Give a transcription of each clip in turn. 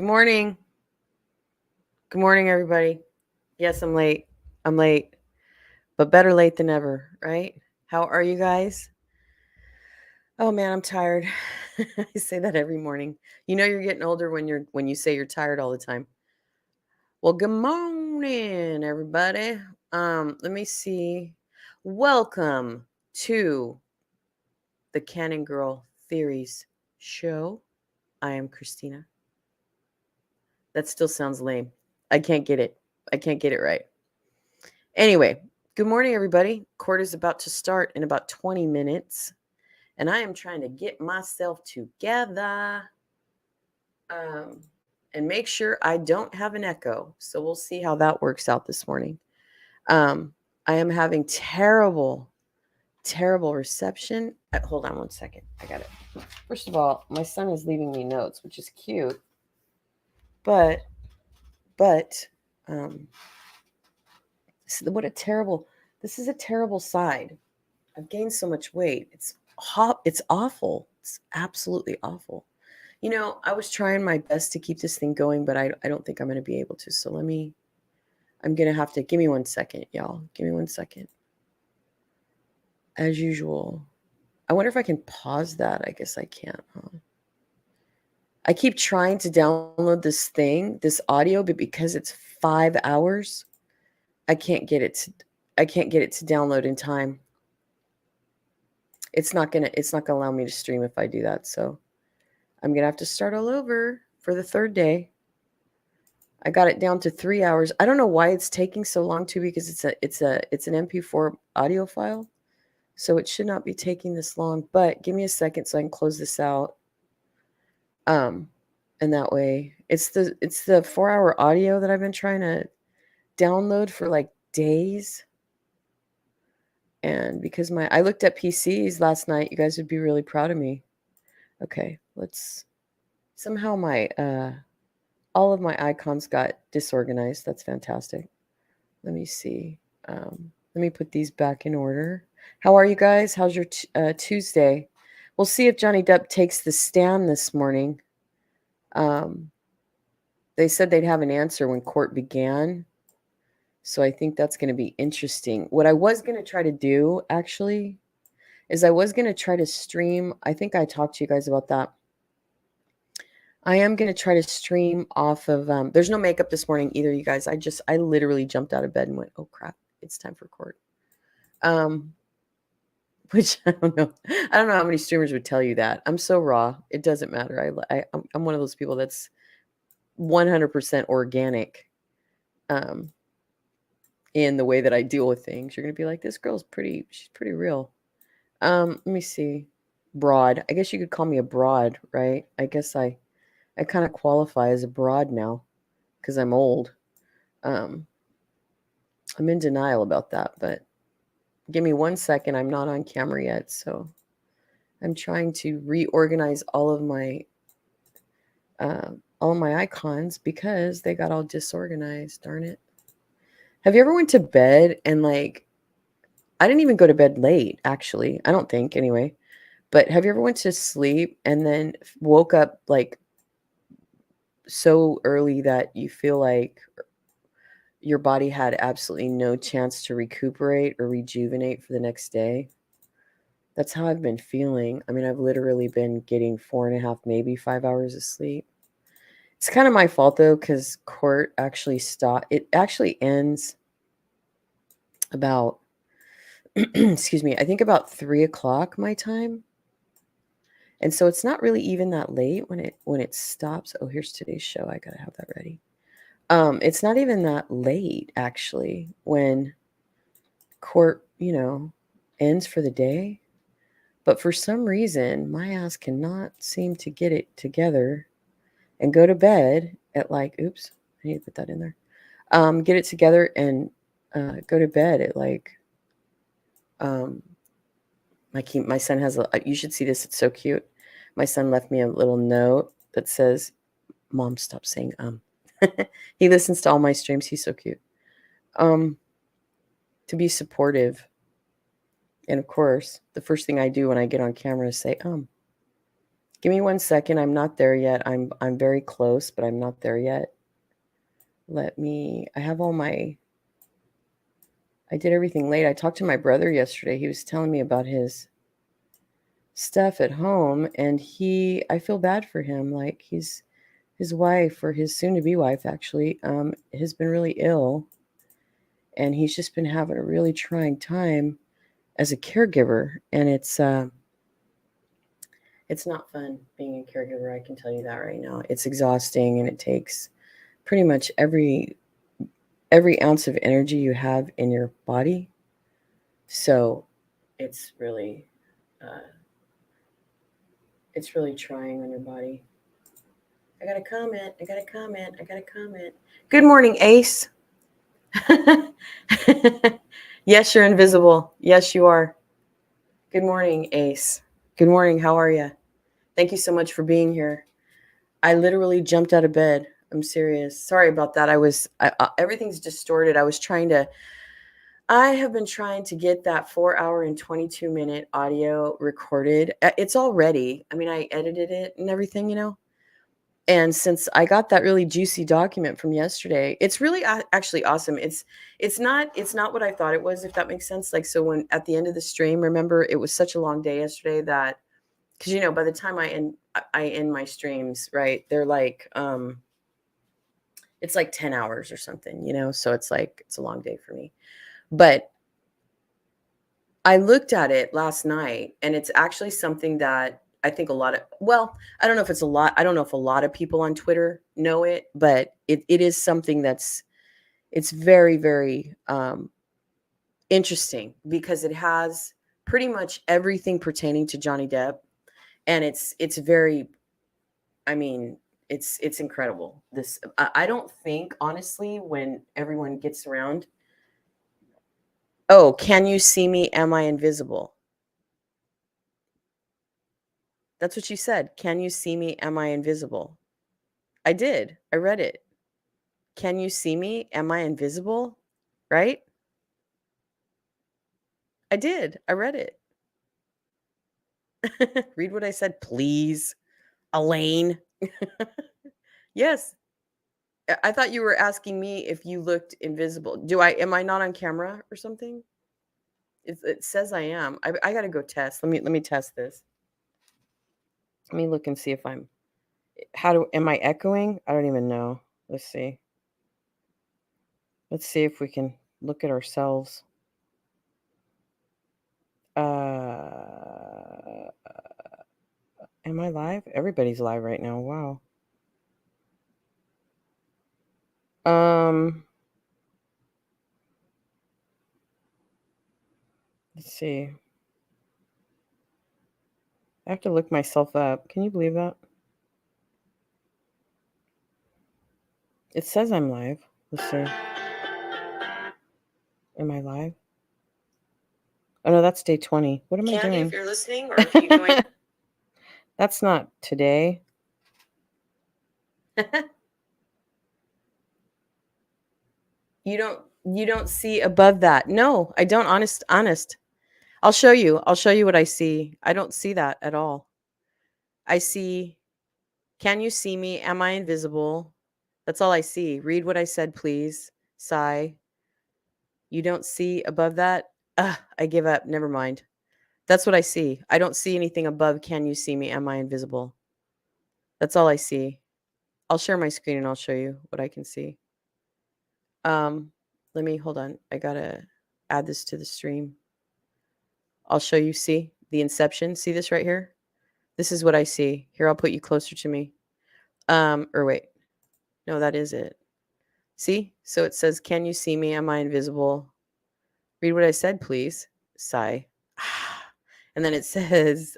morning. Good morning, everybody. Yes, I'm late. I'm late, but better late than never, right? How are you guys? Oh man, I'm tired. I say that every morning. You know you're getting older when you say you're tired all the time. Well, good morning, everybody. Let me see. Welcome to the Cannon Girl Theories show. I am Christina. That still sounds lame. I can't get it. I can't get it right. Anyway, good morning, everybody. Court is about to start in about 20 minutes, and I am trying to get myself together and make sure I don't have an echo. So we'll see how that works out this morning. I am having terrible reception. Hold on one second. I got it. First of all, my son is leaving me notes, which is cute, but um, what a terrible. This is a terrible side. I've gained so much weight. It's awful. It's absolutely awful. You know, I was trying my best to keep this thing going, but I don't think I'm going to be able to. So I'm going to have to, give me 1 second, y'all. Give me 1 second. As usual. I wonder if I can pause that. I guess I can't, huh? I keep trying to download this audio, but because it's 5 hours, I can't get it to download in time. It's not gonna allow me to stream if I do that. So I'm gonna have to start all over for the third day. I got it down to 3 hours. I don't know why it's taking so long too, because it's an MP4 audio file, so it should not be taking this long. But give me a second so I can close this out. And that way, it's the 4-hour audio that I've been trying to download for like days. And because I looked at PCs last night, you guys would be really proud of me. Okay, somehow all of my icons got disorganized. That's fantastic. Let me see. Let me put these back in order. How are you guys? How's your Tuesday? We'll see if Johnny Depp takes the stand this morning. They said they'd have an answer when court began. So I think that's going to be interesting. What I was going to try to do, actually, is I was going to try to stream. I think I talked to you guys about that. I am going to try to stream off of, there's no makeup this morning either, you guys. I literally jumped out of bed and went, oh crap, it's time for court. Which I don't know. I don't know how many streamers would tell you that. I'm so raw. It doesn't matter. I'm one of those people that's 100% organic in the way that I deal with things. You're going to be like, this girl's she's pretty real. Let me see. Broad. I guess you could call me a broad, right? I guess I kind of qualify as a broad now because I'm old. I'm in denial about that, but give me 1 second. I'm not on camera yet, so I'm trying to reorganize all of my icons because they got all disorganized. Darn it. Have you ever went to bed and I didn't even go to bed late, actually. I don't think, anyway. But have you ever went to sleep and then woke up so early that you feel like your body had absolutely no chance to recuperate or rejuvenate for the next day? That's how I've been feeling. I mean, I've literally been getting 4.5, maybe 5 hours of sleep. It's kind of my fault, though, because court actually stopped. It actually ends about, excuse me, I think about 3 o'clock my time. And so it's not really even that late when it stops. Oh, here's today's show. I gotta have that ready. It's not even that late, actually, when court, ends for the day. But for some reason, my ass cannot seem to get it together and go to bed at oops, I need to put that in there. Get it together and go to bed at my son has you should see this. It's so cute. My son left me a little note that says, Mom, stop saying He listens to all my streams. He's so cute. To be supportive. And of course, the first thing I do when I get on camera is say, Give me 1 second. I'm not there yet. I'm very close, but I'm not there yet. I have I did everything late. I talked to my brother yesterday. He was telling me about his stuff at home, and I feel bad for him. Like his wife, or his soon to be wife actually, has been really ill, and he's just been having a really trying time as a caregiver, and it's not fun being a caregiver. I can tell you that right now. It's exhausting, and it takes pretty much every ounce of energy you have in your body. So it's really trying on your body. I got a comment. Good morning, Ace. Yes, you're invisible. Yes, you are. Good morning, Ace. Good morning. How are you? Thank you so much for being here. I literally jumped out of bed. I'm serious. Sorry about that. Everything's distorted. I have been trying to get that 4-hour and 22-minute audio recorded. It's all ready. I mean, I edited it and everything. And since I got that really juicy document from yesterday, it's really actually awesome. It's not what I thought it was, if that makes sense. Like, so when at the end of the stream, remember, it was such a long day yesterday that, because by the time I end my streams, right, they're like it's like 10 hours or something. So it's a long day for me. But I looked at it last night, and it's actually something that I think I don't know if it's a lot. I don't know if a lot of people on Twitter know it, but it is something it's very, very interesting, because it has pretty much everything pertaining to Johnny Depp. And it's very, I mean, it's incredible. I don't think, honestly, when everyone gets around. Oh, can you see me? Am I invisible? That's what you said. Can you see me? Am I invisible? I did. I read it. Can you see me? Am I invisible? Right? I did. I read it. Read what I said, please. Elaine. Yes. I thought you were asking me if you looked invisible. Am I not on camera or something? It says I am. I got to go test. Let me test this. Let me look and see if am I echoing? I don't even know. Let's see. Let's see if we can look at ourselves. Am I live? Everybody's live right now. Wow. Let's see. I have to look myself up. Can you believe that? It says I'm live. Let's see. Am I live? Oh no, that's day 20. What am I doing? If you're listening, or if you join. That's not today. You don't see above that. No, I don't. Honest. I'll show you. I'll show you what I see. I don't see that at all. I see, can you see me? Am I invisible? That's all I see. Read what I said, please. Sigh. You don't see above that? I give up. Never mind. That's what I see. I don't see anything above. Can you see me? Am I invisible? That's all I see. I'll share my screen and I'll show you what I can see. Let me hold on. I gotta add this to the stream. I'll show you. See the inception. See this right here? This is what I see. Here, I'll put you closer to me. Or wait. No, that is it. See? So it says, can you see me? Am I invisible? Read what I said, please. Sigh. And then it says,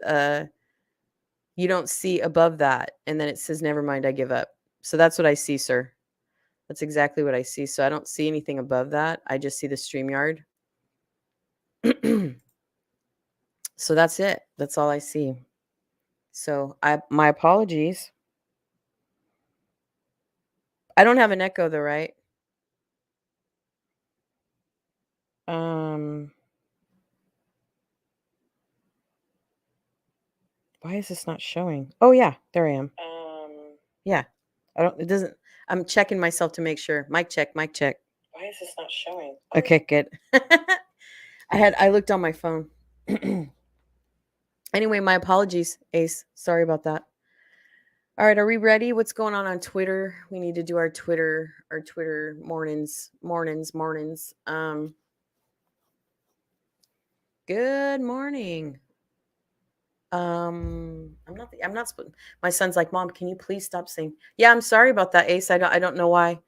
you don't see above that. And then it says, never mind, I give up. So that's what I see, sir. That's exactly what I see. So I don't see anything above that. I just see the StreamYard. So that's it. That's all I see. So my apologies. I don't have an echo though, right? Why is this not showing? Oh yeah, there I am. Yeah. It doesn't, I'm checking myself to make sure. Mic check, mic check. Why is this not showing? Okay, good. I looked on my phone. Anyway, my apologies, Ace. Sorry about that. All right, are we ready? What's going on Twitter? We need to do our Twitter mornings. Good morning. I'm not my son's like, "Mom, can you please stop saying?" Yeah, I'm sorry about that, Ace. I don't know why.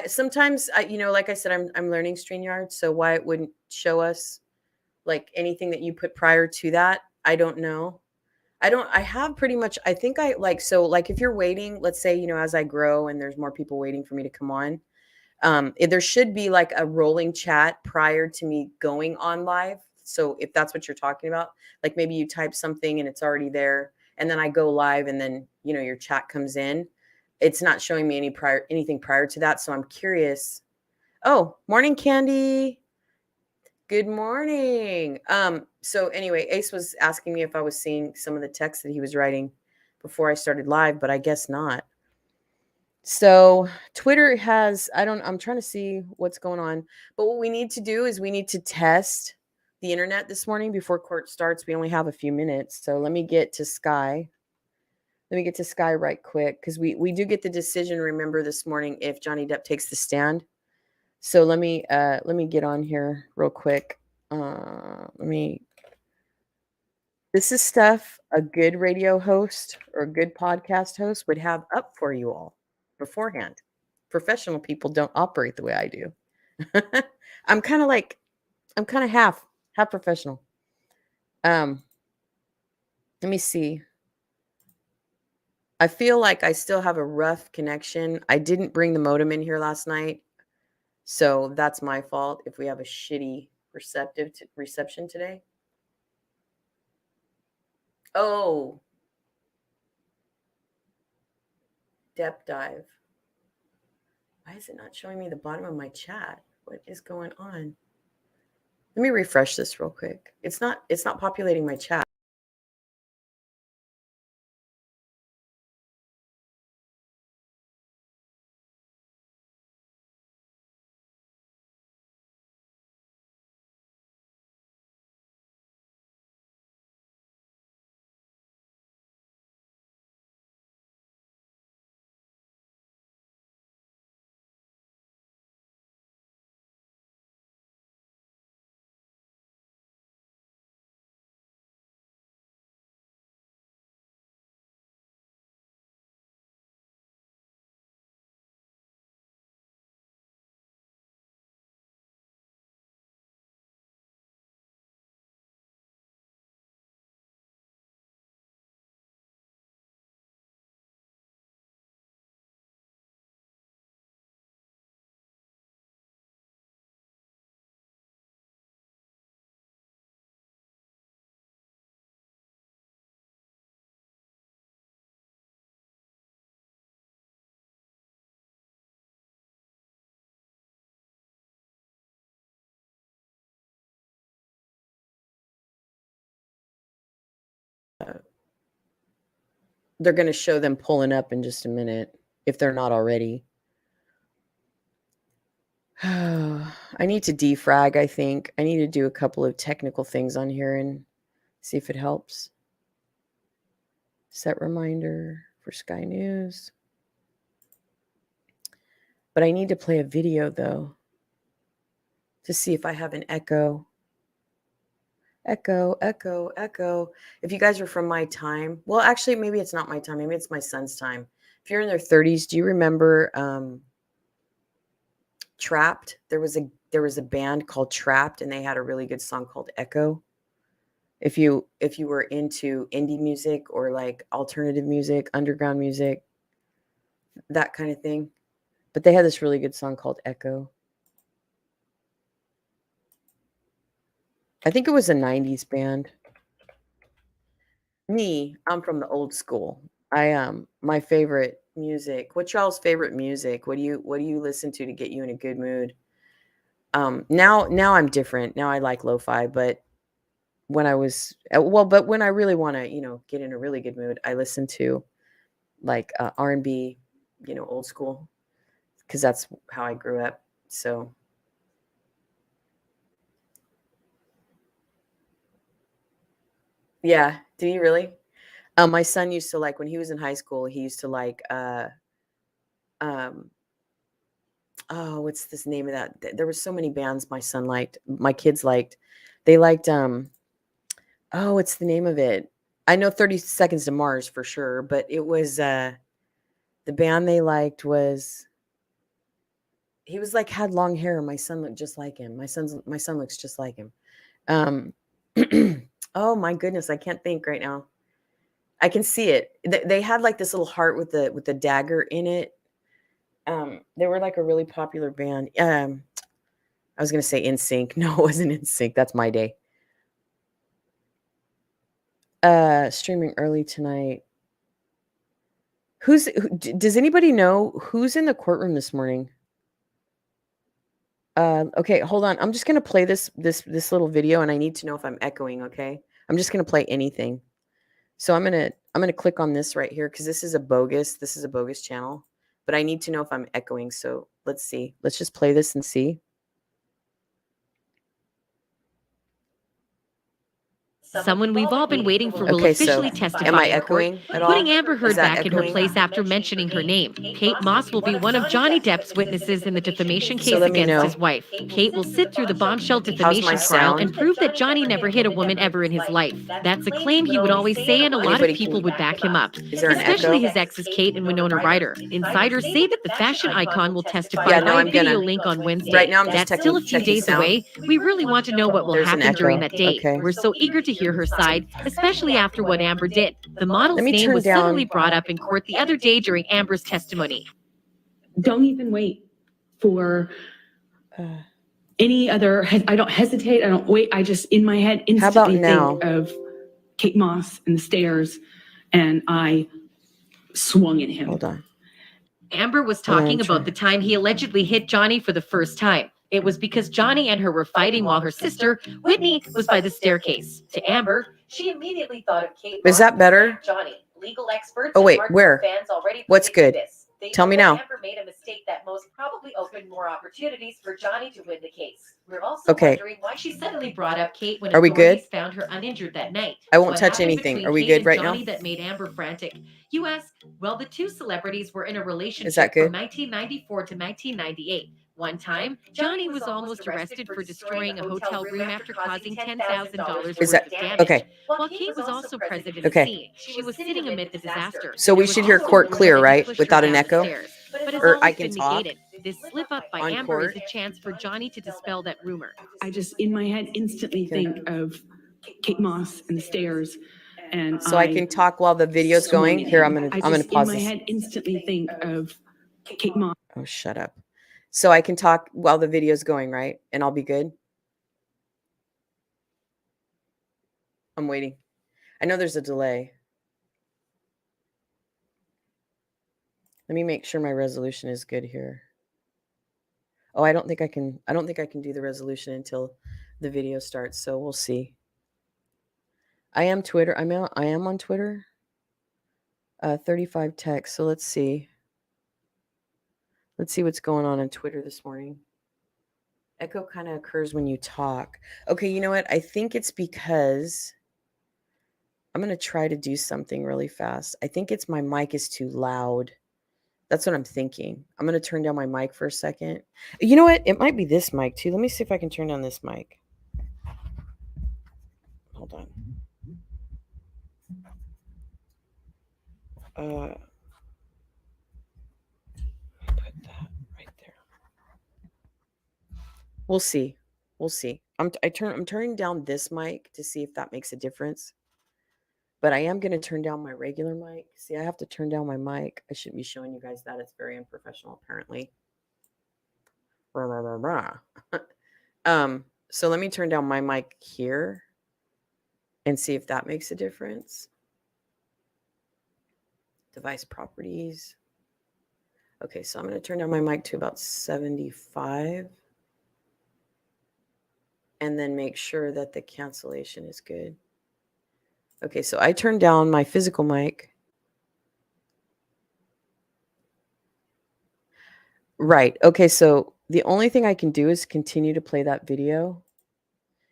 Sometimes like I said, I'm learning StreamYard, so why it wouldn't show us like anything that you put prior to that, I don't know. I have pretty much, I think I like, so like if you're waiting, let's say, as I grow and there's more people waiting for me to come on, there should be like a rolling chat prior to me going on live. So if that's what you're talking about, like maybe you type something and it's already there, and then I go live, and then your chat comes in. It's not showing me anything prior to that. So I'm curious. Oh, morning, Candy. Good morning. So anyway, Ace was asking me if I was seeing some of the text that he was writing before I started live, but I guess not. So Twitter has, I'm trying to see what's going on. But what we need to do is we need to test the internet this morning before court starts. We only have a few minutes. So let me get to Sky. Let me get to Sky right quick, because we do get the decision, remember, this morning if Johnny Depp takes the stand. So let me get on here real quick. This is stuff a good radio host or a good podcast host would have up for you all beforehand. Professional people don't operate the way I do. I'm kind of half professional. Let me see. I feel like I still have a rough connection. I didn't bring the modem in here last night, so that's my fault if we have a shitty reception today. Oh, DEPP dive. Why is it not showing me the bottom of my chat? What is going on? Let me refresh this real quick. It's not populating my chat. They're going to show them pulling up in just a minute if they're not already. I need to defrag, I think. I need to do a couple of technical things on here and see if it helps. Set reminder for Sky News. But I need to play a video, though, to see if I have an echo. Echo. If you guys are from my time, well, actually, maybe it's not my time. Maybe it's my son's time. If you're in their 30s, do you remember Trapped? There was a band called Trapped, and they had a really good song called Echo. If you were into indie music or like alternative music, underground music, that kind of thing. But they had this really good song called Echo. I think it was a 90s band. I'm from the old school. My favorite music. What's y'all's favorite music? What do you listen to get you in a good mood? Now I'm different. Now I like lo-fi, but when I was but when I really want to, get in a really good mood, I listen to like R&B, old school, because that's how I grew up. So yeah, do you really? My son used to like when he was in high school. He used to like um oh, what's this name of that? There were so many bands my son liked. My kids liked. They liked oh, what's the name of it? I know 30 Seconds to Mars for sure, but it was the band they liked was he was like had long hair. My son looked just like him. My son looks just like him. Um oh my goodness, I can't think right now. I can see it. They had like this little heart with the dagger in it. They were like a really popular band. I was gonna say NSYNC. No, it wasn't NSYNC. That's my day. Streaming early tonight. Does anybody know who's in the courtroom this morning? Okay, hold on. I'm just gonna play this little video, and I need to know if I'm echoing. Okay, I'm just gonna play anything. So I'm gonna click on this right here because this is a bogus channel, but I need to know if I'm echoing. So let's see. Let's just play this and see. Someone we've all been waiting for will officially testify am I in court, echoing at all? putting Amber Is Heard that back in her echoing? place after mentioning her name. Kate Moss will be one of Johnny Depp's witnesses in the defamation So case let me against know. his wife. Kate will sit through the bombshell How's my defamation trial sound? and prove that Johnny never hit a woman ever in his life. That's a claim he would always say, and a lot of people would back him up, Is there an especially echo? his exes Kate and Winona Ryder. Insiders say that the fashion icon will testify Yeah, no, by I'm video gonna. link on Wednesday. Right now, I'm just That's still a few checking days sound. away. We really want to know what will There's an happen during echo. that day. Okay. We're so eager to hear her side, especially after what Amber did. The model's Let me name turn was down. suddenly brought up in court the other day during Amber's testimony. Don't even wait for any other. I don't hesitate. I don't wait. I just, in my head, instantly think of Kate Moss and the stairs, and I swung at him. Hold on. Amber was talking about the time he allegedly hit Johnny for the first time. It was because Johnny and her were fighting while her sister, Whitney, was by the staircase. To Amber, she immediately thought of Kate Moss. Is that better? Johnny. Legal experts Oh wait, and where? fans already What's good? this. Tell me now. Amber made a mistake that most probably opened more opportunities for Johnny to win the case. We're also wondering why she suddenly brought up Kate when authorities found her uninjured that night. I won't touch anything. Are we good right now? That made Amber frantic. You ask, well, the two celebrities were in a relationship Is that good? from 1994 to 1998. One time, Johnny was almost arrested for destroying a hotel room after causing $10,000 worth of damage. Okay? While Kate was also present in the scene, she was sitting amid the disaster. So we should hear court clear, right? Without an echo? Or I can talk? This slip up by Amber is a chance for Johnny to dispel that rumor. I just, in my head, instantly think of Kate Moss and the stairs, and so I can talk while the video's going. Here, I'm gonna pause in my this. head, instantly think of Kate Moss. Oh, shut up. So I can talk while the video's going, right? And I'll be good. I'm waiting. I know there's a delay. Let me make sure my resolution is good here. Oh, I don't think I can do the resolution until the video starts, so we'll see. I am Twitter. I am on Twitter. 35 text. So let's see. Let's see what's going on Twitter this morning. Echo kind of occurs when you talk. Okay, you know what? I think it's because I'm going to try to do something really fast. I think it's my mic is too loud. That's what I'm thinking. I'm going to turn down my mic for a second. You know what? It might be this mic too. Let me see if I can turn down this mic. Hold on. Put that right there. We'll see. We'll see. I'm turning down this mic to see if that makes a difference. But I am going to turn down my regular mic. See, I have to turn down my mic. I shouldn't be showing you guys that. It's very unprofessional, apparently. So let me turn down my mic here and see if that makes a difference. Device properties. Okay, so I'm going to turn down my mic to about 75. and then make sure that the cancellation is good. Okay, so I turned down my physical mic. Right. Okay, so the only thing I can do is continue to play that video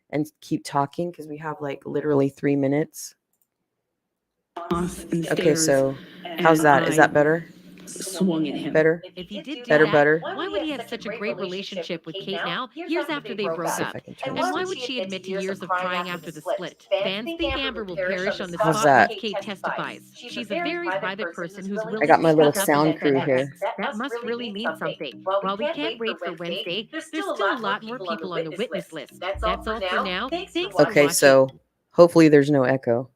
and keep talking because we have like literally 3 minutes. Okay, so how's that? Is that better? Swung at him. Better? If he did do Better, that, better? why would he have such a great relationship with Kate now, years after they broke See if up? I can turn And this why down. would she admit to years of crying after the split? Fans think Amber will perish on the How's spot that? once Kate testifies. She's a very private person who's willing I got to my little speak up and sound let crew her here. That must really mean something. While we can't wait for Wednesday, there's still a lot more people on the witness list. That's all for now. Thanks for Okay, watching. so hopefully there's no echo.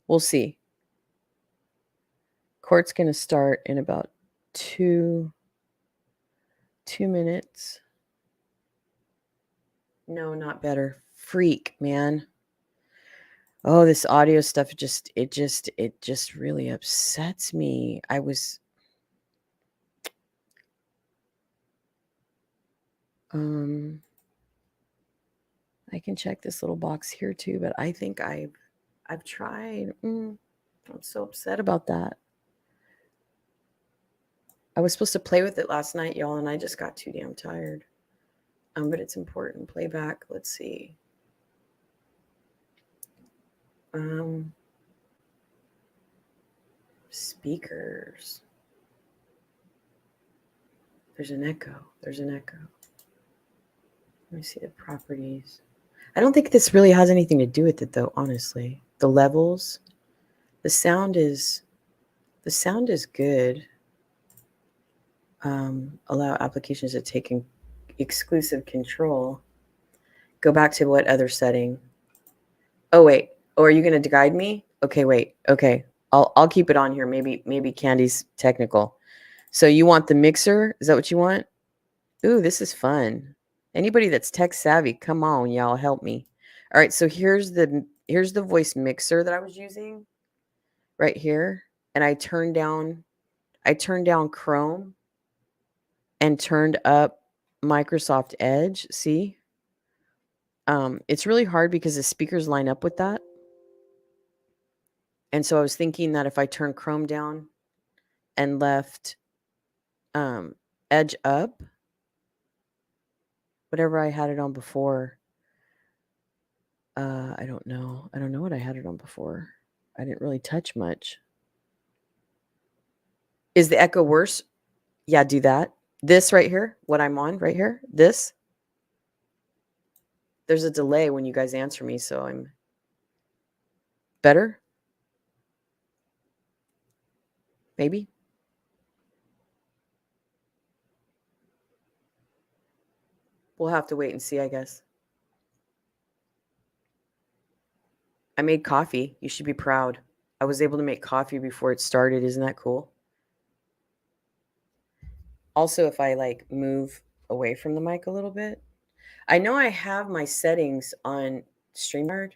We'll see. Court's going to start in about 2 minutes. No, not better. Freak, man. Oh, this audio stuff it just really upsets me. I can check this little box here too, but I think I've tried. I'm so upset about that. I was supposed to play with it last night, y'all, and I just got too damn tired. But it's important. Playback. Let's see. Speakers. There's an echo. Let me see the properties. I don't think this really has anything to do with it, though, honestly. The levels. The sound is good. Allow applications to take exclusive control. Go back to what other setting? Oh, wait. Oh, are you going to guide me? Okay, wait. Okay. I'll keep it on here. Maybe Candy's technical. So you want the mixer? Is that what you want? Ooh, this is fun. Anybody that's tech savvy, come on, y'all, help me. All right, so here's the voice mixer that I was using right here, and I turned down Chrome and turned up Microsoft Edge. See? It's really hard because the speakers line up with that. And so I was thinking that if I turn Chrome down and left Edge up, whatever I had it on before, I don't know what I had it on before. I didn't really touch much. Is the echo worse? Yeah, do that. This right here, what I'm on right here, this. There's a delay when you guys answer me, so I'm better. Maybe. We'll have to wait and see, I guess. I made coffee. You should be proud. I was able to make coffee before it started. Isn't that cool? Also, if I like move away from the mic a little bit, I know I have my settings on StreamYard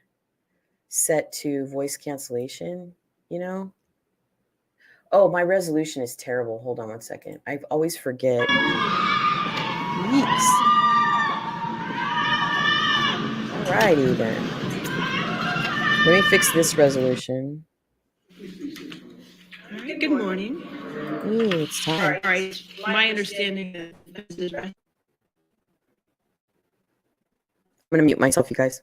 set to voice cancellation, you know? Oh, my resolution is terrible. Hold on one second. I always forget. Yeeks. Alrighty then. Let me fix this resolution. All right, good morning. Ooh, it's time. All right, my understanding is I'm going to mute myself, you guys.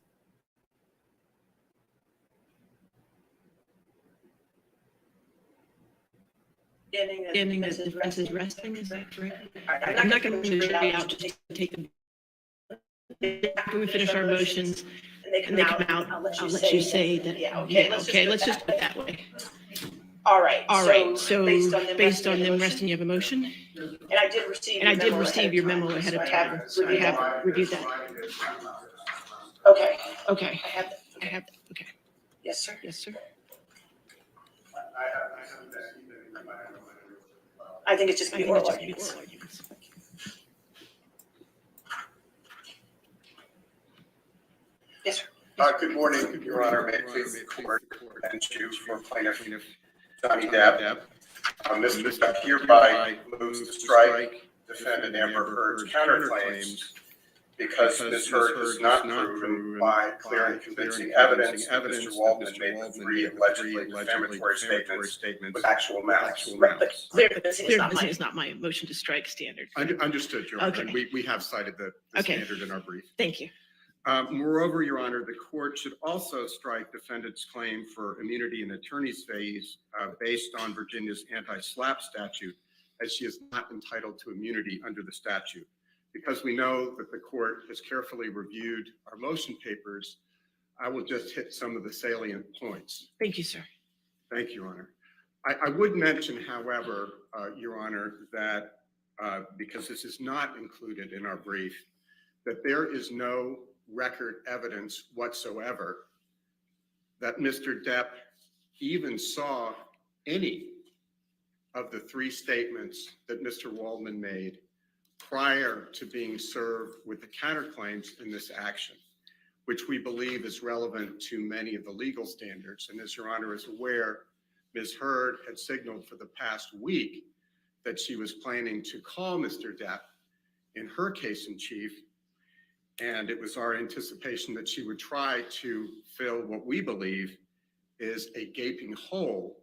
understanding that the rest is resting, is that correct? I'm not going to move it out, just take them. After we finish our motions and they come out, I'll let you say that, yeah, okay, let's just do it that way. All right, so based on them resting, you have a motion? And I did receive your memo ahead of time, so I have reviewed that. Okay. I have that, okay. Yes, sir. I think it's just going to be oral arguments. Yes, sir. Good morning, Your Honor. May it please the court and you for plaintiff Johnny Depp. Mr. Depp hereby moves to strike defendant Amber Heard's counterclaims because Ms. Heard has not proven by clear and convincing evidence that Mr. Waldman made the three allegedly defamatory statements with actual malice. Right, but clear convincing is not my motion to strike standard. Understood, Your Honor. Okay. We have cited the Okay. standard in our brief. Thank you. Moreover, Your Honor, the court should also strike defendant's claim for immunity in attorney's fees based on Virginia's anti-SLAPP statute, as she is not entitled to immunity under the statute. Because we know that the court has carefully reviewed our motion papers, I will just hit some of the salient points. Thank you, sir. Thank you, Your Honor. I would mention, however, Your Honor, that because this is not included in our brief, that there is no record evidence whatsoever that Mr. Depp even saw any of the three statements that Mr. Waldman made prior to being served with the counterclaims in this action, which we believe is relevant to many of the legal standards. And as Your Honor is aware, Ms. Heard had signaled for the past week that she was planning to call Mr. Depp in her case in chief. And it was our anticipation that she would try to fill what we believe is a gaping hole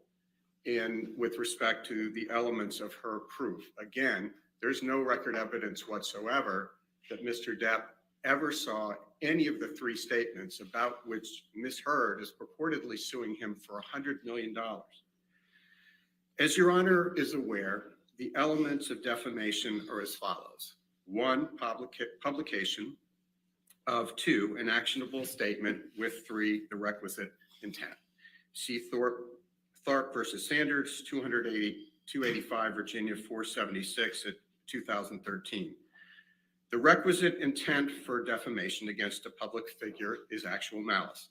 with respect to the elements of her proof. Again, there's no record evidence whatsoever that Mr. Depp ever saw any of the three statements about which Ms. Heard is purportedly suing him for $100 million. As Your Honor is aware, the elements of defamation are as follows. 1, publication of 2, an actionable statement with 3, the requisite intent. See Thorpe versus Sanders, 285 Virginia 476 at 2013. The requisite intent for defamation against a public figure is actual malice.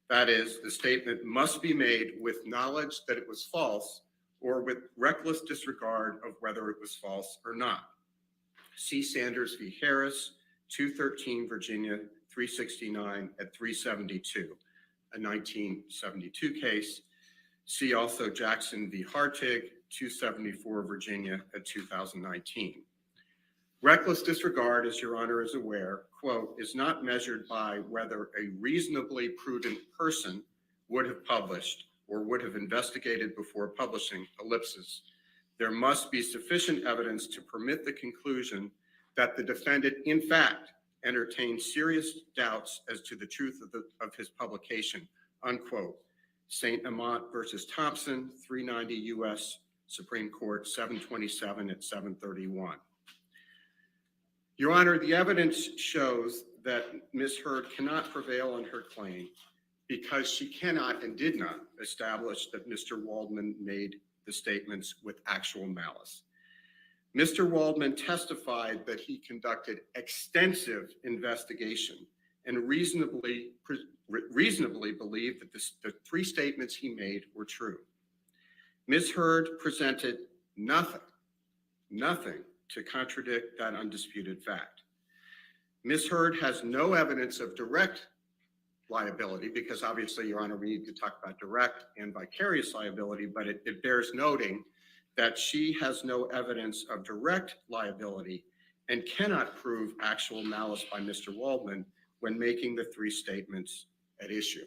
That is, the statement must be made with knowledge that it was false or with reckless disregard of whether it was false or not. See Sanders v. Harris, 213 Virginia 369 at 372, a 1972 case. See also Jackson v. Hartig, 274 Virginia at 2019. Reckless disregard, as Your Honor is aware, quote, is not measured by whether a reasonably prudent person would have published or would have investigated before publishing, ellipsis. There must be sufficient evidence to permit the conclusion that the defendant, in fact, entertained serious doubts as to the truth of his publication, unquote. St. Amant versus Thompson, 390 U.S. Supreme Court, 727 at 731. Your Honor, the evidence shows that Ms. Heard cannot prevail on her claim because she cannot and did not establish that Mr. Waldman made the statements with actual malice. Mr. Waldman testified that he conducted extensive investigation and reasonably believed that the three statements he made were true. Ms. Heard presented nothing to contradict that undisputed fact. Ms. Heard has no evidence of direct liability because obviously, Your Honor, we need to talk about direct and vicarious liability, but it bears noting that she has no evidence of direct liability and cannot prove actual malice by Mr. Waldman when making the three statements at issue.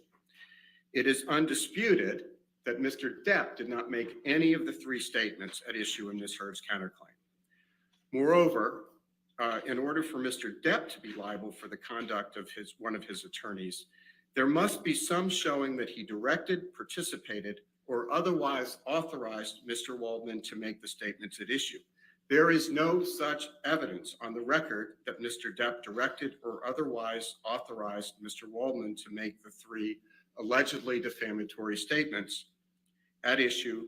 It is undisputed that Mr. Depp did not make any of the three statements at issue in Ms. Heard's counterclaim. Moreover, in order for Mr. Depp to be liable for the conduct of one of his attorneys, there must be some showing that he directed, participated, or otherwise authorized Mr. Waldman to make the statements at issue. There is no such evidence on the record that Mr. Depp directed or otherwise authorized Mr. Waldman to make the three allegedly defamatory statements at issue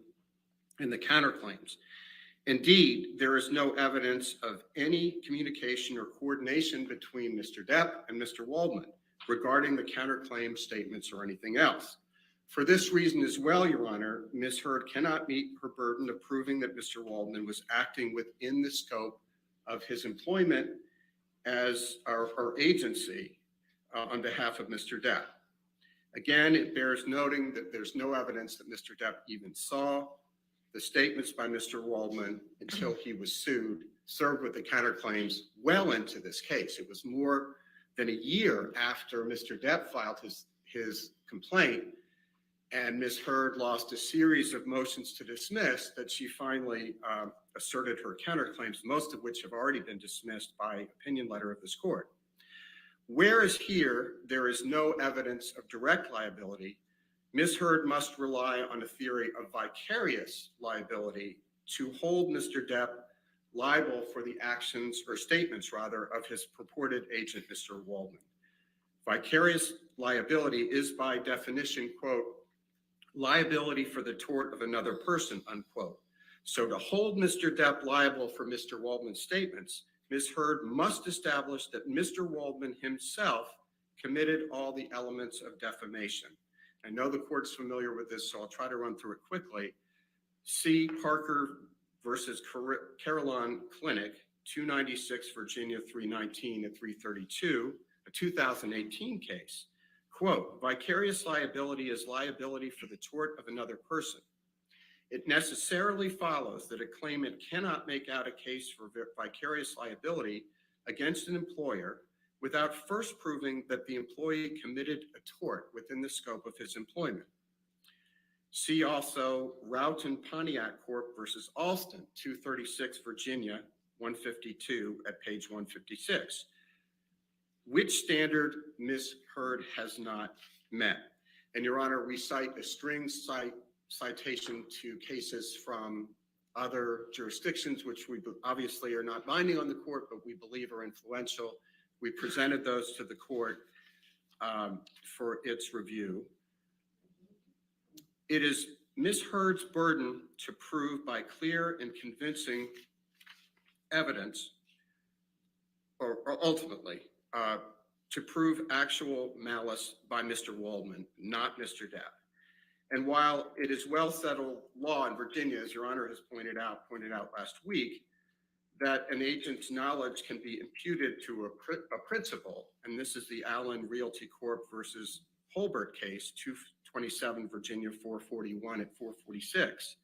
in the counterclaims. Indeed, there is no evidence of any communication or coordination between Mr. Depp and Mr. Waldman regarding the counterclaim statements or anything else. For this reason as well, Your Honor, Ms. Heard cannot meet her burden of proving that Mr. Waldman was acting within the scope of his employment as our agency on behalf of Mr. Depp. Again, it bears noting that there's no evidence that Mr. Depp even saw the statements by Mr. Waldman until he was sued served with the counterclaims well into this case. It was more than a year after Mr. Depp filed his complaint, and Ms. Heard lost a series of motions to dismiss that she finally asserted her counterclaims, most of which have already been dismissed by opinion letter of this court. Whereas here, there is no evidence of direct liability, Ms. Heard must rely on a theory of vicarious liability to hold Mr. Depp liable for the actions or statements, rather, of his purported agent, Mr. Waldman. Vicarious liability is by definition, quote, liability for the tort of another person, unquote. So to hold Mr. Depp liable for Mr. Waldman's statements, Ms. Heard must establish that Mr. Waldman himself committed all the elements of defamation. I know the court's familiar with this, so I'll try to run through it quickly. C. Parker versus Carillon Clinic, 296 Virginia 319 and 332, a 2018 case. Quote, vicarious liability is liability for the tort of another person. It necessarily follows that a claimant cannot make out a case for vicarious liability against an employer without first proving that the employee committed a tort within the scope of his employment. See also Roughton Pontiac Corp versus Alston, 236 Virginia 152 at page 156. Which standard Ms. Heard has not met? And Your Honor, we cite a string citation to cases from other jurisdictions, which we obviously are not binding on the court, but we believe are influential. We presented those to the court for its review. It is Ms. Heard's burden to prove by clear and convincing evidence, or ultimately, to prove actual malice by Mr. Waldman, not Mr. Depp. And while it is well settled law in Virginia, as Your Honor has pointed out last week, that an agent's knowledge can be imputed to a principal, and this is the Allen Realty Corp versus Holbert case, 227 Virginia 441 at 446.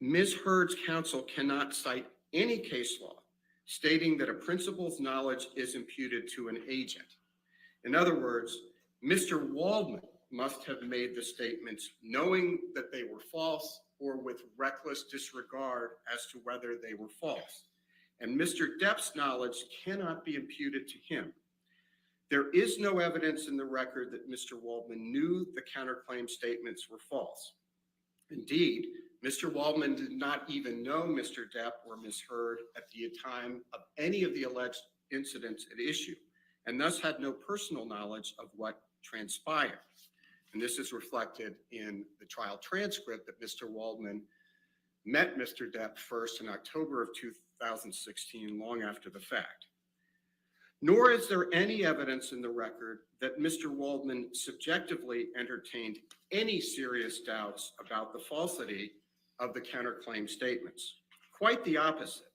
Ms. Heard's counsel cannot cite any case law stating that a principal's knowledge is imputed to an agent. In other words, Mr. Waldman must have made the statements knowing that they were false or with reckless disregard as to whether they were false. And Mr. Depp's knowledge cannot be imputed to him. There is no evidence in the record that Mr. Waldman knew the counterclaim statements were false. Indeed, Mr. Waldman did not even know Mr. Depp or Ms. Heard at the time of any of the alleged incidents at issue, and thus had no personal knowledge of what transpired. And this is reflected in the trial transcript that Mr. Waldman met Mr. Depp first in October of 2016, long after the fact. Nor is there any evidence in the record that Mr. Waldman subjectively entertained any serious doubts about the falsity of the counterclaim statements. Quite the opposite.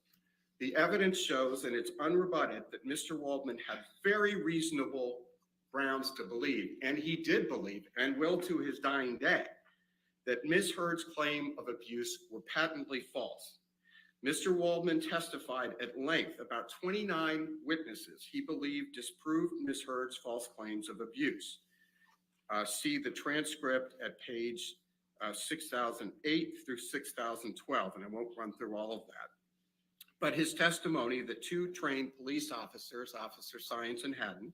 The evidence shows, and it's unrebutted, that Mr. Waldman had very reasonable grounds to believe, and he did believe, and will to his dying day, that Ms. Heard's claim of abuse were patently false. Mr. Waldman testified at length about 29 witnesses he believed disproved Ms. Heard's false claims of abuse. See the transcript at page 6008 through 6012, and I won't run through all of that. But his testimony that two trained police officers, Officer Science and Haddon,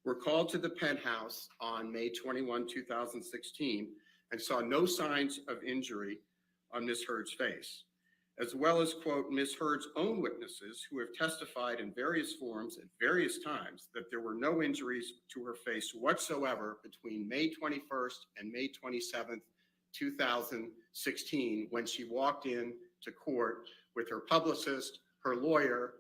were called to the penthouse on May 21, 2016, and saw no signs of injury on Ms. Heard's face, as well as, quote, Ms. Heard's own witnesses who have testified in various forms at various times that there were no injuries to her face whatsoever between May 21st and May 27th, 2016, when she walked in to court with her publicist, her lawyer,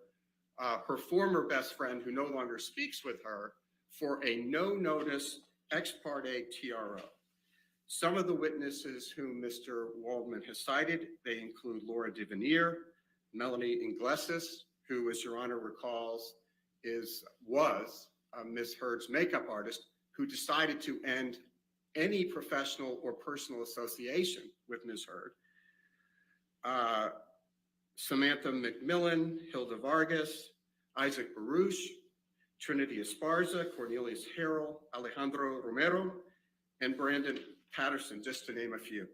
her former best friend who no longer speaks with her, for a no-notice ex parte TRO. Some of the witnesses whom Mr. Waldman has cited, they include Laura DeVenier, Melanie Iglesias, who, as Your Honor recalls, was Ms. Heard's makeup artist, who decided to end any professional or personal association with Ms. Heard. Samantha McMillan, Hilda Vargas, Isaac Baruch, Trinity Esparza, Cornelius Harrell, Alejandro Romero, and Brandon Patterson, just to name a few.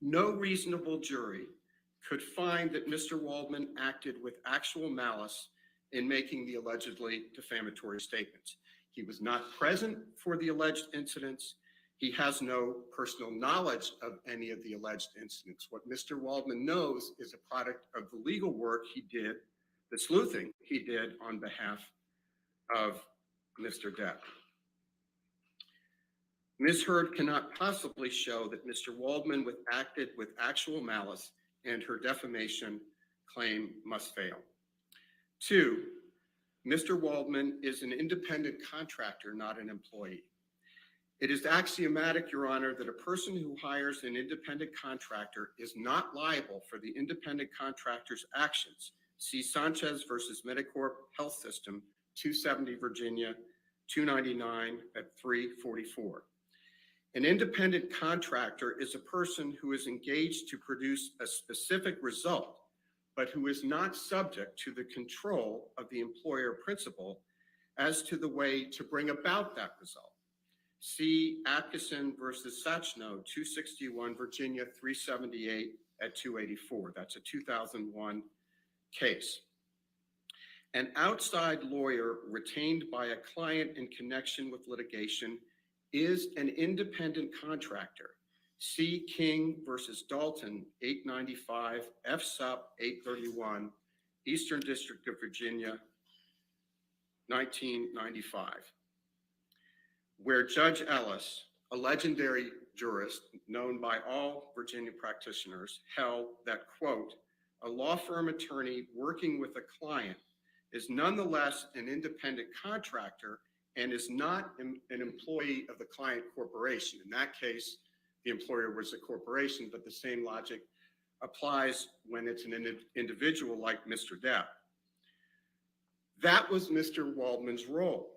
No reasonable jury could find that Mr. Waldman acted with actual malice in making the allegedly defamatory statements. He was not present for the alleged incidents. He has no personal knowledge of any of the alleged incidents. What Mr. Waldman knows is a product of the legal work he did, the sleuthing he did on behalf of Mr. Depp. Ms. Heard cannot possibly show that Mr. Waldman acted with actual malice, and her defamation claim must fail. 2, Mr. Waldman is an independent contractor, not an employee. It is axiomatic, Your Honor, that a person who hires an independent contractor is not liable for the independent contractor's actions. See Sanchez versus Medicorp Health System, 270 Virginia, 299 at 344. An independent contractor is a person who is engaged to produce a specific result, but who is not subject to the control of the employer principal as to the way to bring about that result. See Atkinson versus Sachno, 261 Virginia, 378 at 284. That's a 2001 case. An outside lawyer retained by a client in connection with litigation is an independent contractor. C. King versus Dalton, 895 F. Sup. 831, Eastern District of Virginia, 1995, where Judge Ellis, a legendary jurist known by all Virginia practitioners, held that, quote, a law firm attorney working with a client is nonetheless an independent contractor and is not an employee of the client corporation. In that case, the employer was a corporation, but the same logic applies when it's an individual like Mr. Depp. That was Mr. Waldman's role.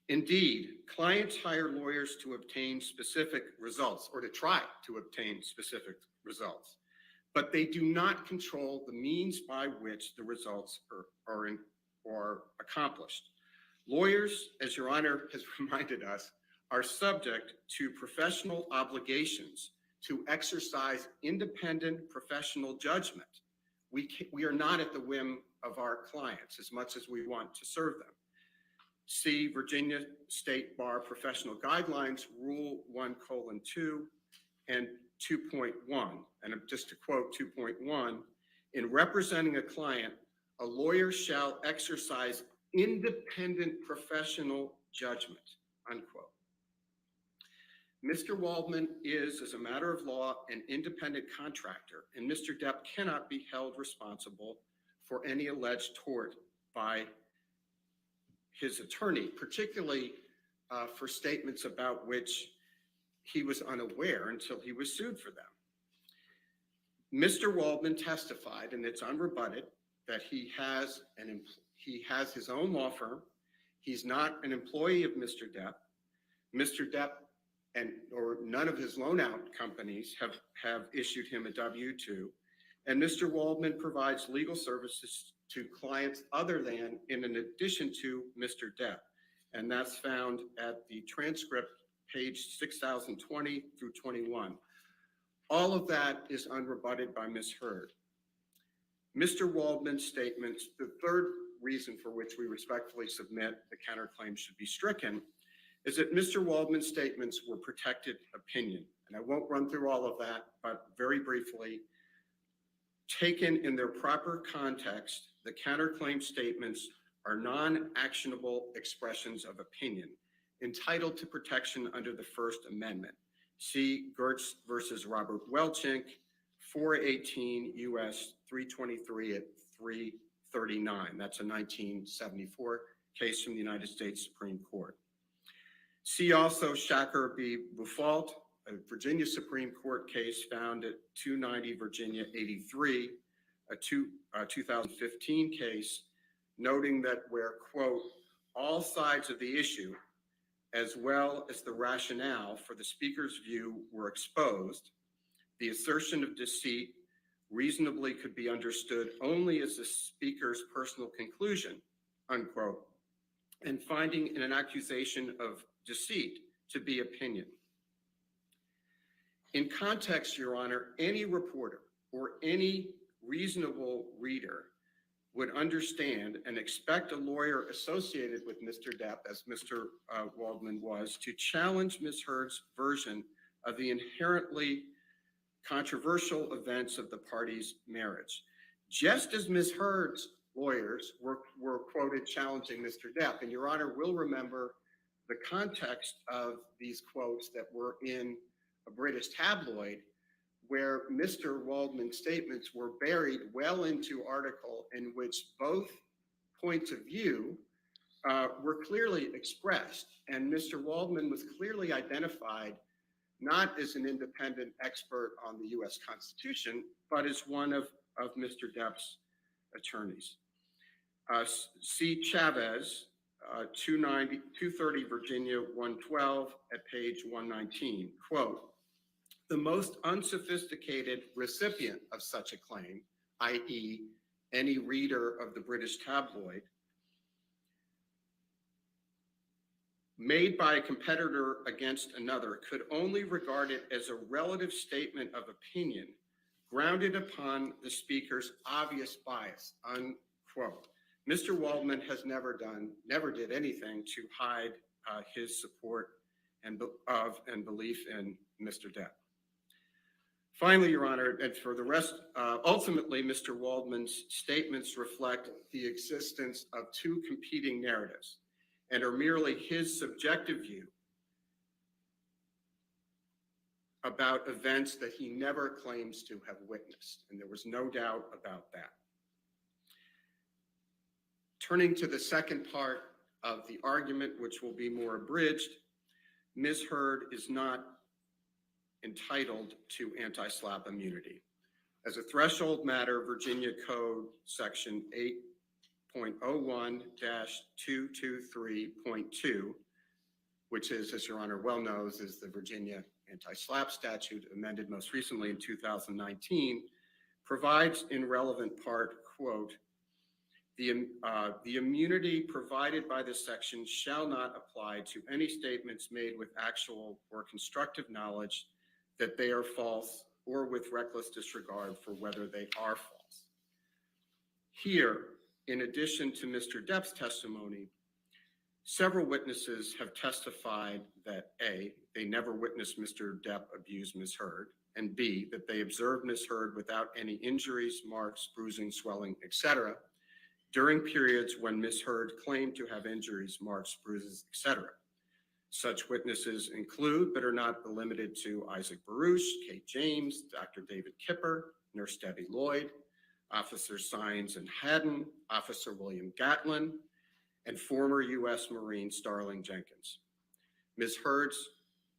Indeed, clients hire lawyers to obtain specific results or to try to obtain specific results, but they do not control the means by which the results are accomplished. Lawyers, as Your Honor has reminded us, are subject to professional obligations to exercise independent professional judgment. We are not at the whim of our clients as much as we want to serve them. See Virginia State Bar Professional Guidelines, Rule 1:2 and 2.1. And just to quote 2.1, in representing a client, a lawyer shall exercise independent professional judgment, unquote. Mr. Waldman is, as a matter of law, an independent contractor, and Mr. Depp cannot be held responsible for any alleged tort by his attorney, particularly for statements about which he was unaware until he was sued for them. Mr. Waldman testified, and it's unrebutted, that he has his own law firm. He's not an employee of Mr. Depp. Mr. Depp or none of his loan out companies have issued him a W-2. And Mr. Waldman provides legal services to clients other than in addition to Mr. Depp. And that's found at the transcript, page 6020 through 21. All of that is unrebutted by Ms. Heard. Mr. Waldman's statements, the third reason for which we respectfully submit the counterclaim should be stricken, is that Mr. Waldman's statements were protected opinion. And I won't run through all of that, but very briefly, taken in their proper context, the counterclaim statements are non-actionable expressions of opinion entitled to protection under the First Amendment. See Gertz versus Robert Welchink, 418 U.S. 323 at 339. That's a 1974 case from the United States Supreme Court. See also Shacker v. Bufault, a Virginia Supreme Court case found at 290 Virginia 83, a 2015 case, noting that where, quote, all sides of the issue, as well as the rationale for the speaker's view were exposed, the assertion of deceit reasonably could be understood only as the speaker's personal conclusion, unquote, and finding an accusation of deceit to be opinion. In context, Your Honor, any reporter or any reasonable reader would understand and expect a lawyer associated with Mr. Depp, as Mr. Waldman was, to challenge Ms. Heard's version of the inherently controversial events of the parties' marriage. Just as Ms. Heard's lawyers were quoted challenging Mr. Depp, and Your Honor will remember the context of these quotes that were in a British tabloid, where Mr. Waldman's statements were buried well into article in which both points of view were clearly expressed. And Mr. Waldman was clearly identified not as an independent expert on the US Constitution, but as one of Mr. Depp's attorneys. C. Chavez, 230 Virginia 112 at page 119, quote, "The most unsophisticated recipient of such a claim, i.e. any reader of the British tabloid, made by a competitor against another, could only regard it as a relative statement of opinion grounded upon the speaker's obvious bias," unquote. Mr. Waldman has never did anything to hide his support and belief in Mr. Depp. Finally, Your Honor, and for the rest, ultimately, Mr. Waldman's statements reflect the existence of two competing narratives and are merely his subjective view about events that he never claims to have witnessed. And there was no doubt about that. Turning to the second part of the argument, which will be more abridged, Ms. Heard is not entitled to anti-SLAPP immunity. As a threshold matter, Virginia Code Section 8.01-223.2, which is, as Your Honor well knows, is the Virginia anti-SLAPP statute amended most recently in 2019, provides in relevant part, quote, the immunity provided by this section shall not apply to any statements made with actual or constructive knowledge that they are false or with reckless disregard for whether they are false. Here, in addition to Mr. Depp's testimony, several witnesses have testified that A, they never witnessed Mr. Depp abuse Ms. Heard, and B, that they observed Ms. Heard without any injuries, marks, bruising, swelling, etc., during periods when Ms. Heard claimed to have injuries, marks, bruises, etc. Such witnesses include, but are not limited to, Isaac Baruch, Kate James, Dr. David Kipper, Nurse Debbie Lloyd, Officer Sines and Haddon, Officer William Gatlin, and former U.S. Marine Starling Jenkins. Ms. Heard's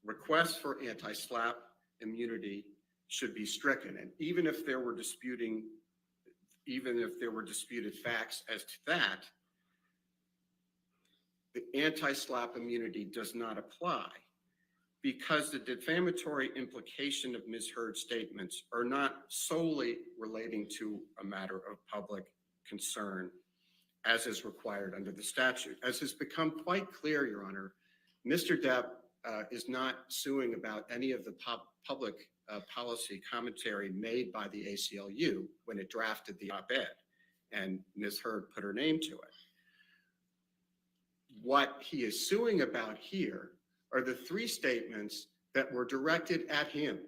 request for anti-SLAPP immunity should be stricken, and even if there were disputed facts as to that, the anti-SLAPP immunity does not apply because the defamatory implication of Ms. Heard's statements are not solely relating to a matter of public concern, as is required under the statute. As has become quite clear, Your Honor, Mr. Depp is not suing about any of the public policy commentary made by the ACLU when it drafted the op-ed, and Ms. Heard put her name to it. What he is suing about here are the three statements that were directed at him.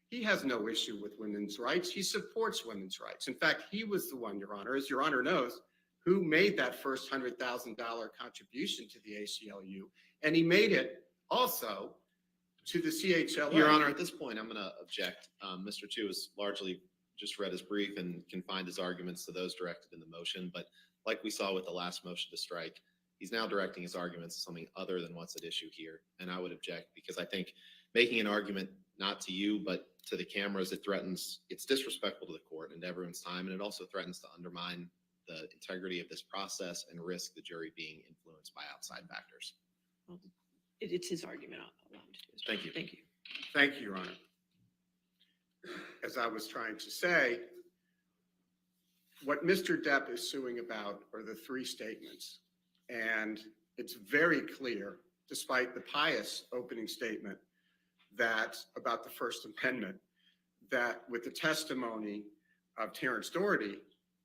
He has no issue with women's rights. He supports women's rights. In fact, he was the one, Your Honor, as Your Honor knows, who made that first $100,000 contribution to the ACLU, and he made it also to the CHLA. Your Honor, at this point, I'm going to object. Mr. Chu has largely just read his brief and confined his arguments to those directed in the motion, but like we saw with the last motion to strike, he's now directing his arguments to something other than what's at issue here, and I would object because I think making an argument not to you but to the cameras, it's disrespectful to the court and to everyone's time, and it also threatens to undermine the integrity of this process and risk the jury being influenced by outside factors. Well, it's his argument. I'll allow him to do his job. Thank you. Thank you. Thank you, Your Honor. As I was trying to say, what Mr. Depp is suing about are the three statements. And it's very clear, despite the pious opening statement that about the First Amendment, that with the testimony of Terrence Doherty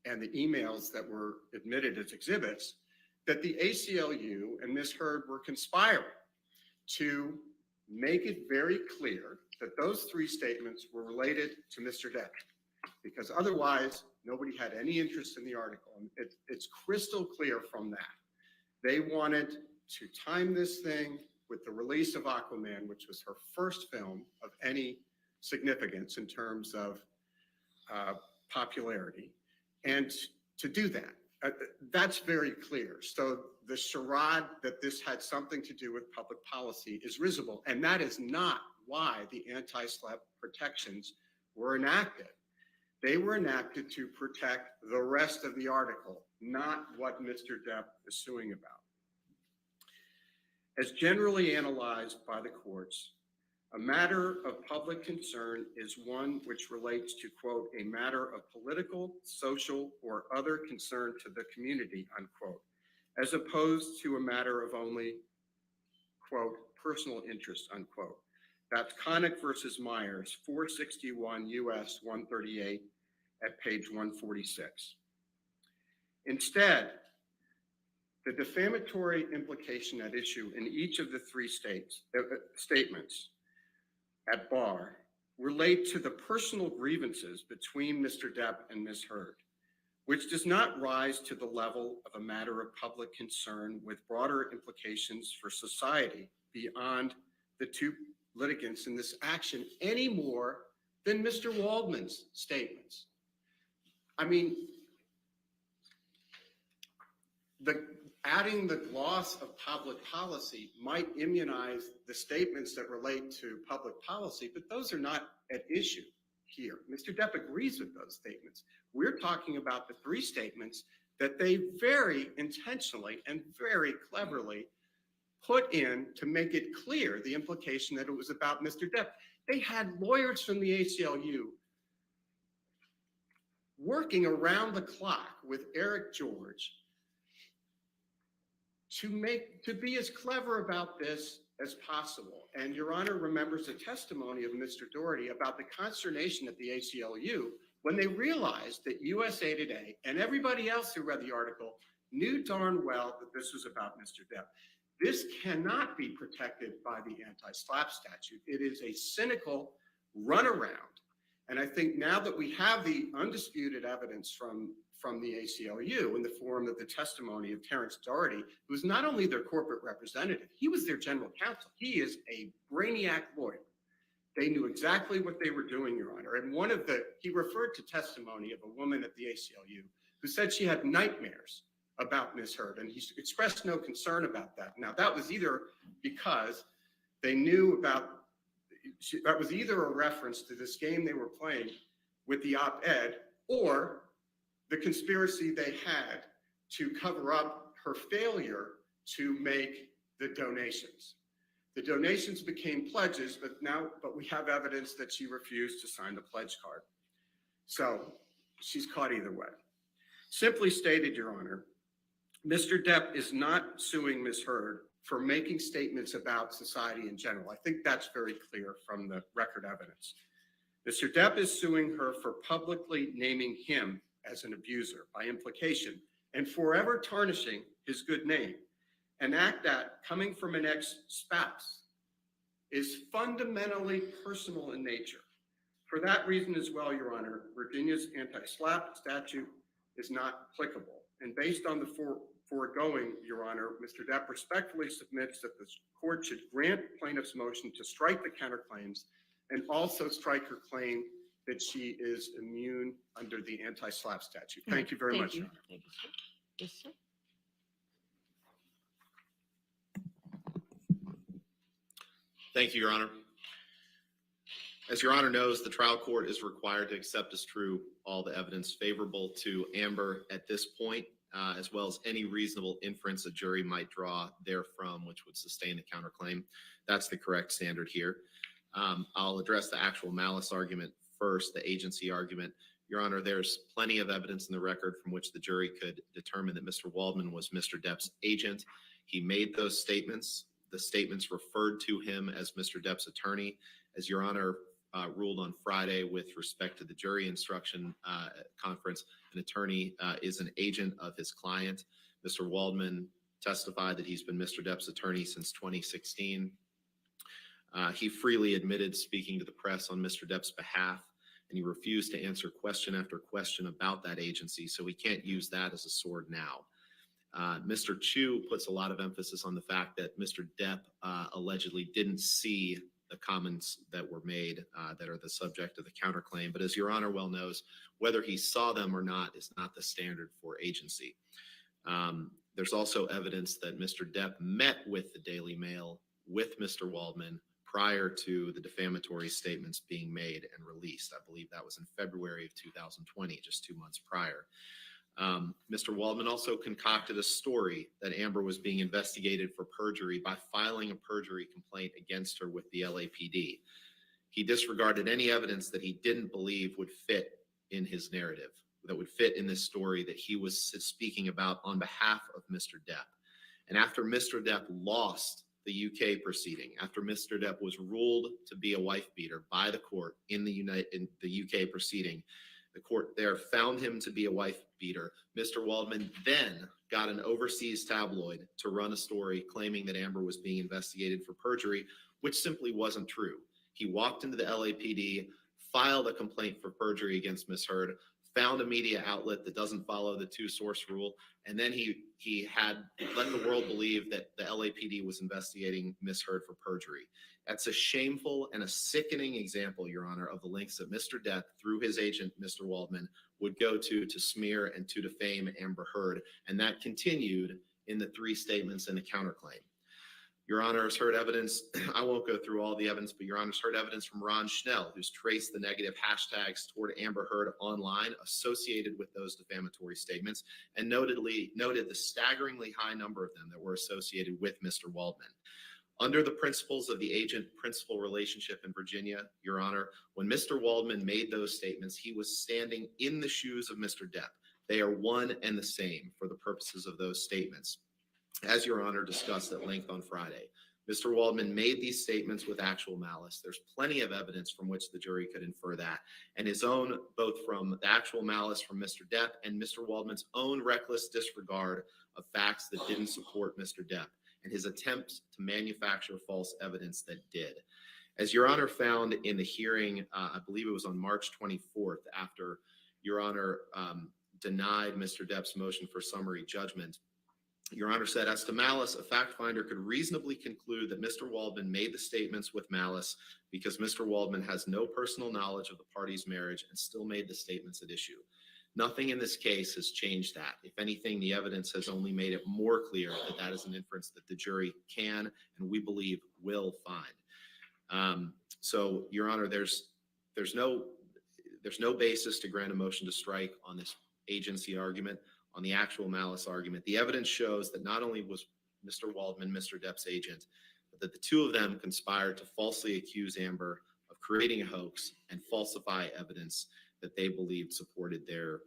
and the emails that were admitted as exhibits, that the ACLU and Ms. Heard were conspiring to make it very clear that those three statements were related to Mr. Depp, because otherwise nobody had any interest in the article. And it's crystal clear from that. They wanted to time this thing with the release of Aquaman, which was her first film of any significance in terms of popularity, and to do that. That's very clear. So the charade that this had something to do with public policy is risible, and that is not why the anti-SLAPP protections were enacted. They were enacted to protect the rest of the article, not what Mr. Depp is suing about. As generally analyzed by the courts, a matter of public concern is one which relates to, quote, a matter of political, social, or other concern to the community, unquote, as opposed to a matter of only, quote, personal interest, unquote. That's Connick versus Myers, 461 U.S. 138 at page 146. Instead, the defamatory implication at issue in each of the three statements at bar relate to the personal grievances between Mr. Depp and Ms. Heard, which does not rise to the level of a matter of public concern with broader implications for society beyond the two litigants in this action any more than Mr. Waldman's statements. I mean, adding the gloss of public policy might immunize the statements that relate to public policy, but those are not at issue here. Mr. Depp agrees with those statements. We're talking about the three statements that they very intentionally and very cleverly put in to make it clear the implication that it was about Mr. Depp. They had lawyers from the ACLU working around the clock with Eric George to be as clever about this as possible. And Your Honor remembers the testimony of Mr. Doherty about the consternation at the ACLU when they realized that USA Today and everybody else who read the article knew darn well that this was about Mr. Depp. This cannot be protected by the anti-SLAPP statute. It is a cynical runaround. And I think now that we have the undisputed evidence from the ACLU in the form of the testimony of Terrence Doherty, who was not only their corporate representative, he was their general counsel. He is a brainiac lawyer. They knew exactly what they were doing, Your Honor. And he referred to testimony of a woman at the ACLU who said she had nightmares about Ms. Heard, and he expressed no concern about that. Now, that was either because they knew about, that was either a reference to this game they were playing with the op-ed or the conspiracy they had to cover up her failure to make the donations. The donations became pledges, but we have evidence that she refused to sign the pledge card. So she's caught either way. Simply stated, Your Honor, Mr. Depp is not suing Ms. Heard for making statements about society in general. I think that's very clear from the record evidence. Mr. Depp is suing her for publicly naming him as an abuser by implication and forever tarnishing his good name, an act that, coming from an ex-spouse, is fundamentally personal in nature. For that reason as well, Your Honor, Virginia's anti-SLAPP statute is not applicable. And based on the foregoing, Your Honor, Mr. Depp respectfully submits that the court should grant plaintiff's motion to strike the counterclaims and also strike her claim that she is immune under the anti-SLAPP statute. Thank you very much, Your Honor. Thank you, sir. Yes, sir. Thank you, Your Honor. As Your Honor knows, the trial court is required to accept as true all the evidence favorable to Amber at this point, as well as any reasonable inference a jury might draw therefrom, which would sustain the counterclaim. That's the correct standard here. I'll address the actual malice argument first, the agency argument. Your Honor, there's plenty of evidence in the record from which the jury could determine that Mr. Waldman was Mr. Depp's agent. He made those statements. The statements referred to him as Mr. Depp's attorney. As Your Honor ruled on Friday with respect to the jury instruction conference, an attorney is an agent of his client. Mr. Waldman testified that he's been Mr. Depp's attorney since 2016. He freely admitted speaking to the press on Mr. Depp's behalf, and he refused to answer question after question about that agency, so we can't use that as a sword now. Mr. Chu puts a lot of emphasis on the fact that Mr. Depp allegedly didn't see the comments that were made that are the subject of the counterclaim. But as Your Honor well knows, whether he saw them or not is not the standard for agency. There's also evidence that Mr. Depp met with the Daily Mail with Mr. Waldman prior to the defamatory statements being made and released. I believe that was in February of 2020, just 2 months prior. Mr. Waldman also concocted a story that Amber was being investigated for perjury by filing a perjury complaint against her with the LAPD. He disregarded any evidence that he didn't believe would fit in his narrative, that would fit in this story that he was speaking about on behalf of Mr. Depp. And after Mr. Depp lost the UK proceeding, after Mr. Depp was ruled to be a wife beater by the court in the UK proceeding, the court there found him to be a wife beater. Mr. Waldman then got an overseas tabloid to run a story claiming that Amber was being investigated for perjury, which simply wasn't true. He walked into the LAPD, filed a complaint for perjury against Ms. Heard, found a media outlet that doesn't follow the two-source rule, and then he had let the world believe that the LAPD was investigating Ms. Heard for perjury. That's a shameful and a sickening example, Your Honor, of the lengths that Mr. Depp, through his agent, Mr. Waldman, would go to smear and to defame Amber Heard, and that continued in the 3 statements and the counterclaim. Your Honor has heard evidence, I won't go through all the evidence, but Your Honor has heard evidence from Ron Schnell, who's traced the negative hashtags toward Amber Heard online associated with those defamatory statements, and noted the staggeringly high number of them that were associated with Mr. Waldman. Under the principles of the agent-principal relationship in Virginia, Your Honor, when Mr. Waldman made those statements, he was standing in the shoes of Mr. Depp. They are one and the same for the purposes of those statements. As Your Honor discussed at length on Friday, Mr. Waldman made these statements with actual malice. There's plenty of evidence from which the jury could infer that, and his own, both from the actual malice from Mr. Depp and Mr. Waldman's own reckless disregard of facts that didn't support Mr. Depp, and his attempts to manufacture false evidence that did. As Your Honor found in the hearing, I believe it was on March 24th, after Your Honor denied Mr. Depp's motion for summary judgment, Your Honor said, as to malice, a fact finder could reasonably conclude that Mr. Waldman made the statements with malice because Mr. Waldman has no personal knowledge of the party's marriage and still made the statements at issue. Nothing in this case has changed that. If anything, the evidence has only made it more clear that that is an inference that the jury can and we believe will find. So, Your Honor, there's no basis to grant a motion to strike on this agency argument, on the actual malice argument. The evidence shows that not only was Mr. Waldman Mr. Depp's agent, but that the two of them conspired to falsely accuse Amber of creating a hoax and falsify evidence that they believed supported their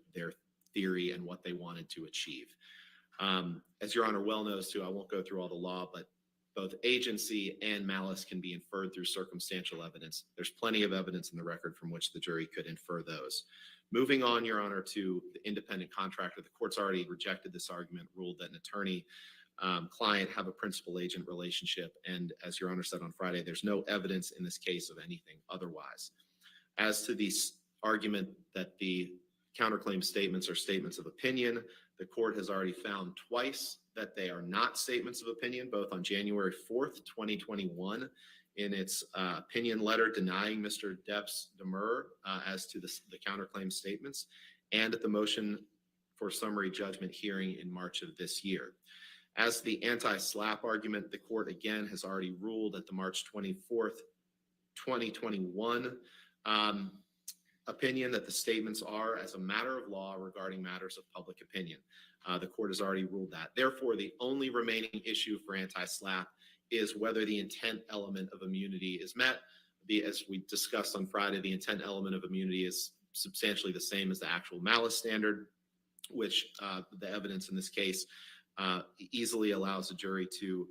theory and what they wanted to achieve. As Your Honor well knows too, I won't go through all the law, but both agency and malice can be inferred through circumstantial evidence. There's plenty of evidence in the record from which the jury could infer those. Moving on, Your Honor, to the independent contractor, the court's already rejected this argument, ruled that an attorney-client have a principal-agent relationship, and as Your Honor said on Friday, there's no evidence in this case of anything otherwise. As to the argument that the counterclaim statements are statements of opinion, the court has already found twice that they are not statements of opinion, both on January 4th, 2021, in its opinion letter denying Mr. Depp's demur as to the counterclaim statements, and at the motion for summary judgment hearing in March of this year. As the anti-SLAPP argument, the court again has already ruled at the March 24th, 2021 opinion that the statements are as a matter of law regarding matters of public opinion. The court has already ruled that. Therefore, the only remaining issue for anti-SLAPP is whether the intent element of immunity is met. As we discussed on Friday, the intent element of immunity is substantially the same as the actual malice standard, which the evidence in this case easily allows a jury to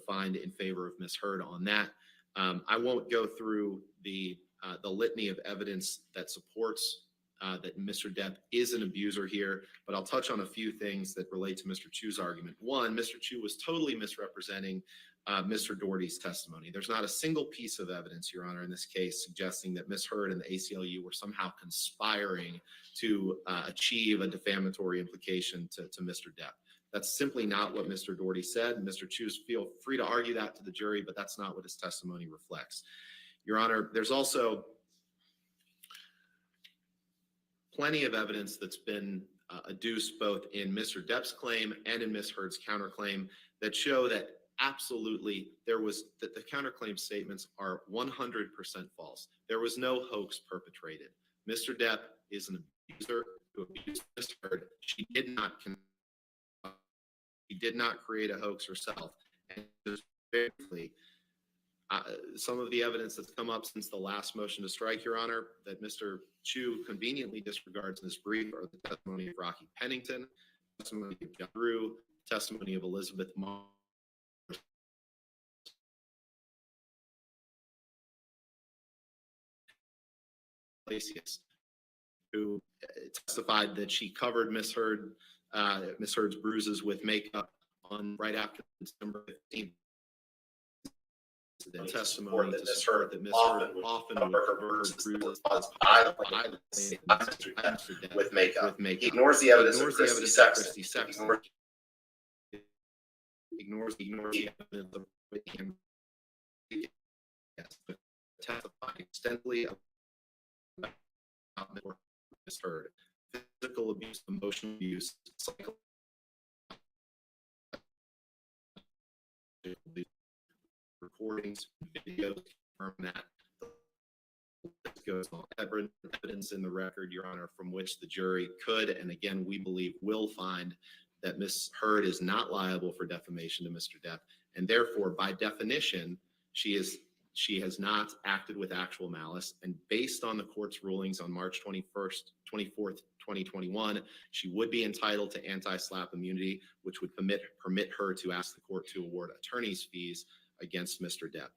find in favor of Ms. Heard on that. I won't go through the litany of evidence that supports that Mr. Depp is an abuser here, but I'll touch on a few things that relate to Mr. Chu's argument. One, Mr. Chu was totally misrepresenting Mr. Doherty's testimony. There's not a single piece of evidence, Your Honor, in this case suggesting that Ms. Heard and the ACLU were somehow conspiring to achieve a defamatory implication to Mr. Depp. That's simply not what Mr. Doherty said. Mr. Chu's feel free to argue that to the jury, but that's not what his testimony reflects. Your Honor, there's also plenty of evidence that's been adduced both in Mr. Depp's claim and in Ms. Heard's counterclaim that show that absolutely that the counterclaim statements are 100% false. There was no hoax perpetrated. Mr. Depp is an abuser who abused Ms. Heard. She did not create a hoax herself. And just basically, some of the evidence that's come up since the last motion to strike, Your Honor, that Mr. Chu conveniently disregards in this brief are the testimony of Rocky Pennington, testimony of John Drew, testimony of Elizabeth Moore, who testified that she covered Ms. Heard's bruises with makeup right after December 15th. The testimony to support that Ms. Heard often would cover her bruises with makeup. He ignores the evidence of Christy Sexton. Ignores the evidence of Whitney and testifying extensively about Ms. Heard. Physical abuse, emotional abuse, psychological recordings, videos confirm that. Goes on. Evidence in the record, Your Honor, from which the jury could, and again, we believe will find that Ms. Heard is not liable for defamation to Mr. Depp, and therefore, by definition, she has not acted with actual malice. And based on the court's rulings on March 24th, 2021, she would be entitled to anti-SLAPP immunity, which would permit her to ask the court to award attorney's fees against Mr. Depp.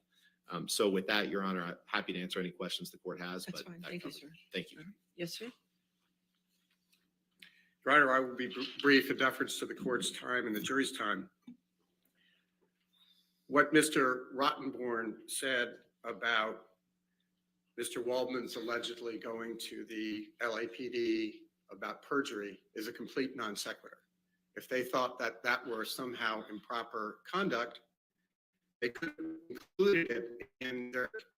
So with that, Your Honor, I'm happy to answer any questions the court has. That's fine. Thank you, sir. Thank you. Yes, sir. Your Honor, I will be brief in deference to the court's time and the jury's time. What Mr. Rottenborn said about Mr. Waldman's allegedly going to the LAPD about perjury is a complete non sequitur. If they thought that that were somehow improper conduct, they could have included it in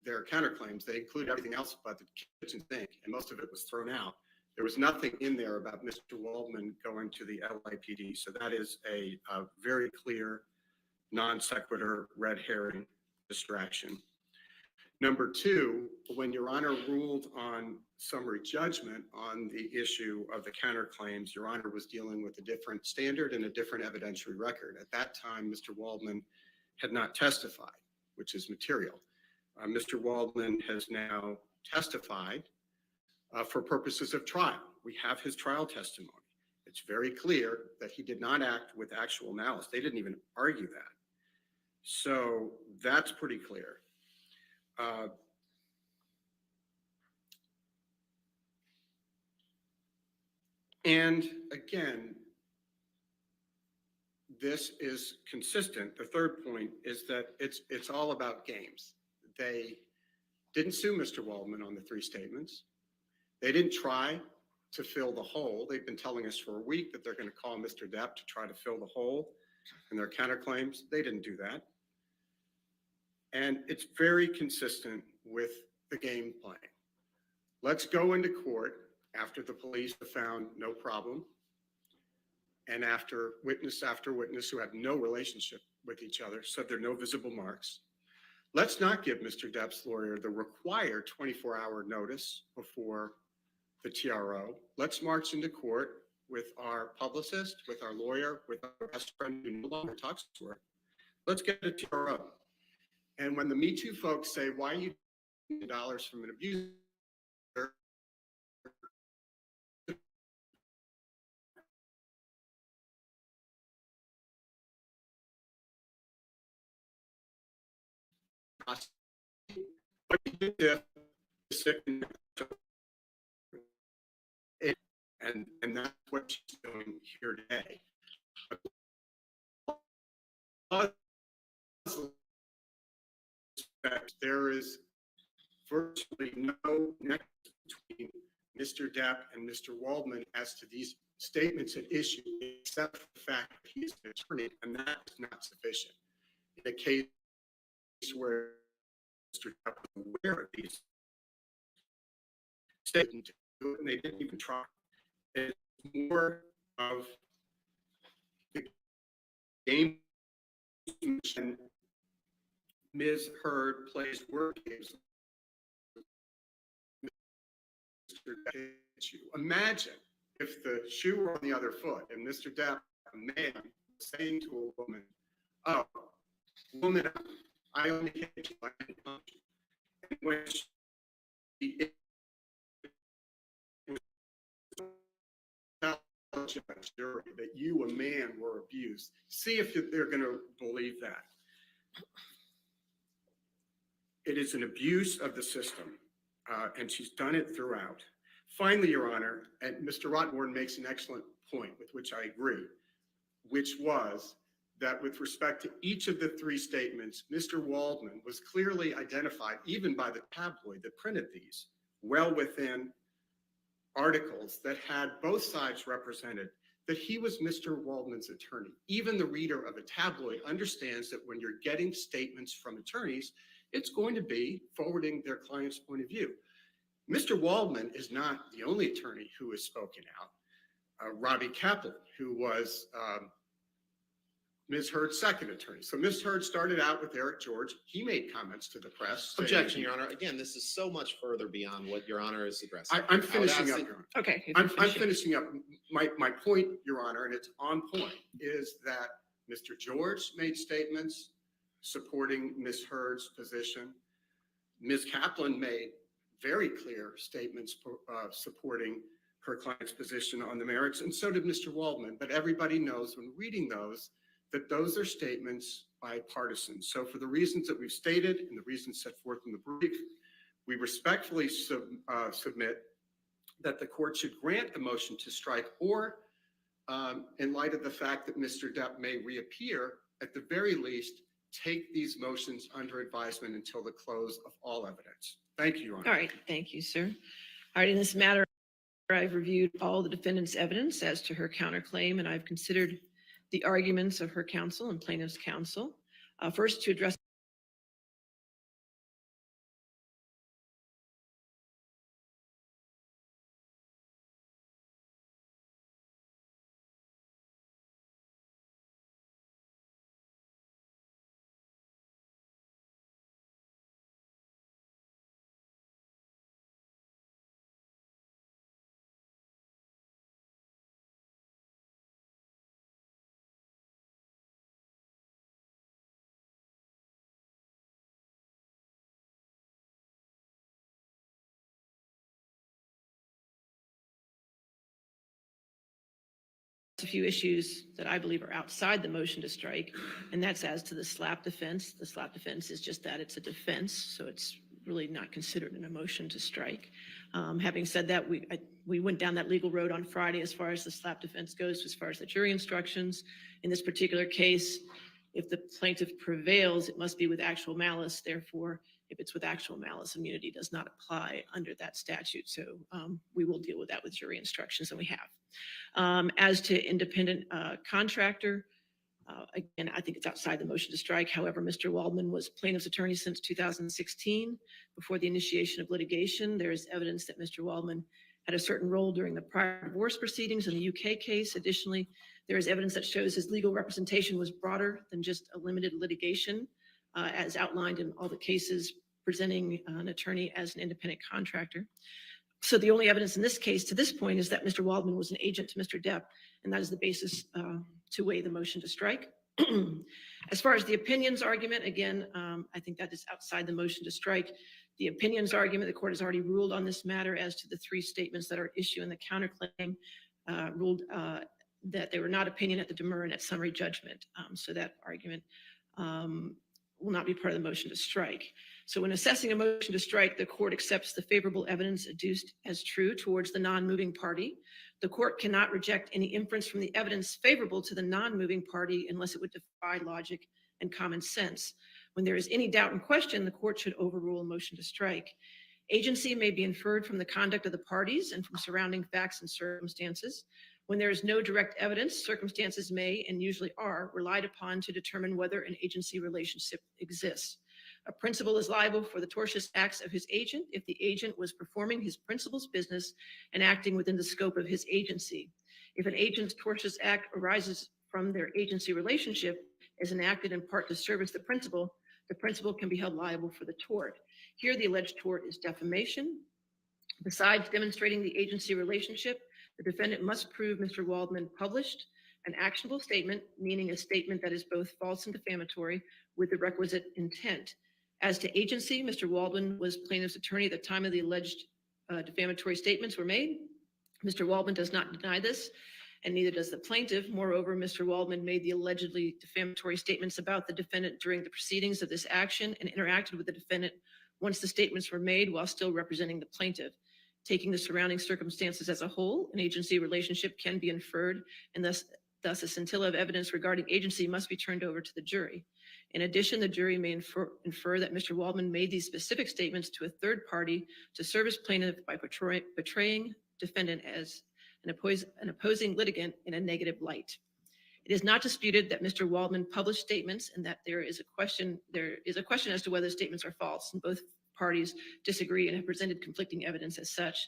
their counterclaims. They included everything else but the kitchen sink, and most of it was thrown out. There was nothing in there about Mr. Waldman going to the LAPD. So that is a very clear non sequitur red herring distraction. Number two, when Your Honor ruled on summary judgment on the issue of the counterclaims, Your Honor was dealing with a different standard and a different evidentiary record. At that time, Mr. Waldman had not testified, which is material. Mr. Waldman has now testified for purposes of trial. We have his trial testimony. It's very clear that he did not act with actual malice. They didn't even argue that. So that's pretty clear. And again, this is consistent. The third point is that it's all about games. They didn't sue Mr. Waldman on the three statements. They didn't try to fill the hole. They've been telling us for a week that they're going to call Mr. Depp to try to fill the hole in their counterclaims. They didn't do that. And it's very consistent with the game playing. Let's go into court after the police have found no problem and after witness who had no relationship with each other said there are no visible marks. Let's not give Mr. Depp's lawyer the required 24-hour notice before the TRO. Let's march into court with our publicist, with our lawyer, with our best friend who no longer talks to her. Let's get a TRO. And when the Me Too folks say, why are you $2 from an abuser? But even if the second, and that's what she's doing here today. There is virtually no nexus between Mr. Depp and Mr. Waldman as to these statements at issue, except for the fact that he's an attorney, and that is not sufficient. In a case where Mr. Depp was aware of these statements, and they didn't even try. It's more of the game, and Ms. Heard plays word games. Imagine if the shoe were on the other foot and Mr. Depp, a man, saying to a woman, "Oh, woman, I only hit you, I didn't punch you." And when she jury that you, a man, were abused. See if they're going to believe that. It is an abuse of the system, and she's done it throughout. Finally, Your Honor, and Mr. Rottenborn makes an excellent point with which I agree, which was that with respect to each of the three statements, Mr. Waldman was clearly identified, even by the tabloid that printed these, well within articles that had both sides represented, that he was Mr. Waldman's attorney. Even the reader of a tabloid understands that when you're getting statements from attorneys, it's going to be forwarding their client's point of view. Mr. Waldman is not the only attorney who has spoken out. Robbie Kaplan, who was Ms. Heard's second attorney. So Ms. Heard started out with Eric George. He made comments to the press. Objection, Your Honor. Again, this is so much further beyond what Your Honor is addressing. I'm finishing up, Your Honor. Okay. I'm finishing up. My point, Your Honor, and it's on point, is that Mr. George made statements supporting Ms. Heard's position. Ms. Kaplan made very clear statements supporting her client's position on the merits, and so did Mr. Waldman. But everybody knows when reading those that those are statements by partisans. So for the reasons that we've stated and the reasons set forth in the brief, we respectfully submit that the court should grant a motion to strike, or in light of the fact that Mr. Depp may reappear, at the very least, take these motions under advisement until the close of all evidence. Thank you, Your Honor. All right. Thank you, sir. All right. In this matter, I've reviewed all the defendant's evidence as to her counterclaim, and I've considered the arguments of her counsel and plaintiff's counsel. First, to address a few issues that I believe are outside the motion to strike, and that's as to the slap defense. The slap defense is just that, it's a defense, so it's really not considered in a motion to strike. Having said that, we went down that legal road on Friday as far as the slap defense goes, as far as the jury instructions. In this particular case, if the plaintiff prevails, it must be with actual malice. Therefore, if it's with actual malice, immunity does not apply under that statute. So we will deal with that with jury instructions, and we have. As to independent contractor, again, I think it's outside the motion to strike. However, Mr. Waldman was plaintiff's attorney since 2016. Before the initiation of litigation, there is evidence that Mr. Waldman had a certain role during the prior divorce proceedings in the UK case. Additionally, there is evidence that shows his legal representation was broader than just a limited litigation, as outlined in all the cases presenting an attorney as an independent contractor. So the only evidence in this case to this point is that Mr. Waldman was an agent to Mr. Depp, and that is the basis to weigh the motion to strike. As far as the opinions argument, again, I think that is outside the motion to strike. The opinions argument, the court has already ruled on this matter as to the three statements that are at issue in the counterclaim, ruled that they were not opinion at the demur and at summary judgment. So that argument will not be part of the motion to strike. So when assessing a motion to strike, the court accepts the favorable evidence adduced as true towards the non-moving party. The court cannot reject any inference from the evidence favorable to the non-moving party unless it would defy logic and common sense. When there is any doubt and question, the court should overrule a motion to strike. Agency may be inferred from the conduct of the parties and from surrounding facts and circumstances. When there is no direct evidence, circumstances may, and usually are, relied upon to determine whether an agency relationship exists. A principal is liable for the tortious acts of his agent if the agent was performing his principal's business and acting within the scope of his agency. If an agent's tortious act arises from their agency relationship, is enacted in part to service the principal can be held liable for the tort. Here, the alleged tort is defamation. Besides demonstrating the agency relationship, the defendant must prove Mr. Waldman published an actionable statement, meaning a statement that is both false and defamatory with the requisite intent. As to agency, Mr. Waldman was plaintiff's attorney at the time of the alleged defamatory statements were made. Mr. Waldman does not deny this, and neither does the plaintiff. Moreover, Mr. Waldman made the allegedly defamatory statements about the defendant during the proceedings of this action and interacted with the defendant once the statements were made while still representing the plaintiff. Taking the surrounding circumstances as a whole, an agency relationship can be inferred, and thus a scintilla of evidence regarding agency must be turned over to the jury. In addition, the jury may infer that Mr. Waldman made these specific statements to a third party to serve as plaintiff by portraying defendant as an opposing litigant in a negative light. It is not disputed that Mr. Waldman published statements and that there is a question as to whether the statements are false, and both parties disagree and have presented conflicting evidence as such.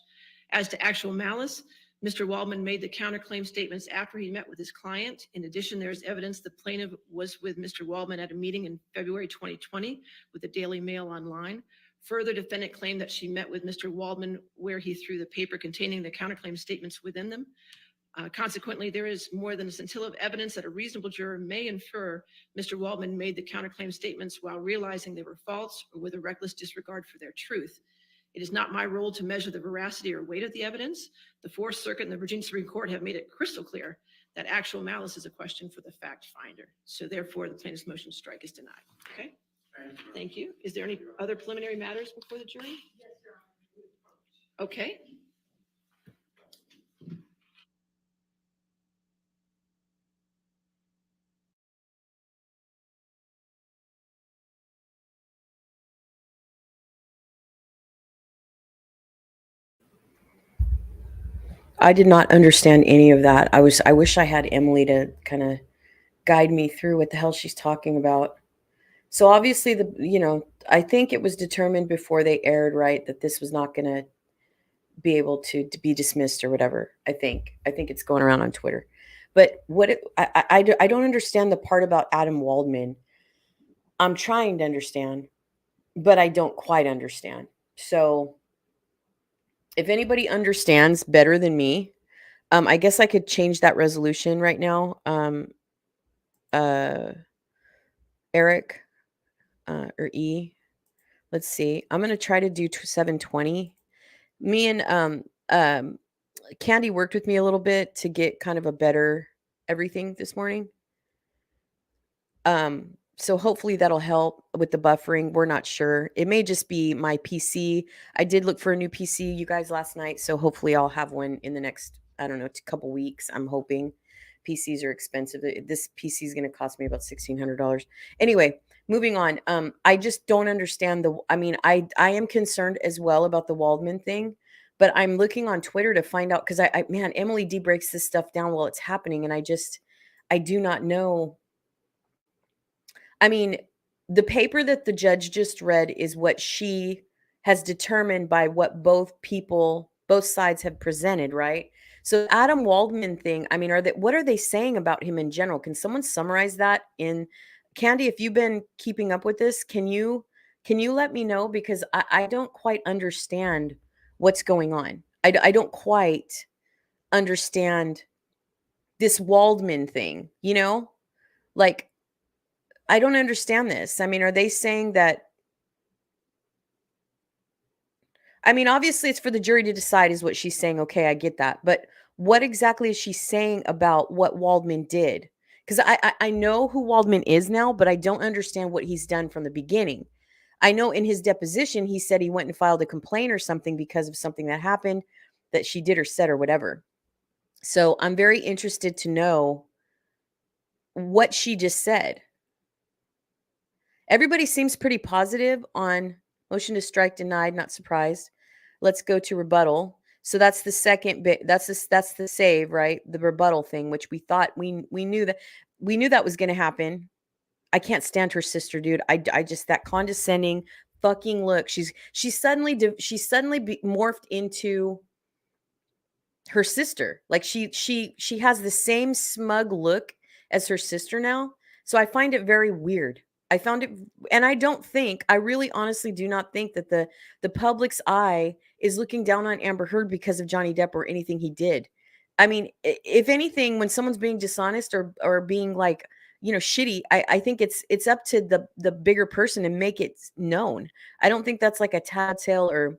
As to actual malice, Mr. Waldman made the counterclaim statements after he met with his client. In addition, there is evidence the plaintiff was with Mr. Waldman at a meeting in February 2020 with the Daily Mail Online. Further, defendant claimed that she met with Mr. Waldman where he threw the paper containing the counterclaim statements within them. Consequently, there is more than a scintilla of evidence that a reasonable juror may infer Mr. Waldman made the counterclaim statements while realizing they were false or with a reckless disregard for their truth. It is not my role to measure the veracity or weight of the evidence. The Fourth Circuit and the Virginia Supreme Court have made it crystal clear that actual malice is a question for the fact finder. So therefore, the plaintiff's motion to strike is denied. Okay? Thank you. Is there any other preliminary matters before the jury? Yes, Your Honor. Okay. I did not understand any of that. I wish I had Emily to kind of guide me through what the hell she's talking about. So obviously I think it was determined before they aired, right, that this was not going to be able to be dismissed or whatever. I think it's going around on Twitter. But I don't understand the part about Adam Waldman. I'm trying to understand, but I don't quite understand. So if anybody understands better than me, I guess I could change that resolution right now. Eric or E. Let's see. I'm going to try to do 720. Me and Candy worked with me a little bit to get kind of a better everything this morning. So hopefully that'll help with the buffering. We're not sure. It may just be my PC. I did look for a new PC, you guys, last night. So hopefully I'll have one in the next, I don't know, couple weeks. I'm hoping. PCs are expensive. This PC is going to cost me about $1,600. Anyway, moving on. I just don't understand I am concerned as well about the Waldman thing, but I'm looking on Twitter to find out because Emily D breaks this stuff down while it's happening. And I do not know. I mean, the paper that the judge just read is what she has determined by what both sides have presented, right? So Adam Waldman thing, I mean, what are they saying about him in general? Can someone summarize that in Candy? If you've been keeping up with this, can you let me know? Because I don't quite understand what's going on. I don't quite understand this Waldman thing, like, I don't understand this. I mean, are they saying that? I mean, obviously it's for the jury to decide is what she's saying. Okay, I get that. But what exactly is she saying about what Waldman did? Because I know who Waldman is now, but I don't understand what he's done from the beginning. I know in his deposition, he said he went and filed a complaint or something because of something that happened that she did or said or whatever. So I'm very interested to know what she just said. Everybody seems pretty positive on motion to strike denied, not surprised. Let's go to rebuttal. So that's the second bit. That's the save, right? The rebuttal thing, which we thought we knew that was going to happen. I can't stand her sister, dude. I just, that condescending fucking look. She suddenly morphed into her sister. Like she has the same smug look as her sister now. So I find it very weird. I found it, and I really honestly do not think that the public's eye is looking down on Amber Heard because of Johnny Depp or anything he did. I mean, if anything, when someone's being dishonest or being like, shitty, I think it's up to the bigger person to make it known. I don't think that's like a tattletale or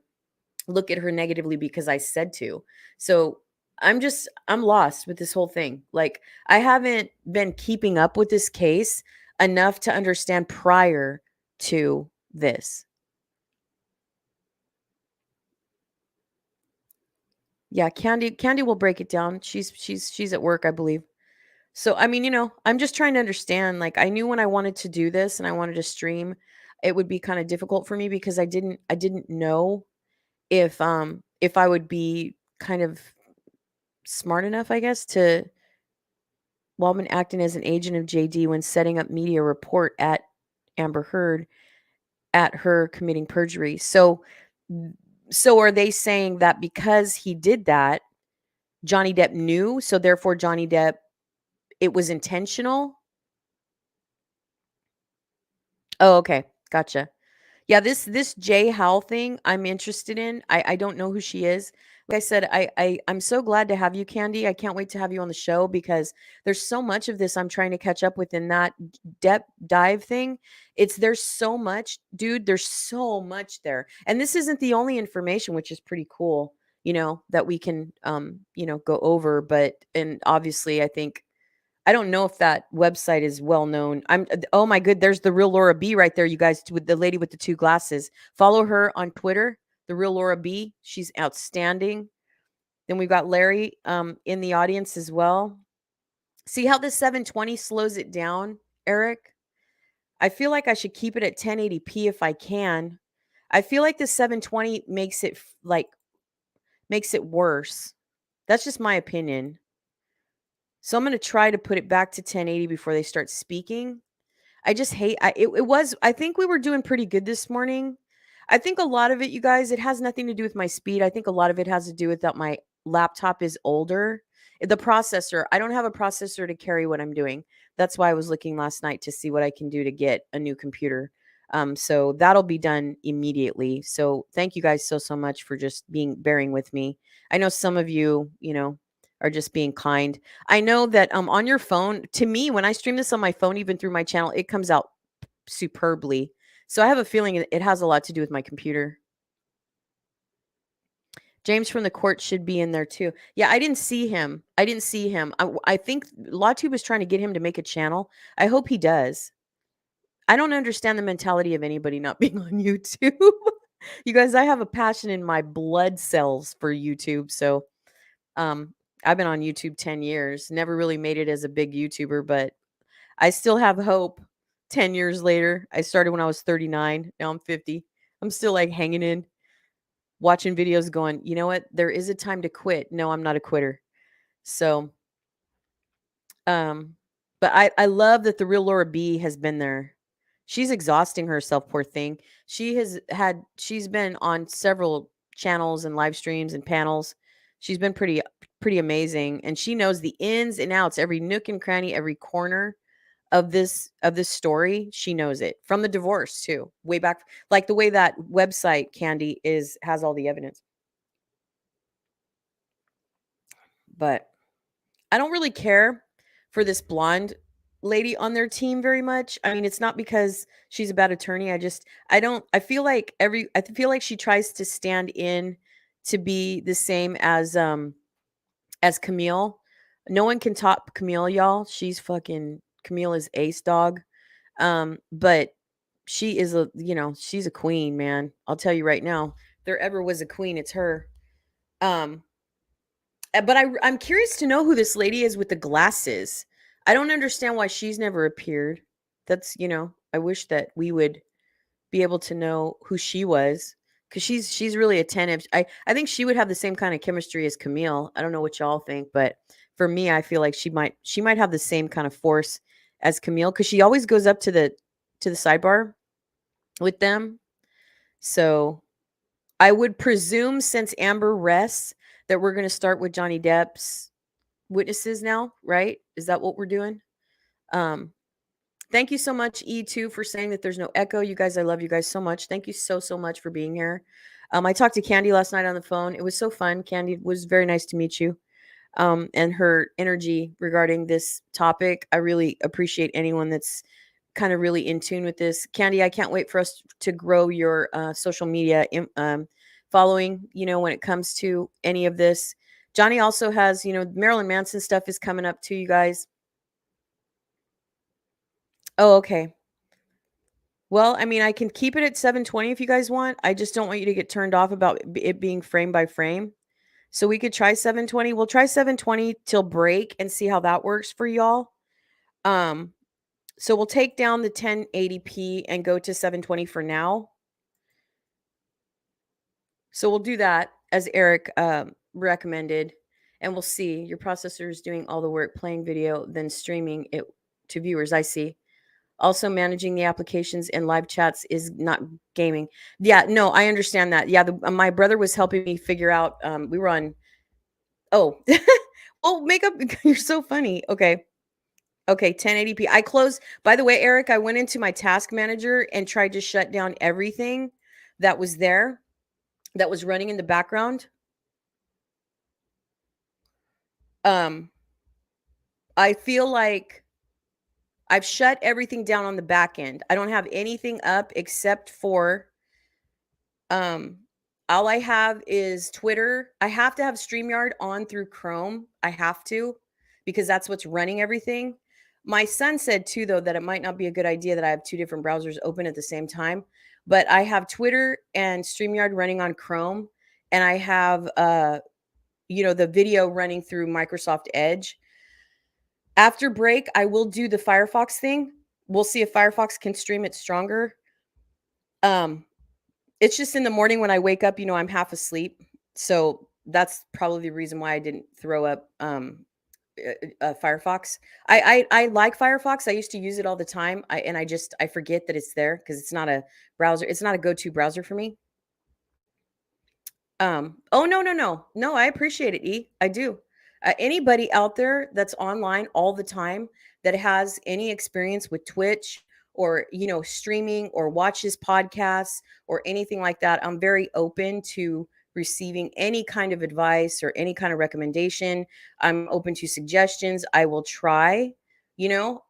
look at her negatively because I said to. So I'm lost with this whole thing. Like, I haven't been keeping up with this case enough to understand prior to this. Yeah, Candy will break it down. She's at work, I believe. So I mean, I'm just trying to understand. Like, I knew when I wanted to do this and I wanted to stream, it would be kind of difficult for me because I didn't know if I would be kind of smart enough, I guess, to Waldman acting as an agent of JD when setting up media report at Amber Heard at her committing perjury. So are they saying that because he did that, Johnny Depp knew, so therefore Johnny Depp, it was intentional? Oh, okay. Gotcha. Yeah, this Jay Howell thing, I'm interested in. I don't know who she is. Like I said, I'm so glad to have you, Candy. I can't wait to have you on the show because there's so much of this I'm trying to catch up with in that depth dive thing. There's so much, dude. There's so much there, and this isn't the only information, which is pretty cool. That we can go over. But and obviously, I don't know if that website is well known. Oh my good, there's the real Laura B right there, you guys, with the lady with the two glasses. Follow her on Twitter, the real Laura B. She's outstanding. Then we've got Larry in the audience as well. See how this 720 slows it down, Eric? I feel like I should keep it at 1080p if I can. I feel like the 720 makes it worse. That's just my opinion. So I'm going to try to put it back to 1080 before they start speaking. I just hate I think we were doing pretty good this morning. I think a lot of it, you guys, it has nothing to do with my speed. I think a lot of it has to do with that my laptop is older. The processor, I don't have a processor to carry what I'm doing. That's why I was looking last night to see what I can do to get a new computer. So that'll be done immediately. So thank you guys so much for just bearing with me. I know some of you, are just being kind. I know that on your phone, to me, when I stream this on my phone, even through my channel, it comes out superbly. So I have a feeling it has a lot to do with my computer. James from the court should be in there too. Yeah, I didn't see him. I think LawTube is trying to get him to make a channel. I hope he does. I don't understand the mentality of anybody not being on YouTube. You guys, I have a passion in my blood cells for YouTube. So I've been on YouTube 10 years, never really made it as a big YouTuber, but I still have hope 10 years later. I started when I was 39. Now I'm 50. I'm still like hanging in, watching videos going, you know what? There is a time to quit. No, I'm not a quitter. So, but I love that the real Laura B has been there. She's exhausting herself, poor thing. She's been on several channels and live streams and panels. She's been pretty amazing, and she knows the ins and outs, every nook and cranny, every corner of this story. She knows it from the divorce too, way back, like the way that website Candy has all the evidence. But I don't really care for this blonde lady on their team very much. I mean, it's not because she's a bad attorney. I feel like she tries to stand in to be the same as Camille. No one can top Camille, y'all. Camille is ace dog. But she is she's a queen, man. I'll tell you right now. If there ever was a queen, it's her. Um, but I'm curious to know who this lady is with the glasses. I don't understand why she's never appeared. That's, I wish that we would be able to know who she was, because she's really attentive. I think she would have the same kind of chemistry as Camille. I don't know what y'all think, but for me, I feel like she might have the same kind of force as Camille, because she always goes up to the sidebar with them. So I would presume, since Amber rests, that we're going to start with Johnny Depp's witnesses now, right? Is that what we're doing? Thank you so much, E2, for saying that there's no echo. You guys, I love you guys so much. Thank you so much for being here. I talked to Candy last night on the phone. It was so fun. Candy, it was very nice to meet you. And her energy regarding this topic. I really appreciate anyone that's kind of really in tune with this. Candy, I can't wait for us to grow your social media following, when it comes to any of this. Johnny also has, Marilyn Manson stuff is coming up too, you guys. Oh, okay. Well, I mean, I can keep it at 720 if you guys want. I just don't want you to get turned off about it being frame by frame. So we could try 720. We'll try 720 till break and see how that works for y'all. So we'll take down the 1080p and go to 720 for now. So we'll do that as Eric recommended, and we'll see. Your processor is doing all the work, playing video, then streaming it to viewers. I see. Also, managing the applications and live chats is not gaming. Yeah, no, I understand that. Yeah, my brother was helping me figure out. We were on. Oh, well, makeup. You're so funny. Okay, 1080p. I closed. By the way, Eric, I went into my task manager and tried to shut down everything that was there, that was running in the background. I feel like I've shut everything down on the back end. I don't have anything up except for all I have is Twitter. I have to have StreamYard on through Chrome. I have to, because that's what's running everything. My son said too, though, that it might not be a good idea that I have two different browsers open at the same time. But I have Twitter and StreamYard running on Chrome, and I have the video running through Microsoft Edge. After break, I will do the Firefox thing. We'll see if Firefox can stream it stronger. It's just in the morning when I wake up, I'm half asleep. So that's probably the reason why I didn't throw up Firefox. I like Firefox. I used to use it all the time. I forget that it's there because it's not a browser. It's not a go-to browser for me. Oh, no, I appreciate it, E. I do. Anybody out there that's online all the time that has any experience with Twitch or, streaming or watches podcasts or anything like that, I'm very open to receiving any kind of advice or any kind of recommendation. I'm open to suggestions. I will try,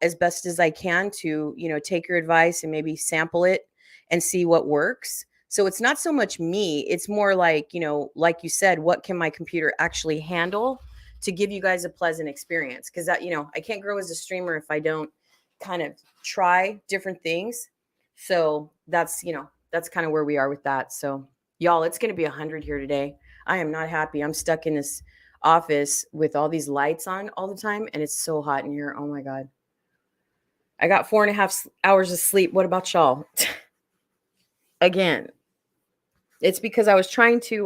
as best as I can to, take your advice and maybe sample it and see what works. So it's not so much me. It's more like, like you said, what can my computer actually handle to give you guys a pleasant experience? Because I can't grow as a streamer if I don't kind of try different things. So that's kind of where we are with that. So y'all, it's going to be 100 here today. I am not happy. I'm stuck in this office with all these lights on all the time, and it's so hot in here. Oh my God. I got 4.5 hours of sleep. What about y'all? Again, it's because I was trying to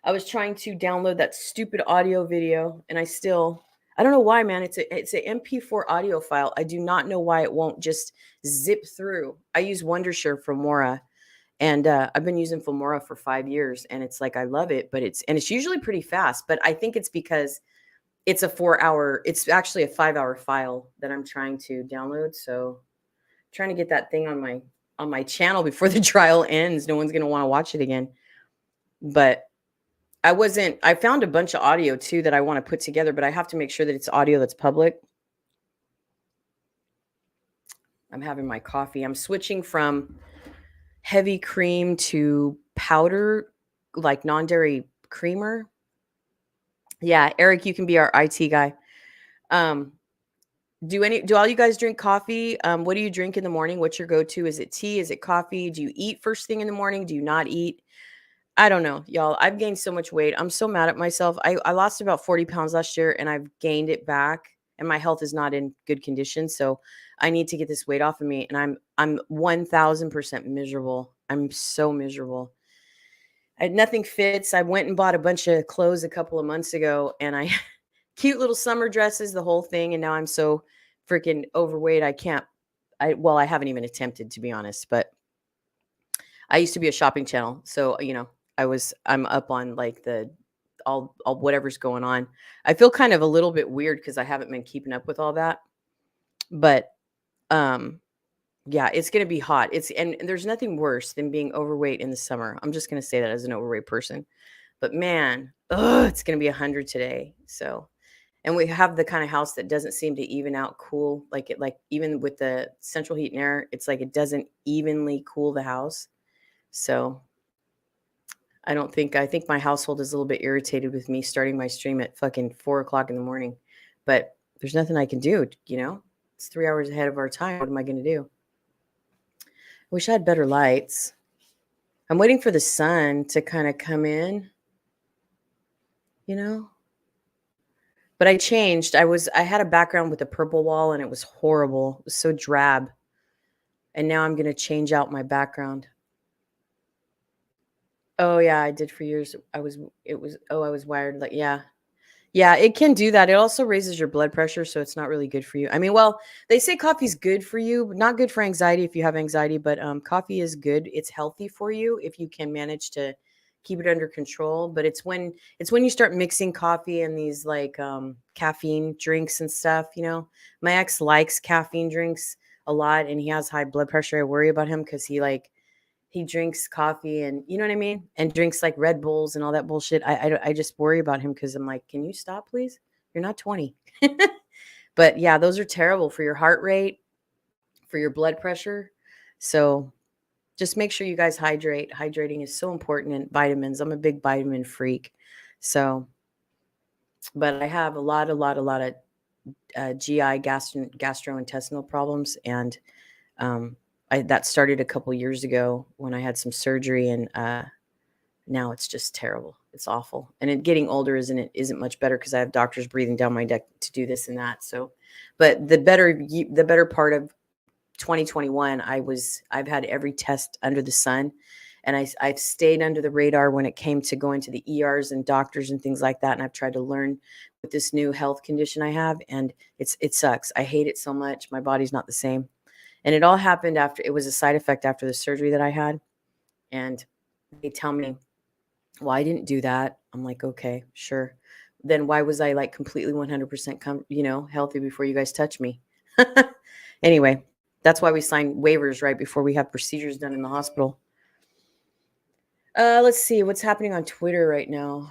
download that stupid audio video, and I don't know why, man. It's an MP4 audio file. I do not know why it won't just zip through. I use Wondershare Filmora, and I've been using Filmora for 5 years, and it's like I love it, but it's usually pretty fast. But I think it's because it's it's actually a 5-hour file that I'm trying to download. So I'm trying to get that thing on my channel before the trial ends. No one's going to want to watch it again. But I found a bunch of audio too that I want to put together, but I have to make sure that it's audio that's public. I'm having my coffee. I'm switching from heavy cream to powder, like non-dairy creamer. Yeah, Eric, you can be our IT guy. Do all you guys drink coffee? What do you drink in the morning? What's your go-to? Is it tea? Is it coffee? Do you eat first thing in the morning? Do you not eat? I don't know, y'all. I've gained so much weight. I'm so mad at myself. I lost about 40 pounds last year and I've gained it back and my health is not in good condition. So I need to get this weight off of me. And I'm 1000% miserable. I'm so miserable. Nothing fits. I went and bought a bunch of clothes a couple of months ago and I cute little summer dresses, the whole thing. And now I'm so freaking overweight. I haven't even attempted, to be honest, but I used to be a shopping channel. So, I'm up on like all whatever's going on. I feel kind of a little bit weird because I haven't been keeping up with all that. But yeah, it's gonna be hot. And there's nothing worse than being overweight in the summer. I'm just gonna say that as an overweight person. But man, it's gonna be 100 today. So, and we have the kind of house that doesn't seem to even out cool. Like even with the central heat and air, it's like it doesn't evenly cool the house. So I think my household is a little bit irritated with me starting my stream at fucking 4:00 in the morning, but there's nothing I can do. It's 3 hours ahead of our time. What am I going to do? I wish I had better lights. I'm waiting for the sun to kind of come in, but I changed. I had a background with a purple wall and it was horrible. It was so drab. And now I'm going to change out my background. Oh yeah, I did for years. I was wired like, yeah. Yeah, it can do that. It also raises your blood pressure, so it's not really good for you. I mean, well, they say coffee's good for you, but not good for anxiety if you have anxiety, but coffee is good. It's healthy for you if you can manage to keep it under control, but it's when you start mixing coffee and these like caffeine drinks and stuff, My ex likes caffeine drinks a lot and he has high blood pressure. I worry about him cuz he drinks coffee and you know what I mean? And drinks like Red Bulls and all that bullshit. I just worry about him because I'm like, can you stop, please? You're not 20. But yeah, those are terrible for your heart rate, for your blood pressure. So just make sure you guys hydrate. Hydrating is so important, and vitamins. I'm a big vitamin freak. So, but I have a lot of GI gastrointestinal problems. And that started a couple years ago when I had some surgery, and now it's just terrible. It's awful. And getting older isn't much better because I have doctors breathing down my neck to do this and that. So, but the better part of 2021, I've had every test under the sun, and I've stayed under the radar when it came to going to the ERs and doctors and things like that. And I've tried to learn with this new health condition I have, and it sucks. I hate it so much. My body's not the same. And it all happened it was a side effect after the surgery that I had. And they tell me, well, I didn't do that. I'm like, okay, sure. Then why was I like completely 100% healthy before you guys touch me? Anyway, that's why we sign waivers right before we have procedures done in the hospital. Let's see what's happening on Twitter right now.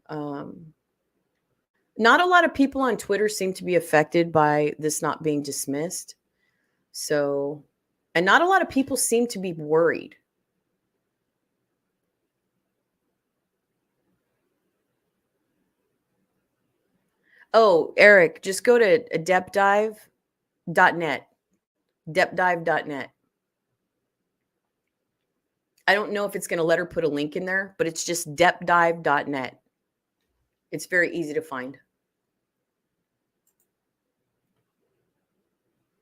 Not a lot of people on Twitter seem to be affected by this not being dismissed. So, and not a lot of people seem to be worried. Oh, Eric, just go to deppdive.net. Deppdive.net. I don't know if it's going to let her put a link in there, but it's just deppdive.net. It's very easy to find.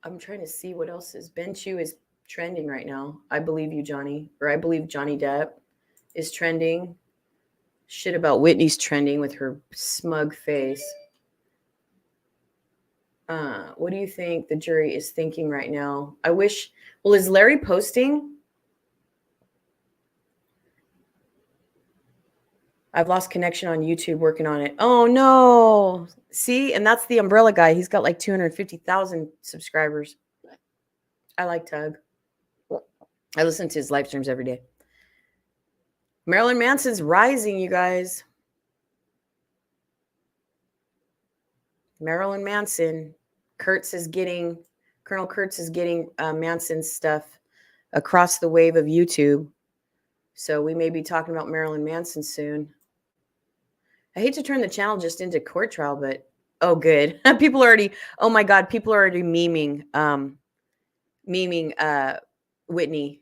I'm trying to see what else is. Ben Chu is trending right now. I believe you, Johnny. Or I believe Johnny Depp is trending. Shit about Whitney's trending with her smug face. What do you think the jury is thinking right now? Is Larry posting? I've lost connection on YouTube working on it. Oh no. See, and that's the umbrella guy. He's got like 250,000 subscribers. I like Tug. I listen to his live streams every day. Marilyn Manson's rising, you guys. Marilyn Manson. Colonel Kurtz is getting Manson's stuff across the wave of YouTube. So we may be talking about Marilyn Manson soon. I hate to turn the channel just into court trial, but oh, good. People are already, oh my God, people are already memeing Whitney.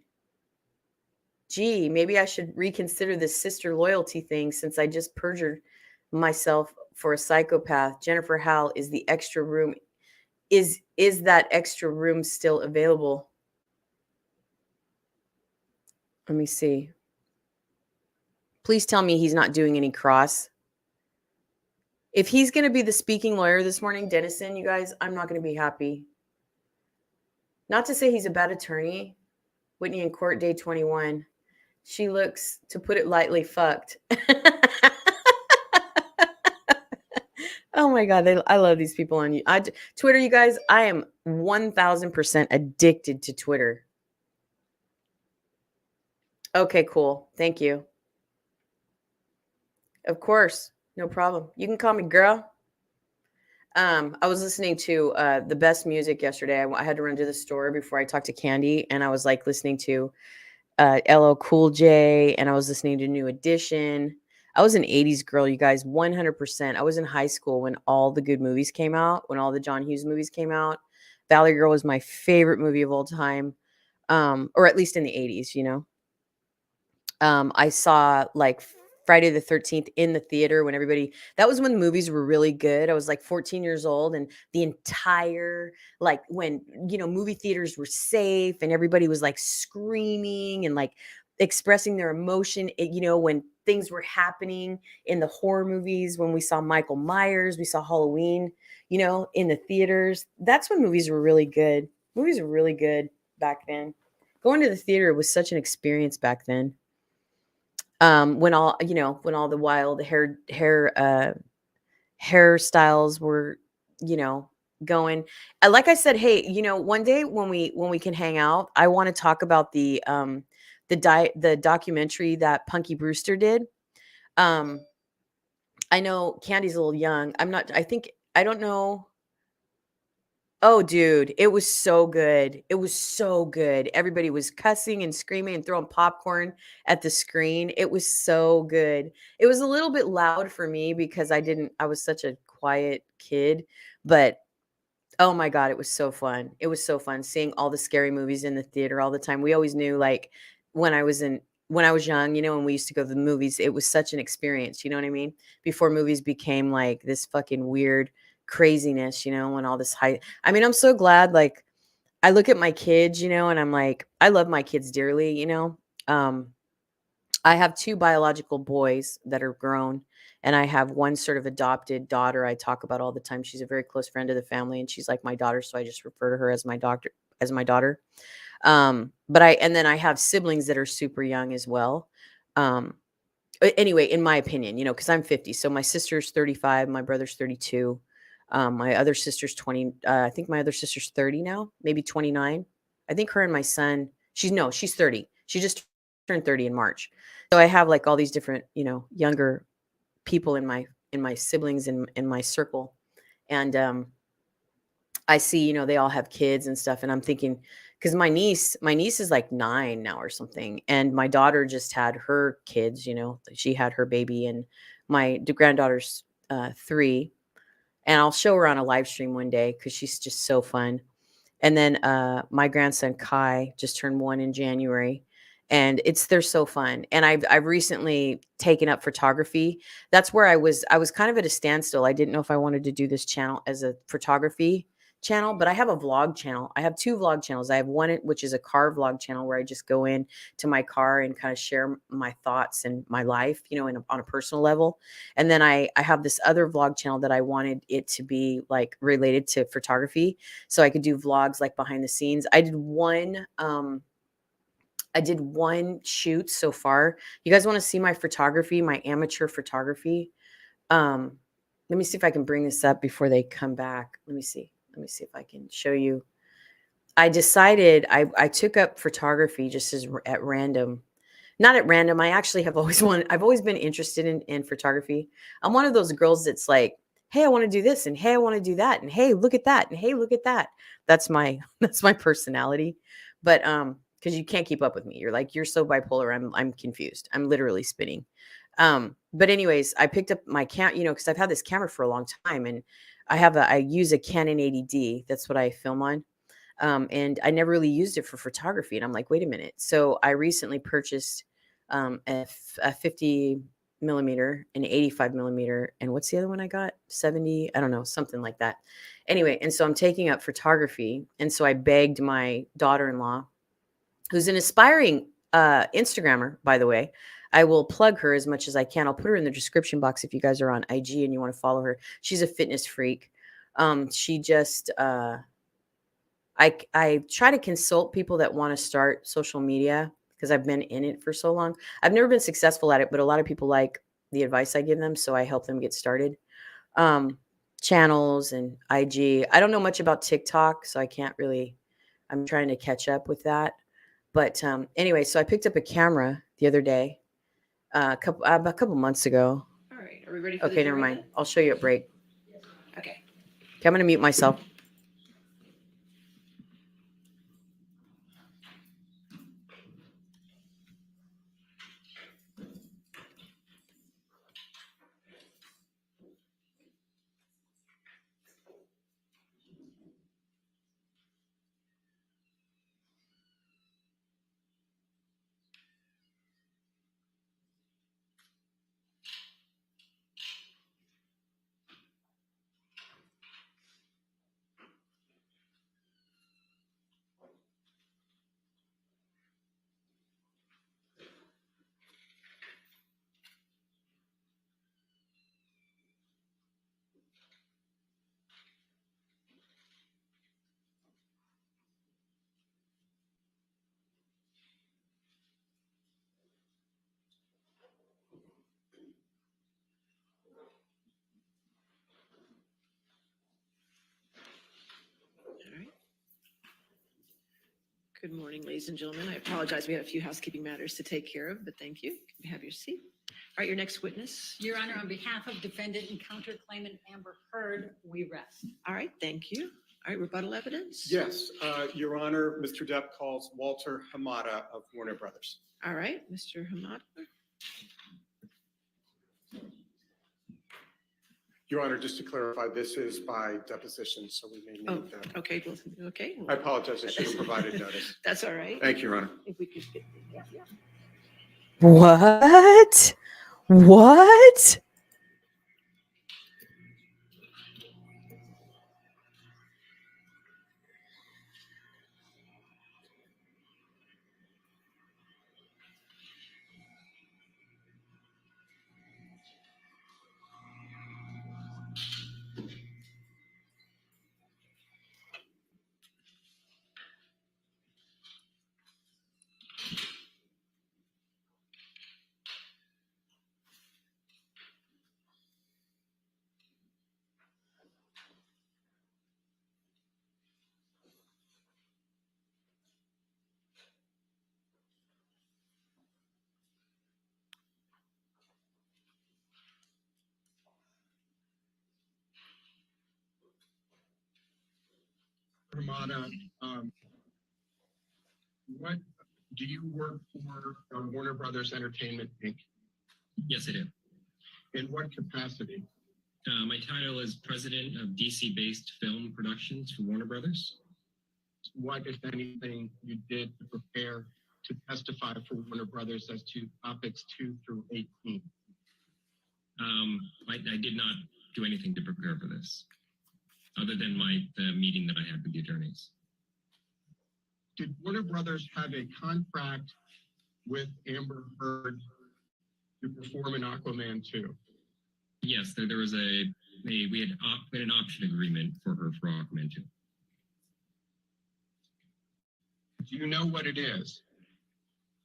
Gee, maybe I should reconsider this sister loyalty thing since I just perjured myself for a psychopath. Jennifer Howell, is the extra room, is that extra room still available? Let me see. Please tell me he's not doing any cross. If he's going to be the speaking lawyer this morning, Dennison, you guys, I'm not going to be happy. Not to say he's a bad attorney. Whitney in court, day 21. She looks, to put it lightly, fucked. Oh my God, I love these people on Twitter, you guys. I am 1000% addicted to Twitter. Okay, cool. Thank you. Of course, no problem. You can call me girl. I was listening to the best music yesterday. I had to run to the store before I talked to Candy, and I was like listening to LL Cool J, and I was listening to New Edition. I was an 80s girl, you guys, 100%. I was in high school when all the good movies came out, when all the John Hughes movies came out. Valley Girl was my favorite movie of all time, or at least in the 80s, you know. I saw like Friday the 13th in the theater when that was when movies were really good. I was like 14 years old, and the entire, like when, movie theaters were safe and everybody was like screaming and like expressing their emotion, when things were happening in the horror movies, when we saw Michael Myers, we saw Halloween, in the theaters. That's when movies were really good. Movies were really good back then. Going to the theater was such an experience back then. When all the wild hairstyles were, going. Like I said, hey, one day when we can hang out, I want to talk about the documentary that Punky Brewster did. I know Candy's a little young. I don't know. Oh, dude, it was so good. It was so good. Everybody was cussing and screaming and throwing popcorn at the screen. It was so good. It was a little bit loud for me because I was such a quiet kid, but oh my God, it was so fun. It was so fun seeing all the scary movies in the theater all the time. We always knew, like, when I was young, and we used to go to the movies, it was such an experience, you know what I mean? Before movies became like this fucking weird craziness, and all this I'm so glad, like, I look at my kids, and I'm like, I love my kids dearly, I have 2 biological boys that are grown, and I have one sort of adopted daughter I talk about all the time. She's a very close friend of the family, and she's like my daughter, so I just refer to her as my daughter. And then I have siblings that are super young as well. Anyway, in my opinion, because I'm 50, so my sister's 35, my brother's 32. My other sister's 20. I think my other sister's 30 now, maybe 29. I think her and my son. She's 30. She just turned 30 in March. So I have like all these different, younger people in my siblings in my circle, and I see, they all have kids and stuff, and I'm thinking, because my niece is like 9 now or something, and my daughter just had her kids. She had her baby, and my granddaughter's 3. And I'll show her on a live stream one day because she's just so fun. And then my grandson Kai just turned 1 in January, and they're so fun. And I've recently taken up photography. That's where I was kind of at a standstill. I didn't know if I wanted to do this channel as a photography channel, but I have a vlog channel. I have 2 vlog channels. I have one which is a car vlog channel where I just go in to my car and kind of share my thoughts and my life, on a personal level. And then I have this other vlog channel that I wanted it to be like related to photography, so I could do vlogs like behind the scenes. I did one shoot so far. You guys want to see my photography, my amateur photography? Let me see if I can bring this up before they come back. Let me see if I can show you. I decided I took up photography just at random. Not at random. I actually I've always been interested in photography. I'm one of those girls that's like, hey, I want to do this, and hey, I want to do that, and hey, look at that, and hey, look at that. That's my personality. But because you can't keep up with me. You're so bipolar. I'm confused. I'm literally spinning. But anyways, I picked up my because I've had this camera for a long time, and I use a Canon 80D. That's what I film on. And I never really used it for photography. And I'm like, wait a minute. So I recently purchased a 50 millimeter, an 85 millimeter, and what's the other one I got? 70, I don't know, something like that. Anyway, and so I'm taking up photography. And so I begged my daughter-in-law, who's an aspiring Instagrammer, by the way. I will plug her as much as I can. I'll put her in the description box if you guys are on IG and you want to follow her. She's a fitness freak. She just I try to consult people that want to start social media because I've been in it for so long. I've never been successful at it, but a lot of people like the advice I give them, so I help them get started. Channels and IG. I don't know much about TikTok, so I can't really. I'm trying to catch up with that. But anyway, so I picked up a camera the other day, a couple months ago. All right, are we ready for the Okay, never jury mind. then? I'll show you at break. Okay. Okay, I'm going to mute myself. All right. Good morning, ladies and gentlemen. I apologize. We have a few housekeeping matters to take care of, but thank you. Can we have your seat? All right, your next witness. Your Honor, on behalf of defendant and counterclaimant Amber Heard, we rest. All right, thank you. All right, rebuttal evidence? Yes, Your Honor, Mr. Depp calls Walter Hamada of Warner Brothers. All right, Mr. Hamad. Your Honor, just to clarify, this is by deposition, so we may Oh, need to. okay, okay. I apologize, I should have provided notice. That's all right. Thank you, Your Honor. If we could get, yeah. What? What? Ramada, what do you work for Warner Brothers Entertainment Inc.? Yes, I do. In what capacity? My title is President of DC-based film productions for Warner Brothers. What, if anything, you did to prepare to testify for Warner Brothers as to topics 2 through 18? I did not do anything to prepare for this, other than the meeting that I had with the attorneys. Did Warner Brothers have a contract with Amber Heard to perform in Aquaman 2? Yes, there was we had an option agreement for her for Aquaman 2. Do you know what it is?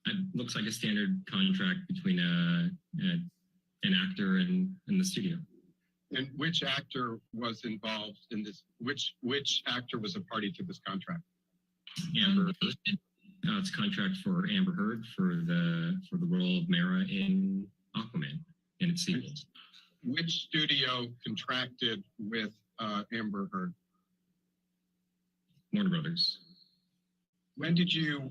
It looks like a standard contract between an actor and the studio. And which actor was involved in this? Which actor was a party to this contract? Amber Heard. It's a contract for Amber Heard for the role of Mara in Aquaman and its sequels. Which studio contracted with Amber Heard? Warner Brothers. When did you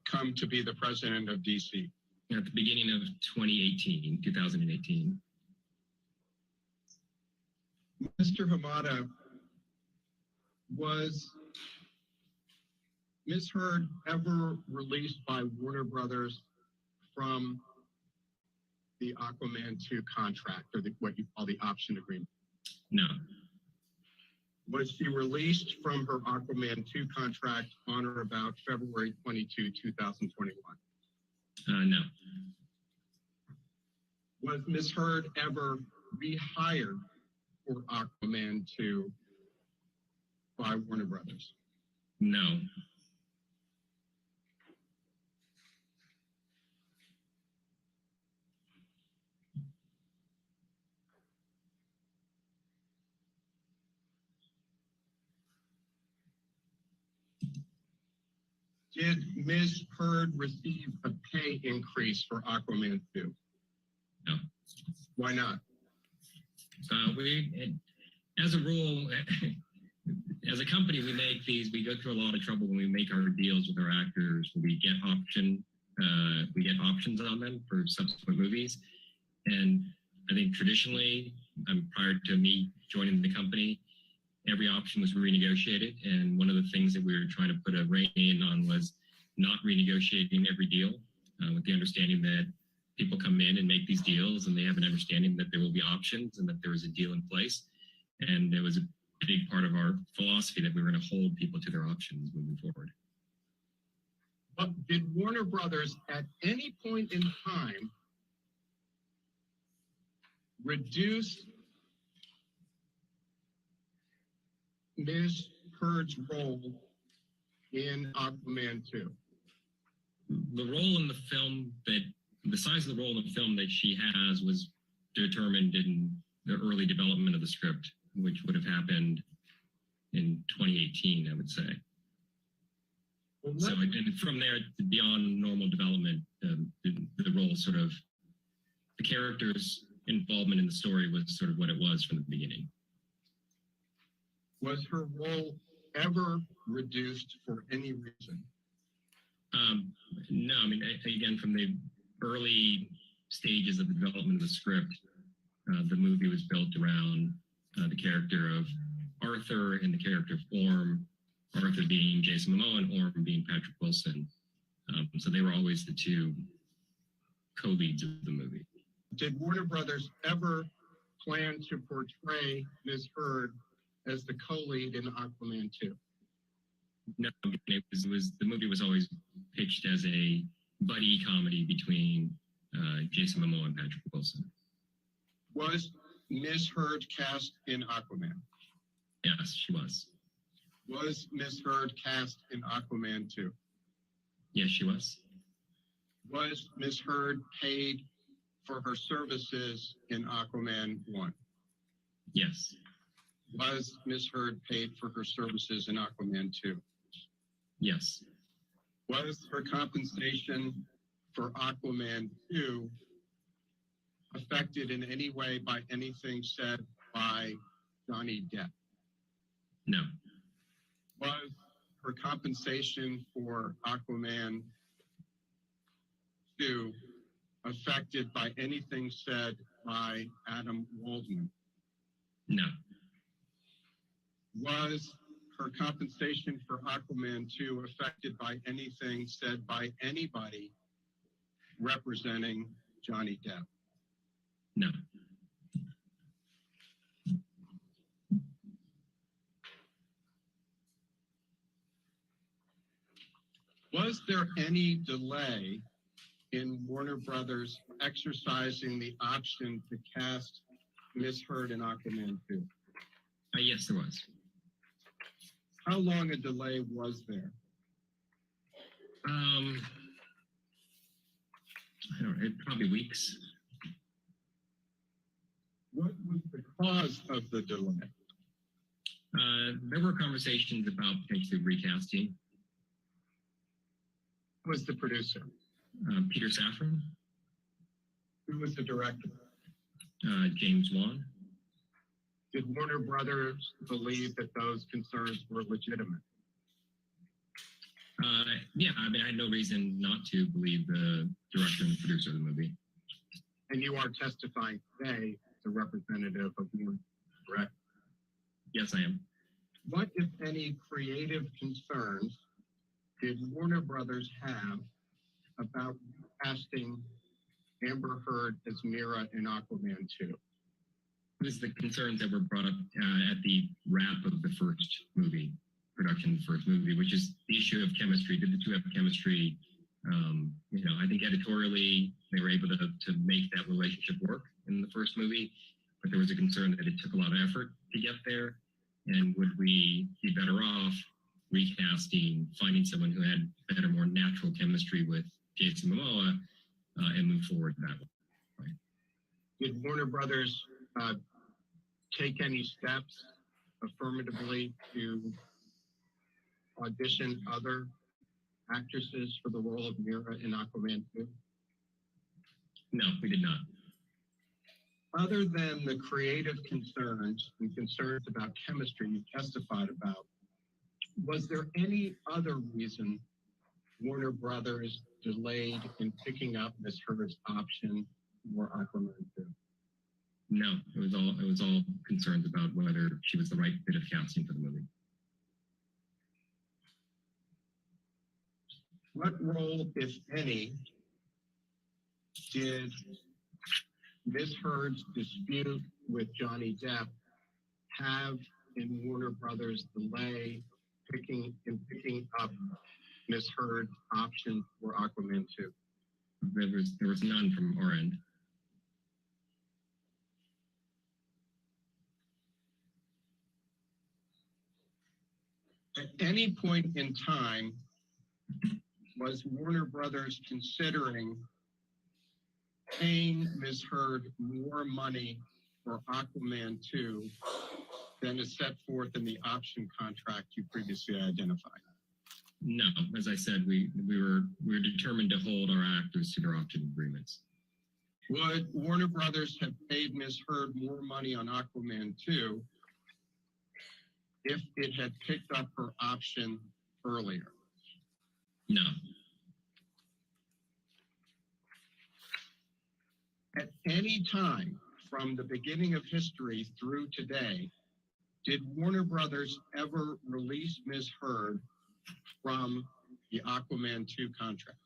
come to be the president of DC? At the beginning of 2018. Mr. Hamada, was Ms. Heard ever released by Warner Brothers from the Aquaman 2 contract, or what you call the option agreement? No. Was she released from her Aquaman 2 contract on or about February 22, 2021? No. Was Ms. Heard ever rehired for Aquaman 2 by Warner Brothers? No. Did Ms. Heard receive a pay increase for Aquaman 2? No. Why not? We, as a rule, as a company, we go through a lot of trouble when we make our deals with our actors. We get options on them for subsequent movies. And I think traditionally, prior to me joining the company, every option was renegotiated. And one of the things that we were trying to put a rein on was not renegotiating every deal, with the understanding that people come in and make these deals and they have an understanding that there will be options and that there is a deal in place. And it was a big part of our philosophy that we were going to hold people to their options moving forward. But did Warner Brothers at any point in time reduce Ms. Heard's role in Aquaman 2? The role in the film the size of the role in the film that she has was determined in the early development of the script, which would have happened in 2018, I would say. So and from there, beyond normal development, the role sort of, the character's involvement in the story was sort of what it was from the beginning. Was her role ever reduced for any reason? No, I mean, again, from the early stages of the development of the script, the movie was built around the character of Arthur and the character of Orm, Arthur being Jason Momoa and Orm being Patrick Wilson. So they were always the two co-leads of the movie. Did Warner Brothers ever plan to portray Ms. Heard as the co-lead in Aquaman 2? No, the movie was always pitched as a buddy comedy between Jason Momoa and Patrick Wilson. Was Ms. Heard cast in Aquaman? Yes, she was. Was Ms. Heard cast in Aquaman 2? Yes, she was. Was Ms. Heard paid for her services in Aquaman 1? Yes. Was Ms. Heard paid for her services in Aquaman 2? Yes. Was her compensation for Aquaman 2 affected in any way by anything said by Johnny Depp? No. Was her compensation for Aquaman 2 affected by anything said by Adam Waldman? No. Was her compensation for Aquaman 2 affected by anything said by anybody representing Johnny Depp? No. Was there any delay in Warner Brothers exercising the option to cast Ms. Heard in Aquaman 2? Yes, there was. How long a delay was there? I don't know, probably weeks. What was the cause of the delay? There were conversations about potentially recasting. Who was the producer? Peter Safran. Who was the director? James Wan. Did Warner Brothers believe that those concerns were legitimate? Yeah, I mean, I had no reason not to believe the director and the producer of the movie. And you are testifying today as a representative of Warner, correct? Yes, I am. What, if any, creative concerns did Warner Brothers have about casting Amber Heard as Mira in Aquaman 2? It was the concerns that were brought up at the wrap of the first movie, production of the first movie, which is the issue of chemistry. Did the two have chemistry? I think editorially they were able to make that relationship work in the first movie, but there was a concern that it took a lot of effort to get there. And would we be better off recasting, finding someone who had better, more natural chemistry with Jason Momoa and move forward that way? Right? Did Warner Brothers take any steps affirmatively to audition other actresses for the role of Mira in Aquaman 2? No, we did not. Other than the creative concerns and concerns about chemistry you testified about, was there any other reason Warner Brothers delayed in picking up Ms. Heard's option for Aquaman 2? No, it was all concerns about whether she was the right bit of casting for the movie. What role, if any, did Ms. Heard's dispute with Johnny Depp have in Warner Brothers' delay picking up Ms. Heard's option for Aquaman 2? There was none from our end. At any point in time, was Warner Brothers considering paying Ms. Heard more money for Aquaman 2 than is set forth in the option contract you previously identified? No, as I said, we were determined to hold our actors to their option agreements. Would Warner Brothers have paid Ms. Heard more money on Aquaman 2 if it had picked up her option earlier? No. At any time from the beginning of history through today, did Warner Brothers ever release Ms. Heard from the Aquaman 2 contract?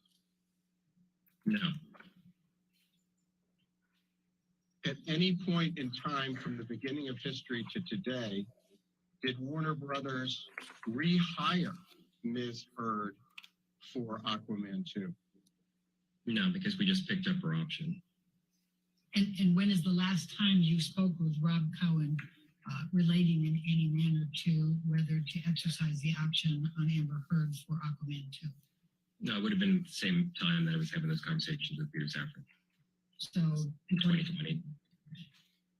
No. At any point in time from the beginning of history to today, did Warner Brothers rehire Ms. Heard for Aquaman 2? No, because we just picked up her option. And when is the last time you spoke with Rob Cohen relating in any manner to whether to exercise the option on Amber Heard for Aquaman 2? No, it would have been the same time that I was having those conversations with Peter Safran. So, in 2020.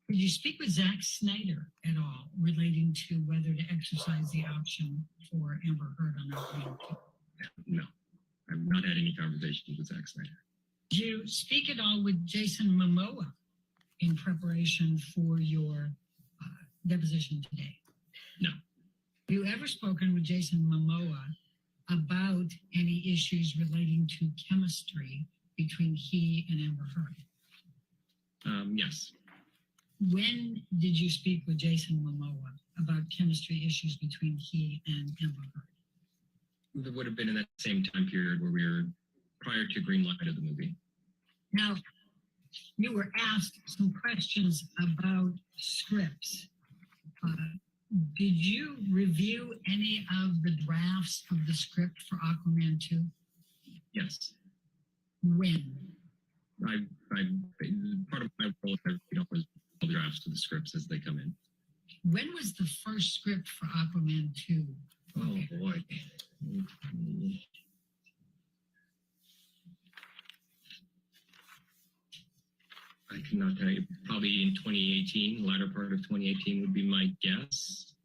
Did you speak with Zack Snyder at all relating to whether to exercise the option for Amber Heard on Aquaman 2? No, I've not had any conversations with Zack Snyder. Did you speak at all with Jason Momoa in preparation for your deposition today? No. Have you ever spoken with Jason Momoa about any issues relating to chemistry between he and Amber Heard? Yes. When did you speak with Jason Momoa about chemistry issues between he and Amber Heard? It would have been in that same time period where we were prior to green light of the movie. Now, you were asked some questions about scripts. Did you review any of the drafts of the script for Aquaman 2? Yes. When? Part of my role was all the drafts of the scripts as they come in. When was the first script for Aquaman 2? Oh boy. I cannot tell you. Probably in 2018, the latter part of 2018 would be my guess.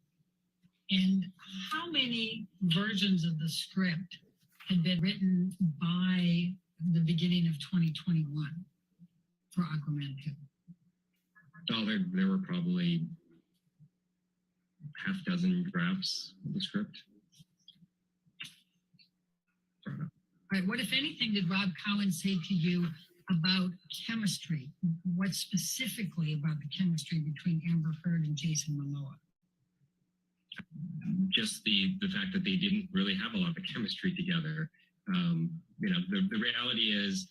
And how many versions of the script had been written by the beginning of 2021 for Aquaman 2? Oh, there were probably half dozen drafts of the script. Right. What, if anything, did Rob Cowan say to you about chemistry? What specifically about the chemistry between Amber Heard and Jason Momoa? Just the fact that they didn't really have a lot of chemistry together. You know, the reality is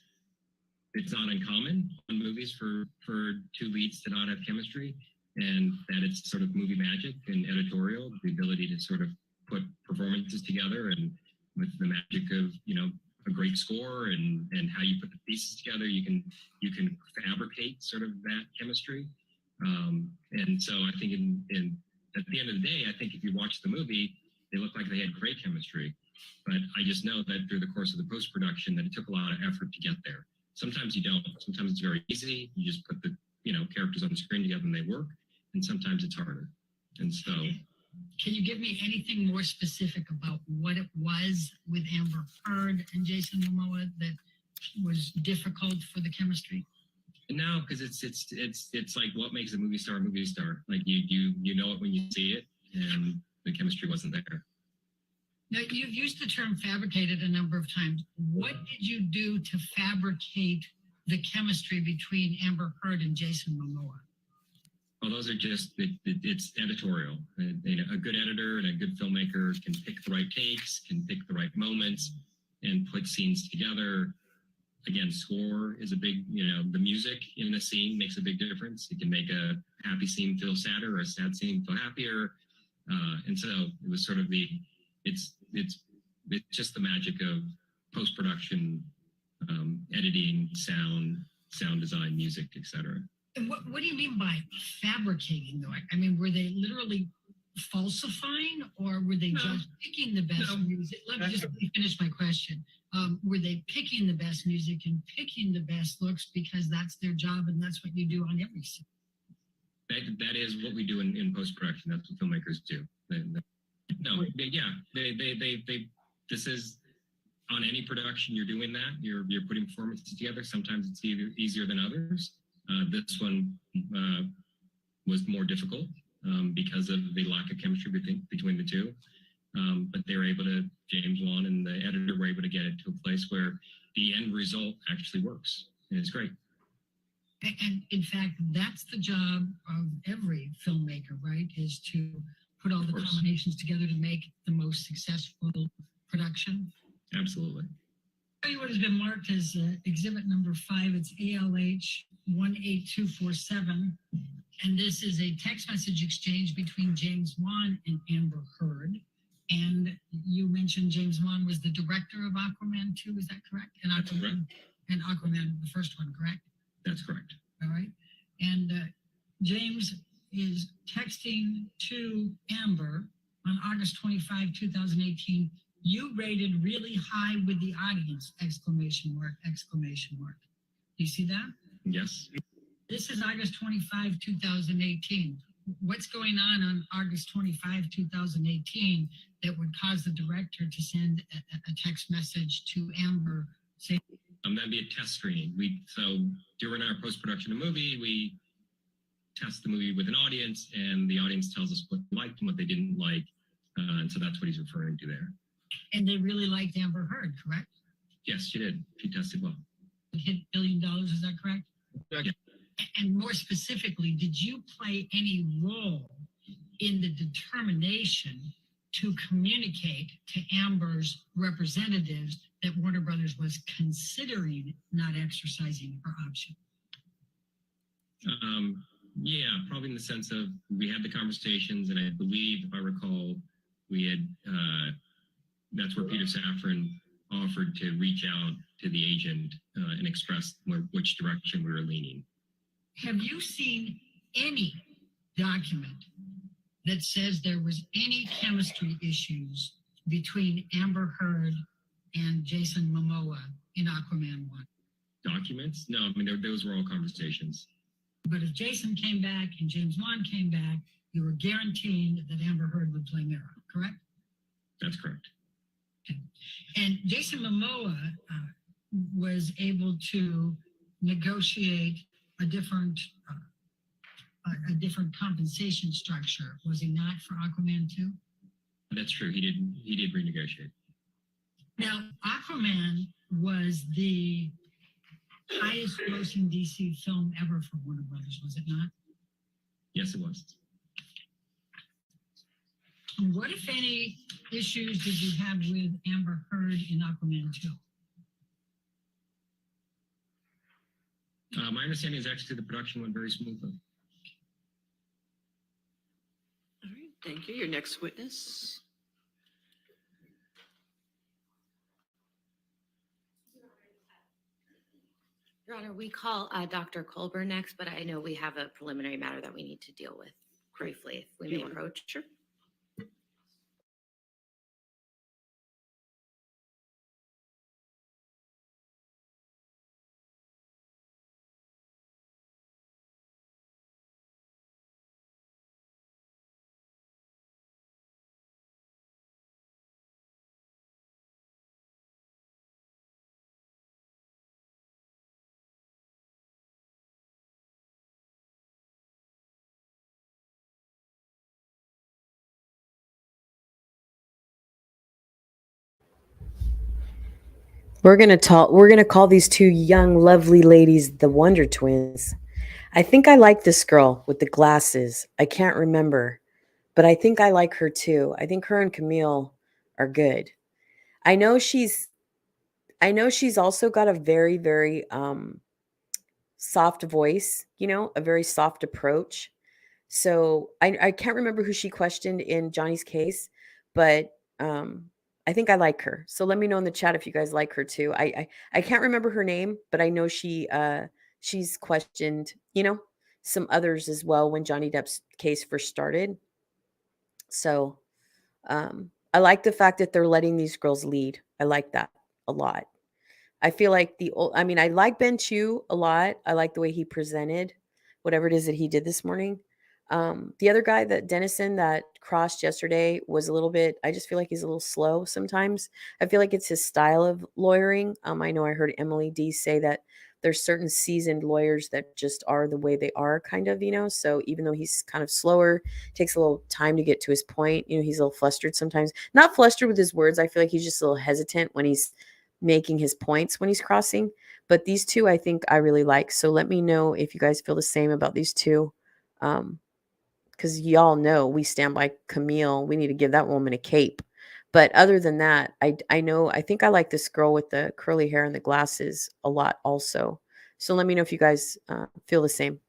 it's not uncommon on movies for two leads to not have chemistry, and that it's sort of movie magic and editorial, the ability to sort of put performances together, and with the magic of, you know, a great score and how you put the pieces together, you can fabricate sort of that chemistry. And so I think at the end of the day, I think if you watch the movie, they look like they had great chemistry. But I just know that through the course of the post-production that it took a lot of effort to get there. Sometimes you don't. Sometimes it's very easy. You just put the, you know, characters on the screen together and they work. And sometimes it's harder. And so... Can you give me anything more specific about what it was with Amber Heard and Jason Momoa that was difficult for the chemistry? No, because it's like what makes a movie star a movie star. Like you know it when you see it, and the chemistry wasn't there. Now, you've used the term fabricated a number of times. What did you do to fabricate the chemistry between Amber Heard and Jason Momoa? Well, those are just, it's editorial. A good editor and a good filmmaker can pick the right takes, can pick the right moments, and put scenes together. Again, score is a big, you know, the music in a scene makes a big difference. It can make a happy scene feel sadder or a sad scene feel happier. And so it was sort of it's just the magic of post-production, editing, sound design, music, etc. And what do you mean by fabricating, though? I mean, were they literally falsifying, or were they just picking the best music? Let me just finish my question. Were they picking the best music and picking the best looks because that's their job and that's what you do on every scene? That is what we do in post-production. That's what filmmakers do. This is, on any production, you're doing that. You're putting performances together. Sometimes it's easier than others. This one was more difficult because of the lack of chemistry between the two. But they were able to, James Wan and the editor were able to get it to a place where the end result actually works. And it's great. And in fact, that's the job of every filmmaker, right? Is to put all the combinations together to make the most successful production. Absolutely. I'll tell you what has been marked as exhibit number 5. It's ALH 18247. And this is a text message exchange between James Wan and Amber Heard. And you mentioned James Wan was the director of Aquaman 2, is that correct? And Aquaman, the first one, correct? That's correct. All right. And James is texting to Amber on August 25, 2018. You rated really high with the audience, exclamation mark, exclamation mark. Do you see that? Yes. This is August 25, 2018. What's going on August 25, 2018 that would cause the director to send a text message to Amber saying, that'd be a test screening. So during our post-production of movie, we test the movie with an audience, and the audience tells us what they liked and what they didn't like. And so that's what he's referring to there. And they really liked Amber Heard, correct? Yes, she did. She tested well. It hit $1 billion, is that correct? Yeah. And more specifically, did you play any role in the determination to communicate to Amber's representatives that Warner Brothers was considering not exercising her option? Yeah, probably in the sense of we had the conversations, and I believe, if I recall, we had, that's where Peter Safran offered to reach out to the agent and express which direction we were leaning. Have you seen any document that says there was any chemistry issues between Amber Heard and Jason Momoa in Aquaman 1? Documents? No, I mean, those were all conversations. But if Jason came back and James Wan came back, you were guaranteeing that Amber Heard would play Mera, correct? That's correct. Okay. And Jason Momoa was able to negotiate a different compensation structure, was he not, for Aquaman 2? That's true. He did renegotiate. Now, Aquaman was the highest grossing DC film ever for Warner Brothers, was it not? Yes, it was. What, if any, issues did you have with Amber Heard in Aquaman 2? My understanding is actually the production went very smoothly. All right, thank you. Your next witness. Your Honor, we call Dr. Colburn next, but I know we have a preliminary matter that we need to deal with briefly, if we may approach. Sure. We're gonna call these two young, lovely ladies the Wonder Twins. I think I like this girl with the glasses. I can't remember, but I think I like her too. I think her and Camille are good. I know she's also got a very, very soft voice, a very soft approach. So I can't remember who she questioned in Johnny's case, but I think I like her. So let me know in the chat if you guys like her too. I can't remember her name, but I know she's questioned, some others as well when Johnny Depp's case first started. So I like the fact that they're letting these girls lead. I like that a lot. I feel like I like Ben Chu a lot. I like the way he presented whatever it is that he did this morning. The other guy, that Dennison that crossed yesterday, was a little bit, I just feel like he's a little slow sometimes. I feel like it's his style of lawyering. I know I heard Emily D say that there's certain seasoned lawyers that just are the way they are, kind of, so even though he's kind of slower, takes a little time to get to his point, he's a little flustered sometimes. Not flustered with his words. I feel like he's just a little hesitant when he's making his points when he's crossing. But these two, I think I really like. So let me know if you guys feel the same about these two. Because y'all know we stand by Camille. We need to give that woman a cape. But other than that, I think I like this girl with the curly hair and the glasses a lot also. So let me know if you guys feel the same.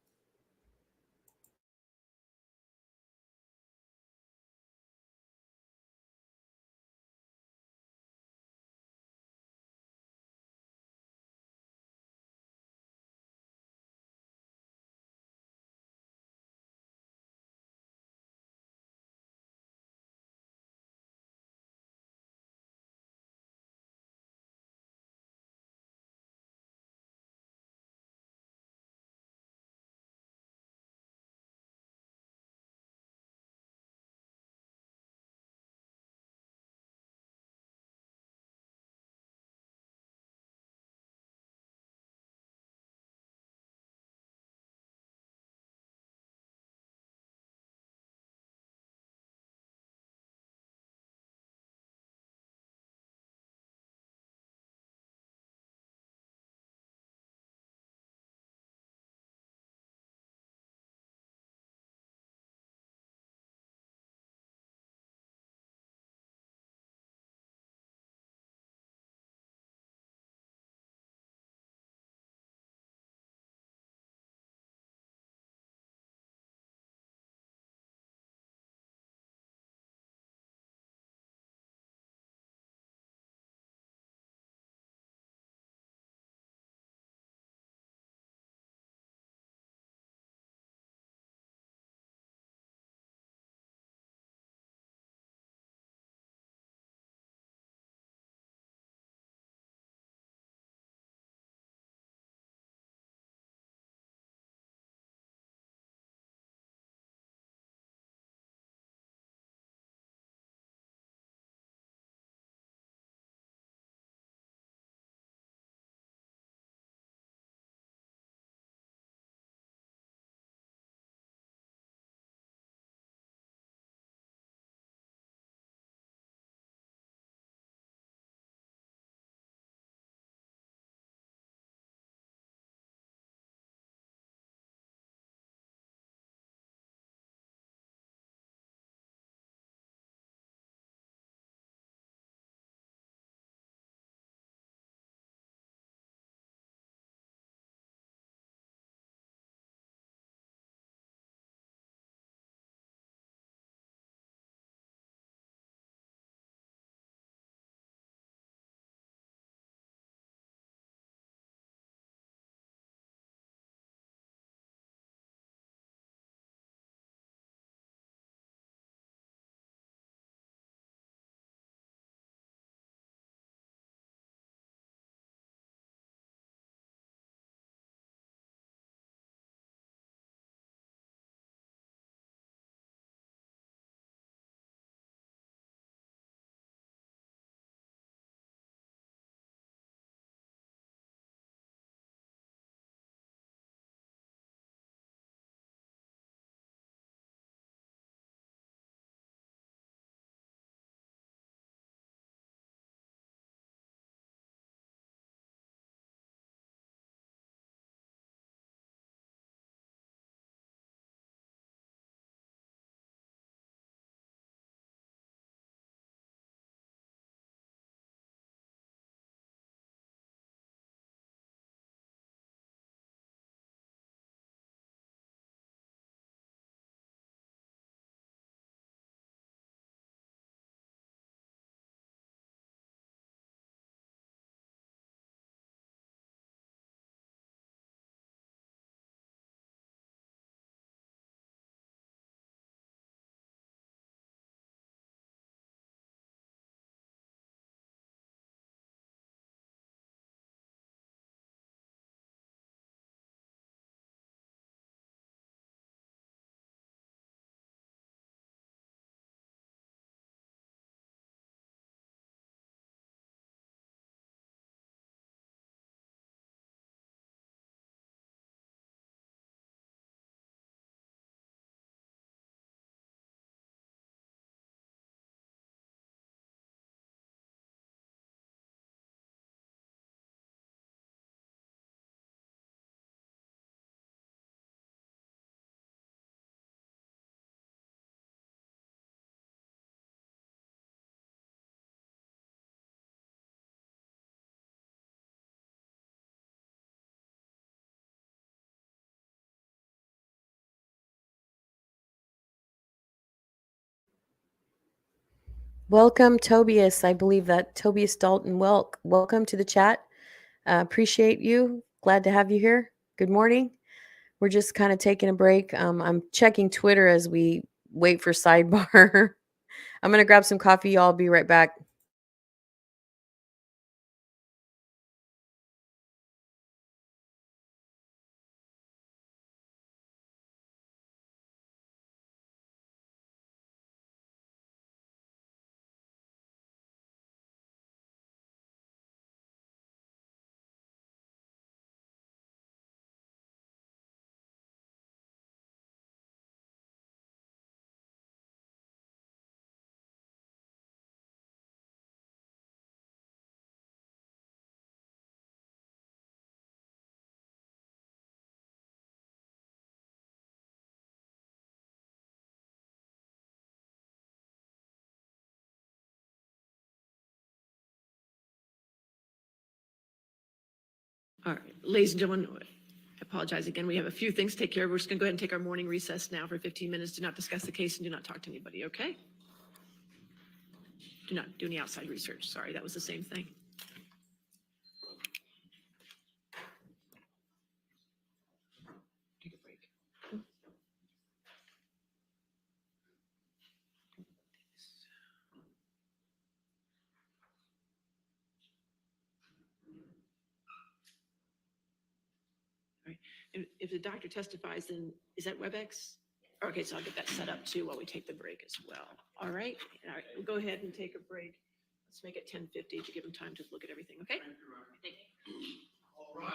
Welcome, Tobias. I believe that Tobias Dalton. Welcome to the chat. Appreciate you. Glad to have you here. Good morning. We're just kind of taking a break. I'm checking Twitter as we wait for sidebar. I'm going to grab some coffee. Y'all be right back. All right, ladies and gentlemen, I apologize again. We have a few things to take care of. We're just going to go ahead and take our morning recess now for 15 minutes. Do not discuss the case and do not talk to anybody, okay? Do not do any outside research. Sorry, that was the same thing. Take a break. All right. If the doctor testifies, then is that WebEx? Okay, so I'll get that set up too while we take the break as well. All right, we'll go ahead and take a break. Let's make it 10:50 to give them time to look at everything, okay? Thank you. All right.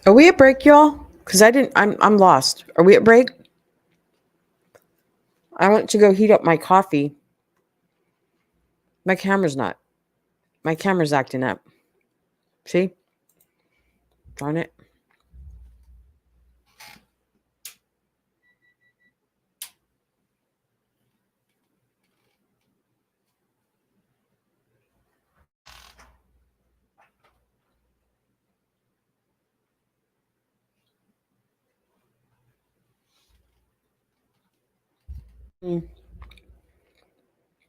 Are we at break, y'all? Because I'm lost. Are we at break? I went to go heat up my coffee. My camera's not. My camera's acting up. See? Darn it.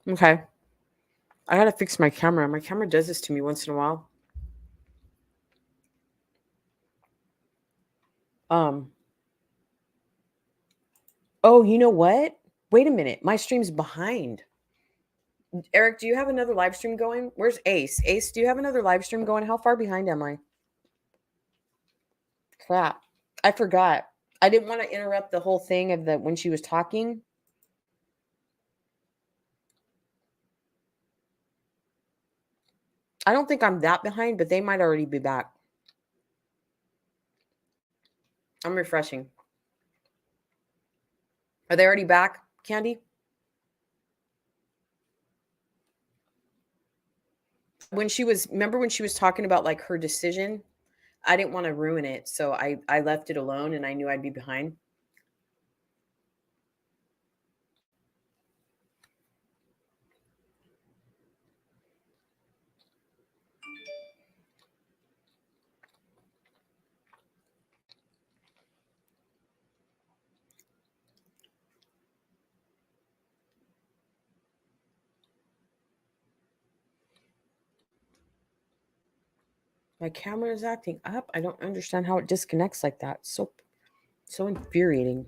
Okay. I gotta fix my camera. My camera does this to me once in a while. Oh, you know what? Wait a minute. My stream's behind. Eric, do you have another live stream going? Where's Ace? Ace, do you have another live stream going? How far behind am I? Crap. I forgot. I didn't want to interrupt the whole thing of the when she was talking. I don't think I'm that behind, but they might already be back. I'm refreshing. Are they already back, Candy? Remember when she was talking about like her decision? I didn't want to ruin it, so I left it alone, and I knew I'd be behind. My camera is acting up. I don't understand how it disconnects like that. So infuriating.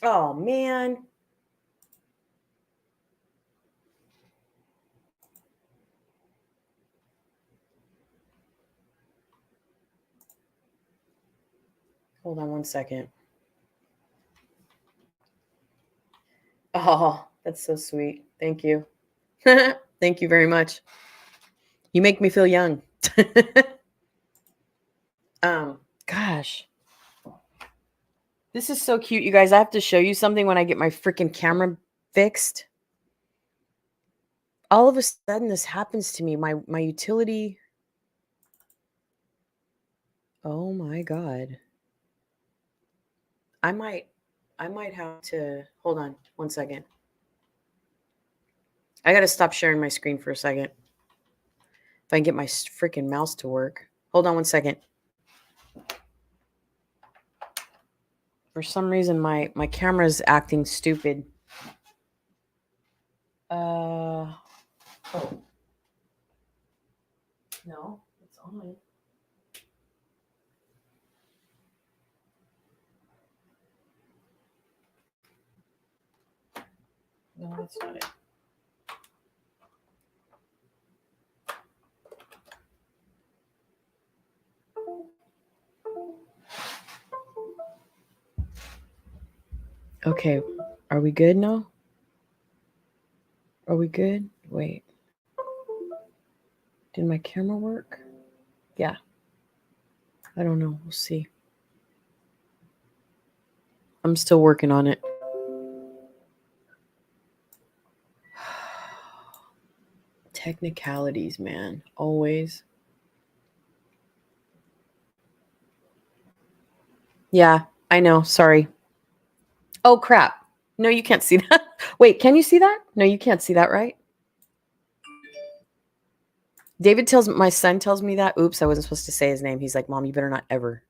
Oh, man. Hold on one second. Oh, that's so sweet. Thank you. Thank you very much. You make me feel young. Gosh. This is so cute, you guys. I have to show you something when I get my freaking camera fixed. All of a sudden, this happens to me. My utility. Oh my God. I might have to hold on one second. I gotta stop sharing my screen for a second. If I can get my freaking mouse to work. Hold on one second. For some reason, my camera is acting stupid. Oh. No, it's on. No, that's not it. Okay, are we good now? Are we good? Wait. Did my camera work? Yeah. I don't know. We'll see. I'm still working on it. Technicalities, man. Always. Yeah, I know. Sorry. Oh, crap. No, you can't see that. Wait, can you see that? No, you can't see that, right? My son tells me that. Oops, I wasn't supposed to say his name. He's like, Mom, you better not ever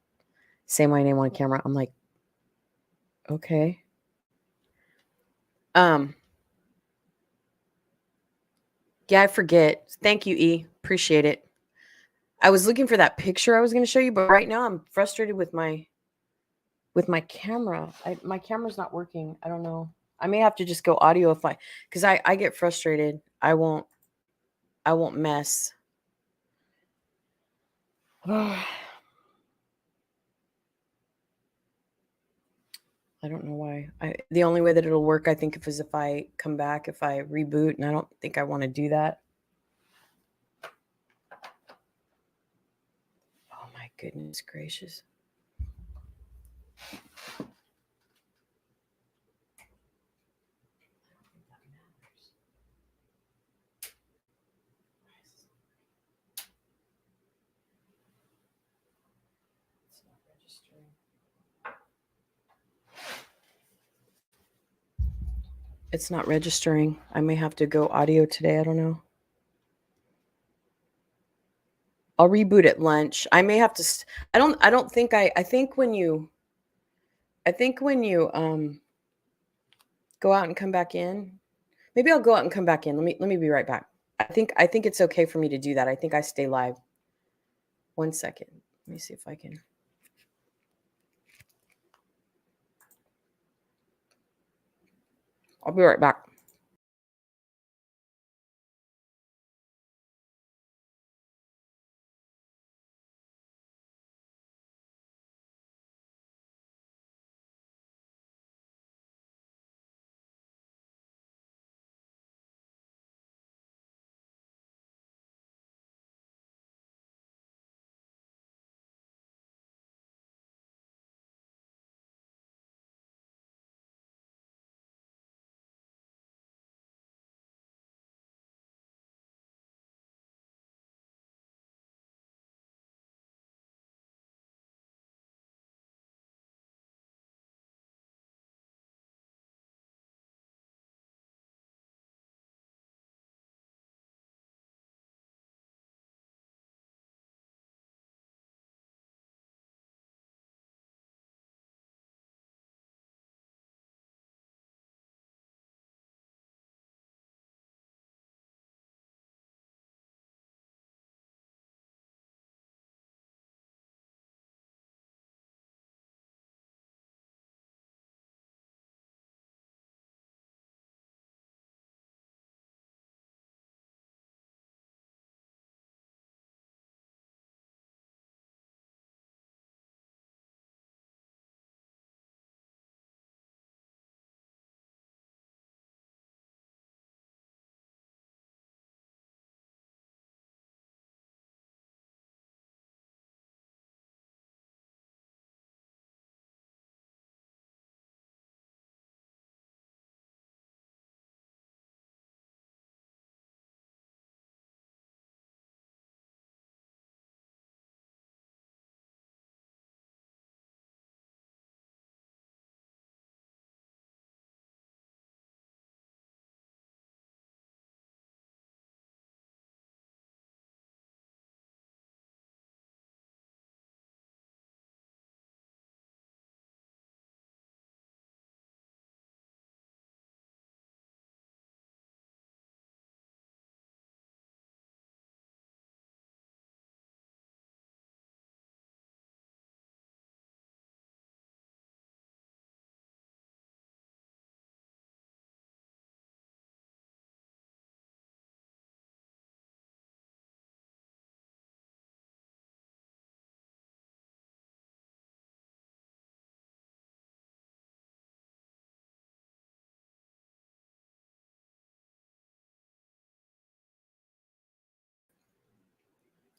say my name on camera. I'm like, okay. Yeah, I forget. Thank you, E. Appreciate it. I was looking for that picture I was going to show you, but right now I'm frustrated with my camera. My camera's not working. I don't know. I may have to just go audio because I get frustrated. I won't mess. I don't know why. The only way that it'll work, I think, is if I come back, if I reboot, and I don't think I want to do that. Oh my goodness gracious. It's not registering. I may have to go audio today. I don't know. I'll reboot at lunch. I may have to. I don't think I think when you go out and come back in. Maybe I'll go out and come back in. Let me be right back. I think it's okay for me to do that. I think I stay live. 1 second. Let me see if I can. I'll be right back.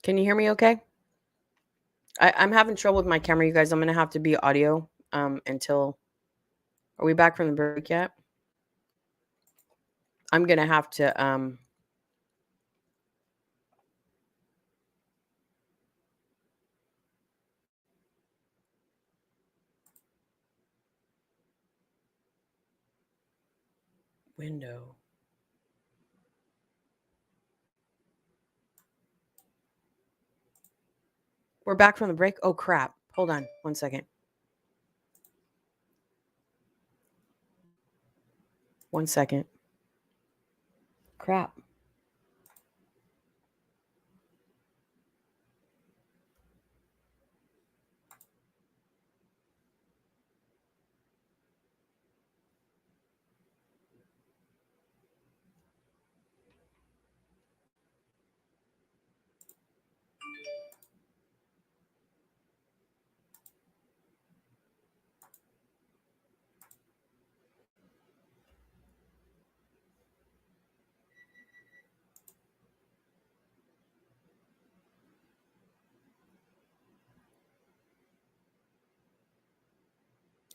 Can you hear me okay? I'm having trouble with my camera, you guys. I'm going to have to be audio until... Are we back from the break yet? I'm going to have to... Window. We're back from the break. Oh, crap. Hold on 1 second. 1 second. Crap.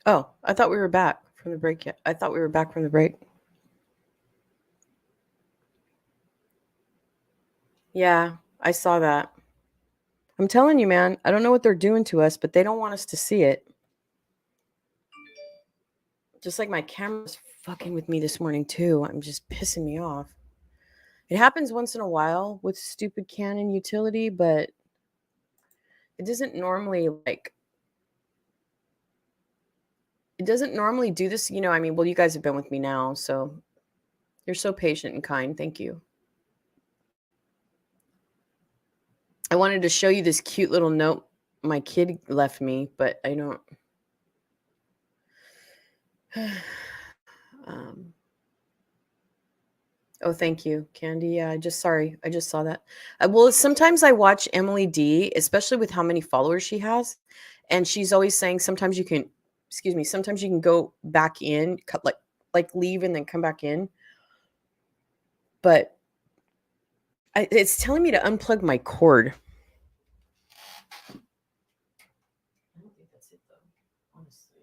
Oh, I thought we were back from the break yet. I thought we were back from the break. Yeah, I saw that. I'm telling you, man, I don't know what they're doing to us, but they don't want us to see it. Just like my camera's fucking with me this morning, too. I'm just pissing me off. It happens once in a while with stupid Canon utility, but it doesn't normally, like... It doesn't normally do this, you know. I mean, well, you guys have been with me now, so you're so patient and kind. Thank you. I wanted to show you this cute little note my kid left me, but I don't... Oh, thank you, Candy. Yeah, I just saw that. Well, sometimes I watch Emily D, especially with how many followers she has, and she's always saying sometimes you can, sometimes you can go back in, like leave and then come back in. But it's telling me to unplug my cord. I don't think that's it, though, honestly.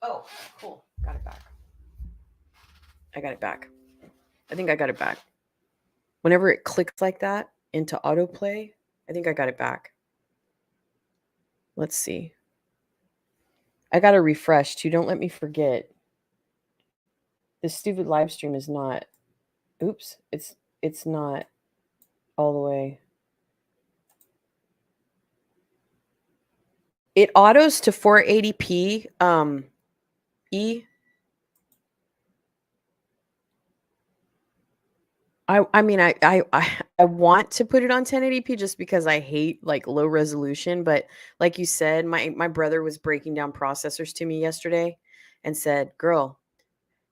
Oh, cool. Got it back. I got it back. I think I got it back. Whenever it clicks like that into autoplay, I think I got it back. Let's see. I got to refresh too. Don't let me forget. This stupid live stream is not... Oops. It's not all the way. It autos to 480p. I mean, I want to put it on 1080p just because I hate like low resolution. But like you said, my brother was breaking down processors to me yesterday and said, "Girl,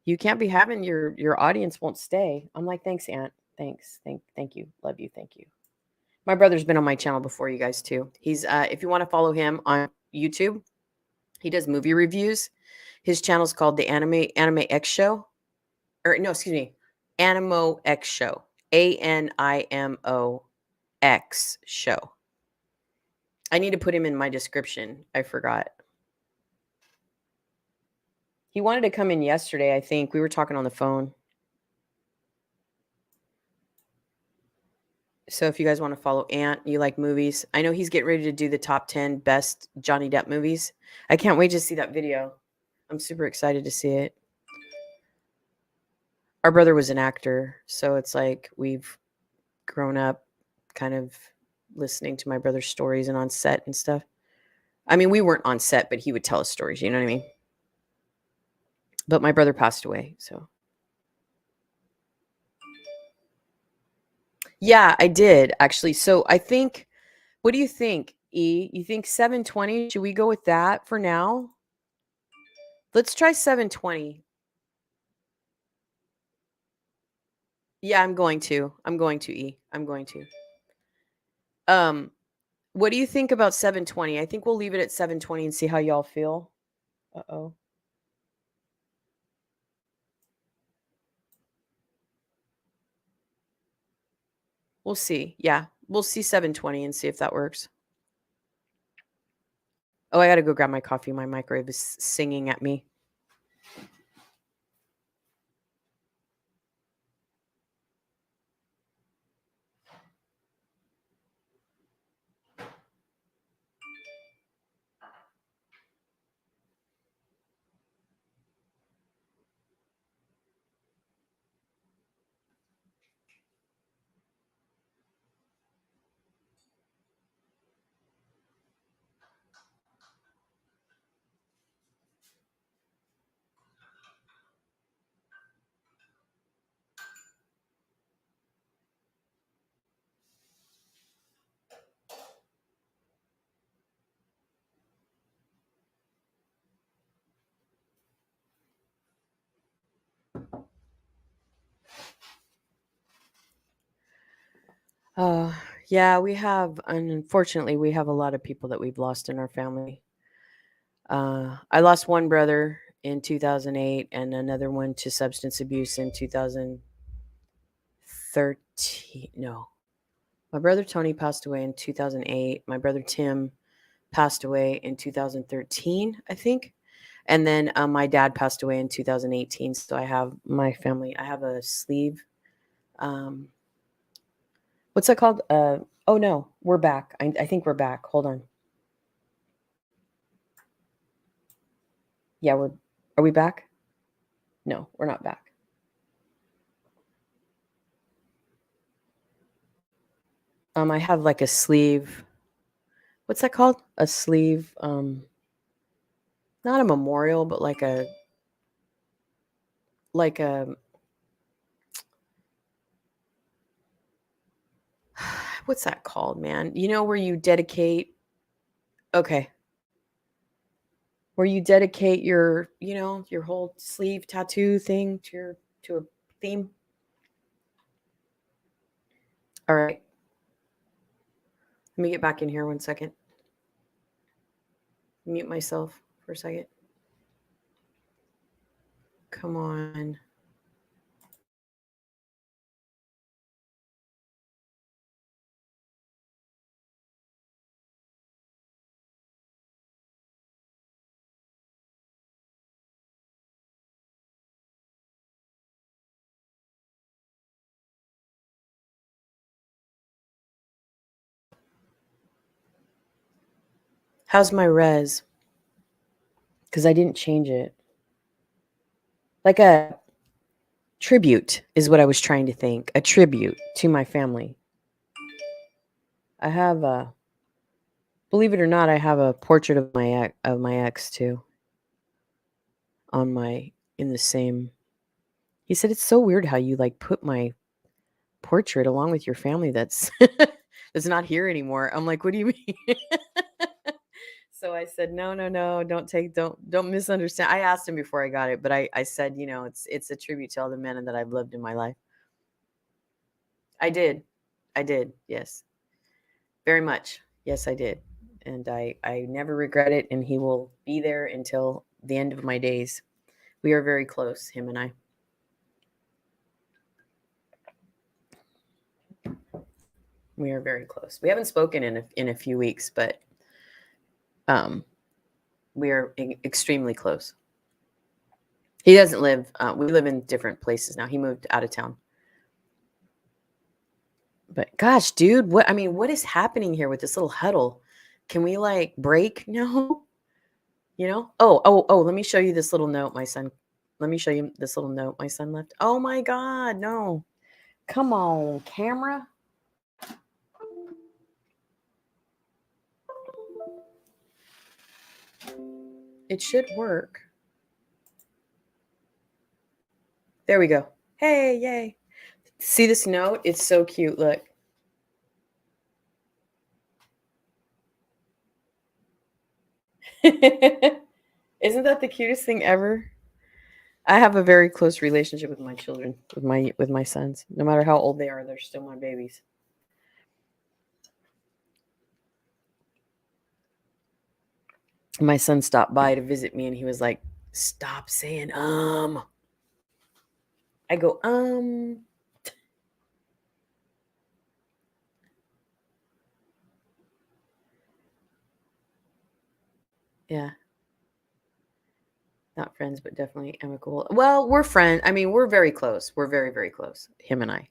you can't be having your audience won't stay." I'm like, "Thanks, Aunt. Thanks. Thank you. Love you. Thank you." My brother's been on my channel before, you guys, too. He's if you want to follow him on YouTube, he does movie reviews. His channel's called the Animoxshow. Or no, excuse me. Animoxshow. ANIMOX show. I need to put him in my description. I forgot. He wanted to come in yesterday, I think. We were talking on the phone. So if you guys want to follow Ant, you like movies. I know he's getting ready to do the top 10 best Johnny Depp movies. I can't wait to see that video. I'm super excited to see it. Our brother was an actor, so it's like we've grown up kind of listening to my brother's stories and on set and stuff. I mean, we weren't on set, but he would tell us stories, you know what I mean? But my brother passed away, so. Yeah, I did, actually. So I think, what do you think, E? You think 720? Should we go with that for now? Let's try 720. Yeah, I'm going to, E. I'm going to. What do you think about 720? I think we'll leave it at 720 and see how y'all feel. Uh-oh. We'll see. Yeah, we'll see 7:20 and see if that works. Oh, I got to go grab my coffee. My microwave is singing at me. Yeah, unfortunately, we have a lot of people that we've lost in our family. I lost one brother in 2008 and another one to substance abuse in 2013. No, my brother Tony passed away in 2008. My brother Tim passed away in 2013, I think. And then my dad passed away in 2018. So I have my family. I have a sleeve. What's that called? Oh, no, we're back. I think we're back. Hold on. Yeah, are we back? No, we're not back. I have like a sleeve. What's that called? A sleeve. Not a memorial, but like a what's that called, man? You know, where you dedicate. Okay. Where you dedicate your whole sleeve tattoo thing to a theme. All right. Let me get back in here 1 second. Mute myself for a second. Come on. How's my res? Because I didn't change it. Like a tribute is what I was trying to think. A tribute to my family. I have believe it or not, I have a portrait of my ex too. In the same. He said it's so weird how you like put my portrait along with your family that's that's not here anymore. I'm like, what do you mean? So I said, no, don't misunderstand. I asked him before I got it, but I said, it's a tribute to all the men that I've lived in my life. I did. Yes. Very much. Yes, I did. And I never regret it. And he will be there until the end of my days. We are very close, him and I. We are very close. We haven't spoken in a few weeks, but we are extremely close. He doesn't live. We live in different places now. He moved out of town. But gosh, dude, what is happening here with this little huddle? Can we like break? No. Oh, let me show you this little note my son. Let me show you this little note my son left. Oh my God, no. Come on, camera. It should work. There we go. Hey, yay. See this note? It's so cute. Look. Isn't that the cutest thing ever? I have a very close relationship with my children, with my sons. No matter how old they are, they're still my babies. My son stopped by to visit me and he was like, "Stop saying I go, Yeah. Not friends, but definitely amicable. Well, we're friends. I mean, we're very close. We're very, very close. Him and I.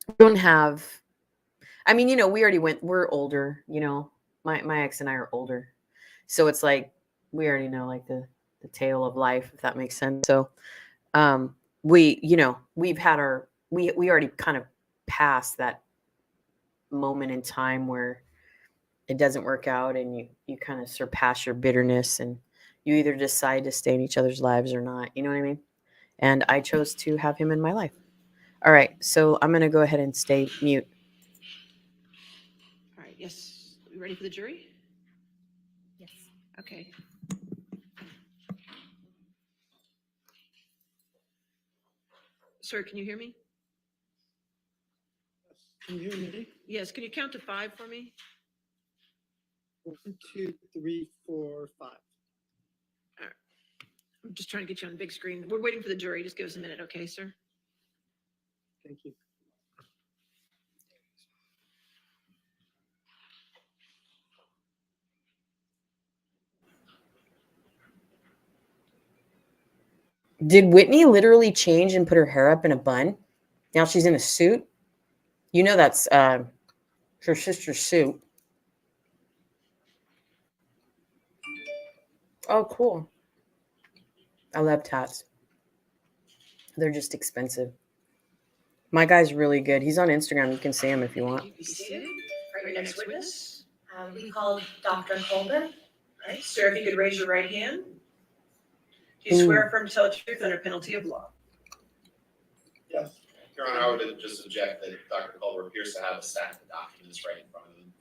We don't have. I mean, we already went. We're older. My ex and I are older, so it's like we already know like the tale of life, if that makes sense. So, we've had we already kind of passed that moment in time where it doesn't work out, and you kind of surpass your bitterness, and you either decide to stay in each other's lives or not. You know what I mean? And I chose to have him in my life. All right, so I'm gonna go ahead and stay mute. All right, yes. We ready for the jury? Yes. Okay. Sir, can you hear me? Can you hear me? Yes, can you count to 5 for me? 1, 2, 3, 4, 5. I'm just trying to get you on the big screen. We're waiting for the jury. Just give us a minute, okay, sir? Thank you. Did Whitney literally change and put her hair up in a bun? Now she's in a suit. That's her sister's suit. Oh, cool. I love tats. They're just expensive. My guy's really good. He's on Instagram. You can see him if you want. You can be seated. All right, your next witness. We called Dr. Colbert. All right, sir, if you could raise your right hand. Do you swear affirm to tell the truth under penalty of law? Yes. Your Honor, I would just object that Dr. Culver appears to have a stack of documents right in front of him.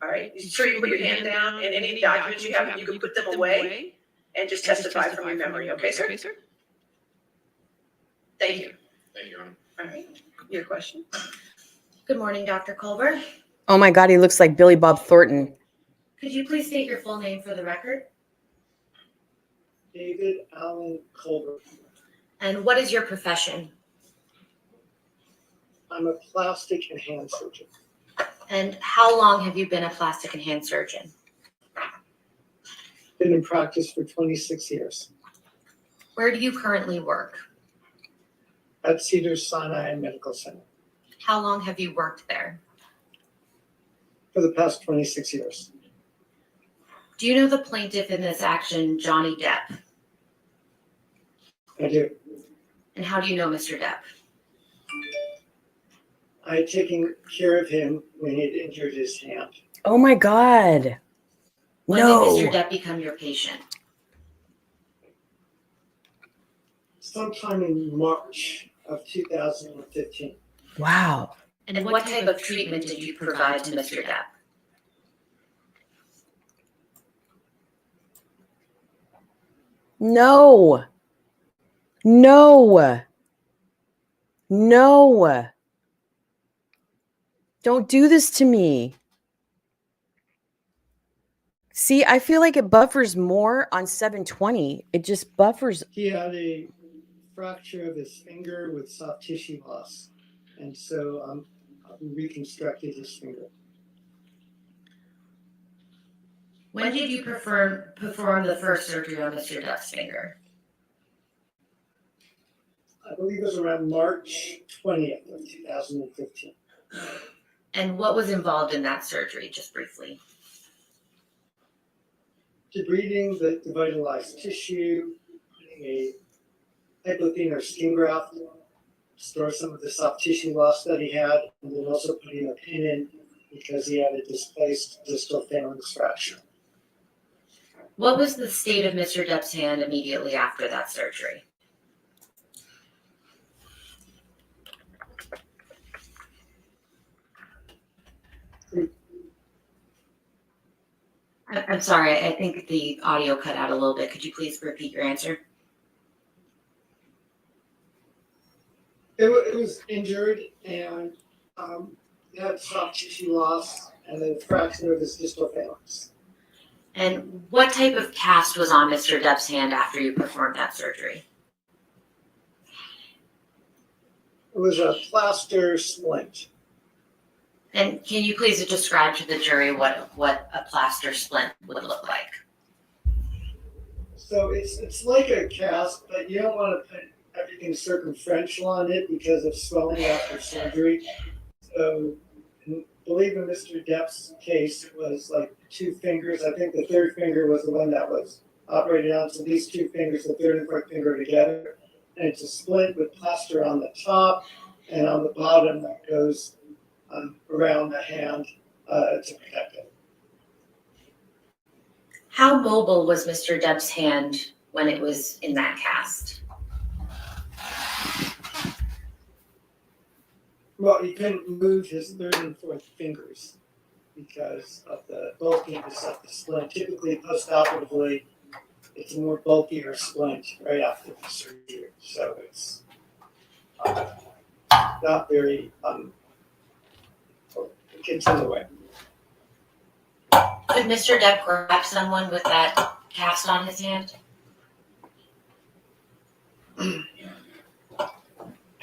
All right, sir, you can put your hand down, and any documents you have, you can put them away and just testify from your memory, okay, sir? Okay, sir? Thank you. Thank you, Your Honor. All right, your question? Good morning, Dr. Colbert. Oh my God, he looks like Billy Bob Thornton. Could you please state your full name for the record? David Allen Colbert. And what is your profession? I'm a plastic and hand surgeon. And how long have you been a plastic and hand surgeon? Been in practice for 26 years. Where do you currently work? At Cedars-Sinai Medical Center. How long have you worked there? For the past 26 years. Do you know the plaintiff in this action, Johnny Depp? I do. And how do you know Mr. Depp? I had taken care of him when he had injured his hand. Oh my God. When did Mr. Depp become your patient? Sometime in March of 2015. Wow. And what type of treatment did you provide to Mr. Depp? No. No. No. Don't do this to me. See, I feel like it buffers more on 720. It just buffers. He had a fracture of his finger with soft tissue loss. And so reconstructed his finger. When did you perform the first surgery on Mr. Depp's finger? I believe it was around March 20th of 2015. And what was involved in that surgery, just briefly? Debriding the devitalized tissue, putting a hypothin or skin graft, restore some of the soft tissue loss that he had, and then also putting a pin in because he had a displaced distal phalanx fracture. What was the state of Mr. Depp's hand immediately after that surgery? I'm sorry, I think the audio cut out a little bit. Could you please repeat your answer? It was injured and he had soft tissue loss and then fracture of his distal phalanx. And what type of cast was on Mr. Depp's hand after you performed that surgery? It was a plaster splint. And can you please describe to the jury what a plaster splint would look like? So it's like a cast, but you don't want to put everything circumferential on it because of swelling after surgery. So I believe in Mr. Depp's case, it was like 2 fingers. I think the third finger was the one that was operated on. So these 2 fingers, the third and fourth finger together. And it's a splint with plaster on the top and on the bottom that goes around the hand to protect it. How mobile was Mr. Depp's hand when it was in that cast? Well, he couldn't move his third and fourth fingers because of the bulkiness of the splint. Typically, post-operatively, it's a more bulkier splint right after the surgery. So it's not very, it gets in the way. Could Mr. Depp grab someone with that cast on his hand?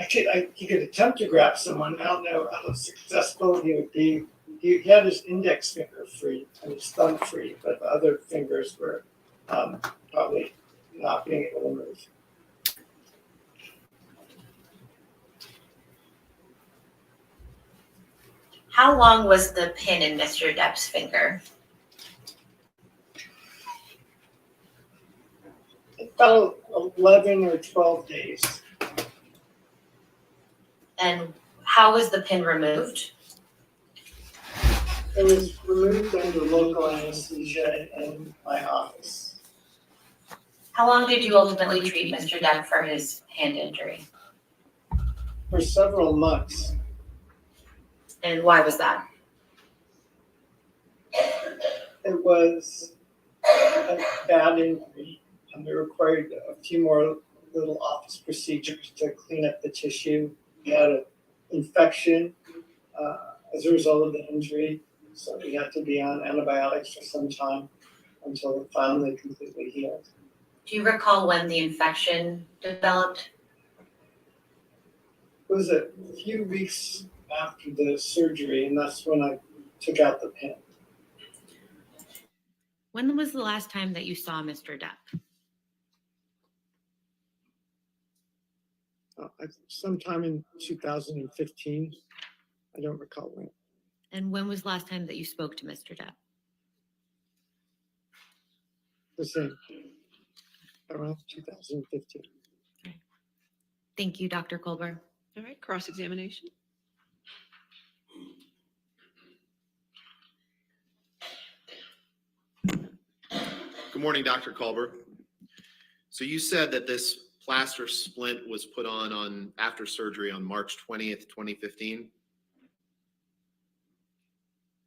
He could attempt to grab someone. I don't know how successful he would be. He had his index finger free and his thumb free, but the other fingers were probably not being able to move. How long was the pin in Mr. Depp's finger? About 11 or 12 days. And how was the pin removed? It was removed under local anesthesia in my office. How long did you ultimately treat Mr. Depp for his hand injury? For several months. And why was that? It was a bad injury, and we required a few more little office procedures to clean up the tissue. He had an infection as a result of the injury, so we had to be on antibiotics for some time until it finally completely healed. Do you recall when the infection developed? It was a few weeks after the surgery, and that's when I took out the pin. When was the last time that you saw Mr. Depp? Sometime in 2015. I don't recall when. And when was the last time that you spoke to Mr. Depp? The same. Around 2015. Thank you, Dr. Colbert. All right, cross-examination. Good morning, Dr. Culber. So you said that this plaster splint was put on after surgery on March 20th, 2015?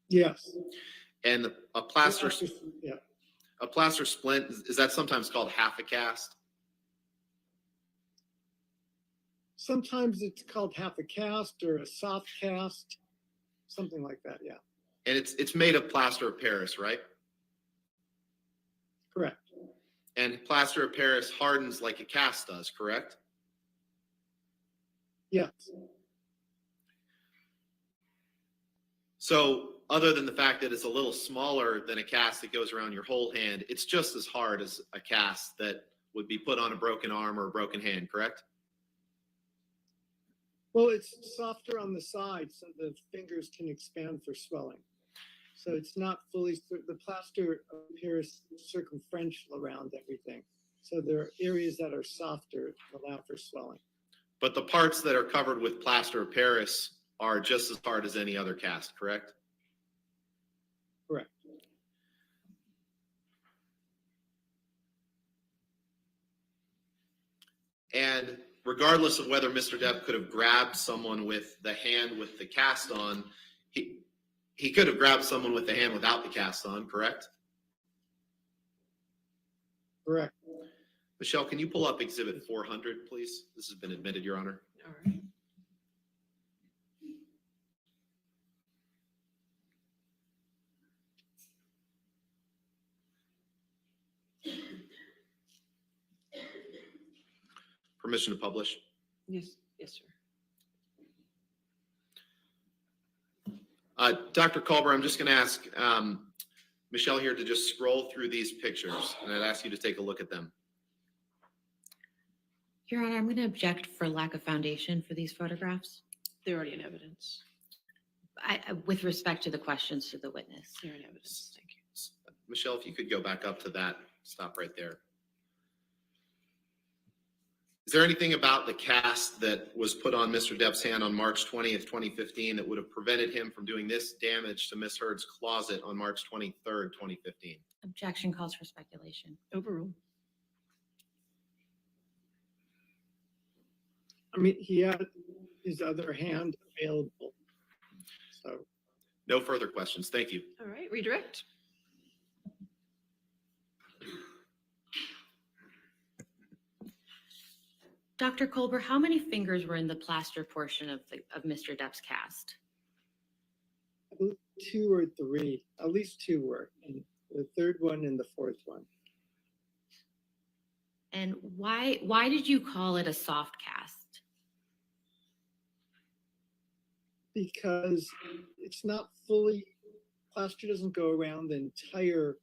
Yes. And a plaster Yeah. a plaster splint, is that sometimes called half a cast? Sometimes it's called half a cast or a soft cast, something like that, yeah. And it's made of plaster of Paris, right? Correct. And plaster of Paris hardens like a cast does, correct? Yes. So other than the fact that it's a little smaller than a cast that goes around your whole hand, it's just as hard as a cast that would be put on a broken arm or a broken hand, correct? Well, it's softer on the side so the fingers can expand for swelling. So it's not fully, the plaster appears circumferential around everything. So there are areas that are softer to allow for swelling. But the parts that are covered with plaster of Paris are just as hard as any other cast, correct? Correct. And regardless of whether Mr. Depp could have grabbed someone with the hand with the cast on, he could have grabbed someone with the hand without the cast on, correct? Correct. Michelle, can you pull up Exhibit 400, please? This has been admitted, Your Honor. All right. Permission to publish. Yes, yes, sir. Dr. Culber, I'm just going to ask Michelle here to just scroll through these pictures, and I'd ask you to take a look at them. Your Honor, I'm going to object for lack of foundation for these photographs. They're already in evidence. With respect to the questions to the witness. They're in evidence. Thank you. Michelle, if you could go back up to that, stop right there. Is there anything about the cast that was put on Mr. Depp's hand on March 20th, 2015 that would have prevented him from doing this damage to Ms. Heard's closet on March 23rd, 2015? Objection calls for speculation. Overruled. I mean, he had his other hand available. So. No further questions. Thank you. All right, redirect. Dr. Culber, how many fingers were in the plaster portion of Mr. Depp's cast? I believe 2 or 3, at least 2 were, and the third one and the fourth one. And why did you call it a soft cast? Because it's not fully, plaster doesn't go around the entire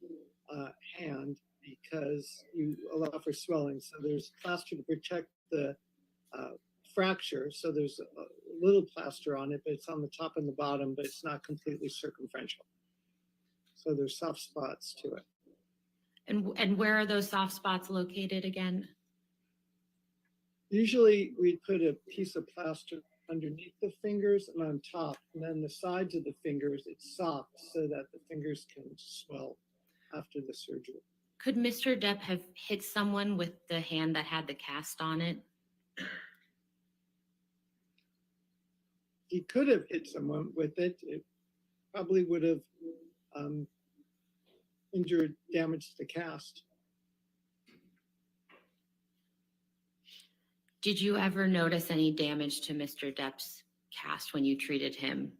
hand because you allow for swelling. So there's plaster to protect the fracture. So there's a little plaster on it, but it's on the top and the bottom, but it's not completely circumferential. So there's soft spots to it. And where are those soft spots located again? Usually we'd put a piece of plaster underneath the fingers and on top, and then the sides of the fingers, it's soft so that the fingers can swell after the surgery. Could Mr. Depp have hit someone with the hand that had the cast on it? He could have hit someone with it. It probably would have injured, damaged the cast. Did you ever notice any damage to Mr. Depp's cast when you treated him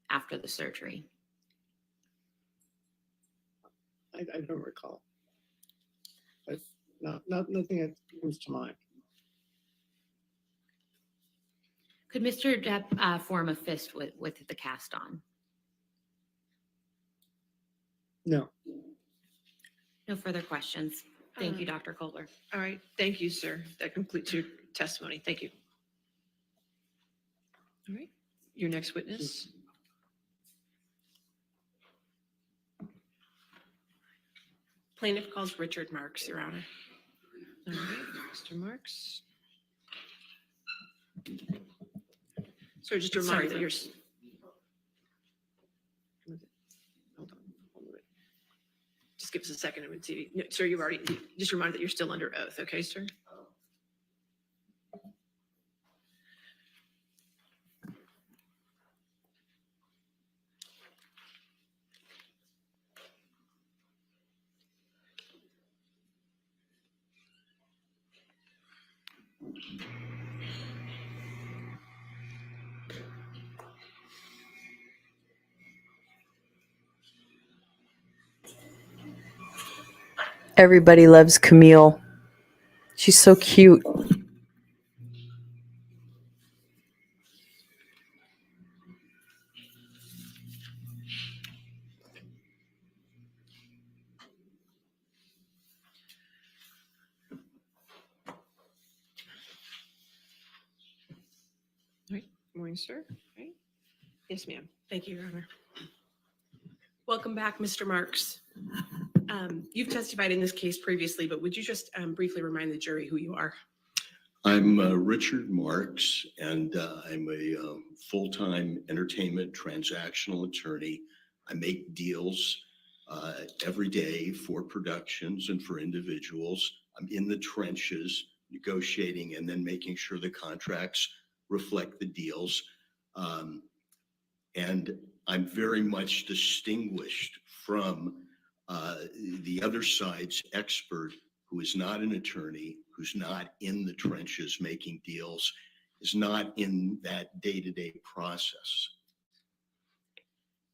after the surgery? I don't recall. But nothing that comes to mind. Could Mr. Depp form a fist with the cast on? No. No further questions. Thank you, Dr. Kohler. All right. Thank you, sir. That completes your testimony. Thank you. All right. Your next witness. Plaintiff calls Richard Marks, Your Honor. All right, Mr. Marks. So just a reminder that you're. Hold on. Hold on. Just give us a second and see. No, sir, you've already, just a reminder that you're still under oath. Okay, sir? Everybody loves Camille. She's so cute. All right. Morning, sir. All right. Yes, ma'am. Thank you, Your Honor. Welcome back, Mr. Marks. You've testified in this case previously, but would you just briefly remind the jury who you are? I'm Richard Marks, and I'm a full-time entertainment transactional attorney. I make deals every day for productions and for individuals. I'm in the trenches negotiating and then making sure the contracts reflect the deals. And I'm very much distinguished from the other side's expert who is not an attorney, who's not in the trenches making deals, is not in that day-to-day process.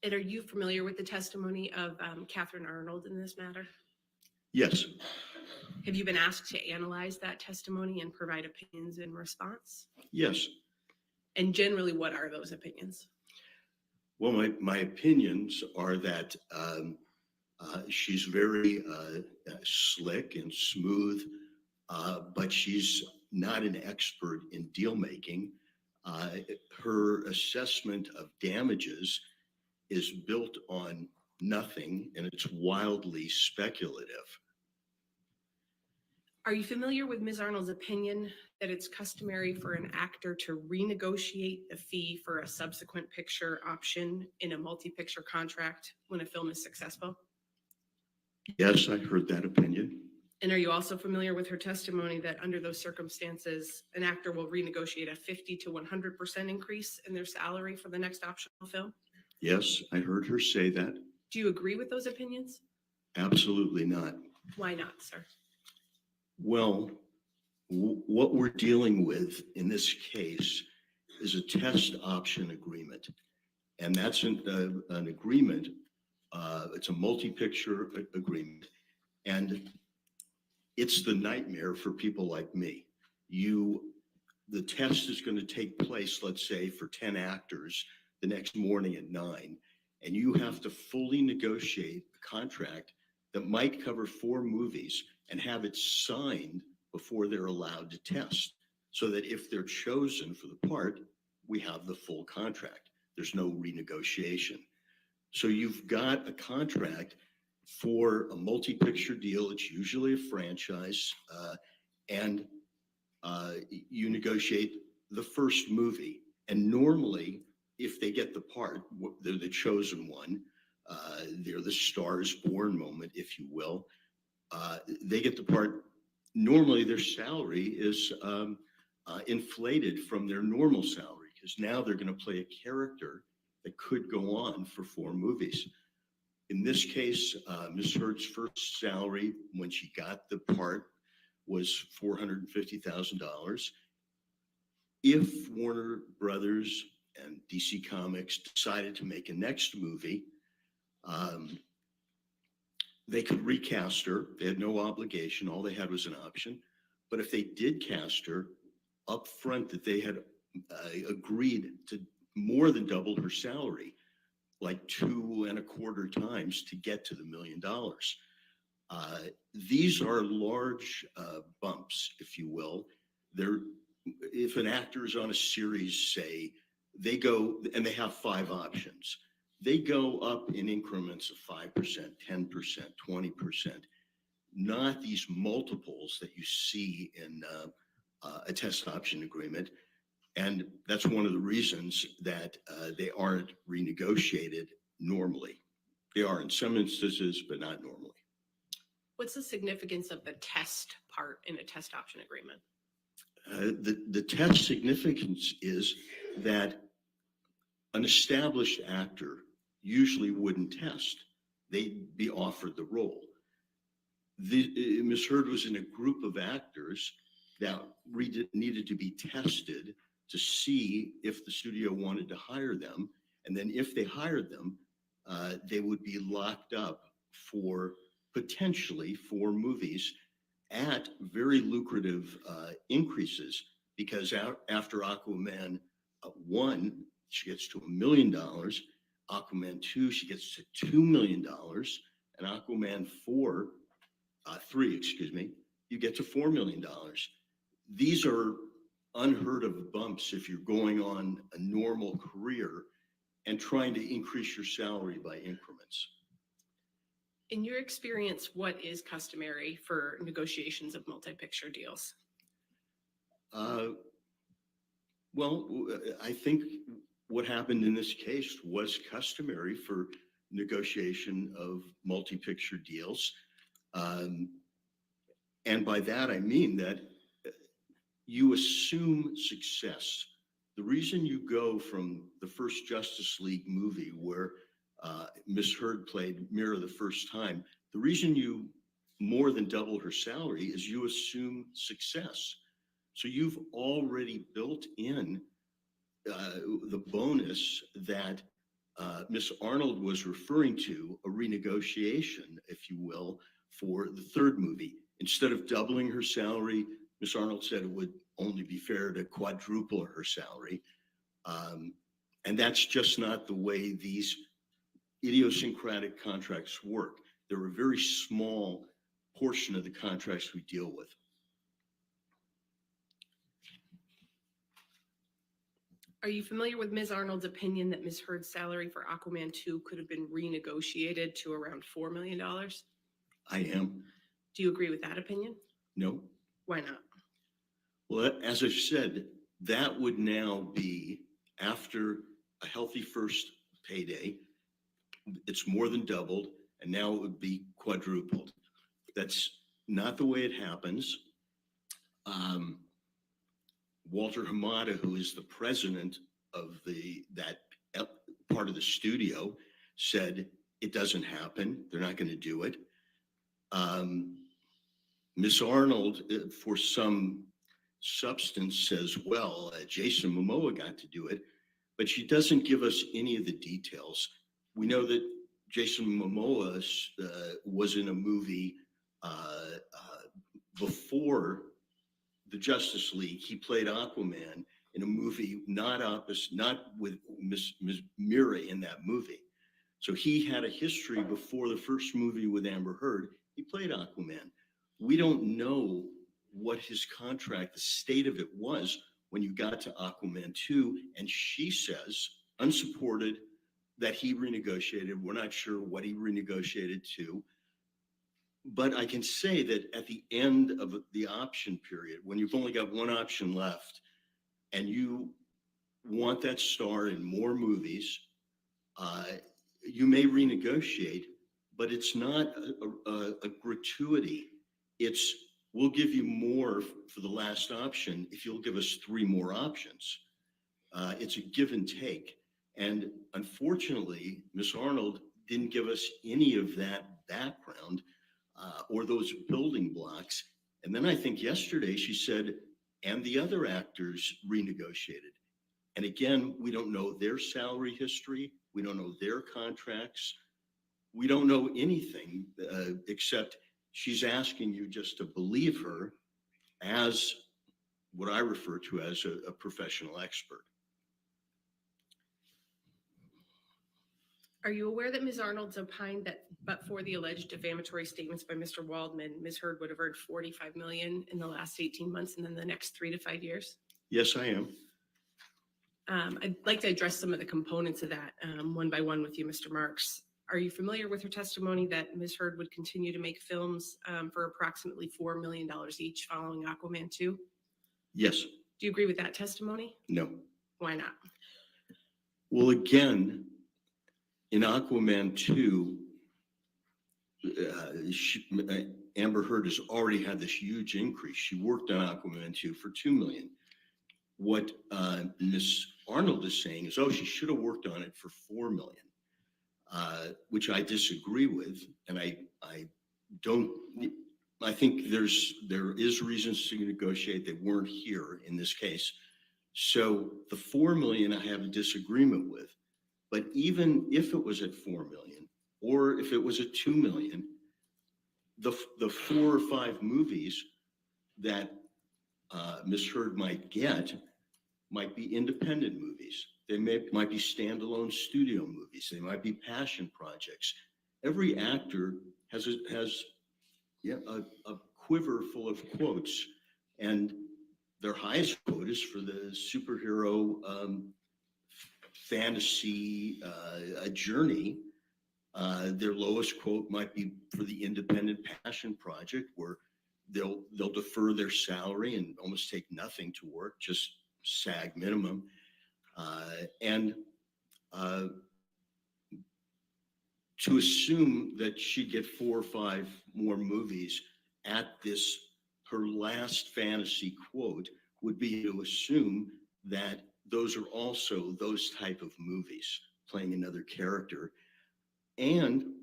And are you familiar with the testimony of Catherine Arnold in this matter? Yes. Have you been asked to analyze that testimony and provide opinions in response? Yes. And generally, what are those opinions? Well, my opinions are that she's very slick and smooth, but she's not an expert in deal making. Her assessment of damages is built on nothing, and it's wildly speculative. Are you familiar with Ms. Arnold's opinion that it's customary for an actor to renegotiate the fee for a subsequent picture option in a multi-picture contract when a film is successful? Yes, I heard that opinion. And are you also familiar with her testimony that under those circumstances, an actor will renegotiate a 50 to 100% increase in their salary for the next optional film? Yes, I heard her say that. Do you agree with those opinions? Absolutely not. Why not, sir? Well, what we're dealing with in this case is a test option agreement. And that's an agreement, it's a multi-picture agreement. And it's the nightmare for people like me. The test is going to take place, let's say, for 10 actors the next morning at 9, and you have to fully negotiate a contract that might cover 4 movies and have it signed before they're allowed to test, so that if they're chosen for the part, we have the full contract. There's no renegotiation. So you've got a contract for a multi-picture deal. It's usually a franchise, and you negotiate the first movie. And normally, if they get the part, they're the chosen one. They're the stars born moment, if you will. They get the part. Normally, their salary is inflated from their normal salary, because now they're going to play a character that could go on for 4 movies. In this case, Ms. Heard's first salary when she got the part was $450,000. If Warner Brothers and DC Comics decided to make a next movie, they could recast her. They had no obligation. All they had was an option. But if they did cast her up front, that they had agreed to more than double her salary, like 2.25 times to get to the $1 million. These are large bumps, if you will. If an actor is on a series, say, they go and they have 5 options. They go up in increments of 5%, 10%, 20%, not these multiples that you see in a test option agreement. And that's one of the reasons that they aren't renegotiated normally. They are in some instances, but not normally. What's the significance of the test part in a test option agreement? The test significance is that an established actor usually wouldn't test. They'd be offered the role. Ms. Heard was in a group of actors that needed to be tested to see if the studio wanted to hire them. And then if they hired them, they would be locked up for potentially 4 movies at very lucrative increases, because after Aquaman 1, she gets to $1 million. Aquaman 2, she gets to $2 million. And Aquaman 3, you get to $4 million. These are unheard of bumps if you're going on a normal career and trying to increase your salary by increments. In your experience, what is customary for negotiations of multi-picture deals? Well, I think what happened in this case was customary for negotiation of multi-picture deals. And by that, I mean that you assume success. The reason you go from the first Justice League movie where Ms. Heard played Mira the first time, the reason you more than double her salary is you assume success. So you've already built in the bonus that Ms. Arnold was referring to, a renegotiation, if you will, for the third movie. Instead of doubling her salary, Ms. Arnold said it would only be fair to quadruple her salary. And that's just not the way these idiosyncratic contracts work. They're a very small portion of the contracts we deal with. Are you familiar with Ms. Arnold's opinion that Ms. Heard's salary for Aquaman 2 could have been renegotiated to around $4 million? I am. Do you agree with that opinion? No. Why not? Well, as I said, that would now be after a healthy first payday. It's more than doubled, and now it would be quadrupled. That's not the way it happens. Walter Hamada, who is the president of that part of the studio, said it doesn't happen. They're not going to do it. Miss Arnold, for some substance, says, well, Jason Momoa got to do it, but she doesn't give us any of the details. We know that Jason Momoa was in a movie before the Justice League. He played Aquaman in a movie not with Miss Murray in that movie. So he had a history before the first movie with Amber Heard. He played Aquaman. We don't know what his contract, the state of it was when you got to Aquaman 2, and she says, unsupported, that he renegotiated. We're not sure what he renegotiated to. But I can say that at the end of the option period, when you've only got one option left and you want that star in more movies, you may renegotiate, but it's not a gratuity. It's, we'll give you more for the last option if you'll give us 3 more options. It's a give and take. And unfortunately, Miss Arnold didn't give us any of that background or those building blocks. And then I think yesterday she said, and the other actors renegotiated. And again, we don't know their salary history. We don't know their contracts. We don't know anything except she's asking you just to believe her as what I refer to as a professional expert. Are you aware that Ms. Arnold's opined that but for the alleged defamatory statements by Mr. Waldman, Ms. Heard would have earned $45 million in the last 18 months and then the next 3 to 5 years? Yes, I am. I'd like to address some of the components of that one by one with you, Mr. Marks. Are you familiar with her testimony that Ms. Heard would continue to make films for approximately $4 million each following Aquaman 2? Yes. Do you agree with that testimony? No. Why not? Well, again, in Aquaman 2, Amber Heard has already had this huge increase. She worked on Aquaman 2 for $2 million. What Ms. Arnold is saying is, oh, she should have worked on it for $4 million, which I disagree with. And I think there is reasons to negotiate. They weren't here in this case. So the $4 million I have a disagreement with. But even if it was at $4 million, or if it was at $2 million, the 4 or 5 movies that Ms. Heard might get might be independent movies. They might be standalone studio movies. They might be passion projects. Every actor has a quiver full of quotes, and their highest quote is for the superhero fantasy journey. Their lowest quote might be for the independent passion project, where they'll defer their salary and almost take nothing to work, just SAG minimum. To assume that she'd get 4 or 5 more movies at this, her last fantasy quote, would be to assume that those are also those type of movies, playing another character. And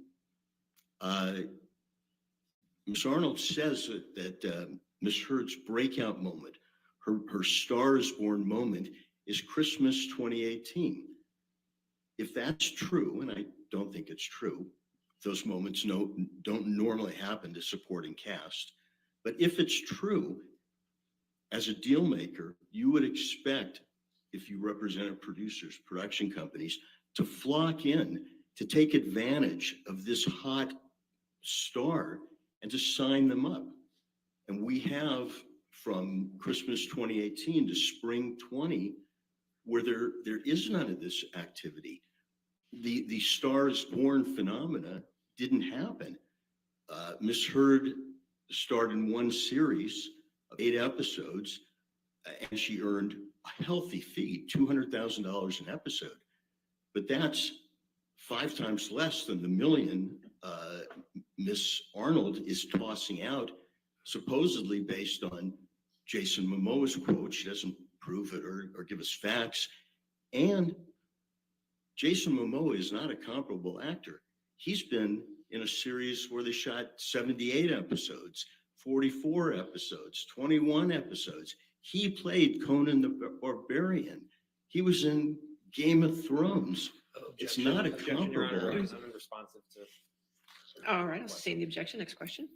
Ms. Arnold says that Ms. Heard's breakout moment, her Star is Born moment, is Christmas 2018. If that's true, and I don't think it's true, those moments don't normally happen to supporting cast. But if it's true, as a deal maker, you would expect if you represented producers, production companies, to flock in, to take advantage of this hot star and to sign them up. And we have from Christmas 2018 to spring 20, where there is none of this activity. The Star is Born phenomena didn't happen. Miss Heard starred in one series of 8 episodes, and she earned a healthy fee, $200,000 an episode. But that's 5 times less than the million Miss Arnold is tossing out, supposedly based on Jason Momoa's quote. She doesn't prove it or give us facts. And Jason Momoa is not a comparable actor. He's been in a series where they shot 78 episodes, 44 episodes, 21 episodes. He played Conan the Barbarian. He was in Game of Thrones. It's not a comparable. I'm unresponsive to. All right, I'll sustain the objection. Next question.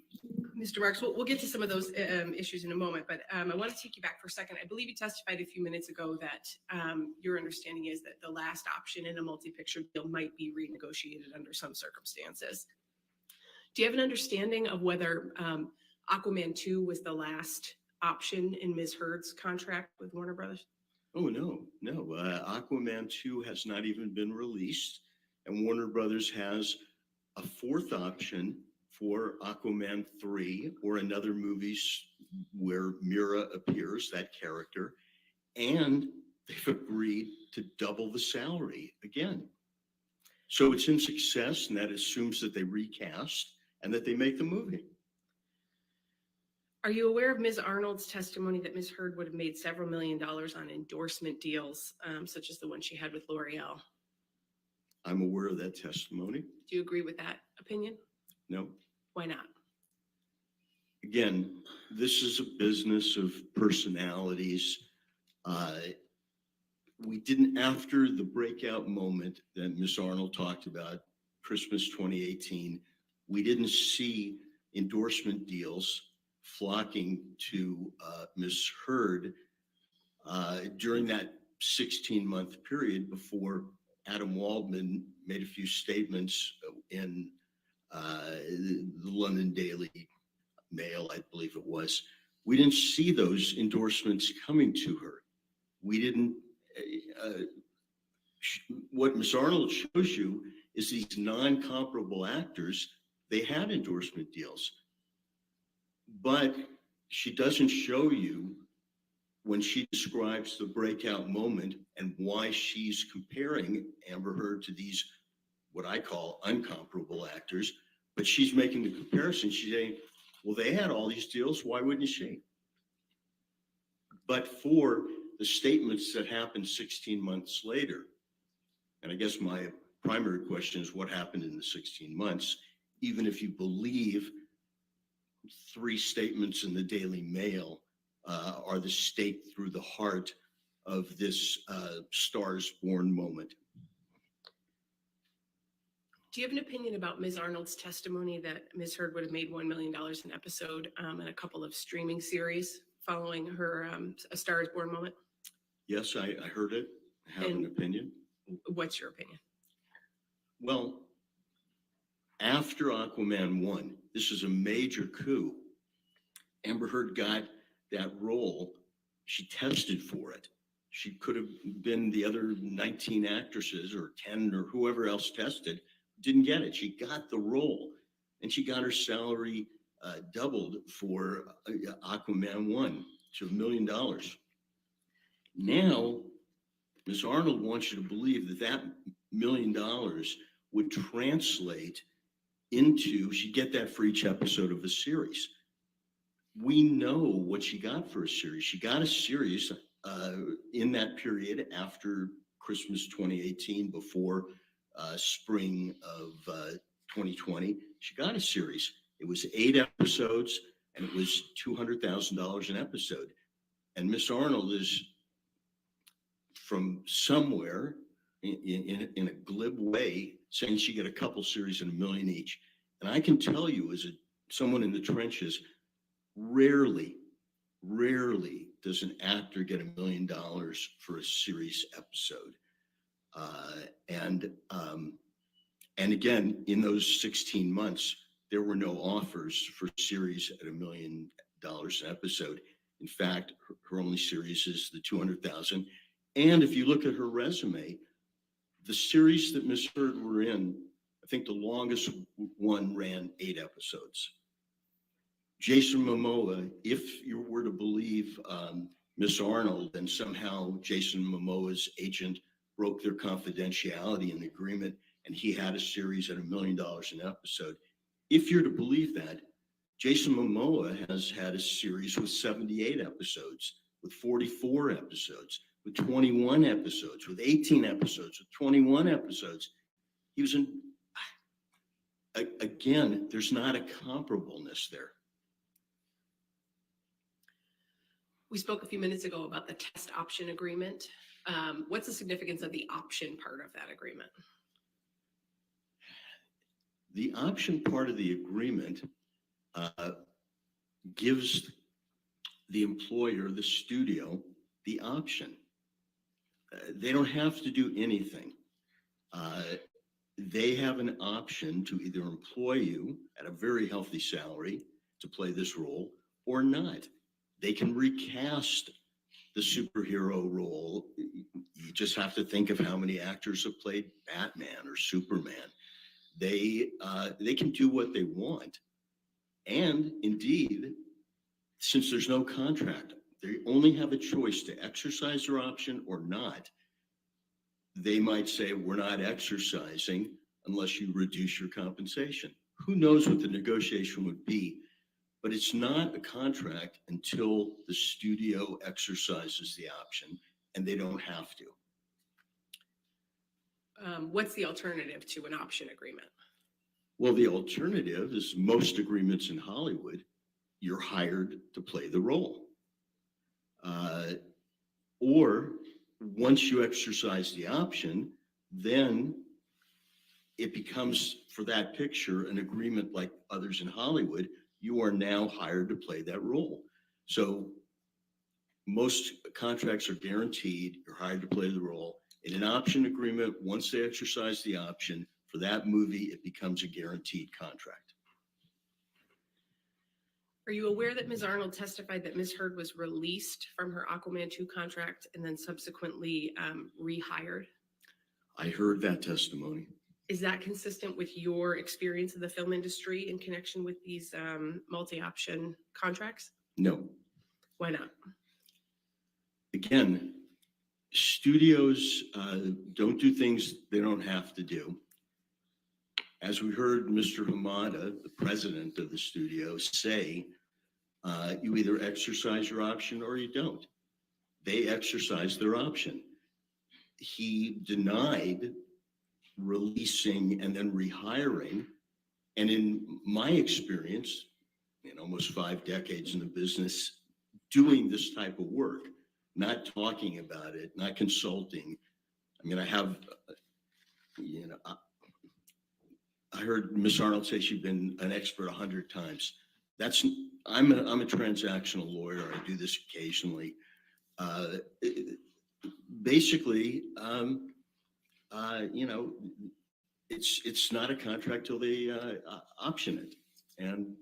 Mr. Marks, we'll get to some of those issues in a moment, but I want to take you back for a second. I believe you testified a few minutes ago that your understanding is that the last option in a multi-picture deal might be renegotiated under some circumstances. Do you have an understanding of whether Aquaman 2 was the last option in Ms. Heard's contract with Warner Brothers? Oh, no. Aquaman 2 has not even been released, and Warner Brothers has a 4th option for Aquaman 3 or another movies where Mira appears, that character, and they've agreed to double the salary again. So it's in success, and that assumes that they recast and that they make the movie. Are you aware of Ms. Arnold's testimony that Ms. Heard would have made several $1 million on endorsement deals, such as the one she had with L'Oreal? I'm aware of that testimony. Do you agree with that opinion? No. Why not? Again, this is a business of personalities. We didn't, after the breakout moment that Miss Arnold talked about, Christmas 2018, we didn't see endorsement deals flocking to Miss Heard during that 16-month period before Adam Waldman made a few statements in the London Daily Mail, I believe it was. We didn't see those endorsements coming to her. We didn't, what Ms. Arnold shows you is these non-comparable actors, they had endorsement deals. But she doesn't show you when she describes the breakout moment and why she's comparing Amber Heard to these, what I call uncomparable actors, but she's making the comparison. She's saying, well, they had all these deals, why wouldn't she? But for the statements that happened 16 months later, and I guess my primary question is what happened in the 16 months, even if you believe 3 statements in the Daily Mail are the stake through the heart of this Stars Born moment. Do you have an opinion about Ms. Arnold's testimony that Ms. Heard would have made $1 million an episode in a couple of streaming series following her A Star is Born moment? Yes, I heard it. I have an opinion. What's your opinion? Well, after Aquaman 1, this is a major coup. Amber Heard got that role. She tested for it. She could have been the other 19 actresses or 10 or whoever else tested, didn't get it. She got the role, and she got her salary doubled for Aquaman 1 to $1 million. Now, Ms. Arnold wants you to believe that that $1 million would translate into, she'd get that for each episode of a series. We know what she got for a series. She got a series in that period after Christmas 2018, before spring of 2020. She got a series. It was 8 episodes, and it was $200,000 an episode. And Miss Arnold is from somewhere in a glib way saying she got a couple series and $1 million each. And I can tell you, as someone in the trenches, rarely does an actor get $1 million for a series episode? And again, in those 16 months, there were no offers for series at $1 million an episode. In fact, her only series is the 200,000. And if you look at her resume, the series that Miss Heard were in, I think the longest one ran 8 episodes. Jason Momoa, if you were to believe Miss Arnold, and somehow Jason Momoa's agent broke their confidentiality and agreement, and he had a series at $1 million an episode. If you're to believe that, Jason Momoa has had a series with 78 episodes, with 44 episodes, with 21 episodes, with 18 episodes, with 21 episodes. He was in, again, there's not a comparableness there. We spoke a few minutes ago about the test option agreement. What's the significance of the option part of that agreement? The option part of the agreement gives the employer, the studio, the option. They don't have to do anything. They have an option to either employ you at a very healthy salary to play this role or not. They can recast the superhero role. You just have to think of how many actors have played Batman or Superman. They can do what they want. And indeed, since there's no contract, they only have a choice to exercise their option or not. They might say, we're not exercising unless you reduce your compensation. Who knows what the negotiation would be, but it's not a contract until the studio exercises the option, and they don't have to. What's the alternative to an option agreement? Well, the alternative is most agreements in Hollywood, you're hired to play the role. Or once you exercise the option, then it becomes, for that picture, an agreement like others in Hollywood. You are now hired to play that role. So most contracts are guaranteed, you're hired to play the role. In an option agreement, once they exercise the option, for that movie, it becomes a guaranteed contract. Are you aware that Ms. Arnold testified that Ms. Heard was released from her Aquaman 2 contract and then subsequently rehired? I heard that testimony. Is that consistent with your experience in the film industry in connection with these multi-option contracts? No. Why not? Again, studios don't do things they don't have to do. As we heard Mr. Hamada, the president of the studio, say, you either exercise your option or you don't. They exercise their option. He denied releasing and then rehiring. And in my experience, in almost 5 decades in the business, doing this type of work, not talking about it, not consulting. I mean, I have, I heard Ms. Arnold say she'd been an expert 100 times. I'm a transactional lawyer. I do this occasionally. Basically, it's not a contract till they option it, and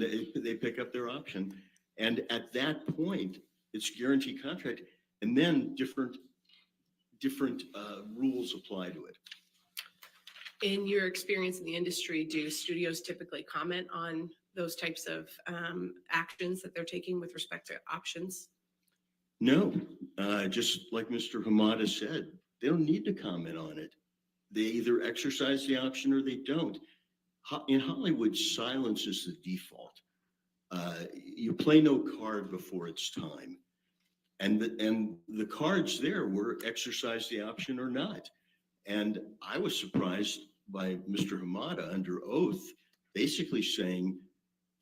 they pick up their option, and at that point, it's guaranteed contract, and then different rules apply to it. In your experience in the industry, do studios typically comment on those types of actions that they're taking with respect to options? No, just like Mr. Hamada said, they don't need to comment on it. They either exercise the option or they don't. In Hollywood, silence is the default. You play no card before it's time. And the cards there were exercise the option or not. And I was surprised by Mr. Hamada under oath, basically saying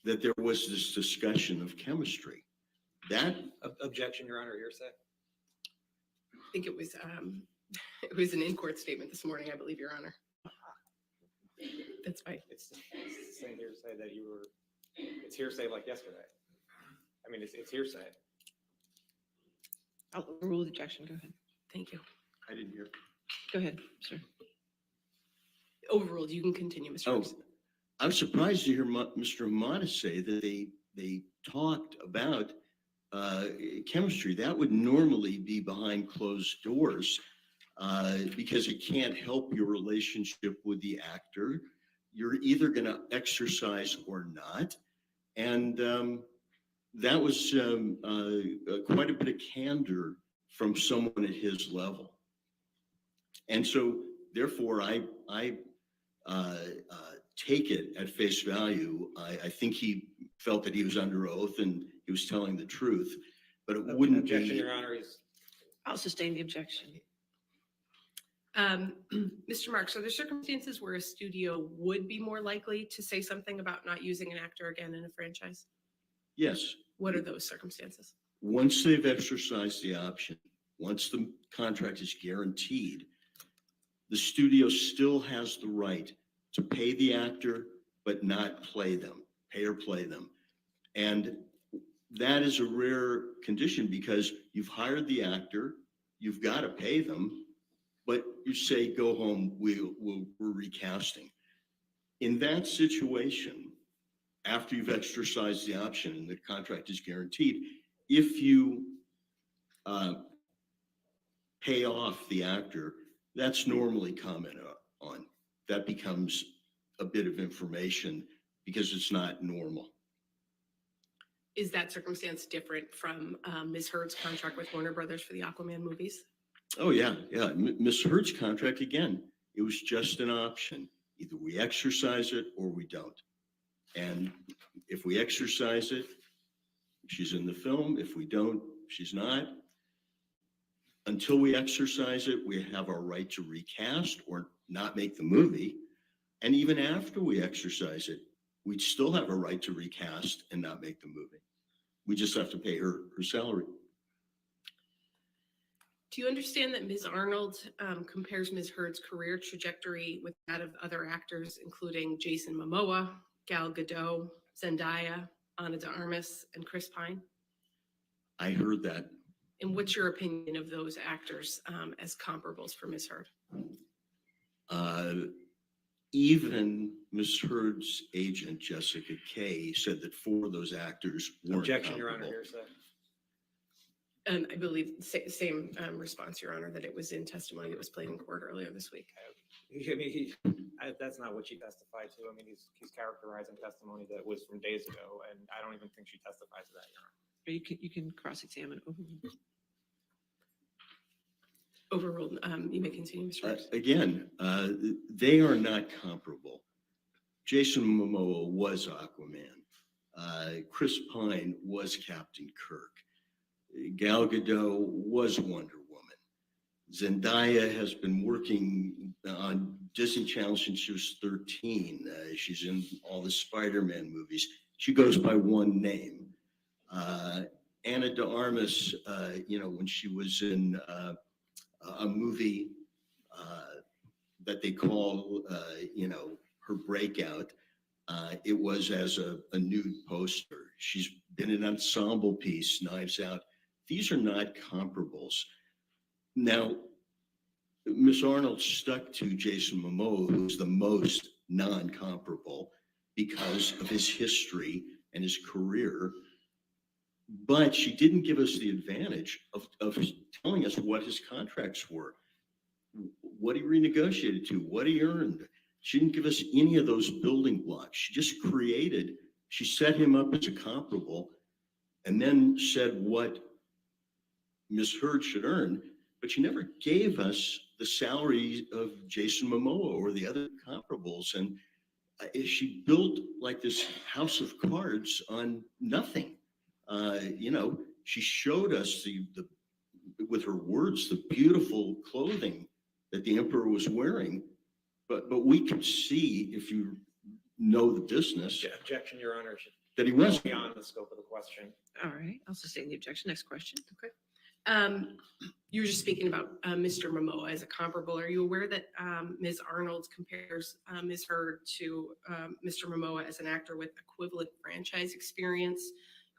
that there was this discussion of chemistry. That objection, Your Honor, hearsay. I think it was an in-court statement this morning, I believe, Your Honor. That's right. It's the same hearsay that it's hearsay like yesterday. I mean, it's hearsay. I'll overrule the objection. Go ahead. Thank you. I didn't hear. Go ahead, sir. Overruled. You can continue, Mr. Oh, Marks. I'm surprised to hear Mr. Amata say that they talked about chemistry. That would normally be behind closed doors because it can't help your relationship with the actor. You're either going to exercise or not. And that was quite a bit of candor from someone at his level. And so, therefore, I take it at face value. I think he felt that he was under oath and he was telling the truth, but it wouldn't Objection, be. Your Honor, is I'll sustain the objection. Mr. Marks, are there circumstances where a studio would be more likely to say something about not using an actor again in a franchise? Yes. What are those circumstances? Once they've exercised the option, once the contract is guaranteed, the studio still has the right to pay the actor, but not play them, pay or play them. And that is a rare condition because you've hired the actor, you've got to pay them, but you say, go home, we're recasting. In that situation, after you've exercised the option and the contract is guaranteed, if you pay off the actor, that's normally commented on. That becomes a bit of information because it's not normal. Is that circumstance different from Ms. Heard's contract with Warner Brothers for the Aquaman movies? Oh, yeah. Miss Heard's contract, again, it was just an option. Either we exercise it or we don't. And if we exercise it, she's in the film. If we don't, she's not. Until we exercise it, we have our right to recast or not make the movie. And even after we exercise it, we still have a right to recast and not make the movie. We just have to pay her salary. Do you understand that Ms. Arnold compares Ms. Heard's career trajectory with that of other actors, including Jason Momoa, Gal Gadot, Zendaya, Ana de Armas, and Chris Pine? I heard that. And what's your opinion of those actors as comparables for Ms. Heard? Even Ms. Heard's agent, Jessica Kay, said that 4 of those actors weren't objection, Your Honor, comparable. hearsay. And I believe same response, Your Honor, that it was in testimony that was played in court earlier this week. I mean, that's not what she testified to. I mean, he's characterizing testimony that was from days ago, and I don't even think she testified to that, Your Honor. You can cross-examine. Overruled. You may continue, Mr. Rose. Again, they are not comparable. Jason Momoa was Aquaman. Chris Pine was Captain Kirk. Gal Gadot was Wonder Woman. Zendaya has been working on Disney Channel since she was 13. She's in all the Spider-Man movies. She goes by one name. Ana de Armas, when she was in a movie that they call, her breakout, it was as a nude poster. She's been in an ensemble piece, Knives Out. These are not comparables. Now, Miss Arnold stuck to Jason Momoa, who's the most non-comparable because of his history and his career. But she didn't give us the advantage of telling us what his contracts were, what he renegotiated to, what he earned. She didn't give us any of those building blocks. She just she set him up as a comparable and then said what Ms. Heard should earn, but she never gave us the salary of Jason Momoa or the other comparables. And she built like this house of cards on nothing. She showed us with her words, the beautiful clothing that the emperor was wearing, but we could see, if you know the business, Objection, Your Honor. that he wasn't. Beyond the scope of the question. All right, I'll sustain the objection. Next question. Okay. You were just speaking about Mr. Momoa as a comparable. Are you aware that Ms. Arnold compares Ms. Heard to Mr. Momoa as an actor with equivalent franchise experience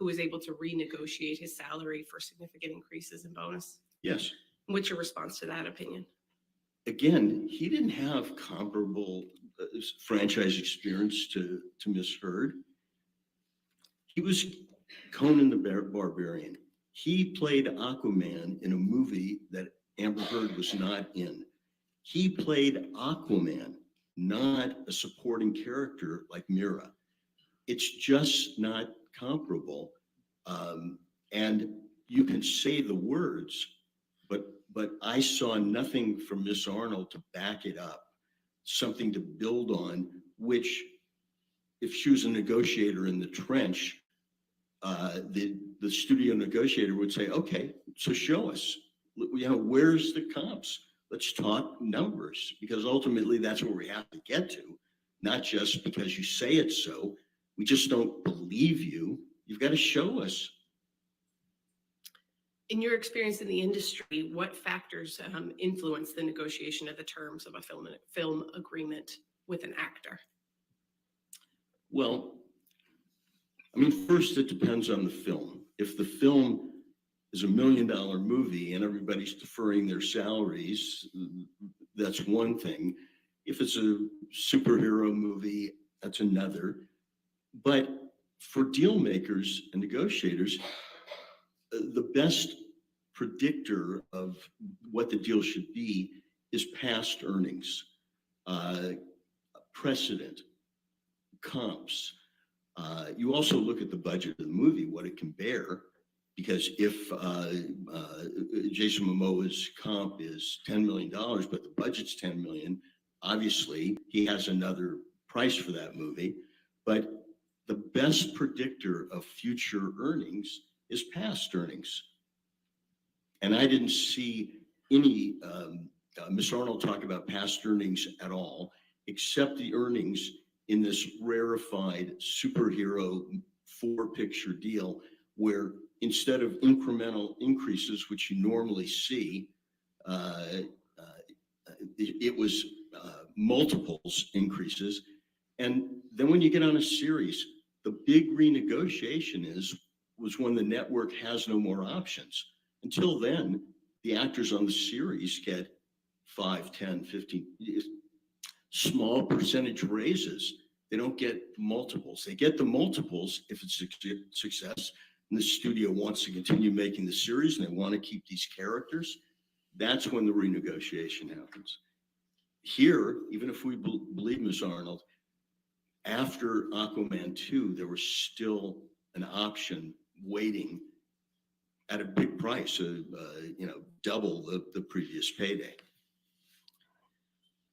who was able to renegotiate his salary for significant increases in bonus? Yes. What's your response to that opinion? Again, he didn't have comparable franchise experience to Miss Heard. He was Conan the Barbarian. He played Aquaman in a movie that Amber Heard was not in. He played Aquaman, not a supporting character like Mira. It's just not comparable. And you can say the words, but I saw nothing from Miss Arnold to back it up, something to build on, which if she was a negotiator in the trench, the studio negotiator would say, okay, so show us, where's the comps? Let's talk numbers, because ultimately that's where we have to get to, not just because you say it so. We just don't believe you. You've got to show us. In your experience in the industry, what factors influence the negotiation of the terms of a film agreement with an actor? Well, I mean, first, it depends on the film. If the film is $1 million movie and everybody's deferring their salaries, that's one thing. If it's a superhero movie, that's another. But for deal makers and negotiators, the best predictor of what the deal should be is past earnings, precedent, comps. You also look at the budget of the movie, what it can bear, because if Jason Momoa's comp is $10 million, but the budget's $10 million, obviously he has another price for that movie. But the best predictor of future earnings is past earnings. And I didn't see any Miss Arnold talk about past earnings at all, except the earnings in this rarefied superhero 4-picture deal, where instead of incremental increases, which you normally see, it was multiples increases. And then when you get on a series, the big renegotiation was when the network has no more options. Until then, the actors on the series get 5, 10, 15 small percentage raises. They don't get multiples. They get the multiples if it's a success and the studio wants to continue making the series and they want to keep these characters. That's when the renegotiation happens. Here, even if we believe Ms. Arnold, after Aquaman 2, there was still an option waiting at a big price, double the previous payday.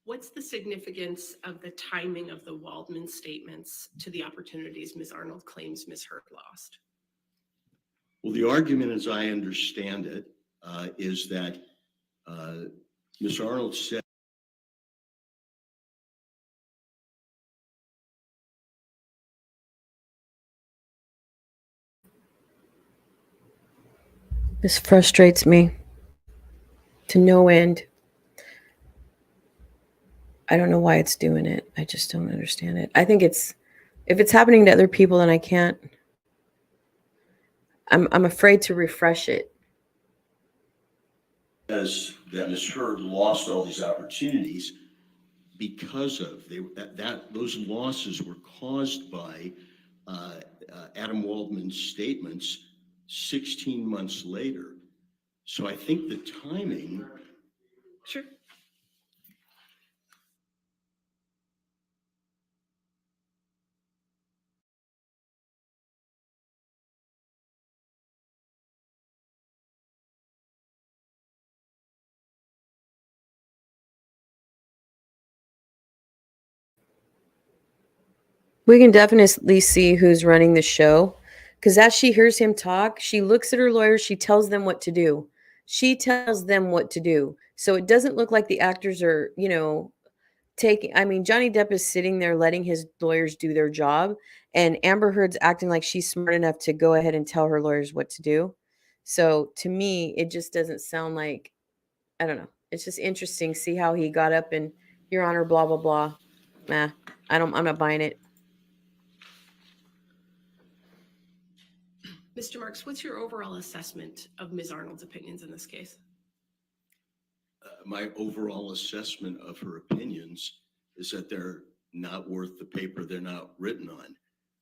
What's the significance of the timing of the Waldman statements to the opportunities Ms. Arnold claims Ms. Heard lost? Well, the argument, as I understand it, is that Ms. Arnold said this frustrates me to no end. I don't know why it's doing it. I just don't understand it. I think if it's happening to other people, then I can't. I'm afraid to refresh it. As that Ms. Heard lost all these opportunities because of those losses were caused by Adam Waldman's statements 16 months later. So I think the timing. Sure. We can definitely see who's running the show, because as she hears him talk, she looks at her lawyers, she tells them what to do. She tells them what to do. So it doesn't look like the actors are, Johnny Depp is sitting there letting his lawyers do their job, and Amber Heard's acting like she's smart enough to go ahead and tell her lawyers what to do. So to me, it just doesn't sound like, I don't know. It's just interesting. See how he got up and, Your Honor, blah, blah, blah. Nah, I'm not buying it. Mr. Marks, what's your overall assessment of Ms. Arnold's opinions in this case? My overall assessment of her opinions is that they're not worth the paper they're not written on.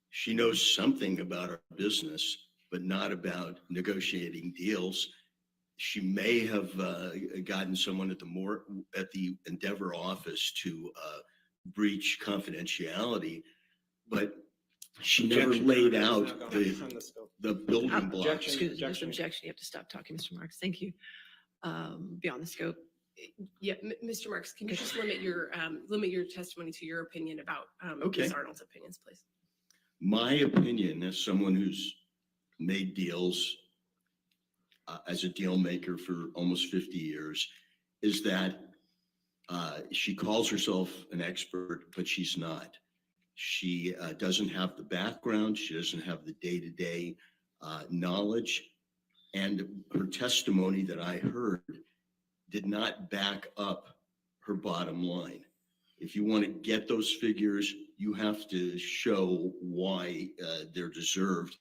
She knows something about our business, but not about negotiating deals. She may have gotten someone at the Endeavor office to breach confidentiality, but she never laid out the building blocks. Excuse me, objection. You have to stop talking, Mr. Marks. Thank you. Beyond the scope. Yeah, Mr. Marks, can you just limit your testimony to your opinion about Okay. Ms. Arnold's opinions, please? My opinion, as someone who's made deals as a deal maker for almost 50 years, is that she calls herself an expert, but she's not. She doesn't have the background. She doesn't have the day-to-day knowledge. And her testimony that I heard did not back up her bottom line. If you want to get those figures, you have to show why they're deserved.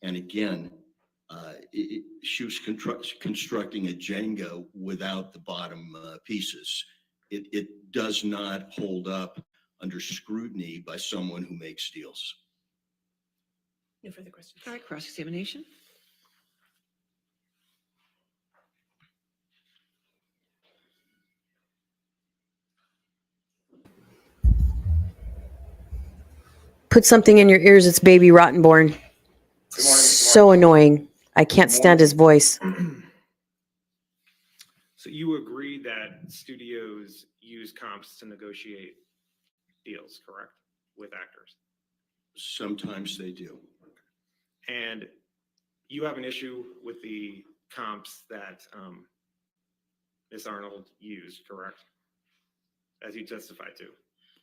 And again, she was constructing a Jenga without the bottom pieces. It does not hold up under scrutiny by someone who makes deals. No further questions. All right, cross-examination. Put something in your ears. It's Baby Rottenborn. So annoying. I can't stand his voice. So you agree that studios use comps to negotiate deals, correct, with actors? Sometimes they do. And you have an issue with the comps that Ms. Arnold used, correct? As you testified to.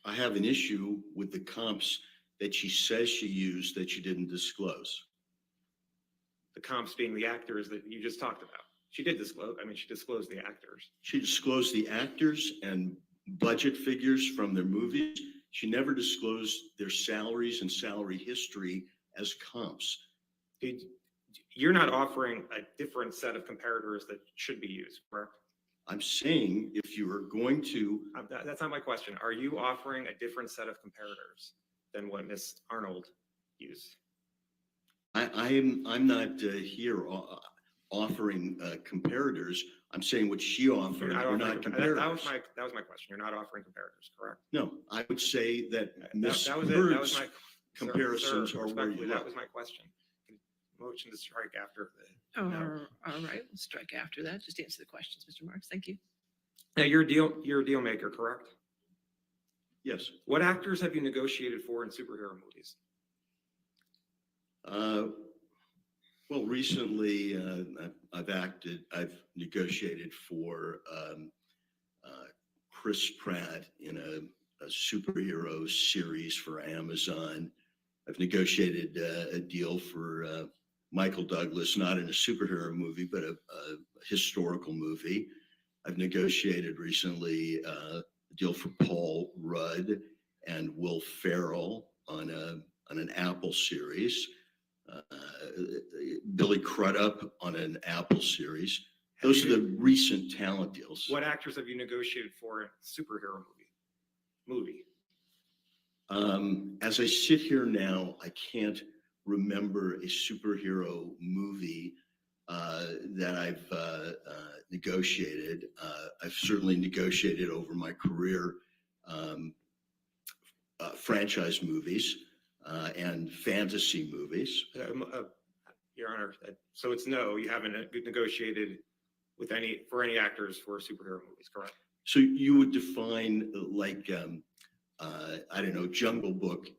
I have an issue with the comps that she says she used that she didn't disclose. The comps being the actors that you just talked about. She did disclose, she disclosed the actors. She disclosed the actors and budget figures from their movies. She never disclosed their salaries and salary history as comps. You're not offering a different set of comparators that should be used, correct? I'm saying if you are going to... That's not my question. Are you offering a different set of comparators than what Ms. Arnold used? I'm not here offering comparators. I'm saying what she offered are not comparators. That was my question. You're not offering comparators, correct? No, I would say that Ms. That was Bird's my comparisons are where you that look. was my question. Motion to strike after the. All right, we'll strike after that. Just answer the questions, Mr. Marks. Thank you. Now, you're a deal maker, correct? Yes. What actors have you negotiated for in superhero movies? Well, recently I've negotiated for Chris Pratt in a superhero series for Amazon. I've negotiated a deal for Michael Douglas, not in a superhero movie, but a historical movie. I've negotiated recently a deal for Paul Rudd and Will Ferrell on an Apple series. Billy Crudup on an Apple series. Those are the recent talent deals. What actors have you negotiated for in a superhero movie? As I sit here now, I can't remember a superhero movie that I've negotiated. I've certainly negotiated over my career franchise movies and fantasy movies. Your Honor, so it's no, you haven't negotiated with any actors for superhero movies, correct? So you would define like, I don't know, Jungle Book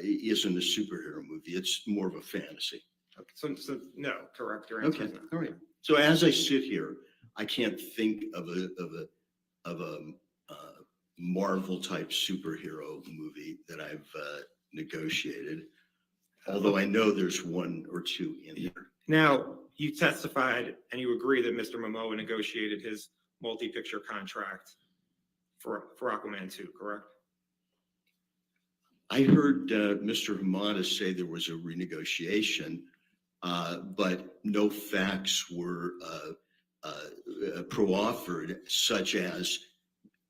isn't a superhero movie. It's more of a fantasy. Okay, so no, correct. Your Okay, answer is no. all right. So as I sit here, I can't think of a Marvel type superhero movie that I've negotiated. Although I know there's one or two in there. Now, you testified and you agree that Mr. Momoa negotiated his multi-picture contract for Aquaman 2, correct? I heard Mr. Hamada say there was a renegotiation, but no facts were proffered, such as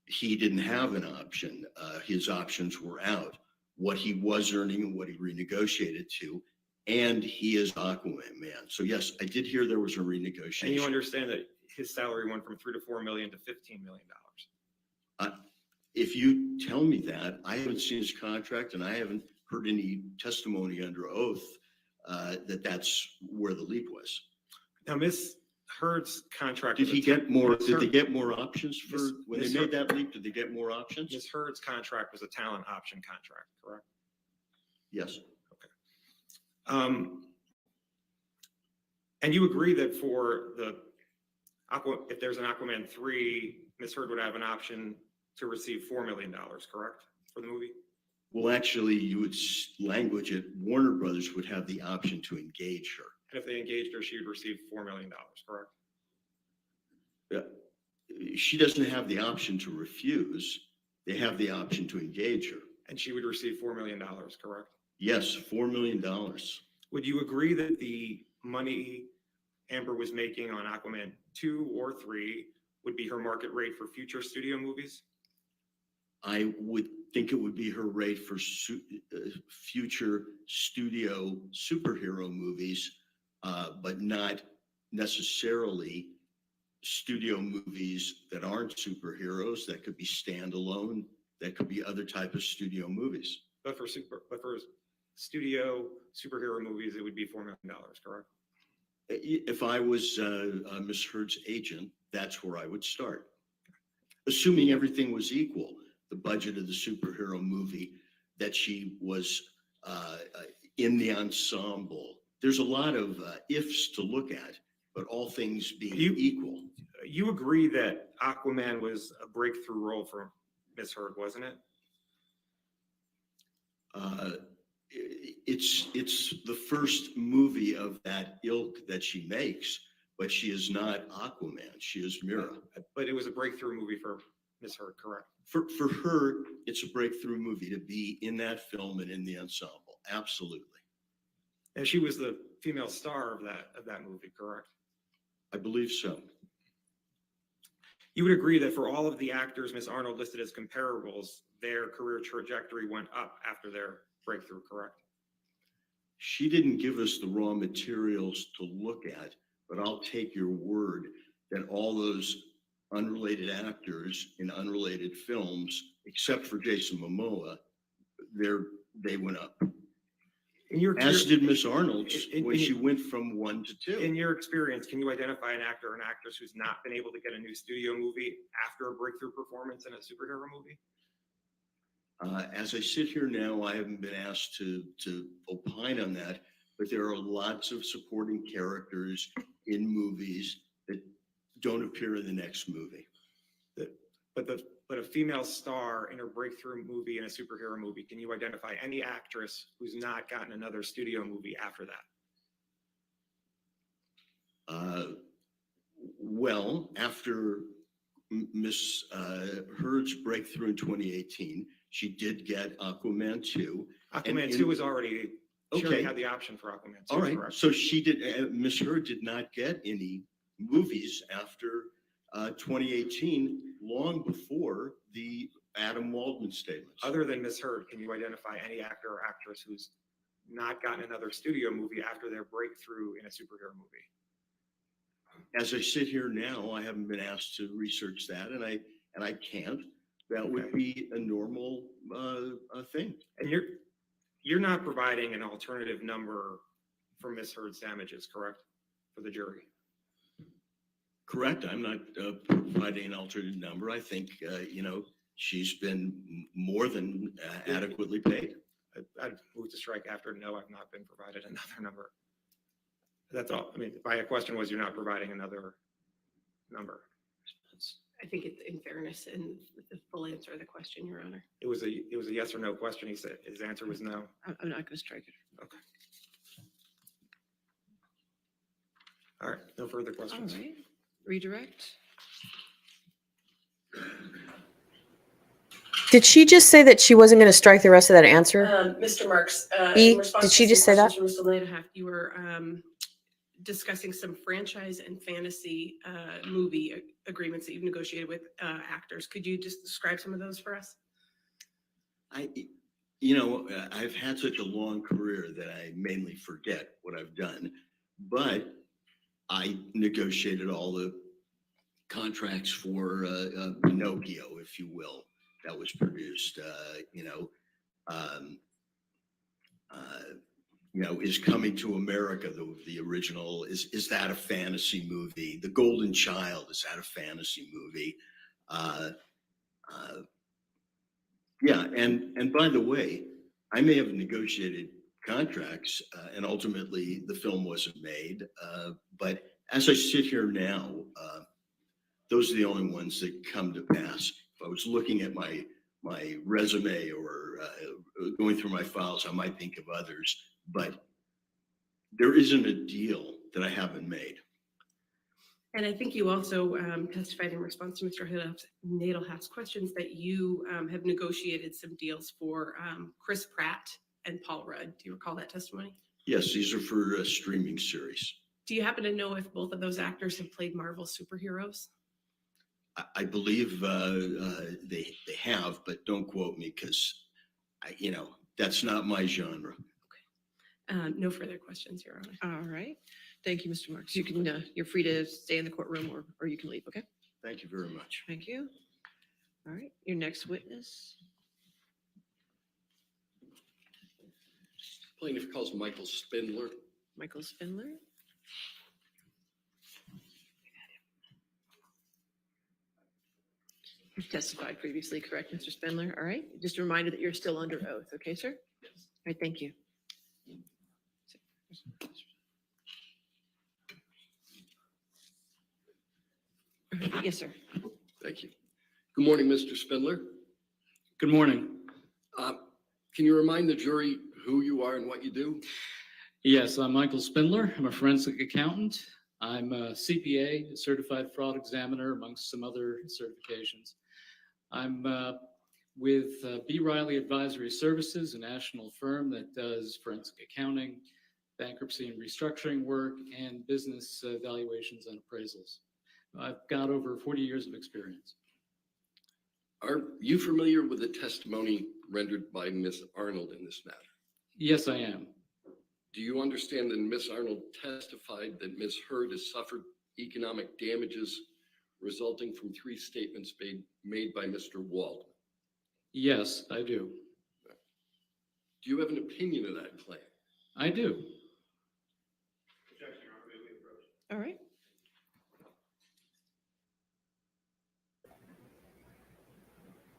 he didn't have an option. His options were out, what he was earning and what he renegotiated to, and he is Aquaman man. So yes, I did hear there was a renegotiation. And you understand that his salary went from $3 to $4 million to $15 million. If you tell me that, I haven't seen his contract and I haven't heard any testimony under oath that that's where the leap was. Now, Ms. Heard's contract. Did he get more? Did they get more options for when Ms. they made that leap? Did they get more options? Ms. Heard's contract was a talent option contract, correct? Yes. And you agree that for if there's an Aquaman 3, Ms. Heard would have an option to receive $4 million, correct, for the movie? Well, actually, you would language it. Warner Brothers would have the option to engage her. And if they engaged her, she would receive $4 million, correct? She doesn't have the option to refuse. They have the option to engage her. And she would receive $4 million, correct? Yes, $4 million. Would you agree that the money Amber was making on Aquaman 2 or 3 would be her market rate for future studio movies? I would think it would be her rate for future studio superhero movies, but not necessarily studio movies that aren't superheroes. That could be standalone. That could be other type of studio movies. But for studio superhero movies, it would be $4 million, correct? If I was Ms. Heard's agent, that's where I would start. Assuming everything was equal, the budget of the superhero movie, that she was in the ensemble. There's a lot of ifs to look at, but all things being equal. You agree that Aquaman was a breakthrough role for Ms. Heard, wasn't it? It's the first movie of that ilk that she makes, but she is not Aquaman. She is Mira. But it was a breakthrough movie for Ms. Heard, correct? For her, it's a breakthrough movie to be in that film and in the ensemble. Absolutely. And she was the female star of that movie, correct? I believe so. You would agree that for all of the actors Ms. Arnold listed as comparables, their career trajectory went up after their breakthrough, correct? She didn't give us the raw materials to look at, but I'll take your word that all those unrelated actors in unrelated films, except for Jason Momoa, they went up. As did Miss Arnold when she went from 1 to 2. In your experience, can you identify an actor or an actress who's not been able to get a new studio movie after a breakthrough performance in a superhero movie? As I sit here now, I haven't been asked to opine on that, but there are lots of supporting characters in movies that don't appear in the next movie. But a female star in a breakthrough movie in a superhero movie, can you identify any actress who's not gotten another studio movie after that? Well, after Miss Heard's breakthrough in 2018, she did get Aquaman 2. Aquaman 2 was already, she already had the option for Aquaman 2. All right, correct? so she did, Miss Heard did not get any movies after 2018, long before the Adam Waldman statements. Other than Miss Heard, can you identify any actor or actress who's not gotten another studio movie after their breakthrough in a superhero movie? As I sit here now, I haven't been asked to research that, and I can't. That would be a normal thing. And you're not providing an alternative number for Miss Heard's damages, correct? For the jury. Correct. I'm not providing an alternate number. I think she's been more than adequately paid. I'd move to strike after no, I've not been provided another number. That's all. I mean, my question was, you're not providing another number. I think it's in fairness and the full answer to the question, Your Honor. It was a yes or no question. He said his answer was no. I'm not going to strike it. Okay. All right. No further questions. All right. Redirect. Did she just say that she wasn't going to strike the rest of that answer? Mr. Marks, did she just say that? Mr. Ladenhoff, you were discussing some franchise and fantasy movie agreements that you've negotiated with actors. Could you just describe some of those for us? I've had such a long career that I mainly forget what I've done, but I negotiated all the contracts for Pinocchio, if you will, that was produced. Is Coming to America, the original, is that a fantasy movie? The Golden Child, is that a fantasy movie? Yeah, and by the way, I may have negotiated contracts and ultimately the film wasn't made. But as I sit here now, those are the only ones that come to pass. If I was looking at my resume or going through my files, I might think of others, but there isn't a deal that I haven't made. And I think you also testified in response to Mr. Nadelhoff's questions that you have negotiated some deals for Chris Pratt and Paul Rudd. Do you recall that testimony? Yes, these are for a streaming series. Do you happen to know if both of those actors have played Marvel superheroes? I believe they have, but don't quote me because that's not my genre. Okay. No further questions, Your Honor. All right. Thank you, Mr. Marks. You can, you're free to stay in the courtroom or you can leave, okay? Thank you very much. Thank you. All right, your next witness. Plaintiff calls Michael Spindler. Michael Spindler. You've testified previously, correct, Mr. Spindler? All right, just a reminder that you're still under oath, okay, sir? Yes. All right, thank you. Yes, sir. Thank you. Good morning, Mr. Spindler. Good morning. Can you remind the jury who you are and what you do? Yes, I'm Michael Spindler. I'm a forensic accountant. I'm a CPA, a certified fraud examiner, amongst some other certifications. I'm with B. Riley Advisory Services, a national firm that does forensic accounting, bankruptcy and restructuring work, and business valuations and appraisals. I've got over 40 years of experience. Are you familiar with the testimony rendered by Ms. Arnold in this matter? Yes, I am. Do you understand that Ms. Arnold testified that Ms. Heard has suffered economic damages resulting from 3 statements made by Mr. Waldman? Yes, I do. Do you have an opinion of that claim? I do. All right.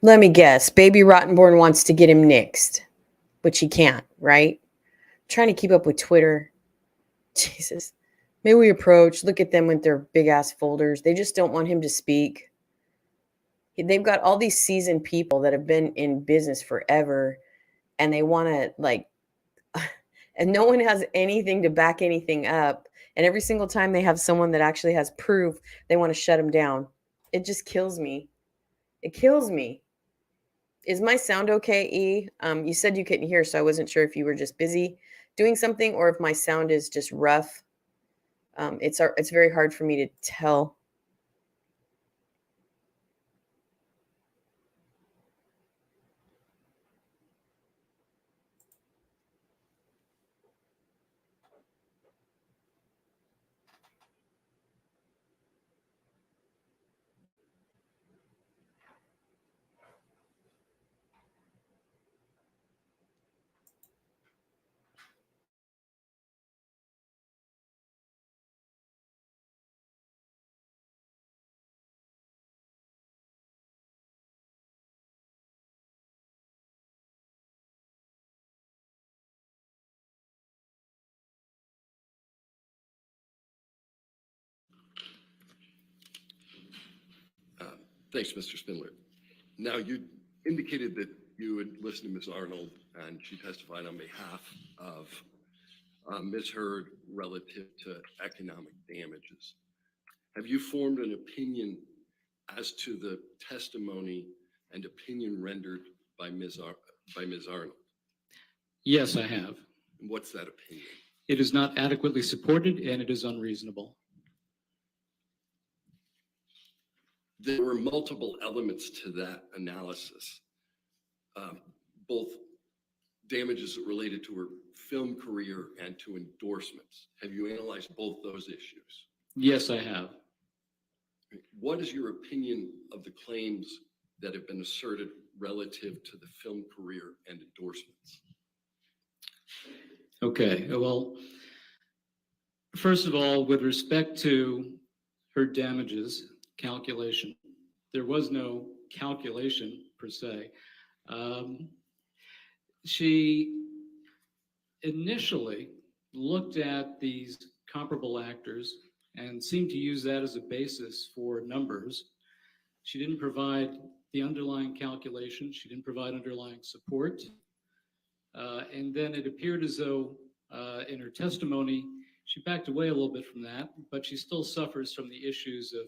Let me guess. Baby Rottenborn wants to get him nixed, which he can't, right? Trying to keep up with Twitter. Jesus. Maybe we approach, look at them with their big ass folders. They just don't want him to speak. They've got all these seasoned people that have been in business forever, and they want to and no one has anything to back anything up. And every single time they have someone that actually has proof, they want to shut him down. It just kills me. It kills me. Is my sound okay, E? You said you couldn't hear, so I wasn't sure if you were just busy doing something or if my sound is just rough. It's very hard for me to tell. Thanks, Mr. Spindler. Now, you indicated that you had listened to Ms. Arnold and she testified on behalf of Ms. Heard relative to economic damages. Have you formed an opinion as to the testimony and opinion rendered by Ms. Arnold? Yes, I have. And what's that opinion? It is not adequately supported and it is unreasonable. There were multiple elements to that analysis, both damages related to her film career and to endorsements. Have you analyzed both those issues? Yes, I have. What is your opinion of the claims that have been asserted relative to the film career and endorsements? Okay, well, first of all, with respect to her damages calculation, there was no calculation per se. She initially looked at these comparable actors and seemed to use that as a basis for numbers. She didn't provide the underlying calculation. She didn't provide underlying support. And then it appeared as though in her testimony, she backed away a little bit from that, but she still suffers from the issues of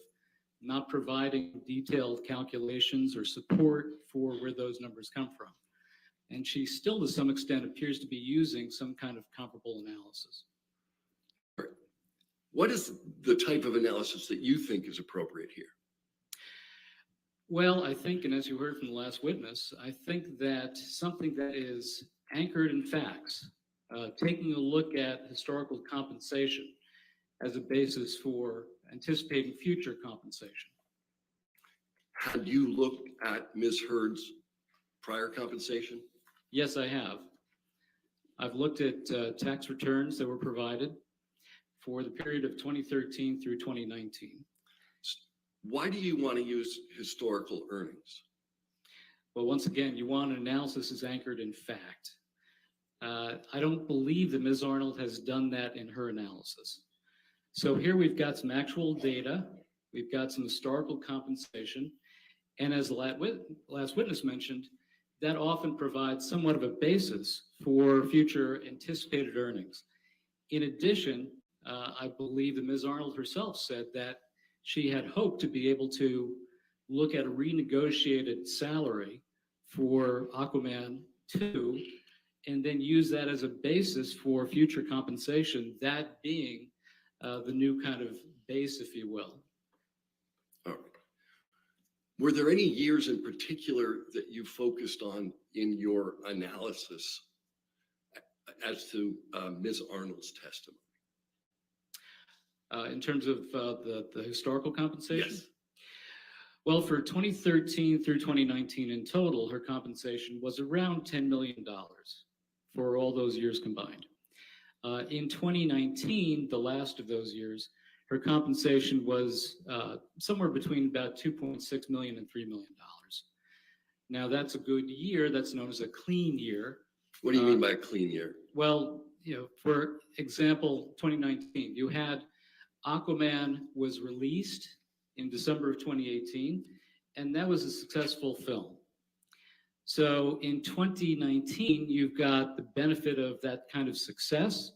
not providing detailed calculations or support for where those numbers come from. And she still, to some extent, appears to be using some kind of comparable analysis. What is the type of analysis that you think is appropriate here? Well, I think, and as you heard from the last witness, I think that something that is anchored in facts, taking a look at historical compensation as a basis for anticipating future compensation. Have you looked at Ms. Heard's prior compensation? Yes, I have. I've looked at tax returns that were provided for the period of 2013 through 2019. Why do you want to use historical earnings? Well, once again, you want an analysis that's anchored in fact. I don't believe that Ms. Arnold has done that in her analysis. So here we've got some actual data, we've got some historical compensation, and as the last witness mentioned, that often provides somewhat of a basis for future anticipated earnings. In addition, I believe that Ms. Arnold herself said that she had hoped to be able to look at a renegotiated salary for Aquaman 2 and then use that as a basis for future compensation, that being the new kind of base, if you will. All right. Were there any years in particular that you focused on in your analysis as to Ms. Arnold's testimony? In terms of the historical compensation? Yes. Well, for 2013 through 2019 in total, her compensation was around $10 million for all those years combined. In 2019, the last of those years, her compensation was somewhere between about $2.6 million and $3 million. Now, that's a good year. That's known as a clean year. What do you mean by a clean year? Well, for example, 2019, you had Aquaman was released in December of 2018, and that was a successful film. So in 2019, you've got the benefit of that kind of success,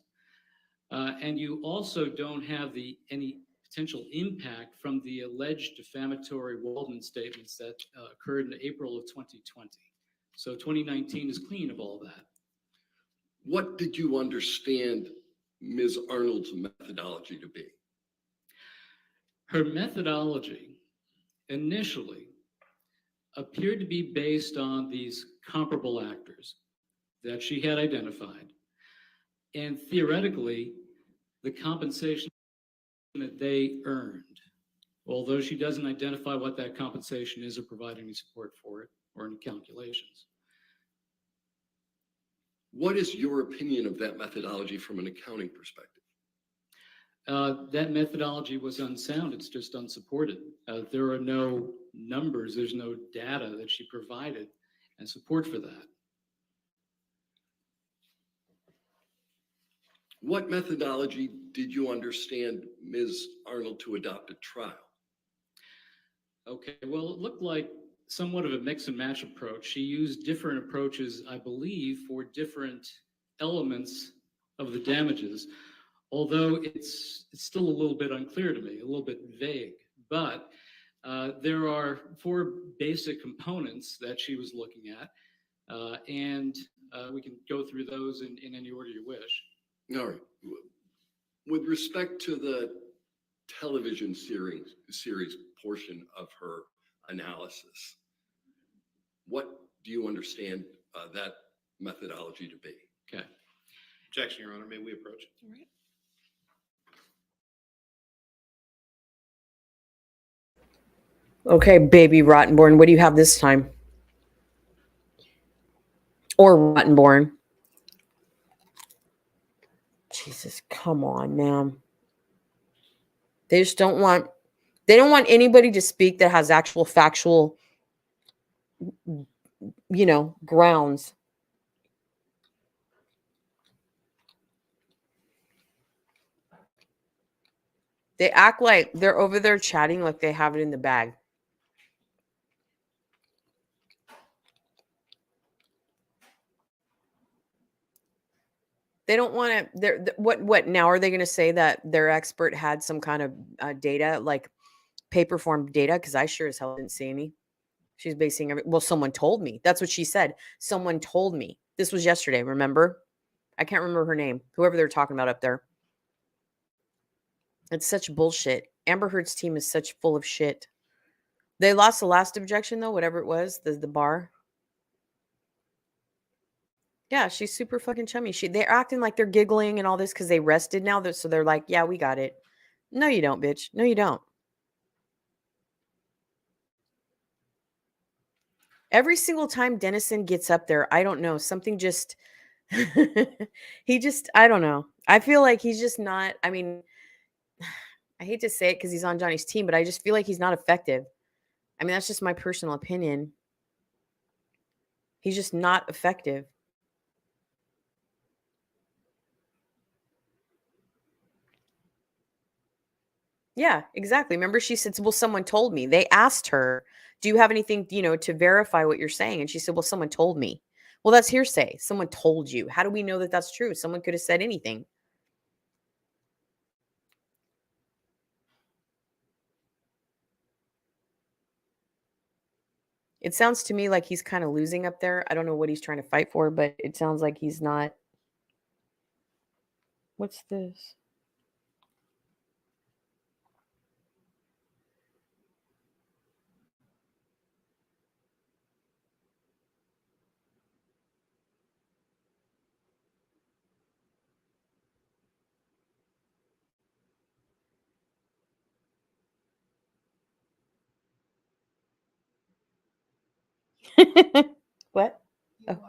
and you also don't have any potential impact from the alleged defamatory Waldman statements that occurred in April of 2020. So 2019 is clean of all that. What did you understand Ms. Arnold's methodology to be? Her methodology initially appeared to be based on these comparable actors that she had identified, and theoretically, the compensation that they earned, although she doesn't identify what that compensation is or provide any support for it or any calculations. What is your opinion of that methodology from an accounting perspective? That methodology was unsound. It's just unsupported. There are no numbers. There's no data that she provided and support for that. What methodology did you understand Ms. Arnold to adopt at trial? Okay, well, it looked like somewhat of a mix and match approach. She used different approaches, I believe, for different elements of the damages, although it's still a little bit unclear to me, a little bit vague. But there are 4 basic components that she was looking at, and we can go through those in any order you wish. All right. With respect to the television series portion of her analysis, what do you understand that methodology to be? Okay. Objection, Your Honor. May we approach? All right. Okay, baby Rottenborn, what do you have this time? Or Rottenborn? Jesus, come on, man. They just don't want anybody to speak that has actual factual, grounds. They act like they're over there chatting like they have it in the bag. They don't want to. What now? Are they going to say that their expert had some kind of data, like paper form data? Because I sure as hell didn't see any. She's basing well, someone told me. That's what she said. Someone told me. This was yesterday, remember? I can't remember her name. Whoever they're talking about up there. It's such bullshit. Amber Heard's team is such full of shit. They lost the last objection, though, whatever it was, the bar. Yeah, she's super fucking chummy. They're acting like they're giggling and all this because they rested now. So they're like, yeah, we got it. No, you don't, bitch. No, you don't. Every single time Dennison gets up there, I don't know, something just, I don't know. I feel like he's just not, I mean, I hate to say it because he's on Johnny's team, but I just feel like he's not effective. I mean, that's just my personal opinion. He's just not effective. Yeah, exactly. Remember, she said, well, someone told me. They asked her, do you have anything, to verify what you're saying? And she said, well, someone told me. Well, that's hearsay. Someone told you. How do we know that that's true? Someone could have said anything. It sounds to me like he's kind of losing up there. I don't know what he's trying to fight for, but it sounds like he's not. What's this? What? Oh.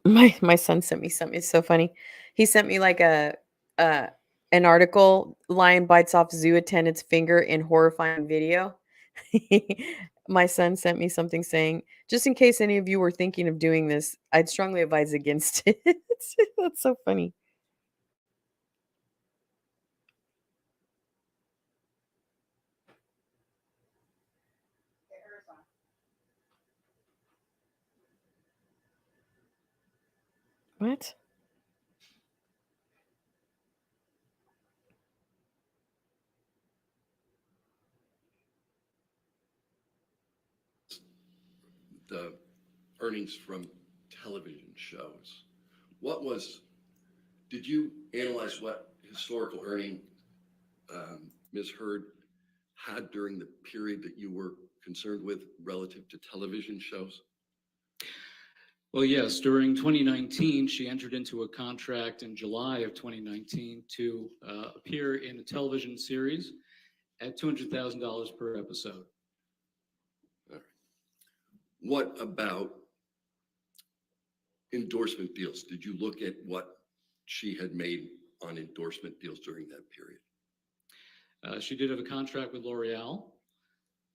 My son sent me something. It's so funny. He sent me like an article. Lion bites off zoo attendant's finger in horrifying video. My son sent me something saying, just in case any of you were thinking of doing this, I'd strongly advise against it. That's so funny. What? The earnings from television shows. Did you analyze what historical earning Ms. Heard had during the period that you were concerned with relative to television shows? Well, yes, during 2019, she entered into a contract in July of 2019 to appear in a television series at $200,000 per episode. All right. What about endorsement deals? Did you look at what she had made on endorsement deals during that period? She did have a contract with L'Oreal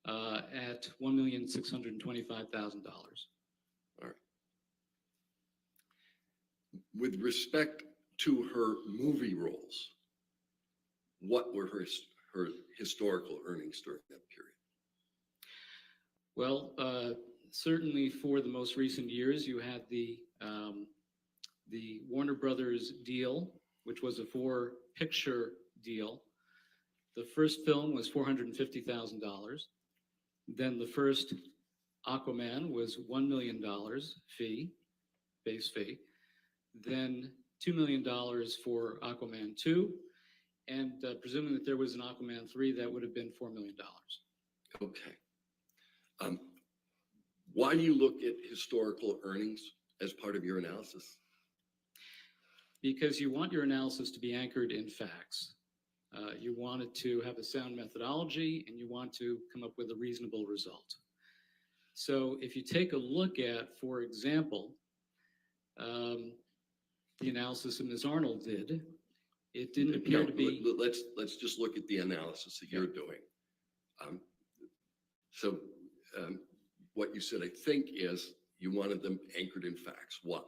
at $1,625,000. All right. With respect to her movie roles, what were her historical earnings during that period? Well, certainly for the most recent years, you had the Warner Brothers deal, which was a 4-picture deal. The first film was $450,000. Then the first Aquaman was $1 million base fee. Then $2 million for Aquaman 2. And presuming that there was an Aquaman 3, that would have been $4 million. Okay. Why do you look at historical earnings as part of your analysis? Because you want your analysis to be anchored in facts. You want it to have a sound methodology, and you want to come up with a reasonable result. So if you take a look at, for example, the analysis that Ms. Arnold did, it didn't appear to be... Let's just look at the analysis that you're doing. What you said, I think, is you wanted them anchored in facts. Why?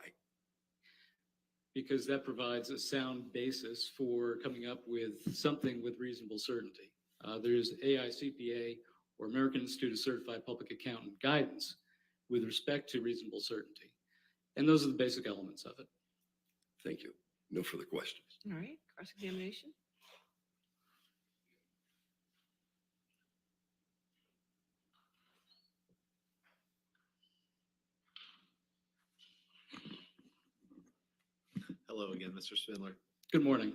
Because that provides a sound basis for coming up with something with reasonable certainty. There's AICPA, or American Institute of Certified Public Accountant guidance with respect to reasonable certainty. And those are the basic elements of it. Thank you. No further questions. All right, cross-examination. Hello again, Mr. Spindler. Good morning.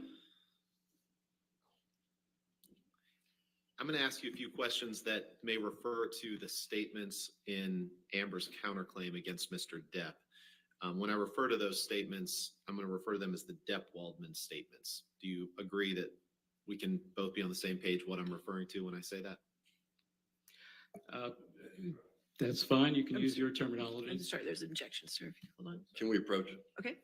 I'm going to ask you a few questions that may refer to the statements in Amber's counterclaim against Mr. Depp. When I refer to those statements, I'm going to refer to them as the Depp-Waldman statements. Do you agree that we can both be on the same page what I'm referring to when I say that? That's fine. You can use your terminology. I'm sorry, there's an objection, sir. If you hold on. Can we approach it? Okay.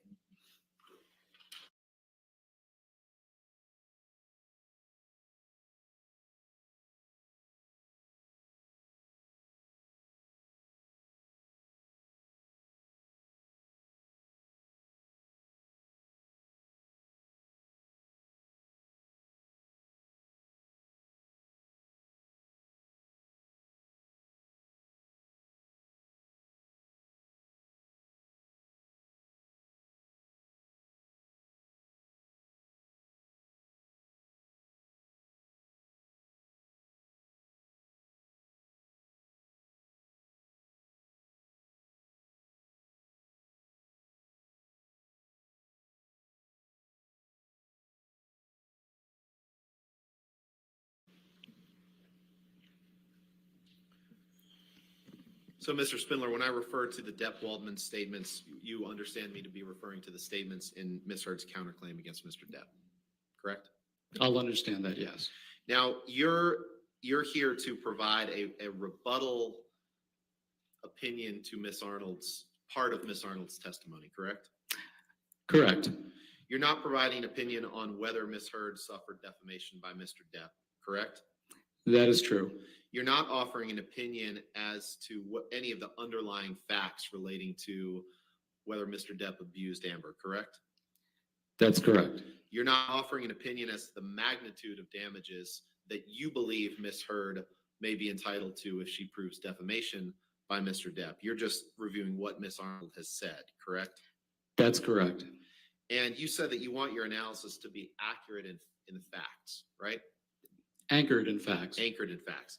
So, Mr. Spindler, when I refer to the Depp-Waldman statements, you understand me to be referring to the statements in Ms. Heard's counterclaim against Mr. Depp, correct? I'll understand that, yes. Now, you're here to provide a rebuttal opinion to Ms. Arnold's, part of Ms. Arnold's testimony, correct? Correct. You're not providing opinion on whether Ms. Heard suffered defamation by Mr. Depp, correct? That is true. You're not offering an opinion as to what any of the underlying facts relating to whether Mr. Depp abused Amber, correct? That's correct. You're not offering an opinion as to the magnitude of damages that you believe Ms. Heard may be entitled to if she proves defamation by Mr. Depp. You're just reviewing what Ms. Arnold has said, correct? That's correct. And you said that you want your analysis to be accurate in facts, right? Anchored in facts. Anchored in facts.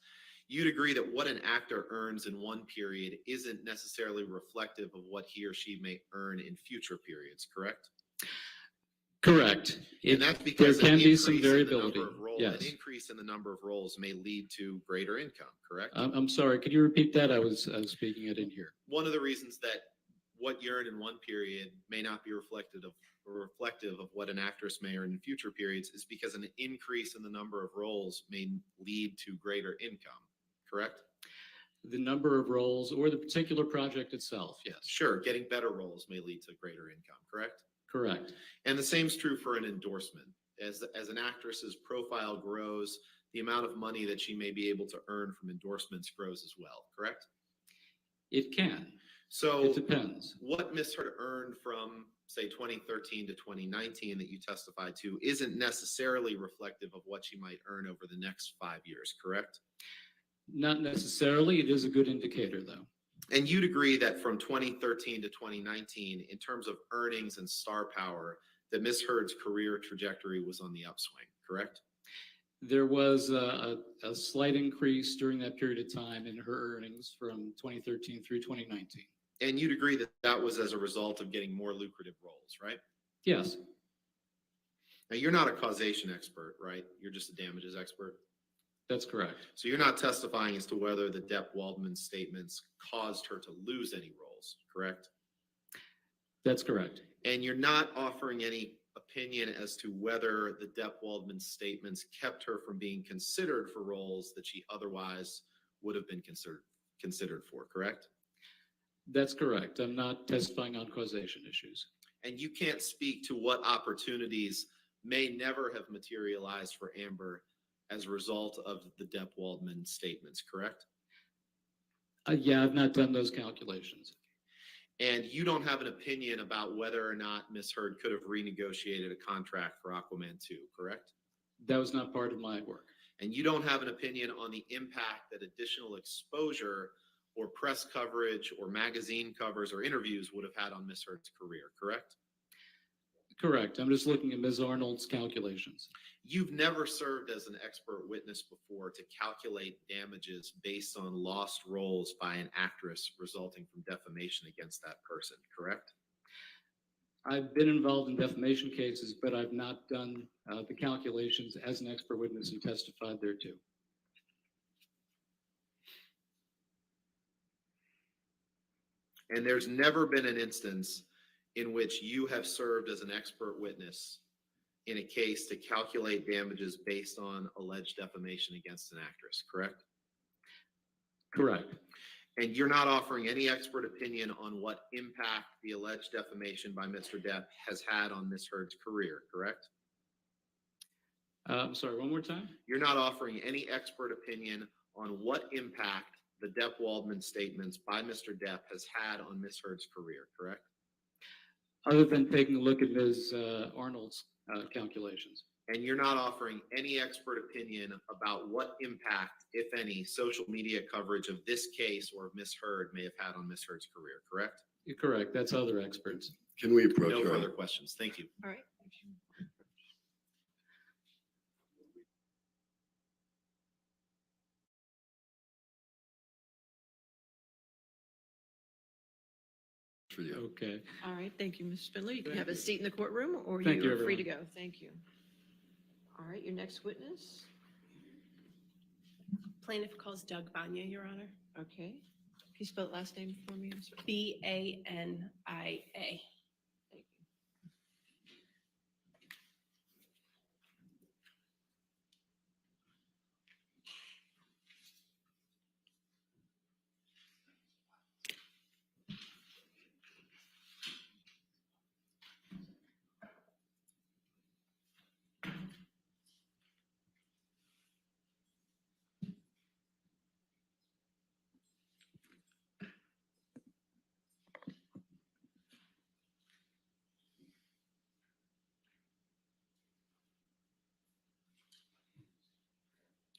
You'd agree that what an actor earns in one period isn't necessarily reflective of what he or she may earn in future periods, correct? Correct. And that's because there can be some variability. An increase in the number of roles may lead to greater income, correct? I'm sorry, could you repeat that? I was speaking it in here. One of the reasons that what you earn in one period may not be reflective of what an actress may earn in future periods is because an increase in the number of roles may lead to greater income, correct? The number of roles or the particular project itself, yes. Sure, getting better roles may lead to greater income, correct? Correct. And the same is true for an endorsement. As an actress's profile grows, the amount of money that she may be able to earn from endorsements grows as well, correct? It can. So it depends. What Ms. Heard earned from, say, 2013 to 2019 that you testified to isn't necessarily reflective of what she might earn over the next 5 years, correct? Not necessarily. It is a good indicator, though. And you'd agree that from 2013 to 2019, in terms of earnings and star power, that Ms. Heard's career trajectory was on the upswing, correct? There was a slight increase during that period of time in her earnings from 2013 through 2019. And you'd agree that that was as a result of getting more lucrative roles, right? Yes, Now, you're not a causation expert, right? You're just a damages expert. that's correct. So you're not testifying as to whether the Depp Waldman statements caused her to lose any roles, correct? That's correct. And you're not offering any opinion as to whether the Depp Waldman statements kept her from being considered for roles that she otherwise would have been considered for, correct? That's correct. I'm not testifying on causation issues. And you can't speak to what opportunities may never have materialized for Amber as a result of the Depp Waldman statements, correct? Yeah, I've not done those calculations. And you don't have an opinion about whether or not Ms. Heard could have renegotiated a contract for Aquaman 2, correct? That was not part of my work. And you don't have an opinion on the impact that additional exposure or press coverage or magazine covers or interviews would have had on Ms. Heard's career, correct? Correct. I'm just looking at Ms. Arnold's calculations. You've never served as an expert witness before to calculate damages based on lost roles by an actress resulting from defamation against that person, correct? I've been involved in defamation cases, but I've not done the calculations as an expert witness and testified there too. And there's never been an instance in which you have served as an expert witness in a case to calculate damages based on alleged defamation against an actress, correct? Correct. And you're not offering any expert opinion on what impact the alleged defamation by Mr. Depp has had on Ms. Heard's career, correct? I'm sorry, one more time? You're not offering any expert opinion on what impact the Depp Waldman statements by Mr. Depp has had on Ms. Heard's career, correct? Other than taking a look at Ms. Arnold's calculations. And you're not offering any expert opinion about what impact, if any, social media coverage of this case or of Ms. Heard may have had on Ms. Heard's career, correct? You're correct. That's other experts. Can we approach No her? further questions. Thank you. All right. For you. Okay. All right, thank you, Ms. Spindler. You can have a seat in the courtroom or Thank you, you are free to everyone. go. Thank you. All right, your next witness. Plaintiff calls Doug Banya, Your Honor. Okay. Can you spell the last name for me? I'm sorry. Bania. Thank you.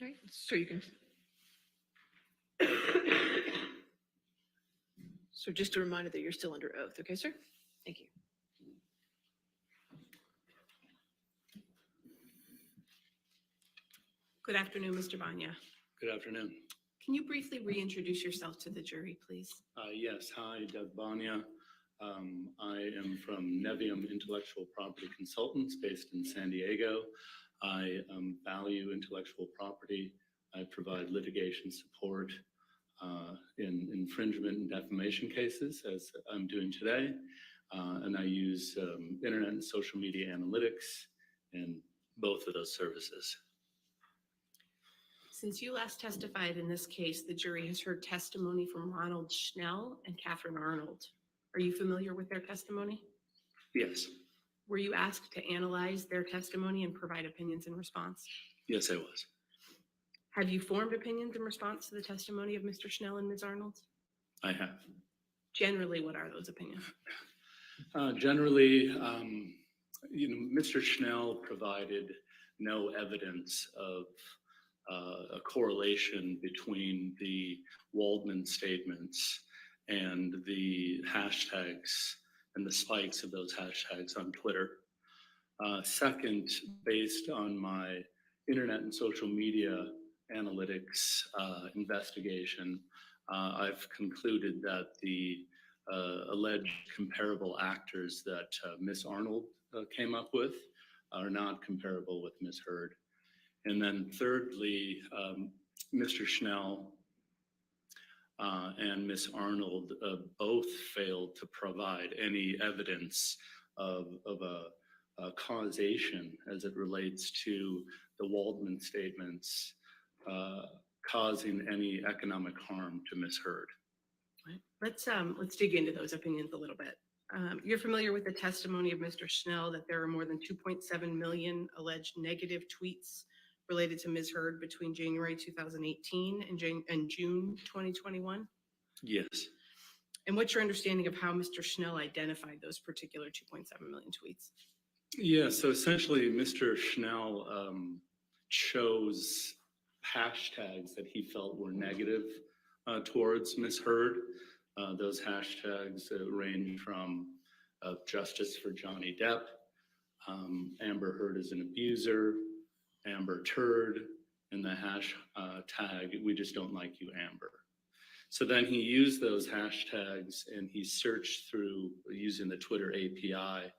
All right, so you can. So just a reminder that you're still under oath, okay, sir? Thank you. Good afternoon, Mr. Banya. Good afternoon. Can you briefly reintroduce yourself to the jury, please? Yes, hi, Doug Banya. I am from Nevium Intellectual Property Consultants based in San Diego. I value intellectual property. I provide litigation support in infringement and defamation cases, as I'm doing today. And I use internet and social media analytics in both of those services. Since you last testified in this case, the jury has heard testimony from Ronald Schnell and Catherine Arnold. Are you familiar with their testimony? Yes, Were you asked to analyze their testimony and provide opinions in response? yes, I was. Have you formed opinions in response to the testimony of Mr. Schnell and Ms. Arnold? I have. Generally, what are those opinions? Generally, Mr. Schnell provided no evidence of a correlation between the Waldman statements and the hashtags and the spikes of those hashtags on Twitter. Second, based on my internet and social media analytics investigation, I've concluded that the alleged comparable actors that Ms. Arnold came up with are not comparable with Ms. Heard. And then thirdly, Mr. Schnell and Ms. Arnold both failed to provide any evidence of a causation as it relates to the Waldman statements causing any economic harm to Ms. Heard. Let's dig into those opinions a little bit. You're familiar with the testimony of Mr. Schnell that there are more than 2.7 million alleged negative tweets related to Ms. Heard between January 2018 and June 2021? Yes. And what's your understanding of how Mr. Schnell identified those particular 2.7 million tweets? Yeah, so essentially Mr. Schnell chose hashtags that he felt were negative towards Ms. Heard. Those hashtags range from justice for Johnny Depp, Amber Heard is an abuser, Amber Turd, and the hashtag, we just don't like you, Amber. So then he used those hashtags and he searched through, using the Twitter API,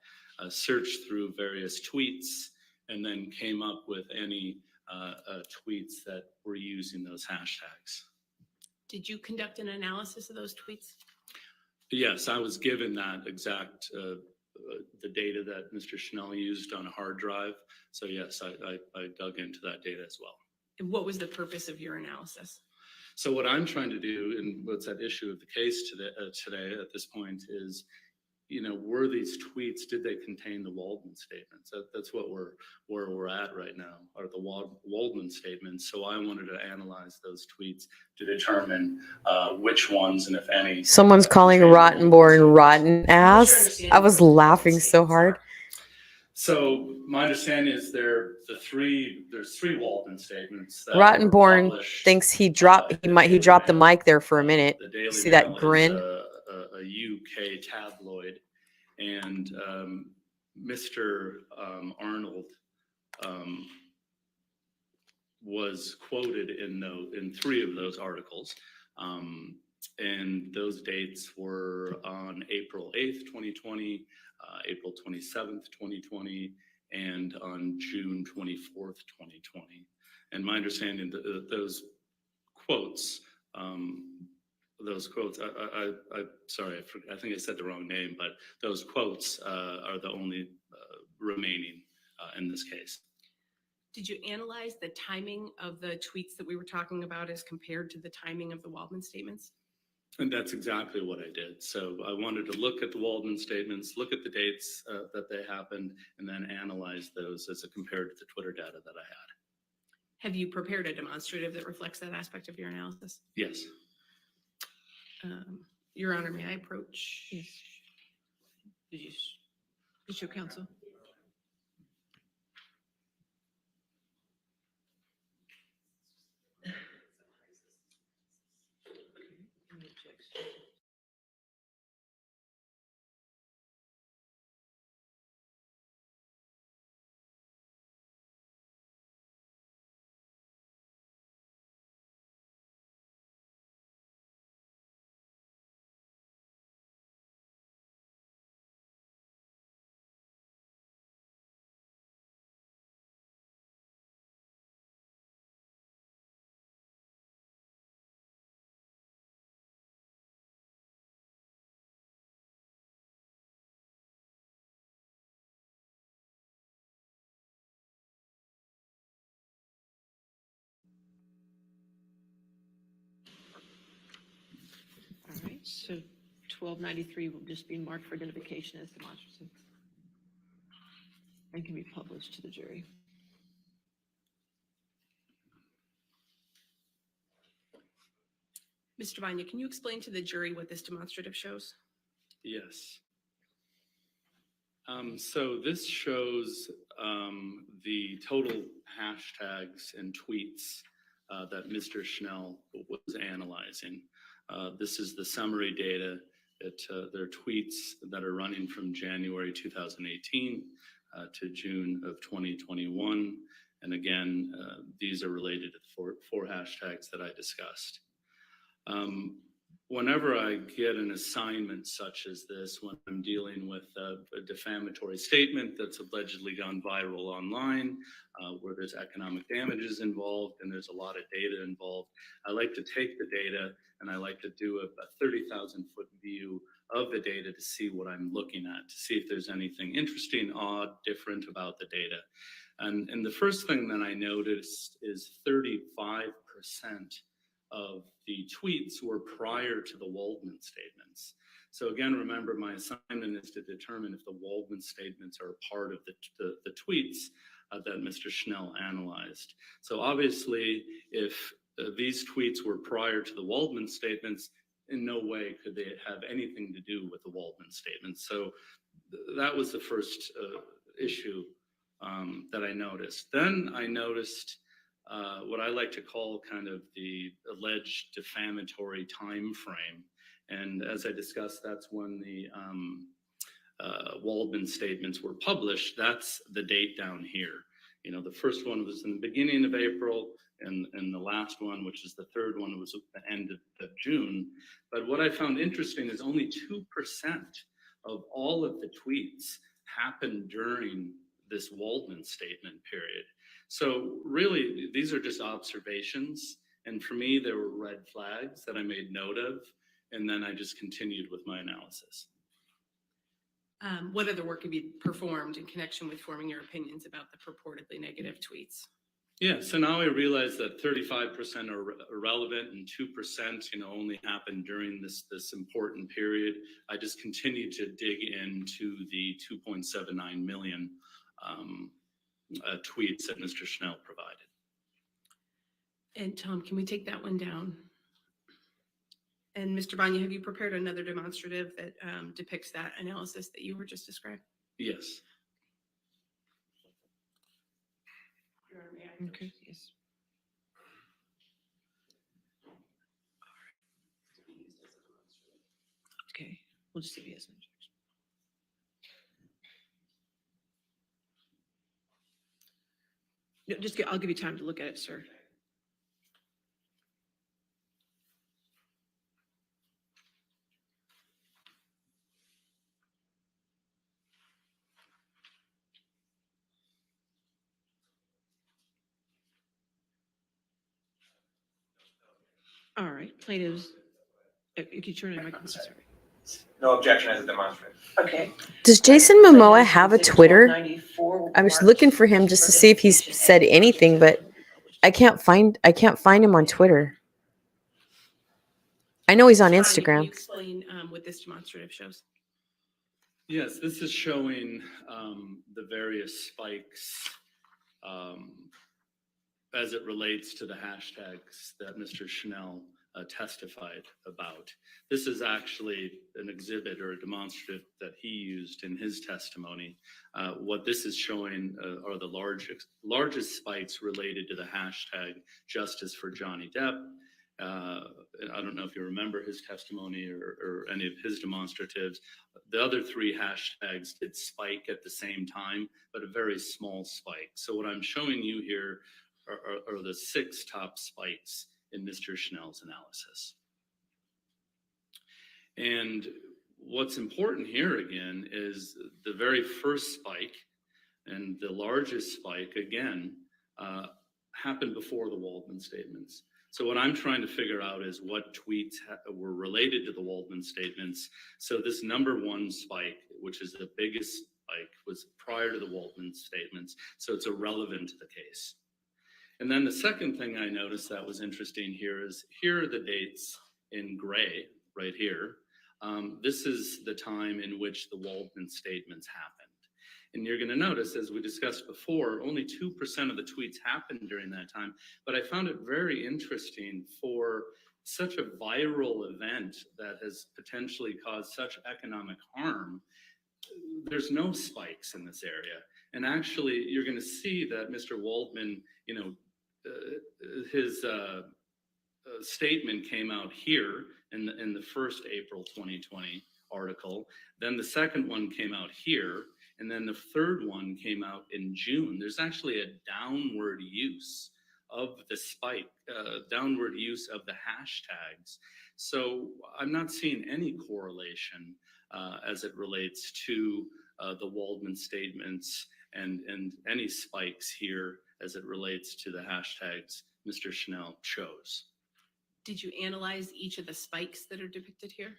searched through various tweets and then came up with any tweets that were using those hashtags. Did you conduct an analysis of those tweets? Yes, I was given that exact, the data that Mr. Schnell used on a hard drive. So yes, I dug into that data as well. And what was the purpose of your analysis? So what I'm trying to do, and what's at issue of the case today at this point is, were these tweets, did they contain the Waldman statements? That's what where we're at right now, are the Waldman statements. So I wanted to analyze those tweets to determine which ones, and if any. Someone's calling Rottenborn rotten ass. I was laughing so hard. So my understanding is there's three Waldman statements. That Rottenborn thinks he dropped the mic there for a minute. The Daily See that Mail grin? is a UK tabloid, and Mr. Arnold was quoted in three of those articles, and those dates were on April 8th, 2020, April 27th, 2020, and on June 24th, 2020. And my understanding that those quotes, sorry, I think I said the wrong name, but those quotes are the only remaining in this case. Did you analyze the timing of the tweets that we were talking about as compared to the timing of the Waldman statements? And that's exactly what I did. So I wanted to look at the Waldman statements, look at the dates that they happened, and then analyze those as compared to the Twitter data that I had. Have you prepared a demonstrative that reflects that aspect of your analysis? Yes. Your Honor, may I approach? Yes. Did you show counsel? All right, so 1293 will just be marked for identification as demonstrative and can be published to the jury. Mr. Vanya, can you explain to the jury what this demonstrative shows? Yes. So this shows the total hashtags and tweets that Mr. Schnell was analyzing. This is the summary data that their tweets that are running from January 2018 to June of 2021. And again, these are related to the four hashtags that I discussed. Whenever I get an assignment such as this, when I'm dealing with a defamatory statement that's allegedly gone viral online, where there's economic damages involved and there's a lot of data involved, I like to take the data and I like to do a 30,000-foot view of the data to see what I'm looking at, to see if there's anything interesting, odd, different about the data. And the first thing that I noticed is 35% of the tweets were prior to the Waldman statements. So again, remember, my assignment is to determine if the Waldman statements are a part of the tweets that Mr. Schnell analyzed. So obviously, if these tweets were prior to the Waldman statements, in no way could they have anything to do with the Waldman statements. So that was the first issue that I noticed. Then I noticed what I like to call kind of the alleged defamatory time frame. And as I discussed, that's when the Waldman statements were published. That's the date down here. You know, the first one was in the beginning of April, and the last one, which is the third one, was at the end of June. But what I found interesting is only 2% of all of the tweets happened during this Waldman statement period. So really, these are just observations. And for me, there were red flags that I made note of. And then I just continued with my analysis. What other work have you performed in connection with forming your opinions about the purportedly negative tweets? Yeah, so now I realize that 35% are irrelevant and 2%, only happened during this important period. I just continued to dig into the 2.79 million tweets that Mr. Schnell provided. And Tom, can we take that one down? And Mr. Banya, have you prepared another demonstrative that depicts that analysis that you were just describing? Yes. Okay, yes. Okay, we'll just see if he has an objection. No, I'll give you time to look at it, sir. All right, plaintiffs, if you turn on your microphone, sorry. No objection as a demonstrative. Okay. Does Jason Momoa have a Twitter? I was looking for him just to see if he's said anything, but I can't find him on Twitter. I know he's on Can you Instagram. explain what this demonstrative shows? Yes, this is showing the various spikes as it relates to the hashtags that Mr. Schnell testified about. This is actually an exhibit or a demonstrative that he used in his testimony. What this is showing are the largest spikes related to the hashtag Justice for Johnny Depp. I don't know if you remember his testimony or any of his demonstratives. The other three hashtags did spike at the same time, but a very small spike. So what I'm showing you here are the 6 top spikes in Mr. Schnell's analysis. And what's important here again is the very first spike and the largest spike again happened before the Waldman statements. So what I'm trying to figure out is what tweets were related to the Waldman statements. So this number 1 spike, which is the biggest spike, was prior to the Waldman statements. So it's irrelevant to the case. And then the second thing I noticed that was interesting here is here are the dates in gray right here. This is the time in which the Waldman statements happened. And you're going to notice, as we discussed before, only 2% of the tweets happened during that time. But I found it very interesting for such a viral event that has potentially caused such economic harm. There's no spikes in this area. And actually, you're going to see that Mr. Waldman, his statement came out here in the first April 2020 article. Then the second one came out here, and then the third one came out in June. There's actually a downward use of the spike, downward use of the hashtags. So I'm not seeing any correlation as it relates to the Waldman statements and any spikes here as it relates to the hashtags Mr. Schnell chose. Did you analyze each of the spikes that are depicted here?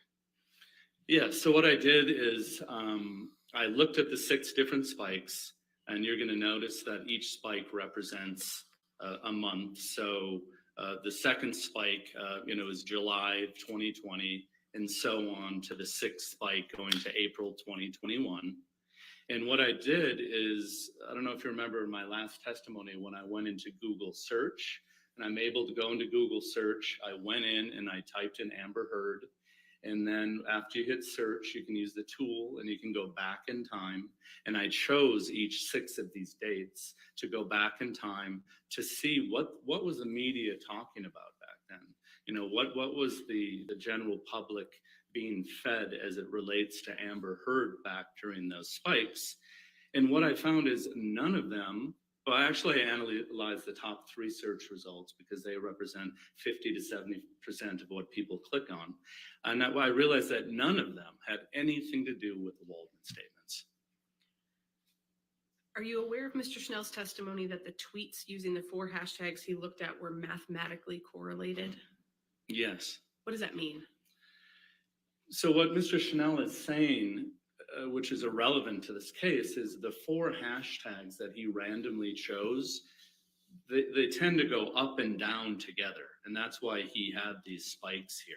Yeah, so what I did is I looked at the 6 different spikes, and you're going to notice that each spike represents a month. So the second spike, is July of 2020, and so on to the 6th spike going to April 2021. And what I did is, I don't know if you remember my last testimony when I went into Google search, and I'm able to go into Google search. I went in and I typed in Amber Heard. And then after you hit search, you can use the tool and you can go back in time. And I chose each 6 of these dates to go back in time to see what was the media talking about back then. What was the general public being fed as it relates to Amber Heard back during those spikes. And what I found is none of them, well, actually I analyzed the top 3 search results because they represent 50 to 70% of what people click on. And I realized that none of them had anything to do with the Waldman statements. Are you aware of Mr. Schnell's testimony that the tweets using the 4 hashtags he looked at were mathematically correlated? Yes. What does that mean? So what Mr. Schnell is saying, which is irrelevant to this case, is the 4 hashtags that he randomly chose, they tend to go up and down together. And that's why he had these spikes here.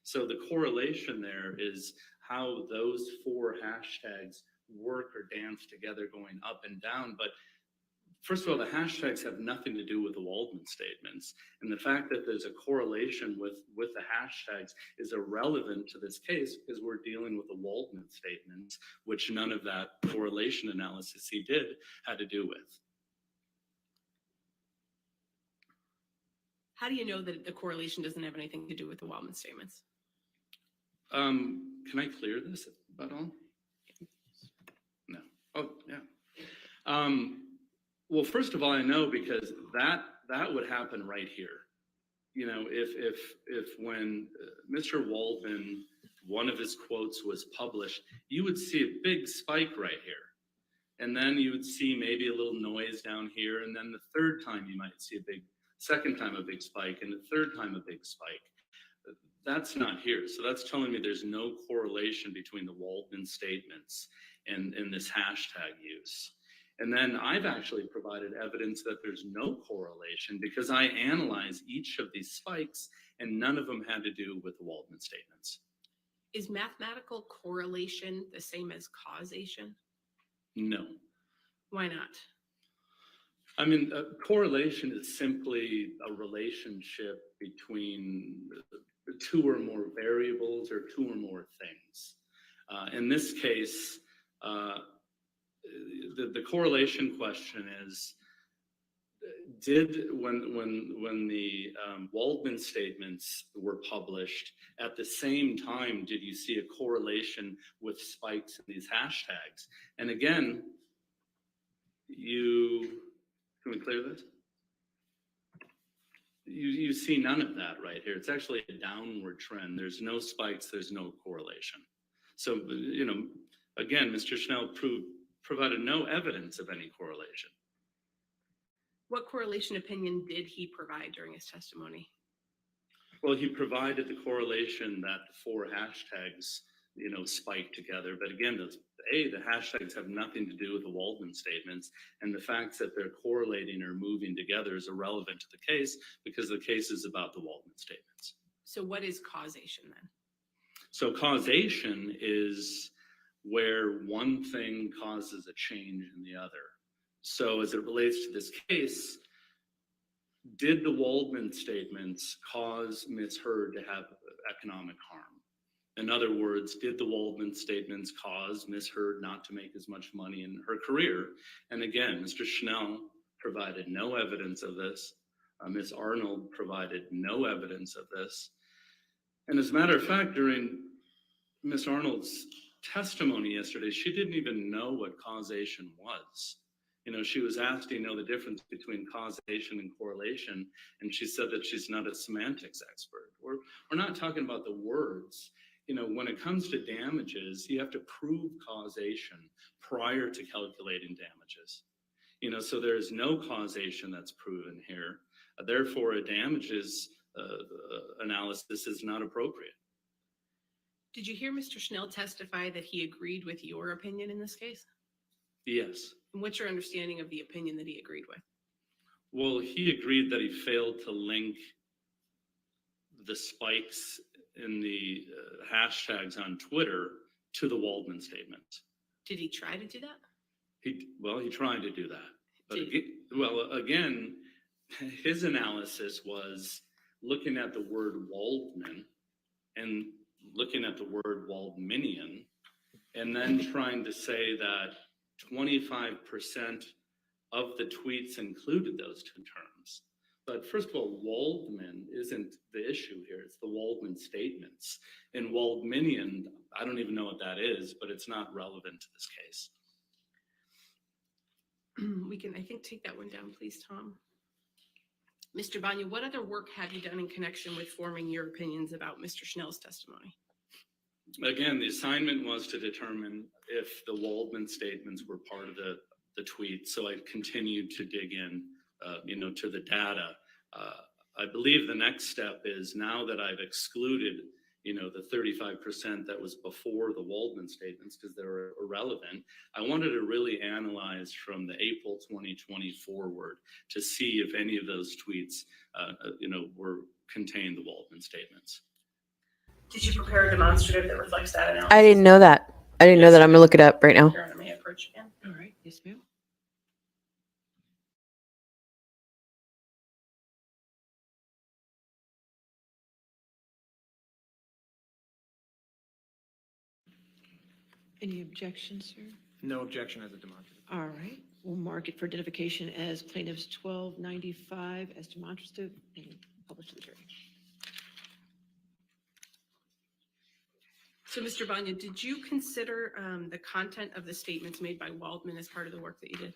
So the correlation there is how those 4 hashtags work or dance together going up and down. But first of all, the hashtags have nothing to do with the Waldman statements. And the fact that there's a correlation with the hashtags is irrelevant to this case because we're dealing with the Waldman statements, which none of that correlation analysis he did had to do with. How do you know that the correlation doesn't have anything to do with the Waldman statements? Can I clear this at all? No. Oh, yeah. Well, first of all, I know because that would happen right here. If when Mr. Waldman, one of his quotes was published, you would see a big spike right here. And then you would see maybe a little noise down here. And then the third time you might see second time a big spike, and the third time a big spike. That's not here. So that's telling me there's no correlation between the Waldman statements and this hashtag use. And then I've actually provided evidence that there's no correlation because I analyzed each of these spikes and none of them had to do with the Waldman statements. Is mathematical correlation the same as causation? No. Why not? I mean, correlation is simply a relationship between 2 or more variables or 2 or more things. In this case, the correlation question is, when the Waldman statements were published, at the same time, did you see a correlation with spikes in these hashtags? And again, can we clear this? You see none of that right here. It's actually a downward trend. There's no spikes, there's no correlation. So, again, Mr. Schnell provided no evidence of any correlation. What correlation opinion did he provide during his testimony? Well, he provided the correlation that the 4 hashtags, spike together. But again, the hashtags have nothing to do with the Waldman statements. And the fact that they're correlating or moving together is irrelevant to the case because the case is about the Waldman statements. So what is causation then? So causation is where one thing causes a change in the other. So as it relates to this case, did the Waldman statements cause Ms. Heard to have economic harm? In other words, did the Waldman statements cause Ms. Heard not to make as much money in her career? And again, Mr. Schnell provided no evidence of this. Ms. Arnold provided no evidence of this. And as a matter of fact, during Ms. Arnold's testimony yesterday, she didn't even know what causation was. She was asked, do you know the difference between causation and correlation? And she said that she's not a semantics expert. We're not talking about the words. When it comes to damages, you have to prove causation prior to calculating damages. So there is no causation that's proven here. Therefore, a damages analysis is not appropriate. Did you hear Mr. Schnell testify that he agreed with your opinion in this case? Yes. And what's your understanding of the opinion that he agreed with? Well, he agreed that he failed to link the spikes in the hashtags on Twitter to the Waldman statement. Did he try to do that? He tried to do that. But again, his analysis was looking at the word Waldman and looking at the word Waldmanian, and then trying to say that 25% of the tweets included those two terms. But first of all, Waldman isn't the issue here. It's the Waldman statements. And Waldmanian, I don't even know what that is, but it's not relevant to this case. We can, I think, take that one down, please, Tom. Mr. Banya, what other work have you done in connection with forming your opinions about Mr. Schnell's testimony? Again, the assignment was to determine if the Waldman statements were part of the tweet. So I continued to dig in, to the data. I believe the next step is, now that I've excluded, the 35% that was before the Waldman statements because they're irrelevant, I wanted to really analyze from the April 2020 forward to see if any of those tweets, contained the Waldman statements. Did you prepare a demonstrative that reflects that analysis? I didn't know that. I'm going to look it up right now. Karen, may I approach again? All right. Yes, ma'am. Any objections, sir? No objection as a demonstrative. All right, we'll mark it for identification as plaintiffs 1295 as demonstrative and publish to the jury. So, Mr. Banya, did you consider the content of the statements made by Waldman as part of the work that you did?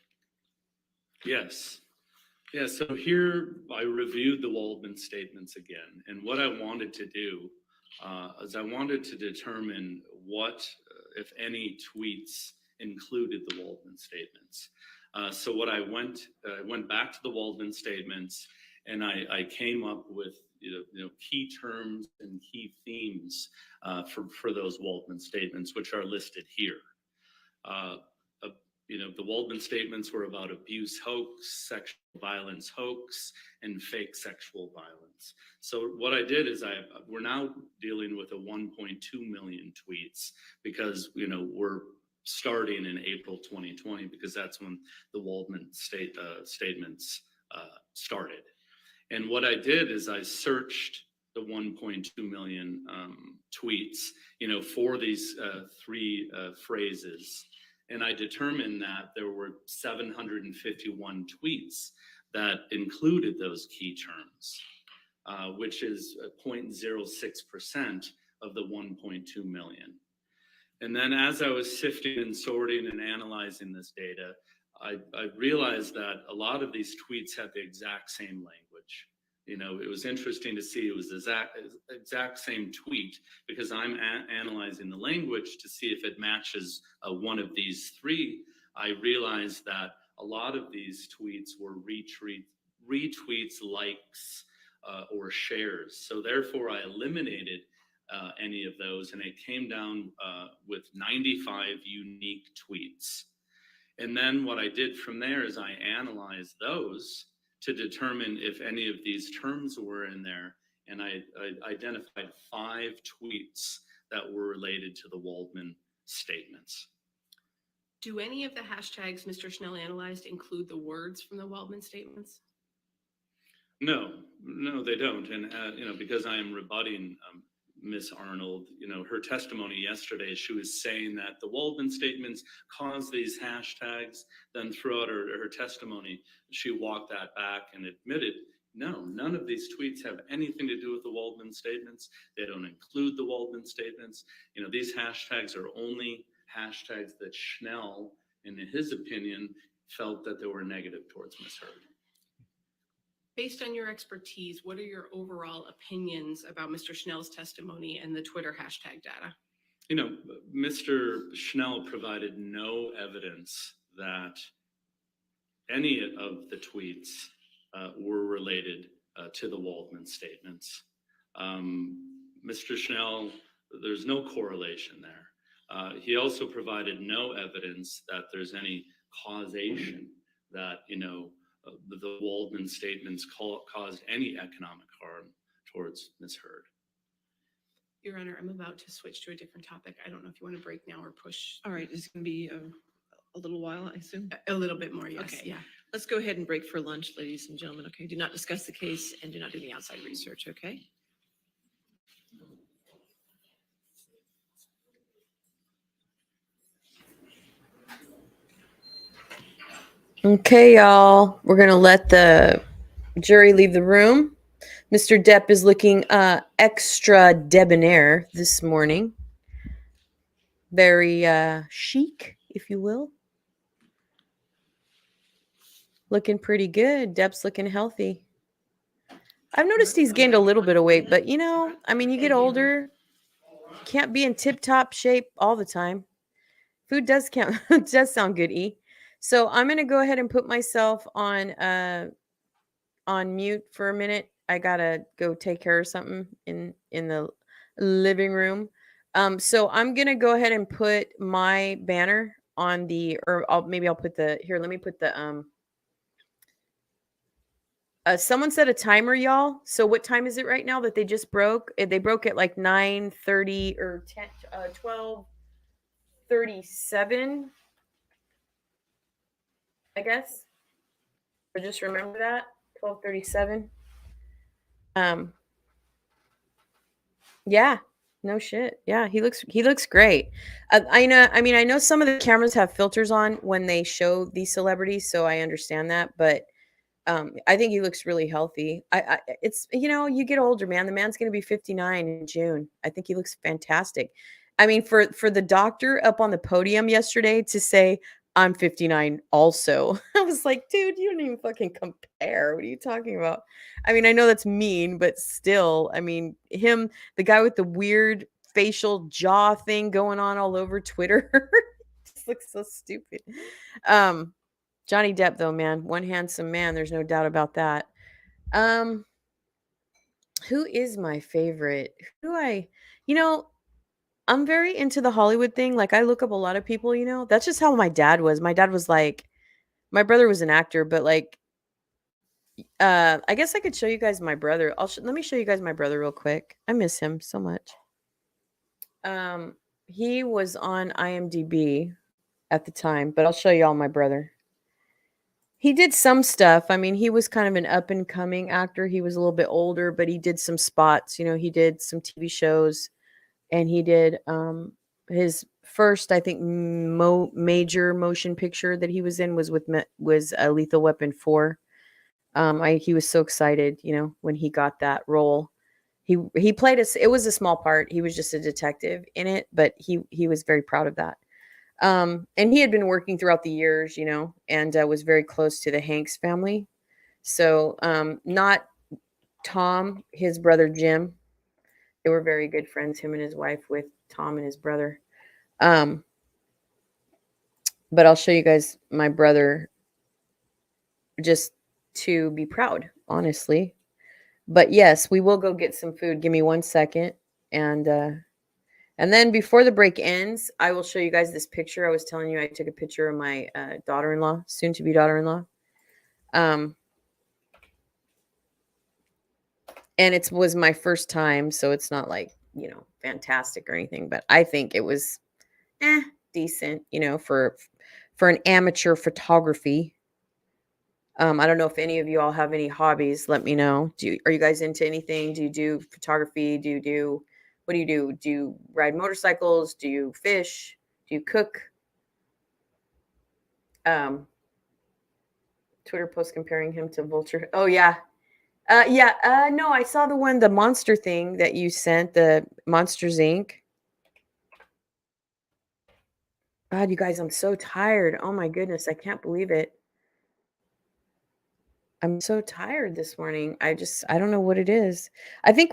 Yes. Yeah, so here I reviewed the Waldman statements again. And what I wanted to do is I wanted to determine what, if any, tweets included the Waldman statements. So what I went back to the Waldman statements, and I came up with key terms and key themes for those Waldman statements, which are listed here. The Waldman statements were about abuse hoax, sexual violence hoax, and fake sexual violence. So what I did is we're now dealing with a 1.2 million tweets because, we're starting in April 2020 because that's when the Waldman statements started. And what I did is I searched the 1.2 million tweets, for these three phrases. And I determined that there were 751 tweets that included those key terms, which is 0.06% of the 1.2 million. And then as I was sifting and sorting and analyzing this data, I realized that a lot of these tweets had the exact same language. It was interesting to see it was the exact same tweet because I'm analyzing the language to see if it matches one of these three. I realized that a lot of these tweets were retweets, likes, or shares. So therefore, I eliminated any of those, and it came down with 95 unique tweets. And then what I did from there is I analyzed those to determine if any of these terms were in there. And I identified 5 tweets that were related to the Waldman statements. Do any of the hashtags Mr. Schnell analyzed include the words from the Waldman statements? No, they don't. And, because I am rebutting Ms. Arnold, her testimony yesterday, she was saying that the Waldman statements caused these hashtags. Then throughout her testimony, she walked that back and admitted, No, none of these tweets have anything to do with the Waldman statements. They don't include the Waldman statements. These hashtags are only hashtags that Schnell, in his opinion, felt that they were negative towards Ms. Heard. Based on your expertise, what are your overall opinions about Mr. Schnell's testimony and the Twitter hashtag data? Mr. Schnell provided no evidence that any of the tweets were related to the Waldman statements. Mr. Schnell, there's no correlation there. He also provided no evidence that there's any causation that, the Waldman statements caused any economic harm towards Ms. Heard. Your Honor, I'm about to switch to a different topic. I don't know if you want to break now or push. All right, it's going to be a little while, I assume? A little bit more, yes. Okay. Yeah. Let's go ahead and break for lunch, ladies and gentlemen, okay? Do not discuss the case and do not do any outside research, okay? Okay, y'all. We're going to let the jury leave the room. Mr. Depp is looking extra debonair this morning. Very chic, if you will. Looking pretty good. Depp's looking healthy. I've noticed he's gained a little bit of weight, but you get older. Can't be in tip-top shape all the time. Food does count. It does sound good, E. So I'm going to go ahead and put myself on mute for a minute. I got to go take care of something in the living room. So I'm going to go ahead and put my banner on I'll put the, here, let me put the, someone set a timer, y'all. So what time is it right now that they just broke? They broke at like 9:30 or 12:37, I guess. Or just remember that, 12:37. Yeah, no shit. Yeah, he looks great. I know some of the cameras have filters on when they show these celebrities, so I understand that, but I think he looks really healthy. It's you get older, man. The man's going to be 59 in June. I think he looks fantastic. I mean, for the doctor up on the podium yesterday to say I'm 59 also, I was like, dude, you don't even fucking compare. What are you talking about? I mean, I know that's mean, but still, I mean, the guy with the weird facial jaw thing going on all over Twitter, just looks so stupid. Johnny Depp, though, man, one handsome man. There's no doubt about that. Who is my favorite? I'm very into the Hollywood thing. Like, I look up a lot of people, That's just how my dad was. My dad was like, my brother was an actor, but like, I guess I could show you guys my brother. Let me show you guys my brother real quick. I miss him so much. He was on IMDb at the time, but I'll show you all my brother. He did some stuff. I mean, he was kind of an up and coming actor. He was a little bit older, but he did some spots. He did some TV shows, and he did his first, I think, major motion picture that he was in was Lethal Weapon 4. He was so excited, when he got that role. He played it was a small part. He was just a detective in it, but he was very proud of that. And he had been working throughout the years, and was very close to the Hanks family. So, not Tom, his brother Jim. They were very good friends, him and his wife, with Tom and his brother. But I'll show you guys my brother just to be proud, honestly. But yes, we will go get some food. Give me 1 second. And then before the break ends, I will show you guys this picture. I was telling you I took a picture of my daughter-in-law, soon-to-be daughter-in-law. And it was my first time, so it's not like, fantastic or anything. But I think it was decent, for an amateur photography. I don't know if any of you all have any hobbies. Let me know. Are you guys into anything? Do you do photography? What do you do? Do you ride motorcycles? Do you fish? Do you cook? Twitter post comparing him to Vulture. Oh, yeah. Yeah. No, I saw the monster thing that you sent, the Monsters Inc. God, you guys, I'm so tired. Oh my goodness, I can't believe it. I'm so tired this morning. I don't know what it is. I think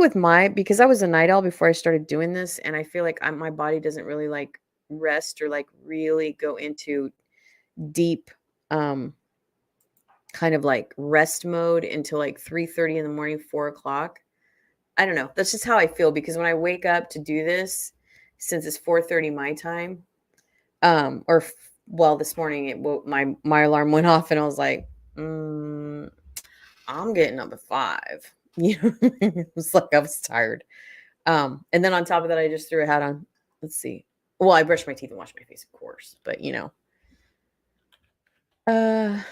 because I was a night owl before I started doing this, and I feel like my body doesn't really like rest or like really go into deep, kind of like rest mode until like 3:30 in the morning, 4 o'clock. I don't know. That's just how I feel because when I wake up to do this, since it's 4:30 my time, well, this morning my alarm went off and I was like, I'm getting up at 5. You know, it was like I was tired. And then on top of that, I just threw a hat on. Let's see. Well, I brushed my teeth and washed my face, of course, but I'm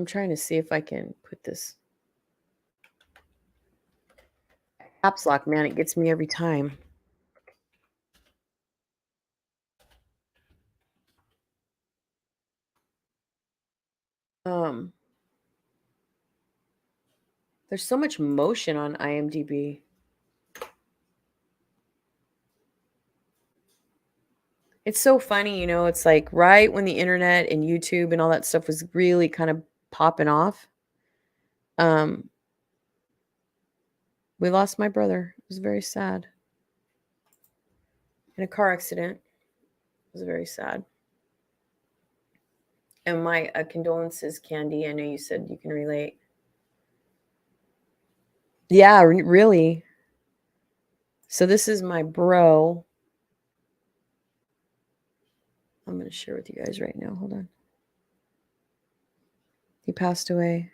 trying to see if I can put this caps lock, man. It gets me every time. There's so much motion on IMDb. It's so funny, it's like right when the internet and YouTube and all that stuff was really kind of popping off. We lost my brother. It was very sad. In a car accident. It was very sad. And my condolences, Candy. I know you said you can relate. Yeah, really. So this is my bro. I'm going to share with you guys right now. Hold on. He passed away.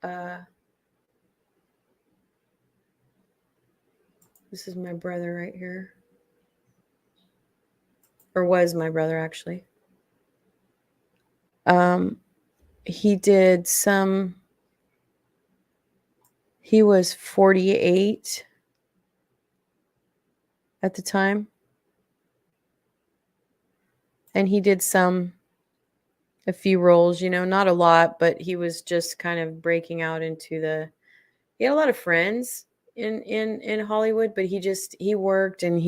This is my brother right here. Or was my brother, actually. He was 48 at the time. And he did a few roles, not a lot, but he was just kind of breaking out into he had a lot of friends in Hollywood, but he worked, and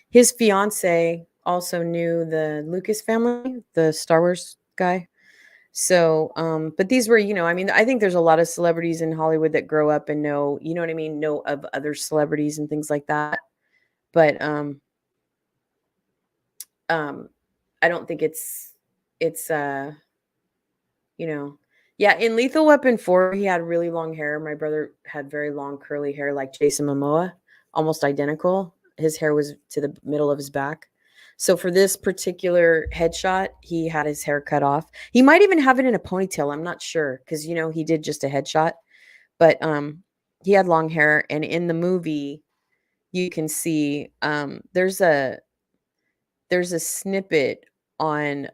his fiance also knew the Lucas family, the Star Wars guy. So, but these were, I think there's a lot of celebrities in Hollywood that grow up and know, you know what I mean? Know of other celebrities and things like that. But, I don't think it's, yeah, in Lethal Weapon 4, he had really long hair. My brother had very long curly hair like Jason Momoa, almost identical. His hair was to the middle of his back. So for this particular headshot, he had his hair cut off. He might even have it in a ponytail. I'm not sure because he did just a headshot. But he had long hair, and in the movie, you can see there's a snippet on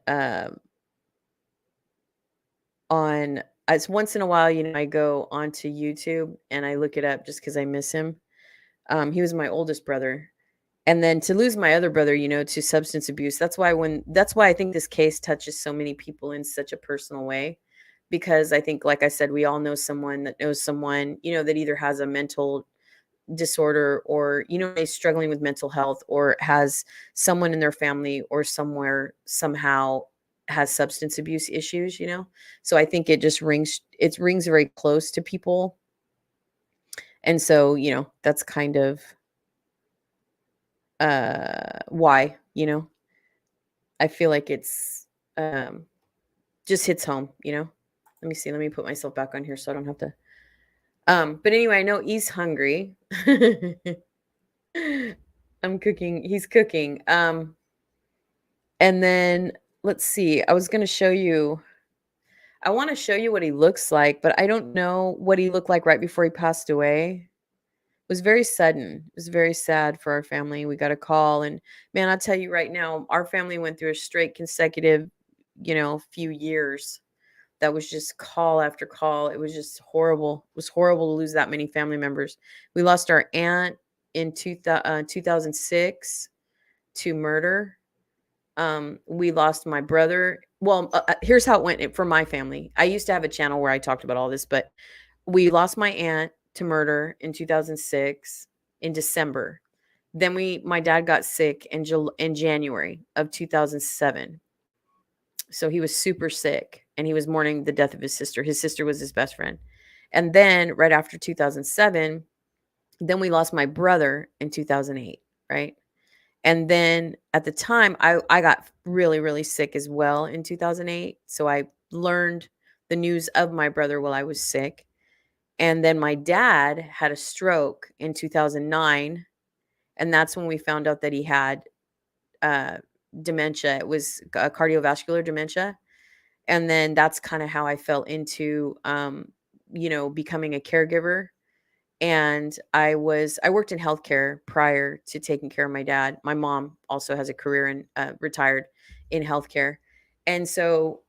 it's once in a while, I go onto YouTube and I look it up just because I miss him. He was my oldest brother. And then to lose my other brother, to substance abuse. That's why I think this case touches so many people in such a personal way. Because I think, like I said, we all know someone that knows someone, that either has a mental disorder or, is struggling with mental health or has someone in their family or somewhere somehow has substance abuse issues, So I think it rings very close to people. And so, that's kind of why, I feel like it's just hits home, Let me see. Let me put myself back on here so I don't have to. But anyway, I know he's hungry. I'm cooking. He's cooking. And then let's see. I want to show you what he looks like, but I don't know what he looked like right before he passed away. It was very sudden. It was very sad for our family. We got a call, and man, I'll tell you right now, our family went through a straight consecutive, few years. That was just call after call. It was just horrible. It was horrible to lose that many family members. We lost our aunt in 2006 to murder. we lost my brother. Well, here's how it went for my family. I used to have a channel where I talked about all this, but we lost my aunt to murder in 2006 in December. Then my dad got sick in January of 2007. So he was super sick and he was mourning the death of his sister. His sister was his best friend. And then right after 2007, then we lost my brother in 2008, right? And then at the time, I got really, really sick as well in 2008. So I learned the news of my brother while I was sick. And then my dad had a stroke in 2009. And that's when we found out that he had dementia. It was cardiovascular dementia. And then that's kind of how I fell into, becoming a caregiver. And I worked in healthcare prior to taking care of my dad. My mom also has a career and retired in healthcare. And so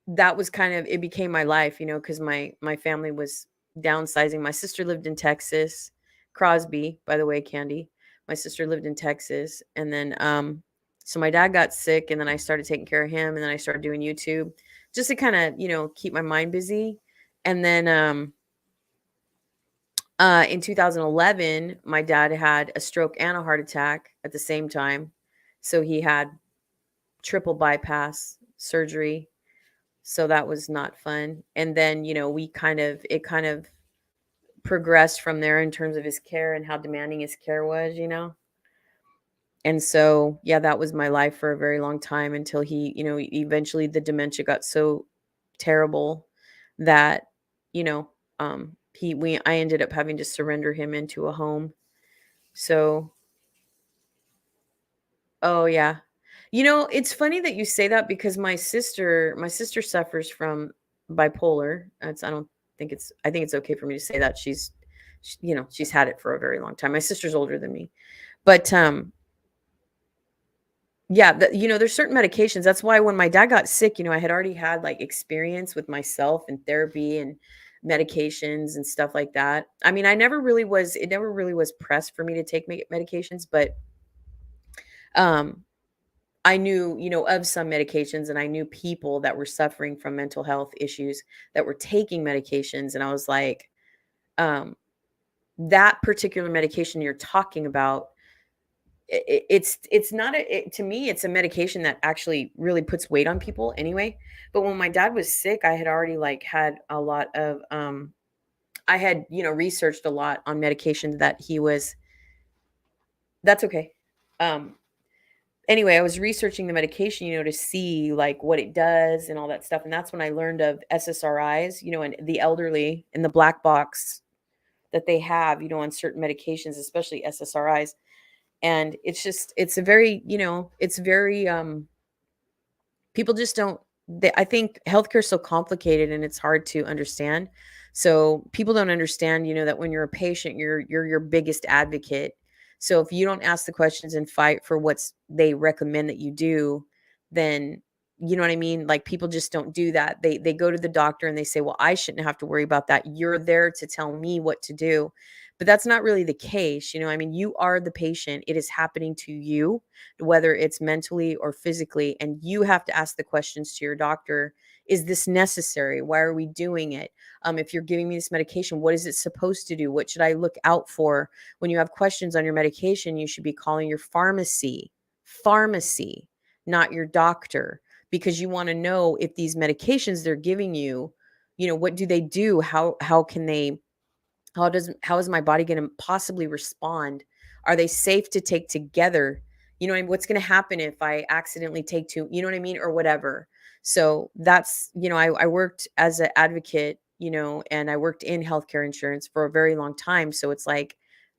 that was kind of, it became my life, because my family was downsizing. My sister lived in Texas, Crosby, by the way, Candy. My sister lived in Texas. And then, so my dad got sick and then I started taking care of him and then I started doing YouTube just to kind of, keep my mind busy. And then, in 2011, my dad had a stroke and a heart attack at the same time. So he had triple bypass surgery. So that was not fun. And then, it kind of progressed from there in terms of his care and how demanding his care was, And so, yeah, that was my life for a very long time until he, eventually the dementia got so terrible that, I ended up having to surrender him into a home. So, oh yeah. It's funny that you say that because my sister suffers from bipolar. I think it's okay for me to say that she's had it for a very long time. My sister's older than me. But yeah, there's certain medications. That's why when my dad got sick, I had already had like experience with myself and therapy and medications and stuff like that. I mean, it never really was pressed for me to take medications, but um I knew, of some medications and I knew people that were suffering from mental health issues that were taking medications. And I was like, um, that particular medication you're talking about, it's not to me, it's a medication that actually really puts weight on people anyway. But when my dad was sick, I had already like had a lot of, I had, researched a lot on medication that's okay. Um, anyway, I was researching the medication, to see like what it does and all that stuff. And that's when I learned of SSRIs, and the elderly and the black box that they have, on certain medications, especially SSRIs. And it's a very, it's very, people just don't, I think healthcare is so complicated and it's hard to understand. So people don't understand, that when you're a patient, you're your biggest advocate. So if you don't ask the questions and fight for what's they recommend that you do, then you know what I mean? Like people just don't do that. They go to the doctor and they say, "Well, I shouldn't have to worry about that. You're there to tell me what to do." But that's not really the case. I mean, you are the patient. It is happening to you, whether it's mentally or physically, and you have to ask the questions to your doctor. Is this necessary? Why are we doing it? If you're giving me this medication, what is it supposed to do? What should I look out for? When you have questions on your medication, you should be calling your pharmacy, not your doctor, because you want to know if these medications they're giving you, what do they do? How can they how is my body going to possibly respond? Are they safe to take together? What's going to happen if I accidentally take two, you know what I mean? Or whatever. So that's, I worked as an advocate, and I worked in healthcare insurance for a very long time. So it's like,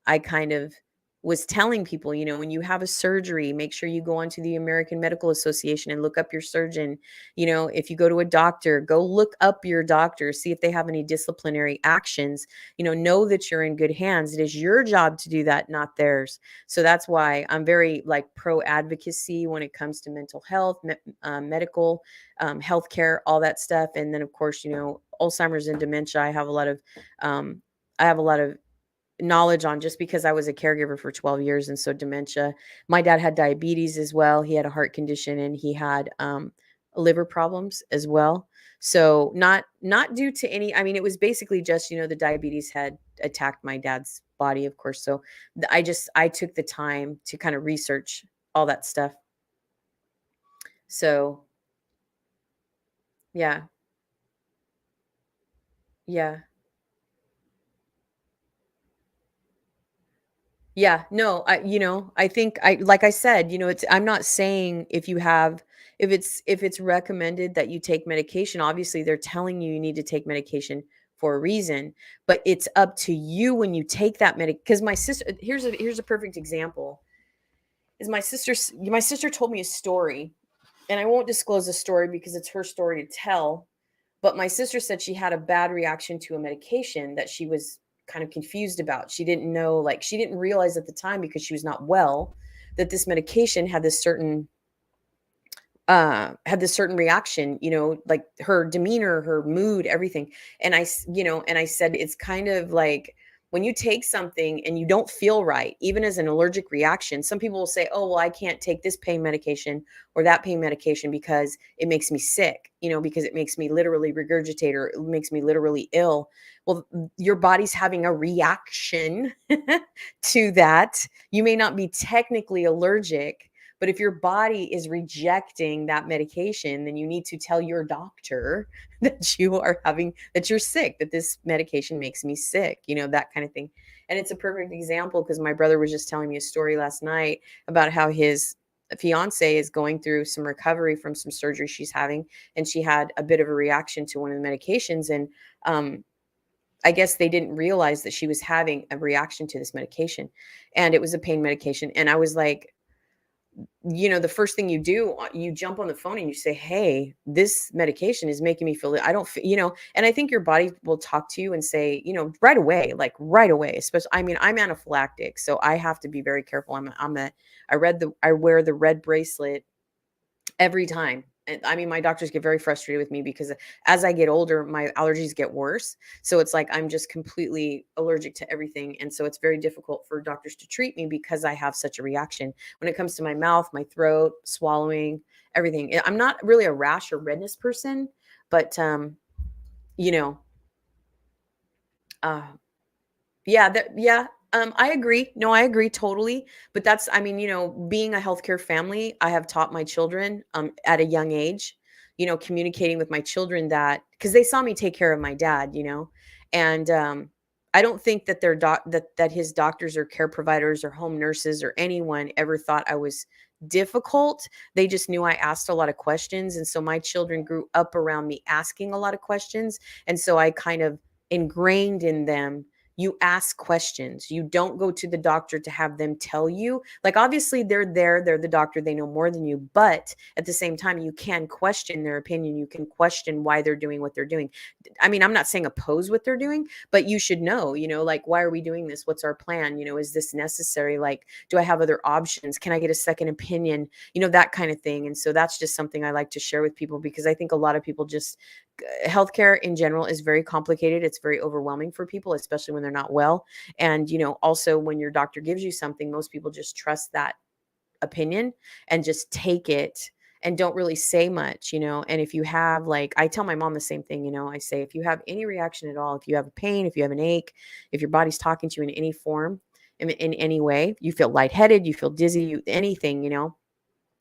I kind of was telling people, when you have a surgery, make sure you go onto the American Medical Association and look up your surgeon. If you go to a doctor, go look up your doctor, see if they have any disciplinary actions. Know that you're in good hands. It is your job to do that, not theirs. So that's why I'm very like pro advocacy when it comes to mental health, medical, healthcare, all that stuff. And then of course, Alzheimer's and dementia. I have a lot of knowledge on, just because I was a caregiver for 12 years. And so dementia, my dad had diabetes as well. He had a heart condition, and he had liver problems as well. So not due to any, I mean, it was basically just, the diabetes had attacked my dad's body, of course. So I took the time to kind of research all that stuff. So yeah. Yeah. Yeah, no, I think like I said, I'm not saying if it's recommended that you take medication, obviously they're telling you need to take medication for a reason, but it's up to you when you take that because my sister, here's a perfect example, is my sister told me a story, and I won't disclose the story because it's her story to tell. But my sister said she had a bad reaction to a medication that she was kind of confused about. She didn't know, like, she didn't realize at the time, because she was not well, that this medication had this certain reaction, like her demeanor, her mood, everything. And I said, it's kind of like when you take something and you don't feel right, even as an allergic reaction. Some people will say, oh, well, I can't take this pain medication or that pain medication because it makes me sick, because it makes me literally regurgitate, or it makes me literally ill. Well, your body's having a reaction to that. You may not be technically allergic, but if your body is rejecting that medication, then you need to tell your doctor that that you're sick, that this medication makes me sick, that kind of thing. And it's a perfect example, because my brother was just telling me a story last night about how his fiance is going through some recovery from some surgery she's having, and she had a bit of a reaction to one of the medications. And I guess they didn't realize that she was having a reaction to this medication, and it was a pain medication. And I was like, the first thing you do, you jump on the phone and you say, hey, this medication is making me feel, I don't feel, and I think your body will talk to you and say, right away, especially, I mean, I'm anaphylactic, so I have to be very careful. I wear the red bracelet every time. And I mean, my doctors get very frustrated with me, because as I get older, my allergies get worse. So it's like I'm just completely allergic to everything. And so it's very difficult for doctors to treat me, because I have such a reaction when it comes to my mouth, my throat, swallowing, everything. I'm not really a rash or redness person, but yeah, I agree. No, I agree totally. But that's, I mean, being a healthcare family, I have taught my children at a young age, communicating with my children, that because they saw me take care of my dad, and I don't think that that his doctors or care providers or home nurses or anyone ever thought I was difficult. They just knew I asked a lot of questions. And so my children grew up around me asking a lot of questions. And so I kind of ingrained in them, you ask questions. You don't go to the doctor to have them tell you. Like, obviously they're the doctor, they know more than you, but at the same time, you can question their opinion. You can question why they're doing what they're doing. I mean, I'm not saying oppose what they're doing, but you should know, like, why are we doing this? What's our plan? Is this necessary? Like, do I have other options? Can I get a second opinion? That kind of thing. And so that's just something I like to share with people, because I think a lot of people just, healthcare in general is very complicated. It's very overwhelming for people, especially when they're not well. And, also when your doctor gives you something, most people just trust that opinion and just take it and don't really say much, And if you have, like, I tell my mom the same thing, I say, if you have any reaction at all, if you have a pain, if you have an ache, if your body's talking to you in any form, in any way, you feel lightheaded, you feel dizzy, anything,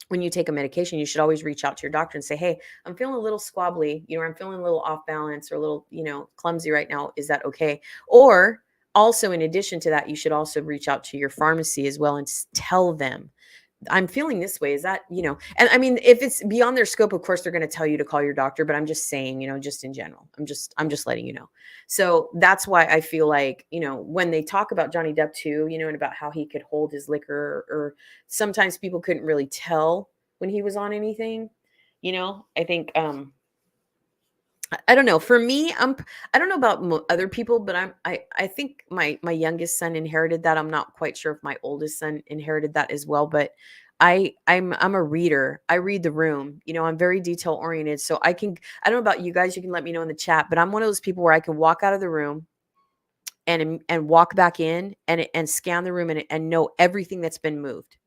when you take a medication, you should always reach out to your doctor and say, hey, I'm feeling a little squabbly, or I'm feeling a little off balance, or a little, clumsy right now. Is that okay? Or also, in addition to that, you should also reach out to your pharmacy as well and tell them, I'm feeling this way. Is that, and I mean, if it's beyond their scope, of course, they're going to tell you to call your doctor, but I'm just saying, just in general, I'm just letting you know. So that's why I feel like, when they talk about Johnny Depp too, and about how he could hold his liquor, or sometimes people couldn't really tell when he was on anything, I think, I don't know. For me, I don't know about other people, but I think my youngest son inherited that. I'm not quite sure if my oldest son inherited that as well, but I'm a reader. I read the room. I'm very detail oriented. So I don't know about you guys, you can let me know in the chat, but I'm one of those people where I can walk out of the room and walk back in and scan the room and know everything that's been moved,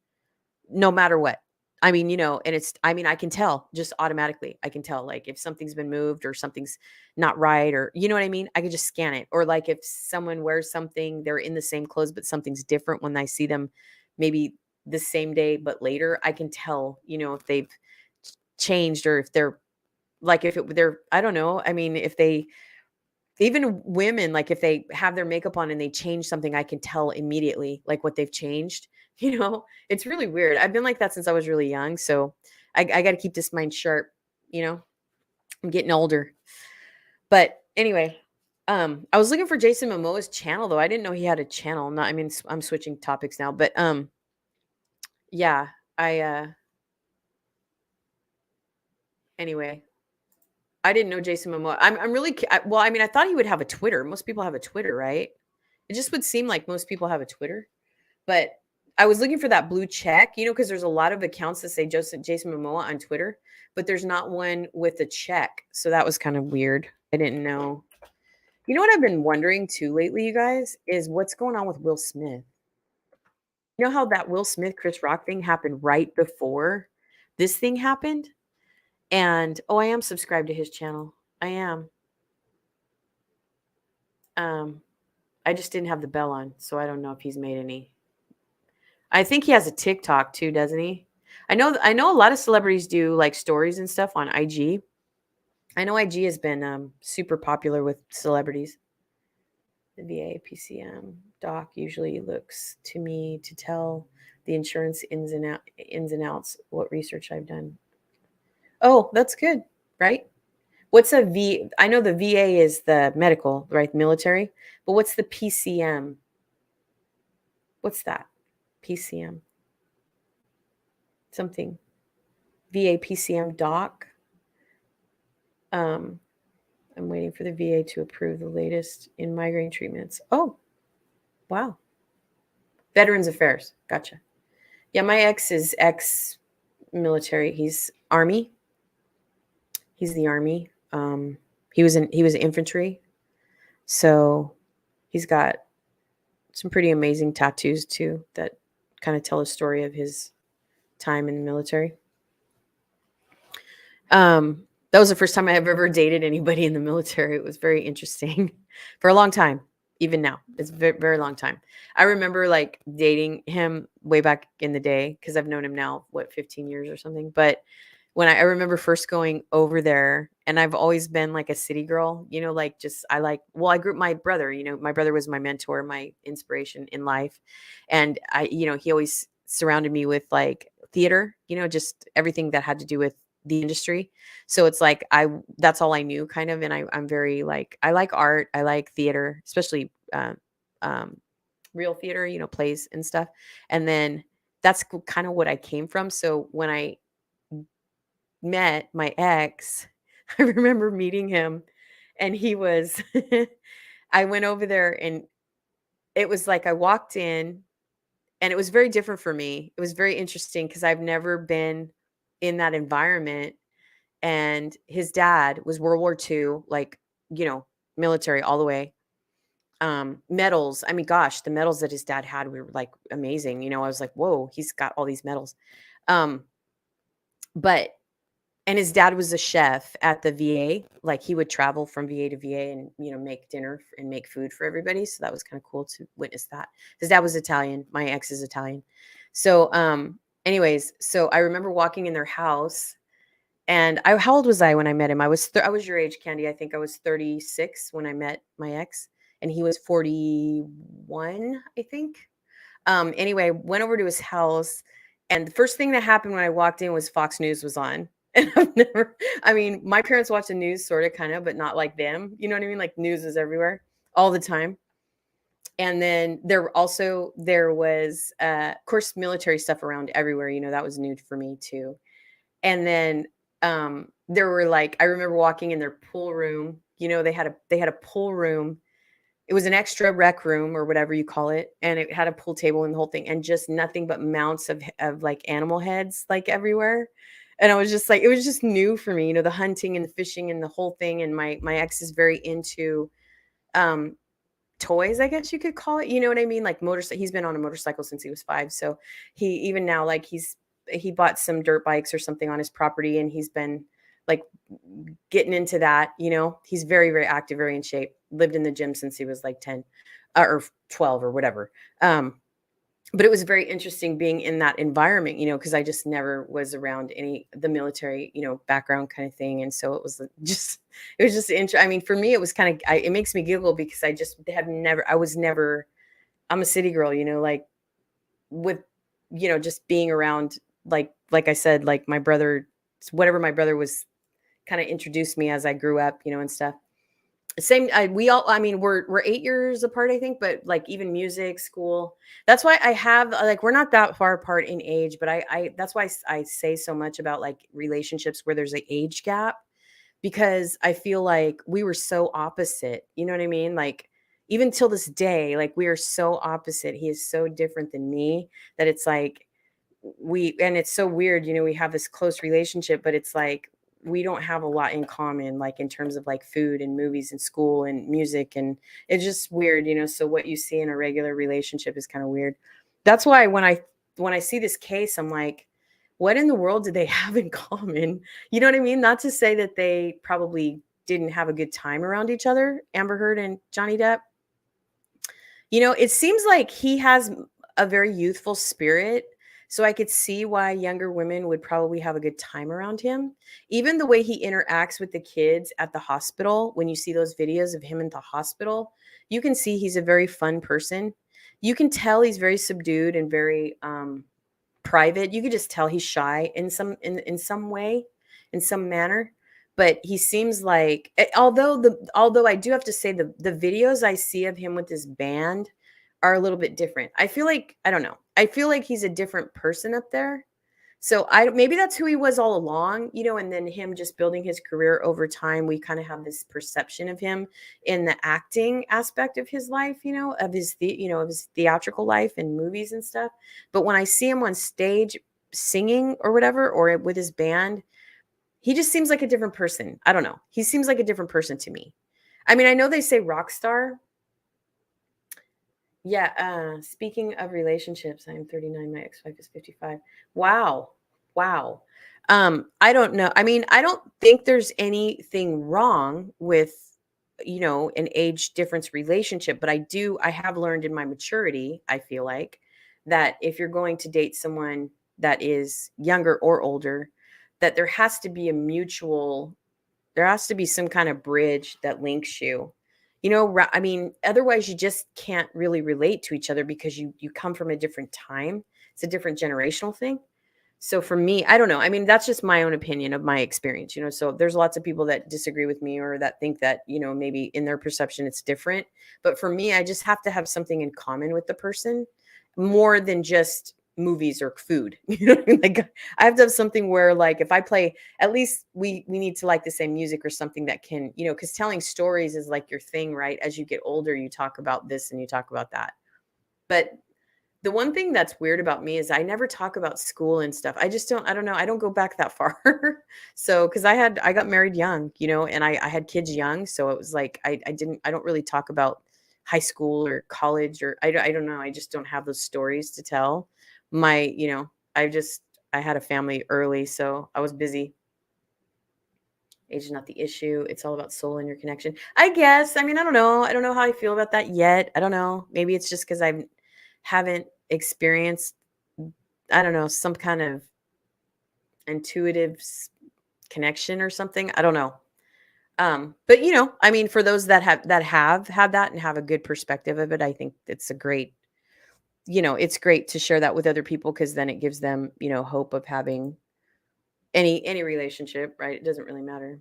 no matter what. I mean, and I can tell just automatically. I can tell like if something's been moved or something's not right, or you know what I mean? I could just scan it. Or like if someone wears something, they're in the same clothes, but something's different when I see them maybe the same day, but later, I can tell, if they've changed or if they're like, they're, I don't know. I mean, if they, even women, like if they have their makeup on and they change something, I can tell immediately like what they've changed. It's really weird. I've been like that since I was really young. So I got to keep this mind sharp. I'm getting older. But anyway, I was looking for Jason Momoa's channel though. I didn't know he had a channel. Not, I mean, I'm switching topics now, but yeah, anyway, I didn't know Jason Momoa. I'm really well. I mean, I thought he would have a Twitter. Most people have a Twitter, right? It just would seem like most people have a Twitter. But I was looking for that blue check, because there's a lot of accounts that say Jason Momoa on Twitter, but there's not one with a check. So that was kind of weird. I didn't know. You know what I've been wondering too lately, you guys, is what's going on with Will Smith. You know how that Will Smith Chris Rock thing happened right before this thing happened? And I am subscribed to his channel. I am. I just didn't have the bell on, so I don't know if he's made any. I think he has a TikTok too, doesn't he? I know a lot of celebrities do like stories and stuff on IG. I know IG has been super popular with celebrities. The VA PCM doc usually looks to me to tell the insurance ins and outs. What research I've done. Oh, that's good, right? What's a V? I know the VA is the medical, right? Military. But what's the PCM? What's that? PCM. Something. VA PCM doc. I'm waiting for the VA to approve the latest in migraine treatments. Oh, wow. Veterans Affairs. Gotcha. Yeah, my ex is ex-military. He's Army. He's the Army. He was infantry. So he's got some pretty amazing tattoos too that kind of tell a story of his time in the military. That was the first time I've ever dated anybody in the military. It was very interesting for a long time. Even now, it's a very, very long time. I remember like dating him way back in the day because I've known him now, 15 years or something. But when I remember first going over there, and I've always been like a city girl, like I grew up, my brother, my brother was my mentor, my inspiration in life. And he always surrounded me with like theater, just everything that had to do with the industry. So it's like that's all I knew kind of. And I'm very like, I like art, I like theater, especially real theater, plays and stuff. And then that's kind of what I came from. So when I met my ex, I remember meeting him, and he was I went over there, and it was like I walked in, and it was very different for me. It was very interesting because I've never been in that environment. And his dad was World War II, like, military all the way. Medals. I mean, gosh, the medals that his dad had were like amazing. I was like, whoa, he's got all these medals. And his dad was a chef at the VA. Like he would travel from VA to VA and, make dinner and make food for everybody. So that was kind of cool to witness that. His dad was Italian. My ex is Italian. So, anyways, so I remember walking in their house, and how old was I when I met him? I was your age, Candy. I think I was 36 when I met my ex, and he was 41, I think. Anyway, went over to his house, and the first thing that happened when I walked in was Fox News was on. And my parents watch the news sort of kind of, but not like them. You know what I mean? Like news is everywhere all the time. And then there was, of course, military stuff around everywhere. That was new for me too. And then there were like, I remember walking in their pool room. They had a pool room. It was an extra rec room or whatever you call it. And it had a pool table and the whole thing, and just nothing but mounts of like animal heads, like everywhere. And I was just like, it was just new for me, the hunting and the fishing and the whole thing. And my ex is very into toys, I guess you could call it. You know what I mean? Like he's been on a motorcycle since he was 5. So he even now, like he bought some dirt bikes or something on his property, and he's been like getting into that. He's very, very active, very in shape. Lived in the gym since he was like 10 or 12 or whatever. But it was very interesting being in that environment, because I just never was around the military, background kind of thing. And so it was just interesting. I mean, for me, it was kind of, it makes me giggle because I'm a city girl, like with, just being around, like I said, like my brother, whatever my brother was kind of introduced me as I grew up, and stuff. Same, we're 8 years apart, I think, but like even music, school. That's why I have like we're not that far apart in age, but I that's why I say so much about like relationships where there's an age gap, because I feel like we were so opposite. You know what I mean? Like even till this day, like we are so opposite. He is so different than me that it's like and it's so weird, we have this close relationship, but it's like we don't have a lot in common, like in terms of like food and movies and school and music. And it's just weird, so what you see in a regular relationship is kind of weird. That's why when I see this case, I'm like, what in the world do they have in common? You know what I mean? Not to say that they probably didn't have a good time around each other, Amber Heard and Johnny Depp. It seems like he has a very youthful spirit. So I could see why younger women would probably have a good time around him. Even the way he interacts with the kids at the hospital, when you see those videos of him in the hospital, you can see he's a very fun person. You can tell he's very subdued and very private. You could just tell he's shy in some way, in some manner. But he seems like, although I do have to say the videos I see of him with his band are a little bit different. I feel like, I don't know. I feel like he's a different person up there. So maybe that's who he was all along, and then him just building his career over time. We kind of have this perception of him in the acting aspect of his life, of his theatrical life and movies and stuff. But when I see him on stage singing or whatever, or with his band, he just seems like a different person. I don't know. He seems like a different person to me. I mean, I know they say rock star. Yeah, speaking of relationships, I am 39, my ex-wife is 55. Wow. Wow. I don't know. I mean, I don't think there's anything wrong with, an age difference relationship, but I have learned in my maturity, I feel like, that if you're going to date someone that is younger or older, that there has to be some kind of bridge that links you. I mean, otherwise you just can't really relate to each other because you come from a different time. It's a different generational thing. So for me, I don't know. I mean, that's just my own opinion of my experience, so there's lots of people that disagree with me or that think that, maybe in their perception it's different. But for me, I just have to have something in common with the person more than just movies or food. Like I have to have something where, like, if I play, at least we need to like the same music or something that can, because telling stories is like your thing, right? As you get older, you talk about this and you talk about that. But the one thing that's weird about me is I never talk about school and stuff. I don't know. I don't go back that far. So, because I got married young, and I had kids young. So it was like, I don't really talk about high school or college, or I don't know. I just don't have those stories to tell. I had a family early, so I was busy. Age is not the issue. It's all about soul and your connection, I guess. I mean, I don't know. I don't know how I feel about that yet. I don't know. Maybe it's just because I haven't experienced, I don't know, some kind of intuitive connection or something. I don't know. But I mean, for those that have had that and have a good perspective of it, I think it's it's great to share that with other people, because then it gives them, hope of having any relationship, right? It doesn't really matter.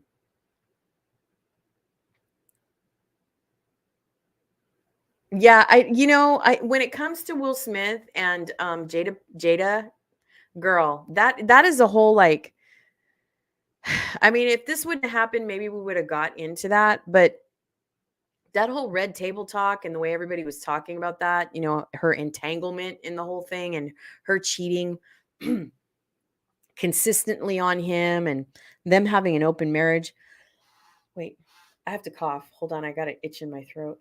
Yeah, when it comes to Will Smith and Jada girl, that is a whole, like, I mean, if this wouldn't happen, maybe we would have got into that, but that whole red table talk and the way everybody was talking about that, her entanglement in the whole thing and her cheating consistently on him and them having an open marriage. Wait, I have to cough. Hold on. I got an itch in my throat.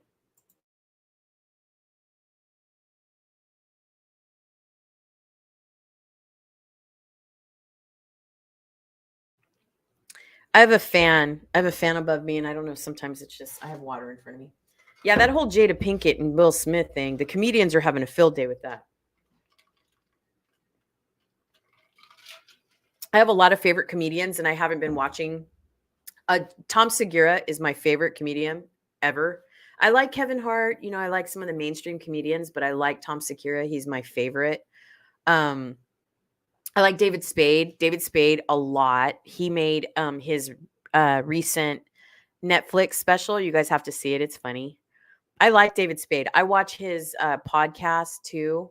I have a fan above me, and I don't know, sometimes it's just I have water in front of me. Yeah, that whole Jada Pinkett and Will Smith thing, the comedians are having a field day with that. I have a lot of favorite comedians, and I haven't been watching. Tom Segura is my favorite comedian ever. I like Kevin Hart. I like some of the mainstream comedians, but I like Tom Segura. He's my favorite. I like David Spade a lot. He made his recent Netflix special. You guys have to see it. It's funny. I like David Spade. I watch his podcast too.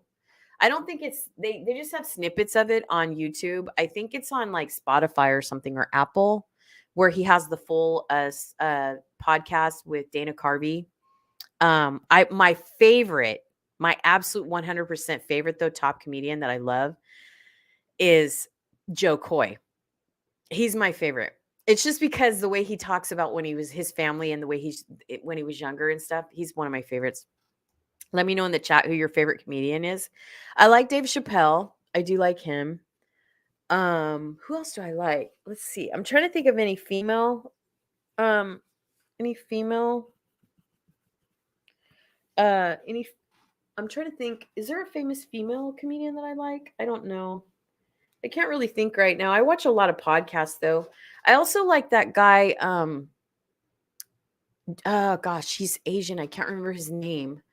I don't think they just have snippets of it on YouTube. I think it's on like Spotify or something, or Apple, where he has the full podcast with Dana Carvey. My favorite, my absolute 100% favorite though, top comedian that I love is Joe Coy. He's my favorite. It's just because the way he talks about when he was his family and the way when he was younger and stuff. He's one of my favorites. Let me know in the chat who your favorite comedian is. I like Dave Chappelle. I do like him. Who else do I like? Let's see. I'm trying to think of any female. Any female. Any. I'm trying to think. Is there a famous female comedian that I like? I don't know. I can't really think right now. I watch a lot of podcasts though. I also like that guy. Oh gosh, he's Asian. I can't remember his name.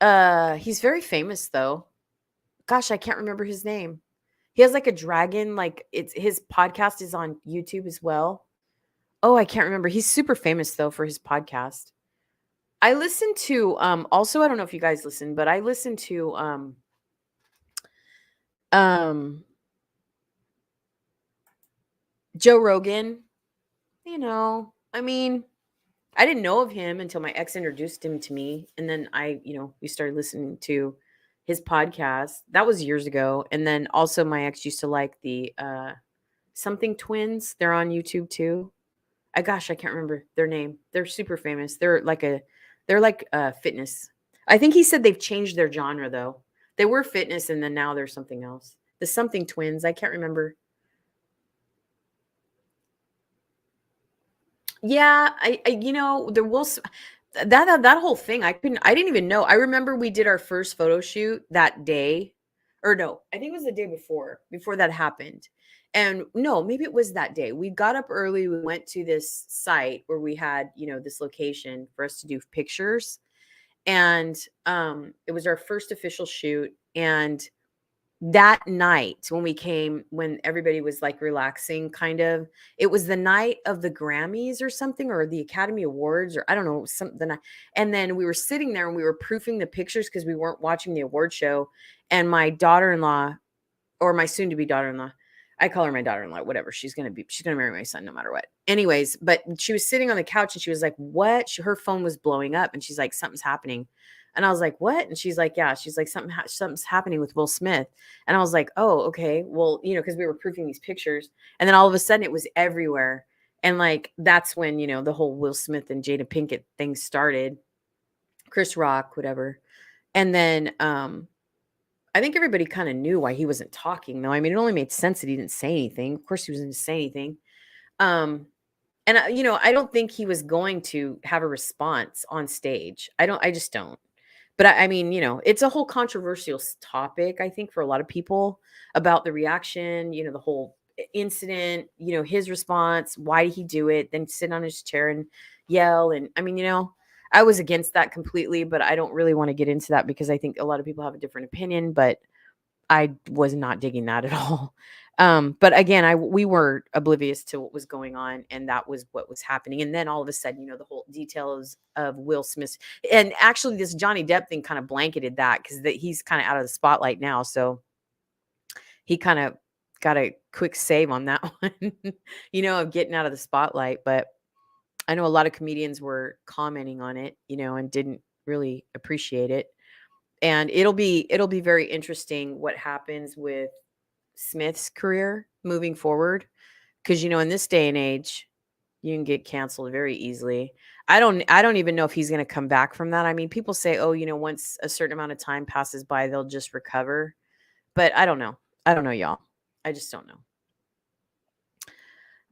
He's very famous though. Gosh, I can't remember his name. He has like a dragon, like his podcast is on YouTube as well. Oh, I can't remember. He's super famous though for his podcast. I listen to also, I don't know if you guys listen, but I listen to Joe Rogan. I mean, I didn't know of him until my ex introduced him to me, and then we started listening to his podcast. That was years ago. And then also my ex used to like the something twins. They're on YouTube too. I can't remember their name. They're super famous. They're like fitness. I think he said they've changed their genre though. They were fitness and then now they're something else. The something twins. I can't remember. Yeah, there will that whole thing. I didn't even know. I remember we did our first photo shoot that day. Or no, I think it was the day before that happened. And no, maybe it was that day. We got up early, we went to this site where we had, this location for us to do pictures. And it was our first official shoot. And that night when everybody was like relaxing, kind of, it was the night of the Grammys or something, or the Academy Awards, or I don't know, something. And then we were sitting there and we were proofing the pictures because we weren't watching the award show. And my daughter-in-law, or my soon-to-be daughter-in-law, I call her my daughter-in-law, whatever. She's gonna marry my son no matter what. Anyways, but she was sitting on the couch and she was like, what? Her phone was blowing up and she's like, something's happening. And I was like, what? And she's like, yeah. She's like, something's happening with Will Smith. And I was like, oh, okay. Well, because we were proofing these pictures. And then all of a sudden it was everywhere. And like, that's when, the whole Will Smith and Jada Pinkett thing started. Chris Rock, whatever. And then I think everybody kind of knew why he wasn't talking, though. I mean, it only made sense that he didn't say anything. Of course, he wasn't going to say anything. And I don't think he was going to have a response on stage. I just don't. But I mean, it's a whole controversial topic, I think, for a lot of people about the reaction, the whole incident, his response. Why did he do it? Then sit on his chair and yell. And I mean, I was against that completely, but I don't really want to get into that because I think a lot of people have a different opinion, but I was not digging that at all. But again, we were oblivious to what was going on, and that was what was happening. And then all of a sudden, the whole details of Will Smith, and actually this Johnny Depp thing kind of blanketed that because he's kind of out of the spotlight now. So he kind of got a quick save on that one, of getting out of the spotlight. But I know a lot of comedians were commenting on it, and didn't really appreciate it. And it'll be very interesting what happens with Smith's career moving forward. Because, in this day and age, you can get canceled very easily. I don't even know if he's going to come back from that. I mean, people say, oh, once a certain amount of time passes by, they'll just recover. But I don't know. I don't know, y'all. I just don't know.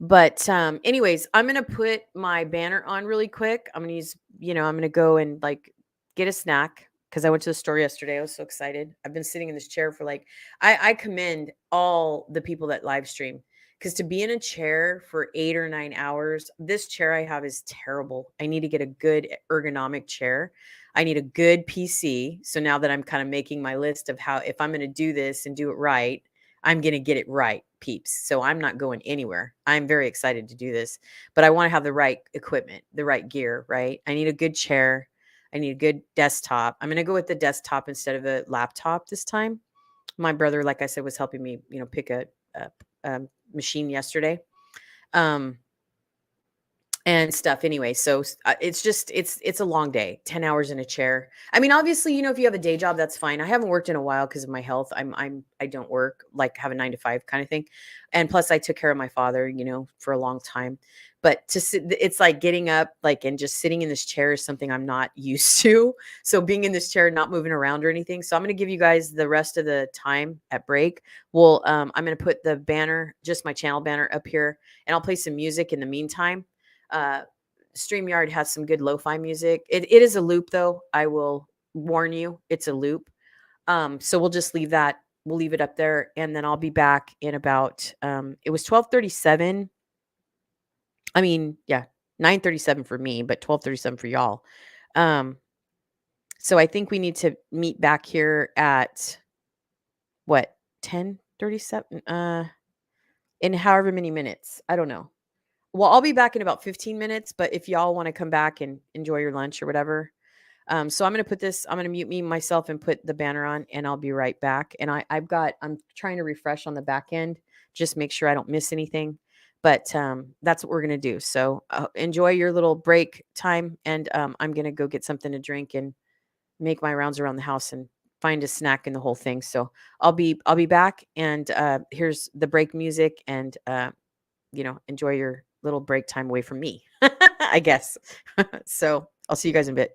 But anyways, I'm going to put my banner on really quick. I'm going to use, I'm going to go and like get a snack because I went to the store yesterday. I was so excited. I've been sitting in this chair for like, I commend all the people that live stream because to be in a chair for 8 or 9 hours, this chair I have is terrible. I need to get a good ergonomic chair. I need a good PC. So now that I'm kind of making my list of how, if I'm going to do this and do it right, I'm going to get it right, peeps. So I'm not going anywhere. I'm very excited to do this, but I want to have the right equipment, the right gear, right? I need a good chair. I need a good desktop. I'm going to go with the desktop instead of a laptop this time. My brother, like I said, was helping me, pick a machine yesterday. And stuff anyway. So it's a long day, 10 hours in a chair. I mean, obviously, if you have a day job, that's fine. I haven't worked in a while because of my health. I don't work, like have a 9 to 5 kind of thing. And plus I took care of my father, for a long time. But to sit, it's like getting up, like, and just sitting in this chair is something I'm not used to. So being in this chair, not moving around or anything. So I'm going to give you guys the rest of the time at break. Well, I'm going to put the banner, just my channel banner up here, and I'll play some music in the meantime. StreamYard has some good lo-fi music. It is a loop though. I will warn you, it's a loop. So we'll just leave that. We'll leave it up there, and then I'll be back in about it was 12:37. I mean, yeah, 9:37 for me, but 12:37 for y'all. So I think we need to meet back here at what, 10:37 in however many minutes. I don't know. Well, I'll be back in about 15 minutes, but if y'all want to come back and enjoy your lunch or whatever. So I'm going to mute me myself and put the banner on, and I'll be right back. And I'm trying to refresh on the back end, just make sure I don't miss anything. But that's what we're going to do. So enjoy your little break time. And I'm going to go get something to drink and make my rounds around the house and find a snack in the whole thing. So I'll be back. And here's the break music, and enjoy your little break time away from me, I guess. So I'll see you guys in a bit.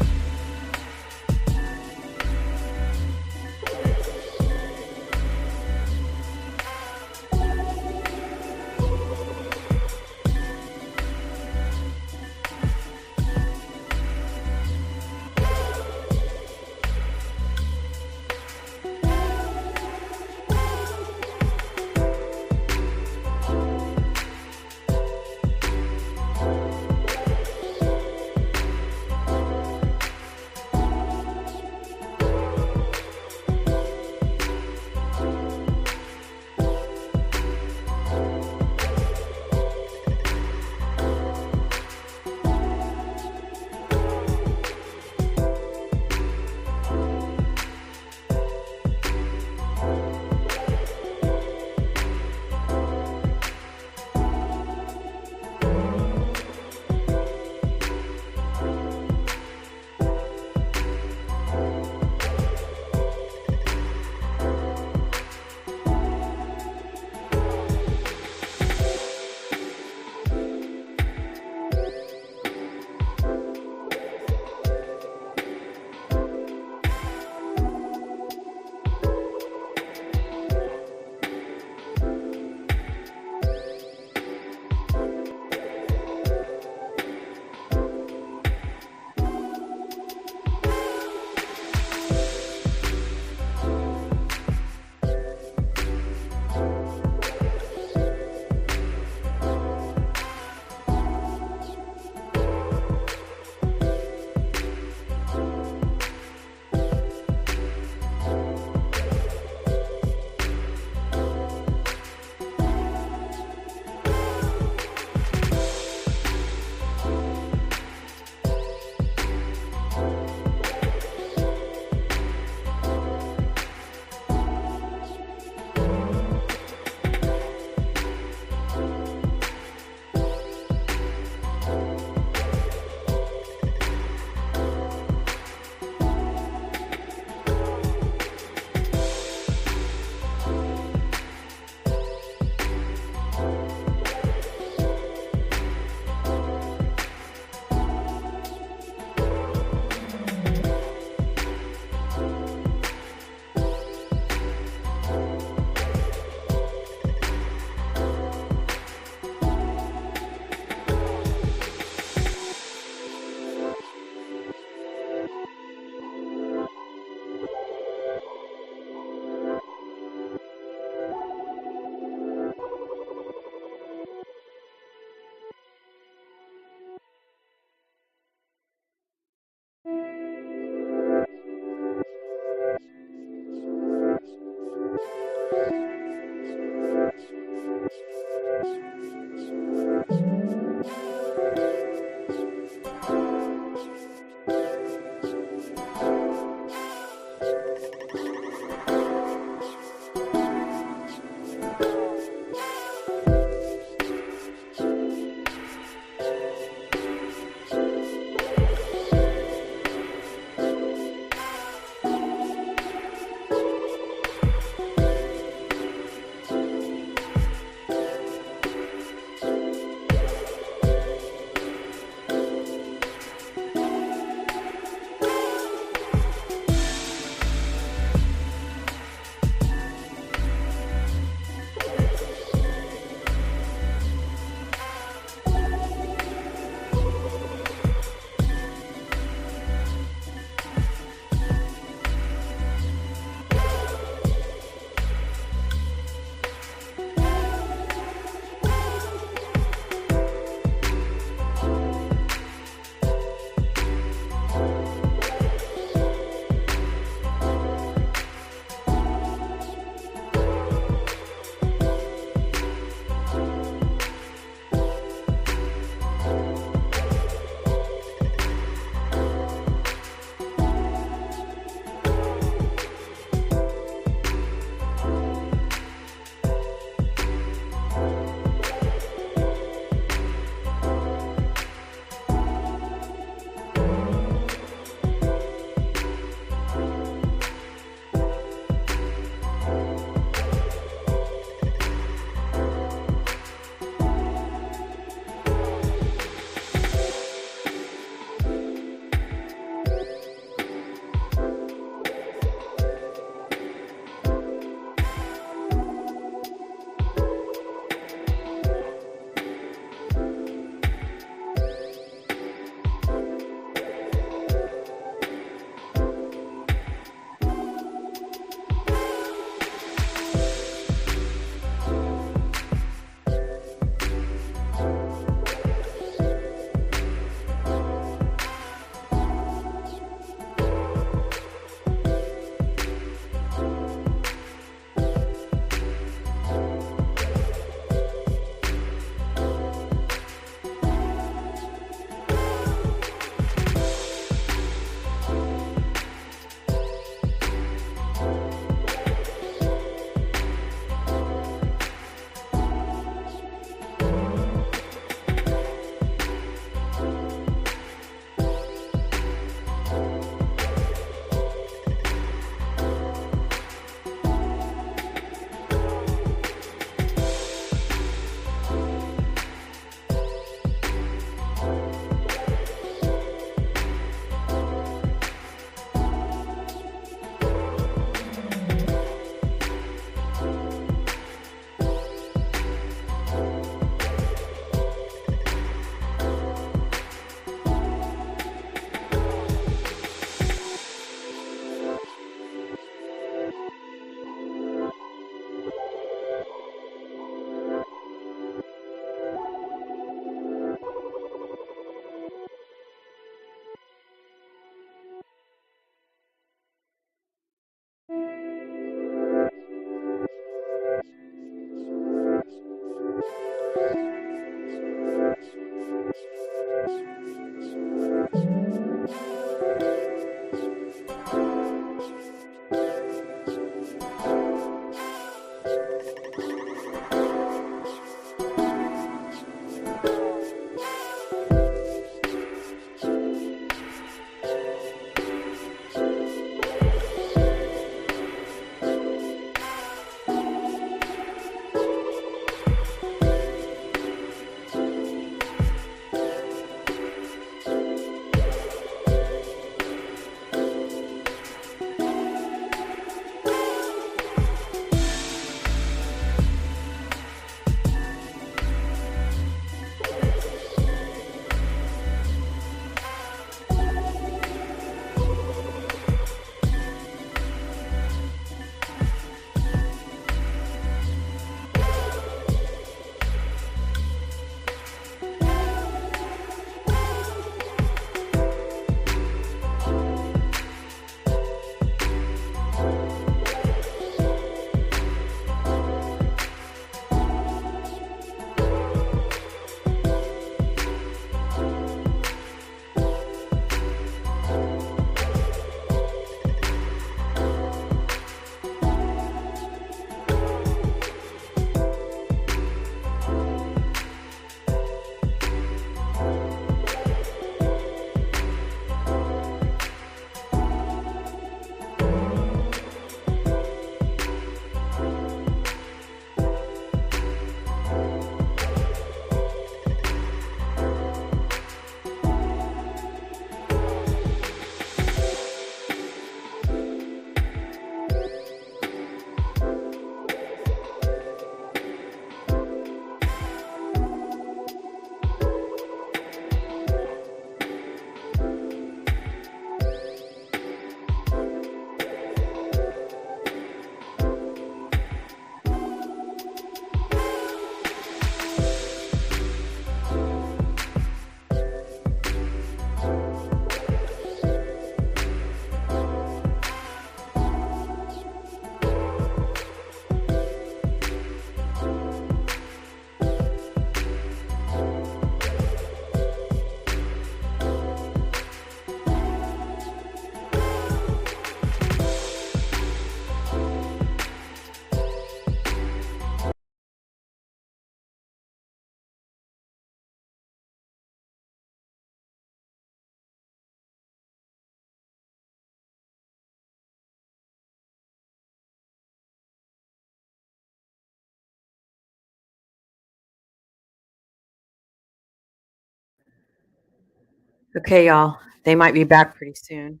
Okay, y'all. They might be back pretty soon.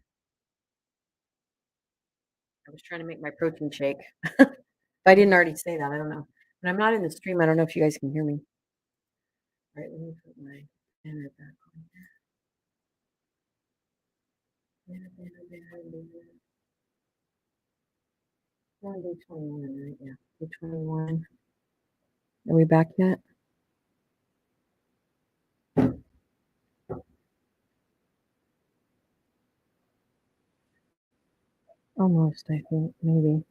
I was trying to make my protein shake. If I didn't already say that, I don't know. But I'm not in the stream. I don't know if you guys can hear me. All right, let me put my banner back on here. We're on day 21, right? Yeah, day 21. Are we back yet? Almost, I think, maybe.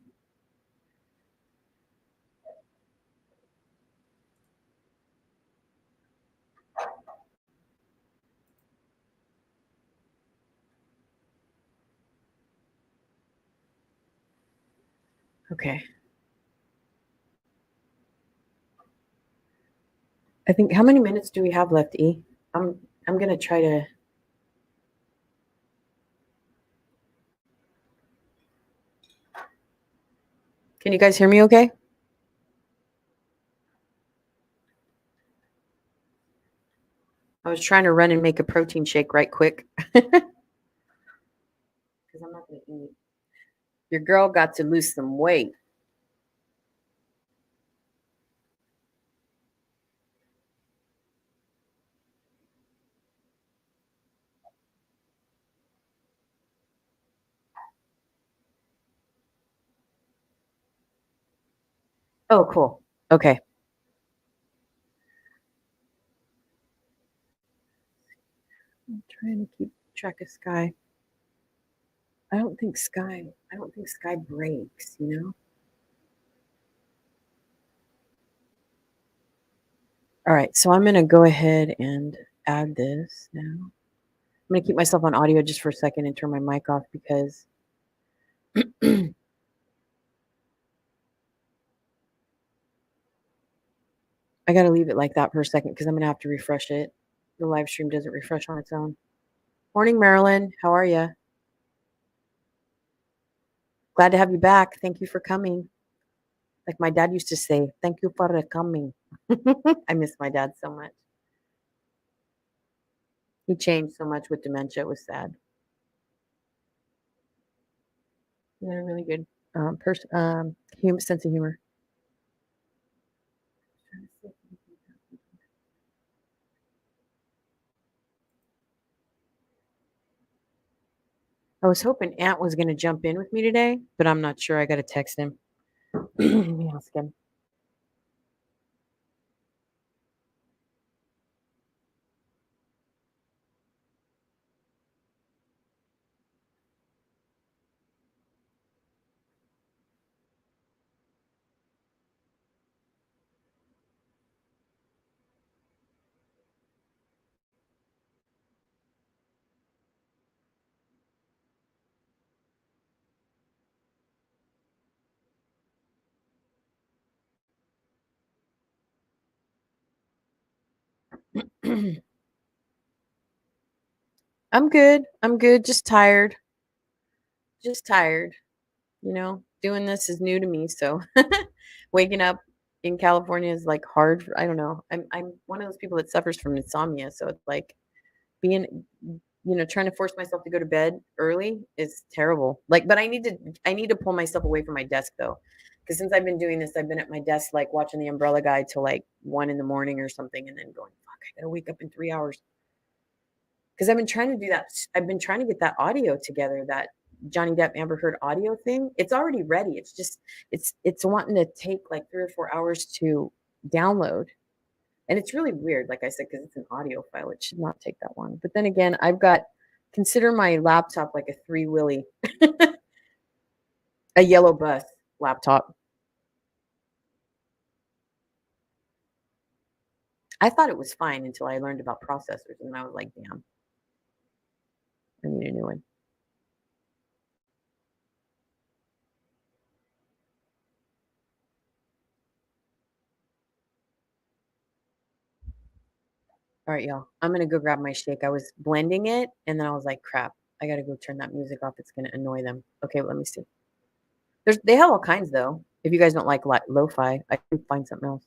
Okay. I think, how many minutes do we have left, E? I'm gonna try to. Can you guys hear me okay? I was trying to run and make a protein shake right quick. Because I'm not gonna eat. Your girl got to lose some weight. Oh, cool. Okay. I'm trying to keep track of Sky. I don't think Sky breaks, you know? All right, so I'm gonna go ahead and add this now. I'm gonna keep myself on audio just for a second and turn my mic off because I gotta leave it like that for a second because I'm gonna have to refresh it. The live stream doesn't refresh on its own. Morning, Marilyn. How are you? Glad to have you back. Thank you for coming. Like my dad used to say, thank you for coming. I miss my dad so much. He changed so much with dementia. It was sad. He had a really good sense of humor. I was hoping Ant was going to jump in with me today, but I'm not sure. I got to text him. Let me ask him. I'm good. I'm good. Just tired. Just tired. You know, doing this is new to me, so waking up in California is like hard. I don't know. I'm one of those people that suffers from insomnia, so it's like being, trying to force myself to go to bed early is terrible. Like, but I need to pull myself away from my desk though, because since I've been doing this, I've been at my desk like watching the Umbrella Guy till like 1 in the morning or something, and then going, fuck, I gotta wake up in 3 hours. Because I've been trying to do that. I've been trying to get that audio together, that Johnny Depp Amber Heard audio thing. It's already ready. It's just it's wanting to take like 3 or 4 hours to download. And it's really weird, like I said, because it's an audio file. It should not take that long. But then again, consider my laptop like a 3-wheelie, a yellow bus laptop. I thought it was fine until I learned about processors, and I was like, damn, I need a new one. All right, y'all. I'm gonna go grab my shake. I was blending it, and then I was like, crap, I gotta go turn that music off. It's gonna annoy them. Okay, let me see. They have all kinds though. If you guys don't like lo-fi, I can find something else.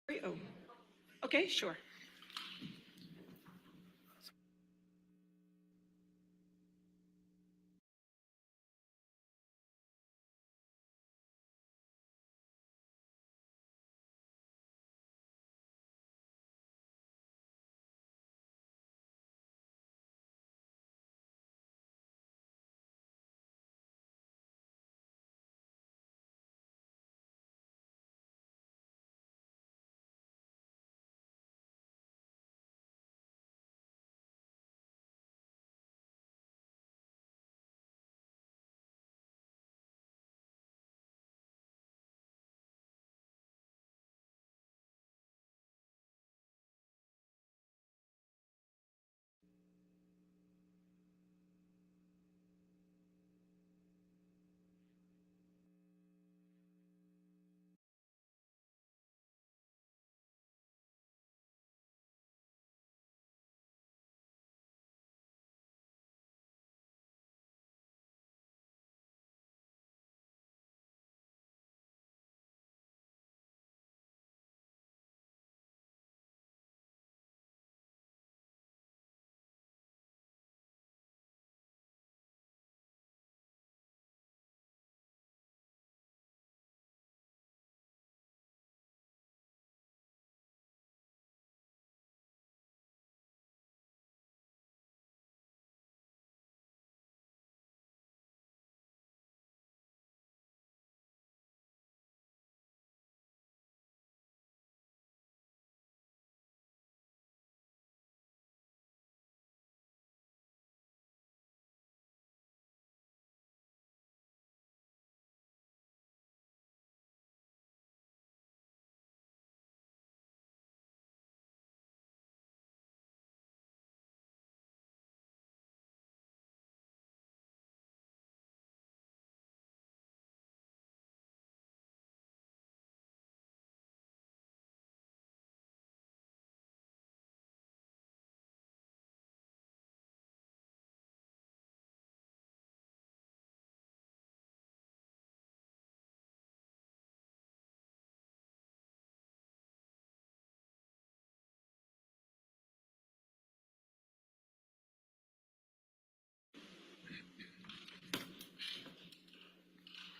Oh, okay, sure.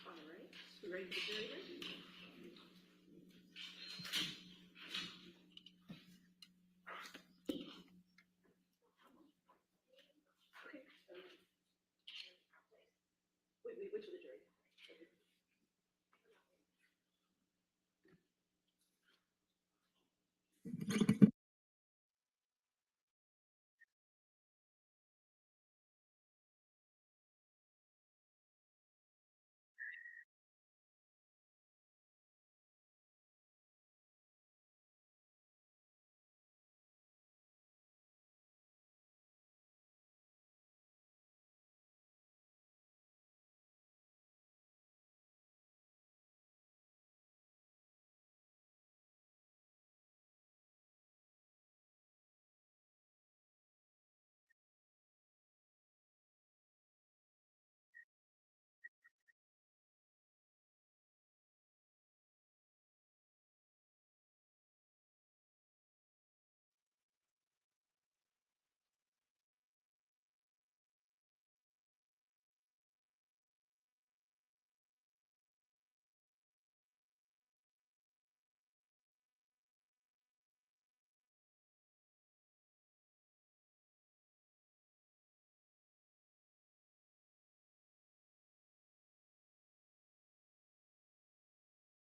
All right, so ready to get started? Okay. Wait, which of the jury?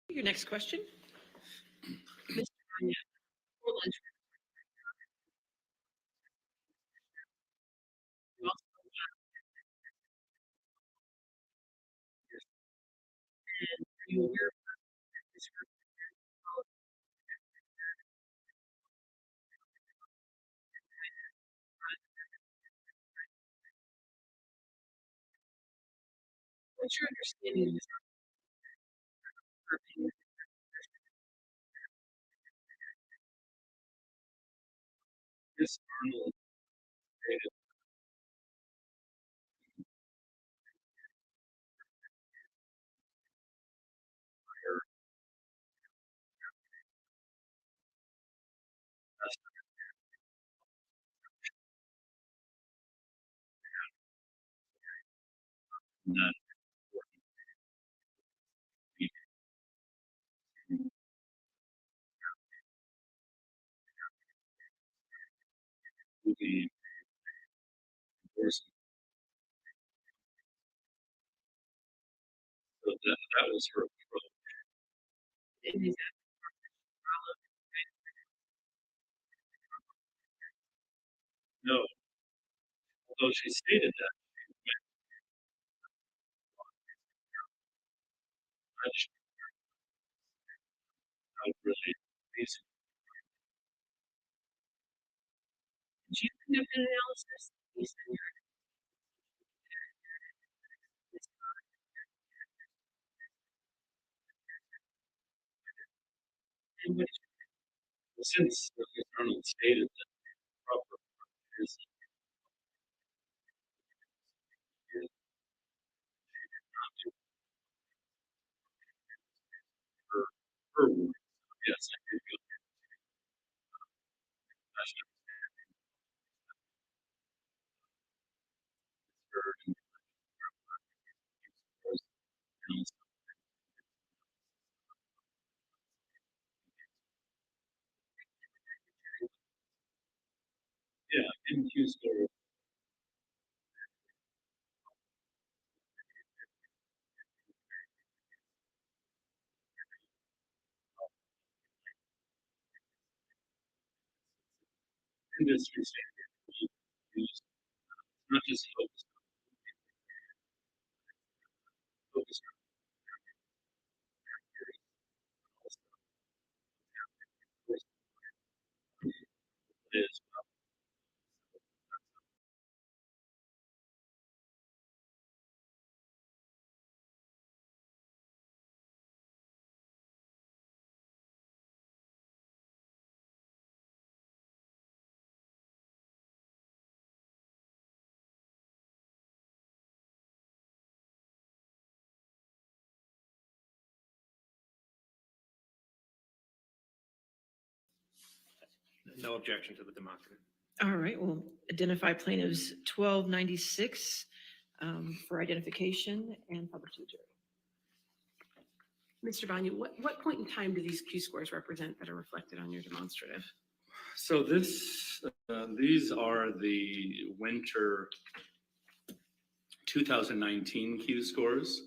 Your next question. Mr. Anya, for lunch. You also and are you aware of this group? What's your understanding of this group? Ms. Arnold stated prior And that movie endorsement. So that was her approach. No, although she stated that she not really pleased. Did you conduct an analysis? And which, since Mr. Arnold stated that the proper approach is not to her words. Yes, I did go through best understanding her and yeah, in Q score. Industry standard used not just focused on is No objection to the demonstrative. All right, we'll identify plaintiffs 1296 for identification and public to the jury. Mr. Banya, what point in time do these Q scores represent that are reflected on your demonstrative? so these are the winter 2019 Q scores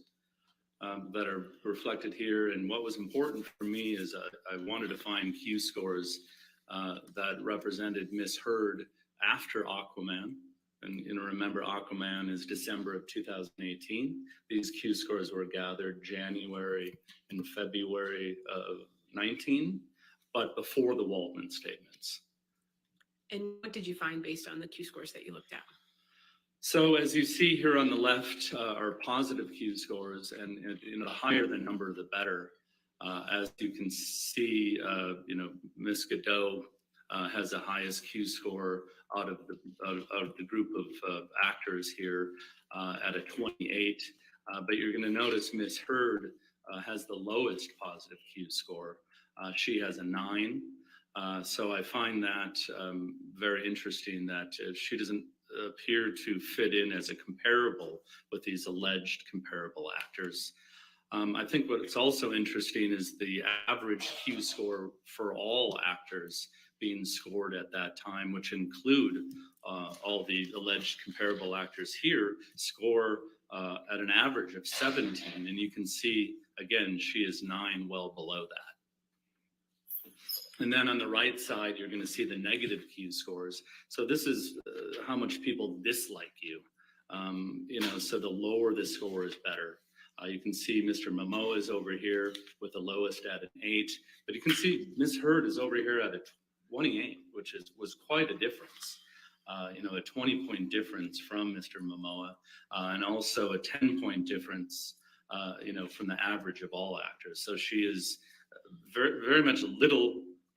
that are reflected here. And what was important for me is I wanted to find Q scores that represented Miss Heard after Aquaman. And remember, Aquaman is December of 2018. These Q scores were gathered January and February of 19, but before the Waldman statements. And what did you find based on the Q scores that you looked at? So as you see here on the left are positive Q scores, and the higher the number, the better. As you can see, Ms. Godot has the highest Q score out of the group of actors here at a 28. But you're going to notice Ms. Heard has the lowest positive Q score. She has a 9. So I find that very interesting that she doesn't appear to fit in as a comparable with these alleged comparable actors. I think what's also interesting is the average Q score for all actors being scored at that time, which include all the alleged comparable actors here, score at an average of 17. And you can see, again, she is 9, well below that. And then on the right side, you're going to see the negative Q scores. So this is how much people dislike you. So the lower the score is better. You can see Mr. Momoa is over here with the lowest at an 8, but you can see Ms. Heard is over here at a 28, which was quite a difference. A 20-point difference from Mr. Momoa, and also a 10-point difference, from the average of all actors. So she is very, very much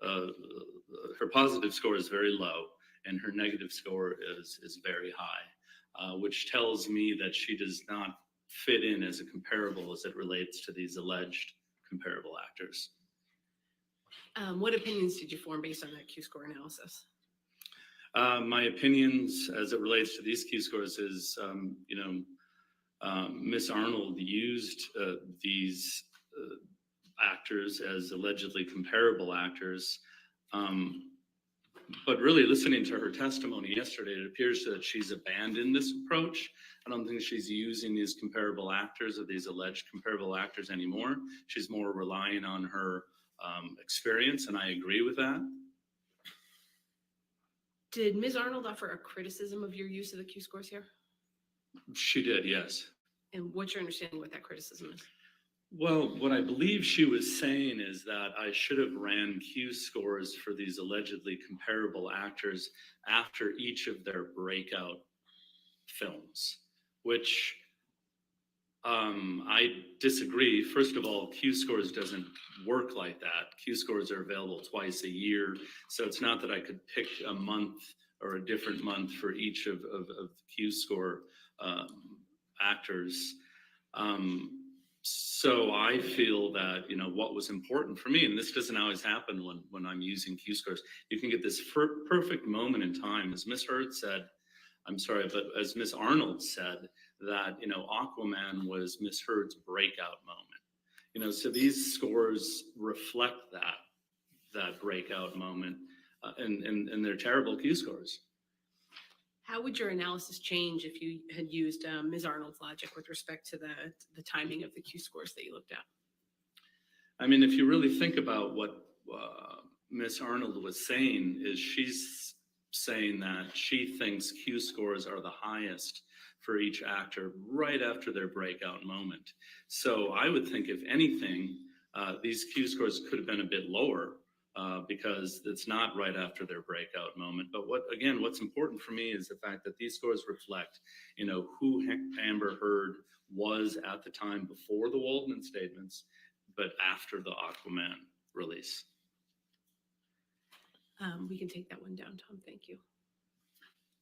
her positive score is very low, and her negative score is very high, which tells me that she does not fit in as a comparable as it relates to these alleged comparable actors. What opinions did you form based on that Q score analysis? My opinions as it relates to these Q scores is, Miss Arnold used these actors as allegedly comparable actors. But really listening to her testimony yesterday, it appears that she's abandoned this approach. I don't think she's using these comparable actors or these alleged comparable actors anymore. She's more relying on her experience, and I agree with that. Did Ms. Arnold offer a criticism of your use of the Q-scores here? She did, yes. And what's your understanding what that criticism is? Well, what I believe she was saying is that I should have ran Q scores for these allegedly comparable actors after each of their breakout films, which I disagree. First of all, Q scores doesn't work like that. Q scores are available twice a year. So it's not that I could pick a month or a different month for each of the Q score actors. So I feel that, you know, what was important for me, and this doesn't always happen when I'm using Q scores, you can get this perfect moment in time. As Miss Hurd said, I'm sorry, but as Miss Arnold said, that, you know, Aquaman was Miss Hurd's breakout moment. You know, so these scores reflect that breakout moment, and they're terrible Q scores. How would your analysis change if you had used Ms. Arnold's logic with respect to the timing of the Q scores that you looked at? I mean, if you really think about what Miss Arnold was saying, is she's saying that she thinks Q scores are the highest for each actor right after their breakout moment. So I would think, if anything, these Q scores could have been a bit lower, because it's not right after their breakout moment. But what's important for me is the fact that these scores reflect, you know, who Amber Heard was at the time before the Waldman statements, but after the Aquaman release. We can take that one down, Tom. Thank you.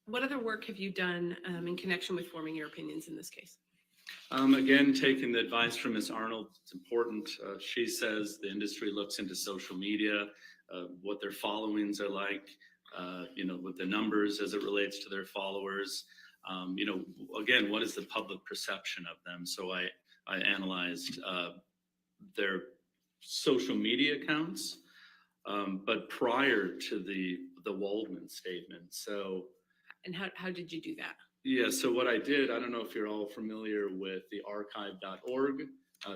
What other work have you done in connection with forming your opinions in this case? Again, taking the advice from Ms. Arnold, it's important. She says the industry looks into social media, what their followings are like, you know, with the numbers as it relates to their followers. You know, again, what is the public perception of them? So I analyzed their social media accounts, but prior to the Waldman statement. So. And how did you do that? Yeah, so what I did, I don't know if you're all familiar with the archive.org.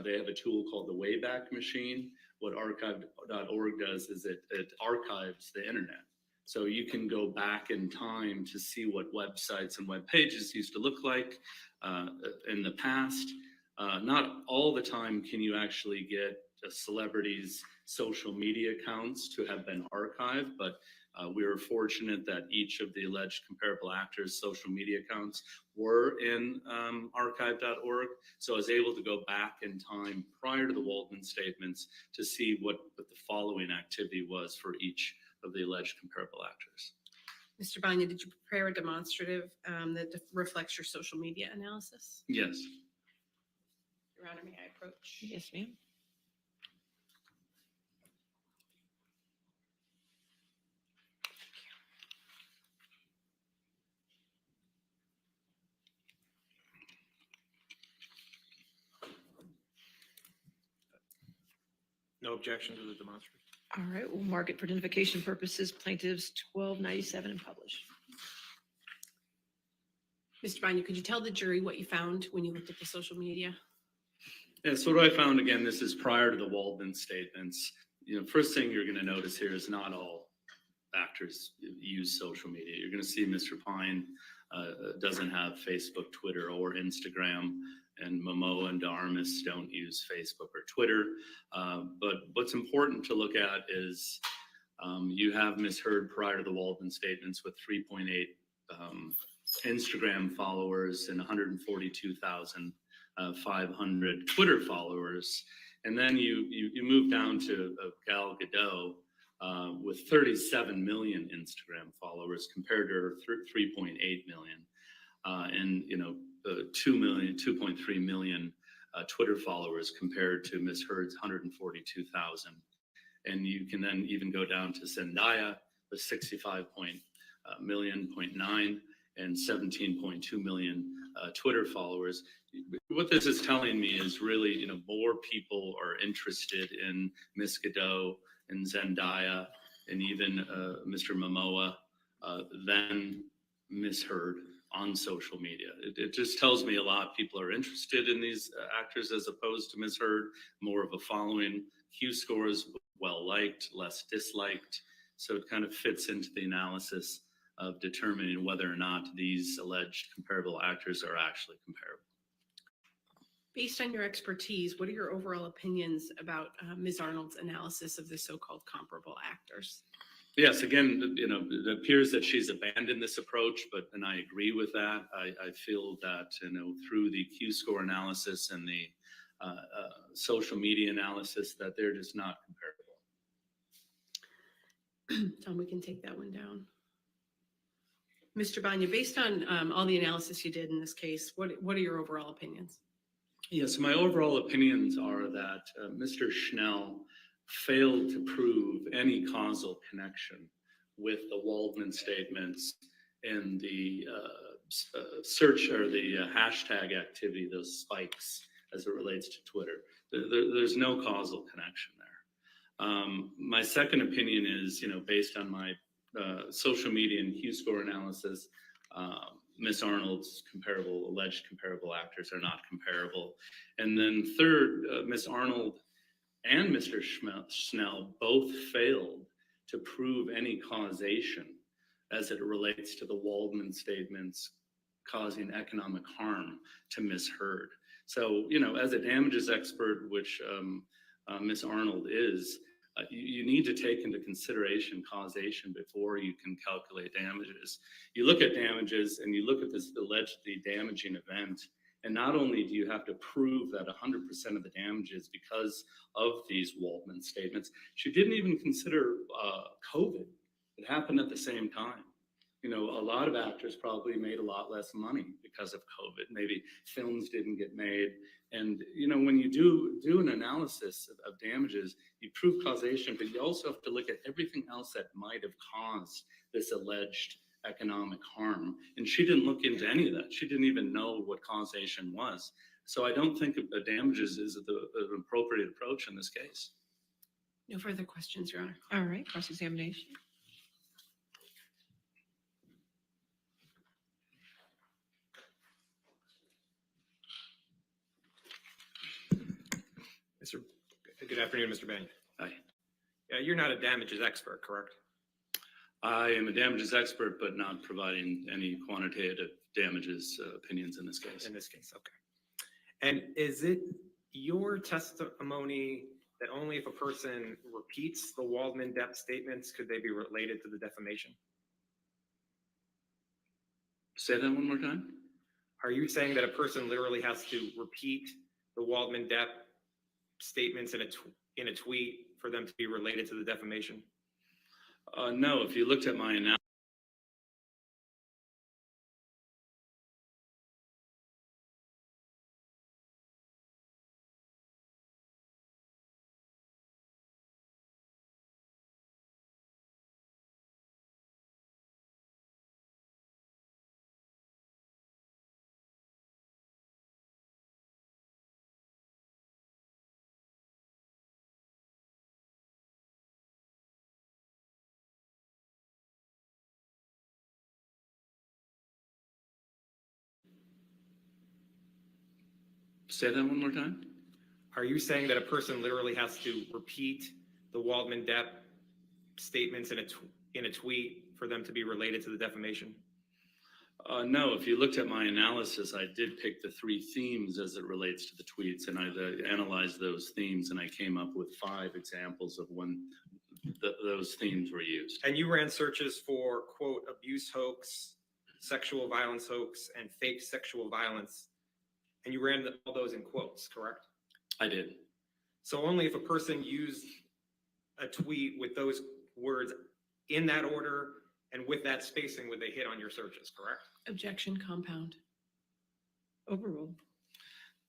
They have a tool called the Wayback Machine. What archive.org does is it archives the internet. So you can go back in time to see what websites and web pages used to look like in the past. Not all the time can you actually get a celebrities' social media accounts to have been archived, but we were fortunate that each of the alleged comparable actors' social media accounts were in archive.org. So I was able to go back in time prior to the Waldman statements to see what the following activity was for each of the alleged comparable actors. Mr. Banya, did you prepare a demonstrative that reflects your social media analysis? Yes. Your Honor, may I approach? Yes, ma'am. No objection to the demonstration. All right, we'll mark it for identification purposes, plaintiffs 1297 and publish. Mr. Banya, could you tell the jury what you found when you looked at the social media? Yeah, so what I found, again, this is prior to the Waldman statements. You know, first thing you're going to notice here is not all actors use social media. You're going to see Mr. Pine doesn't have Facebook, Twitter, or Instagram, and Momoa and Darmus don't use Facebook or Twitter. But what's important to look at is you have Ms. Heard prior to the Waldman statements with 3.8 Instagram followers and 142,500 Twitter followers. And then you move down to Gal Gadot with 37 million Instagram followers compared to her 3.8 million. And, you know, 2.3 million Twitter followers compared to Ms. Heard's 142,000. And you can then even go down to Zendaya with 65.9 million. and 17.2 million Twitter followers. What this is telling me is really, more people are interested in Miss Godot and Zendaya and even Mr. Momoa than Miss Heard on social media. It just tells me a lot. People are interested in these actors as opposed to Miss Heard, more of a following. Q scores, well liked, less disliked. So it kind of fits into the analysis of determining whether or not these alleged comparable actors are actually comparable. Based on your expertise, what are your overall opinions about Ms. Arnold's analysis of the so-called comparable actors? Yes, again, it appears that she's abandoned this approach, and I agree with that. I feel that, through the Q-score analysis and the social media analysis, that they're just not comparable. Tom, we can take that one down. Mr. Banya, based on all the analysis you did in this case, what are your overall opinions? Yes, my overall opinions are that Mr. Schnell failed to prove any causal connection with the Waldman statements and the search or the hashtag activity, those spikes as it relates to Twitter. There's no causal connection there. My second opinion is, based on my social media and Q-score analysis, Miss Arnold's alleged comparable actors are not comparable. And then third, Miss Arnold and Mr. Schnell both failed to prove any causation as it relates to the Waldman statements causing economic harm to Miss Heard. So, as a damages expert, which Miss Arnold is, you need to take into consideration causation before you can calculate damages. You look at damages and you look at this allegedly damaging event, and not only do you have to prove that 100% of the damages because of these Waldman statements, she didn't even consider COVID. It happened at the same time. A lot of actors probably made a lot less money because of COVID. Maybe films didn't get made. And, when you do an analysis of damages, you prove causation, but you also have to look at everything else that might have caused this alleged economic harm. And she didn't look into any of that. She didn't even know what causation was. So I don't think damages is an appropriate approach in this case. No further questions, Your Honor. All right, cross-examination. Good afternoon, Mr. Bang. Hi. Yeah, you're not a damages expert, correct? I am a damages expert, but not providing any quantitative damages opinions in this case. In this case, okay. And is it your testimony that only if a person repeats the Waldman-DEPP statements could they be related to the defamation? Say that one more time. Are you saying that a person literally has to repeat the Waldman-DEPP statements in a tweet for them to be related to the defamation? No, if you looked at my analysis, say that one more time. Are you saying that a person literally has to repeat the Waldman-DEPP statements in a tweet for them to be related to the defamation? No, if you looked at my analysis, I did pick the 3 themes as it relates to the tweets, and I analyzed those themes, and I came up with 5 examples of when those themes were used. And you ran searches for, quote, abuse hoax, sexual violence hoax, and fake sexual violence, and you ran all those in quotes, correct? I did. So only if a person used a tweet with those words in that order and with that spacing would they hit on your searches, correct? Objection, compound. Overruled.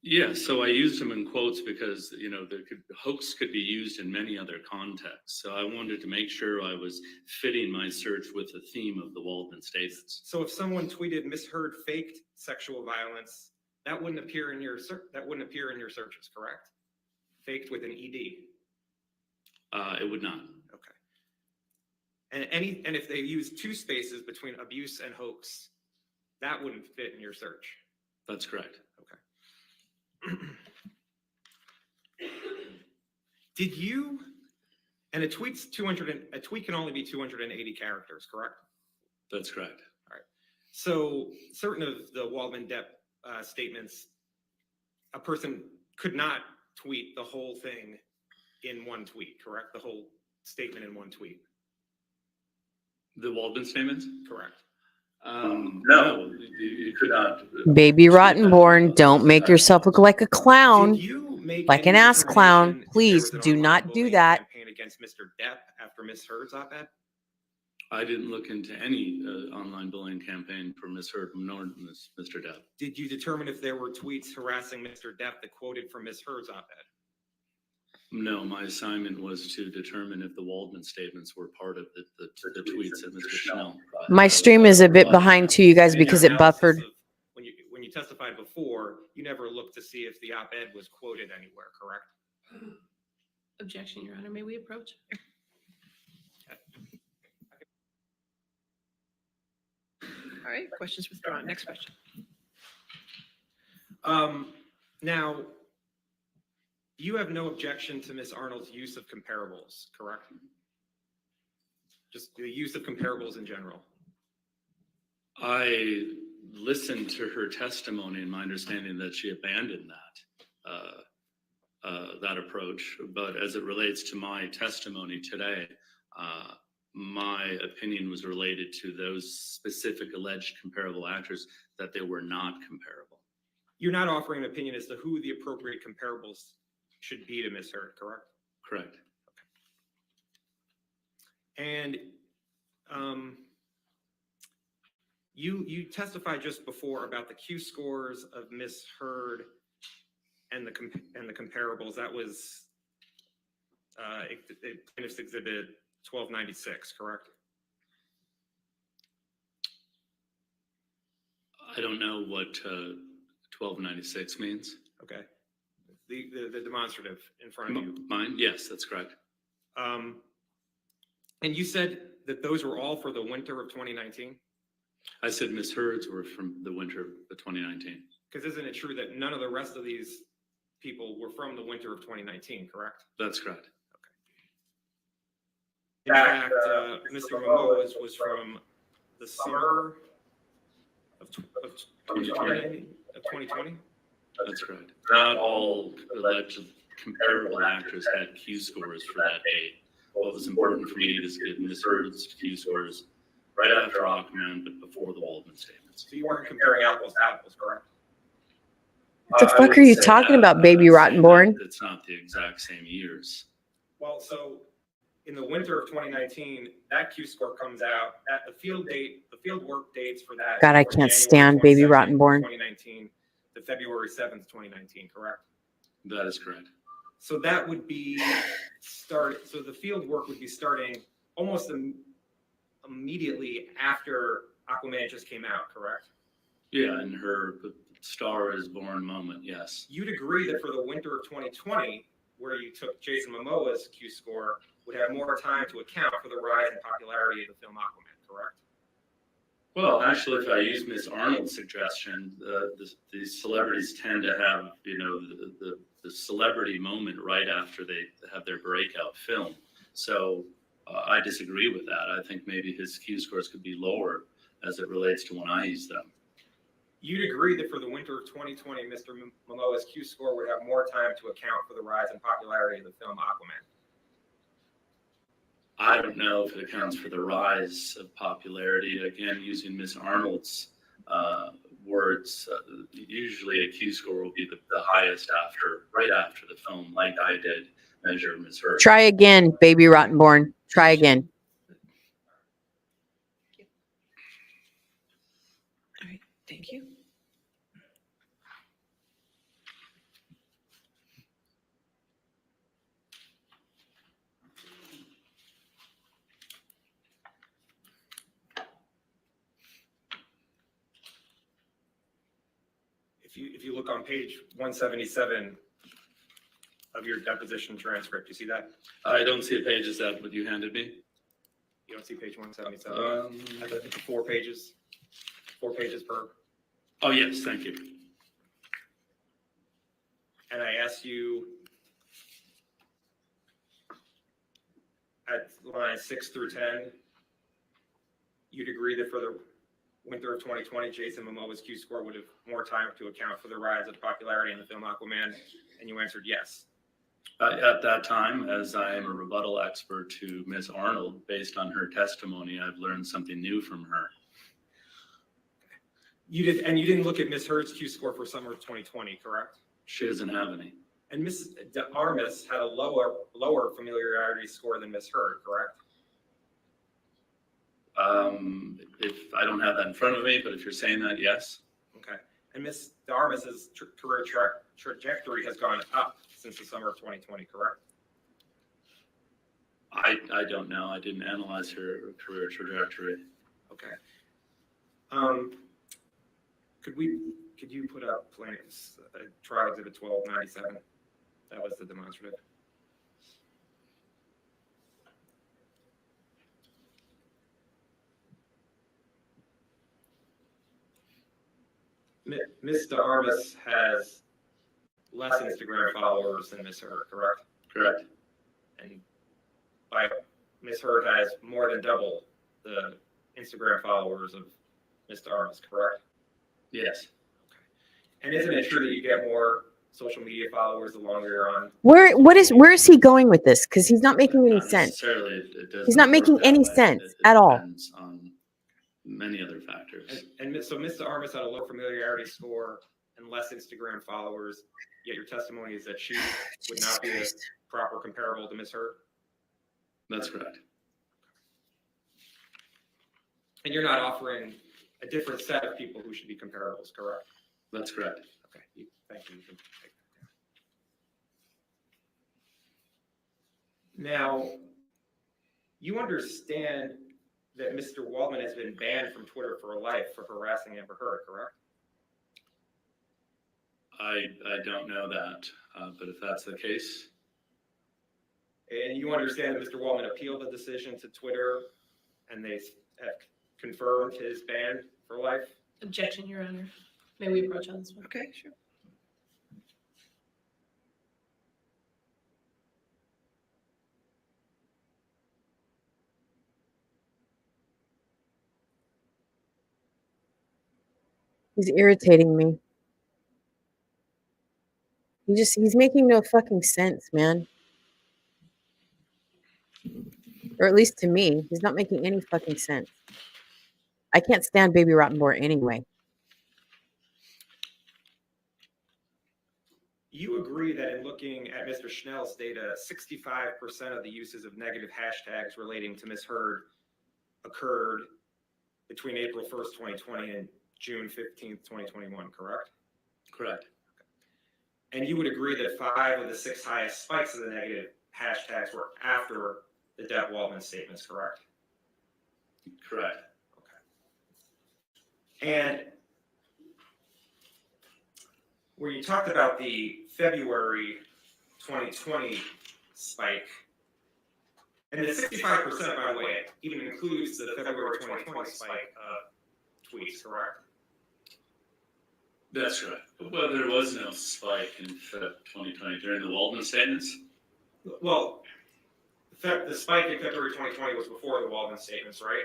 Yeah, so I used them in quotes because, hoax could be used in many other contexts. So I wanted to make sure I was fitting my search with the theme of the Waldman statements. So if someone tweeted Miss Heard faked sexual violence, that wouldn't appear in your searches, correct? Faked with an ED. It would not. Okay. And if they use 2 spaces between abuse and hoax, that wouldn't fit in your search. That's correct. Okay. Did you? And a tweet can only be 280 characters, correct? That's correct. All right. So certain of the Waldman-DEPP statements, a person could not tweet the whole thing in one tweet, correct? The whole statement in one tweet. The Waldman statements? Correct. No, you could not. Baby Rottenborn, don't make yourself look like a clown, like an ass clown. Please do not do that. Campaign against Mr. Depp after Miss Heard's op-ed? I didn't look into any online bullying campaign for Ms. Heard nor Mr. Depp. Did you determine if there were tweets harassing Mr. Depp that quoted from Miss Heard's op-ed? No, my assignment was to determine if the Waldman statements were part of the tweets that Mr. Schnell. My stream is a bit behind too, you guys, because it buffered. When you testified before, you never looked to see if the op-ed was quoted anywhere, correct? Objection, Your Honor. May we approach? All right, questions withdrawn. Next question. Now, you have no objection to Ms. Arnold's use of comparables, correct? Just the use of comparables in general. I listened to her testimony and my understanding that she abandoned that approach. But as it relates to my testimony today, my opinion was related to those specific alleged comparable actors, that they were not comparable. You're not offering an opinion as to who the appropriate comparables should be to Ms. Heard, correct? Correct. Okay. And you testified just before about the Q scores of Ms. Heard and the comparables. That was plaintiff's exhibit 1296, correct? I don't know what 1296 means. Okay. The demonstrative in front of you. Mine? Yes, that's correct. And you said that those were all for the winter of 2019? I said Ms. Heard's were from the winter of 2019. Because isn't it true that none of the rest of these people were from the winter of 2019, correct? That's correct. In fact, Mr. Momoa's was from the summer of 2020? That's correct. Not all alleged comparable actors had Q scores for that date. What was important for me is to get Ms. Heard's Q scores right after Aquaman, but before the Waldman statements. So you weren't comparing apples to apples, correct? What the fuck are you talking about, Baby Rottenborn? It's not the exact same years. Well, so in the winter of 2019, that Q score comes out at the field work dates for that. God, I can't stand Baby Rottenborn. 2019 to February 7th, 2019, correct? That is correct. So that would be so the field work would be starting almost immediately after Aquaman just came out, correct? Yeah, and her Star is Born moment, yes. You'd agree that for the winter of 2020, where you took Jason Momoa's Q score, would have more time to account for the rise in popularity of the film Aquaman, correct? Well, actually, if I use Ms. Arnold's suggestion, the celebrities tend to have, the celebrity moment right after they have their breakout film. So I disagree with that. I think maybe his Q scores could be lower as it relates to when I use them. You'd agree that for the winter of 2020, Mr. Momoa's Q score would have more time to account for the rise in popularity of the film Aquaman. I don't know if it accounts for the rise of popularity. Again, using Ms. Arnold's words, usually a Q score will be the highest right after the film, like I did measure Ms. Heard. Try again, Baby Rottenborn. Try again. All right, thank you. If you look on page 177 of your deposition transcript, you see that? I don't see a page. Is that what you handed me? You don't see page 177? I think 4 pages per. Oh, yes, thank you. And I asked you at lines 6 through 10, you'd agree that for the winter of 2020, Jason Momoa's Q-score would have more time to account for the rise of popularity in the film Aquaman, and you answered yes. At that time, as I am a rebuttal expert to Ms. Arnold, based on her testimony, I've learned something new from her. You didn't look at Ms. Heard's Q-score for summer of 2020, correct? She doesn't have any. And Ms. Armis had a lower familiarity score than Ms. Heard, correct? If I don't have that in front of me, but if you're saying that, yes. Okay. And Ms. Armis's career trajectory has gone up since the summer of 2020, correct? I don't know. I didn't analyze her career trajectory. Okay. Could you put up plaintiff's trial exhibit 1297? That was the demonstrative. Mr. Armis has less Instagram followers than Ms. Heard, correct? Correct. And Ms. Heard has more than double the Instagram followers of Mr. Armis, correct? Yes. And isn't it true that you get more social media followers the longer you're on? Where is he going with this? Because he's not making any sense. He's not making any sense at all. Depends on many other factors. And so Mr. Armis had a low familiarity score and less Instagram followers, yet your testimony is that she would not be a proper comparable to Ms. Heard? That's correct. And you're not offering a different set of people who should be comparables, correct? That's correct. Okay, thank you. You can take that down. Now, you understand that Mr. Waldman has been banned from Twitter for life for harassing Amber Heard, correct? I don't know that, but if that's the case. And you understand that Mr. Waldman appealed the decision to Twitter and they have confirmed his ban for life? Objection, Your Honor. May we approach on this one? Okay, sure. He's irritating me. He's making no fucking sense, man. Or at least to me, he's not making any fucking sense. I can't stand Baby Rottenborn anyway. You agree that in looking at Mr. Schnell's data, 65% of the uses of negative hashtags relating to Ms. Heard occurred between April 1st, 2020 and June 15th, 2021, correct? Correct. And you would agree that 5 of the 6 highest spikes of the negative hashtags were after the DEPP Waldman statements, correct? Correct. Okay. And where you talked about the February 2020 spike, and the 65%, by the way, even includes the February 2020 spike of tweets, correct? That's correct. Well, there was no spike in 2020 during the Waldman statements. Well, the spike in February 2020 was before the Waldman statements, right?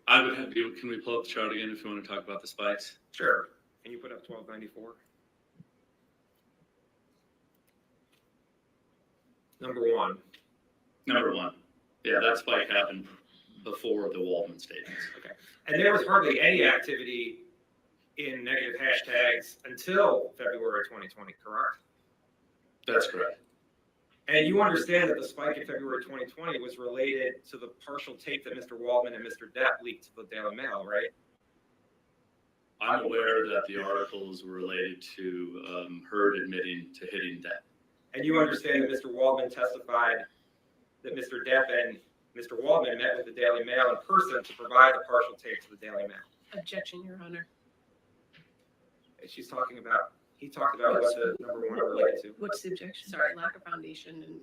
I would have you. Can we pull up the chart again if you want to talk about the spikes? Sure. Can you put up 1294? Number one. Number one. Yeah, that spike happened before the Waldman statements. Okay. And there was hardly any activity in negative hashtags until February 2020, correct? That's correct. And you understand that the spike in February 2020 was related to the partial tape that Mr. Waldman and Mr. Depp leaked to the Daily Mail, right? I'm aware that the articles were related to Heard admitting to hitting Depp. And you understand that Mr. Waldman testified that Mr. Depp and Mr. Waldman met with the Daily Mail in person to provide the partial tape to the Daily Mail. Objection, Your Honor. She's talking about, he talked about what the number one related to. What's the objection? Sorry, lack of foundation and.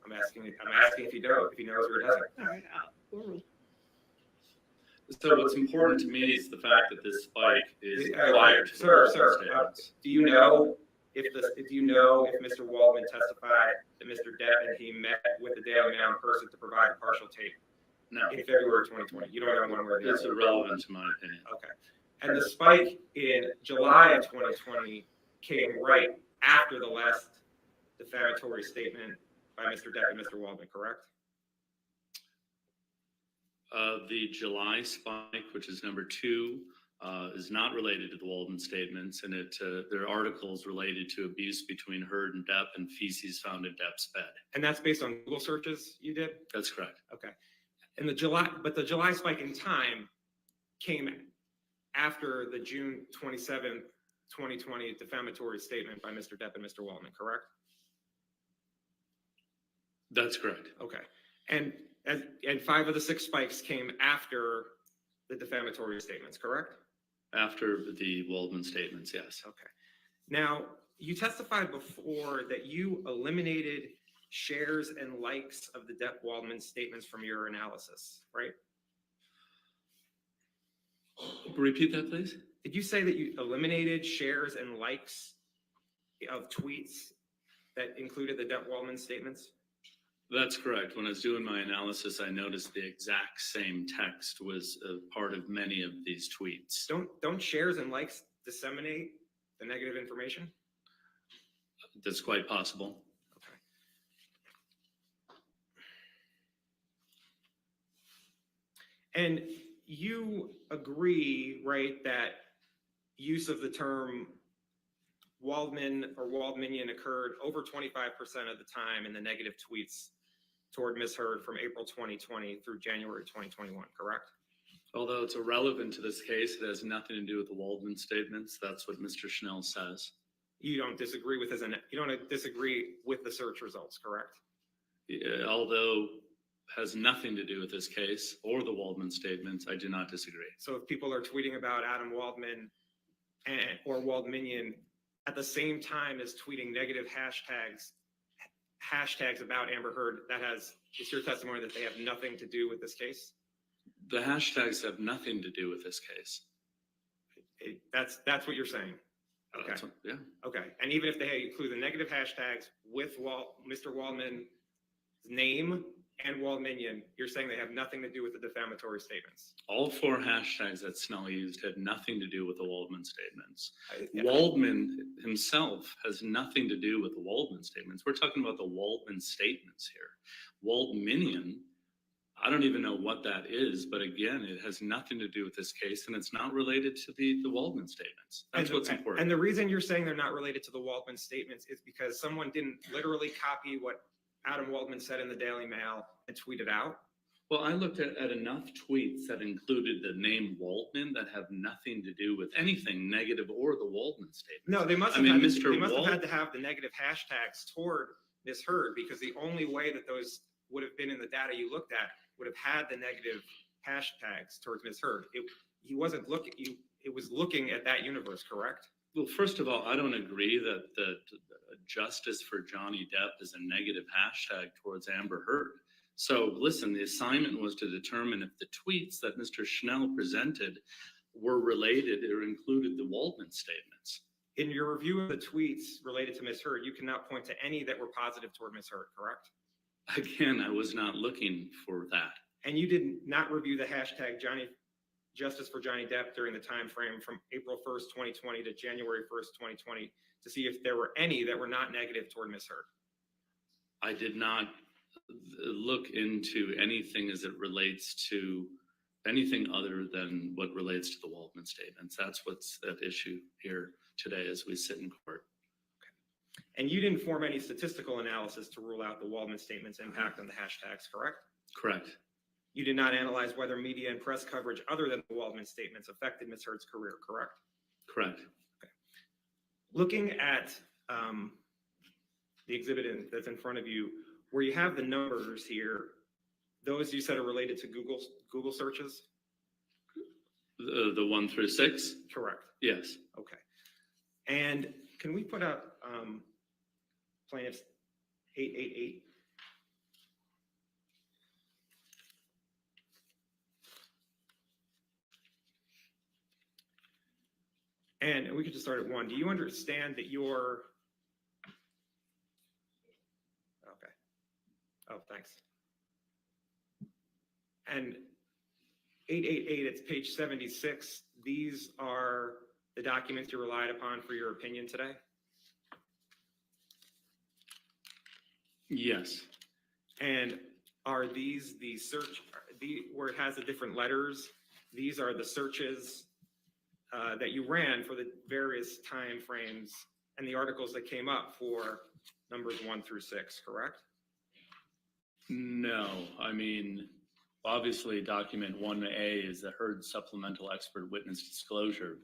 I'm asking if he knows or doesn't. All right, overruled. So what's important to me is the fact that this spike is Sir, prior to the sir, Walden statements. do you know if Mr. Waldman testified that Mr. Depp and he met with the Daily Mail in person to provide a partial tape No, in February 2020? You don't know one way or the it's other. irrelevant to my opinion. Okay. And the spike in July of 2020 came right after the last defamatory statement by Mr. Depp and Mr. Waldman, correct? The July spike, which is number 2, is not related to the Walden statements, and there are articles related to abuse between Heard and Depp and feces found in Depp's bed. And that's based on Google searches you did? That's correct. Okay. And the July spike in time came after the June 27th, 2020 defamatory statement by Mr. Depp and Mr. Waldman, correct? That's correct. Okay. And 5 of the 6 spikes came after the defamatory statements, correct? After the Waldman statements, yes. Okay. Now, you testified before that you eliminated shares and likes of the Depp Waldman statements from your analysis, right? Repeat that, please. Did you say that you eliminated shares and likes of tweets that included the Depp Waldman statements? That's correct. When I was doing my analysis, I noticed the exact same text was a part of many of these tweets. Don't shares and likes disseminate the negative information? That's quite possible. Okay. And you agree, right, that use of the term Waldman or Waldminian occurred over 25% of the time in the negative tweets toward Ms. Heard from April 2020 through January 2021, correct? Although it's irrelevant to this case, it has nothing to do with the Waldman statements. That's what Mr. Schnell says. You don't disagree with the search results, correct? Yeah, although has nothing to do with this case or the Waldman statements, I do not disagree. So if people are tweeting about Adam Waldman or Waldminian at the same time as tweeting negative hashtags about Amber Heard, it's your testimony that they have nothing to do with this case? The hashtags have nothing to do with this case. That's what you're saying? Okay. Yeah. Okay. And even if they include the negative hashtags with Mr. Waldman's name and Waldminian, you're saying they have nothing to do with the defamatory statements? All 4 hashtags that Snell used had nothing to do with the Waldman statements. Waldman himself has nothing to do with the Waldman statements. We're talking about the Waldman statements here. Waldminian, I don't even know what that is, but again, it has nothing to do with this case, and it's not related to the Waldman statements. That's what's important. And the reason you're saying they're not related to the Waldman statements is because someone didn't literally copy what Adam Waldman said in the Daily Mail and tweeted out? Well, I looked at enough tweets that included the name Waldman that have nothing to do with anything negative or the Waldman statement. No, they must have had to have the negative hashtags toward Ms. Heard, because the only way that those would have been in the data you looked at would have had the negative hashtags towards Ms. Heard. It was looking at that universe, correct? Well, first of all, I don't agree that justice for Johnny Depp is a negative hashtag towards Amber Heard. So listen, the assignment was to determine if the tweets that Mr. Schnell presented were related or included the Waldman statements. In your review of the tweets related to Ms. Heard, you cannot point to any that were positive toward Ms. Heard, correct? Again, I was not looking for that. And you did not review the hashtag Justice for Johnny Depp during the time frame from April 1st, 2020 to January 1st, 2020 to see if there were any that were not negative toward Ms. Heard. I did not look into anything as it relates to anything other than what relates to the Waldman statements. That's what's at issue here today as we sit in court. Okay. And you didn't form any statistical analysis to rule out the Waldman statements' impact on the hashtags, correct? Correct. You did not analyze whether media and press coverage other than the Waldman statements affected Ms. Heard's career, correct? Correct. Okay. Looking at the exhibit that's in front of you, where you have the numbers here, those you said are related to Google searches? The 1 through 6? Correct. Yes. Okay. And can we put up plaintiffs 888? And we could just start at 1. Do you understand that you're, okay. Oh, thanks. And 888, it's page 76. These are the documents you relied upon for your opinion today? Yes. And are these the search, where it has the different letters? These are the searches that you ran for the various time frames and the articles that came up for numbers 1 through 6, correct? No, I mean, obviously document 1A is the Heard supplemental expert witness disclosure.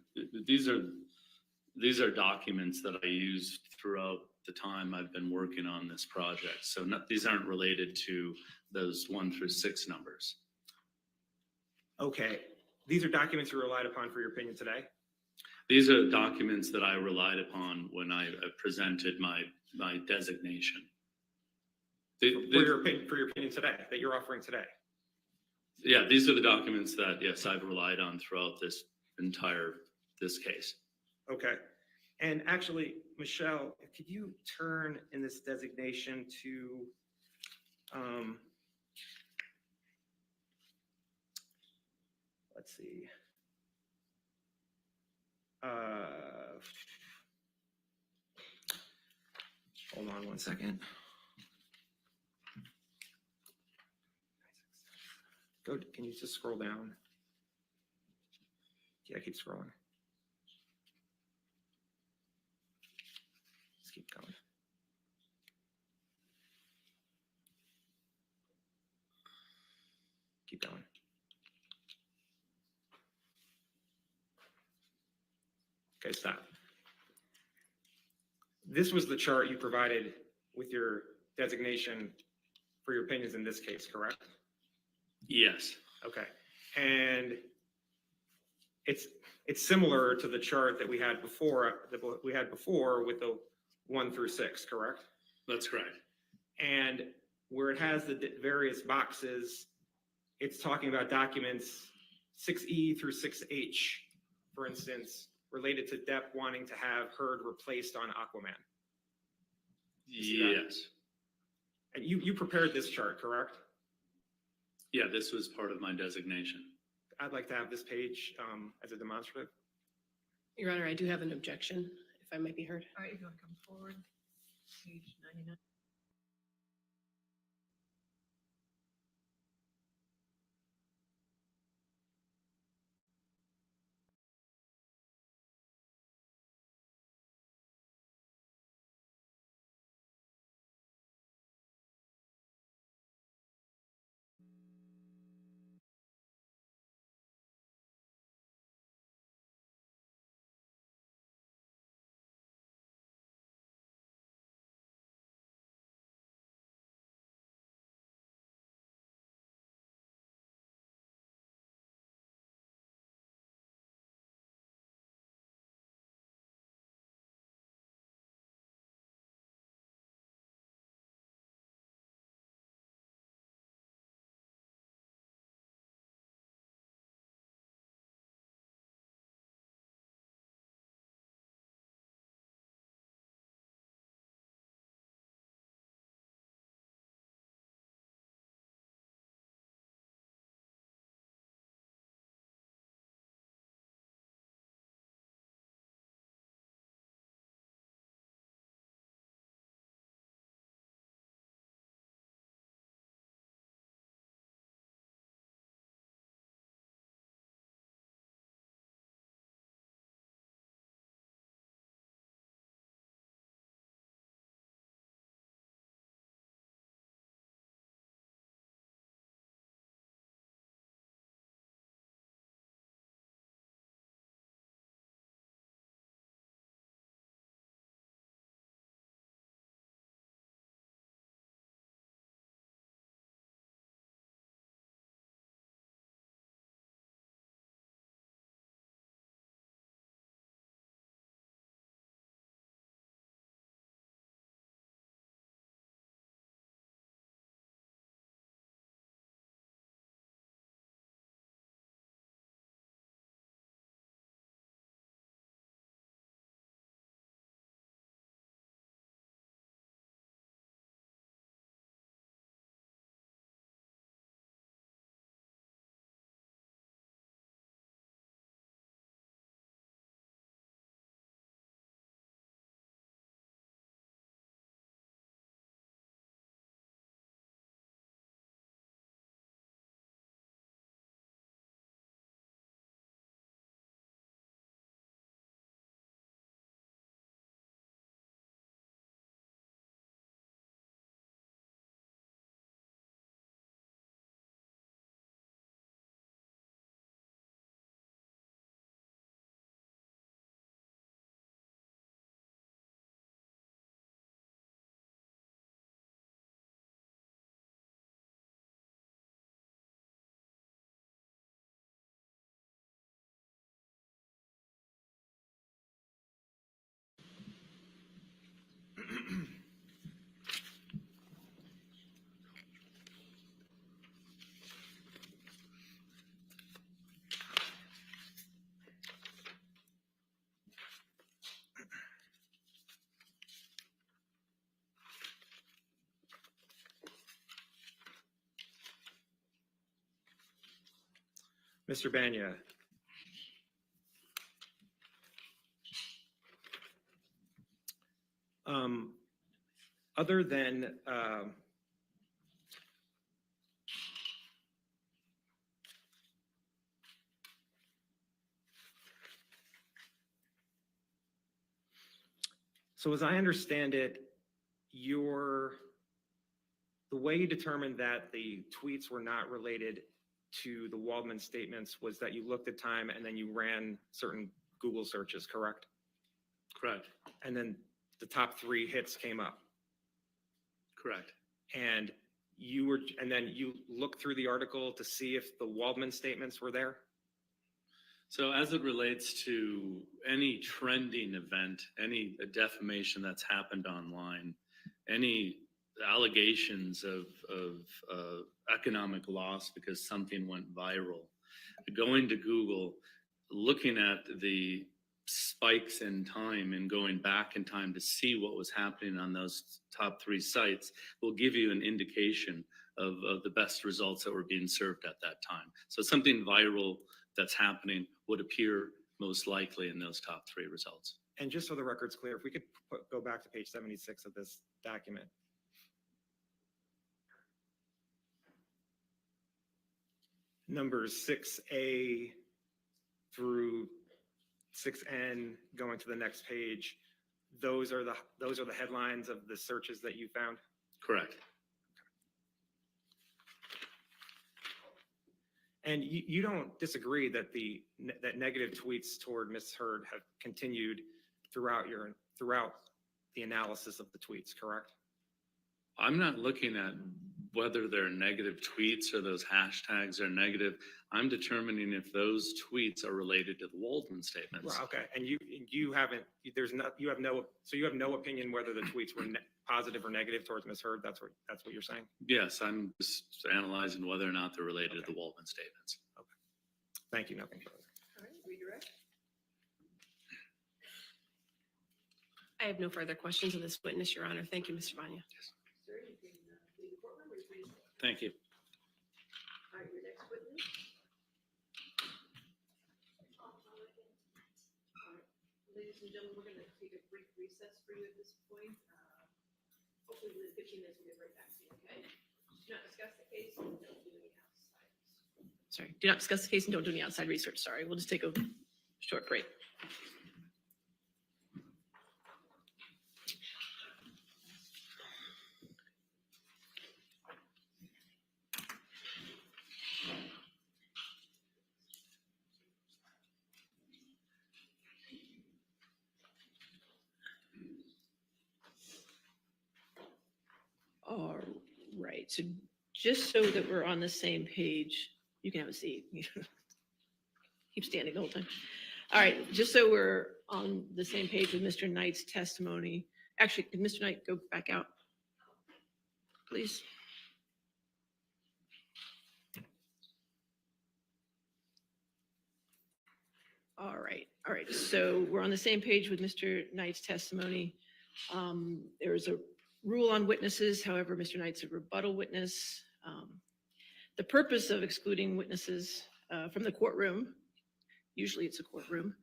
These are documents that I used throughout the time I've been working on this project. So these aren't related to those 1 through 6 numbers. Okay, these are documents you relied upon for your opinion today? These are documents that I relied upon when I presented my designation. For your opinion today, that you're offering today? Yeah, these are the documents that, yes, I've relied on throughout this case. Okay. And actually, Michelle, could you turn in this designation to, let's see. Hold on one second. Go, can you just scroll down? Yeah, keep scrolling. Just keep going. Keep going. Okay, stop. This was the chart you provided with your designation for your opinions in this case, correct? Yes. Okay. And it's similar to the chart that we had before with the 1 through 6, correct? That's correct. And where it has the various boxes, it's talking about documents 6E through 6H, for instance, related to DEPP wanting to have Heard replaced on Aquaman. Yes. And you prepared this chart, correct? Yeah, this was part of my designation. I'd like to have this page as a demonstrative. Your Honor, I do have an objection, if I might be heard. All right, you want to come forward? Page 99. Mr. Banya. Other than so as I understand it, the way you determined that the tweets were not related to the Waldman statements was that you looked at time and then you ran certain Google searches, correct? Correct. And then the top 3 hits came up. Correct. And then you looked through the article to see if the Waldman statements were there? So as it relates to any trending event, any defamation that's happened online, any allegations of economic loss because something went viral, going to Google, looking at the spikes in time and going back in time to see what was happening on those top 3 sites will give you an indication of the best results that were being served at that time. So something viral that's happening would appear most likely in those top 3 results. And just so the record's clear, if we could go back to page 76 of this document. Numbers 6A through 6N, going to the next page, those are the headlines of the searches that you found? Correct. And you don't disagree that that negative tweets toward Ms. Heard have continued throughout the analysis of the tweets, correct? I'm not looking at whether they're negative tweets or those hashtags are negative. I'm determining if those tweets are related to the Waldman statements. Well, okay, and you have no opinion whether the tweets were positive or negative towards Ms. Heard. That's what you're saying. Yes, I'm just analyzing whether or not they're related to the Waldman statements. Okay, thank you. Nothing further. All right, redirect. I have no further questions of this witness, Your Honor. Thank you, Mr. Banya. Yes. Thank you. All right, your next witness. Ladies and gentlemen, we're going to take a brief recess for you at this point. Hopefully within 15 minutes, we'll get right back to you, okay? Do not discuss the case and don't do any outside. Sorry, do not discuss the case and don't do any outside research. Sorry, we'll just take a short break. All right, so just so that we're on the same page, you can have a seat. Keep standing the whole time. All right, just so we're on the same page with Mr. Knight's testimony. Actually, could Mr. Knight go back out, please? All right, so we're on the same page with Mr. Knight's testimony. There is a rule on witnesses. However, Mr. Knight's a rebuttal witness. The purpose of excluding witnesses from the courtroom, usually it's a courtroom,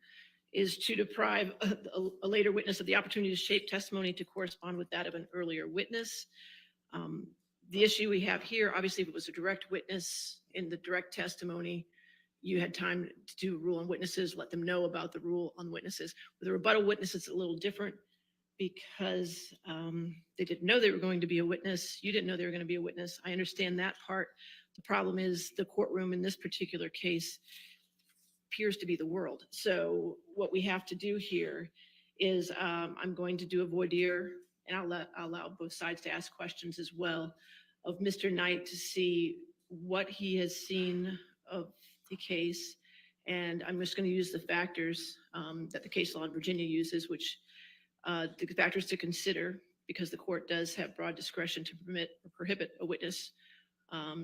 is to deprive a later witness of the opportunity to shape testimony to correspond with that of an earlier witness. The issue we have here, obviously, if it was a direct witness in the direct testimony, you had time to do a rule on witnesses, let them know about the rule on witnesses. With a rebuttal witness, it's a little different, because they didn't know they were going to be a witness. You didn't know they were going to be a witness. I understand that part. The problem is the courtroom in this particular case appears to be the world. So what we have to do here is I'm going to do a voir dire, and I'll allow both sides to ask questions as well of Mr. Knight to see what he has seen of the case. And I'm just going to use the factors that the case law in Virginia uses, which the factors to consider, because the court does have broad discretion to permit or prohibit a witness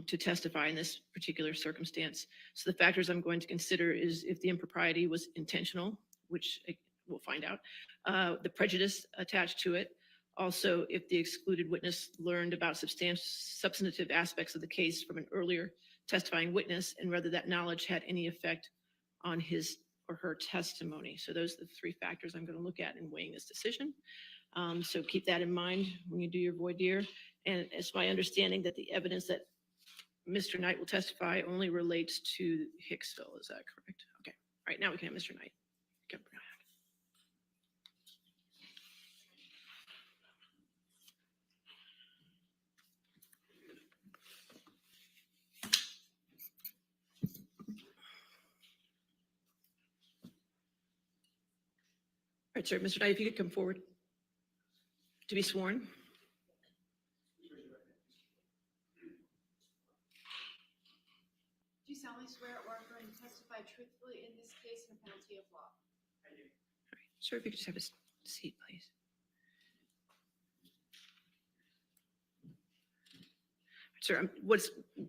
to testify in this particular circumstance. So the factors I'm going to consider is if the impropriety was intentional, which we'll find out, the prejudice attached to it. Also, if the excluded witness learned about substantive aspects of the case from an earlier testifying witness and whether that knowledge had any effect on his or her testimony. So those are the three factors I'm going to look at in weighing this decision. So keep that in mind when you do your voir dire. And it's my understanding that the evidence that Mr. Knight will testify only relates to Hicksville. Is that correct? Okay. All right. Now we can have Mr. Knight. Okay. All right, sir. Mr. Knight, if you could come forward to be sworn. Do you solemnly swear or affirm to testify truthfully in this case and penalty of law? I do. All right. Sir, if you could just have a seat, please. Sir,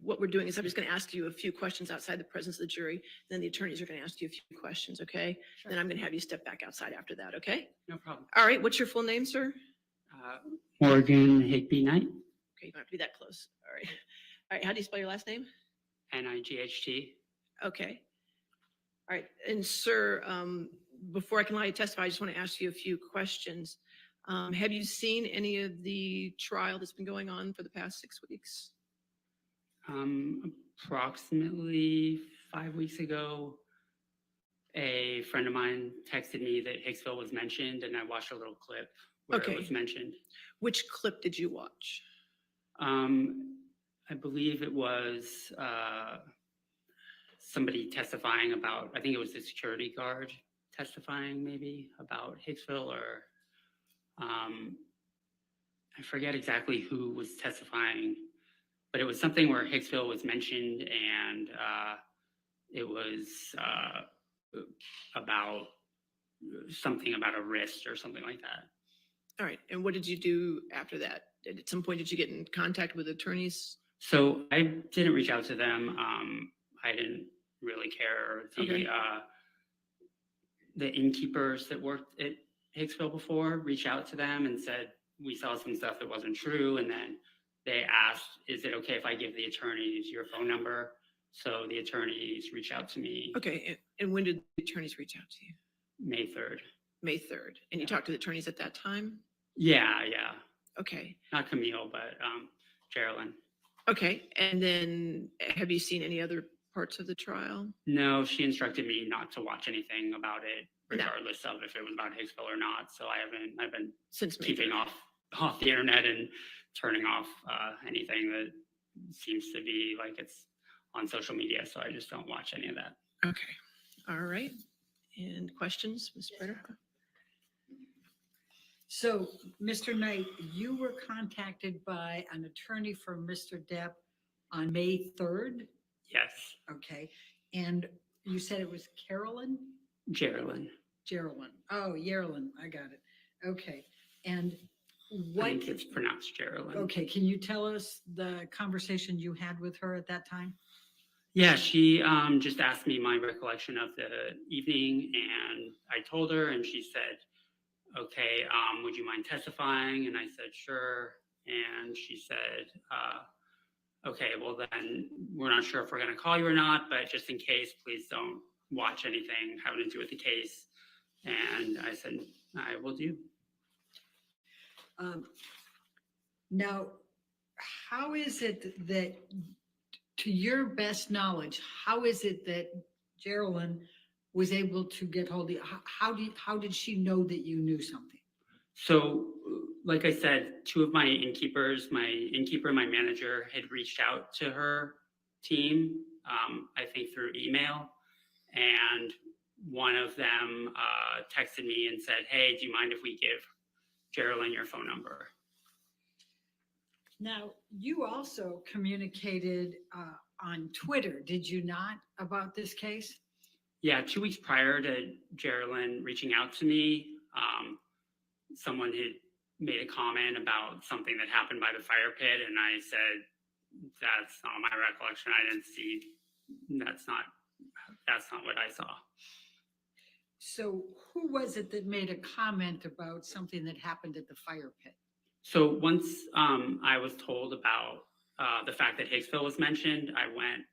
what we're doing is I'm just going to ask you a few questions outside the presence of the jury. Then the attorneys are going to ask you a few questions, okay? Sure. Then I'm going to have you step back outside after that, okay? No problem. All right, what's your full name, sir? Morgan Higby Knight, Okay, you don't have to be that close. All right. All right, how do you spell your last name? NIGHT. Okay. All right, and sir, before I can allow you to testify, I just want to ask you a few questions. Have you seen any of the trial that's been going on for the past 6 weeks? Approximately 5 weeks ago, a friend of mine texted me that Hicksville was mentioned, and I watched a little clip where Okay. it was mentioned. Which clip did you watch? I believe it was somebody testifying about, I think it was the security guard testifying maybe about Hicksville, or I forget exactly who was testifying, but it was something where Hicksville was mentioned, and it was about something about a wrist or something like that. All right, and what did you do after that? At some point, did you get in contact with attorneys? So I didn't reach out to them. I didn't really care. Okay. The innkeepers that worked at Hicksville before reached out to them and said, we saw some stuff that wasn't true. And then they asked, is it okay if I give the attorneys your phone number? So the attorneys reached out to me. Okay, and when did the attorneys reach out to you? May 3rd. May 3rd. And you talked to the attorneys at that time? Yeah. Okay. Not Camille, but Geraldine. Okay, and then have you seen any other parts of the trial? No, she instructed me not to watch anything about it, regardless of if it was about Hicksville or not. So I've been since keeping off the internet and turning off anything that seems to be like it's on social media. So I just don't watch any of that. Okay. All right. And questions, Ms. Britter? So, Mr. Knight, you were contacted by an attorney for Mr. Depp on May 3rd? Yes. Okay. And you said it was Carolyn? Geraldine. Oh, Yerlin. I got it. Okay. And I what? think it's pronounced Geraldine. Okay. Can you tell us the conversation you had with her at that time? Yeah, she just asked me my recollection of the evening, and I told her, and she said, okay, would you mind testifying? And I said, sure. And she said, okay, well then we're not sure if we're going to call you or not, but just in case, please don't watch anything having to do with the case. And I said, I will do. Now, how is it that, to your best knowledge, how is it that Geraldine was able to get hold of you? How did she know that you knew something? So, like I said, two of my innkeepers, my innkeeper and my manager, had reached out to her team, I think through email. And one of them texted me and said, hey, do you mind if we give Geraldine your phone number? Now, you also communicated on Twitter, did you not, about this case? Yeah, 2 weeks prior to Geraldine reaching out to me, someone had made a comment about something that happened by the fire pit, and I said, that's not my recollection. I didn't see, that's not what I saw. So who was it that made a comment about something that happened at the fire pit? So once I was told about the fact that Hicksville was mentioned, I went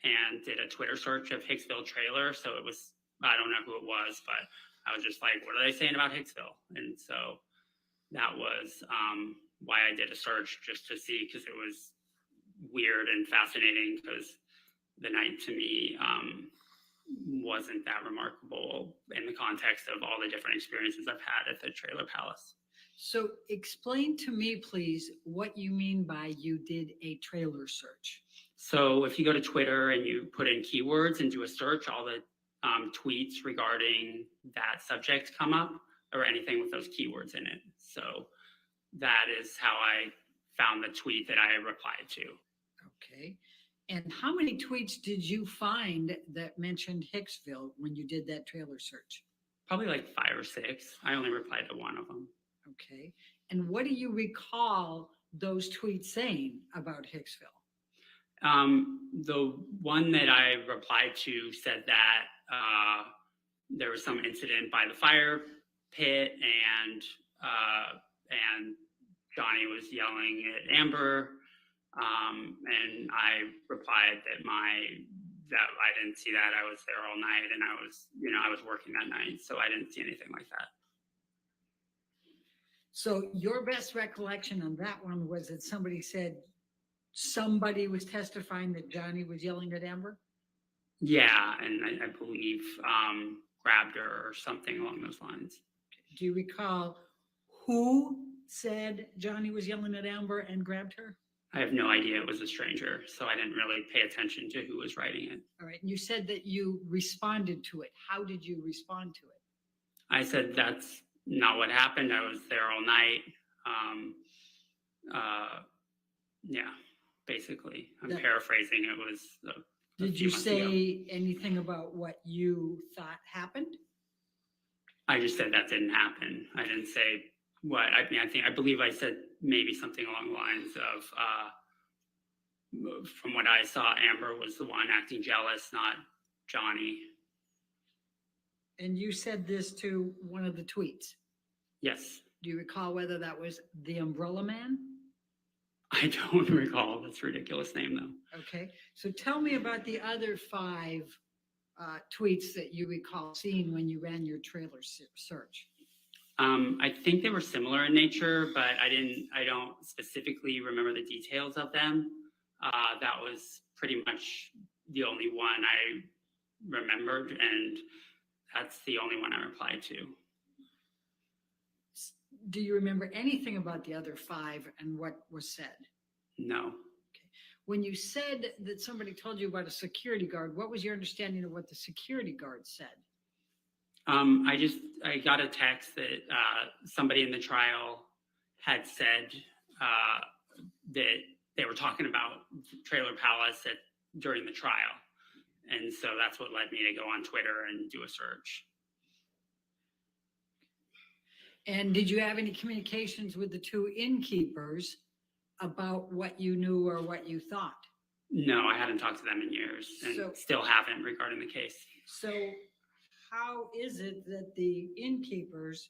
and did a Twitter search of Hicksville trailer. So it was, I don't know who it was, but I was just like, what are they saying about Hicksville? And so that was why I did a search, just to see, because it was weird and fascinating, because the night to me wasn't that remarkable in the context of all the different experiences I've had at the Trailer Palace. So explain to me, please, what you mean by you did a trailer search. So if you go to Twitter and you put in keywords and do a search, all the tweets regarding that subject come up, or anything with those keywords in it. So that is how I found the tweet that I replied to. Okay. And how many tweets did you find that mentioned Hicksville when you did that trailer search? Probably like 5 or 6. I only replied to one of them. Okay. And what do you recall those tweets saying about Hicksville? The one that I replied to said that there was some incident by the fire pit, and Johnny was yelling at Amber, and I replied that I didn't see that. I was there all night, and I was working that night, so I didn't see anything like that. So your best recollection on that one was that somebody said somebody was testifying that Johnny was yelling at Amber? Yeah, and I believe grabbed her or something along those lines. Do you recall who said Johnny was yelling at Amber and grabbed her? I have no idea. It was a stranger, so I didn't really pay attention to who was writing it. All right. And you said that you responded to it. How did you respond to it? I said that's not what happened. I was there all night. Yeah, basically. I'm paraphrasing. It was a Did few you months say ago. anything about what you thought happened? I just said that didn't happen. I didn't say what. I believe I said maybe something along the lines of, from what I saw, Amber was the one acting jealous, not Johnny. And you said this to one of the tweets. Yes. Do you recall whether that was the Umbrella Man? I don't recall. That's a ridiculous name, though. Okay. So tell me about the other 5 tweets that you recall seeing when you ran your trailer search. I think they were similar in nature, but I don't specifically remember the details of them. That was pretty much the only one I remembered, and that's the only one I replied to. Do you remember anything about the other 5 and what was said? No. Okay. When you said that somebody told you about a security guard, what was your understanding of what the security guard said? I got a text that somebody in the trial had said that they were talking about Trailer Palace during the trial. And so that's what led me to go on Twitter and do a search. And did you have any communications with the 2 innkeepers about what you knew or what you thought? No, I hadn't talked to them in years, and still haven't regarding the case. So how is it that the innkeepers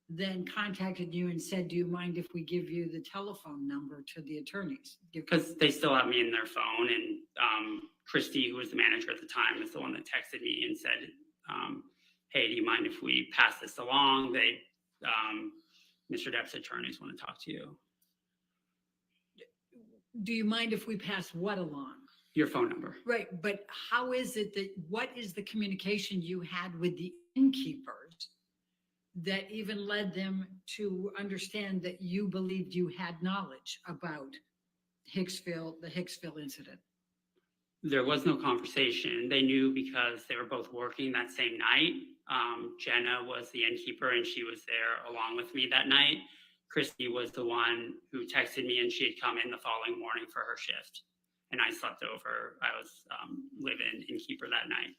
then contacted you and said, do you mind if we give you the telephone number to the attorneys? Because they still have me in their phone, and Christy, who was the manager at the time, is the one that texted me and said, hey, do you mind if we pass this along? Mr. Depp's attorneys want to talk to you. Do you mind if we pass what along? Your phone number. Right, but how is it that, what is the communication you had with the innkeepers that even led them to understand that you believed you had knowledge about the Hicksville incident? There was no conversation. They knew because they were both working that same night. Jenna was the innkeeper, and she was there along with me that night. Christy was the one who texted me, and she had come in the following morning for her shift. And I slept over. I was live-in innkeeper that night.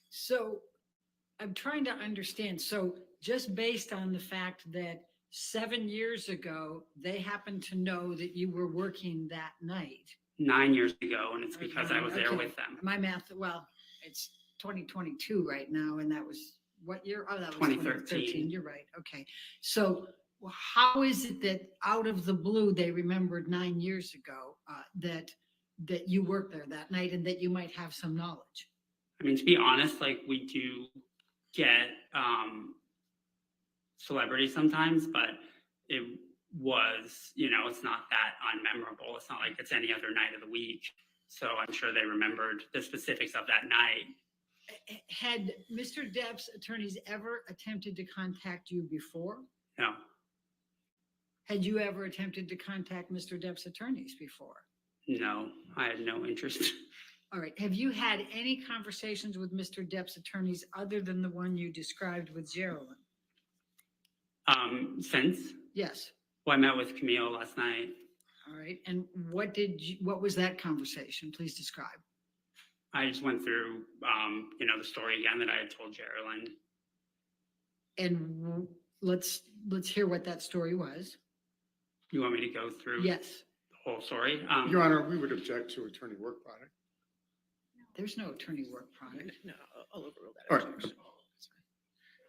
So I'm trying to understand. So just based on the fact that 7 years ago, they happened to know that you were working that night. 9 years ago, and it's because I was there with them. My math, well, it's 2022 right now, and that was what year? Oh, that was 2013. You're right. Okay. So how is it that out of the blue they remembered 9 years ago that that you worked there that night and that you might have some knowledge? I mean, to be honest, like we do get celebrities sometimes, but it was, it's not that unmemorable. It's not like it's any other night of the week. So I'm sure they remembered the specifics of that night. Had Mr. Depp's attorneys ever attempted to contact you before? No. Had you ever attempted to contact Mr. Depp's attorneys before? No, I had no interest. All right. Have you had any conversations with Mr. Depp's attorneys other than the one you described with Geraldine? Since? Yes. Well, I met with Camille last night. All right. And what was that conversation? Please describe. I just went through, the story again that I had told Geraldine. And let's hear what that story was. You want me to go through? Yes. The whole story? Your Honor, we would object to attorney work product. There's no attorney work product. No, I'll overrule that. All right. objection.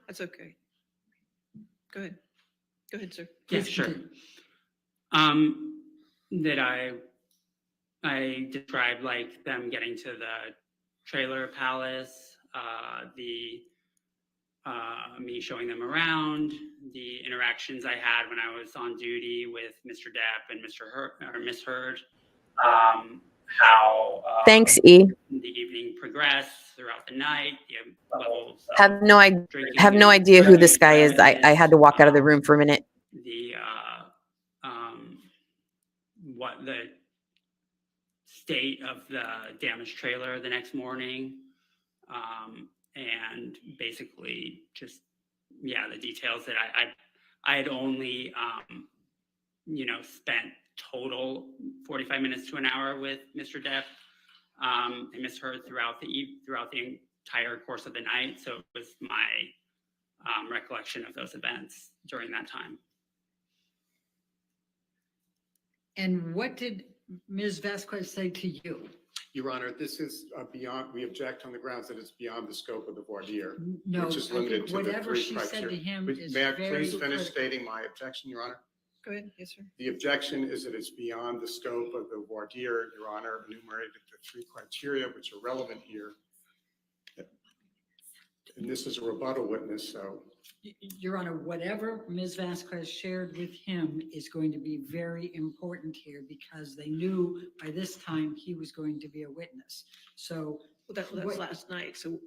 That's okay. Go ahead. Go ahead, sir. Yeah, Please sure. continue. That I described like them getting to the trailer palace, me showing them around, the interactions I had when I was on duty with Mr. Depp and Miss Heard, how Thanks, E. the evening progressed throughout the night, the levels of Have no drinking have no and idea who this guy is. I beverages, had to walk out of the room for a minute. what the state of the damaged trailer the next morning, and basically just the details that I had only spent total 45 minutes to an hour with Mr. Depp and Miss Heard throughout the entire course of the night. So it was my recollection of those events during that time. And what did Ms. Vasquez say to you? Your Honor, this is beyond, we object on the grounds that it's beyond the scope of the voir dire, No, which is I think limited to the whatever three she said to criteria. him is May I very please finish critical. stating my objection, Your Honor? Go ahead. Yes, sir. The objection is that it's beyond the scope of the voir dire. Your Honor enumerated the three criteria which are relevant here. And this is a rebuttal witness, so. Your Honor, whatever Ms. Vasquez shared with him is going to be very important here because they knew by this time he was going to be a witness. So That's what- last night. So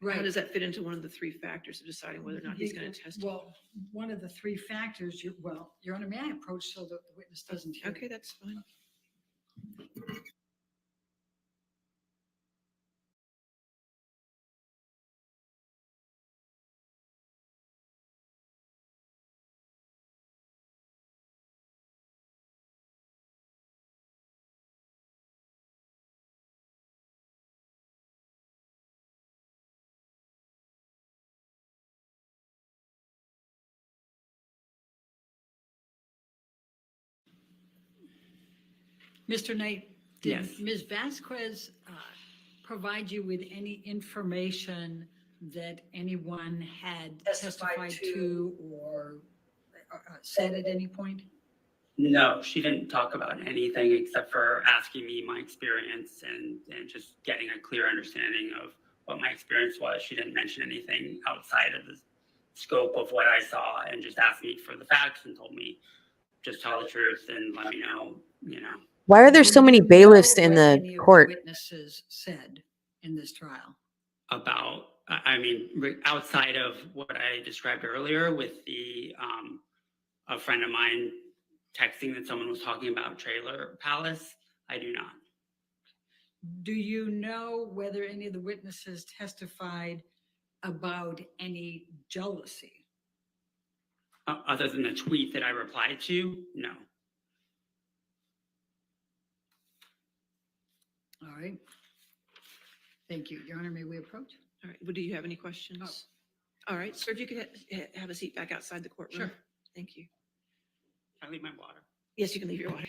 how Right. does that fit into one of the three factors of deciding whether or not he's going to testify? Well, one of the three factors, Your Honor, may I approach so that the witness doesn't hear? Okay, that's fine. Mr. Knight, did Yes. Ms. Vasquez provide you with any information that anyone had testified to or said at any point? No, she didn't talk about anything except for asking me my experience and just getting a clear understanding of what my experience was. She didn't mention anything outside of the scope of what I saw and just asked me for the facts and told me just tell the truth and let me know. Why are there so many bailiffs in What the any of court? Witnesses said in this trial. About, outside of what I described earlier with a friend of mine texting that someone was talking about Trailer Palace, I do not. Do you know whether any of the witnesses testified about any jealousy? Other than the tweet that I replied to, no. All right. Thank you. Your Honor, may we approach? All right. Well, do you have any questions? All right. Sir, if you could have a seat back outside the courtroom. Sure. Thank you. I leave my water. Yes, you can leave your water.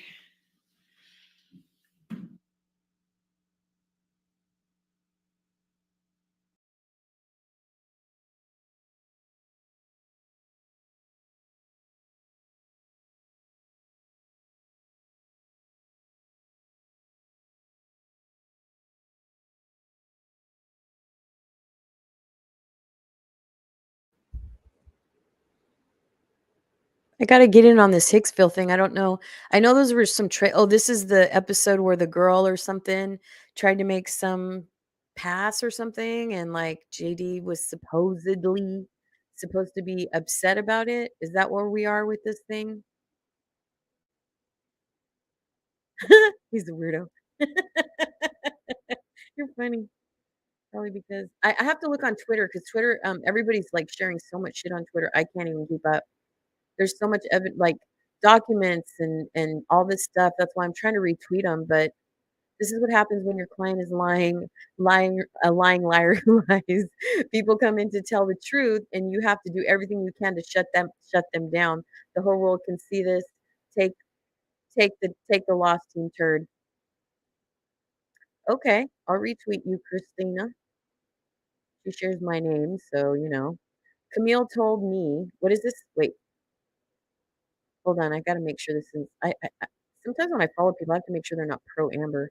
I gotta get in on this Hicksville thing. I don't know. I know those were some oh, this is the episode where the girl or something tried to make some pass or something, and like JD was supposedly supposed to be upset about it. Is that where we are with this thing? He's a weirdo. You're funny. Probably because I have to look on Twitter because Twitter, everybody's like sharing so much shit on Twitter. I can't even keep up. There's so much like documents and all this stuff. That's why I'm trying to retweet them. But this is what happens when your client is a lying liar who lies. People come in to tell the truth, and you have to do everything you can to shut them down. The whole world can see this. Take take the lost team turd. Okay, I'll retweet you, Christina. She shares my name, so you know. Camille told me, what is this? Wait, hold on. I got to make sure this is. I sometimes when I follow people, I have to make sure they're not pro Amber.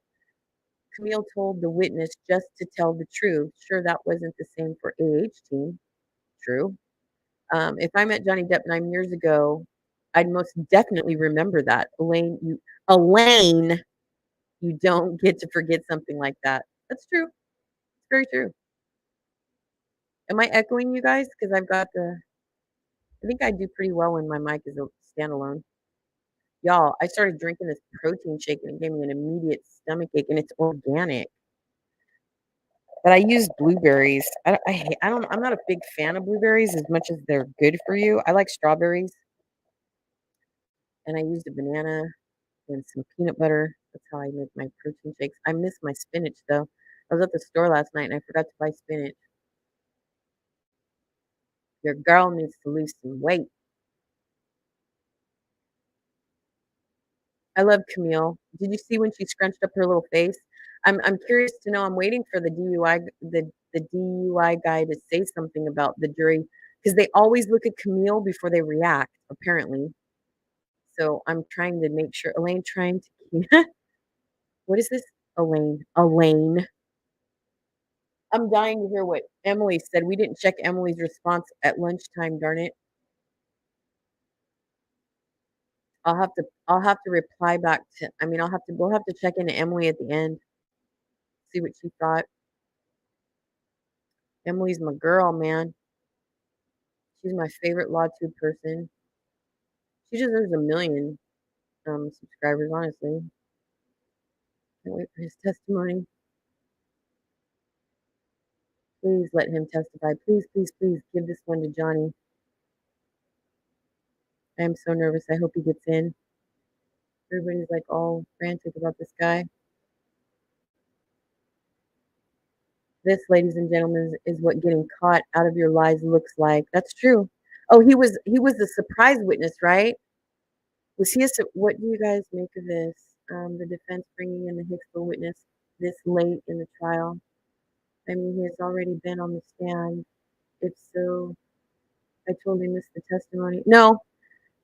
Camille told the witness just to tell the truth. Sure, that wasn't the same for AH team. True. If I met Johnny Depp 9 years ago, I'd most definitely remember that. Elaine, you don't get to forget something like that. That's true. It's very true. Am I echoing you guys? Because I've got I think I do pretty well when my mic is a standalone. Y'all, I started drinking this protein shake and it gave me an immediate stomach ache, and it's organic. But I use blueberries. I'm not a big fan of blueberries as much as they're good for you. I like strawberries. And I used a banana and some peanut butter. That's how I make my protein shakes. I miss my spinach though. I was at the store last night and I forgot to buy spinach. Your girl needs to lose some weight. I love Camille. Did you see when she scrunched up her little face? I'm curious to know. I'm waiting for the DUI guy to say something about the jury because they always look at Camille before they react, apparently. So I'm trying to make sure. Elaine trying to. What is this? Elaine. I'm dying to hear what Emily said. We didn't check Emily's response at lunchtime. Darn it. I'll have to reply back to. I mean, we'll have to check into Emily at the end. See what she thought. Emily's my girl, man. She's my favorite LawTube person. She deserves 1 million subscribers, honestly. Can't wait for his testimony. Please let him testify. Please, please, please give this one to Johnny. I am so nervous. I hope he gets in. Everybody's like all frantic about this guy. This, ladies and gentlemen, is what getting caught out of your lies looks like. That's true. Oh, he was the surprise witness, right? Was he what do you guys make of this? The defense bringing in the Hicksville witness this late in the trial. I mean, he has already been on the stand. If so, I totally missed the testimony.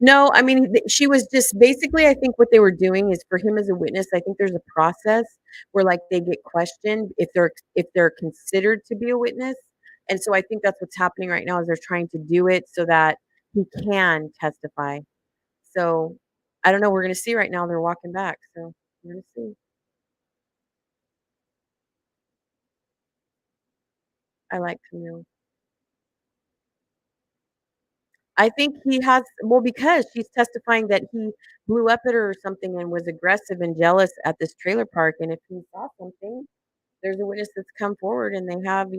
No, I mean, she was just basically, I think what they were doing is for him as a witness, I think there's a process where like they get questioned if they're considered to be a witness. And so I think that's what's happening right now is they're trying to do it so that he can testify. So I don't know. We're going to see right now. They're walking back. So we're going to see. I like Camille. I think he has, well, because she's testifying that he blew up at her or something and was aggressive and jealous at this trailer park. And if he saw something, there's a witness that's come forward and they have,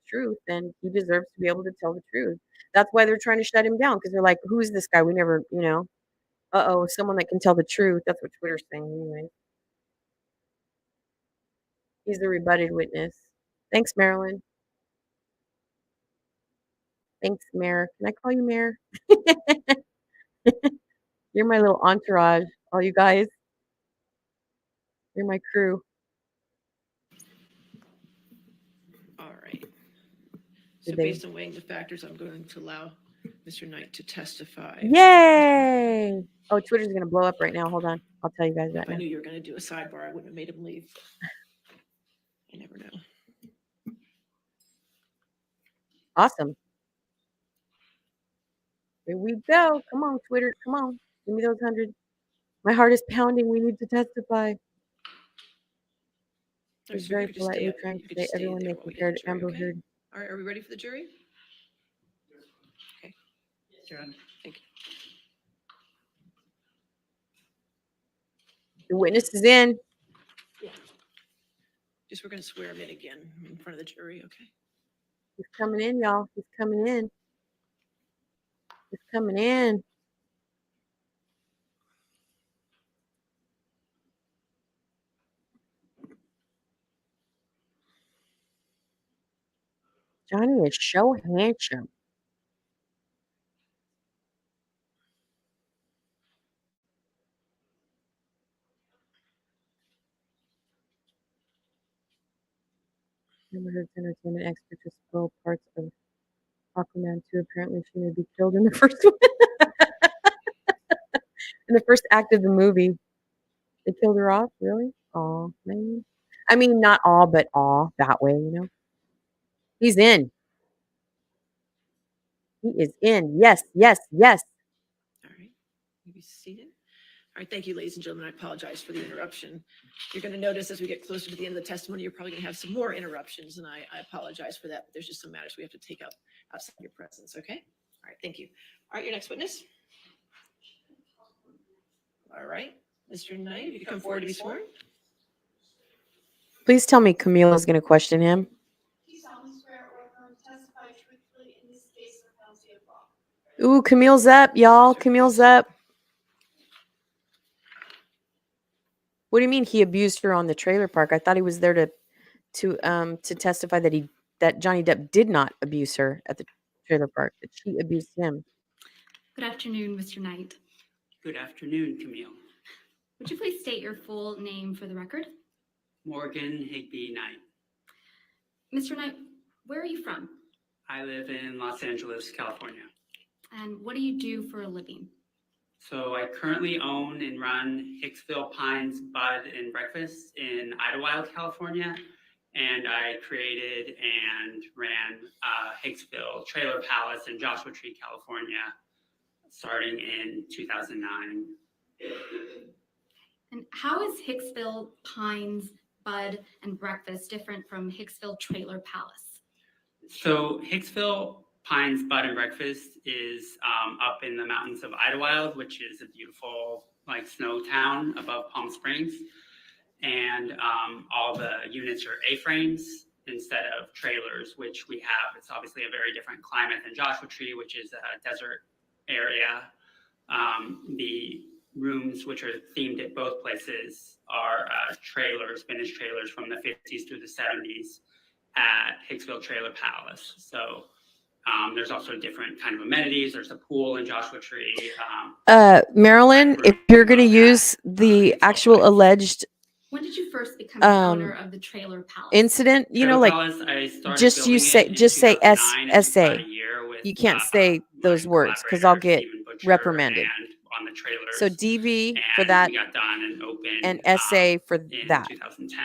truth, and he deserves to be able to tell the truth. That's why they're trying to shut him down because they're like, who's this guy? We never, someone that can tell the truth. That's what Twitter's saying anyway. He's the rebutted witness. Thanks, Marilyn. Thanks, Mayor. Can I call you Mayor? You're my little entourage, all you guys. You're my crew. All right. So based on weighing the factors, I'm going to allow Mr. Knight to testify. Yay! Oh, Twitter's going to blow up right now. Hold on. I'll tell you guys that If I now. knew you were going to do a sidebar, I wouldn't have made him leave. I never know. Awesome. Here we go. Come on, Twitter. Come on. Give me those 100. My heart is pounding. We need to testify. He's So very you could just stay politely up- trying you to could say just stay everyone there may while we get compare the to jury, Amber okay? Heard. All right, are we ready for the jury? Okay. John. Thank you. The witness is in. Yeah. Just, we're gonna swear him in again in front of the jury, okay? He's coming in, y'all. He's coming in. He's coming in. Johnny is so handsome. Amber Heard's entertainment expert to spoil parts of Aquaman 2. Apparently, she may be killed in the first one. In the first act of the movie. They killed her off? Really? Aw, man. I mean, not all, but aw, that way, you know? He's in. He is in. Yes, yes, yes. All right, you be seated. All right, thank you, ladies and gentlemen. I apologize for the interruption. You're going to notice as we get closer to the end of the testimony, you're probably going to have some more interruptions, and I apologize for that. But there's just some matters we have to take up outside your presence, okay? All right, thank you. All right, your next witness. All right, Mr. Knight, if you could come forward to be sworn. Please tell me Camille is going to question him. Do you solemnly swear or affirm to testify truthfully in this case or penalty of law? Ooh, Camille's up, y'all. Camille's up. What do you mean he abused her on the trailer park? I thought he was there to testify that Johnny Depp did not abuse her at the trailer park, that she abused him. Good afternoon, Mr. Knight. Good afternoon, Camille. Would you please state your full name for the record? Morgan Higby Knight. Mr. Knight, where are you from? I live in Los Angeles, California. And what do you do for a living? So I currently own and run Hicksville Pines Bud and Breakfast in Idlewild, California. And I created and ran Hicksville Trailer Palace in Joshua Tree, California, starting in 2009. And how is Hicksville Pines Bud and Breakfast different from Hicksville Trailer Palace? So Hicksville Pines Bud and Breakfast is up in the mountains of Idlewild, which is a beautiful snow town above Palm Springs. And all the units are A-frames instead of trailers, which we have. It's obviously a very different climate than Joshua Tree, which is a desert area. The rooms, which are themed at both places, are trailers, vintage trailers from the 50s through the 70s at Hicksville Trailer Palace. So there's also different kind of amenities. There's a pool in Joshua Tree. Marilyn, if you're going to use the actual alleged When did you first become the owner of the Trailer Palace? incident, you know, Trailer like Palace, I started just building it in just say 2009. It was SA. about a year with, You can't say those words because I'll get reprimanded. and on the trailers. So DV for and that we got done and opened and SA for in that. 2010.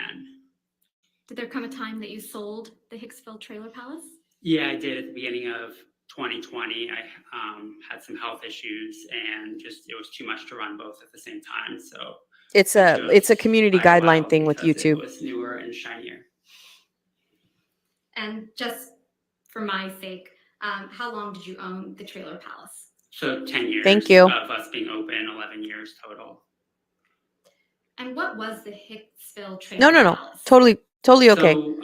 Did there come a time that you sold the Hicksville Trailer Palace? Yeah, I did at the beginning of 2020. I had some health issues and just it was too much to run both at the same time. So It's a community guideline thing with YouTube. It was newer and shinier. And just for my sake, how long did you own the Trailer Palace? So 10 years. Thank you. Of us being open, 11 years total. And what was the Hicksville Trailer No. Palace? Totally okay. So,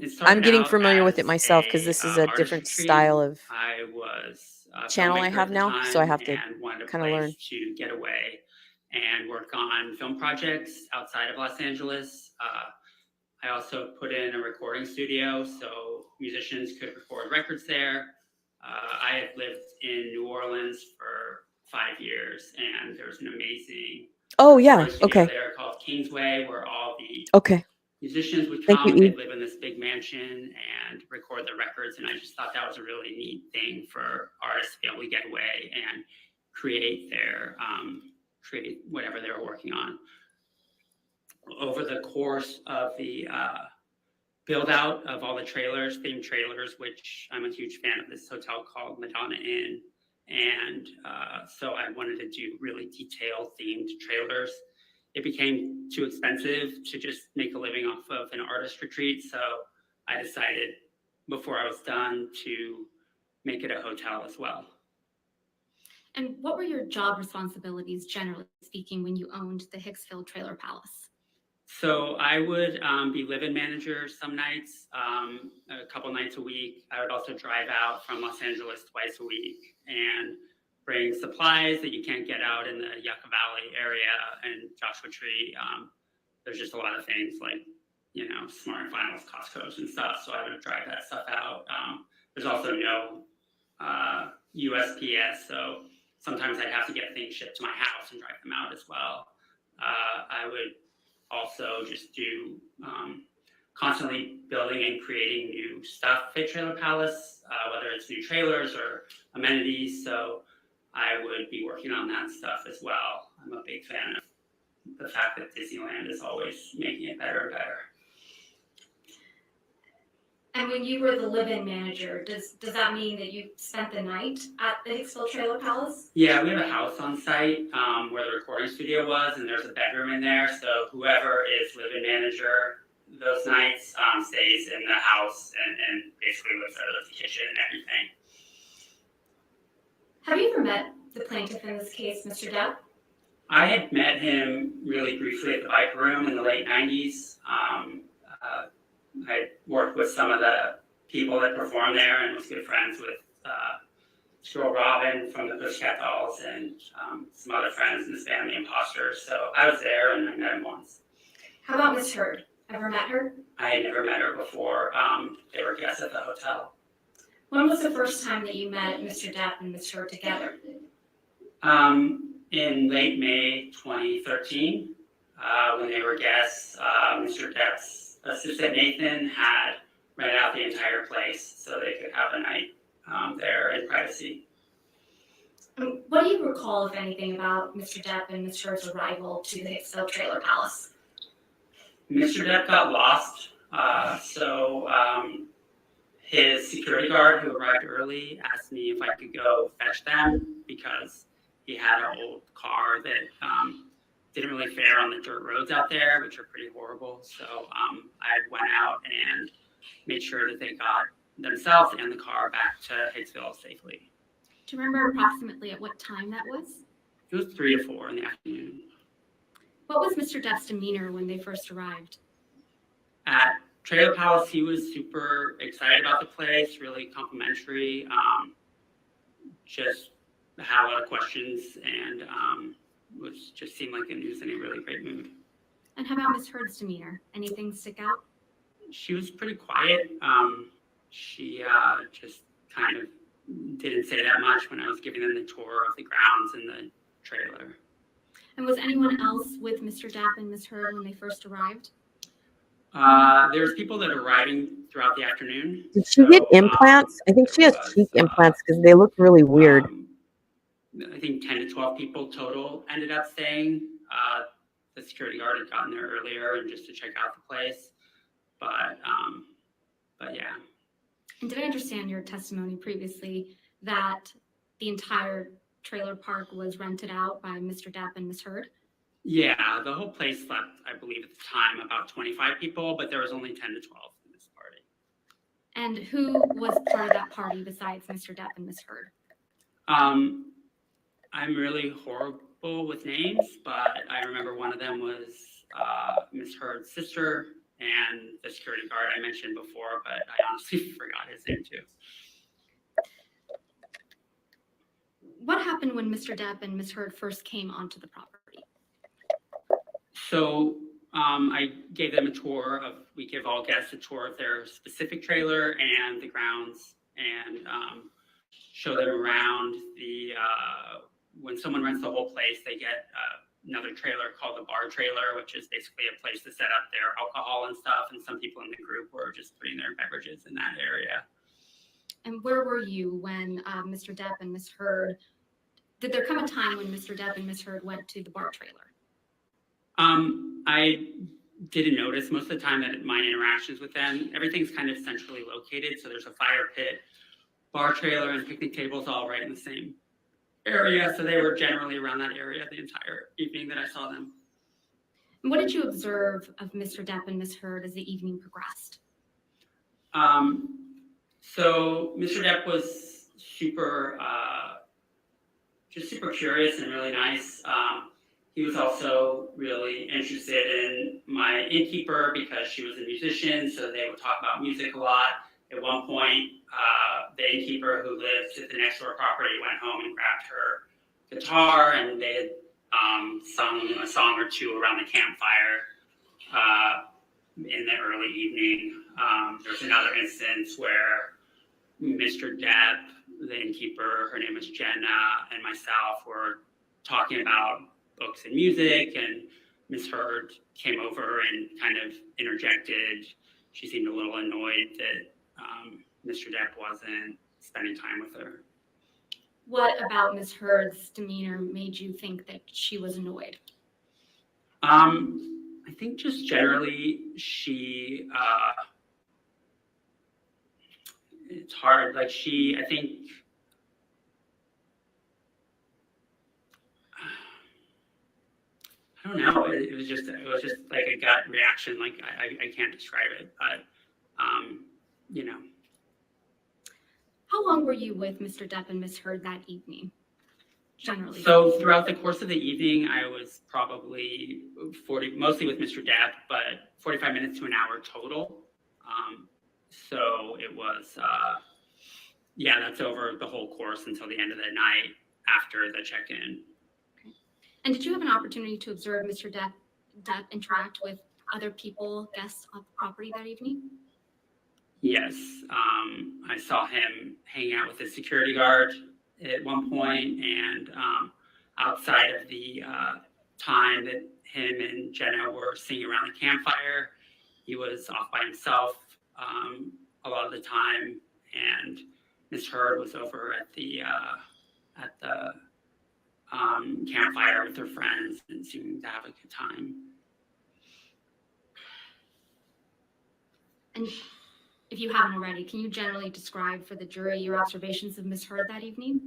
it started I'm getting out familiar with it as myself because this is a artist different retreat. style of I was a channel I filmmaker have at the now, so I time have to and wanted a kind of place learn. to get away and work on film projects outside of Los Angeles. I also put in a recording studio so musicians could record records there. I had lived in New Orleans for 5 years, and there's an amazing recording studio there called Kingsway, where all the musicians would Thank you, come. E. They'd live in this big mansion and record their records, and I just thought that was a really neat thing for artists to be able to get away and create create whatever they were working on. Over the course of the build out of all the trailers, themed trailers, which I'm a huge fan of this hotel called Madonna Inn. And so I wanted to do really detailed themed trailers. It became too expensive to just make a living off of an artist retreat. So I decided before I was done to make it a hotel as well. And what were your job responsibilities, generally speaking, when you owned the Hicksville Trailer Palace? So I would be live-in manager some nights, a couple nights a week. I would also drive out from Los Angeles twice a week and bring supplies that you can't get out in the Yucca Valley area and Joshua Tree. There's just a lot of things like, Smart and Finals, Costco's and stuff. So I would drive that stuff out. There's also no USPS. So sometimes I'd have to get things shipped to my house and drive them out as well. I would also just do constantly building and creating new stuff at Trailer Palace, whether it's new trailers or amenities. So I would be working on that stuff as well. I'm a big fan of the fact that Disneyland is always making it better and better. And when you were the live-in manager, does that mean that you spent the night at the Hicksville Trailer Palace? Yeah, we have a house on site where the recording studio was, and there's a bedroom in there. So whoever is live-in manager those nights stays in the house and basically lives out of the kitchen and everything. Have you ever met the plaintiff in this case, Mr. Depp? I had met him really briefly at the Bike Room in the late 90s. I worked with some of the people that performed there and was good friends with Squirrel Robin from the Pussycat Dolls and some other friends in this band, The Imposters. So I was there and I met him once. How about Miss Heard? Ever met her? I had never met her before. They were guests at the hotel. When was the first time that you met Mr. Depp and Miss Heard together? In late May 2013, when they were guests, Mr. Depp's assistant Nathan had rented out the entire place so they could have a night there in privacy. What do you recall, if anything, about Mr. Depp and Miss Heard's arrival to the Hicksville Trailer Palace? Mr. Depp got lost, so his security guard who arrived early asked me if I could go fetch them because he had an old car that didn't really fare on the dirt roads out there, which are pretty horrible. So I went out and made sure that they got themselves and the car back to Hicksville safely. Do you remember approximately at what time that was? It was 3 or 4 in the afternoon. What was Mr. Depp's demeanor when they first arrived? At Trailer Palace, he was super excited about the place, really complimentary, just had a lot of questions and seemed like he was in a really great mood. And how about Miss Heard's demeanor? Anything stick out? She was pretty quiet. She just kind of didn't say that much when I was giving them the tour of the grounds and the trailer. And was anyone else with Mr. Depp and Miss Heard when they first arrived? There's people that are arriving throughout the afternoon. Did she get implants? I think she has cheek implants because they look really weird. I think 10 to 12 people total ended up staying. The security guard had gotten there earlier and just to check out the place. But yeah. And did I understand your testimony previously that the entire trailer park was rented out by Mr. Depp and Miss Heard? Yeah, the whole place slept, I believe at the time, about 25 people, but there was only 10 to 12 in this party. And who was part of that party besides Mr. Depp and Miss Heard? I'm really horrible with names, but I remember one of them was Miss Heard's sister and the security guard I mentioned before, but I honestly forgot his name too. What happened when Mr. Depp and Miss Heard first came onto the property? So I gave them a tour of, we give all guests a tour of their specific trailer and the grounds and show them around the, when someone rents the whole place, they get another trailer called the bar trailer, which is basically a place to set up their alcohol and stuff. And some people in the group were just putting their beverages in that area. And where were you when Mr. Depp and Miss Heard, did there come a time when Mr. Depp and Miss Heard went to the bar trailer? I didn't notice most of the time that my interactions with them, everything's kind of centrally located. So there's a fire pit, bar trailer, and picnic tables all right in the same area, so they were generally around that area the entire evening that I saw them. And what did you observe of Mr. Depp and Ms. Heard as the evening progressed? So Mr. Depp was super, just super curious and really nice. He was also really interested in my innkeeper because she was a musician, so they would talk about music a lot. At one point, the innkeeper who lived at the next door property went home and grabbed her guitar, and they had sung a song or two around the campfire in the early evening. There was another instance where Mr. Depp, the innkeeper, her name was Jenna, and myself were talking about books and music, and Miss Heard came over and kind of interjected. She seemed a little annoyed that Mr. Depp wasn't spending time with her. What about Ms. Heard's demeanor made you think that she was annoyed? I think just generally she, it's hard. Like I think, I don't know. It was just like a gut reaction. Like I can't describe it, but you know. How long were you with Mr. Depp and Ms. Heard that evening, generally? So throughout the course of the evening, I was probably mostly with Mr. Depp, but 45 minutes to an hour total. So it was, yeah, that's over the whole course until the end of the night after the check-in. Okay. And did you have an opportunity to observe Mr. Depp interact with other people, guests on the property that evening? Yes, I saw him hanging out with a security guard at one point, and outside of the time that him and Jenna were singing around the campfire, he was off by himself a lot of the time, and Miss Heard was over at the campfire with her friends and seeming to have a good time. And if you haven't already, can you generally describe for the jury your observations of Ms. Heard that evening?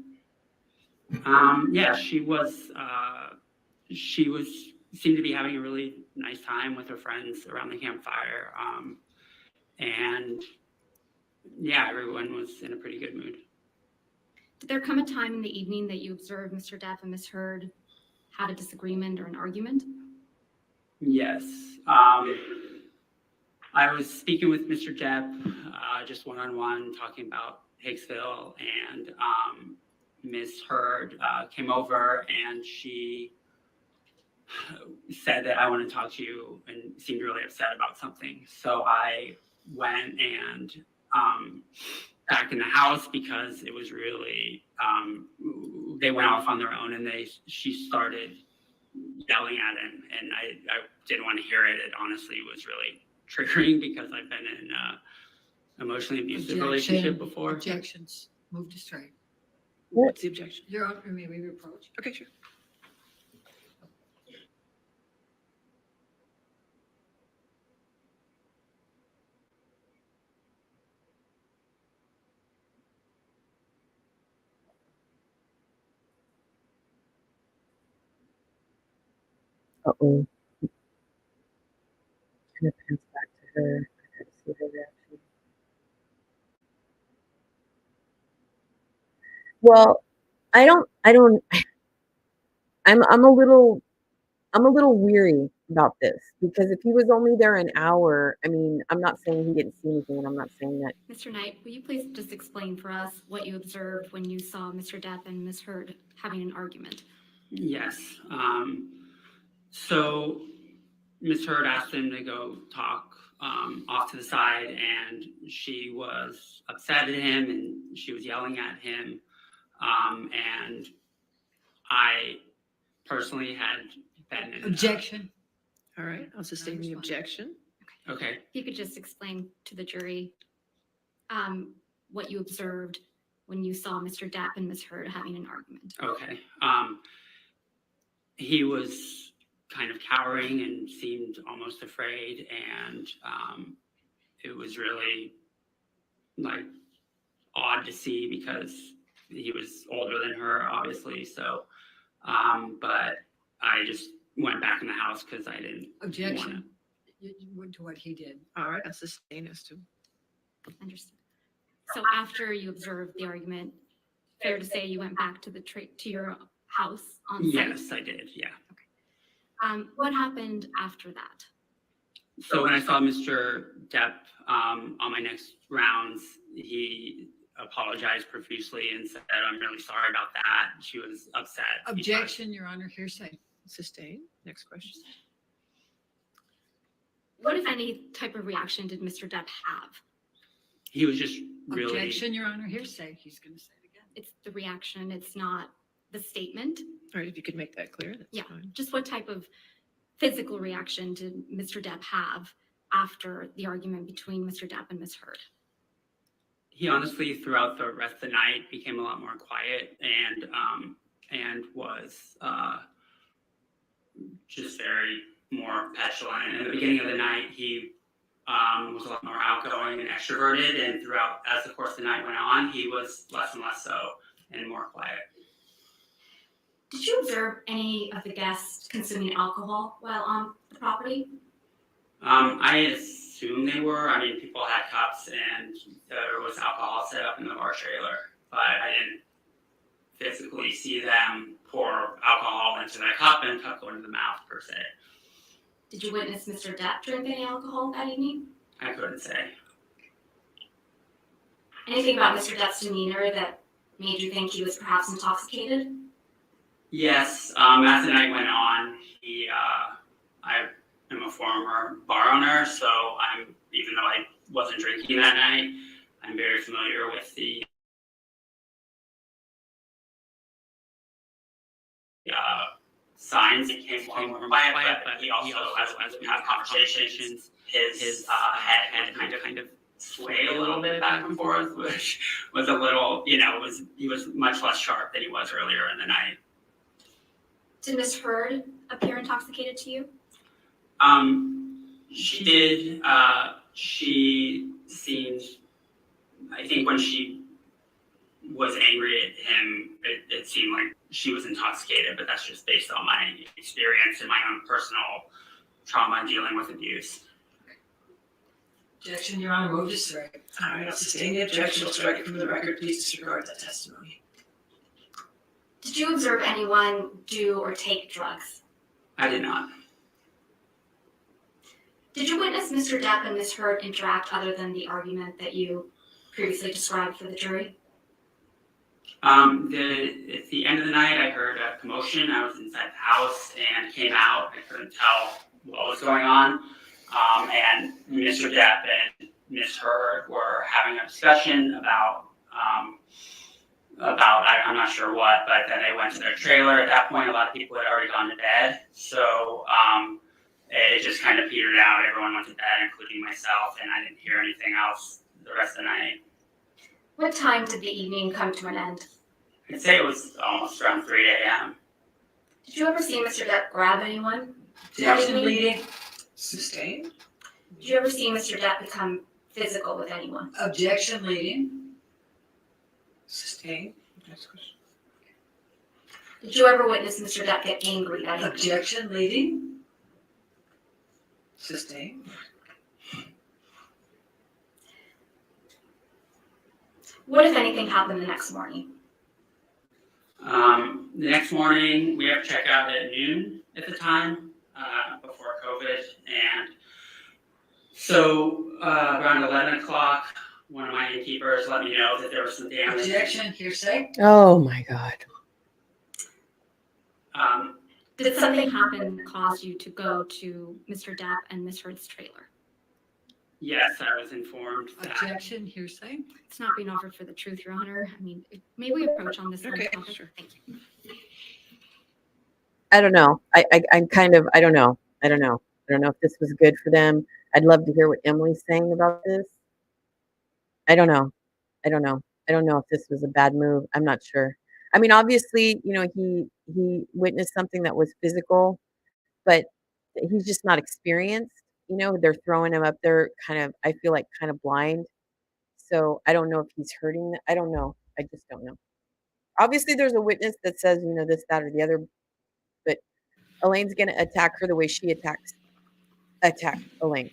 Yeah, she seemed to be having a really nice time with her friends around the campfire. And yeah, everyone was in a pretty good mood. Did there come a time in the evening that you observed Mr. Depp and Ms. Heard had a disagreement or an argument? Yes. I was speaking with Mr. Depp, just one-on-one, talking about Hicksville, and Ms. Heard came over and she said that I want to talk to you and seemed really upset about something. So I went and back in the house because it was really, they went off on their own and she started yelling at him, and I didn't want to hear it. It honestly was really triggering because I've been in an emotionally abusive relationship before. Objections. Move to strike. What's the objection? You're up, or maybe reproach. Okay, sure. Uh-oh. Kind of pans back to her. I got to see her reaction. Well, I'm a little weary about this because if he was only there an hour, I mean, I'm not saying he didn't see anything, and I'm not saying that. Mr. Knight, will you please just explain for us what you observed when you saw Mr. Depp and Ms. Heard having an argument? Yes. So Ms. Heard asked him to go talk off to the side, and she was upset at him and she was yelling at him. And I personally had been in Objection. All right, I'll sustain the objection. Okay. If you could just explain to the jury what you observed when you saw Mr. Depp and Ms. Heard having an argument. Okay. He was kind of cowering and seemed almost afraid, and it was really like odd to see because he was older than her, obviously. So, but I just went back in the house because I didn't want to. Objection to what he did. All right, I'll sustain as to. Understood. So after you observed the argument, fair to say you went back to to your house on site? Yes, I did. Yeah. What happened after that? So when I saw Mr. Depp on my next rounds, he apologized profusely and said, "I'm really sorry about that." She was upset. Objection, Your Honor, hearsay. Sustain. Next question. What, if any, type of reaction did Mr. Depp have? He was just really. Objection, Your Honor, hearsay. He's going to say it again. It's the reaction. It's not the statement. All right, if you could make that clear, that's fine. Just what type of physical reaction did Mr. Depp have after the argument between Mr. Depp and Ms. Heard? He honestly, throughout the rest of the night, became a lot more quiet and was just very more petulant. In the beginning of the night, he was a lot more outgoing and extroverted, and throughout, as the course of the night went on, he was less and less so and more quiet. Did you observe any of the guests consuming alcohol while on the property? I assume they were. I mean, people had cups and there was alcohol set up in the bar trailer, but I didn't physically see them pour alcohol into their cup and go into the mouth per se. Did you witness Mr. Depp drink any alcohol that evening? I couldn't say. Anything about Mr. Depp's demeanor that made you think he was perhaps intoxicated? Yes, as the night went on, I am a former bar owner, so even though I wasn't drinking that night, I'm very familiar with the signs. He came more quiet, but he also, as we have conversations, his head had kind of sway a little bit back and forth, which was a little, he was much less sharp than he was earlier in the night. Did Ms. Heard appear intoxicated to you? She did. She seemed, I think when she was angry at him, it seemed like she was intoxicated, but that's just based on my experience and my own personal trauma dealing with abuse. Objection, Your Honor, move to strike. All right, I'll sustain the objection. I'll strike it from the record. Please disregard that testimony. Did you observe anyone do or take drugs? I did not. Did you witness Mr. Depp and Ms. Heard interact other than the argument that you previously described for the jury? At the end of the night, I heard a commotion. I was inside the house and came out. I couldn't tell what was going on. And Mr. Depp and Ms. Heard were having a discussion about I'm not sure what, but then they went to their trailer. At that point, a lot of people had already gone to bed. So it just kind of petered out. Everyone went to bed, including myself, and I didn't hear anything else the rest of the night. What time did the evening come to an end? I'd say it was almost around 3 a.m. Did you ever see Mr. Depp grab anyone? Objection, leading. Sustain. Did you ever see Mr. Depp become physical with anyone? Objection, leading. Sustain. Next question. Did you ever witness Mr. Depp get angry at anyone? Objection, leading. Sustain. What, if anything, happened the next morning? The next morning, we have checkout at noon at the time, before COVID. And so around 11 o'clock, one of my innkeepers let me know that there was some damage. Objection, hearsay. Oh my God. Did something happen that caused you to go to Mr. Depp and Ms. Heard's trailer? Yes, I was informed that. Objection, hearsay. It's not being offered for the truth, Your Honor. I mean, may we approach on this Okay, topic? sure. Thank you. I don't know. I'm kind of, I don't know. I don't know if this was good for them. I'd love to hear what Emily's saying about this. I don't know if this was a bad move. I'm not sure. I mean, obviously, he witnessed something that was physical, but he's just not experienced. They're throwing him up there I feel like kind of blind. So I don't know if he's hurting. I don't know. I just don't know. Obviously, there's a witness that says, this, that, or the other, but Elaine's going to attack her the way she attacked Elaine.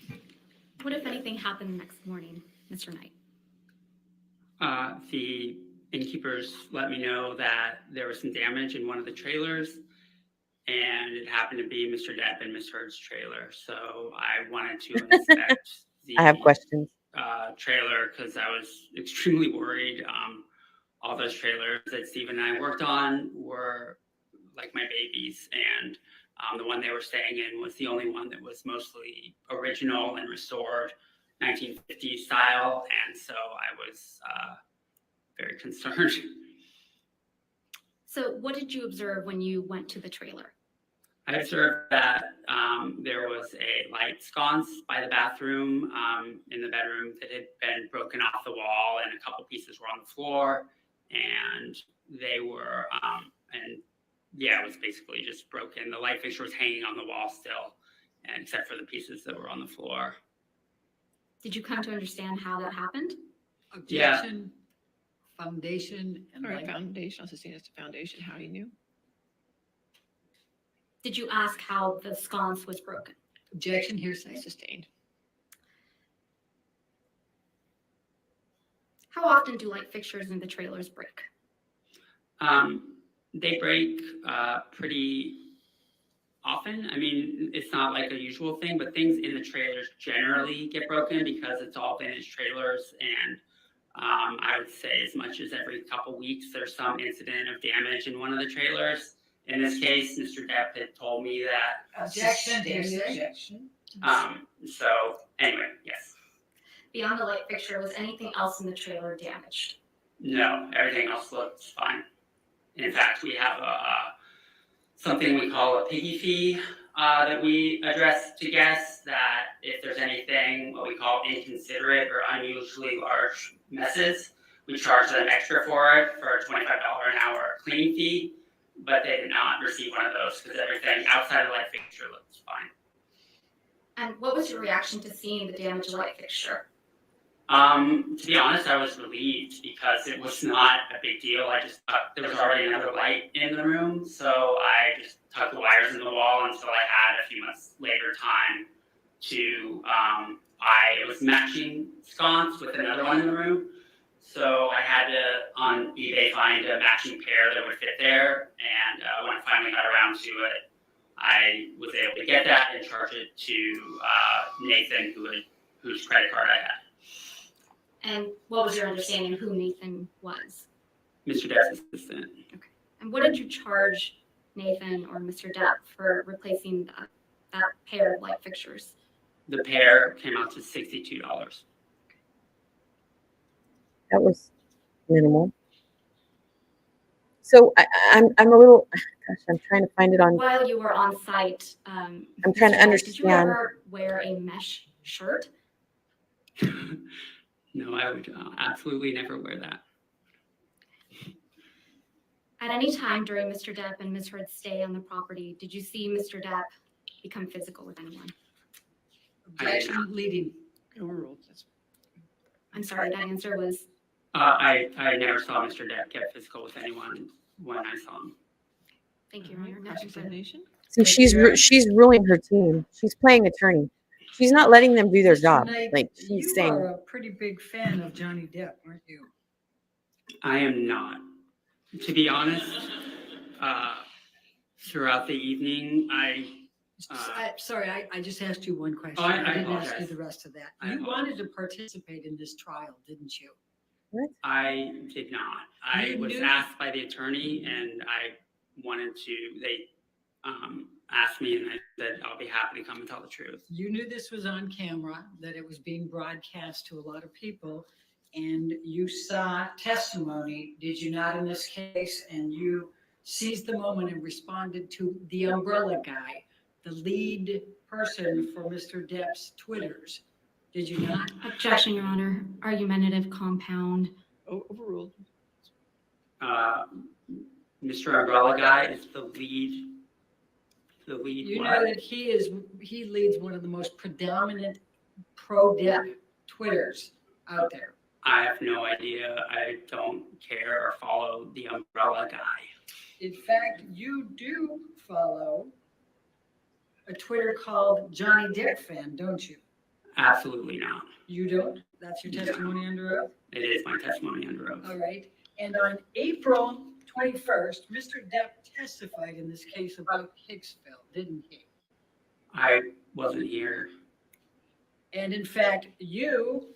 What, if anything, happened the next morning, Mr. Knight? The innkeepers let me know that there was some damage in one of the trailers, and it happened to be Mr. Depp and Miss Heard's trailer. So I wanted to inspect the I have questions. Trailer because I was extremely worried. All those trailers that Steve and I worked on were like my babies, and the one they were staying in was the only one that was mostly original and restored 1950s style, and so I was very concerned. So what did you observe when you went to the trailer? I observed that there was a light sconce by the bathroom in the bedroom that had been broken off the wall, and a couple pieces were on the floor, and they were, and yeah, it was basically just broken. The light fixture was hanging on the wall still, and except for the pieces that were on the floor. Did you come to understand how that happened? Objection, foundation, and All right, light. foundation, I'll sustain as to foundation, how you knew. Did you ask how the sconce was broken? Objection, hearsay. Sustained. How often do light fixtures in the trailers break? They break pretty often. I mean, it's not like a usual thing, but things in the trailers generally get broken because it's all vintage trailers, and I would say as much as every couple weeks there's some incident of damage in one of the trailers. In this case, Mr. Depp had told me that. Objection, hearsay. So anyway, yes. Beyond the light fixture, was anything else in the trailer damaged? No, everything else looks fine. In fact, we have something we call a piggy fee that we address to guests, that if there's anything what we call inconsiderate or unusually large messes, we charge them extra for it for a $25 an hour cleaning fee, but they did not receive one of those because everything outside of the light fixture looks fine. And what was your reaction to seeing the damaged light fixture? To be honest, I was relieved because it was not a big deal. I just thought there was already another light in the room, so I just tucked the wires in the wall until I had a few months later time to it was matching sconce with another one in the room. So I had to, on eBay, find a matching pair that would fit there, and when I finally got around to it, I was able to get that and charge it to Nathan, whose credit card I had. And what was your understanding of who Nathan was? Mr. Depp's assistant. Okay. And what did you charge Nathan or Mr. Depp for replacing that pair of light fixtures? The pair came out to $62. That was minimal. So I'm a little, gosh, I'm trying to find it on. While you were on site, I'm trying to Mr. Depp, understand. Did you ever wear a mesh shirt? No, I would absolutely never wear that. At any time during Mr. Depp and Ms. Heard's stay on the property, did you see Mr. Depp become physical with anyone? Objection, leading. Overruled. I'm sorry, that answer was. I never saw Mr. Depp get physical with anyone when I saw him. Thank you, Your Honor. Explanation? See, she's ruling her team. She's playing attorney. She's not letting them do their job. Knight, Like she's you saying. are a pretty big fan of Johnny Depp, aren't you? I am not. To be honest, throughout the evening, Sorry, I just asked you one question. Oh, I didn't ask you apologize. the rest of that. I You apologize. wanted to participate in this trial, didn't you? I did not. I You was knew- asked by the attorney, and I wanted to. They asked me, and I said I'll be happy to come and tell the truth. You knew this was on camera, that it was being broadcast to a lot of people, and you saw testimony, did you not, in this case? And you seized the moment and responded to the umbrella guy, the lead person for Mr. Depp's Twitters. Did you not? Objection, Your Honor. Argumentative compound. Overruled. Mr. Umbrella Guy is the lead. The lead. You what? know that he leads one of the most predominant pro-Depp Twitters out there. I have no idea. I don't care or follow the umbrella guy. In fact, you do follow a Twitter called Johnny Depp fan, don't you? Absolutely not. You don't? That's your testimony under oath? It is my testimony under oath. All right. And on April 21st, Mr. Depp testified in this case about Hicksville, didn't he? I wasn't here. And in fact, you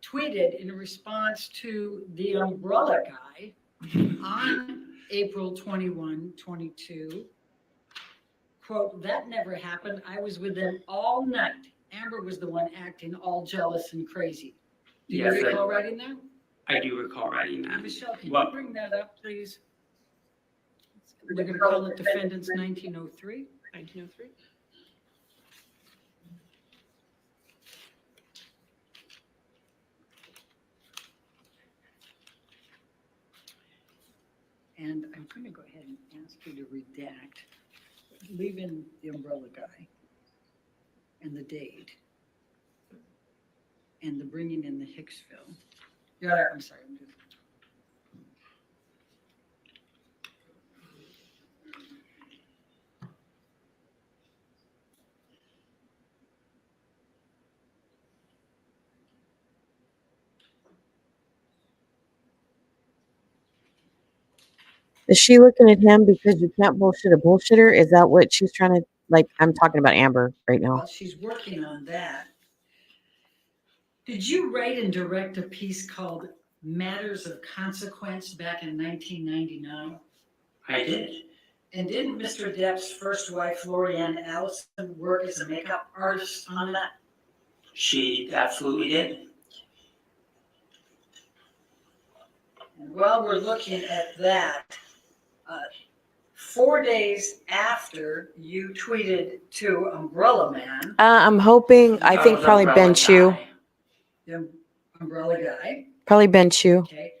tweeted in response to the umbrella guy on April 21, 22, quote, "That never happened. I was with them all night. Amber was the one acting all jealous and crazy." Do you Yes, recall writing that? I do recall writing that. Michelle, can What? you bring that up, please? We're going to call it defendants 1903. 1903. And I'm going to go ahead and ask you to redact, leave in the umbrella guy and the date and the bringing in the Hicksville. Yeah, I'm sorry. I'm just, Is she looking at him because you can't bullshit a bullshitter? Is that what she's trying to, like, I'm talking about Amber right now. well, she's working on that. Did you write and direct a piece called Matters of Consequence back in 1999? I did. And didn't Mr. Depp's first wife, Lorianne Allison, work as a makeup artist on that? She absolutely did. And while we're looking at that, 4 days after you tweeted to Umbrella Man, I'm hoping, I think probably Ben Chew. the Umbrella Guy. Probably Ben Chew. Okay.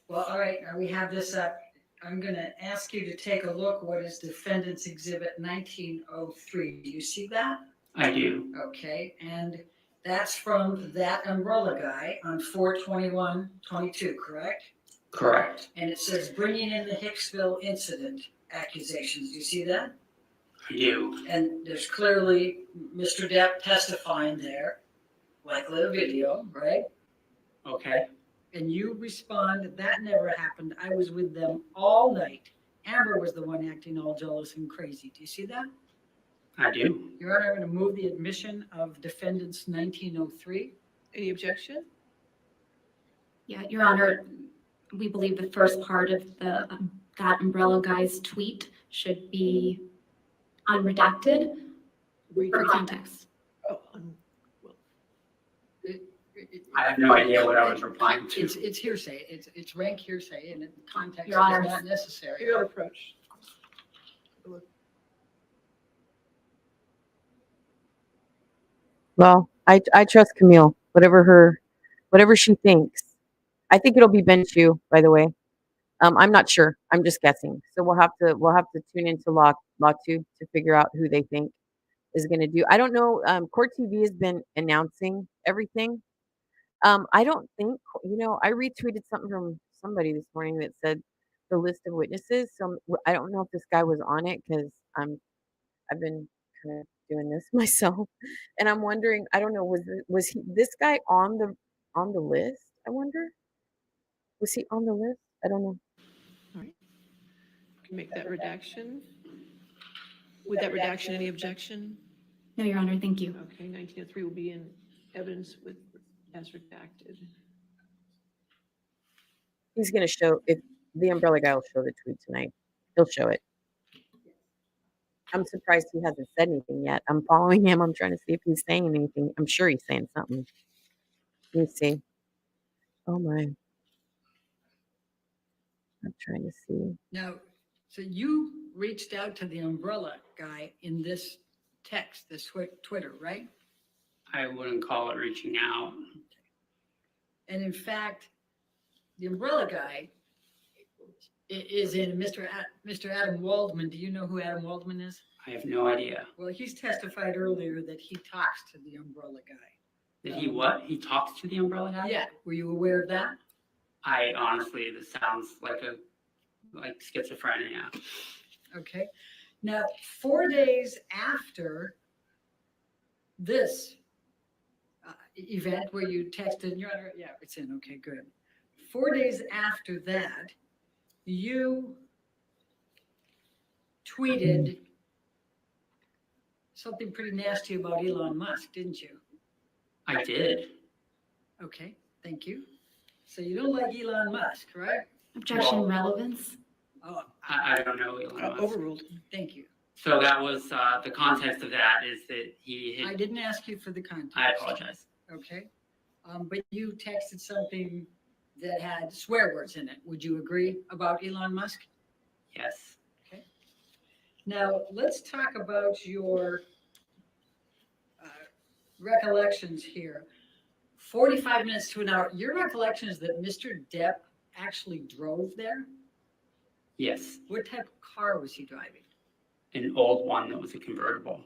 Well, all right, we have this up. I'm going to ask you to take a look. What is Defendant's Exhibit 1903? Do you see that? I do. Okay, and that's from that Umbrella Guy on 4/21/22, correct? Correct. And it says bringing in the Hicksville incident accusations. Do you see that? I do. And there's clearly Mr. Depp testifying there, likely a video, right? Okay. And you respond, "That never happened. I was with them all night. Amber was the one acting all jealous and crazy." Do you see that? I do. Your Honor, I'm going to move the admission of Defendants 1903. Any objection? Yeah, Your Honor, we believe the first part of the that umbrella guy's tweet should be unredacted for context. Oh, I have no idea what I was replying to. It's hearsay. It's rank hearsay, and context Your Honor. is not necessary. Your approach. Well, I trust Camille, whatever she thinks. I think it'll be Ben Chew, by the way. I'm not sure. I'm just guessing. So we'll have to tune into LawTube to figure out who they think is going to do. I don't know. Court TV has been announcing everything. I don't think, I retweeted something from somebody this morning that said the list of witnesses. So I don't know if this guy was on it because I've been kind of doing this myself, and I'm wondering. I don't know. Was he this guy on the list? I wonder. Was he on the list? I don't know. All right. Can make that redaction. With that redaction, any objection? No, Your Honor, thank you. Okay, 1903 will be in evidence with as redacted. He's gonna show if the umbrella guy will show the tweet tonight. He'll show it. I'm surprised he hasn't said anything yet. I'm following him. I'm trying to see if he's saying anything. I'm sure he's saying something. Let me see. Oh my. I'm trying to see. Now, so you reached out to the Umbrella Guy in this text, this Twitter, right? I wouldn't call it reaching out. And in fact, the Umbrella Guy is in Mr. Adam Waldman. Do you know who Adam Waldman is? I have no idea. Well, he's testified earlier that he talks to the Umbrella Guy. Did he what? He talked to the umbrella guy? Yeah, were you aware of that? I honestly, this sounds like schizophrenia. Okay. Now, 4 days after this event where you texted, Your Honor, yeah, it's in, okay, good. 4 days after that, you tweeted something pretty nasty about Elon Musk, didn't you? I did. Okay, thank you. So you don't like Elon Musk, right? Objection Well, relevance. Oh, I don't know Elon Musk. overruled. Thank you. So that was the context of that is that he I had, didn't ask you for the context. I apologize. Okay. But you texted something that had swear words in it. Would you agree about Elon Musk? Yes. Okay. Now, let's talk about your recollections here. 45 minutes to an hour. Your recollection is that Mr. Depp actually drove there? Yes. What type of car was he driving? An old one that was a convertible.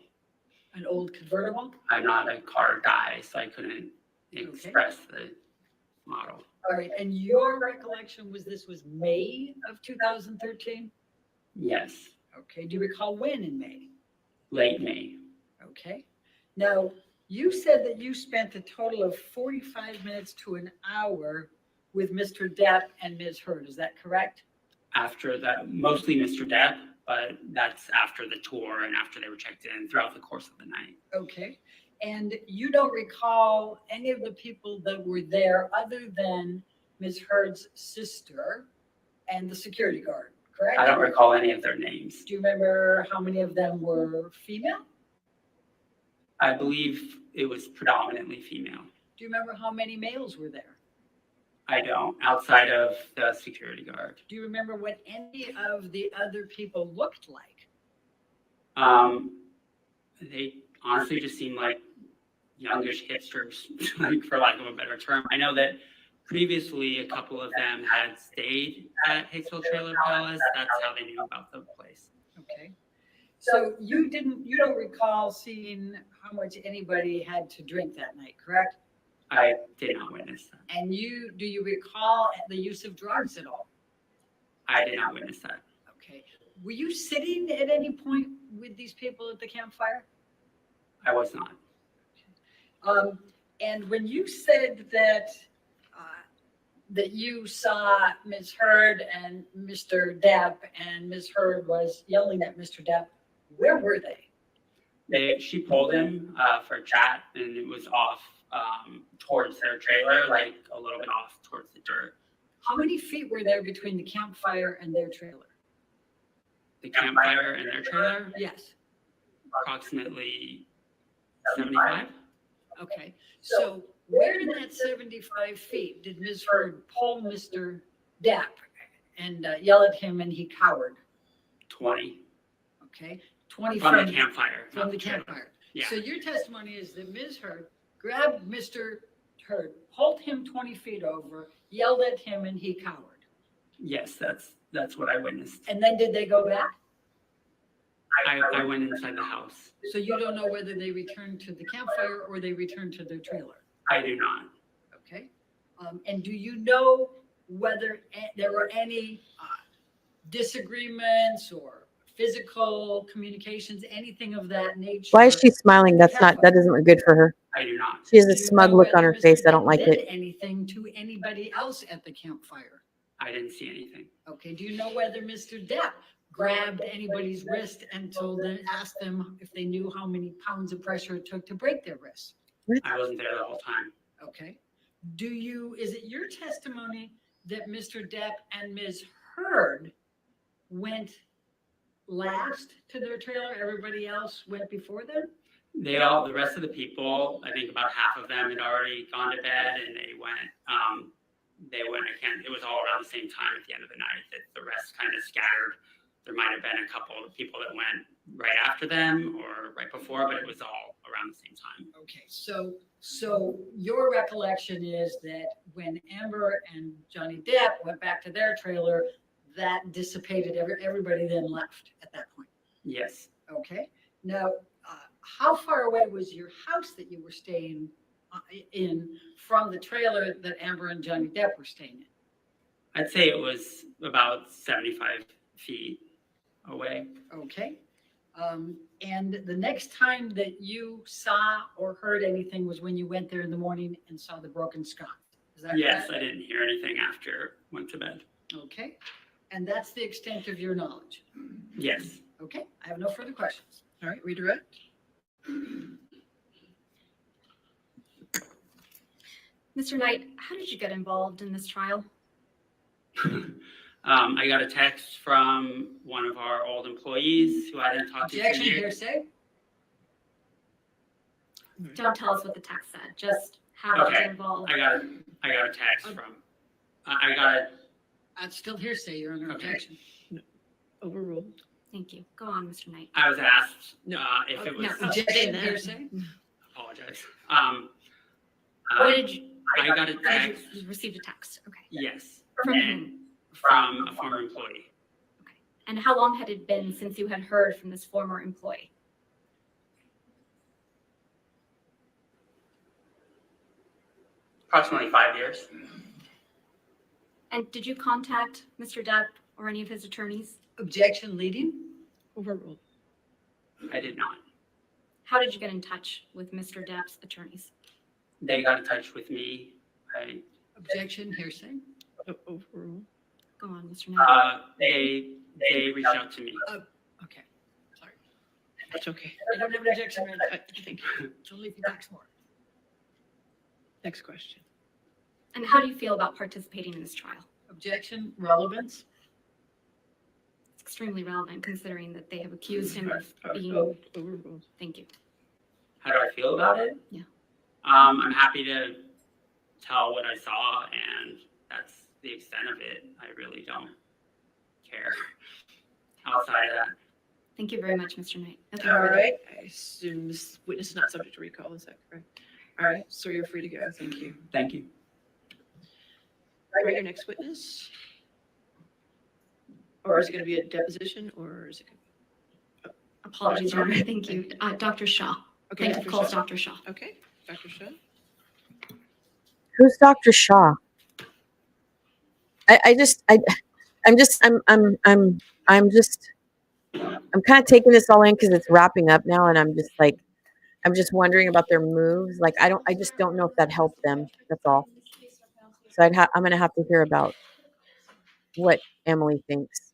An old convertible? I'm not a car guy, so I couldn't express the model. All right, and your recollection was this was May of 2013? Yes. Okay, do you recall when in May? Late May. Okay. Now, you said that you spent a total of 45 minutes to an hour with Mr. Depp and Ms. Heard. Is that correct? After that, mostly Mr. Depp, but that's after the tour and after they were checked in throughout the course of the night. Okay. And you don't recall any of the people that were there other than Ms. Heard's sister and the security guard, correct? I don't recall any of their names. Do you remember how many of them were female? I believe it was predominantly female. Do you remember how many males were there? I don't, outside of the security guard. Do you remember what any of the other people looked like? They honestly just seemed like youngish hipsters, like, for lack of a better term. I know that previously a couple of them had stayed at Hicksville Trailer Palace. That's how they knew about the place. Okay. So you don't recall seeing how much anybody had to drink that night, correct? I did not witness that. And do you recall the use of drugs at all? I did not witness that. Okay. Were you sitting at any point with these people at the campfire? I was not. And when you said that that you saw Ms. Heard and Mr. Depp, and Ms. Heard was yelling at Mr. Depp, where were they? She pulled him for a chat, and it was off towards their trailer, like a little bit off towards the dirt. How many feet were there between the campfire and their trailer? The campfire and their trailer? Yes. Approximately 75. Okay. So where in that 75 feet did Ms. Heard pull Mr. Depp and yell at him and he cowered? 20. Okay. 20 from the campfire. From the campfire. Yeah. So your testimony is that Ms. Heard grabbed Mr. Heard, pulled him 20 feet over, yelled at him, and he cowered. Yes, that's what I witnessed. And then did they go back? I went inside the house. So you don't know whether they returned to the campfire or they returned to their trailer? I do not. Okay. And do you know whether there were any disagreements or physical communications, anything of that nature? Why is she smiling? That doesn't look good for her. I do not. She has a Do you smug know look on whether her face. Mr. I don't like did it. anything to anybody else at the campfire? I didn't see anything. Okay. Do you know whether Mr. Depp grabbed anybody's wrist and asked them if they knew how many pounds of pressure it took to break their wrist? I wasn't there the whole time. Okay. Is it your testimony that Mr. Depp and Ms. Heard went last to their trailer? Everybody else went before them? The rest of the people, I think about half of them had already gone to bed, and they went, it was all around the same time at the end of the night that the rest kind of scattered. There might have been a couple of people that went right after them or right before, but it was all around the same time. Okay, so your recollection is that when Amber and Johnny Depp went back to their trailer, that dissipated, everybody then left at that point? Yes. Okay, now, how far away was your house that you were staying in from the trailer that Amber and Johnny Depp were staying in? I'd say it was about 75 feet away. Okay. And the next time that you saw or heard anything was when you went there in the morning and saw the broken sconce. Is that Yes, correct? I didn't hear anything after went to bed. Okay. And that's the extent of your knowledge. Yes. Okay. I have no further questions. All right, redirect. Mr. Knight, how did you get involved in this trial? I got a text from one of our old employees who I didn't talk to for Objection, years. hearsay. Don't tell us what the text said, just how did you Okay, get involved? I got a text from, I got a, That's still hearsay. You're under objection. Overruled. Thank you. Go on, Mr. Knight. I was asked No. if it was. No. Objection, hearsay. Apologize. What did you? I got a text. You received a text. Okay. Yes. From and whom? From a former employee. And how long had it been since you had heard from this former employee? Approximately 5 years. And did you contact Mr. Depp or any of his attorneys? Objection, leading. Overruled. I did not. How did you get in touch with Mr. Depp's attorneys? They got in touch with me. Objection, hearsay. Overruled. Go on, Mr. Knight. They reached out to me. Okay. Sorry. That's okay. I don't have an objection. Thank you. So leave you back some more. Next question. And how do you feel about participating in this trial? Objection, relevance. It's extremely relevant considering that they have accused him of being. Overruled. Thank you. How do I feel about it? Yeah. I'm happy to tell what I saw, and that's the extent of it. I really don't care outside of that. Thank you very much, Mr. Knight. Nothing All further. right. I assume this witness is not subject to recall. Is that correct? All right. So you're free to go. Thank you. Thank you. All right. Your next witness. Or is it going to be a deposition, or is it going to Apologies, Your Honor. Thank you. Dr. Shaw. Okay, Plaintiff Dr. calls Shaw. Dr. Shaw. Okay, Dr. Shaw. Who's Dr. Shaw? I'm kind of taking this all in because it's wrapping up now, and I'm just wondering about their moves. Like I just don't know if that helped them. That's all. So I'm gonna have to hear about what Emily thinks.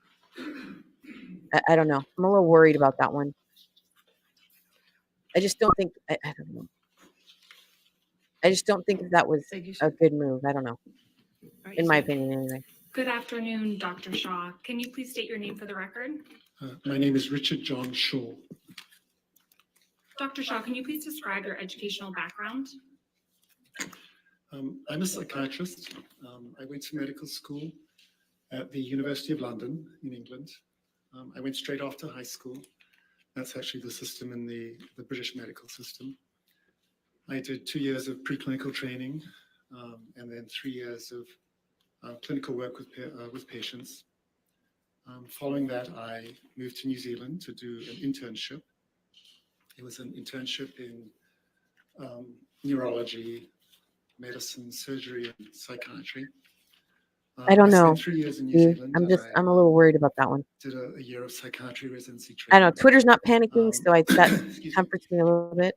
I don't know. I'm a little worried about that one. I just don't think I don't know. I just don't think that was a good move. I don't know. In my opinion, anyway. Good afternoon, Dr. Shaw. Can you please state your name for the record? My name is Richard John Shaw. Dr. Shaw, can you please describe your educational background? I'm a psychiatrist. I went to medical school at the University of London in England. I went straight after high school. That's actually the system in the British medical system. I did 2 years of preclinical training and then 3 years of clinical work with patients. Following that, I moved to New Zealand to do an internship. It was an internship in neurology, medicine, surgery, and psychiatry. I don't know. spent 3 years in New Zealand. I'm a little worried about that one. Did a year of psychiatry residency I training. don't know. Twitter's not panicking, so that comforts me a little bit.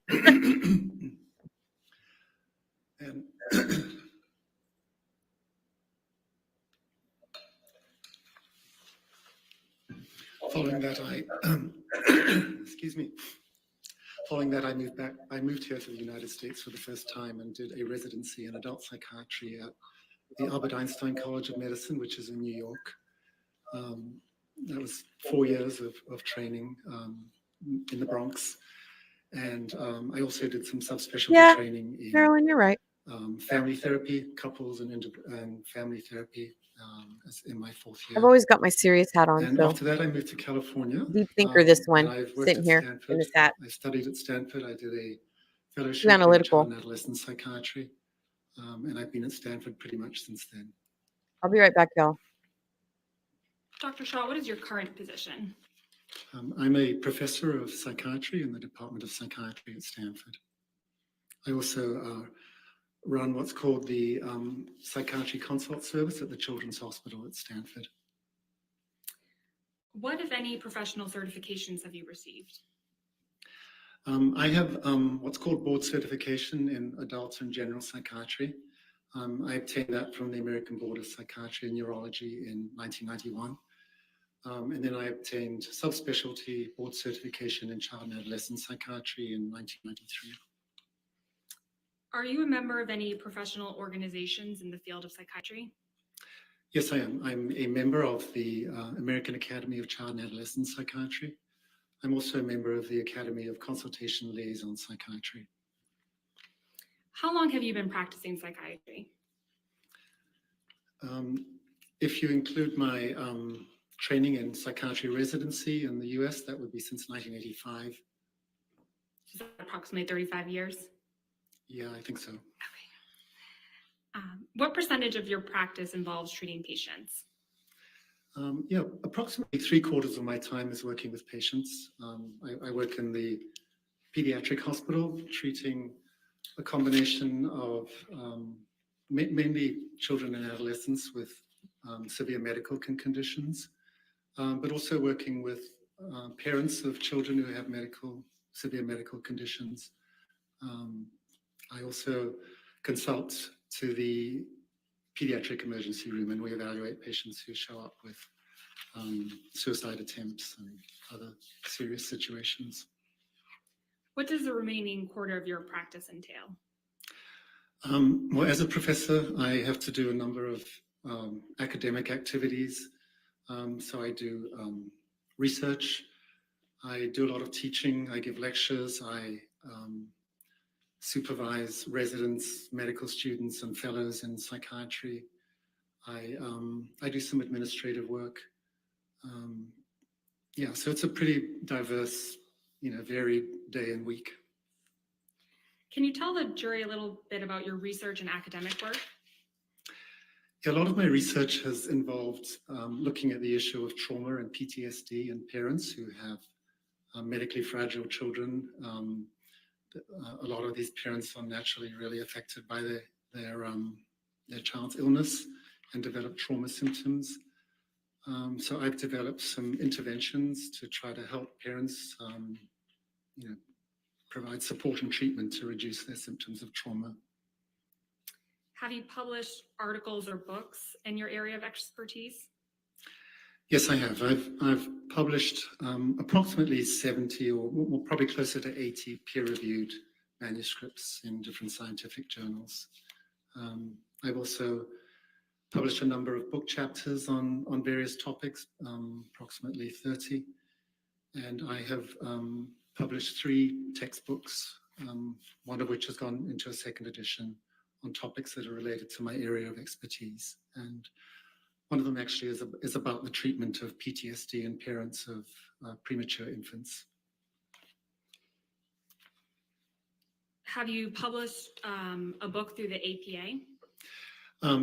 And following that, excuse me. Following that, I moved here to the United States for the first time and did a residency in adult psychiatry at the Albert Einstein College of Medicine, which is in New York. That was 4 years of training in the Bronx. And I also did some subspecialty training in Carolyn, you're right. family therapy, couples and family therapy in my 4th year. I've always got my serious hat on. And So after that, I moved to California. deep thinker, this one, and I've worked sitting at here Stanford. in this hat. I studied at Stanford. I did a Too fellowship in analytical. child and adolescent psychiatry. And I've been at Stanford pretty much since then. I'll be right back, y'all. Dr. Shaw, what is your current position? I'm a professor of psychiatry in the Department of Psychiatry at Stanford. I also run what's called the Psychiatry Consult Service at the Children's Hospital at Stanford. What, if any, professional certifications have you received? I have what's called board certification in adult and general psychiatry. I obtained that from the American Board of Psychiatry and Neurology in 1991. And then I obtained subspecialty board certification in child and adolescent psychiatry in 1993. Are you a member of any professional organizations in the field of psychiatry? Yes, I am. I'm a member of the American Academy of Child and Adolescent Psychiatry. I'm also a member of the Academy of Consultation Liaison Psychiatry. How long have you been practicing psychiatry? If you include my training in psychiatry residency in the US, that would be since 1985. Is that approximately 35 years? Yeah, I think so. What percentage of your practice involves treating patients? Yeah, approximately 3/4 of my time is working with patients. I work in the pediatric hospital, treating a combination of mainly children and adolescents with severe medical conditions, but also working with parents of children who have severe medical conditions. I also consult to the pediatric emergency room, and we evaluate patients who show up with suicide attempts and other serious situations. What does the remaining quarter of your practice entail? Well, as a professor, I have to do a number of academic activities. So I do research, I do a lot of teaching, I give lectures, I supervise residents, medical students, and fellows in psychiatry. I do some administrative work. Yeah, so it's a pretty diverse, varied day and week. Can you tell the jury a little bit about your research and academic work? Yeah, a lot of my research has involved looking at the issue of trauma and PTSD in parents who have medically fragile children. A lot of these parents are naturally really affected by their child's illness and develop trauma symptoms. So I've developed some interventions to try to help parents, provide support and treatment to reduce their symptoms of trauma. Have you published articles or books in your area of expertise? Yes, I have. I've published approximately 70 or probably closer to 80 peer-reviewed manuscripts in different scientific journals. I've also published a number of book chapters on various topics, approximately 30. And I have published 3 textbooks, one of which has gone into a second edition on topics that are related to my area of expertise. And one of them actually is about the treatment of PTSD in parents of premature infants. Have you published a book through the APA?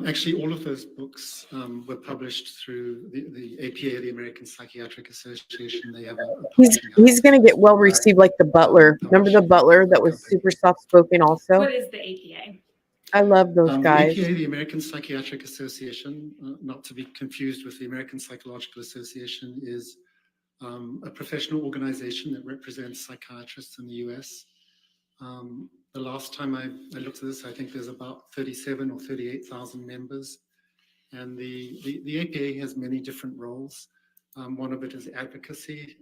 Actually, all of those books were published through the APA, the American Psychiatric Association. They have He's going to get well received like the butler. Remember the butler that was super soft-spoken also? What is the APA? I love those guys. The APA, the American Psychiatric Association, not to be confused with the American Psychological Association, is a professional organization that represents psychiatrists in the US. The last time I looked at this, I think there's about 37 or 38,000 members. And the APA has many different roles. One of it is advocacy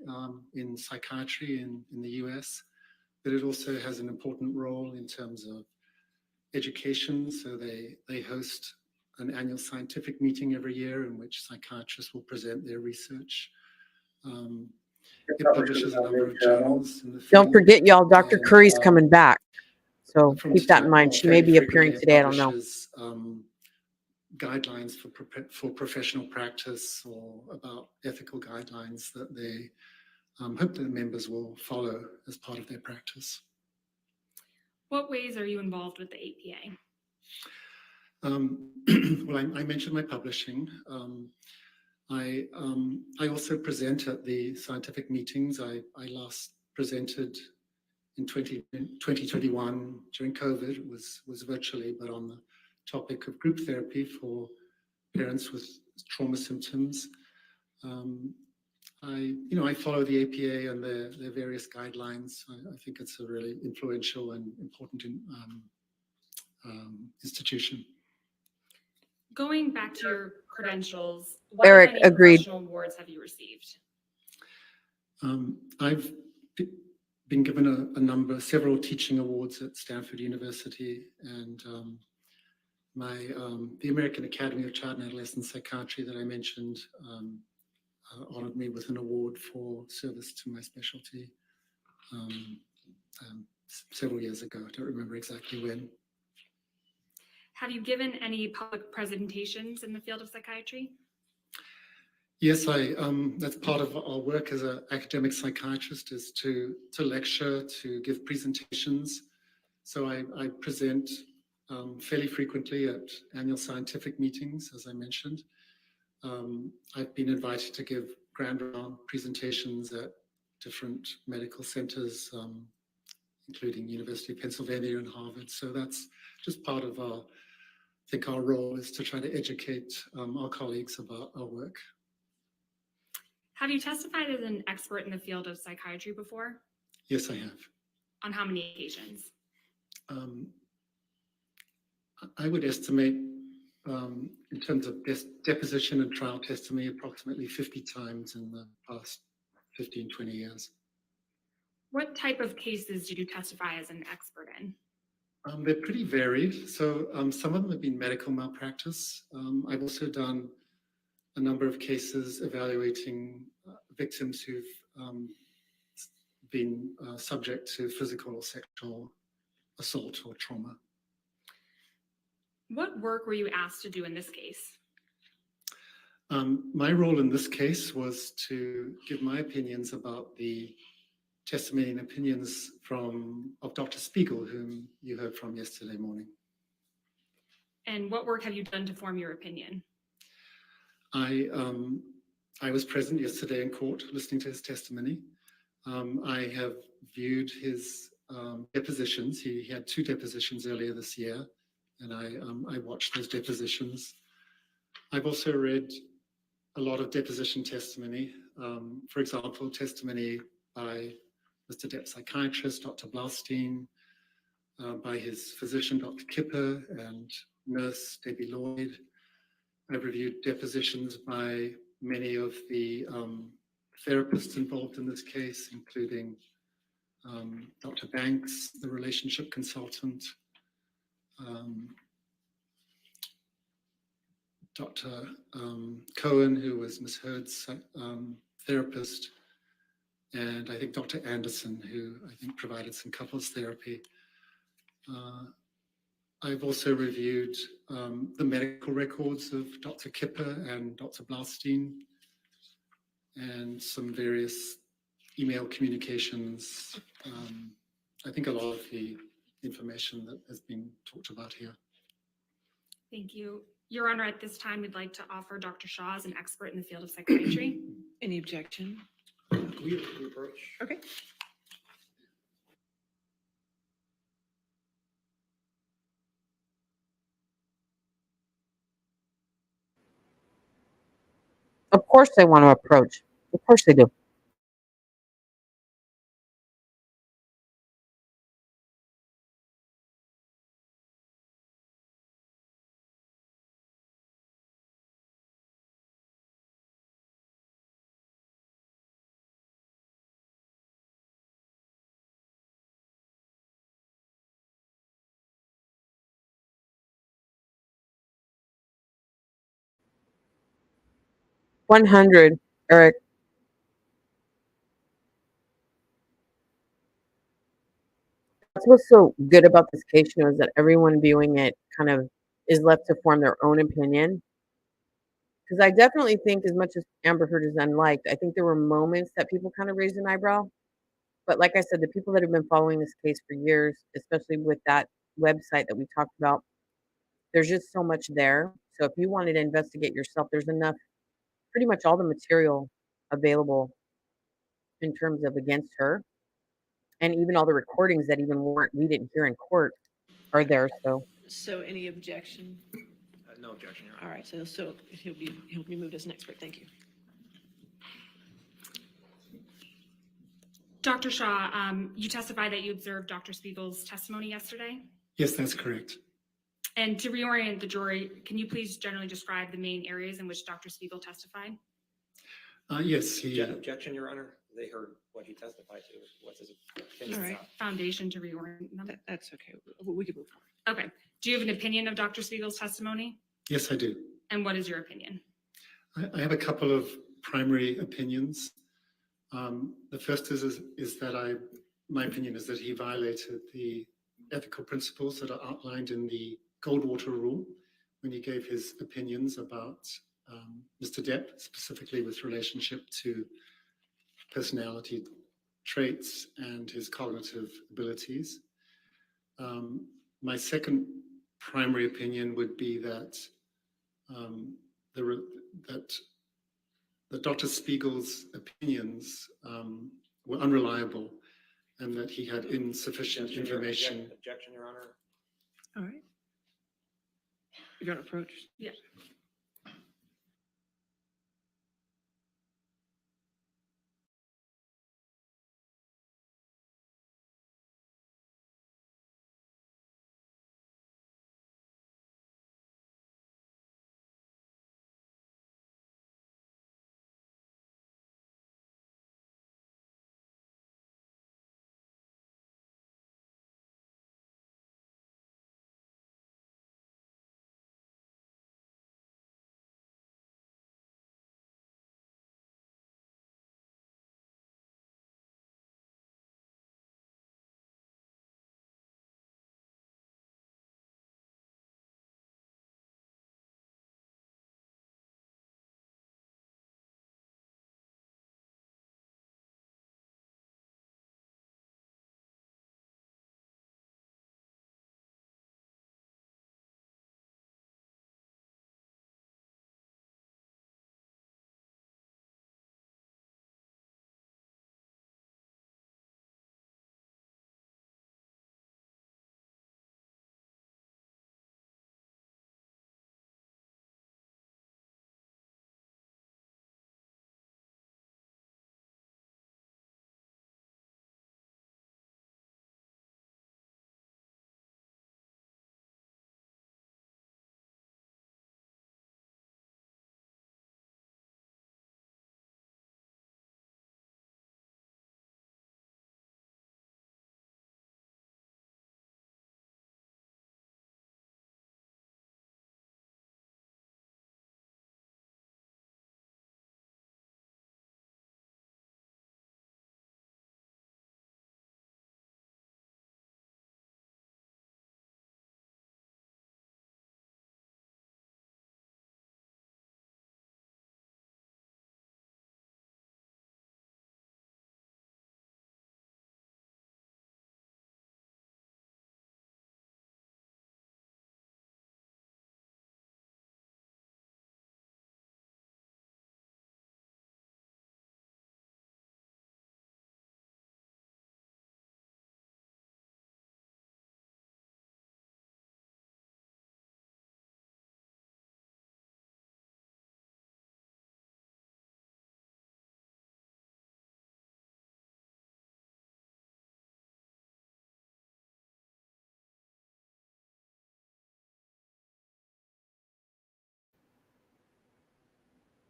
in psychiatry in the US, but it also has an important role in terms of education. So they host an annual scientific meeting every year in which psychiatrists will present their research. It publishes a number of journals in the field. Don't forget, y'all, Dr. Curry's coming back. So keep that in mind. She may be appearing today, I don't know. Guidelines for professional practice or about ethical guidelines that they hope that members will follow as part of their practice. What ways are you involved with the APA? Well, I mentioned my publishing. I also present at the scientific meetings. I last presented in 2021 during COVID was virtually, but on the topic of group therapy for parents with trauma symptoms. I follow the APA and their various guidelines. I think it's a really influential and important institution. Going back to your credentials, what Eric, any agreed. professional awards have you received? I've been given several teaching awards at Stanford University, and the American Academy of Child and Adolescent Psychiatry that I mentioned honored me with an award for service to my specialty several years ago. I don't remember exactly when. Have you given any public presentations in the field of psychiatry? Yes, that's part of our work as an academic psychiatrist, is to lecture, to give presentations. So I present fairly frequently at annual scientific meetings, as I mentioned. I've been invited to give grand round presentations at different medical centers, including University of Pennsylvania and Harvard. So that's just part of I think our role is to try to educate our colleagues about our work. Have you testified as an expert in the field of psychiatry before? Yes, I have. On how many occasions? I would estimate, in terms of deposition and trial testimony, approximately 50 times in the past 15, 20 years. What type of cases did you testify as an expert in? They're pretty varied. So some of them have been medical malpractice. I've also done a number of cases evaluating victims who've been subject to physical or sexual assault or trauma. What work were you asked to do in this case? My role in this case was to give my opinions about the testimony and opinions of Dr. Spiegel, whom you heard from yesterday morning. And what work have you done to form your opinion? I was present yesterday in court listening to his testimony. I have viewed his depositions. He had 2 depositions earlier this year, and I watched those depositions. I've also read a lot of deposition testimony. For example, testimony by Mr. DEPP psychiatrist, Dr. Blaustein, by his physician, Dr. Kipper, and nurse Debbie Lloyd. I've reviewed depositions by many of the therapists involved in this case, including Dr. Banks, the relationship consultant, Dr. Cohen, who was Ms. Hurd's therapist, and I think Dr. Anderson, who I think provided some couples therapy. I've also reviewed the medical records of Dr. Kipper and Dr. Blaustein, and some various email communications. I think a lot of the information that has been talked about here. Thank you. Your Honor, at this time, we'd like to offer Dr. Shaw as an expert in the field of psychiatry. Any objection? We approach. Okay. Of course they want to approach. Of course they do. $100, Eric. That's what's so good about this case, is that everyone viewing it kind of is left to form their own opinion. Because I definitely think, as much as Amber Heard is unliked, I think there were moments that people kind of raised an eyebrow. But like I said, the people that have been following this case for years, especially with that website that we talked about, there's just so much there. So if you wanted to investigate yourself, there's enough, pretty much all the material available in terms of against her. And even all the recordings that even we didn't hear in court are there. So any objection? No objection, Your Honor. All right, so he'll be moved as an expert. Thank you. Dr. Shaw, you testified that you observed Dr. Spiegel's testimony yesterday. Yes, that's correct. And to reorient the jury, can you please generally describe the main areas in which Dr. Spiegel testified? Yes, he. Objection, Your Honor. They heard what he testified to. What's his opinion? All right. Foundation to reorient them. That's okay. We can move on. Okay. Do you have an opinion of Dr. Spiegel's testimony? Yes, I do. And what is your opinion? I have a couple of primary opinions. The first is that my opinion is that he violated the ethical principles that are outlined in the Goldwater Rule when he gave his opinions about Mr. Depp, specifically with relationship to personality traits and his cognitive abilities. My second primary opinion would be that that Dr. Spiegel's opinions were unreliable and that he had insufficient information. Objection, Your Honor. All right. You don't approach? Yeah.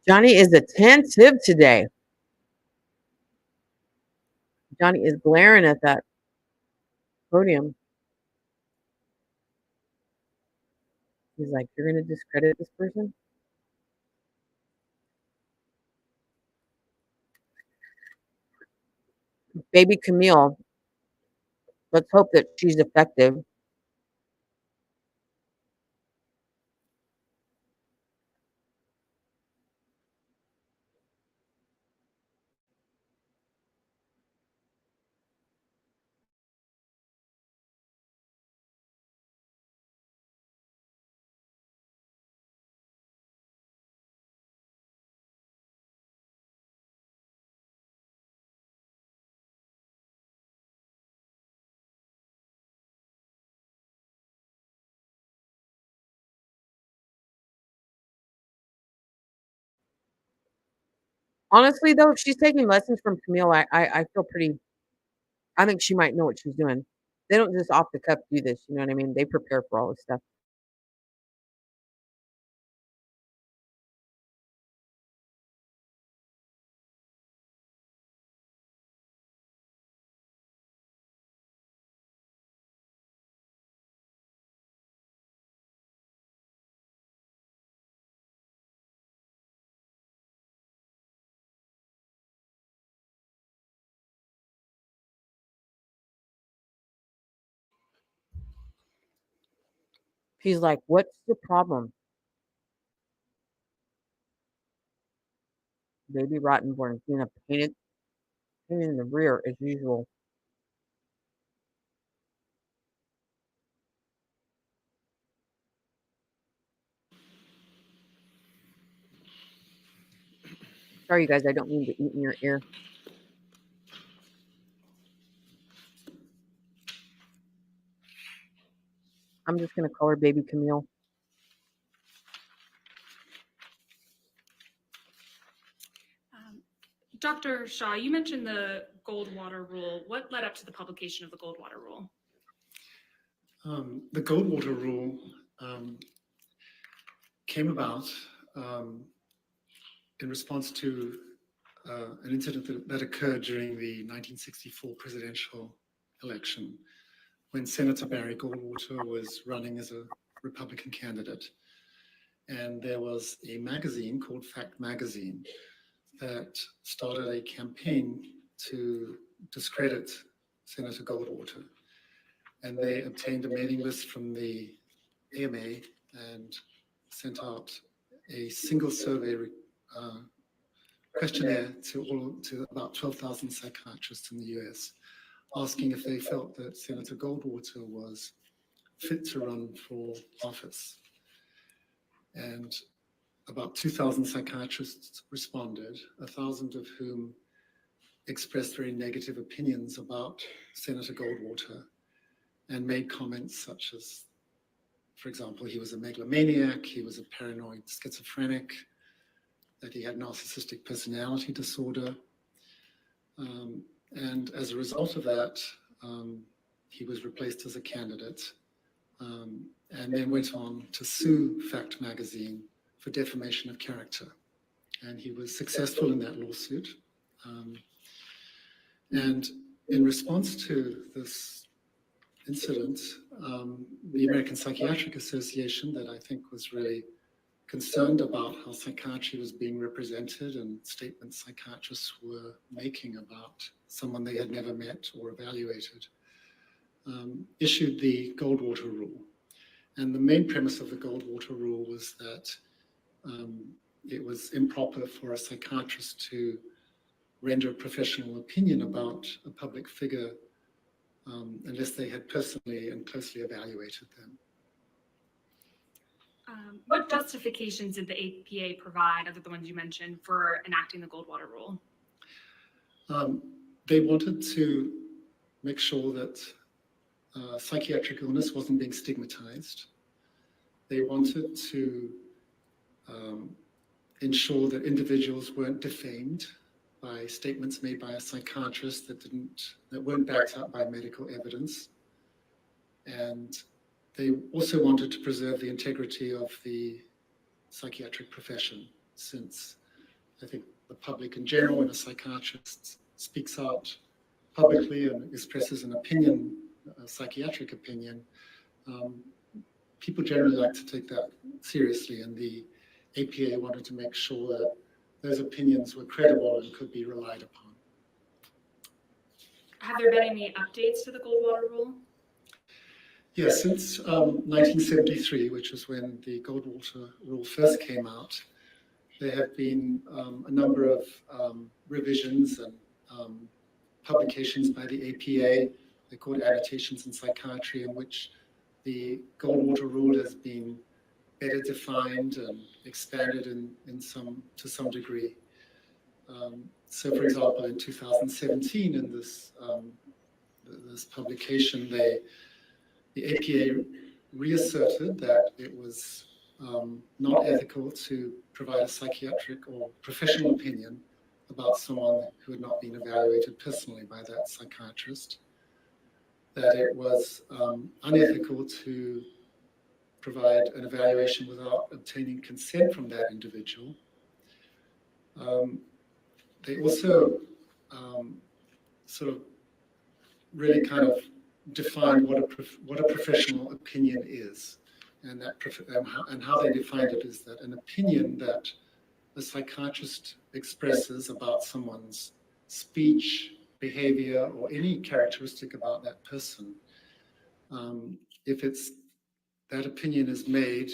Johnny is attentive today. Johnny is glaring at that podium. He's like, "You're going to discredit this person?" Baby Camille, let's hope that she's effective. Honestly, though, if she's taking lessons from Camille, I feel pretty. I think she might know what she's doing. They don't just off the cuff do this. You know what I mean? They prepare for all this stuff. He's like, "What's the problem?" Baby Rottenborn being a pain in the rear as usual. Sorry, you guys. I don't mean to eat in your ear. I'm just gonna call her Baby Camille. Dr. Shaw, you mentioned the Goldwater Rule. What led up to the publication of the Goldwater Rule? The Goldwater Rule came about in response to an incident that occurred during the 1964 presidential election when Senator Barry Goldwater was running as a Republican candidate. And there was a magazine called Fact Magazine that started a campaign to discredit Senator Goldwater. And they obtained a mailing list from the AMA and sent out a single survey questionnaire to about 12,000 psychiatrists in the US, asking if they felt that Senator Goldwater was fit to run for office. And about 2,000 psychiatrists responded, 1,000 of whom expressed very negative opinions about Senator Goldwater and made comments such as, for example, he was a megalomaniac, he was a paranoid schizophrenic, that he had narcissistic personality disorder. And as a result of that, he was replaced as a candidate and then went on to sue Fact Magazine for defamation of character. And he was successful in that lawsuit. And in response to this incident, the American Psychiatric Association, that I think was really concerned about how psychiatry was being represented and statements psychiatrists were making about someone they had never met or evaluated, issued the Goldwater Rule. And the main premise of the Goldwater Rule was that it was improper for a psychiatrist to render a professional opinion about a public figure unless they had personally and closely evaluated them. What justifications did the APA provide, other than the ones you mentioned, for enacting the Goldwater Rule? They wanted to make sure that psychiatric illness wasn't being stigmatized. They wanted to ensure that individuals weren't defamed by statements made by a psychiatrist that weren't backed up by medical evidence. And they also wanted to preserve the integrity of the psychiatric profession, since I think the public in general, when a psychiatrist speaks out publicly and expresses an opinion, a psychiatric opinion, people generally like to take that seriously, and the APA wanted to make sure that those opinions were credible and could be relied upon. Have there been any updates to the Goldwater Rule? Yes, since 1973, which is when the Goldwater Rule first came out, there have been a number of revisions and publications by the APA. They're called Annotations in Psychiatry, in which the Goldwater Rule has been better defined and expanded to some degree. So, for example, in 2017, in this publication, the APA reasserted that it was not ethical to provide a psychiatric or professional opinion about someone who had not been evaluated personally by that psychiatrist, that it was unethical to provide an evaluation without obtaining consent from that individual. They also sort of really kind of defined what a professional opinion is, and that and how they defined it is that an opinion that a psychiatrist expresses about someone's speech, behavior, or any characteristic about that person, if that opinion is made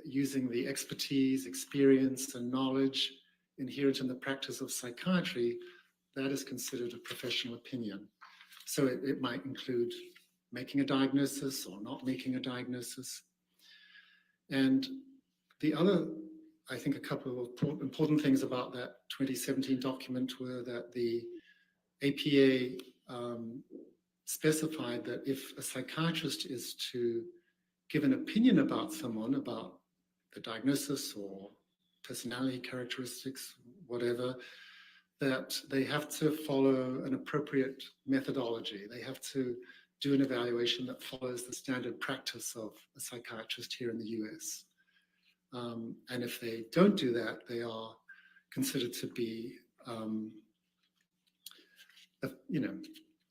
using the expertise, experience, and knowledge inherent in the practice of psychiatry, that is considered a professional opinion. So it might include making a diagnosis or not making a diagnosis. And the other, I think, a couple of important things about that 2017 document were that the APA specified that if a psychiatrist is to give an opinion about someone, about the diagnosis or personality characteristics, whatever, that they have to follow an appropriate methodology. They have to do an evaluation that follows the standard practice of a psychiatrist here in the US. And if they don't do that, they are considered to be,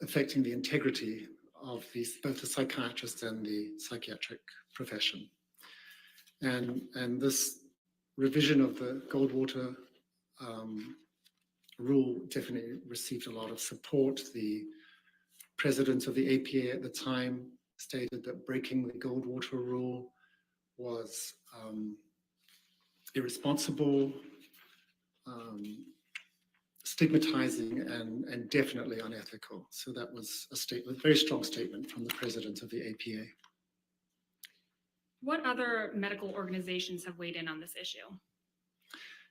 affecting the integrity of both the psychiatrist and the psychiatric profession. And this revision of the Goldwater rule definitely received a lot of support. The president of the APA at the time stated that breaking the Goldwater rule was irresponsible, stigmatizing, and definitely unethical. So that was a very strong statement from the president of the APA. What other medical organizations have weighed in on this issue?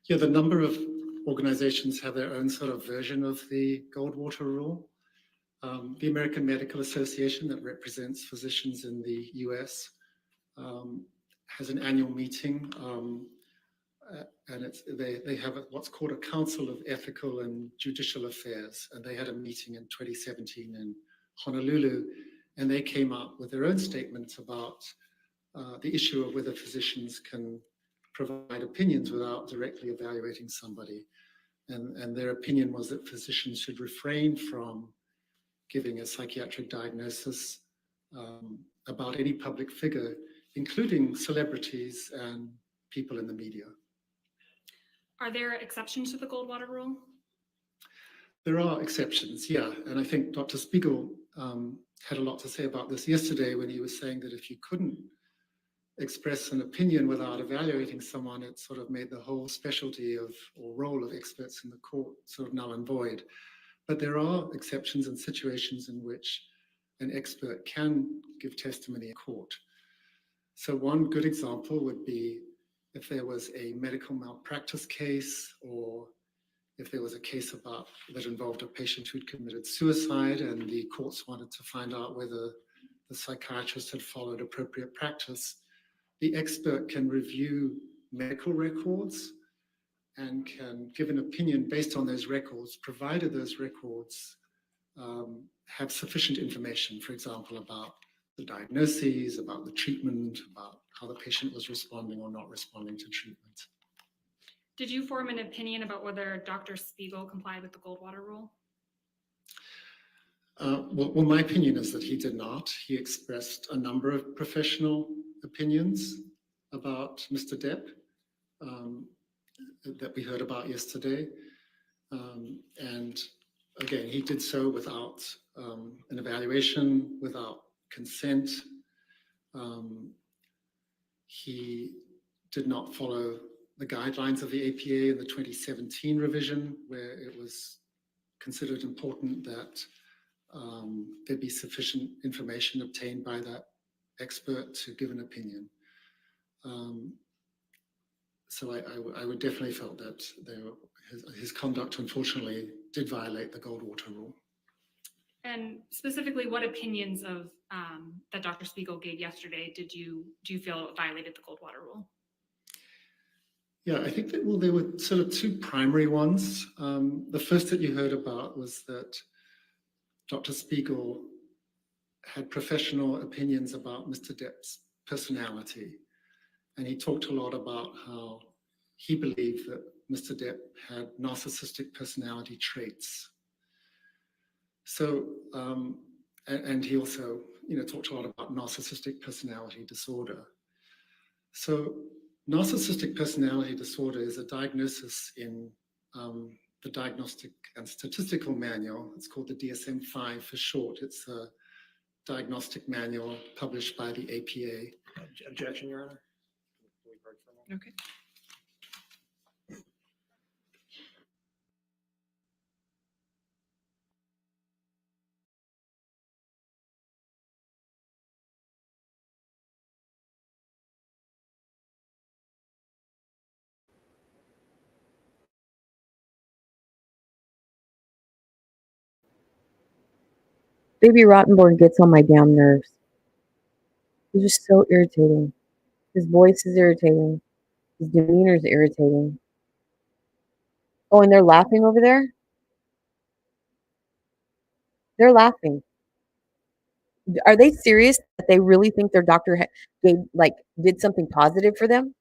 Yeah, the number of organizations have their own sort of version of the Goldwater rule. The American Medical Association, that represents physicians in the US, has an annual meeting, and they have what's called a Council of Ethical and Judicial Affairs, and they had a meeting in 2017 in Honolulu, and they came up with their own statements about the issue of whether physicians can provide opinions without directly evaluating somebody. And their opinion was that physicians should refrain from giving a psychiatric diagnosis about any public figure, including celebrities and people in the media. Are there exceptions to the Goldwater rule? There are exceptions, yeah. And I think Dr. Spiegel had a lot to say about this yesterday when he was saying that if you couldn't express an opinion without evaluating someone, it sort of made the whole specialty or role of experts in the court sort of null and void. But there are exceptions and situations in which an expert can give testimony in court. So one good example would be if there was a medical malpractice case, or if there was a case that involved a patient who'd committed suicide and the courts wanted to find out whether the psychiatrist had followed appropriate practice. The expert can review medical records and can give an opinion based on those records, provided those records have sufficient information, for example, about the diagnoses, about the treatment, about how the patient was responding or not responding to treatment. Did you form an opinion about whether Dr. Spiegel complied with the Goldwater rule? Well, my opinion is that he did not. He expressed a number of professional opinions about Mr. Depp that we heard about yesterday. And again, he did so without an evaluation, without consent. He did not follow the guidelines of the APA in the 2017 revision, where it was considered important that there be sufficient information obtained by that expert to give an opinion. So I would definitely felt that his conduct, unfortunately, did violate the Goldwater rule. And specifically, what opinions of that Dr. Spiegel gave yesterday do you feel violated the Goldwater rule? Yeah, I think that, well, there were sort of two primary ones. The first that you heard about was that Dr. Spiegel had professional opinions about Mr. Depp's personality. And he talked a lot about how he believed that Mr. Depp had narcissistic personality traits. So, and he also, talked a lot about narcissistic personality disorder. So, narcissistic personality disorder is a diagnosis in the Diagnostic and Statistical Manual. It's called the DSM-5 for short. It's a diagnostic manual published by the APA. Objection, Your Honor. Okay. Baby Rottenborn gets on my damn nerves. He's just so irritating. His voice is irritating. His demeanor is irritating. Oh, and they're laughing over there? They're laughing. Are they serious that they really think their doctor did something positive for them?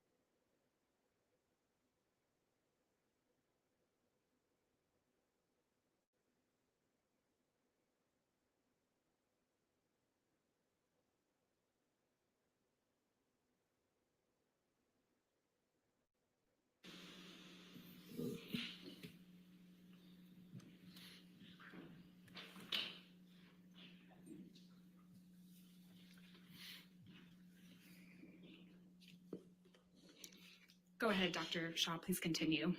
Go ahead, Dr. Shaw, please continue.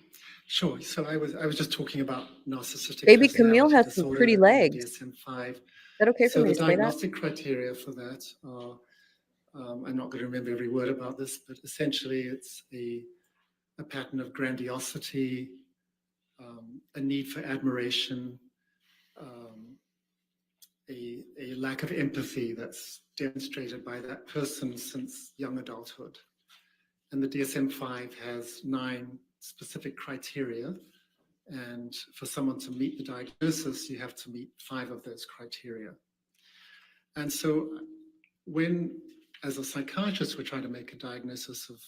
Sure. So I was just talking about narcissistic Baby personality Camille has some disorder pretty and the legs. DSM-5. Is that okay So for me the to say that? diagnostic criteria for that are, I'm not going to remember every word about this, but essentially it's a pattern of grandiosity, a need for admiration, a lack of empathy that's demonstrated by that person since young adulthood. And the DSM-5 has 9 specific criteria. And for someone to meet the diagnosis, you have to meet 5 of those criteria. And so when, as a psychiatrist, we're trying to make a diagnosis of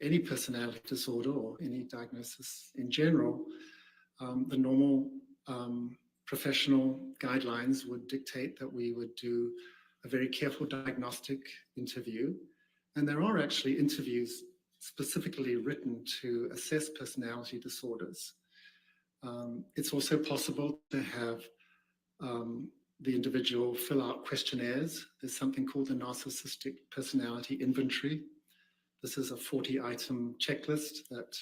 any personality disorder or any diagnosis in general, the normal professional guidelines would dictate that we would do a very careful diagnostic interview. And there are actually interviews specifically written to assess personality disorders. It's also possible to have the individual fill out questionnaires. There's something called the Narcissistic Personality Inventory. This is a 40-item checklist that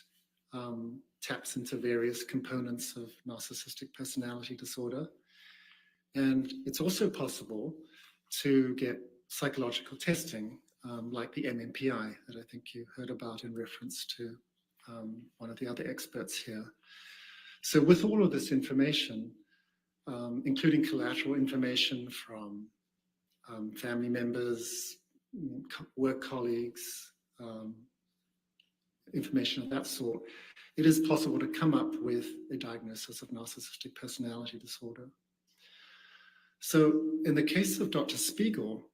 taps into various components of narcissistic personality disorder. And it's also possible to get psychological testing, like the MMPI that I think you heard about in reference to one of the other experts here. So with all of this information, including collateral information from family members, work colleagues, information of that sort, it is possible to come up with a diagnosis of narcissistic personality disorder. So in the case of Dr. Spiegel,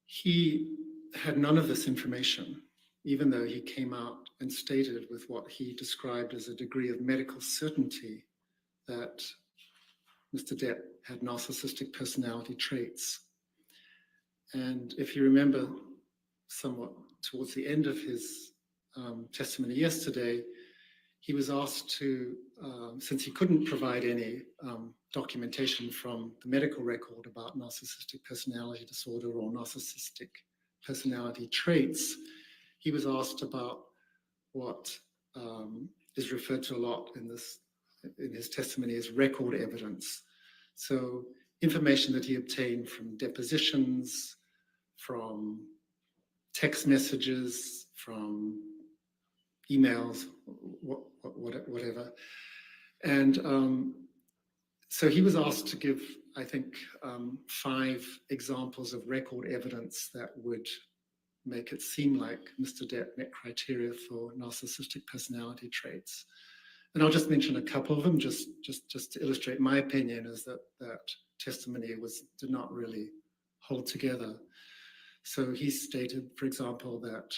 he had none of this information, even though he came out and stated with what he described as a degree of medical certainty that Mr. Depp had narcissistic personality traits. And if you remember somewhat towards the end of his testimony yesterday, he was asked to, since he couldn't provide any documentation from the medical record about narcissistic personality disorder or narcissistic personality traits, he was asked about what is referred to a lot in his testimony as record evidence. So information that he obtained from depositions, from text messages, from emails, whatever. And so he was asked to give, I think, 5 examples of record evidence that would make it seem like Mr. Depp met criteria for narcissistic personality traits. And I'll just mention a couple of them, just to illustrate my opinion, is that testimony did not really hold together. So he stated, for example, that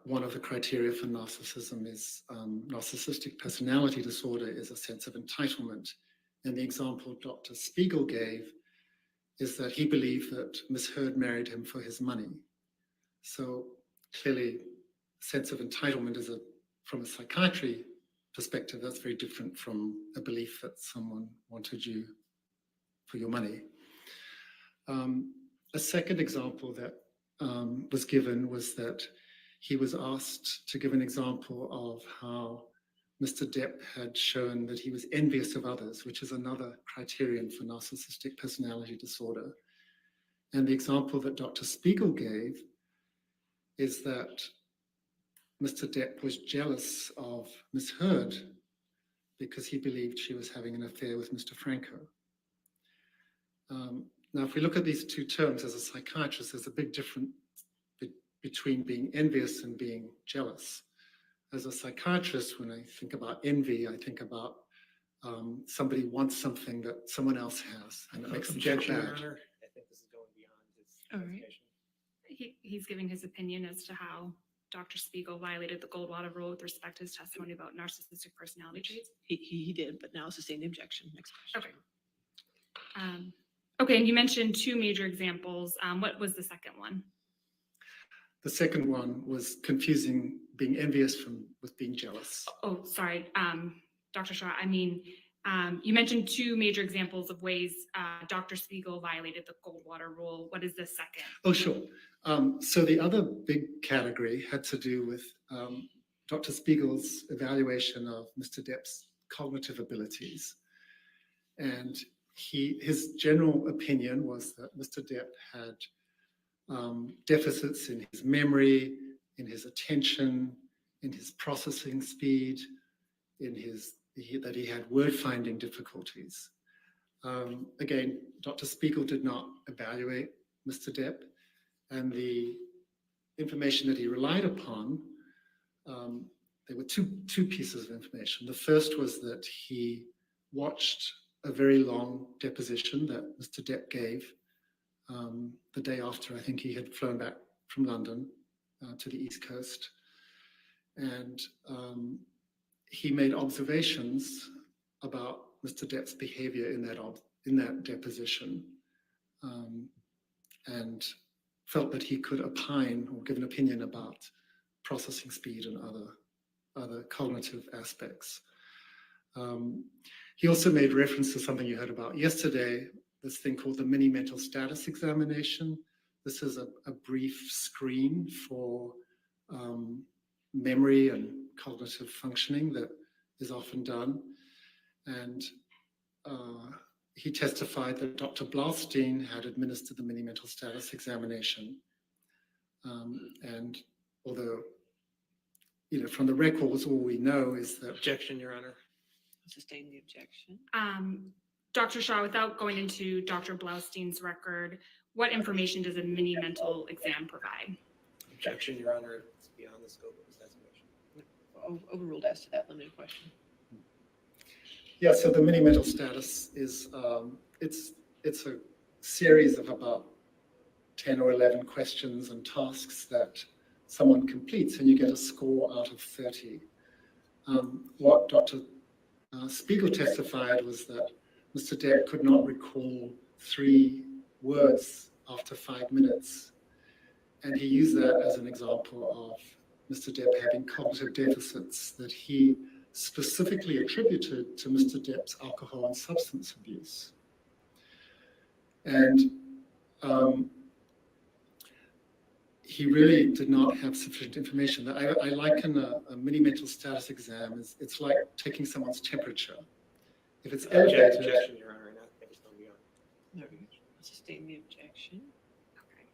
one of the criteria for narcissism is narcissistic personality disorder is a sense of entitlement. And the example Dr. Spiegel gave is that he believed that Ms. Heard married him for his money. So clearly, sense of entitlement is from a psychiatry perspective, that's very different from a belief that someone wanted you for your money. A second example that was given was that he was asked to give an example of how Mr. Depp had shown that he was envious of others, which is another criterion for narcissistic personality disorder. And the example that Dr. Spiegel gave is that Mr. Depp was jealous of Ms. Heard because he believed she was having an affair with Mr. Franco. Now, if we look at these two terms as a psychiatrist, there's a big difference between being envious and being jealous. As a psychiatrist, when I think about envy, I think about somebody wants something that someone else has, and it makes them feel Objection, Your bad. Honor. I think this is going beyond his All right. investigation. He's giving his opinion as to how Dr. Spiegel violated the Goldwater rule with respect to his testimony about narcissistic personality traits. He did, but now sustain the objection. Next question. Okay. Okay, and you mentioned two major examples. What was the second one? The second one was confusing being envious with being jealous. Oh, sorry, Dr. Shaw. I mean, you mentioned two major examples of ways Dr. Spiegel violated the Goldwater rule. What is the second? Oh, sure. So the other big category had to do with Dr. Spiegel's evaluation of Mr. Depp's cognitive abilities. And his general opinion was that Mr. Depp had deficits in his memory, in his attention, in his processing speed, that he had word finding difficulties. Again, Dr. Spiegel did not evaluate Mr. Depp, and the information that he relied upon, there were two pieces of information. The first was that he watched a very long deposition that Mr. Depp gave the day after I think he had flown back from London to the East Coast. And he made observations about Mr. Depp's behavior in that deposition, and felt that he could opine or give an opinion about processing speed and other cognitive aspects. He also made reference to something you heard about yesterday, this thing called the mini mental status examination. This is a brief screen for memory and cognitive functioning that is often done. And he testified that Dr. Blaustein had administered the mini mental status examination. And although, from the records, all we know is that— Objection, Your Honor. Sustain the objection. Dr. Shaw, without going into Dr. Blaustein's record, what information does a mini mental exam provide? Objection, Your Honor. It's beyond the scope of his testimony. Overruled as to that limited question. Yeah, so the mini mental status is, it's a series of about 10 or 11 questions and tasks that someone completes, and you get a score out of 30. What Dr. Spiegel testified was that Mr. Depp could not recall 3 words after 5 minutes. And he used that as an example of Mr. Depp having cognitive deficits that he specifically attributed to Mr. Depp's alcohol and substance abuse. And he really did not have sufficient information. I liken a mini mental status exam it's like taking someone's temperature. If it's elevated— Objection, Your Honor. That was going beyond. Sustain the objection. Okay.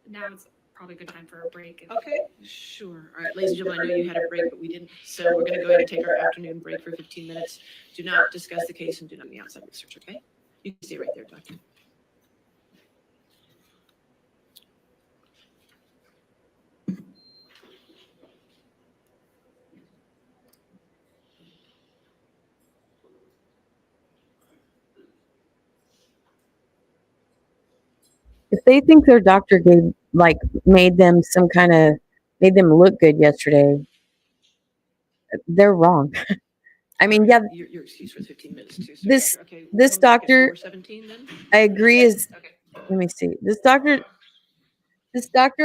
Now it's probably a good time for a break. Okay, sure. All right, ladies and gentlemen, I know you had a break, but we didn't. So we're going to go ahead and take our afternoon break for 15 minutes. Do not discuss the case and do not be outside research, okay? You can stay right there, Doctor. if they think their doctor made them look good yesterday, they're wrong. I mean, yeah, You're excused for 15 minutes too, sir. this Doctor. Okay, this come back at doctor, 4:17 then? I agree is, Okay. let me see. This doctor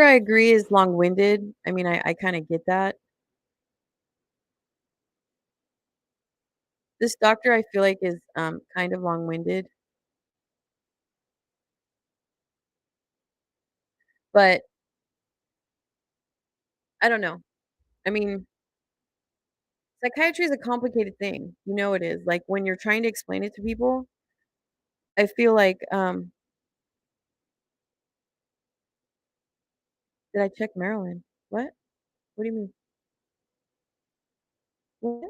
I agree is long-winded. I mean, I kind of get that. This doctor I feel like is kind of long-winded. But I don't know. I mean, psychiatry is a complicated thing. You know it is. Like when you're trying to explain it to people, I feel like did I check Maryland? What? What do you mean? What?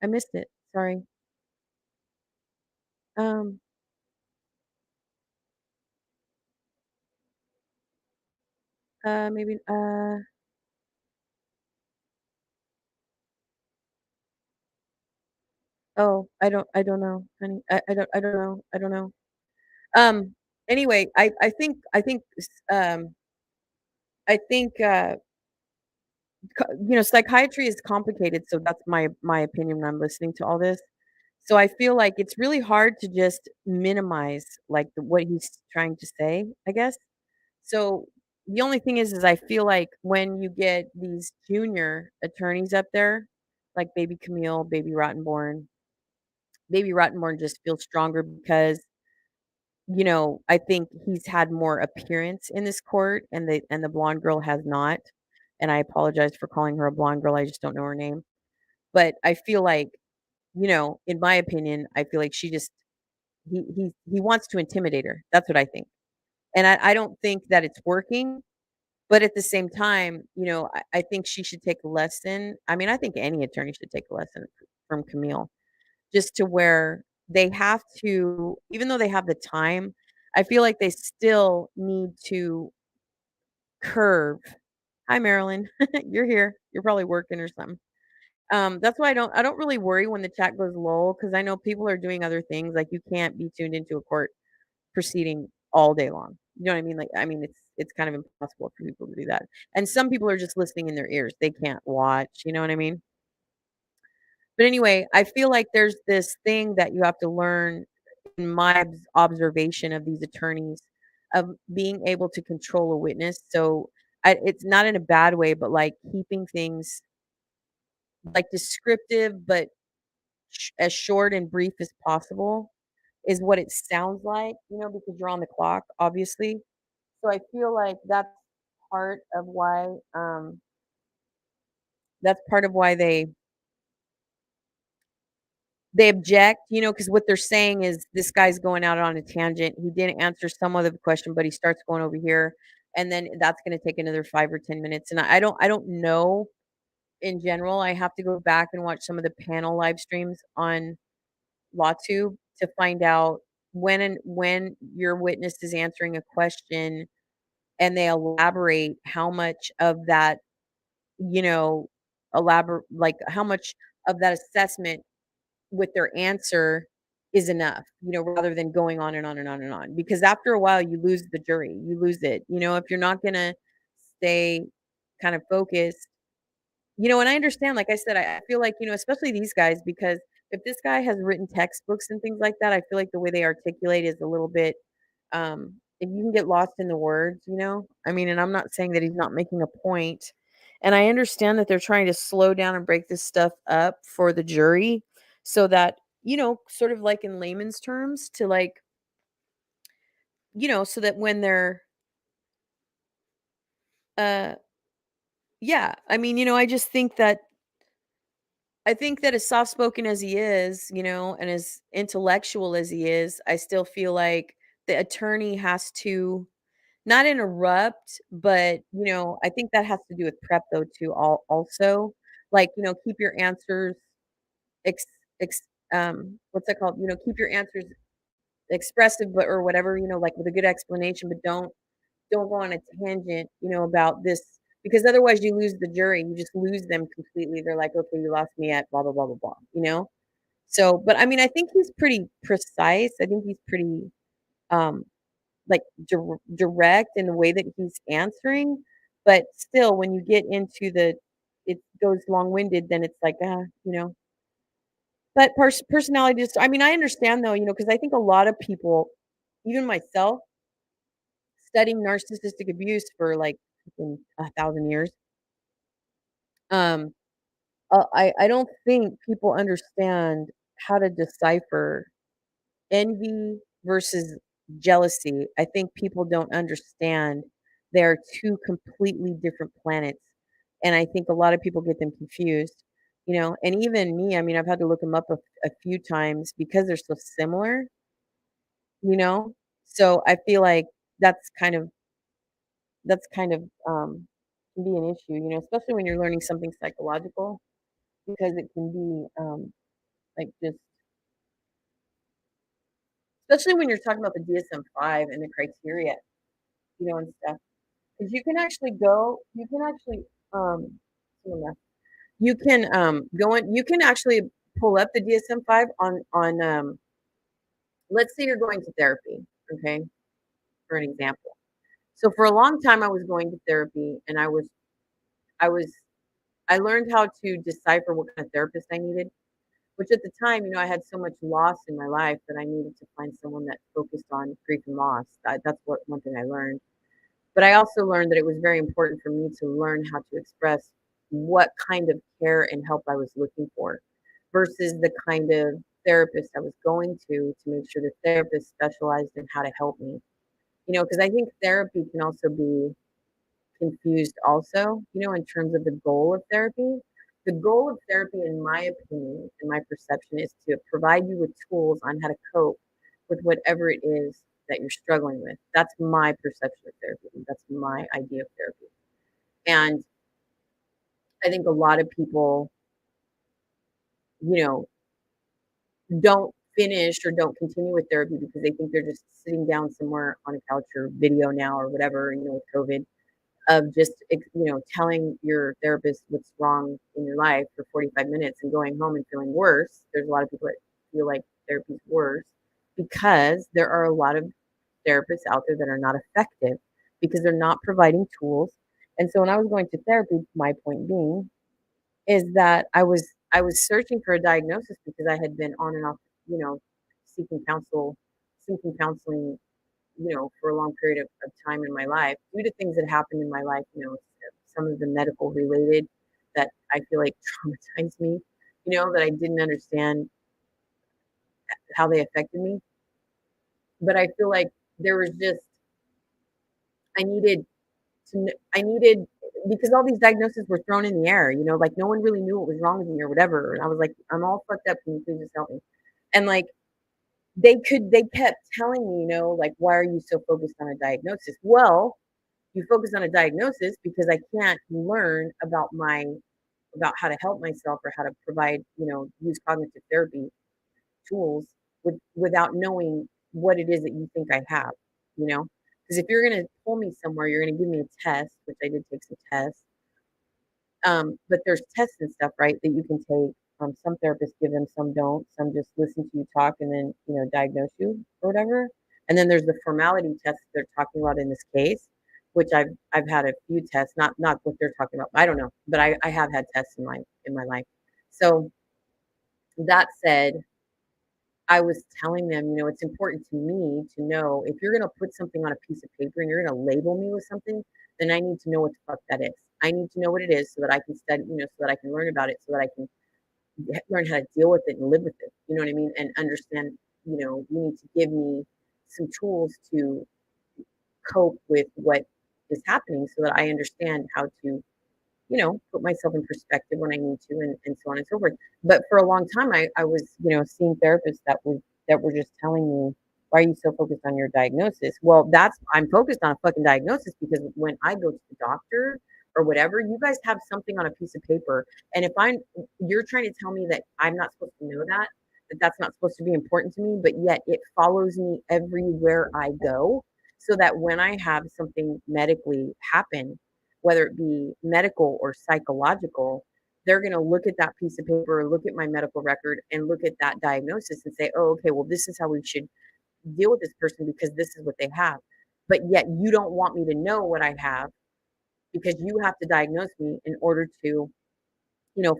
I missed it. Sorry. Um maybe oh, I don't know, honey. I don't know. I don't know. Um anyway, I think psychiatry is complicated, so that's my opinion when I'm listening to all this. So I feel like it's really hard to just minimize like what he's trying to say, I guess. So the only thing is I feel like when you get these junior attorneys up there, like Baby Rottenborn just feels stronger because I think he's had more appearance in this court and the blonde girl has not. And I apologize for calling her a blonde girl. I just don't know her name. But I feel like, in my opinion, I feel like he wants to intimidate her. That's what I think. And I don't think that it's working. But at the same time, I think she should take a lesson. I mean, I think any attorney should take a lesson from Camille, just to where they have to, even though they have the time, I feel like they still need to curve. Hi, Marilyn. You're here. You're probably working or something. That's why I don't really worry when the chat goes low because I know people are doing other things. Like you can't be tuned into a court proceeding all day long. You know what I mean? Like, I mean, it's kind of impossible for people to do that. And some people are just listening in their ears. They can't watch. You know what I mean? But anyway, I feel like there's this thing that you have to learn in my observation of these attorneys of being able to control a witness. So it's not in a bad way, but like keeping things like descriptive, but as short and brief as possible is what it sounds like, because you're on the clock, obviously. So I feel like part of why, that's part of why they object, because what they're saying is this guy's going out on a tangent. He didn't answer some other question, but he starts going over here, and then that's going to take another 5 or 10 minutes. And I don't know in general. I have to go back and watch some of the panel live streams on LawTube to find out when your witness is answering a question and they elaborate how much of that, like how much of that assessment with their answer is enough, rather than going on and on and on and on. Because after a while, you lose the jury, you lose it. If you're not gonna stay kind of focused, and I understand, like I said, I feel like, especially these guys, because if this guy has written textbooks and things like that, I feel like the way they articulate is a little bit, if you can get lost in the words, I mean, and I'm not saying that he's not making a point. And I understand that they're trying to slow down and break this stuff up for the jury so that, sort of like in layman's terms, to like, so that when they're, uh, yeah, I mean, I think that as soft spoken as he is, and as intellectual as he is, I still feel like the attorney has to not interrupt, but I think that has to do with prep though too. Also, like keep your answers, ex, ex what's that called? Keep your answers expressive, but or whatever, like with a good explanation, but don't go on a tangent, about this because otherwise you lose the jury. You just lose them completely. They're like, okay, you lost me at blah blah blah blah blah. So, but I mean, I think he's pretty precise. I think he's pretty like direct in the way that he's answering, but still when you get into it goes long-winded, then it's like, you know. But personality just, I mean, I understand though, you know, because I think a lot of people, even myself, studying narcissistic abuse for like 1,000 years, um, I don't think people understand how to decipher envy versus jealousy. I think people don't understand they are two completely different planets, and I think a lot of people get them confused, you know, and even me, I mean, I've had to look them up a few times because they're so similar, you know? So I feel like that's kind of can be an issue, you know, especially when you're learning something psychological because it can be like just especially when you're talking about the DSM-5 and the criteria, you know, and stuff. Because you can actually hold on. You can go in, you can actually pull up the DSM-5 on let's say you're going to therapy, okay, for an example. So for a long time I was going to therapy and I was I learned how to decipher what kind of therapist I needed, which at the time, you know, I had so much loss in my life that I needed to find someone that focused on grief and loss. That's what one thing I learned. But I also learned that it was very important for me to learn how to express what kind of care and help I was looking for versus the kind of therapist I was going to make sure the therapist specialized in how to help me. You know, because I think therapy can also be confused also, you know, in terms of the goal of therapy. The goal of therapy, in my opinion, in my perception, is to provide you with tools on how to cope with whatever it is that you're struggling with. That's my perception of therapy. That's my idea of therapy. And I think a lot of people, you know, don't finish or don't continue with therapy because they think they're just sitting down somewhere on a couch or video now or whatever, you know, with COVID of just, you know, telling your therapist what's wrong in your life for 45 minutes and going home and feeling worse. There's a lot of people that feel like therapy's worse because there are a lot of therapists out there that are not effective because they're not providing tools. And so when I was going to therapy, my point being is that I was searching for a diagnosis because I had been on and off, you know, seeking counseling, you know, for a long period of time in my life due to things that happened in my life, you know, some of the medical related that I feel like traumatized me, you know, that I didn't understand how they affected me. But I feel like there was just, I needed I needed, because all these diagnoses were thrown in the air, you know, like no one really knew what was wrong with me or whatever. And I was like, I'm all fucked up. Can you please just help me? And like, they kept telling me, you know, like, why are you so focused on a diagnosis? Well, you focus on a diagnosis because I can't learn about how to help myself or how to provide, you know, use cognitive therapy tools without knowing what it is that you think I have, you know? Because if you're gonna pull me somewhere, you're gonna give me a test, which I did take some tests. But there's tests and stuff, right, that you can take. Some therapists give them, some don't. Some just listen to you talk and then, you know, diagnose you or whatever. And then there's the formality tests they're talking about in this case, which I've had a few tests, not what they're talking about. I don't know, but I have had tests in my life. So that said, I was telling them, you know, it's important to me to know if you're gonna put something on a piece of paper and you're gonna label me with something, then I need to know what the fuck that is. I need to know what it is so that I can study, you know, so that I can learn about it, so that I can learn how to deal with it and live with it. You know what I mean? And understand, you know, you need to give me some tools to cope with what is happening so that I understand how to, you know, put myself in perspective when I need to and so on and so forth. But for a long time, I was, you know, seeing therapists that were just telling me, why are you so focused on your diagnosis? Well, I'm focused on a fucking diagnosis because when I go to the doctor or whatever, you guys have something on a piece of paper. And if you're trying to tell me that I'm not supposed to know that that's not supposed to be important to me, but yet it follows me everywhere I go. So that when I have something medically happen, whether it be medical or psychological, they're going to look at that piece of paper, look at my medical record, and look at that diagnosis and say, oh, okay, well, this is how we should deal with this person because this is what they have. but yet you don't want me to know what I have because you have to diagnose me in order to,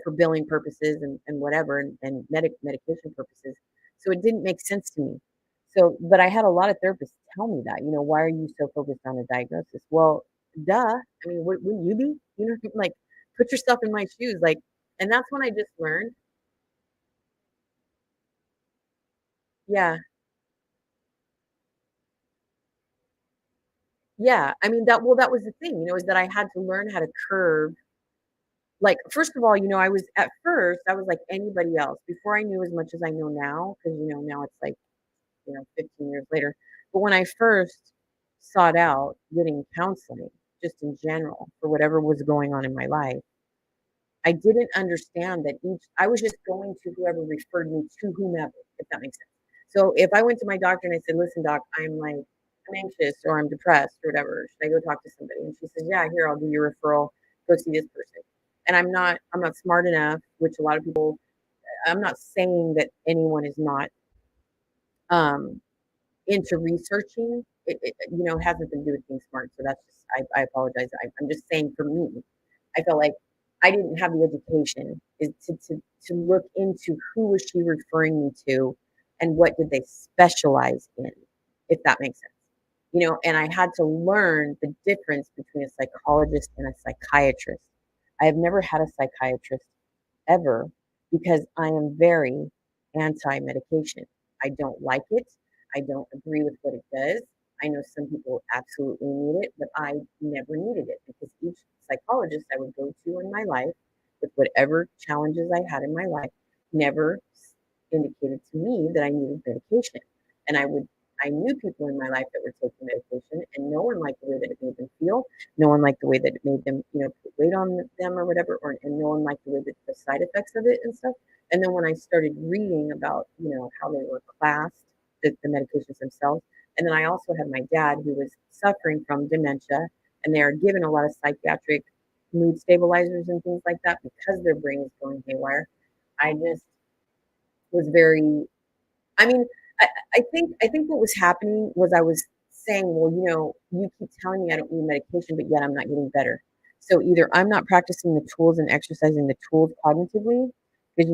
for billing purposes and whatever, and medication purposes. So it didn't make sense to me. So, but I had a lot of therapists tell me that, why are you so focused on a diagnosis? Well, duh. I mean, wouldn't you be? Like, put yourself in my shoes. Like, and that's when I just learned. Yeah. Yeah. I mean, that was the thing, is that I had to learn how to curve. Like, first of all, I was at first, I was like anybody else before I knew as much as I know now, because, now it's like, 15 years later. But when I first sought out getting counseling, just in general, for whatever was going on in my life, I didn't understand that I was just going to whoever referred me to whomever, if that makes sense. So if I went to my doctor and I said, listen, doc, I'm anxious or I'm depressed or whatever, should I go talk to somebody? And she says, yeah, here, I'll do your referral, go see this person. And I'm not smart enough, which a lot of people, I'm not saying that anyone is not, into researching. It hasn't been to do with being smart. So that's just, I apologize. I'm just saying for me, I felt like I didn't have the education to look into who was she referring me to and what did they specialize in, if that makes sense. And I had to learn the difference between a psychologist and a psychiatrist. I have never had a psychiatrist ever because I am very anti-medication. I don't like it. I don't agree with what it does. I know some people absolutely need it, but I never needed it because each psychologist I would go to in my life with whatever challenges I had in my life never indicated to me that I needed medication. And I knew people in my life that were taking medication and no one liked the way that it made them feel. No one liked the way that it made them, put weight on them or whatever, and no one liked the way that the side effects of it and stuff. And then when I started reading about, how they were classed, the medications themselves, and then I also had my dad who was suffering from dementia, and they are given a lot of psychiatric mood stabilizers and things like that because their brain is going haywire. I just was very, I mean, I think what was happening was I was saying, well, you keep telling me I don't need medication, but yet I'm not getting better. So either I'm not practicing the tools and exercising the tools cognitively, because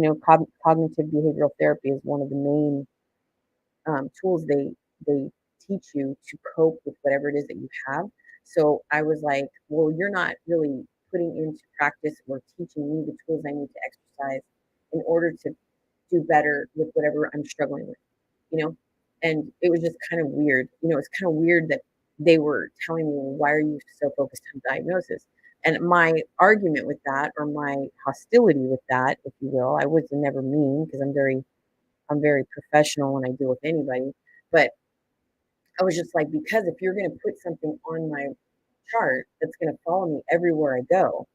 cognitive behavioral therapy is one of the main tools they teach you to cope with whatever it is that you have. So I was like, well, you're not really putting into practice or teaching me the tools I need to exercise in order to do better with whatever I'm struggling with, you know? And it was just kind of weird. It's kind of weird that they were telling me, well, why are you so focused on diagnosis? And my argument with that, or my hostility with that, if you will, I was never mean because I'm very professional when I deal with anybody. But I was just like, because if you're going to put something on my chart that's going to follow me everywhere I go,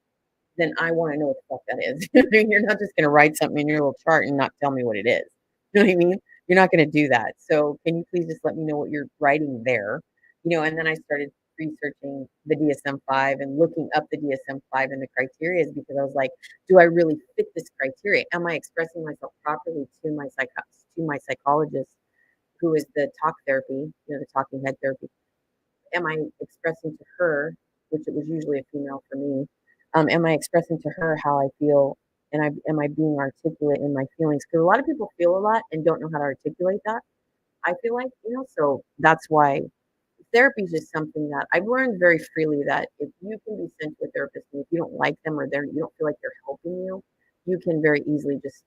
then I want to know what the fuck that is. You're not just going to write something in your little chart and not tell me what it is. You know what I mean? You're not going to do that. So can you please just let me know what you're writing there? And then I started researching the DSM-5 and looking up the DSM-5 and the criteria because I was like, do I really fit this criteria? Am I expressing myself properly to my psychologist, who is the talk therapy, the talking head therapy? Am I expressing to her, which it was usually a female for me, am I expressing to her how I feel, and am I being articulate in my feelings? Because a lot of people feel a lot and don't know how to articulate that. I feel like, so that's why therapy is just something that I've learned very freely, that if you can be sent to a therapist and if you don't like them or you don't feel like they're helping you, you can very easily just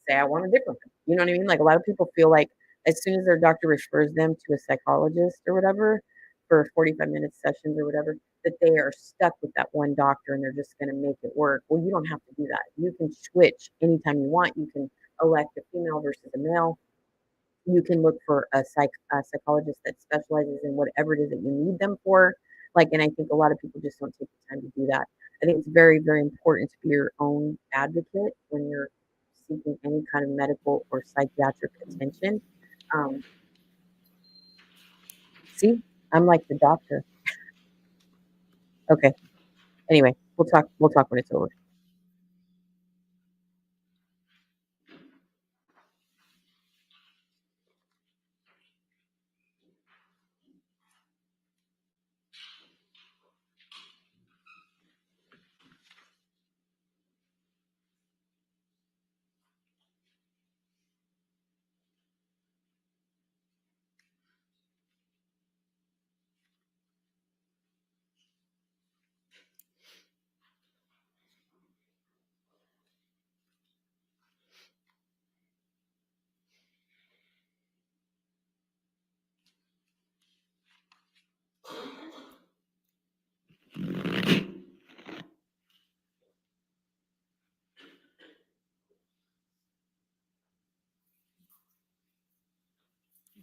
say, I want a different one. You know what I mean? Like, a lot of people feel like as soon as their doctor refers them to a psychologist or whatever for 45-minute sessions or whatever, that they are stuck with that one doctor and they're just going to make it work. Well, you don't have to do that. You can switch anytime you want. You can elect a female versus a male. You can look for a psychologist that specializes in whatever it is that you need them for. Like, and I think a lot of people just don't take the time to do that. I think it's very, very important to be your own advocate when you're seeking any kind of medical or psychiatric attention. See, I'm like the doctor. Okay. Anyway, we'll talk when it's over.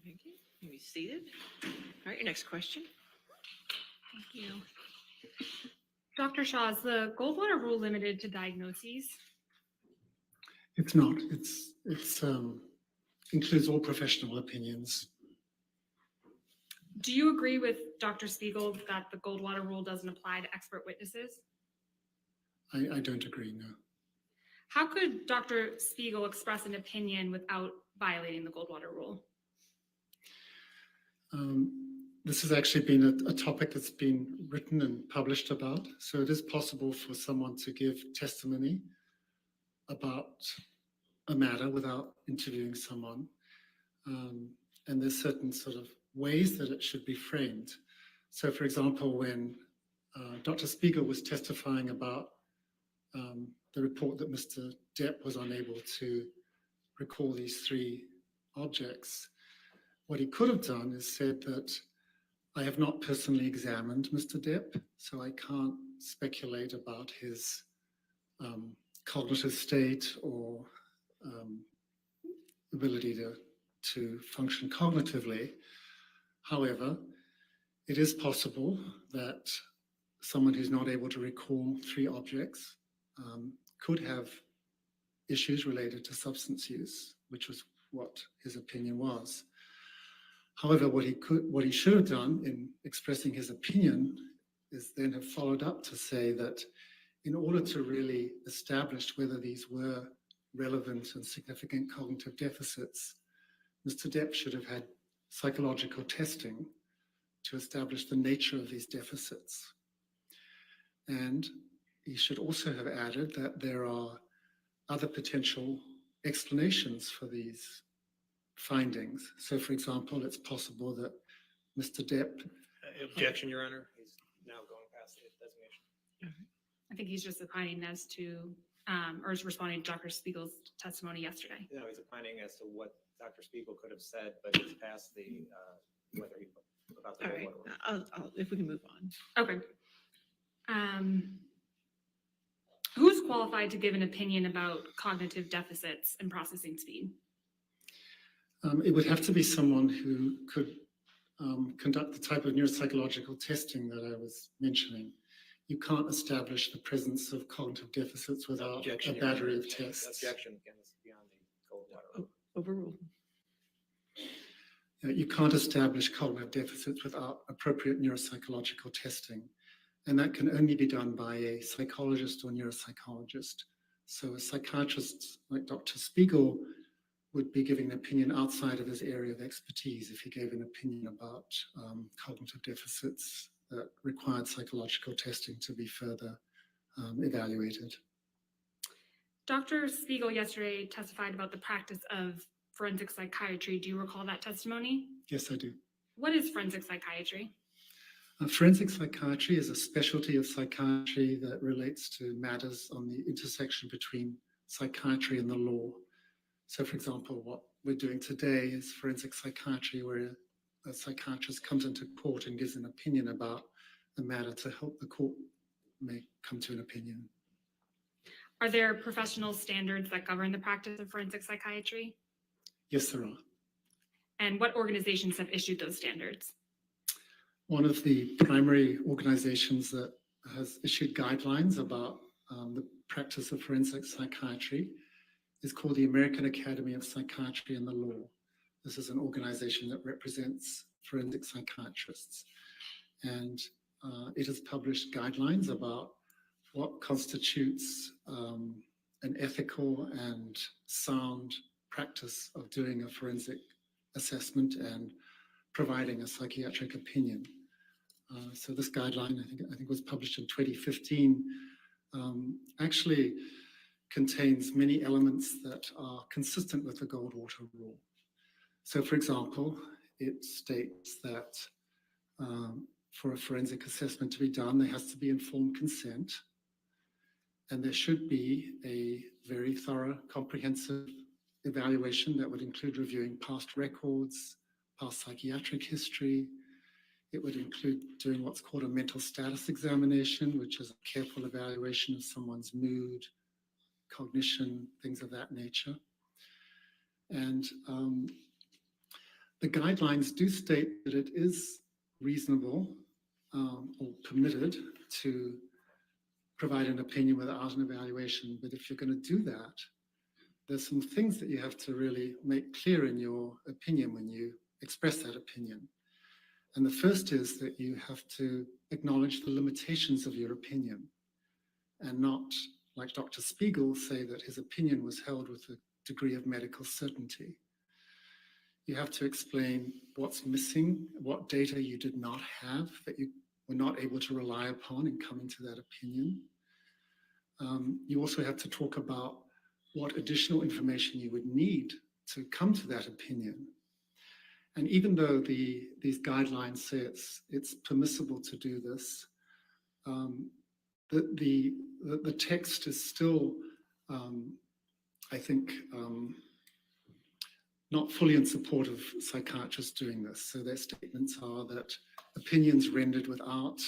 Thank you. You be seated. All right, your next question. Thank you. Dr. Shaw, is the Goldwater rule limited to diagnoses? It's not. It's includes all professional opinions. Do you agree with Dr. Spiegel that the Goldwater rule doesn't apply to expert witnesses? I don't agree, no. How could Dr. Spiegel express an opinion without violating the Goldwater rule? This has actually been a topic that's been written and published about. So it is possible for someone to give testimony about a matter without interviewing someone. And there's certain sort of ways that it should be framed. So for example, when Dr. Spiegel was testifying about the report that Mr. Depp was unable to recall these 3 objects, what he could have done is said that I have not personally examined Mr. Depp, so I can't speculate about his cognitive state or ability to function cognitively. However, it is possible that someone who's not able to recall 3 objects could have issues related to substance use, which was what his opinion was. However, what he should have done in expressing his opinion is then have followed up to say that in order to really establish whether these were relevant and significant cognitive deficits, Mr. Depp should have had psychological testing to establish the nature of these deficits. And he should also have added that there are other potential explanations for these findings. So for example, it's possible that Mr. Depp... Objection, Your Honor. He's now going past the designation. I think he's just opining as to, or is responding to Dr. Spiegel's testimony yesterday. No, he's opining as to what Dr. Spiegel could have said, but it's past the, whether he, about the All right, Goldwater. if we can move on. Okay. Who's qualified to give an opinion about cognitive deficits and processing speed? It would have to be someone who could conduct the type of neuropsychological testing that I was mentioning. You can't establish the presence of cognitive deficits without Objection, a Your Honor. battery of tests. Objection, again, this is beyond the Goldwater. Overruled. You can't establish cognitive deficits without appropriate neuropsychological testing. And that can only be done by a psychologist or neuropsychologist. So a psychiatrist like Dr. Spiegel would be giving an opinion outside of his area of expertise if he gave an opinion about cognitive deficits that required psychological testing to be further evaluated. Dr. Spiegel yesterday testified about the practice of forensic psychiatry. Do you recall that testimony? Yes, I do. What is forensic psychiatry? Forensic psychiatry is a specialty of psychiatry that relates to matters on the intersection between psychiatry and the law. So, for example, what we're doing today is forensic psychiatry, where a psychiatrist comes into court and gives an opinion about a matter to help the court come to an opinion. Are there professional standards that govern the practice of forensic psychiatry? Yes, there are. And what organizations have issued those standards? One of the primary organizations that has issued guidelines about the practice of forensic psychiatry is called the American Academy of Psychiatry and the Law. This is an organization that represents forensic psychiatrists. And it has published guidelines about what constitutes an ethical and sound practice of doing a forensic assessment and providing a psychiatric opinion. So this guideline, I think was published in 2015, actually contains many elements that are consistent with the Goldwater rule. So for example, it states that for a forensic assessment to be done, there has to be informed consent, and there should be a very thorough, comprehensive evaluation that would include reviewing past records, past psychiatric history. It would include doing what's called a mental status examination, which is a careful evaluation of someone's mood, cognition, things of that nature. And The guidelines do state that it is reasonable or permitted to provide an opinion without an evaluation. But if you're going to do that, there's some things that you have to really make clear in your opinion when you express that opinion. And the first is that you have to acknowledge the limitations of your opinion and not, like Dr. Spiegel, say that his opinion was held with a degree of medical certainty. You have to explain what's missing, what data you did not have that you were not able to rely upon in coming to that opinion. You also have to talk about what additional information you would need to come to that opinion. And even though these guidelines say it's permissible to do this, the text is still, I think, not fully in support of psychiatrists doing this. So their statements are that opinions rendered without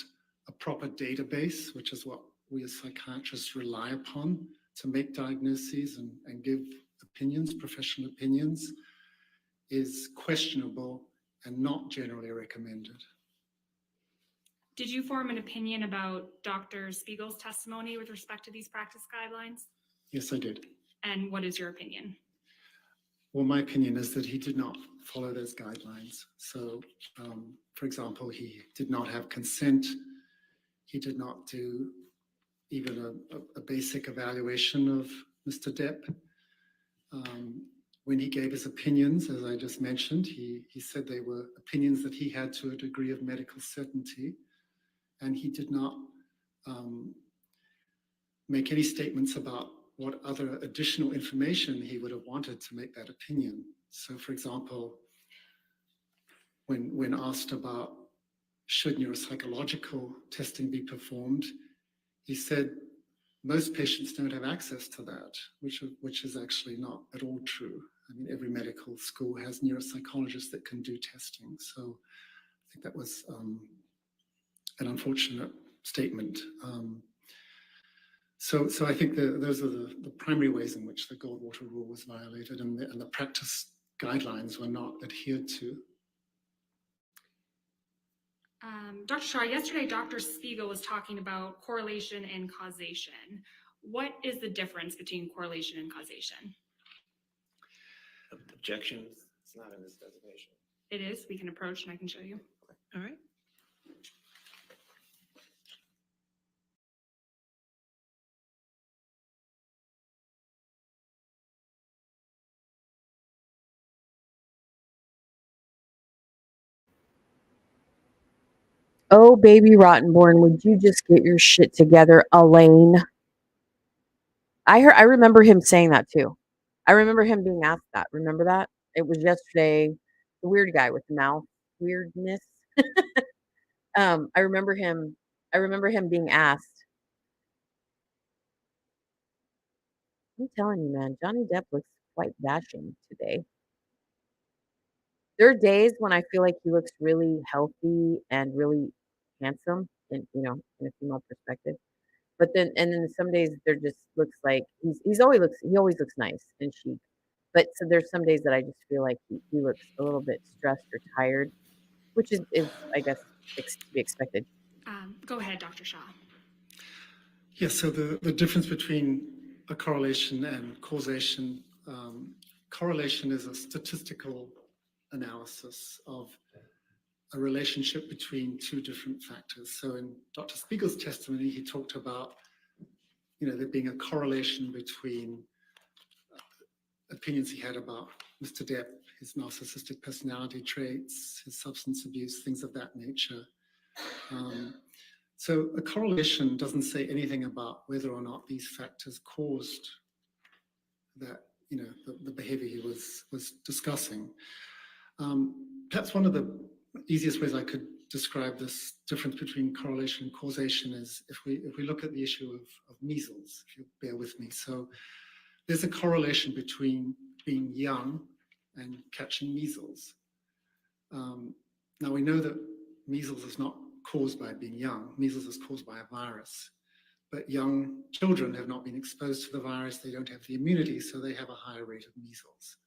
a proper database, which is what we as psychiatrists rely upon to make diagnoses and give opinions, professional opinions, is questionable and not generally recommended. Did you form an opinion about Dr. Spiegel's testimony with respect to these practice guidelines? Yes, I did. And what is your opinion? Well, my opinion is that he did not follow those guidelines. So, for example, he did not have consent. He did not do even a basic evaluation of Mr. DEPP. When he gave his opinions, as I just mentioned, he said they were opinions that he had to a degree of medical certainty, and he did not make any statements about what other additional information he would have wanted to make that opinion. So, for example, when asked about should neuropsychological testing be performed, he said most patients don't have access to that, which is actually not at all true. I mean, every medical school has neuropsychologists that can do testing. So I think that was an unfortunate statement. So I think those are the primary ways in which the Goldwater Rule was violated, and the practice guidelines were not adhered to. Dr. Shah, yesterday Dr. Spiegel was talking about correlation and causation. What is the difference between correlation and causation? Objections, it's not in this designation. It is, we can approach and I can show you. All right. Oh, baby Rottenborn, would you just get your shit together, Elaine? I remember him saying that too. I remember him being asked that. Remember that? It was yesterday, the weird guy with the mouth weirdness. I remember him being asked. I'm telling you, man, Johnny Depp looks quite dashing today. There are days when I feel like he looks really healthy and really handsome in a female perspective. But then some days there just looks like he always looks nice and chic. But so there's some days that I just feel like he looks a little bit stressed or tired, which is I guess to be expected. Go ahead, Dr. Shah. Yes, so the difference between a correlation and causation, correlation is a statistical analysis of a relationship between two different factors. So in Dr. Spiegel's testimony, he talked about, there being a correlation between opinions he had about Mr. Depp, his narcissistic personality traits, his substance abuse, things of that nature. So a correlation doesn't say anything about whether or not these factors caused that, the behavior he was discussing. Perhaps one of the easiest ways I could describe this difference between correlation and causation is if we look at the issue of measles, if you bear with me. So there's a correlation between being young and catching measles. Now we know that measles is not caused by being young. Measles is caused by a virus. But young children have not been exposed to the virus. They don't have the immunity, so they have a higher rate of measles.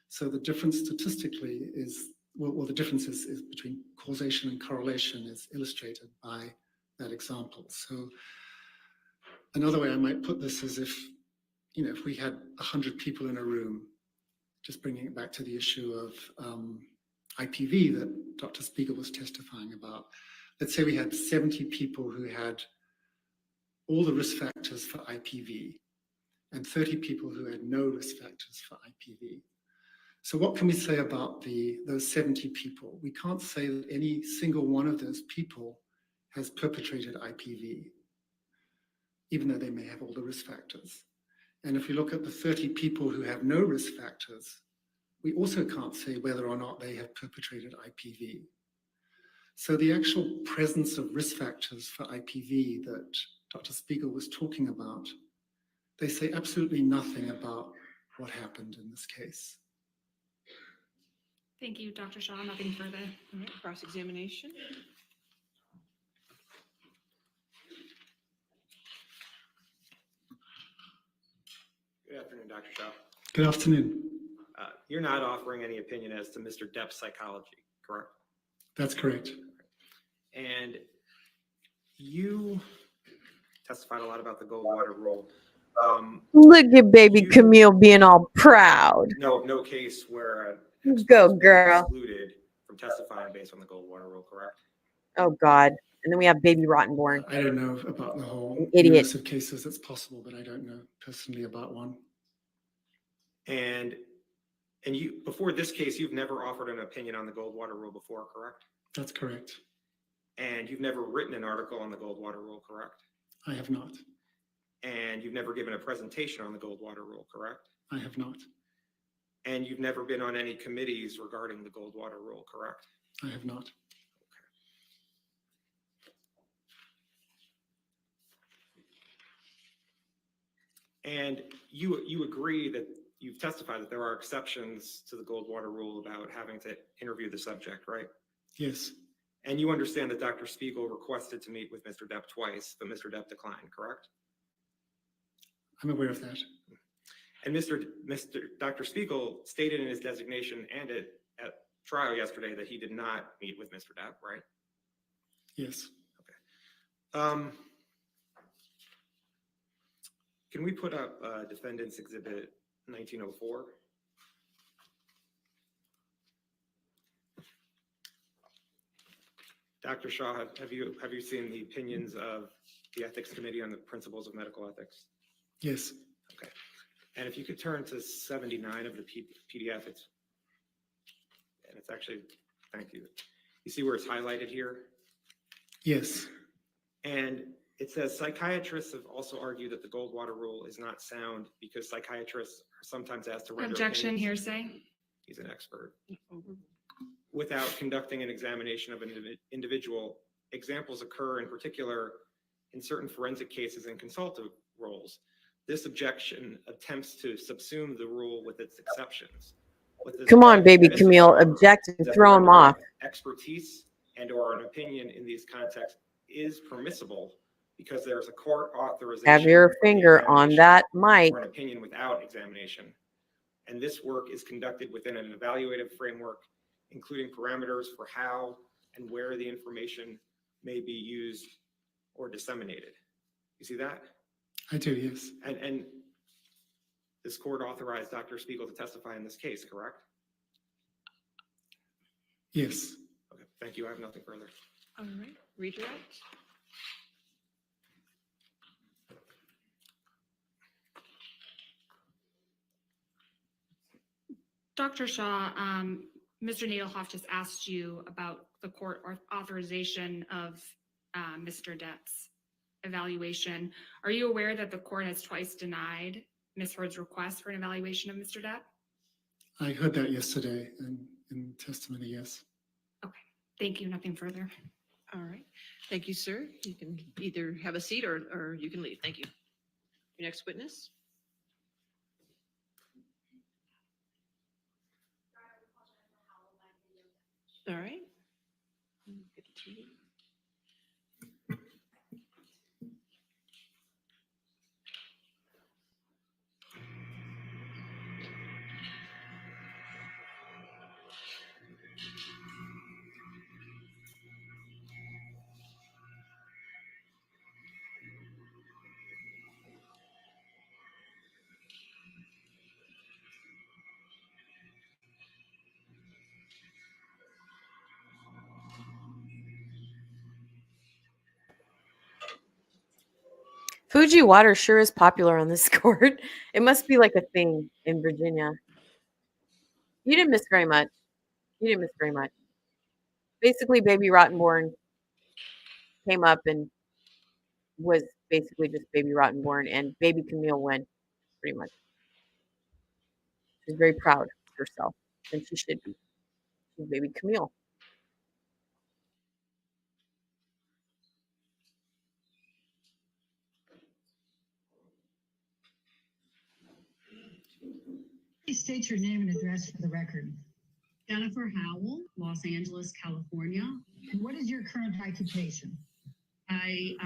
So the difference statistically is well, the difference is between causation and correlation is illustrated by that example. So another way I might put this is if we had 100 people in a room, just bringing it back to the issue of IPV that Dr. Spiegel was testifying about. Let's say we had 70 people who had all the risk factors for IPV and 30 people who had no risk factors for IPV. So what can we say about those 70 people? We can't say that any single one of those people has perpetrated IPV, even though they may have all the risk factors. And if we look at the 30 people who have no risk factors, we also can't say whether or not they have perpetrated IPV. So the actual presence of risk factors for IPV that Dr. Spiegel was talking about, they say absolutely nothing about what happened in this case. Thank you, Dr. Shaw. Nothing further. All right, cross-examination. Good afternoon, Dr. Shaw. Good afternoon. You're not offering any opinion as to Mr. Depp's psychology, correct? That's correct. And you testified a lot about the Goldwater rule. Look at baby Camille being all proud. No case where Go, girl. excluded from testifying based on the Goldwater rule, correct? Oh, God. And then we have baby Rottenborn. I don't know about the whole idiot. universe of cases. It's possible, but I don't know personally about one. And you, before this case, you've never offered an opinion on the Goldwater rule before, correct? That's correct. And you've never written an article on the Goldwater rule, correct? I have not. And you've never given a presentation on the Goldwater rule, correct? I have not. And you've never been on any committees regarding the Goldwater rule, correct? I have not. And you agree that you've testified that there are exceptions to the Goldwater rule about having to interview the subject, right? Yes. And you understand that Dr. Spiegel requested to meet with Mr. Depp twice, but Mr. Depp declined, correct? I'm aware of that. And Dr. Spiegel stated in his designation and at trial yesterday that he did not meet with Mr. Depp, right? Yes. Okay. Can we put up Defendant's Exhibit 1904? Dr. Shaw, have you seen the opinions of the Ethics Committee on the Principles of Medical Ethics? Yes. Okay. And if you could turn to 79 of the PDF, it's actually, thank you. You see where it's highlighted here? Yes. And it says psychiatrists have also argued that the Goldwater rule is not sound because psychiatrists are sometimes asked to render Objection, opinions. hearsay. He's an expert. Without conducting an examination of an individual, examples occur in particular in certain forensic cases and consultative roles. This objection attempts to subsume the rule with its exceptions. Come on, baby Camille, object and throw him off. Expertise and/or an opinion in these contexts is permissible because there is a court authorization. Have your finger on that mic. Or an opinion without examination. And this work is conducted within an evaluative framework, including parameters for how and where the information may be used or disseminated. You see that? I do, yes. And this court authorized Dr. Spiegel to testify in this case, correct? Yes. Okay, thank you. I have nothing further. All right, redirect. Dr. Shaw, Mr. Nadelhoff just asked you about the court authorization of Mr. Depp's evaluation. Are you aware that the court has twice denied Ms. Heard's request for an evaluation of Mr. Depp? I heard that yesterday in testimony, yes. Okay, thank you. Nothing further. All right, thank you, sir. You can either have a seat or you can leave. Thank you. Your next witness. All right. Get the TV. Fuji water sure is popular on this court. It must be like a thing in Virginia. You didn't miss very much. You didn't miss very much. Basically, Baby Rottenborn came up and was basically just Baby Rottenborn, and Baby Camille went, pretty much. She's very proud of herself, and she should be. She's Baby Camille. Please state your name and address for the record. Jennifer Howell, Los Angeles, California. And what is your current occupation? I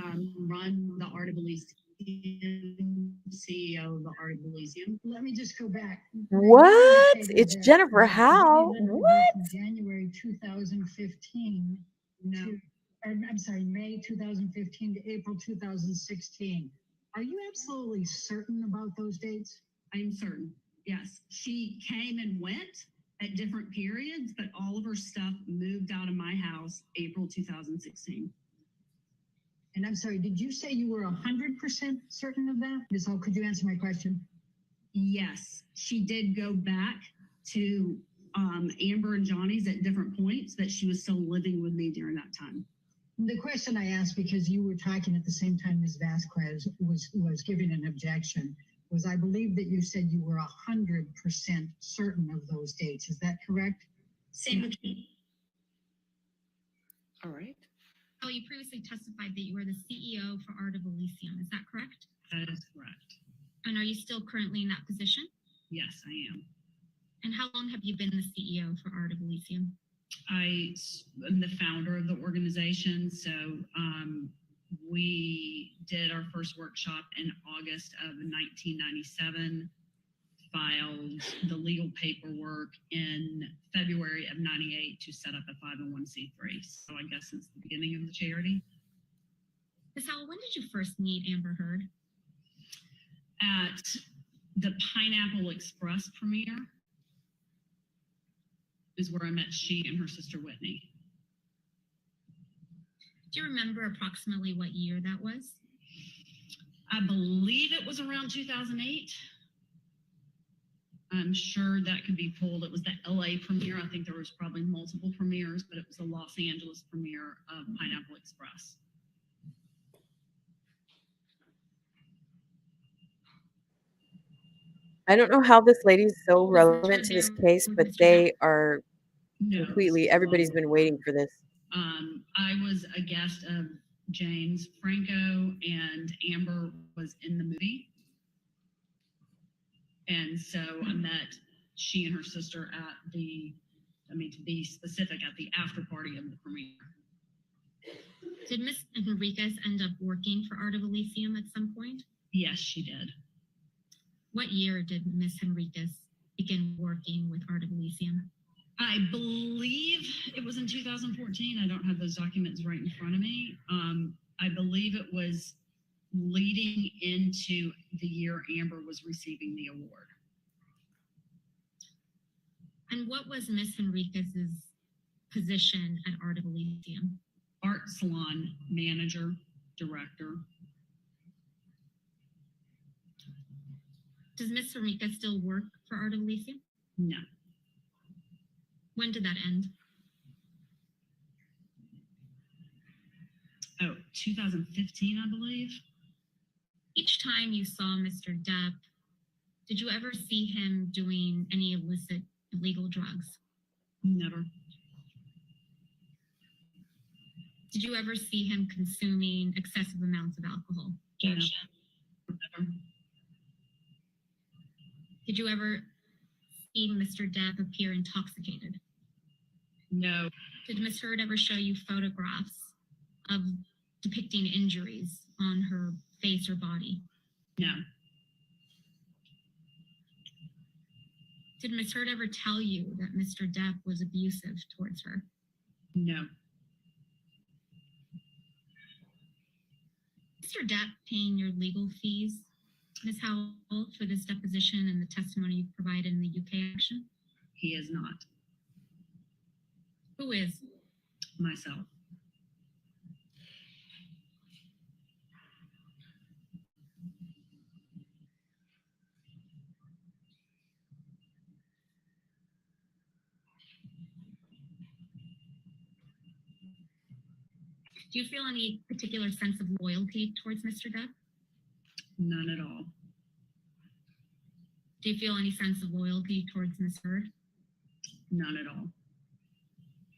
run the Art of Elysium, CEO of the Art of Elysium. Let me just go back. What? It's Jennifer Howe. What? January 2015. No. I'm sorry, May 2015 to April 2016. Are you absolutely certain about those dates? I'm certain. Yes. She came and went at different periods, but all of her stuff moved out of my house April 2016. And I'm sorry, did you say you were 100% certain of that? Ms. Hall, could you answer my question? Yes. She did go back to Amber and Johnny's at different points, but she was still living with me during that time. The question I asked, because you were talking at the same time Ms. Vasquez was giving an objection, was I believe that you said you were 100% certain of those dates. Is that correct? Same with me. All right. Oh, you previously testified that you were the CEO for Art of Elysium. Is that correct? That is correct. And are you still currently in that position? Yes, I am. And how long have you been the CEO for Art of Elysium? I am the founder of the organization. So we did our first workshop in August of 1997, filed the legal paperwork in February of 98 to set up a 501c3. So I guess since the beginning of the charity. Ms. Howell, when did you first meet Amber Heard? At the Pineapple Express premiere is where I met she and her sister Whitney. Do you remember approximately what year that was? I believe it was around 2008. I'm sure that could be pulled. It was the LA premiere. I think there was probably multiple premieres, but it was the Los Angeles premiere of Pineapple Express. I don't know how this lady's so relevant to this case, but they are completely, everybody's been waiting for this. I was a guest of James Franco, and Amber was in the movie. And so I met she and her sister at the, to be specific, at the after party of the premiere. Did Ms. Enriquez end up working for Art of Elysium at some point? Yes, she did. What year did Ms. Enriquez begin working with Art of Elysium? I believe it was in 2014. I don't have those documents right in front of me. I believe it was leading into the year Amber was receiving the award. And what was Ms. Enriquez's position at Art of Elysium? Art salon manager, director. Does Ms. Enriquez still work for Art of Elysium? No. When did that end? Oh, 2015, I believe. Each time you saw Mr. Depp, did you ever see him doing any illicit, illegal drugs? Never. Did you ever see him consuming excessive amounts of alcohol? No. Never. Did you ever see Mr. Depp appear intoxicated? No. Did Ms. Heard ever show you photographs of depicting injuries on her face or body? No. Did Ms. Heard ever tell you that Mr. Depp was abusive towards her? No. Mr. Depp paying your legal fees, Ms. Howell, for this deposition and the testimony you've provided in the UK action? He is not. Who is? Myself. Do you feel any particular sense of loyalty towards Mr. Depp? None at all. Do you feel any sense of loyalty towards Ms. Heard? None at all.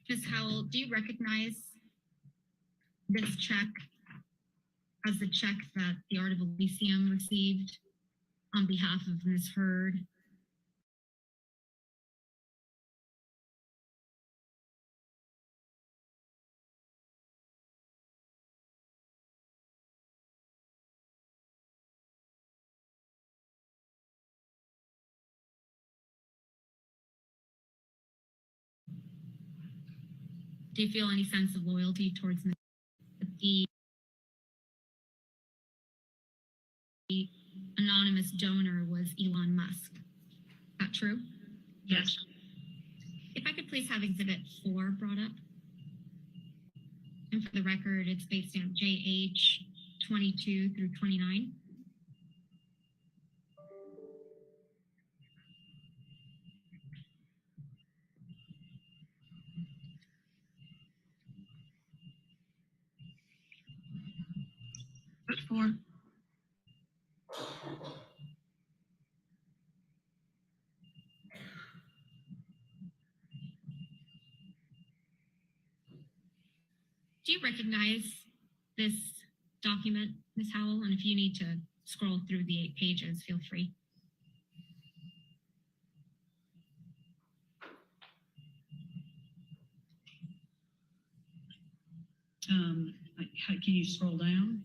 Ms. Howell, do you recognize this check as the check that the Art of Elysium received on behalf of Ms. Heard? Do you feel any sense of loyalty towards the anonymous donor was Elon Musk? Is that true? Yes. If I could please have Exhibit 4 brought up. And for the record, it's based on JH 22 through 29. What for? Do you recognize this document, Ms. Howell? And if you need to scroll through the 8 pages, feel free. Can you scroll down?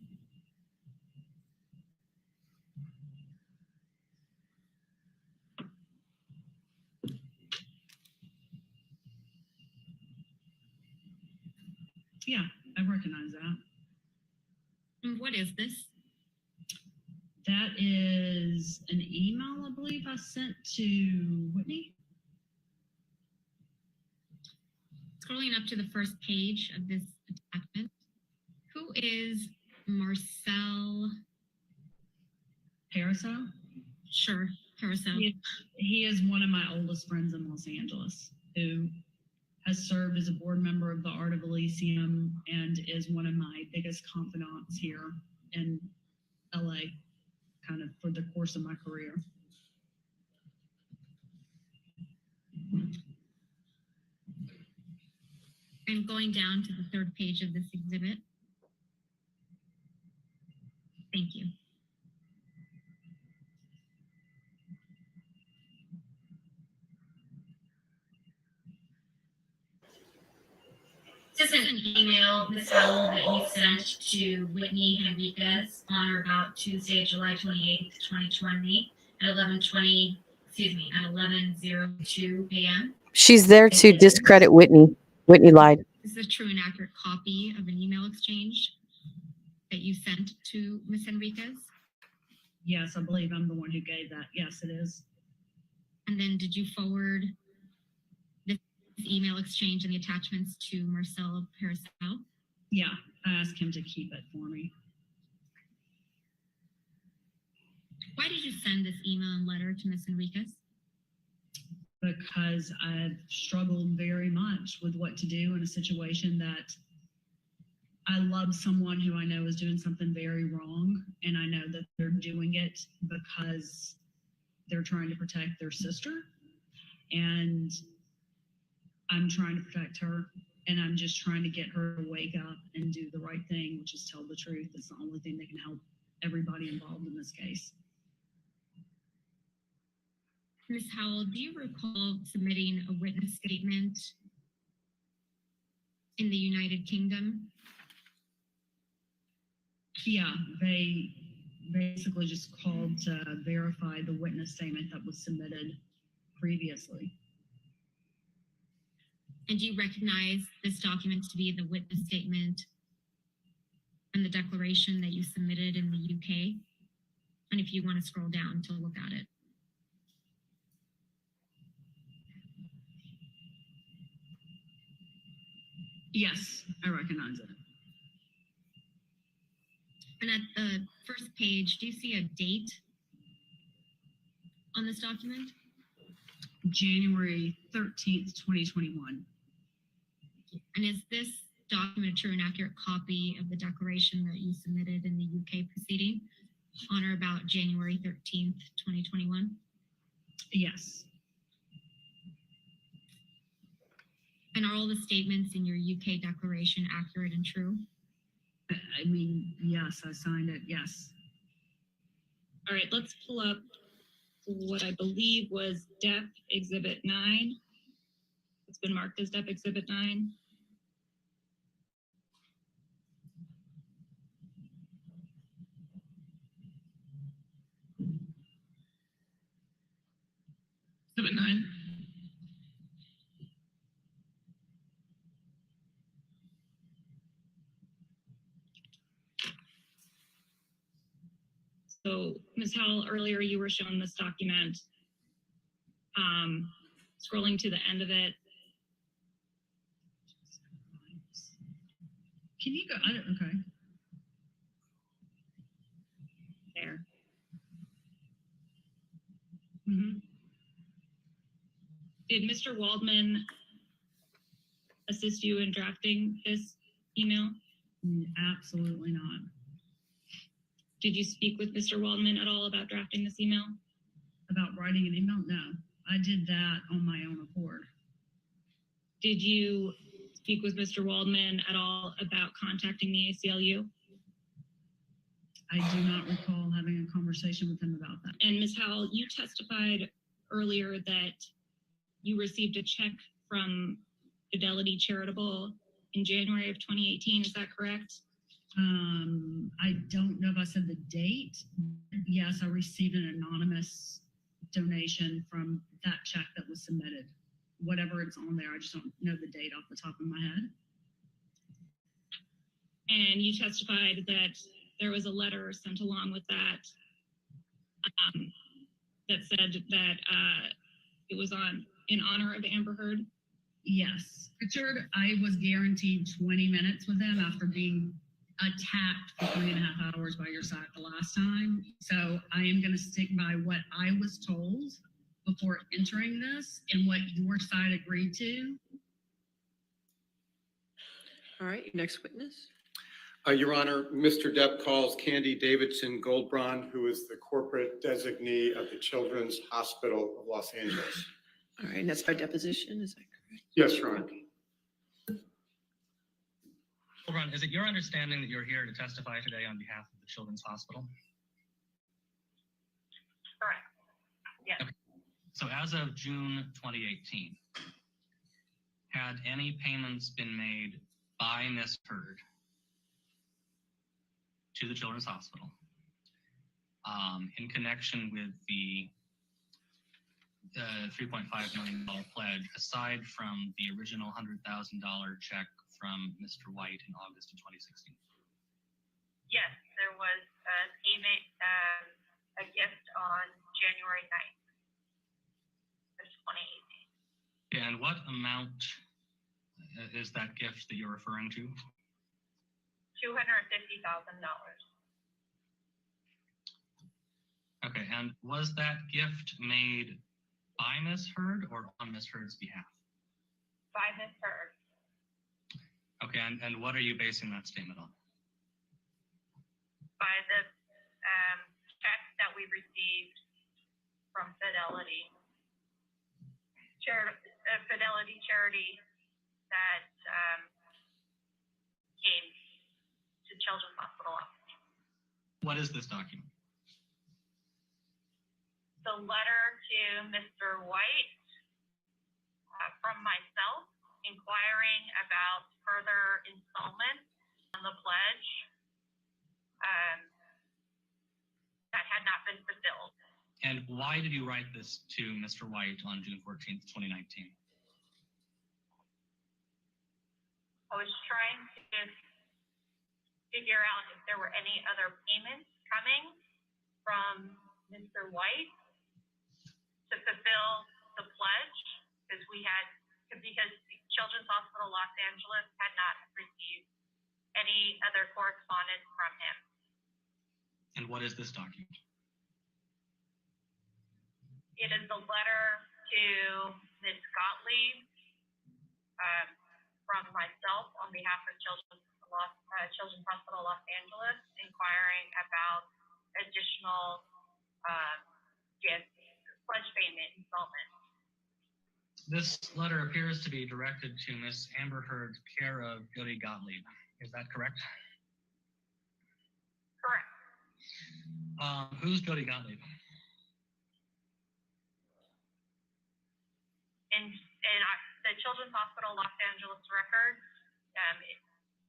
Yeah, I recognize that. And what is this? That is an email, I believe I sent to Whitney. Scrolling up to the first page of this attachment, who is Marcel Parasol? Sure, Parasol. He is one of my oldest friends in Los Angeles who has served as a board member of the Art of Elysium and is one of my biggest confidants here in LA, kind of for the course of my career. I'm going down to the 3rd page of this exhibit. Thank you. This is an email, Ms. Howell, that you sent to Whitney Henriquez on or about Tuesday, July 28th, 2020 at 11:02 a.m. She's there to discredit Whitney. Whitney lied. This is a true and accurate copy of an email exchange that you sent to Ms. Henriquez. Yes, I believe I'm the one who gave that. Yes, it is. And then did you forward this email exchange and the attachments to Marcel Parasol? Yeah, I asked him to keep it for me. Why did you send this email and letter to Ms. Henriquez? Because I've struggled very much with what to do in a situation that I love someone who I know is doing something very wrong, and I know that they're doing it because they're trying to protect their sister, and I'm trying to protect her, and I'm just trying to get her to wake up and do the right thing, which is tell the truth. It's the only thing that can help everybody involved in this case. Ms. Howell, do you recall submitting a witness statement in the United Kingdom? Yeah, they basically just called to verify the witness statement that was submitted previously. And do you recognize this document to be the witness statement and the declaration that you submitted in the UK? And if you want to scroll down to look at it. Yes, I recognize it. And at the first page, do you see a date on this document? January 13th, 2021. And is this document a true and accurate copy of the declaration that you submitted in the UK proceeding on or about January 13th, 2021? Yes. And are all the statements in your UK declaration accurate and true? I mean, yes, I signed it. Yes. All right, let's pull up what I believe was DEPP Exhibit 9. It's been marked as DEPP Exhibit 9. Exhibit 9. So, Ms. Howell, earlier you were shown this document. Scrolling to the end of it. Can you go? Okay. There. Did Mr. Waldman assist you in drafting this email? Absolutely not. Did you speak with Mr. Waldman at all about drafting this email? About writing an email? No, I did that on my own accord. Did you speak with Mr. Waldman at all about contacting the ACLU? I do not recall having a conversation with him about that. And Ms. Howell, you testified earlier that you received a check from Fidelity Charitable in January of 2018. Is that correct? I don't know if I said the date. Yes, I received an anonymous donation from that check that was submitted. Whatever it's on there, I just don't know the date off the top of my head. And you testified that there was a letter sent along with that that said that it was in honor of Amber Heard? Yes. Richard, I was guaranteed 20 minutes with him after being attacked for 3.5 hours by your side the last time. So I am going to stick by what I was told before entering this and what your side agreed to. All right, next witness. Your Honor, Mr. Depp calls Candy Davidson Goldbraun, who is the corporate designee of the Children's Hospital of Los Angeles. All right, and that's by deposition, is that correct? Yes, Your Honor. Goldbraun, is it your understanding that you're here to testify today on behalf of the Children's Hospital? Correct. Yes. Okay. So as of June 2018, had any payments been made by Ms. Heard to the Children's Hospital in connection with the $3.5 million pledge, aside from the original $100,000 check from Mr. White in August of 2016? Yes, there was a payment, a gift on January 9th of 2018. And what amount is that gift that you're referring to? $250,000. Okay, and was that gift made by Ms. Heard or on Ms. Heard's behalf? By Ms. Heard. Okay, and what are you basing that statement on? By the check that we received from Fidelity. Fidelity charity that came to Children's Hospital. What is this document? The letter to Mr. White from myself inquiring about further installments on the pledge that had not been fulfilled. And why did you write this to Mr. White on June 14th, 2019? I was trying to figure out if there were any other payments coming from Mr. White to fulfill the pledge, because Children's Hospital Los Angeles had not received any other correspondence from him. And what is this document? It is the letter to Ms. Gottlieb from myself on behalf behalf of Children's Hospital Los Angeles, inquiring about additional gifts, pledge payment installment. This letter appears to be directed to Miss Amber Heard, care of Jody Gottlieb. Is that correct? Correct. Who's Jody Gottlieb? In the Children's Hospital Los Angeles record,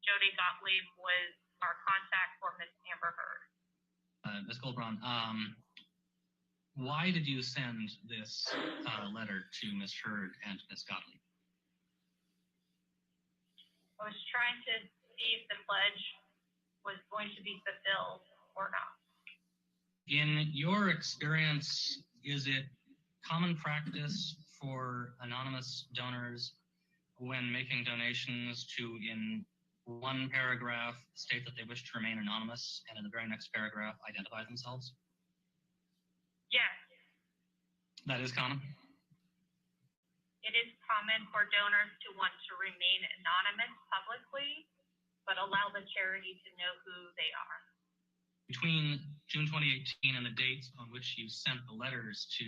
Jody Gottlieb was our contact for Miss Amber Heard. Ms. Goldbraun, why did you send this letter to Ms. Heard and Ms. Gottlieb? I was trying to see if the pledge was going to be fulfilled or not. In your experience, is it common practice for anonymous donors when making donations to, in one paragraph, state that they wish to remain anonymous, and in the very next paragraph, identify themselves? Yes, That is common? it is common for donors to want to remain anonymous publicly, but allow the charity to know who they are. Between June 2018 and the dates on which you sent the letters to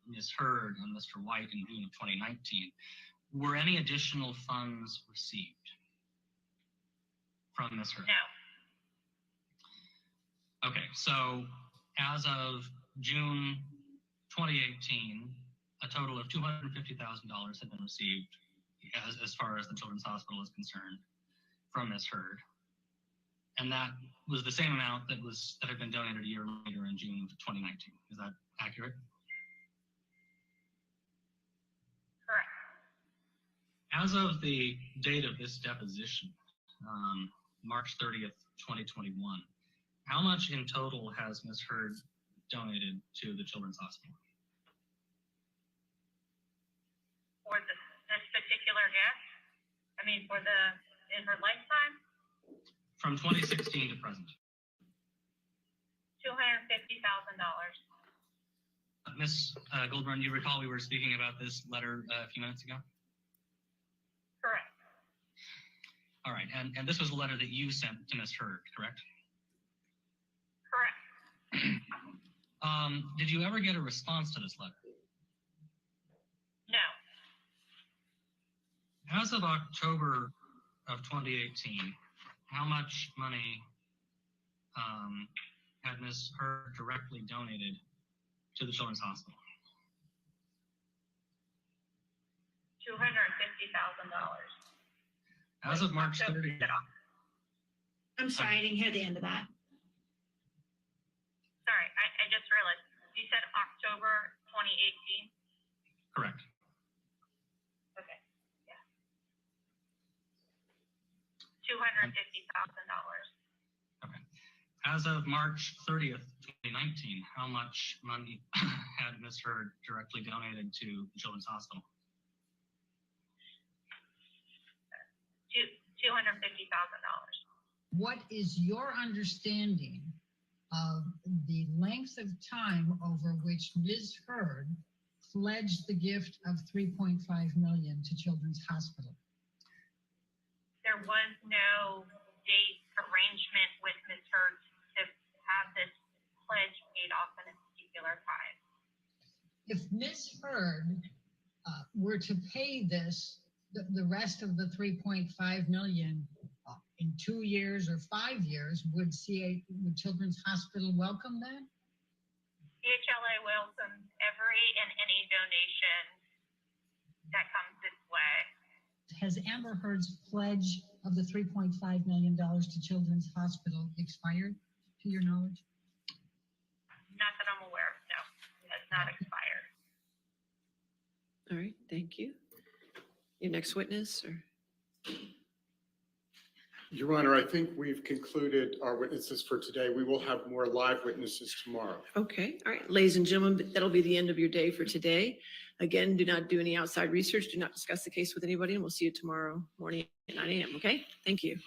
Ms. Heard and Mr. White in June of 2019, were any additional funds received from Ms. Heard? No. Okay, so as of June 2018, a total of $250,000 had been received as far as the Children's Hospital is concerned from Ms. Heard. And that was the same amount that had been donated a year later in June of 2019. Is that accurate? Correct. As of the date of this deposition, March 30th, 2021, how much in total has Ms. Heard donated to the Children's Hospital? For this particular gift, in her lifetime, From 2016 to present. $250,000. Ms. Goldburn, you recall we were speaking about this letter a few minutes ago? Correct. All right, and this was a letter that you sent to Ms. Heard, correct? Correct. Did you ever get a response to this letter? No. As of October of 2018, how much money had Ms. Heard directly donated to the Children's Hospital? $250,000. As of March 30th. I'm sorry, I didn't hear the end of that. Sorry, I just realized. You said October 2018? Correct. Okay. Yeah. $250,000. As of March 30th, 2019, how much money had Ms. Heard directly donated to the Children's Hospital? $250,000. What is your understanding of the length of time over which Ms. Heard pledged the gift of $3.5 million to Children's Hospital? There was no date arrangement with Ms. Heard to have this pledge paid off in a particular time. If Ms. Heard were to pay this, the rest of the $3.5 million in 2 years or 5 years, would Children's Hospital welcome that? CHLA welcomes every and any donation that comes its way. Has Amber Heard's pledge of the $3.5 million to Children's Hospital expired, to your knowledge? Not that I'm aware of, no. It has not expired. All right, thank you. Your next witness, or? Your Honor, I think we've concluded our witnesses for today. We will have more live witnesses tomorrow. Okay, all right, ladies and gentlemen, that'll be the end of your day for today. Again, do not do any outside research, do not discuss the case with anybody, and we'll see you tomorrow morning at 9 a.m., okay? Thank you.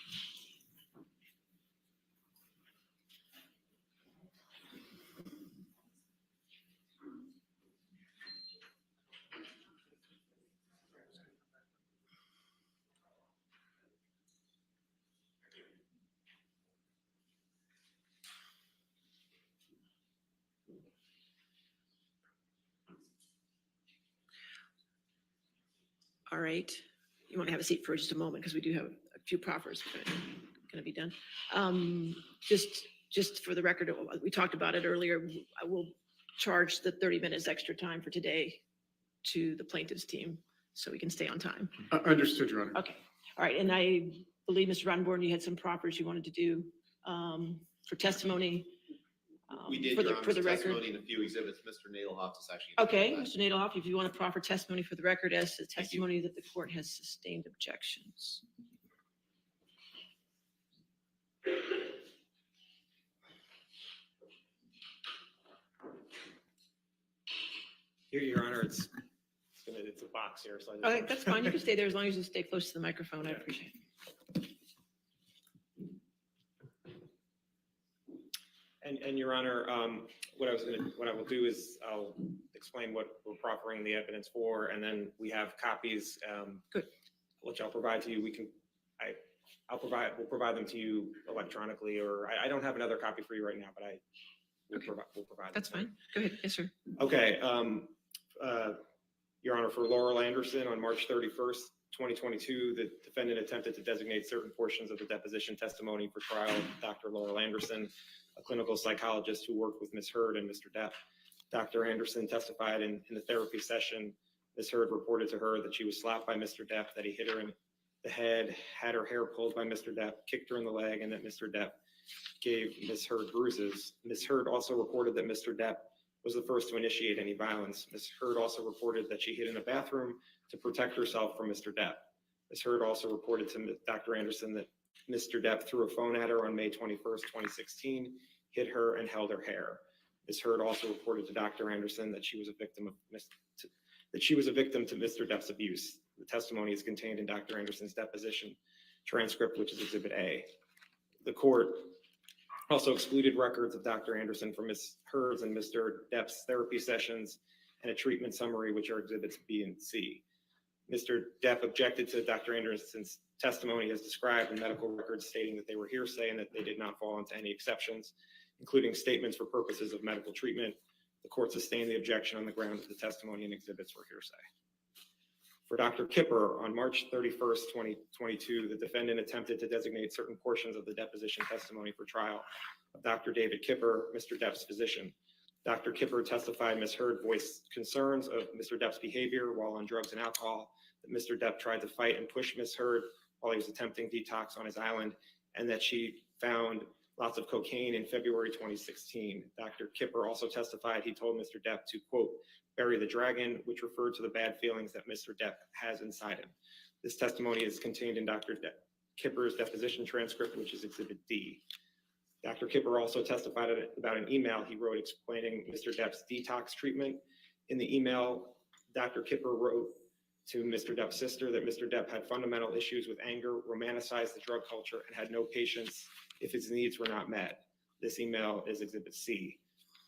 All right. You want to have a seat for just a moment because we do have a few proffers going to be done. Just for the record, we talked about it earlier. I will charge the 30 minutes extra time for today to the plaintiff's team so we can stay on time. Understood, Your Honor. Okay. All right. And I believe, Mr. Rodenborn, you had some proffers you wanted to do for testimony. We did, for Your the, Honor, for the record. testimony in a few exhibits. Mr. Nadelhoff is actually. Okay, Mr. Nadelhoff, if you want to proffer testimony for the record as to testimony that the court has sustained objections. Here, Your Honor, it's a box here, so I just. Okay, that's fine. You can stay there as long as you stay close to the microphone. I appreciate it. And Your Honor, what I will do is I'll explain what we're proffering the evidence for, and then we have copies. Good. Which I'll provide to you. We'll provide them to you electronically, or I don't have another copy for you right now, but we'll provide. That's fine. Go ahead. Yes, sir. Okay. Your Honor, for Laurel Anderson, on March 31st, 2022, the defendant attempted to designate certain portions of the deposition testimony for trial of Dr. Laurel Anderson, a clinical psychologist who worked with Ms. Hurd and Mr. Depp. Dr. Anderson testified in the therapy session. Ms. Hurd reported to her that she was slapped by Mr. Depp, that he hit her in the head, had her hair pulled by Mr. Depp, kicked her in the leg, and that Mr. Depp gave Ms. Hurd bruises. Ms. Hurd also reported that Mr. Depp was the first to initiate any violence. Ms. Hurd also reported that she hid in a bathroom to protect herself from Mr. Depp. Ms. Hurd also reported to Dr. Anderson that Mr. Depp threw a phone at her on May 21st, 2016, hit her and held her hair. Ms. Hurd also reported to Dr. Anderson that she was a victim to Mr. Depp's abuse. The testimony is contained in Dr. Anderson's deposition transcript, which is Exhibit A. The court also excluded records of Dr. Anderson from Ms. Hurd's and Mr. Depp's therapy sessions and a treatment summary, which are Exhibits B and C. Mr. Depp objected to Dr. Anderson's testimony as described in medical records, stating that they were hearsay and that they did not fall into any exceptions, including statements for purposes of medical treatment. The court sustained the objection on the ground that the testimony and exhibits were hearsay. For Dr. Kipper, on March 31st, 2022, the defendant attempted to designate certain portions of the deposition testimony for trial of Dr. David Kipper, Mr. Depp's physician. Dr. Kipper testified Ms. Hurd voiced concerns of Mr. Depp's behavior while on drugs and alcohol, that Mr. Depp tried to fight and push Ms. Hurd while he was attempting detox on his island, and that she found lots of cocaine in February 2016. Dr. Kipper also testified he told Mr. Depp to, quote, bury the dragon, which referred to the bad feelings that Mr. Depp has inside him. This testimony is contained in Dr. Kipper's deposition transcript, which is Exhibit D. Dr. Kipper also testified about an email he wrote explaining Mr. Depp's detox treatment. In the email, Dr. Kipper wrote to Mr. Depp's sister that Mr. Depp had fundamental issues with anger, romanticized the drug culture, and had no patience if his needs were not met. This email is Exhibit C.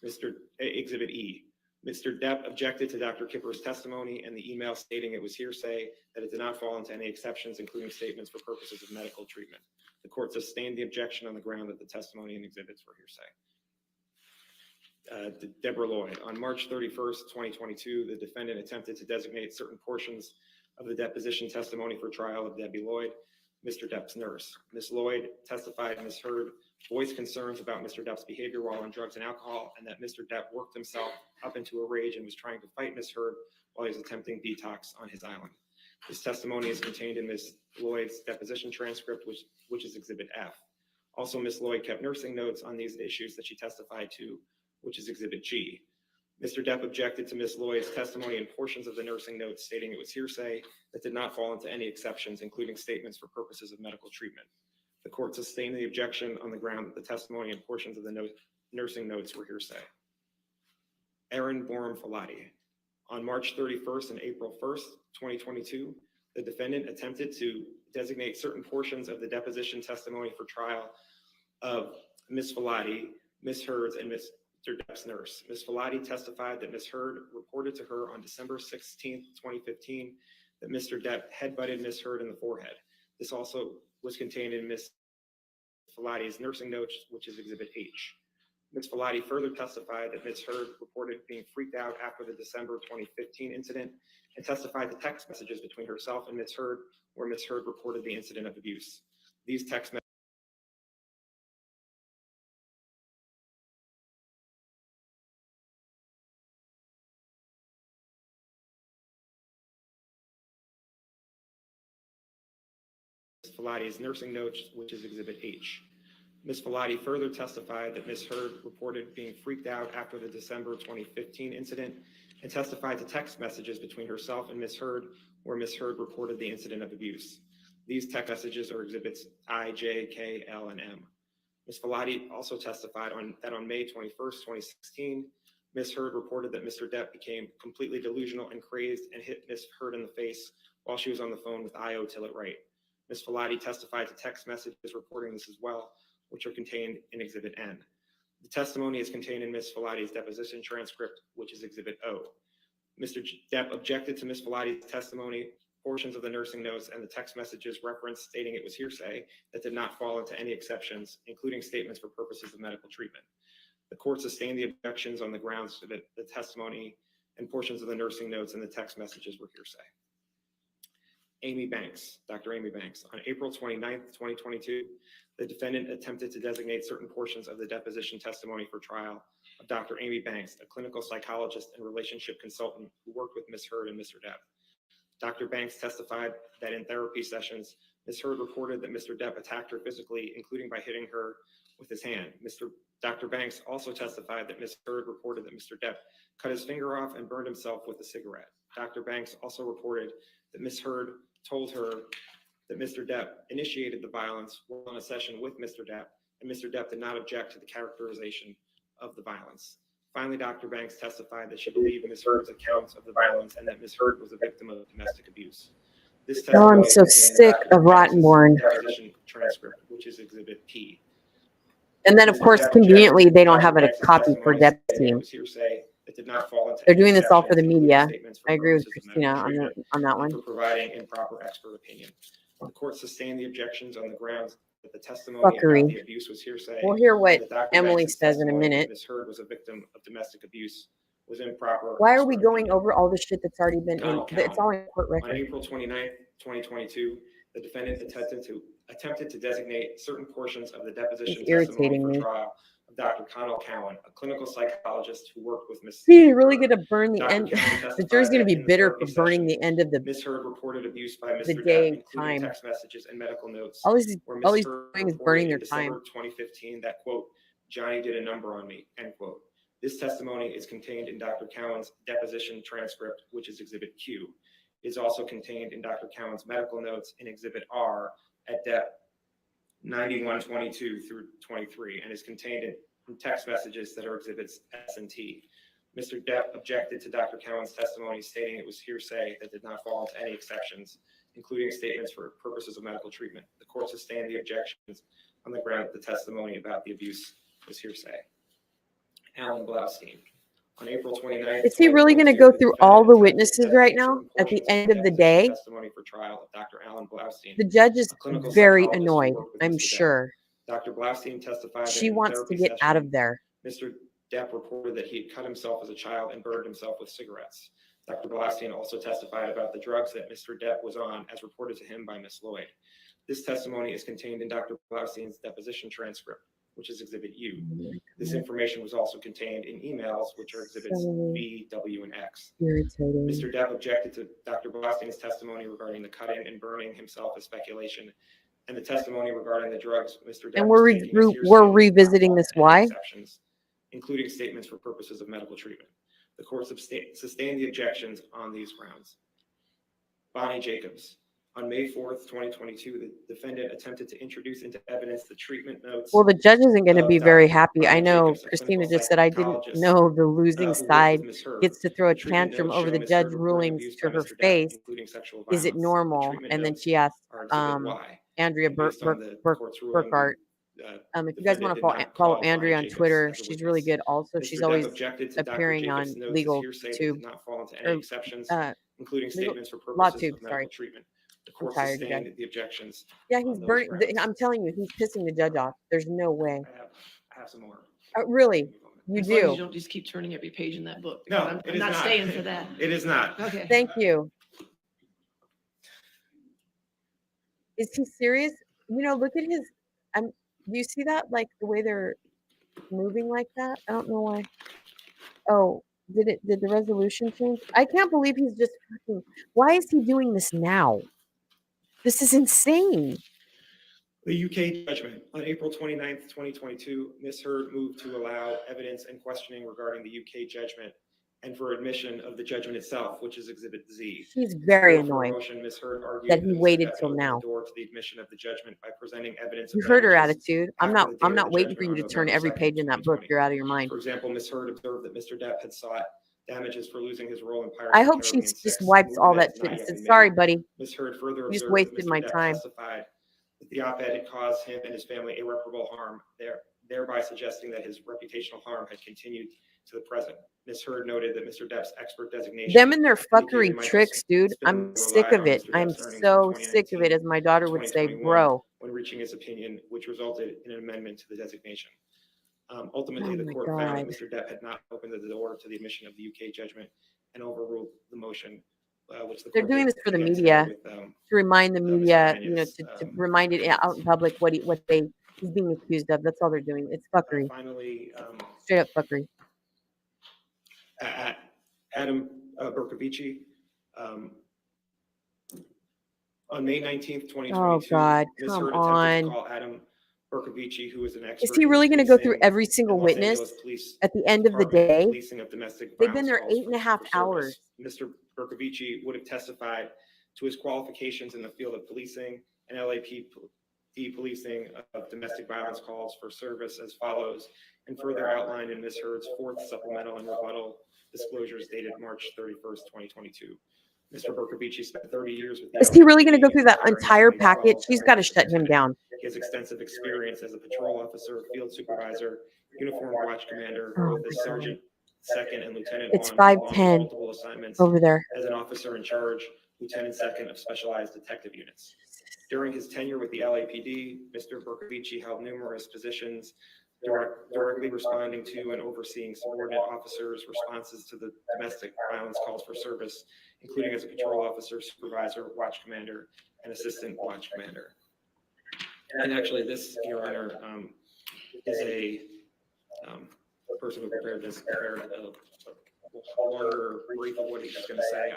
Exhibit E. Mr. Depp objected to Dr. Kipper's testimony and the email stating it was hearsay, that it did not fall into any exceptions, including statements for purposes of medical treatment. The court sustained the objection on the ground that the testimony and exhibits were hearsay. Deborah Lloyd. On March 31st, 2022, the defendant attempted to designate certain portions of the deposition testimony for trial of Debbie Lloyd, Mr. Depp's nurse. Ms. Lloyd testified Ms. Hurd voiced concerns about Mr. Depp's behavior while on drugs and alcohol, and that Mr. Depp worked himself up into a rage and was trying to fight Ms. Hurd while he was attempting detox on his island. This testimony is contained in Ms. Lloyd's deposition transcript, which is Exhibit F. Also, Ms. Lloyd kept nursing notes on these issues that she testified to, which is Exhibit G. Mr. Depp objected to Ms. Lloyd's testimony and portions of the nursing notes stating it was hearsay that did not fall into any exceptions, including statements for purposes of medical treatment. The court sustained the objection on the ground that the testimony and portions of the nursing notes were hearsay. Aaron Borum-Filati. On March 31st and April 1st, 2022, the defendant attempted to designate certain portions of the deposition testimony for trial of Ms. Filati, Ms. Hurd's, and Mr. Depp's nurse. Ms. Filati testified that Ms. Hurd reported to her on December 16th, 2015, that Mr. Depp headbutted Ms. Hurd in the forehead. This also was contained in Ms. Filati's nursing notes, which is Exhibit H. Ms. Filati further testified that Ms. Heard reported being freaked out after the December 2015 incident and testified to text messages between herself and Ms. Heard where Ms. Heard reported the incident of abuse. These text messages Filati's nursing notes, which is Exhibit H. Ms. Filati further testified that Ms. Heard reported being freaked out after the December 2015 incident and testified to text messages between herself and Ms. Heard where Ms. Heard reported the incident of abuse. These text messages are Exhibits I, J, K, L, and M. Ms. Filati also testified that on May 21st, 2016, Ms. Heard reported that Mr. Depp became completely delusional and crazed and hit Ms. Heard in the face while she was on the phone with I.O. Tillett Wright. Ms. Filati testified to text messages reporting this as well, which are contained in Exhibit N. The testimony is contained in Ms. Filati's deposition transcript, which is Exhibit O. Mr. Depp objected to Ms. Filati's testimony, portions of the nursing notes, and the text messages referenced stating it was hearsay that did not fall into any exceptions, including statements for purposes of medical treatment. The court sustained the objections on the grounds that the testimony and portions of the nursing notes and the text messages were hearsay. Amy Banks, Dr. Amy Banks. On April 29th, 2022, the defendant attempted to designate certain portions of the deposition testimony for trial of Dr. Amy Banks, a clinical psychologist and relationship consultant who worked with Ms. Heard and Mr. Depp. Dr. Banks testified that in therapy sessions, Ms. Heard reported that Mr. Depp attacked her physically, including by hitting her with his hand. Dr. Banks also testified that Ms. Heard reported that Mr. Depp cut his finger off and burned himself with a cigarette. Dr. Banks also reported that Ms. Heard told her that Mr. Depp initiated the violence while on a session with Mr. Depp, and Mr. Depp did not object to the characterization of the violence. Finally, Dr. Banks testified that she believed Ms. Heard's accounts of the violence and that Ms. Heard was a victim of domestic abuse. This Oh, I'm testimony so is contained in sick Dr. of Banks' Rottenborn. deposition transcript, which is Exhibit P. And then, of course, conveniently, they don't have a copy for Depp team. They're doing this all for the media. I agree with Christina on that one. For providing improper expert opinion. The court sustained the objections on the grounds that the testimony Fuckery. about the abuse was hearsay. We'll hear what and that Dr. Emily Banks' says in a testimony that minute. Ms. Heard was a victim of domestic abuse was improper. Why are we going over all the shit that's already been in? Donald It's all in court On record. April 29th, 2022, the defendant attempted to designate certain portions of the deposition It's testimony irritating for me. trial of Dr. Connell Cowan, a clinical psychologist who worked with Ms. You're really going to burn the Dr. end. Cowan The testified jury's going to that be in the bitter therapy for burning session, the end of Ms. Heard reported abuse by the Mr. day Depp, including time. text messages and medical notes. All he's where all Ms. he's Heard doing is reported burning in their December time. 2015 that, quote, Johnny did a number on me, end quote. This testimony is contained in Dr. Cowan's deposition transcript, which is Exhibit Q. It is also contained in Dr. Cowan's medical notes in Exhibit R at DEPP 9122 through 23 and is contained in text messages that are Exhibits S and T. Mr. Depp objected to Dr. Cowan's testimony, stating it was hearsay that did not fall into any exceptions, including statements for purposes of medical treatment. The court sustained the objections on the ground that the testimony about the abuse was hearsay. Alan Blaustein. On April 29th, Is he really going to go through all the witnesses right now at the end of the day? Testimony for trial of Dr. Alan Blaustein. The judge is clinical very psychologist who annoyed, worked with I'm Mr. Depp. sure. Dr. Blaustein testified that She in the wants to therapy get out session, of there. Mr. Depp reported that he had cut himself as a child and burned himself with cigarettes. Dr. Blaustein also testified about the drugs that Mr. Depp was on, as reported to him by Ms. Lloyd. This testimony is contained in Dr. Blaustein's deposition transcript, which is Exhibit U. This information was also contained in emails, which are Exhibits V, W, and X. Irritating. Mr. Depp objected to Dr. Blaustein's testimony regarding the cutting and burning himself as speculation, and the testimony regarding the drugs Mr. Depp And was we're taking as hearsay we're and revisiting this. any Why? exceptions, including statements for purposes of medical treatment. The court sustained the objections on these grounds. Bonnie Jacobs. On May 4th, 2022, the defendant attempted to introduce into evidence the treatment notes. Well, the judge isn't going to of be Dr. very happy. I Bonnie know Jacobs, a Christina clinical just said I didn't psychologist, know the losing who worked with side Ms. Heard. gets to throw a The treatment tantrum notes over show the Ms. judge Heard reporting rulings abuse to by her Mr. Depp, face. including sexual Is it violence. The normal? treatment And then notes she asked are Exhibit Y. Andrea Based on the court's ruling, Burkhart. If you guys want to follow Andrea on Twitter, she's really good. Also, she's Mr. Depp always objected to Dr. appearing on Jacobs' notes as Legal hearsay that Tube, did not fall into any or exceptions, including Legal statements for Law purposes Tube. of medical Sorry, treatment. The I'm court tired, you guys. sustained the objections. Yeah, on he's those burning. grounds. I'm telling you, he's pissing the judge off. There's no way. I have some more. Really, you As long as you do. don't just keep turning every page in that book. No, I'm it is not not. staying for that. It is not. Okay. Thank you. Is he serious? Look at his. Do you see that? Like the way they're moving like that? I don't know why. Oh, did the resolution change? I can't believe he's just fucking. Why is he doing this now? This is insane. The UK judgment on April 29th, 2022, Ms. Heard moved to allow evidence and questioning regarding the UK judgment and for admission of the judgment itself, which is Exhibit Z. She's very Before annoyed motion, Ms. Heard argued that he Mr. waited Depp till opened now. the door to the admission of the judgment by presenting evidence You of heard her damages attitude. I'm after not. the date I'm of not the waiting for judgment you on to turn November every 2nd, page in that book. 2020. You're out of your mind. For example, Ms. Heard observed that Mr. Depp had sought damages for losing his role in Pirates I of hope the she Caribbean just 6, wipes a all movie that has shit not and yet says, been "Sorry, made. buddy. Ms. Heard further You just observed that wasted Mr. my Depp time." testified that the op-ed had caused him and his family irreparable harm, thereby suggesting that his reputational harm had continued to the present. Ms. Heard noted that Mr. Depp's expert designation Them and their indicated fuckery Michael tricks, dude. I'm Spindler sick relied of on it. Mr. I'm Depp's earnings so from sick of it, as my daughter would say, 2021 bro. when reaching his opinion, which resulted in an amendment to the designation. Ultimately, Oh the my court found that God. Mr. Depp had not opened the door to the admission of the UK judgment and overruled the motion, which the They're court doing did this for the again today media, with, to remind the Mr. media, Pena's, to remind it out in public what he's being accused of. That's all they're doing. It's fuckery. Finally, Straight up fuckery. Adam Bercovici, on May 19th, 2022, Oh God, Ms. come Heard attempted to on. call Adam Bercovici, who is an expert Is he in really going to go through policing every and single Los witness Angeles Police at the end of the Department, day? policing of domestic They've been violence there calls 8.5 for hours. service. Mr. Bercovici would have testified to his qualifications in the field of policing and LAPD policing of domestic violence calls for service as follows, and further outlined in Ms. Heard's fourth supplemental and rebuttal disclosures dated March 31st, 2022. Mr. Bercovici spent 30 years with the Is he really going to go LAPD, through that retiring in entire 2012 package? She's got to as shut him lieutenant. down. He has extensive experience as a patrol officer, field supervisor, uniformed watch commander, Oh both my as God. sergeant, second, and lieutenant It's one, 5'10" along with multiple assignments over there. as an officer in charge, lieutenant second of specialized detective units. During his tenure with the LAPD, Mr. Bercovici held numerous positions directly responding to and overseeing subordinate officers' responses to the domestic violence calls for service, including as a patrol officer, supervisor, watch commander, and assistant watch commander. And actually, this, Your Honor, is a person who prepared a longer brief of what he's going to say.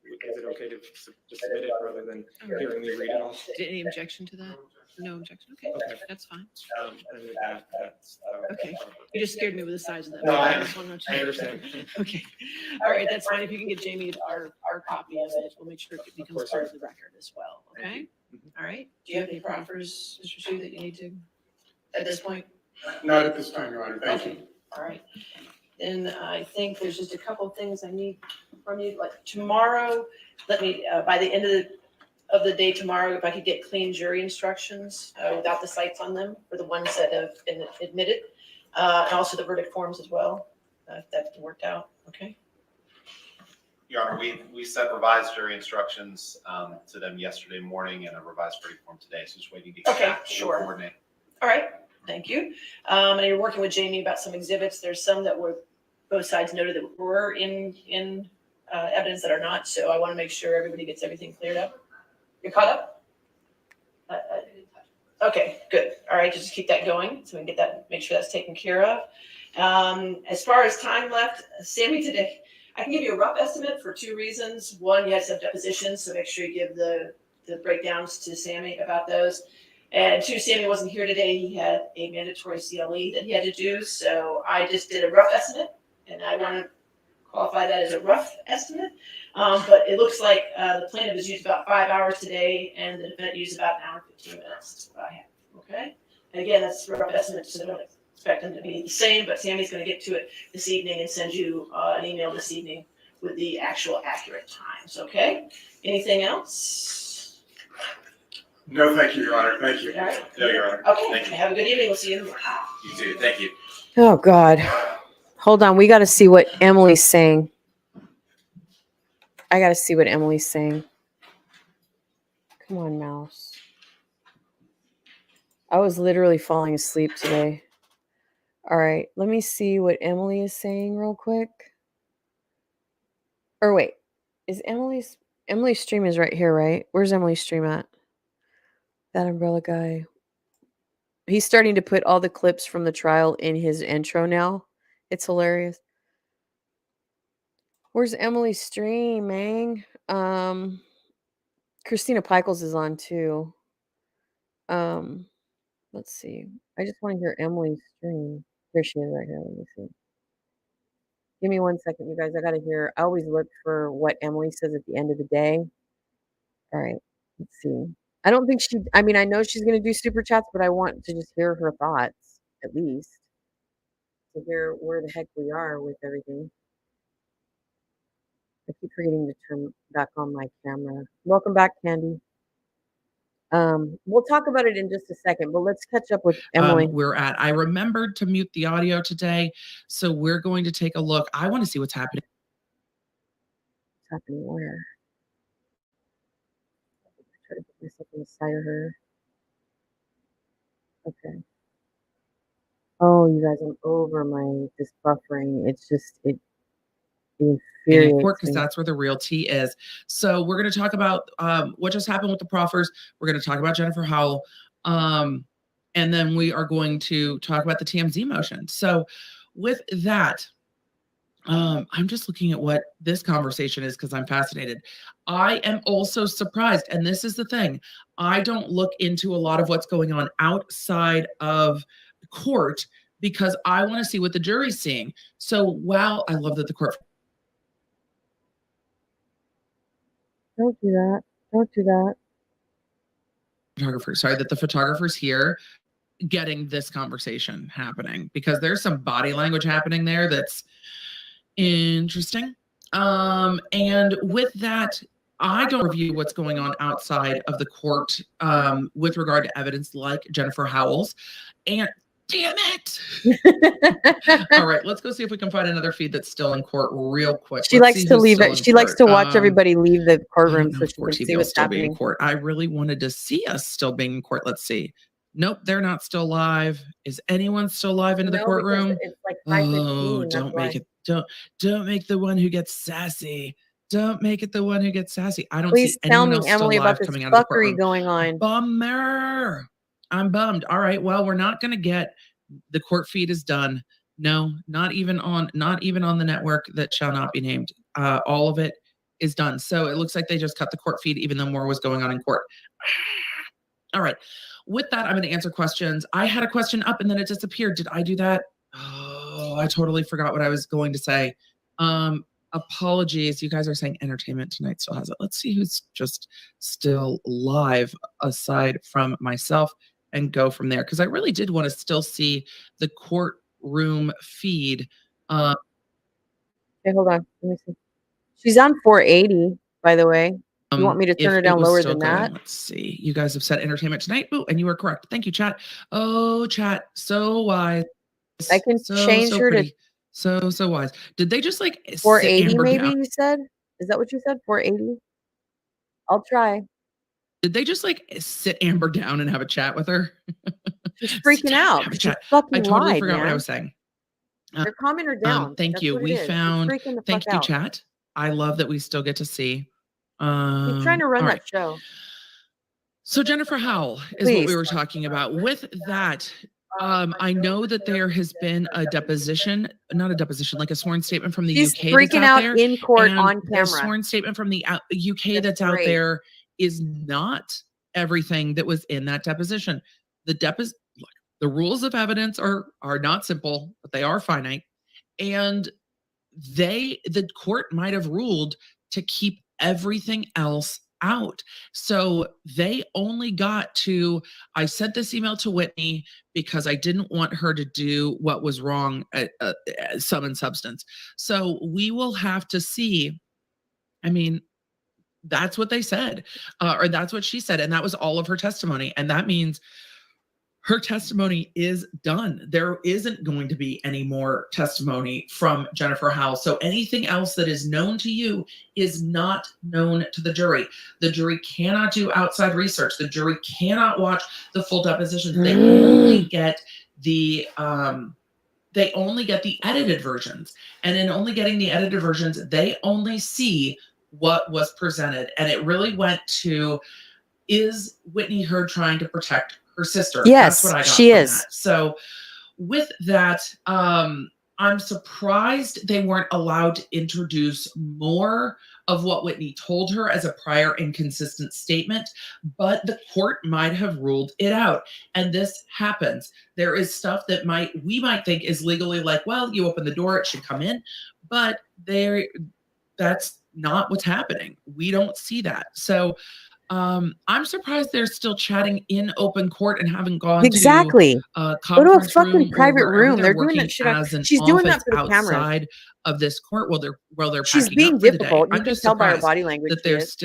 Is it okay to just submit it rather than hearing me read it all? Any objection to that? No objection. Okay, Okay. that's fine. And with that, that's. Okay. You just scared me with the size of that. No, I just wanted to- understand. Okay. All right, that's fine. If you can get Jamie our copy of it, we'll make sure it becomes part of the record as well. Okay? All right. Do you have any proffers, Mr. Shu, that you need to at this point? Not at this time, Your Honor. Thank you. All right. Then I think there's just a couple of things I need from you. Like tomorrow, let me, by the end of the day tomorrow, if I could get clean jury instructions without the cites on them for the ones that have been admitted, and also the verdict forms as well, if that's worked out. Okay. Your Honor, we sent revised jury instructions to them yesterday morning and a revised verdict form today, so just waiting to get back to coordinate. All right. Thank you. And you're working with Jamie about some exhibits. There's some that were, both sides noted that were in evidence that are not. So I want to make sure everybody gets everything cleared up. You're caught up? Okay, good. All right, just keep that going so we can get that, make sure that's taken care of. As far as time left, Sammy, today, I can give you a rough estimate for two reasons. One, you had some depositions, so make sure you give the breakdowns to Sammy about those. And two, Sammy wasn't here today. He had a mandatory CLE that he had to do. So I just did a rough estimate, and I want to qualify that as a rough estimate. But it looks like the plaintiff has used about 5 hours today, and the defendant used about an hour and 15 minutes. That's what I have. Okay. And again, that's a rough estimate, so don't expect them to be the same. But Sammy's going to get to it this evening and send you an email this evening with the actual accurate times. Okay. Anything else? No, thank you, Your Honor. Thank you. All right. No, Your Honor. Okay. Thank you. Have a good evening. We'll see you tomorrow. You too. Thank you. Oh God. Hold on. We got to see what Emily's saying. I got to see what Emily's saying. Come on, mouse. I was literally falling asleep today. All right, let me see what Emily is saying real quick. Or wait, is Emily's stream is right here, right? Where's Emily's stream at? That umbrella guy. He's starting to put all the clips from the trial in his intro now. It's hilarious. Where's Emily's stream, man? Christina Pickles is on too. Let's see. I just want to hear Emily's stream. There she is right here. Let me see. Give me 1 second, you guys. I gotta hear. I always look for what Emily says at the end of the day. All right. Let's see. I don't think I mean, I know she's gonna do super chats, but I want to just hear her thoughts, at least. To hear where the heck we are with everything. I keep forgetting to turn back on my camera. Welcome back, Candy. We'll talk about it in just a second, but let's catch up with Emily. We're at. I remembered to mute the audio today, so we're going to take a look. I want to see what's happening. What's happening where? Try to put myself on the side of her. Okay. Oh, you guys, I'm over this buffering. It's just it In court, because infuriates me. that's where the real tea is. So we're going to talk about what just happened with the proffers. We're going to talk about Jennifer Howell, and then we are going to talk about the TMZ motion. So with that, I'm just looking at what this conversation is because I'm fascinated. I am also surprised, and this is the thing. I don't look into a lot of what's going on outside of court because I want to see what the jury's seeing. So while I love that the court... Don't do that. Don't do that. Sorry, that the photographer's here getting this conversation happening because there's some body language happening there that's interesting. And with that, I don't review what's going on outside of the court with regard to evidence like Jennifer Howell's. And damn it! All right, let's go see if we can find another feed that's still in court real quick. She likes to leave it. She likes to watch everybody leave the courtroom so she can see what's happening. In court. I really wanted to see us still being in court. Let's see. Nope, they're not still live. Is anyone still live into the courtroom? It's like 5:15. Oh, don't make it. Don't make the one who gets sassy. Don't make it the one who gets sassy. I don't see anyone else Emily, still live coming out of the courtroom. Going on. Bummer. I'm bummed. All right. Well, we're not going to get the court feed is done. No, not even on the network that shall not be named. All of it is done. So it looks like they just cut the court feed, even though more was going on in court. All right. With that, I'm going to answer questions. I had a question up and then it disappeared. Did I do that? Oh, I totally forgot what I was going to say. Apologies. You guys are saying Entertainment Tonight still has it. Let's see who's just still live aside from myself and go from there. Because I really did want to still see the courtroom feed. Okay, hold on. Let me see. She's on 480, by the way. You want me to turn her down lower than that? Let's see. You guys have said Entertainment Tonight. Ooh, and you were correct. Thank you, chat. Oh, chat. So wise. I can change her pretty. to so wise. Did they just like 480 maybe you said? Is that what you said? 480? I'll try. Did they just like sit Amber down and have a chat with her? She's freaking out. She's fucking I totally lied, forgot what I man. was saying. They're calming her down. Thank That's you. what it We is. found. She's freaking the Thank fuck you, out. chat. I love that we still get to see. Keep trying to run all that right. show. So Jennifer Howell is what we were talking about. With that, I know that there has been a deposition, not a deposition, like a sworn statement from the She's UK freaking that's out out there. in court And on the camera. sworn statement from the UK that's out great. there is not everything that was in that deposition. The rules of evidence are not simple, but they are finite. And the court might have ruled to keep everything else out. So they only got to, I sent this email to Whitney because I didn't want her to do what was wrong at sum and substance. So we will have to see. I mean, that's what they said, or that's what she said. And that was all of her testimony. And that means her testimony is done. There isn't going to be any more testimony from Jennifer Howell. So anything else that is known to you is not known to the jury. The jury cannot do outside research. The jury cannot watch the full depositions. They only get the they only get the edited versions. And in only getting the edited versions, they only see what was presented. And it really went to, is Whitney Heard trying to protect her sister? That's what Yes, I got she from is. that. So with that, I'm surprised they weren't allowed to introduce more of what Whitney told her as a prior inconsistent statement, but the court might have ruled it out. And this happens. There is stuff that we might think is legally like, well, you open the door, it should come in, but that's not what's happening. We don't see that. So I'm surprised they're still chatting in open court and haven't gone Exactly. to a Go to a conference fucking room or private wherever room. they're They're doing working that shit on. as an She's doing office that for the cameras. outside of this court while they're She's packing being up for the day. difficult. You I'm can just tell by her surprised body language. that She is.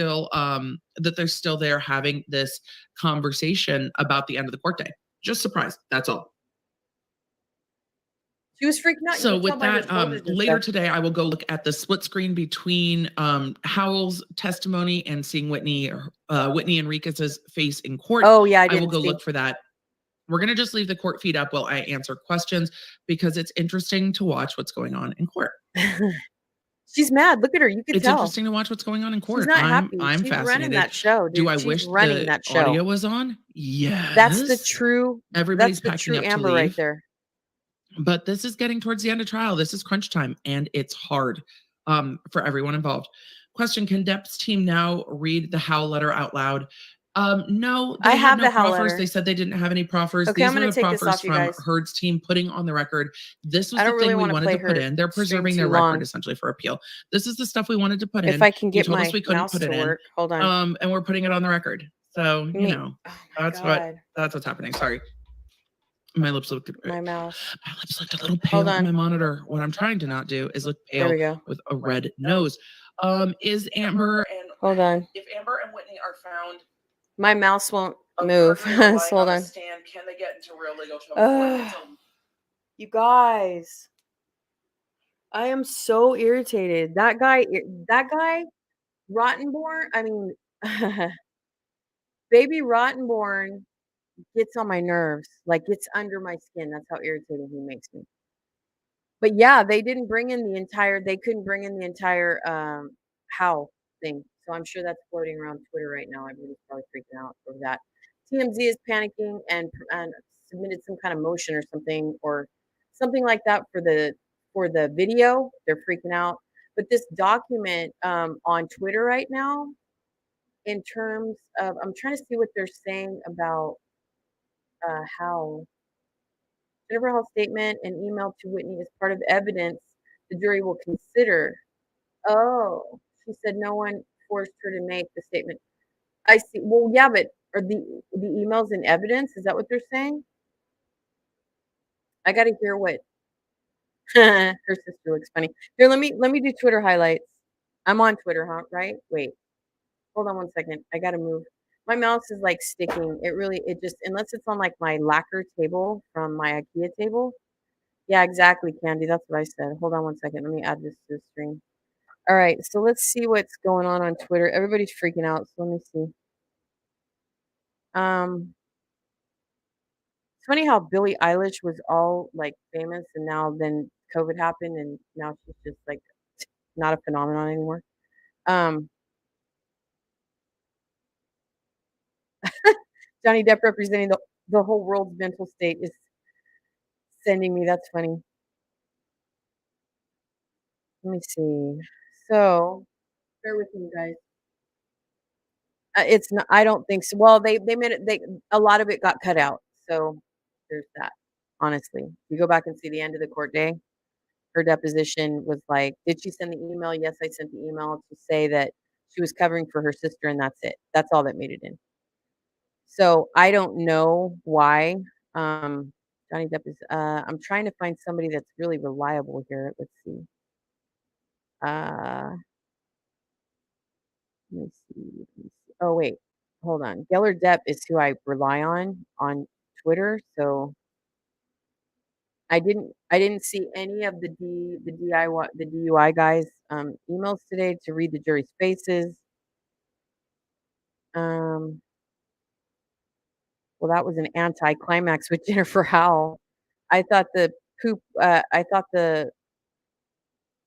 they're still there having this conversation about the end of the court day. Just surprised. That's all. She was freaking out. You So could with tell by her that, shoulders and later stuff. today, I will go look at the split screen between Howell's testimony and seeing Whitney Enriquez's face in court. Oh yeah, I I will didn't go see. look for that. We're going to just leave the court feed up while I answer questions because it's interesting to watch what's going on in court. She's mad. Look at her. You could It's tell. interesting to watch what's going on in court. She's not I'm happy. She's running fascinated. that show, dude. Do I She's wish running the that show. audio was on? Yes. That's the true. Everybody's That's the packing true up to Amber leave. right there. But this is getting towards the end of trial. This is crunch time, and it's hard for everyone involved. Question: Can DEPP's team now read the Howell letter out loud? No, they I had have no the Howell proffers. letter. They said they didn't have any proffers. Okay, I'm These were gonna the take this proffers off, you from guys. Heard's team putting on the record. This was I the don't thing really we want to wanted play to put her in. They're stream preserving too their long. record essentially for appeal. This is the stuff we wanted to put in. If I can You get told us my we couldn't mouse put to it work, hold on. in, and we're putting it on the record. So Me- you know, Oh my God. that's what's happening. Sorry. My lips look My mouse. My lips looked a little pale Hold on my on. monitor. What I'm trying to not do is look There pale we go. with a red nose. Is Amber and Hold on. if Amber and Whitney are found My mouse won't move. So hold on. stand, can they get into real legal trouble? You guys, I am so irritated. That guy, Rottenborn. I mean, baby Rottenborn gets on my nerves. Like gets under my skin. That's how irritated he makes me. But yeah, they didn't bring in the entire. They couldn't bring in the entire how thing. So I'm sure that's floating around Twitter right now. Everybody's probably freaking out over that. TMZ is panicking and submitted some kind of motion or something like that for the video. They're freaking out. But this document on Twitter right now, in terms of, I'm trying to see what they're saying about how Jennifer Hall's statement and email to Whitney is part of evidence the jury will consider. Oh, she said no one forced her to make the statement. I see. Well, yeah, but are the emails in evidence? Is that what they're saying? I got to hear what her sister looks funny. Here, let me do Twitter highlights. I'm on Twitter, huh? Right? Wait. Hold on one second. I got to move. My mouse is like sticking. It just, unless it's on like my lacquer table from my IKEA table. Yeah, exactly, Candy. That's what I said. Hold on one second. Let me add this to the stream. All right, so let's see what's going on Twitter. Everybody's freaking out, so let me see. It's funny how Billie Eilish was all like famous, and now then COVID happened, and now she's just like not a phenomenon anymore. Johnny Depp representing the whole world's mental state is sending me. That's funny. Let me see. So, bear with me, guys. It's not. I don't think so. Well, they made it. A lot of it got cut out. So there's that. Honestly, you go back and see the end of the court day. Her deposition was like, did she send the email? Yes, I sent the email to say that she was covering for her sister, and that's it. That's all that made it in. So I don't know why. Johnny Depp is. I'm trying to find somebody that's really reliable here. Let's see. Let me see. Oh wait, hold on. Geller Depp is who I rely on Twitter. So I didn't see any of the DUI guys emails today to read the jury's faces. Well, that was an anticlimax with Jennifer Howell. I thought the Coop, I thought the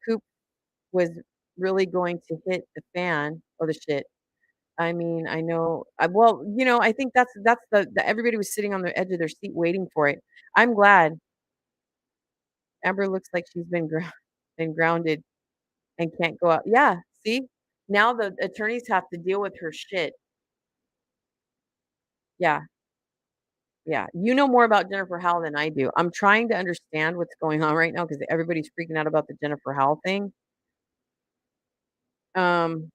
Coop was really going to hit the fan. Oh, the shit. I mean, I know. Well, I think that's the everybody was sitting on the edge of their seat waiting for it. I'm glad. Amber looks like she's been grounded and can't go out. Yeah, see? Now the attorneys have to deal with her shit. Yeah. Yeah. You know more about Jennifer Howell than I do. I'm trying to understand what's going on right now because everybody's freaking out about the Jennifer Howell thing. Um,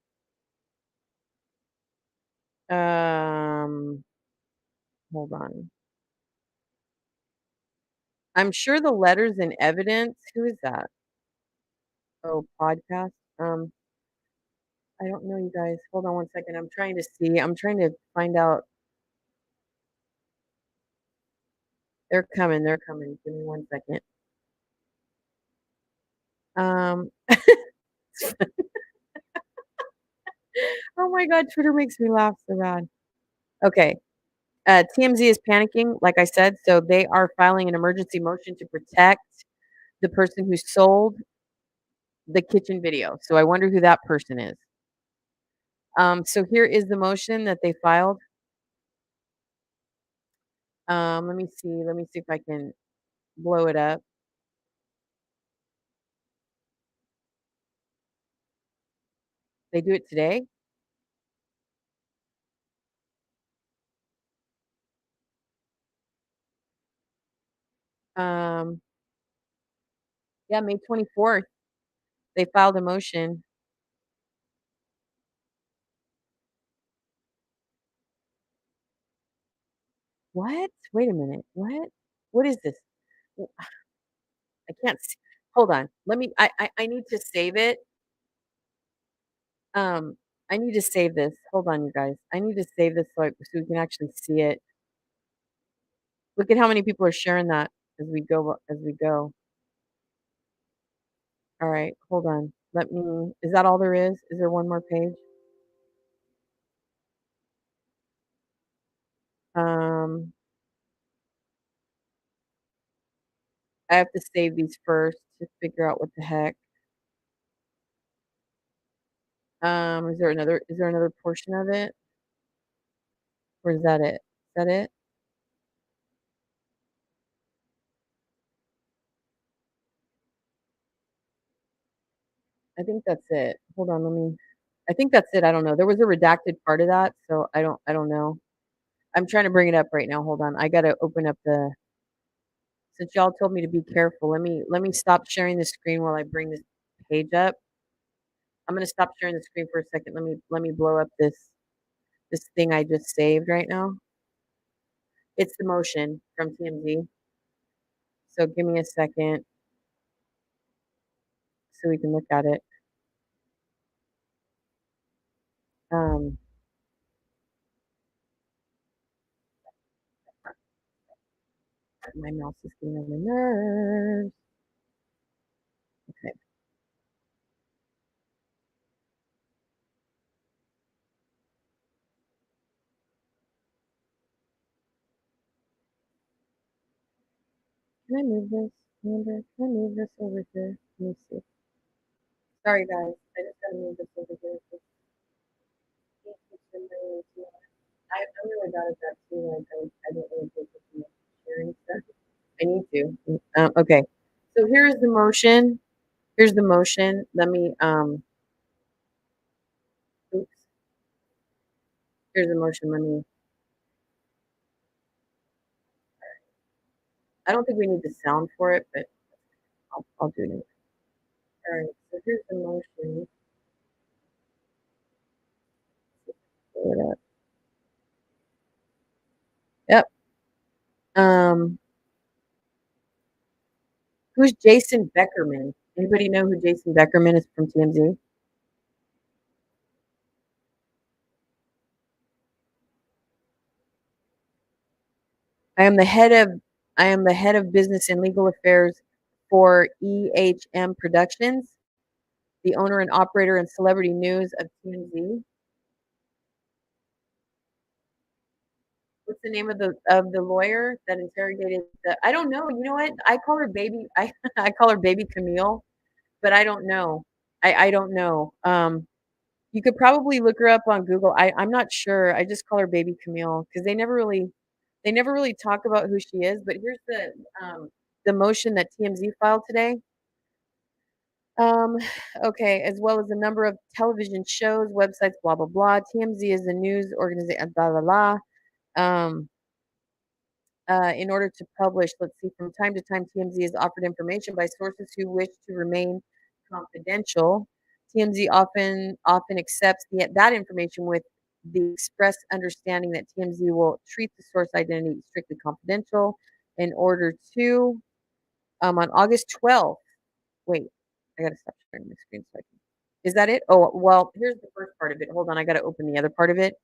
hold on. I'm sure the letters and evidence. Who is that? Oh, podcast. I don't know, you guys. Hold on one second. I'm trying to see. I'm trying to find out. They're coming. They're coming. Give me one second. Um, oh my God, Twitter makes me laugh so bad. Okay. TMZ is panicking, like I said, so they are filing an emergency motion to protect the person who sold the kitchen video. So I wonder who that person is. So here is the motion that they filed. Let me see. Let me see if I can blow it up. They do it today. Um, yeah, May 24th, they filed a motion. What? Wait a minute. What? What is this? I can't see. Hold on. Let me. I need to save it. I need to save this. Hold on, you guys. I need to save this so we can actually see it. Look at how many people are sharing that as we go. As we go. All right. Hold on. Let me. Is that all there is? Is there one more page? Um, I have to save these first to figure out what the heck. Is there another? Is there another portion of it? Or is that it? Is that it? I think that's it. Hold on, let me. I think that's it. I don't know. There was a redacted part of that, so I don't know. I'm trying to bring it up right now. Hold on. I gotta open up the. Since y'all told me to be careful, let me stop sharing the screen while I bring this page up. I'm gonna stop sharing the screen for a second. Let me blow up this thing I just saved right now. It's the motion from TMZ. So give me a second so we can look at it. Um, my mouse is getting on my nerves. Okay. Can I move this? Amber, can I move this over here? Let me see. Sorry, guys. I just gotta move this over here. I really got at that too. Like, I don't really think it's sharing stuff. I need to. Okay. So here's the motion. Here's the motion. Let me, oops. Here's the motion. Let me, I don't think we need the sound for it, but I'll do it anyway. All right. So here's the motion. Pull it up. Yep. Who's Jason Beckerman? Anybody know who Jason Beckerman is from TMZ? I am the head of business and legal affairs for EHM Productions, the owner and operator and celebrity news of TMZ. the name of the lawyer that interrogated the? I don't know. You know what? I call her baby. I call her baby Camille, but I don't know. I don't know. You could probably look her up on Google. I'm not sure. I just call her baby Camille because they never really talk about who she is. But here's the motion that TMZ filed today. Um, okay, as well as a number of television shows, websites, blah blah blah. TMZ is a news organization, blah blah blah. Um, in order to publish, let's see, from time to time, TMZ is offered information by sources who wish to remain confidential. TMZ often accepts that information with the express understanding that TMZ will treat the source identity strictly confidential in order to, on August 12th, wait, I gotta stop sharing my screen so I can, is that it? Oh, well, here's the first part of it. Hold on, I gotta open the other part of it.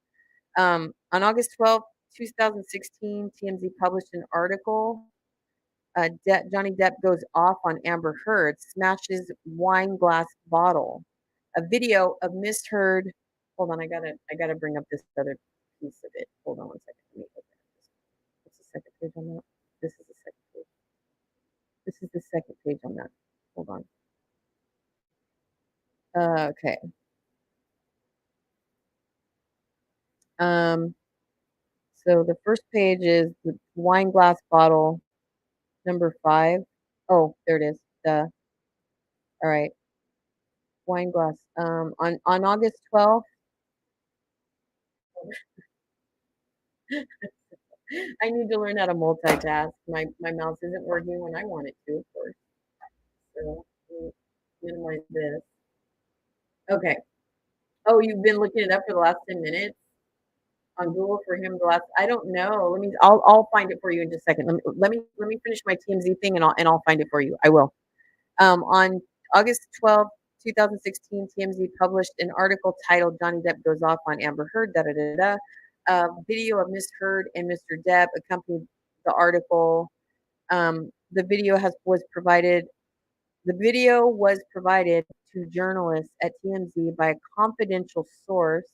On August 12th, 2016, TMZ published an article. Johnny Depp goes off on Amber Heard, smashes wine glass bottle. A video of Miss Heard. Hold on, I gotta bring up this other piece of it. Hold on one second. Let me open this. What's the second page on that? This is the second page. This is the second page on that. Hold on. Okay. Um, so the first page is the wine glass bottle number 5. Oh, there it is. Duh. All right. Wine glass. On August 12th, I need to learn how to multitask. My mouse isn't working when I want it to, of course. So let me minimize this. Okay. Oh, you've been looking it up for the last 10 minutes on Google for him the last, I don't know. I'll find it for you in just a second. Let me finish my TMZ thing and I'll find it for you. I will. On August 12th, 2016, TMZ published an article titled "Johnny Depp Goes Off on Amber Heard." Da da da da. Video of Miss Heard and Mr. Depp accompanied the article. The video was provided. The video was provided to journalists at TMZ by a confidential source.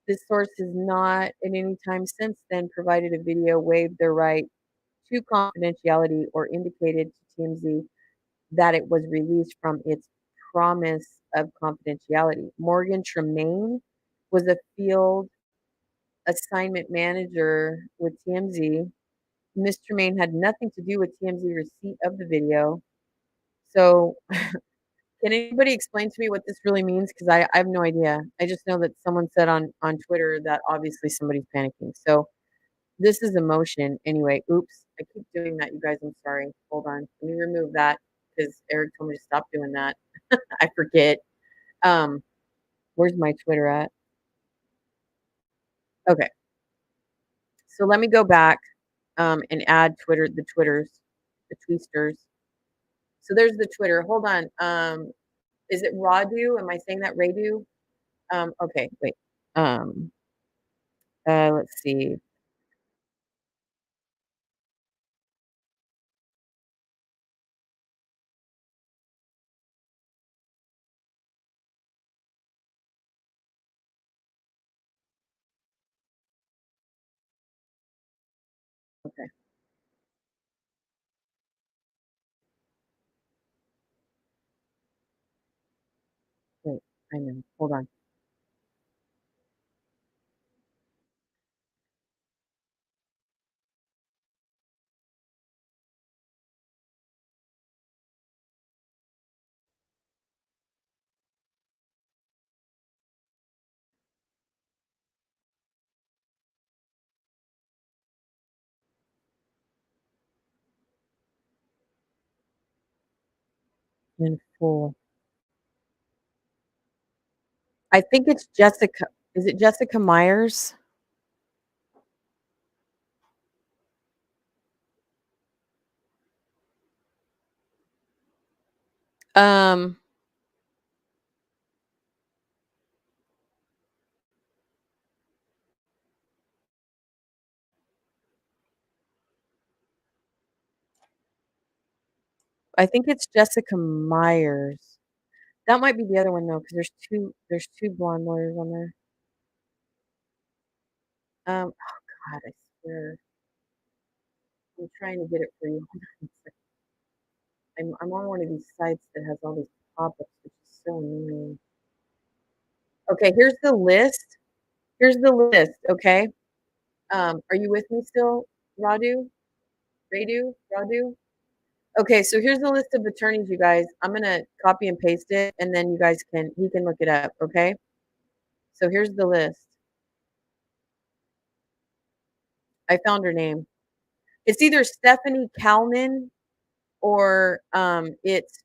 This source has not, at any time since then, provided a video, waived their right to confidentiality, or indicated to TMZ that it was released from its promise of confidentiality. Morgan Tremaine was a field assignment manager with TMZ. Ms. Tremaine had nothing to do with TMZ receipt of the video. So, can anybody explain to me what this really means? Because I have no idea. I just know that someone said on Twitter that obviously somebody's panicking. So, this is emotion. Anyway, oops, I keep doing that, you guys. I'm sorry. Hold on. Let me remove that because Eric told me to stop doing that. I forget. Um, where's my Twitter at? Okay. So let me go back and add the Twitters, the Tweesters. So there's the Twitter. Hold on. Is it Radu? Am I saying that Radu? Okay, wait. Um, let's see. Okay. Wait, I know. Hold on. In full. I think it's Jessica. Is it Jessica Myers? Um, I think it's Jessica Myers. That might be the other one though, because there's two blonde lawyers on there. Oh God, Here. I'm trying to get it for you. I'm on one of these sites that has all these pop-ups, which is so annoying. Okay, here's the list. Here's the list, okay? Are you with me still, Radu? Radu? Okay, so here's the list of attorneys, you guys. I'm gonna copy and paste it, and then he can look it up, okay? So here's the list. I found her name. It's either Stephanie Kalman or it's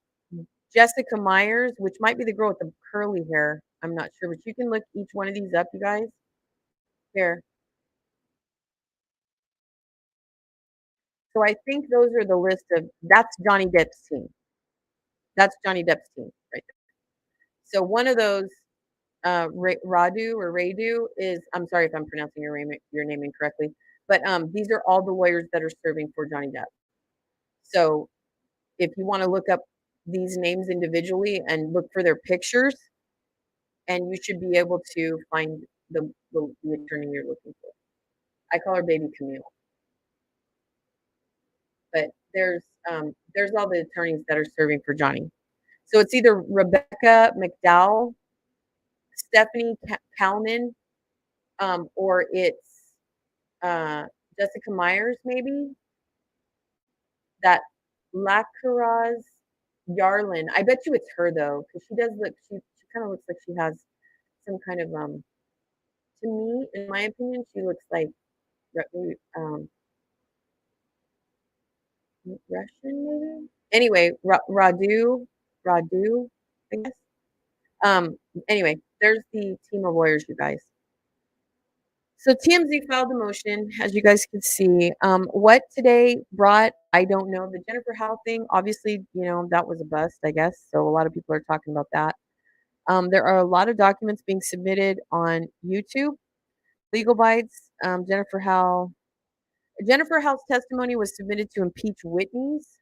Jessica Myers, which might be the girl with the curly hair. I'm not sure, but you can look each one of these up, you guys. Here. So I think those are the list of, that's Johnny Depp's team. That's Johnny Depp's team right there. So one of those, Radu is, I'm sorry if I'm pronouncing your name incorrectly, but these are all the lawyers that are serving for Johnny Depp. So if you want to look up these names individually and look for their pictures, and you should be able to find the attorney you're looking for. I call her Baby Camille. But there's all the attorneys that are serving for Johnny. So it's either Rebecca McDowell, Stephanie Kalman, or it's Jessica Myers, maybe. That Lakaraz Yarlin. I bet you it's her though, because she does look. She kind of looks like she has some kind of To me, in my opinion, she looks like Russian, maybe. Anyway, Radu, I guess. Anyway, there's the team of lawyers, you guys. So TMZ filed the motion, as you guys can see. What today brought, I don't know. The Jennifer Howell thing, obviously, that was a bust, I guess. So a lot of people are talking about that. There are a lot of documents being submitted on YouTube. Legal Bites, Jennifer Howell's testimony was submitted to impeach Whitney's,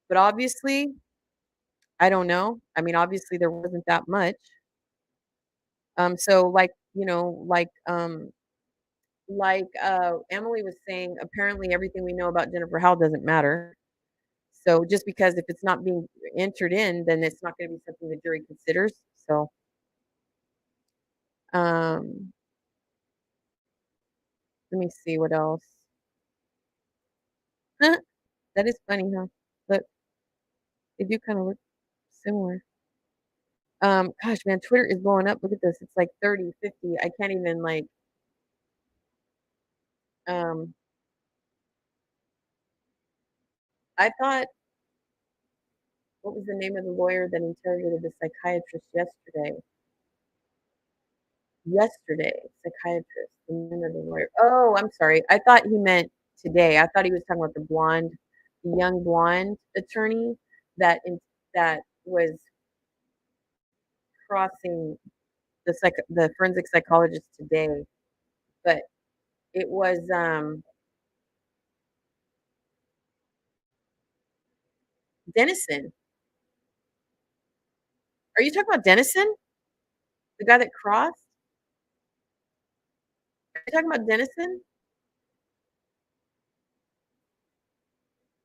but obviously, I don't know. I mean, obviously there wasn't that much. So Emily was saying, apparently everything we know about Jennifer Howell doesn't matter. So just because if it's not being entered in, then it's not going to be something the jury considers. So, let me see what else. That is funny, huh? But they do kind of look similar. Gosh, man, Twitter is blowing up. Look at this. It's like 30, 50. I can't even I thought, what was the name of the lawyer that interrogated the psychiatrist yesterday? Psychiatrist, the name of the lawyer. Oh, I'm sorry. I thought he meant today. I thought he was talking about the young blonde attorney that was crossing the forensic psychologist today. But it was Dennison. Are you talking about Dennison? The guy that crossed? Are you talking about Dennison?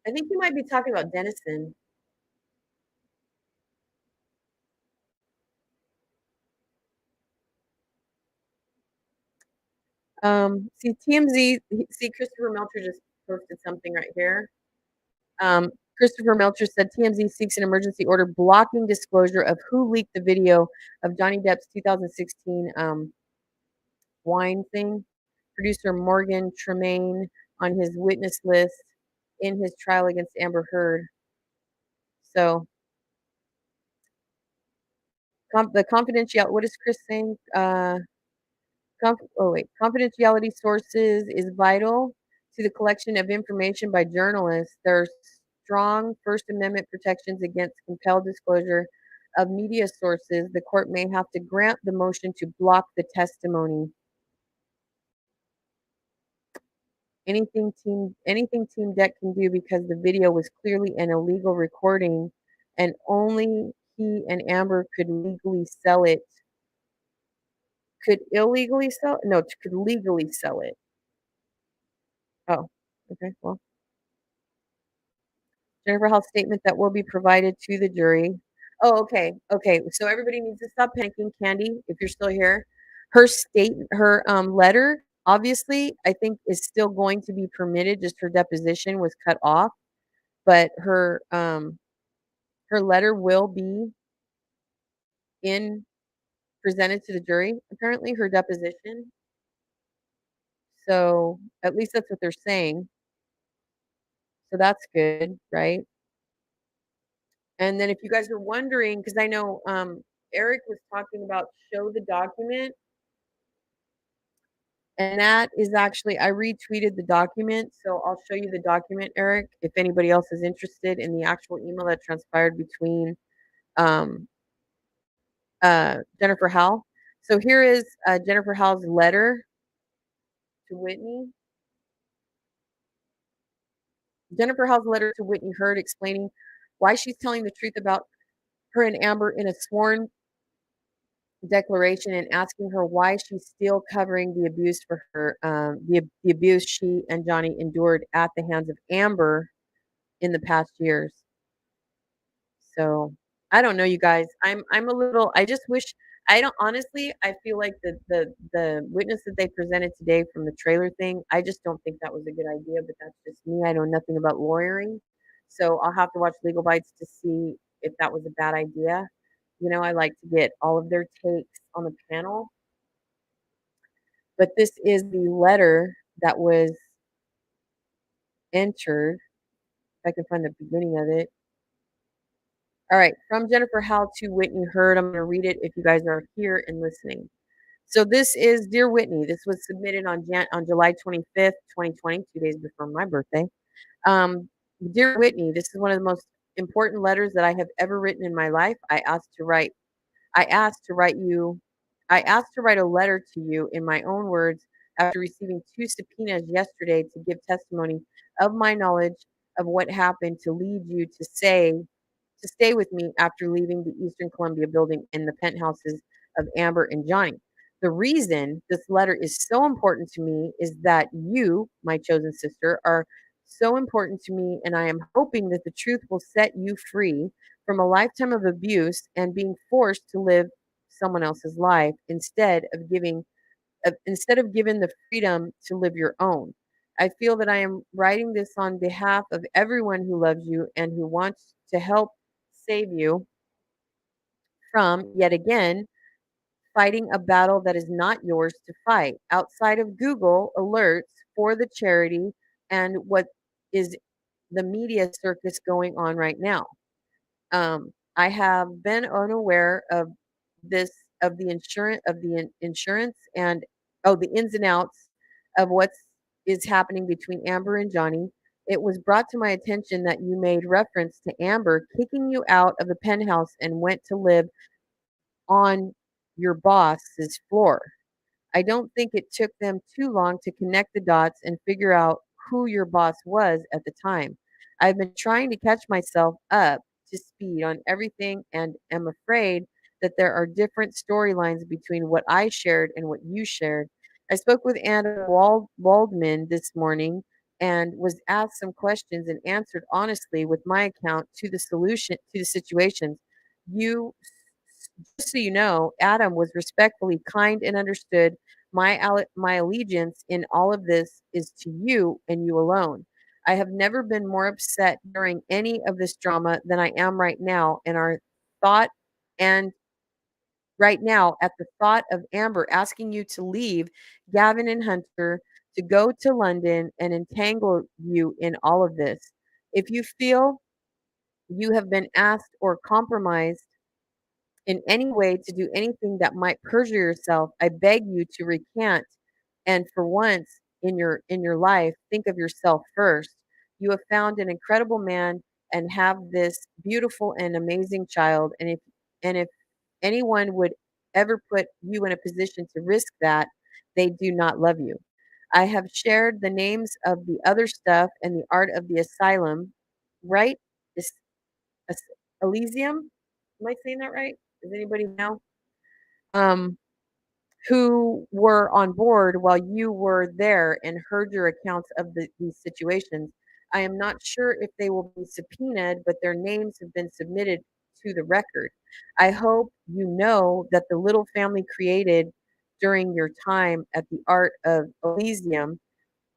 I think you might be talking about Dennison. See TMZ, see Christopher Melcher just posted something right here. Christopher Melcher said TMZ seeks an emergency order blocking disclosure of who leaked the video of Johnny Depp's 2016 wine thing. Producer Morgan Tremaine on his witness list in his trial against Amber Heard. So, the confidentiality. What is Chris saying? Confidentiality sources is vital to the collection of information by journalists. There are strong First Amendment protections against compelled disclosure of media sources. The court may have to grant the motion to block the testimony. Anything Team Deck can do, because the video was clearly an illegal recording and only he and Amber could legally sell it. Could legally sell it. Okay, well. Jennifer Hall's statement that will be provided to the jury. Oh, okay, okay. So everybody needs to stop panicking. Candy, if you're still here, her letter, obviously, I think is still going to be permitted. Just her deposition was cut off, but her letter will be in presented to the jury. Apparently, her deposition. So at least that's what they're saying. So that's good, right? And then if you guys are wondering, because I know Eric was talking about show the document, and that is actually, I retweeted the document, so I'll show you the document, Eric, if anybody else is interested in the actual email that transpired between um, Jennifer Howell. So here is Jennifer Howell's letter to Whitney. Jennifer Howell's letter to Whitney Heard explaining why she's telling the truth about her and Amber in a sworn declaration and asking her why she's still covering the abuse for her, the abuse she and Johnny endured at the hands of Amber in the past years. So I don't know, you guys. I'm a little. I just wish. I don't honestly. I feel like the witness that they presented today from the trailer thing. I just don't think that was a good idea. But that's just me. I know nothing about lawyering, so I'll have to watch Legal Bites to see if that was a bad idea. You know, I like to get all of their takes on the panel. But this is the letter that was entered. If I can find the beginning of it. All right, from Jennifer Howell to Whitney Heard. I'm going to read it if you guys are here and listening. So this is Dear Whitney. This was submitted on July 25th, 2020, 2 days before my birthday. Dear Whitney, this is one of the most important letters that I have ever written in my life. I asked to write you I asked to write a letter to you in my own words after receiving 2 subpoenas yesterday to give testimony of my knowledge of what happened to lead you to stay with me after leaving the Eastern Columbia building in the penthouses of Amber and Johnny. The reason this letter is so important to me is that you, my chosen sister, are so important to me, and I am hoping that the truth will set you free from a lifetime of abuse and being forced to live someone else's life instead of given the freedom to live your own. I feel that I am writing this on behalf of everyone who loves you and who wants to help save you from, yet again, fighting a battle that is not yours to fight. Outside of Google alerts for the charity and what is the media circus going on right now. I have been unaware of this of the insurance and the ins and outs of what is happening between Amber and Johnny. It was brought to my attention that you made reference to Amber kicking you out of the penthouse and went to live on your boss's floor. I don't think it took them too long to connect the dots and figure out who your boss was at the time. I've been trying to catch myself up to speed on everything and am afraid that there are different storylines between what I shared and what you shared. I spoke with Anna Waldman this morning and was asked some questions and answered honestly with my account to the situations. You Just so you know, Adam was respectfully kind and understood my allegiance in all of this is to you and you alone. I have never been more upset during any of this drama than I am right now, and our thought and right now at the thought of Amber asking you to leave Gavin and Hunter to go to London and entangle you in all of this. If you feel you have been asked or compromised in any way to do anything that might perjure yourself, I beg you to recant and for once in your life, think of yourself first. You have found an incredible man and have this beautiful and amazing child, and if anyone would ever put you in a position to risk that, they do not love you. I have shared the names of the other stuff and the art of the asylum, right? Is As- Elysium? Am I saying that right? Does anybody know? Um, who were on board while you were there and heard your accounts of these situations. I am not sure if they will be subpoenaed, but their names have been submitted to the record. I hope you know that the little family created during your time at the Art of Elysium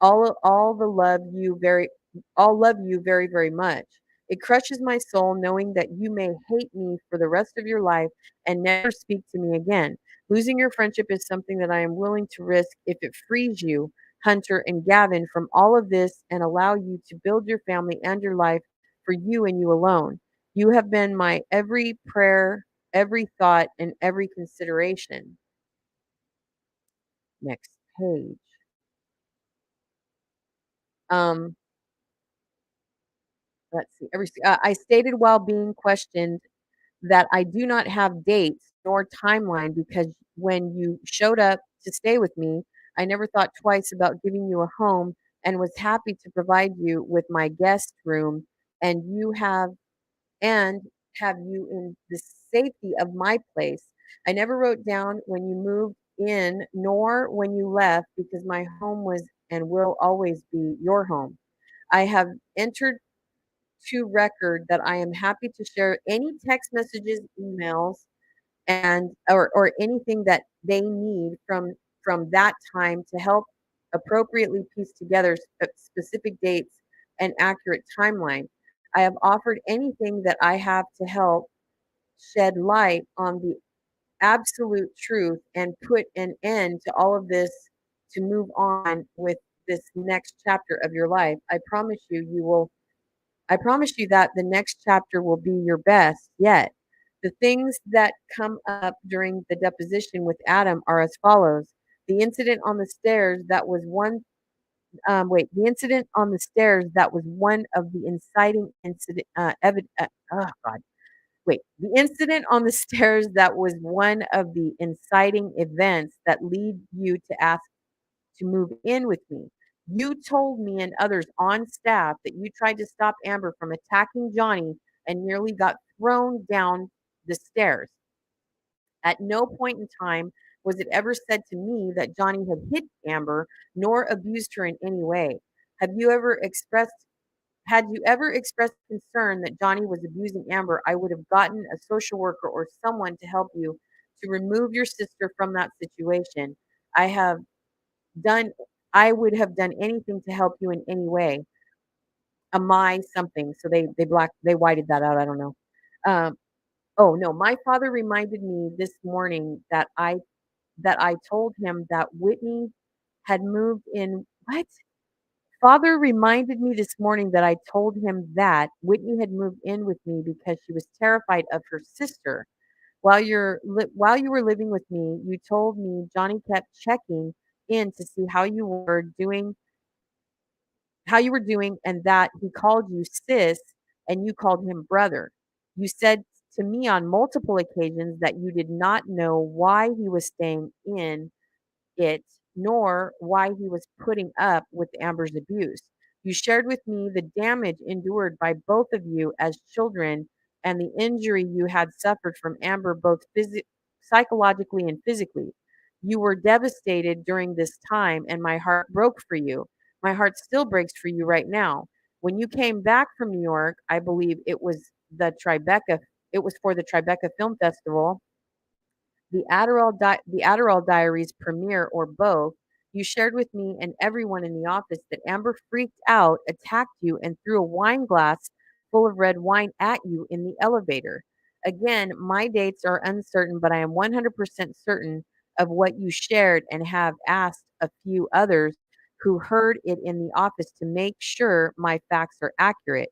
all the love you very all love you very, very much. It crushes my soul knowing that you may hate me for the rest of your life and never speak to me again. Losing your friendship is something that I am willing to risk if it frees you, Hunter and Gavin, from all of this and allow you to build your family and your life for you and you alone. You have been my every prayer, every thought, and every consideration. Next page. Um, let's see. I stated while being questioned that I do not have dates nor timeline because when you showed up to stay with me, I never thought twice about giving you a home and was happy to provide you with my guest room and and have you in the safety of my place. I never wrote down when you moved in nor when you left because my home was and will always be your home. I have entered to record that I am happy to share any text messages, emails, and or anything that they need from that time to help appropriately piece together specific dates and accurate timeline. I have offered anything that I have to help shed light on the absolute truth and put an end to all of this to move on with this next chapter of your life. I promise you that the next chapter will be your best yet. The things that come up during the deposition with Adam are as follows. The incident on the stairs that was one the incident on the stairs that was one of the inciting incident oh god. Wait, the incident on the stairs that was one of the inciting events that lead you to ask to move in with me. You told me and others on staff that you tried to stop Amber from attacking Johnny and nearly got thrown down the stairs. At no point in time was it ever said to me that Johnny had hit Amber nor abused her in any way. Have you ever expressed Had you ever expressed concern that Johnny was abusing Amber, I would have gotten a social worker or someone to help you to remove your sister from that situation. I have done I would have done anything to help you in any way. A my something. So they whited that out. I don't know. Um, oh no, my father reminded me this morning that I told him that Whitney had moved in. What? Father reminded me this morning that I told him that Whitney had moved in with me because she was terrified of her sister. While you were living with me, you told me Johnny kept checking in to see how you were doing and that he called you sis and you called him brother. You said to me on multiple occasions that you did not know why he was staying in it, nor why he was putting up with Amber's abuse. You shared with me the damage endured by both of you as children and the injury you had suffered from Amber, both psychologically and physically. You were devastated during this time, and my heart broke for you. My heart still breaks for you right now. When you came back from New York, I believe it was for the Tribeca Film Festival, the Adderall Diaries premiere, or both, you shared with me and everyone in the office that Amber freaked out, attacked you, and threw a wine glass full of red wine at you in the elevator. Again, my dates are uncertain, but I am 100% certain of what you shared and have asked a few others who heard it in the office to make sure my facts are accurate.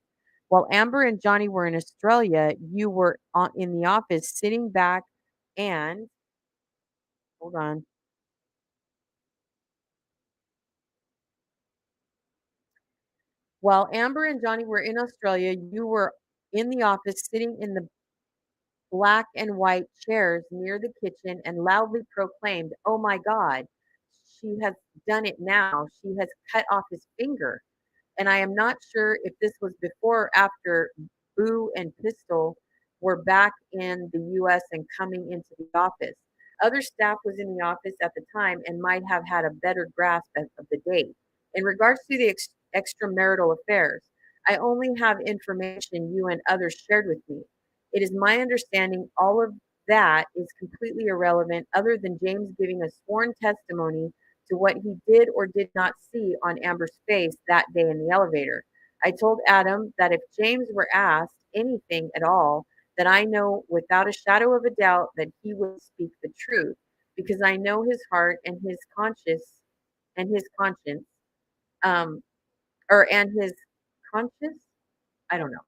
While Amber and Johnny were in Australia, you were in the office sitting back and hold on. While Amber and Johnny were in Australia, you were in the office sitting in the black and white chairs near the kitchen and loudly proclaimed, "Oh my God, she has done it now. She has cut off his finger." And I am not sure if this was before or after Boo and Pistol were back in the US and coming into the office. Other staff was in the office at the time and might have had a better grasp of the date. In regards to the extramarital affairs, I only have information you and others shared with me. It is my understanding all of that is completely irrelevant other than James giving a sworn testimony to what he did or did not see on Amber's face that day in the elevator. I told Adam that if James were asked anything at all, that I know without a shadow of a doubt that he would speak the truth because I know his heart and his conscience, um, and his conscience, I don't know,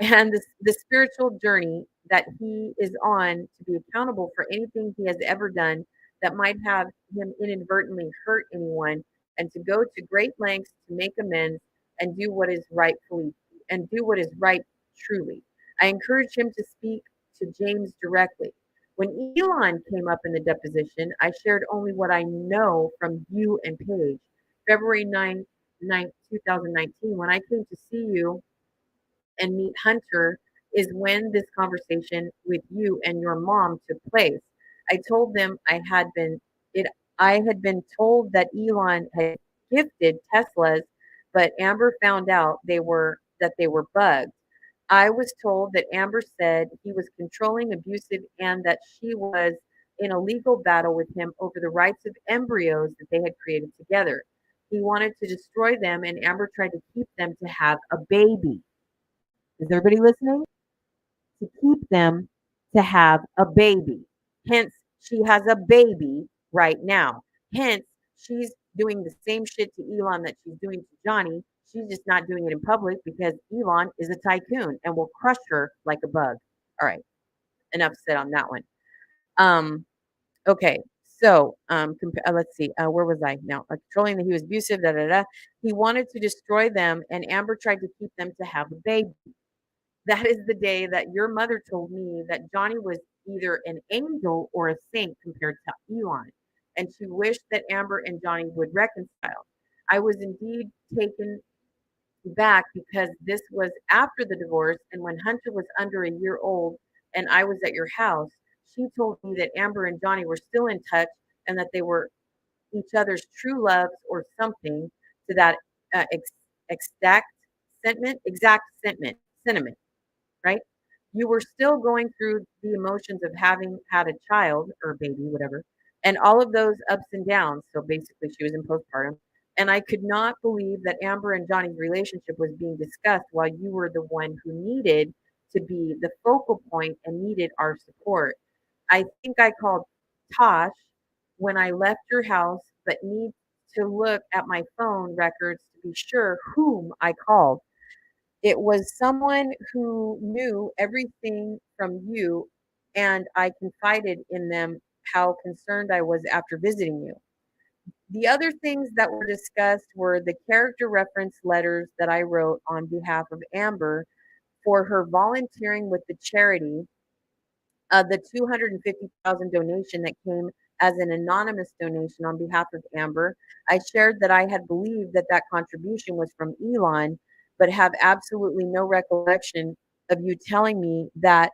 and the spiritual journey that he is on to be accountable for anything he has ever done that might have him inadvertently hurt anyone and to go to great lengths to make amends and do what is right truly. I encourage him to speak to James directly. When Elon came up in the deposition, I shared only what I know from you and Paige. February 9th, 2019, when I came to see you and meet Hunter is when this conversation with you and your mom took place. I told them I had been told that Elon had gifted Teslas, but Amber found out they were bugged. I was told that Amber said he was controlling, abusive, and that she was in a legal battle with him over the rights of embryos that they had created together. He wanted to destroy them, and Amber tried to keep them to have a baby. Is everybody listening? To keep them to have a baby. Hence, she has a baby right now. Hence, she's doing the same shit to Elon that she's doing to Johnny. She's just not doing it in public because Elon is a tycoon and will crush her like a bug. All right, enough said on that one. Okay, so let's see, where was I now? Controlling that he was abusive, da da da. He wanted to destroy them, and Amber tried to keep them to have a baby. That is the day that your mother told me that Johnny was either an angel or a saint compared to Elon, and she wished that Amber and Johnny would reconcile. I was indeed taken back because this was after the divorce and when Hunter was under a year old and I was at your house. She told me that Amber and Johnny were still in touch and that they were each other's true loves or something to that exact sentiment, right? You were still going through the emotions of having had a child or a baby, whatever, and all of those ups and downs. So basically, she was in postpartum. And I could not believe that Amber and Johnny's relationship was being discussed while you were the one who needed to be the focal point and needed our support. I think I called Tosh when I left your house, but need to look at my phone records to be sure whom I called. It was someone who knew everything from you, and I confided in them how concerned I was after visiting you. The other things that were discussed were the character reference letters that I wrote on behalf of Amber for her volunteering with the charity, the 250,000 donation that came as an anonymous donation on behalf of Amber. I shared that I had believed that that contribution was from Elon, but have absolutely no recollection of you telling me that.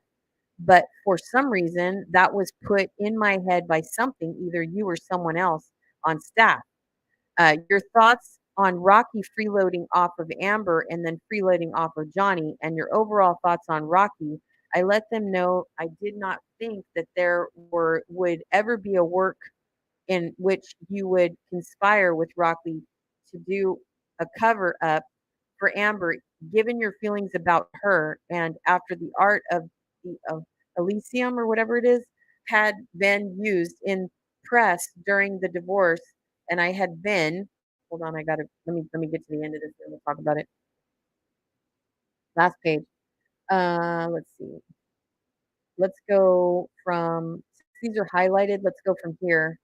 But for some reason, that was put in my head by something, either you or someone else on staff. Your thoughts on Rocky freeloading off of Amber and then freeloading off of Johnny, and your overall thoughts on Rocky. I let them know I did not think that would ever be a work in which you would conspire with Rocky to do a cover up for Amber, given your feelings about her, and after the art of the of Elysium or whatever it is had been used in press during the divorce, and I had been. Hold on, I gotta let me get to the end of this and we'll talk about it. Last page. Let's see. Let's go from these are highlighted. Let's go from here.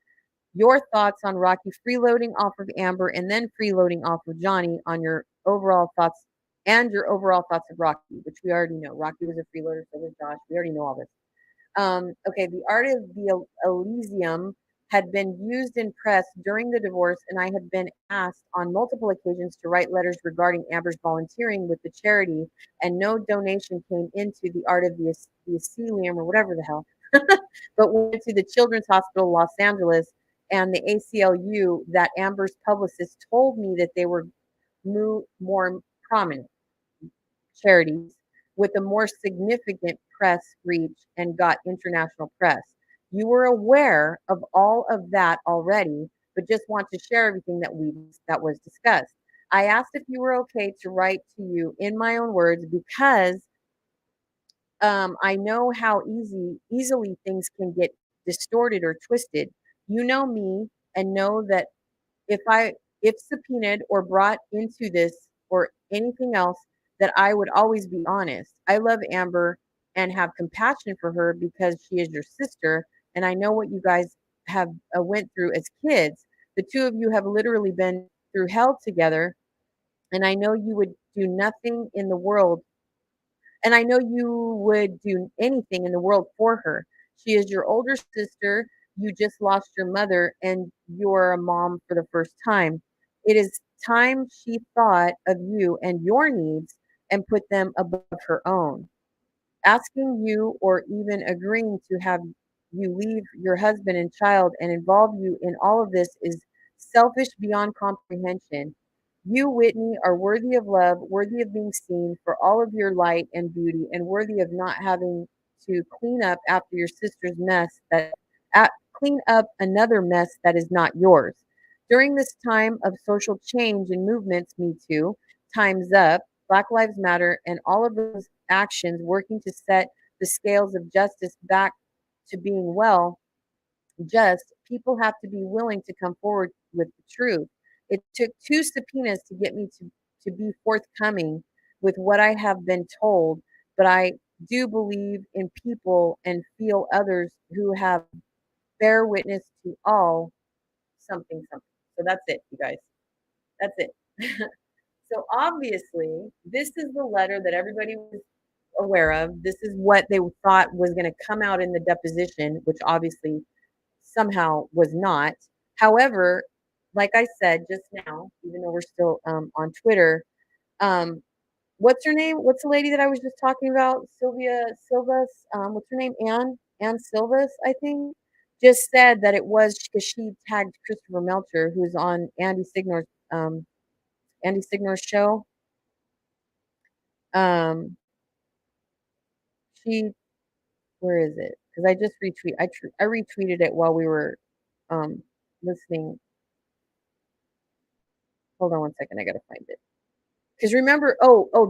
Your thoughts on Rocky freeloading off of Amber and then freeloading off of Johnny on your overall thoughts and your overall thoughts of Rocky, which we already know. Rocky was a freeloader, so was Josh. We already know all this. Okay, the art of the Elysium had been used in press during the divorce, and I had been asked on multiple occasions to write letters regarding Amber's volunteering with the charity, and no donation came into the art of the Elysium or whatever the hell but went to the Children's Hospital Los Angeles and the ACLU. That Amber's publicist told me that they were more prominent charities with a more significant press reach and got international press. You were aware of all of that already, but just want to share everything that was discussed. I asked if you were okay to write to you in my own words because I know how easily things can get distorted or twisted. You know me and know that if if subpoenaed or brought into this or anything else, that I would always be honest. I love Amber and have compassion for her because she is your sister, and I know what you guys have went through as kids. The two of you have literally been through hell together, and I know you would do nothing in the world and I know you would do anything in the world for her. She is your older sister. You just lost your mother and you're a mom for the first time. It is time she thought of you and your needs and put them above her own. Asking you or even agreeing to have you leave your husband and child and involve you in all of this is selfish beyond comprehension. You, Whitney, are worthy of love, worthy of being seen for all of your light and beauty, and worthy of not having to clean up after your sister's mess clean up another mess that is not yours. During this time of social change and movements, Me Too, Time's Up, Black Lives Matter, and all of those actions working to set the scales of justice back to being just, people have to be willing to come forward with the truth. It took 2 subpoenas to get me to be forthcoming with what I have been told, but I do believe in people and feel others who have bear witness to all something, something. So that's it, you guys. That's it. So obviously, this is the letter that everybody was aware of. This is what they thought was going to come out in the deposition, which obviously somehow was not. However, like I said just now, even though we're still on Twitter, um, what's her name? What's the lady that I was just talking about? Sylvia Silvas. What's her name? Ann Silvas, I think. Just said that it was because she tagged Christopher Melcher, who's on Andy Signor's show. Um, she, where is it? Because I just I retweeted it while we were listening. Hold on one second, I gotta find it. Because remember,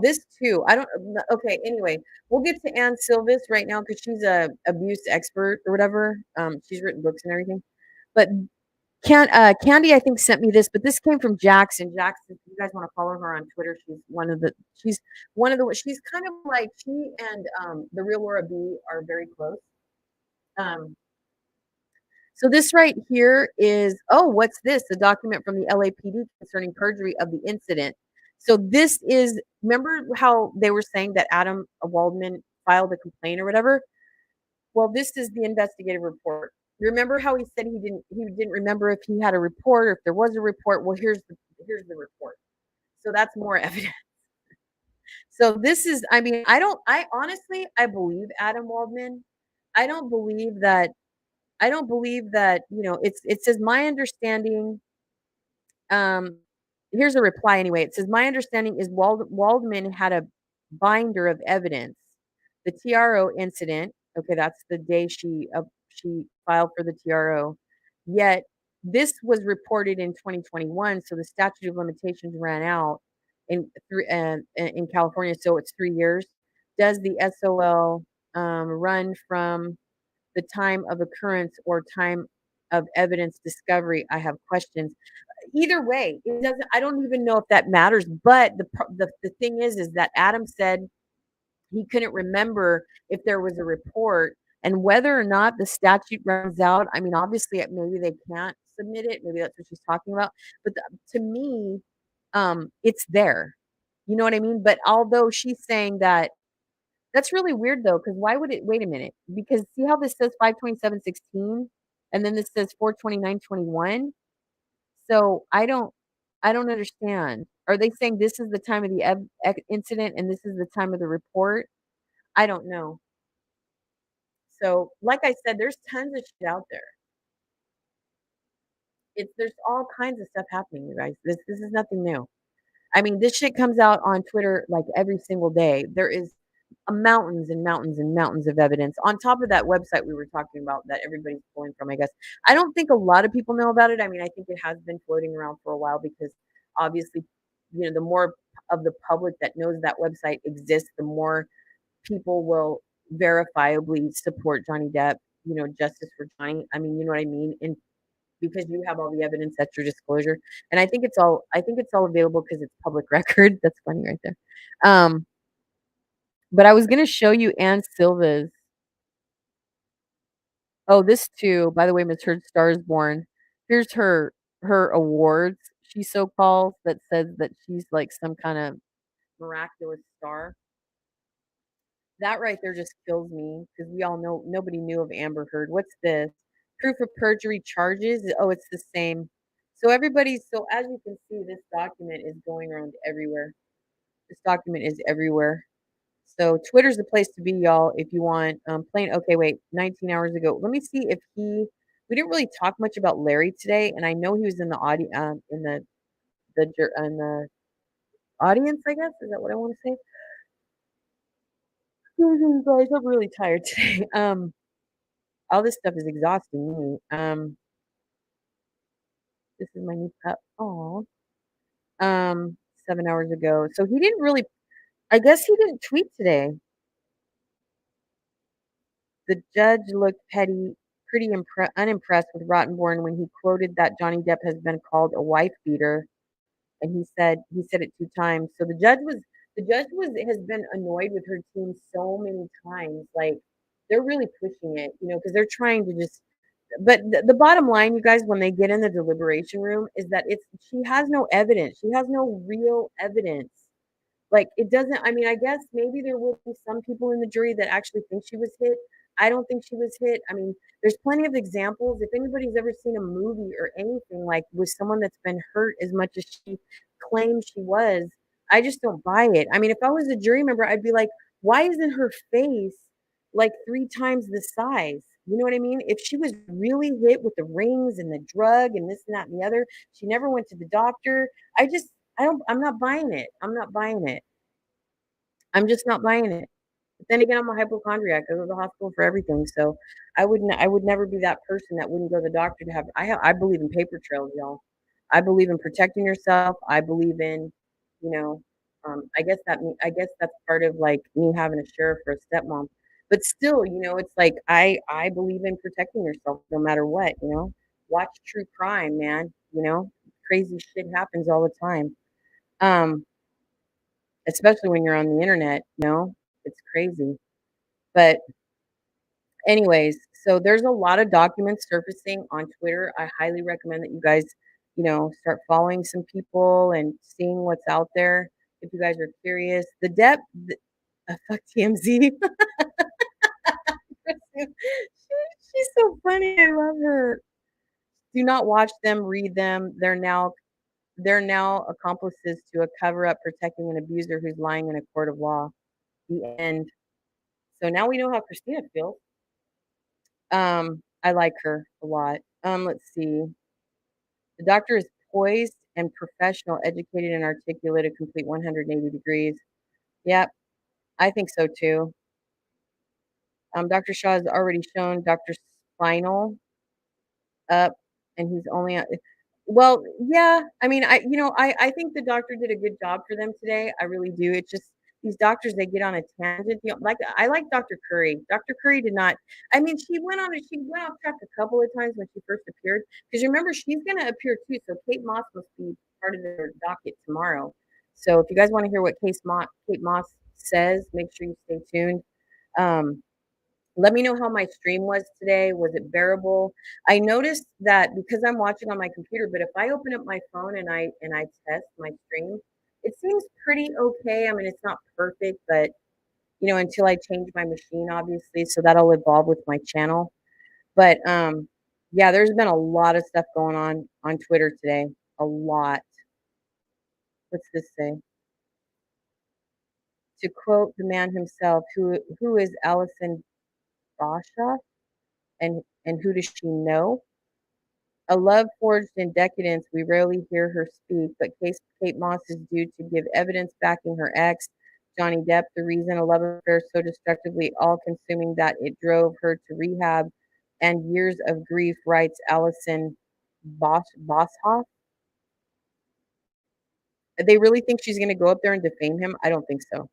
this too. I don't. Okay, anyway, we'll get to Ann Silvis right now because she's a abuse expert or whatever. She's written books and everything. But Candy, I think, sent me this, but this came from Jackson. Jackson, if you guys want to follow her on Twitter, she's she's kind of like she and the real Laura B are very close. So this right here is, what's this? The document from the LAPD concerning perjury of the incident. So this is, remember how they were saying that Adam Waldman filed a complaint or whatever? Well, this is the investigative report. Remember how he said he didn't remember if he had a report or if there was a report? Well, here's the report. So that's more evidence. So this is, I honestly, I believe Adam Waldman. I don't believe that it says my understanding. Here's a reply anyway. It says my understanding is Waldman had a binder of evidence. The TRO incident. Okay, that's the day she filed for the TRO. Yet this was reported in 2021, so the statute of limitations ran out in California, so it's 3 years. Does the SOL run from the time of occurrence or time of evidence discovery? I have questions. Either way, it doesn't. I don't even know if that matters. But the thing is that Adam said he couldn't remember if there was a report and whether or not the statute runs out. I mean, obviously, maybe they can't submit it. Maybe that's what she's talking about. But to me, it's there. You know what I mean? But although she's saying that that's really weird though, because why would it wait a minute? Because see how this says 5/27/16 and then this says 4/29/21? So I don't understand. Are they saying this is the time of the incident and this is the time of the report? I don't know. So, like I said, there's tons of shit out there. There's all kinds of stuff happening, you guys. This is nothing new. I mean, this shit comes out on Twitter like every single day. There is mountains and mountains and mountains of evidence on top of that website we were talking about that everybody's pulling from, I guess. I don't think a lot of people know about it. I mean, I think it has been floating around for a while because obviously, the more of the public that knows that website exists, the more people will verifiably support Johnny Depp, justice for Johnny. I mean, you know what I mean? And because you have all the evidence at your disclosure. And I think it's all available because it's public record. That's funny right there. But I was gonna show you Ann Silva's. Oh, this too, by the way, Miss Heard Star is Born. Here's her awards. She so calls that says that she's like some kind of miraculous star. That right there just kills me because we all know nobody knew of Amber Heard. What's this? Proof of perjury charges? Oh, it's the same. So as you can see, this document is going around everywhere. This document is everywhere. So Twitter's the place to be, y'all, if you want plain okay, wait, 19 hours ago. Let me see if we didn't really talk much about Larry today, and I know he was in the in the audience, I guess. Is that what I want to say? Guys, I'm really tired today. All this stuff is exhausting me. This is my new pup. Oh, 7 hours ago. So he didn't really. I guess he didn't tweet today. The judge looked pretty unimpressed with Rottenborn when he quoted that Johnny Depp has been called a wife beater, and he said it 2 times. So the judge has been annoyed with her team so many times. Like they're really pushing it, because they're trying to just. But the bottom line, you guys, when they get in the deliberation room, is that she has no evidence. She has no real evidence. Like, it doesn't I mean, I guess maybe there will be some people in the jury that actually think she was hit. I don't think she was hit. I mean, there's plenty of examples. If anybody's ever seen a movie or anything like with someone that's been hurt as much as she claims she was, I just don't buy it. I mean, if I was a jury member, I'd be like, why isn't her face like 3 times the size? You know what I mean? If she was really hit with the rings and the drug and this and that and the other, she never went to the doctor. I'm not buying it. I'm not buying it. I'm just not buying it. But then again, I'm a hypochondriac. I go to the hospital for everything. So I would never be that person that wouldn't go to the doctor to have. I believe in paper trails, y'all. I believe in protecting yourself. I believe in, you know, I guess that's part of like me having a sheriff or a stepmom. But still, it's like I believe in protecting yourself no matter what. Watch true crime, man. Crazy shit happens all the time. Um, especially when you're on the internet, it's crazy. But anyways, so there's a lot of documents surfacing on Twitter. I highly recommend that you guys, start following some people and seeing what's out there if you guys are curious. The depth, fuck TMZ. She's so funny. I love her. Do not watch them, read them. They're now accomplices to a cover up protecting an abuser who's lying in a court of law. The end. So now we know how Christina feels. I like her a lot. Let's see. The doctor is poised and professional, educated and articulate, a complete 180 degrees. Yep, I think so too. Dr. Shaw has already shown Dr. Spinal up, and he's only on. Well, yeah. I mean, I think the doctor did a good job for them today. I really do. It's just these doctors, they get on a tangent. Like I like Dr. Curry. Dr. Curry did not. I mean, she went off track a couple of times when she first appeared. Because remember, she's going to appear too. So Kate Moss must be part of their docket tomorrow. So if you guys want to hear what Kate Moss says, make sure you stay tuned. Um, Let me know how my stream was today. Was it bearable? I noticed that because I'm watching on my computer, but if I open up my phone and I test my stream, it seems pretty okay. I mean, it's not perfect, but until I change my machine, obviously, so that'll evolve with my channel. But yeah, there's been a lot of stuff going on Twitter today. A lot. What's this say? To quote the man himself, who is Allison Basha? And who does she know? A love forged in decadence, we rarely hear her speak, but Kate Moss is due to give evidence backing her ex, Johnny Depp, the reason a love affair so destructively all-consuming that it drove her to rehab and years of grief, writes Allison Boshoff. They really think she's going to go up there and defame him? I don't think so.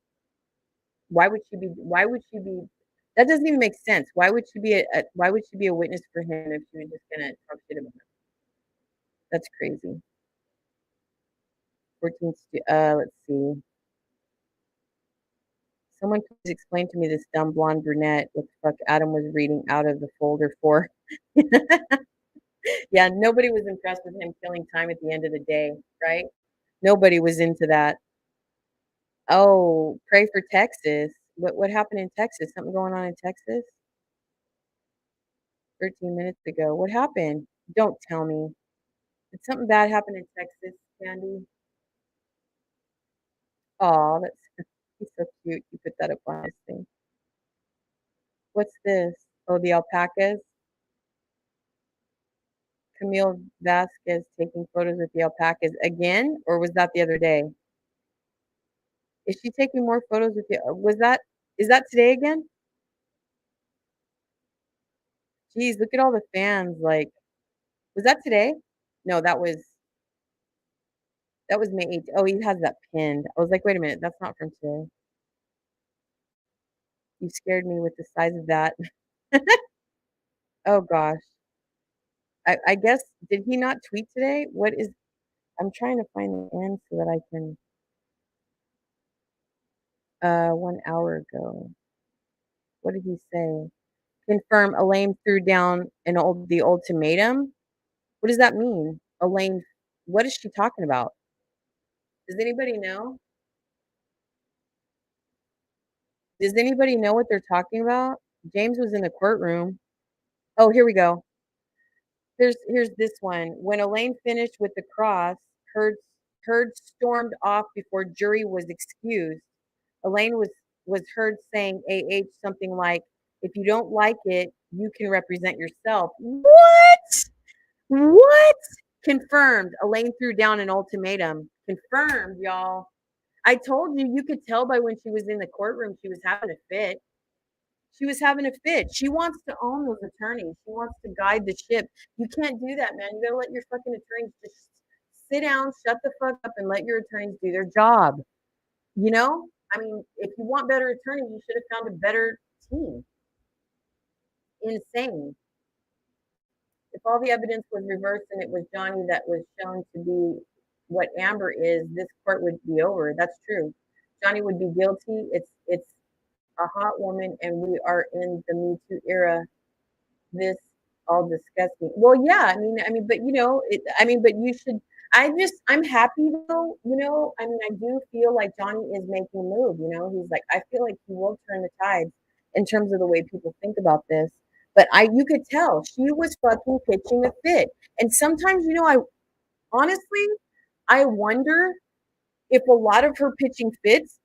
Why would she be that doesn't even make sense. Why would she be a witness for him if she was just going to talk shit about him? That's crazy. 14th, let's see. Someone please explain to me this dumb blonde brunette what the fuck Adam was reading out of the folder for. Yeah, nobody was impressed with him killing time at the end of the day, right? Nobody was into that. Oh, pray for Texas. What happened in Texas? Something going on in Texas? 13 minutes ago. What happened? Don't tell me. Did something bad happen in Texas, Candy? Oh, that's he's so cute. You put that up on this thing. What's this? Oh, the alpacas. Camille Vasquez taking photos with the alpacas again, or was that the other day? Is she taking more photos with the? Is that today again? Geez, look at all the fans. Like, was that today? No, that was May 8th. Oh, he has that pinned. I was like, wait a minute, that's not from today. You scared me with the size of that. Oh gosh. I guess did he not tweet today? I'm trying to find the end so that I can 1 hour ago. What did he say? Confirm Elaine threw down the ultimatum. What does that mean? Elaine, what is she talking about? Does anybody know? Does anybody know what they're talking about? James was in the courtroom. Oh, here we go. Here's this one. When Elaine finished with the cross, Heard stormed off before jury was excused. Elaine was heard saying something like, "If you don't like it, you can represent yourself." What? What? Confirmed. Elaine threw down an ultimatum. Confirmed, y'all. I told you, you could tell by when she was in the courtroom, she was having a fit. She was having a fit. She wants to own those attorneys. She wants to guide the ship. You can't do that, man. You gotta let your fucking attorneys just sit down, shut the fuck up, and let your attorneys do their job. You know? I mean, if you want better attorneys, you should have found a better team. Insane. If all the evidence was reversed and it was Johnny that was shown to be what Amber is, this court would be over. That's true. Johnny would be guilty. It's a hot woman, and we are in the Me Too era. This all disgusting. Well, yeah, but but you should. I'm happy though. I do feel like Johnny is making a move. He's like, I feel like he will turn the tides in terms of the way people think about this. But you could tell she was fucking pitching a fit. And sometimes, I honestly, I wonder if a lot of her pitching fits,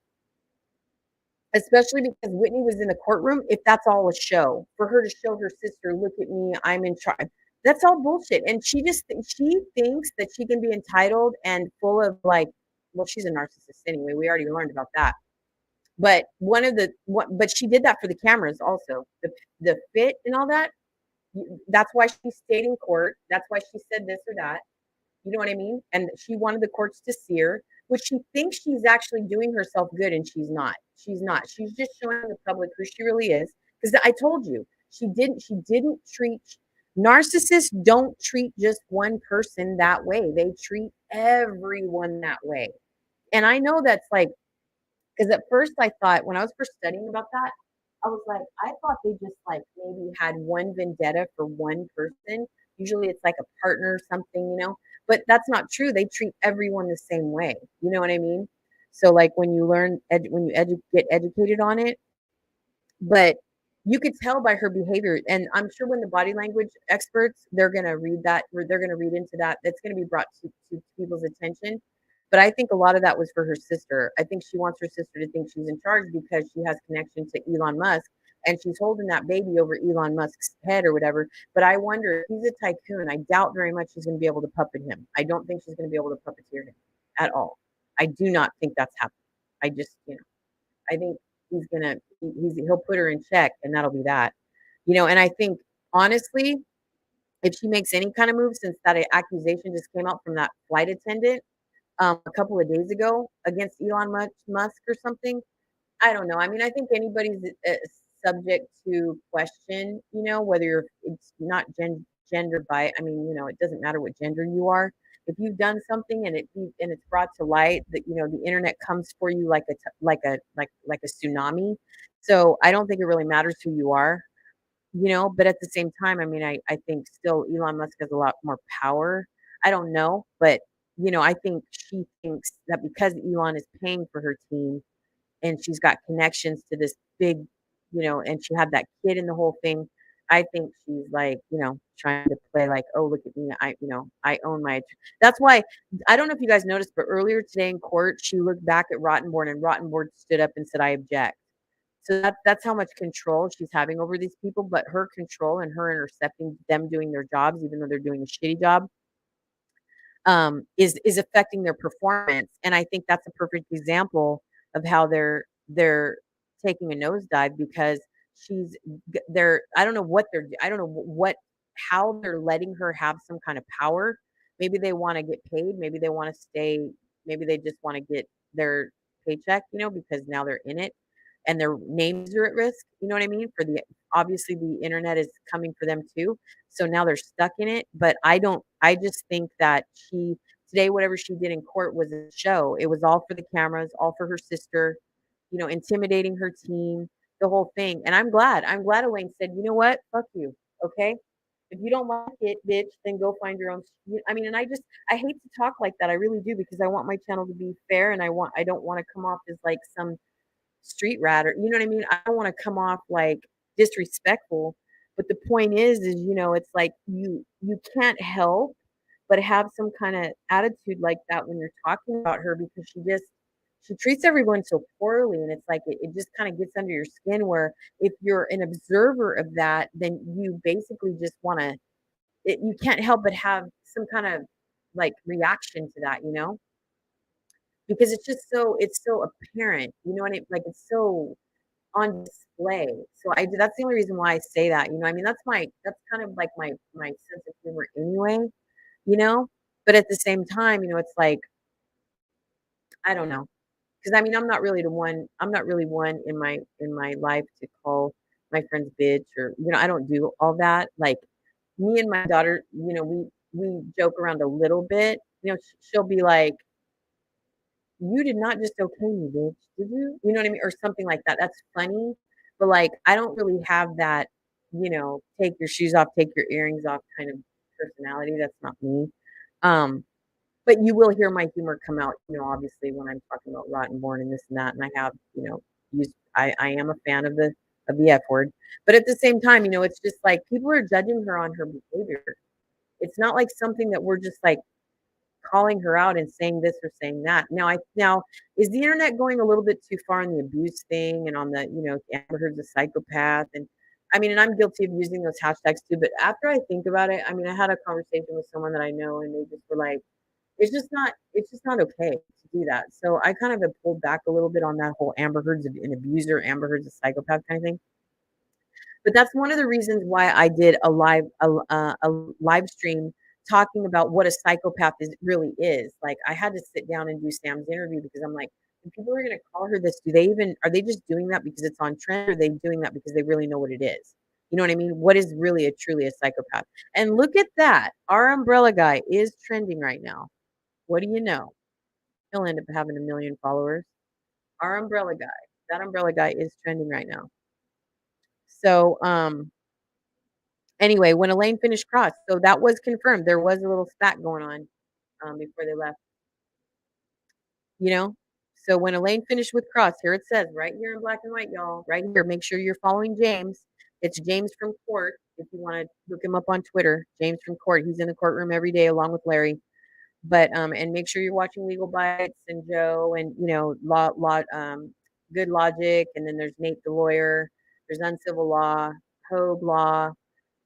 especially because Whitney was in the courtroom, if that's all a show for her to show her sister, look at me, I'm in charge. That's all bullshit. And she thinks that she can be entitled and full of well, she's a narcissist anyway. We already learned about that. But but she did that for the cameras also. The fit and all that. That's why she stayed in court. That's why she said this or that. You know what I mean? And she wanted the courts to see her, which she thinks she's actually doing herself good, and she's not. She's not. She's just showing the public who she really is. Because I told you, she didn't treat narcissists don't treat just one person that way. They treat everyone that way. And I know that's because at first I thought when I was first studying about that, I was like, I thought they just maybe had one vendetta for one person. Usually it's like a partner or something, but that's not true. They treat everyone the same way. You know what I mean? So when you get educated on it, but you could tell by her behavior, and I'm sure when the body language experts, they're going to read that, or they're going to read into that. That's going to be brought to people's attention. But I think a lot of that was for her sister. I think she wants her sister to think she's in charge because she has connection to Elon Musk. and she's holding that baby over Elon Musk's head or whatever. But I wonder if he's a tycoon. I doubt very much she's going to be able to puppet him. I don't think she's going to be able to puppeteer him at all. I do not think that's happening. I just, I think he'll put her in check, and that'll be that. And I think honestly, if she makes any kind of move, since that accusation just came out from that flight attendant a couple of days ago against Elon Musk or something, I don't know. I mean, I think anybody's subject to question, whether it's not gender bias. I mean, it doesn't matter what gender you are. If you've done something and it's brought to light that the internet comes for you like a tsunami. So I don't think it really matters who you are, but at the same time, I mean, I think still Elon Musk has a lot more power. I don't know, but I think she thinks that because Elon is paying for her team and she's got connections to this big, and she had that kid in the whole thing. I think she's like, trying to play like, oh, look at me. I own my, that's why, I don't know if you guys noticed, but earlier today in court, she looked back at Rottenborn and Rottenborn stood up and said, I object. So that's how much control she's having over these people, but her control and her intercepting them doing their jobs, even though they're doing a shitty job, is affecting their performance. And I think that's a perfect example of how they're taking a nosedive because I don't know how they're letting her have some kind of power. Maybe they want to get paid. Maybe they want to stay. Maybe they just want to get their paycheck, because now they're in it and their names are at risk. You know what I mean? Obviously the internet is coming for them too. So now they're stuck in it. But I just think that today, whatever she did in court was a show. It was all for the cameras, all for her sister, intimidating her team, the whole thing. And I'm glad Elaine said, you know what? Fuck you. Okay. If you don't like it, bitch, then go find your own. I mean, and I hate to talk like that. I really do, because I want my channel to be fair, and I don't want to come off as like some street rat, or you know what I mean? I don't want to come off like disrespectful, but the point is it's like you can't help but have some kind of attitude like that when you're talking about her, because she treats everyone so poorly, and it's like it just kind of gets under your skin, where if you're an observer of that, then you basically just want to you can't help but have some kind of like reaction to that, because it's so apparent, what I mean? Like it's so on display. So that's the only reason why I say that, I mean, that's kind of like my sense of humor anyway, you know, but at the same time, it's like, I don't know. Because I mean, I'm not really one in my life to call my friends bitch, or, I don't do all that. Like me and my daughter, we joke around a little bit, she'll be like, you did not just okay me, bitch, did you? You know what I mean? Or something like that. That's funny. But like, I don't really have that, take your shoes off, take your earrings off kind of personality. That's not me. But you will hear my humor come out, obviously when I'm talking about Rottenborn and this and that. And I have, I am a fan of the F word. But at the same time, it's just like people are judging her on her behavior. It's not like something that we're just like calling her out and saying this or saying that. Now is the internet going a little bit too far on the abuse thing and on the, Amber Heard's a psychopath, and I mean, and I'm guilty of using those hashtags too, but after I think about it, I mean, I had a conversation with someone that I know and they just were like, it's just not okay to do that. So I kind of have pulled back a little bit on that whole Amber Heard's an abuser, Amber Heard's a psychopath kind of thing. But that's one of the reasons why I did a live stream talking about what a psychopath really is. Like I had to sit down and do Sam's interview, because I'm like, if people are going to call her this, are they just doing that because it's on trend, or are they doing that because they really know what it is? You know what I mean? What is really truly a psychopath? And look at that. Our umbrella guy is trending right now. What do you know? He'll end up having 1 million followers. Our umbrella guy. That umbrella guy is trending right now. So, anyway, when Elaine finished Cross, so that was confirmed. There was a little spat going on before they left. So when Elaine finished with Cross, here it says right here in black and white, y'all. Right here. Make sure you're following James. It's James from Court. If you want to look him up on Twitter, James from Court. He's in the courtroom every day along with Larry. But and make sure you're watching Legal Bites and Joe and Good Logic, and then there's Nate the lawyer. there's Uncivil Law, Hogue Law.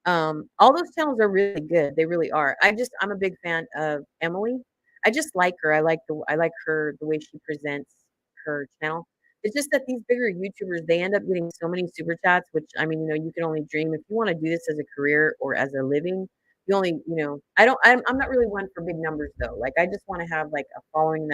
All those channels are really good. They really are. I'm a big fan of Emily. I just like her. I like her the way she presents her channel. It's just that these bigger YouTubers, they end up getting so many super chats, which I mean, you can only dream if you want to do this as a career or as a living. You only, I'm not really one for big numbers though. Like I just want to have like a following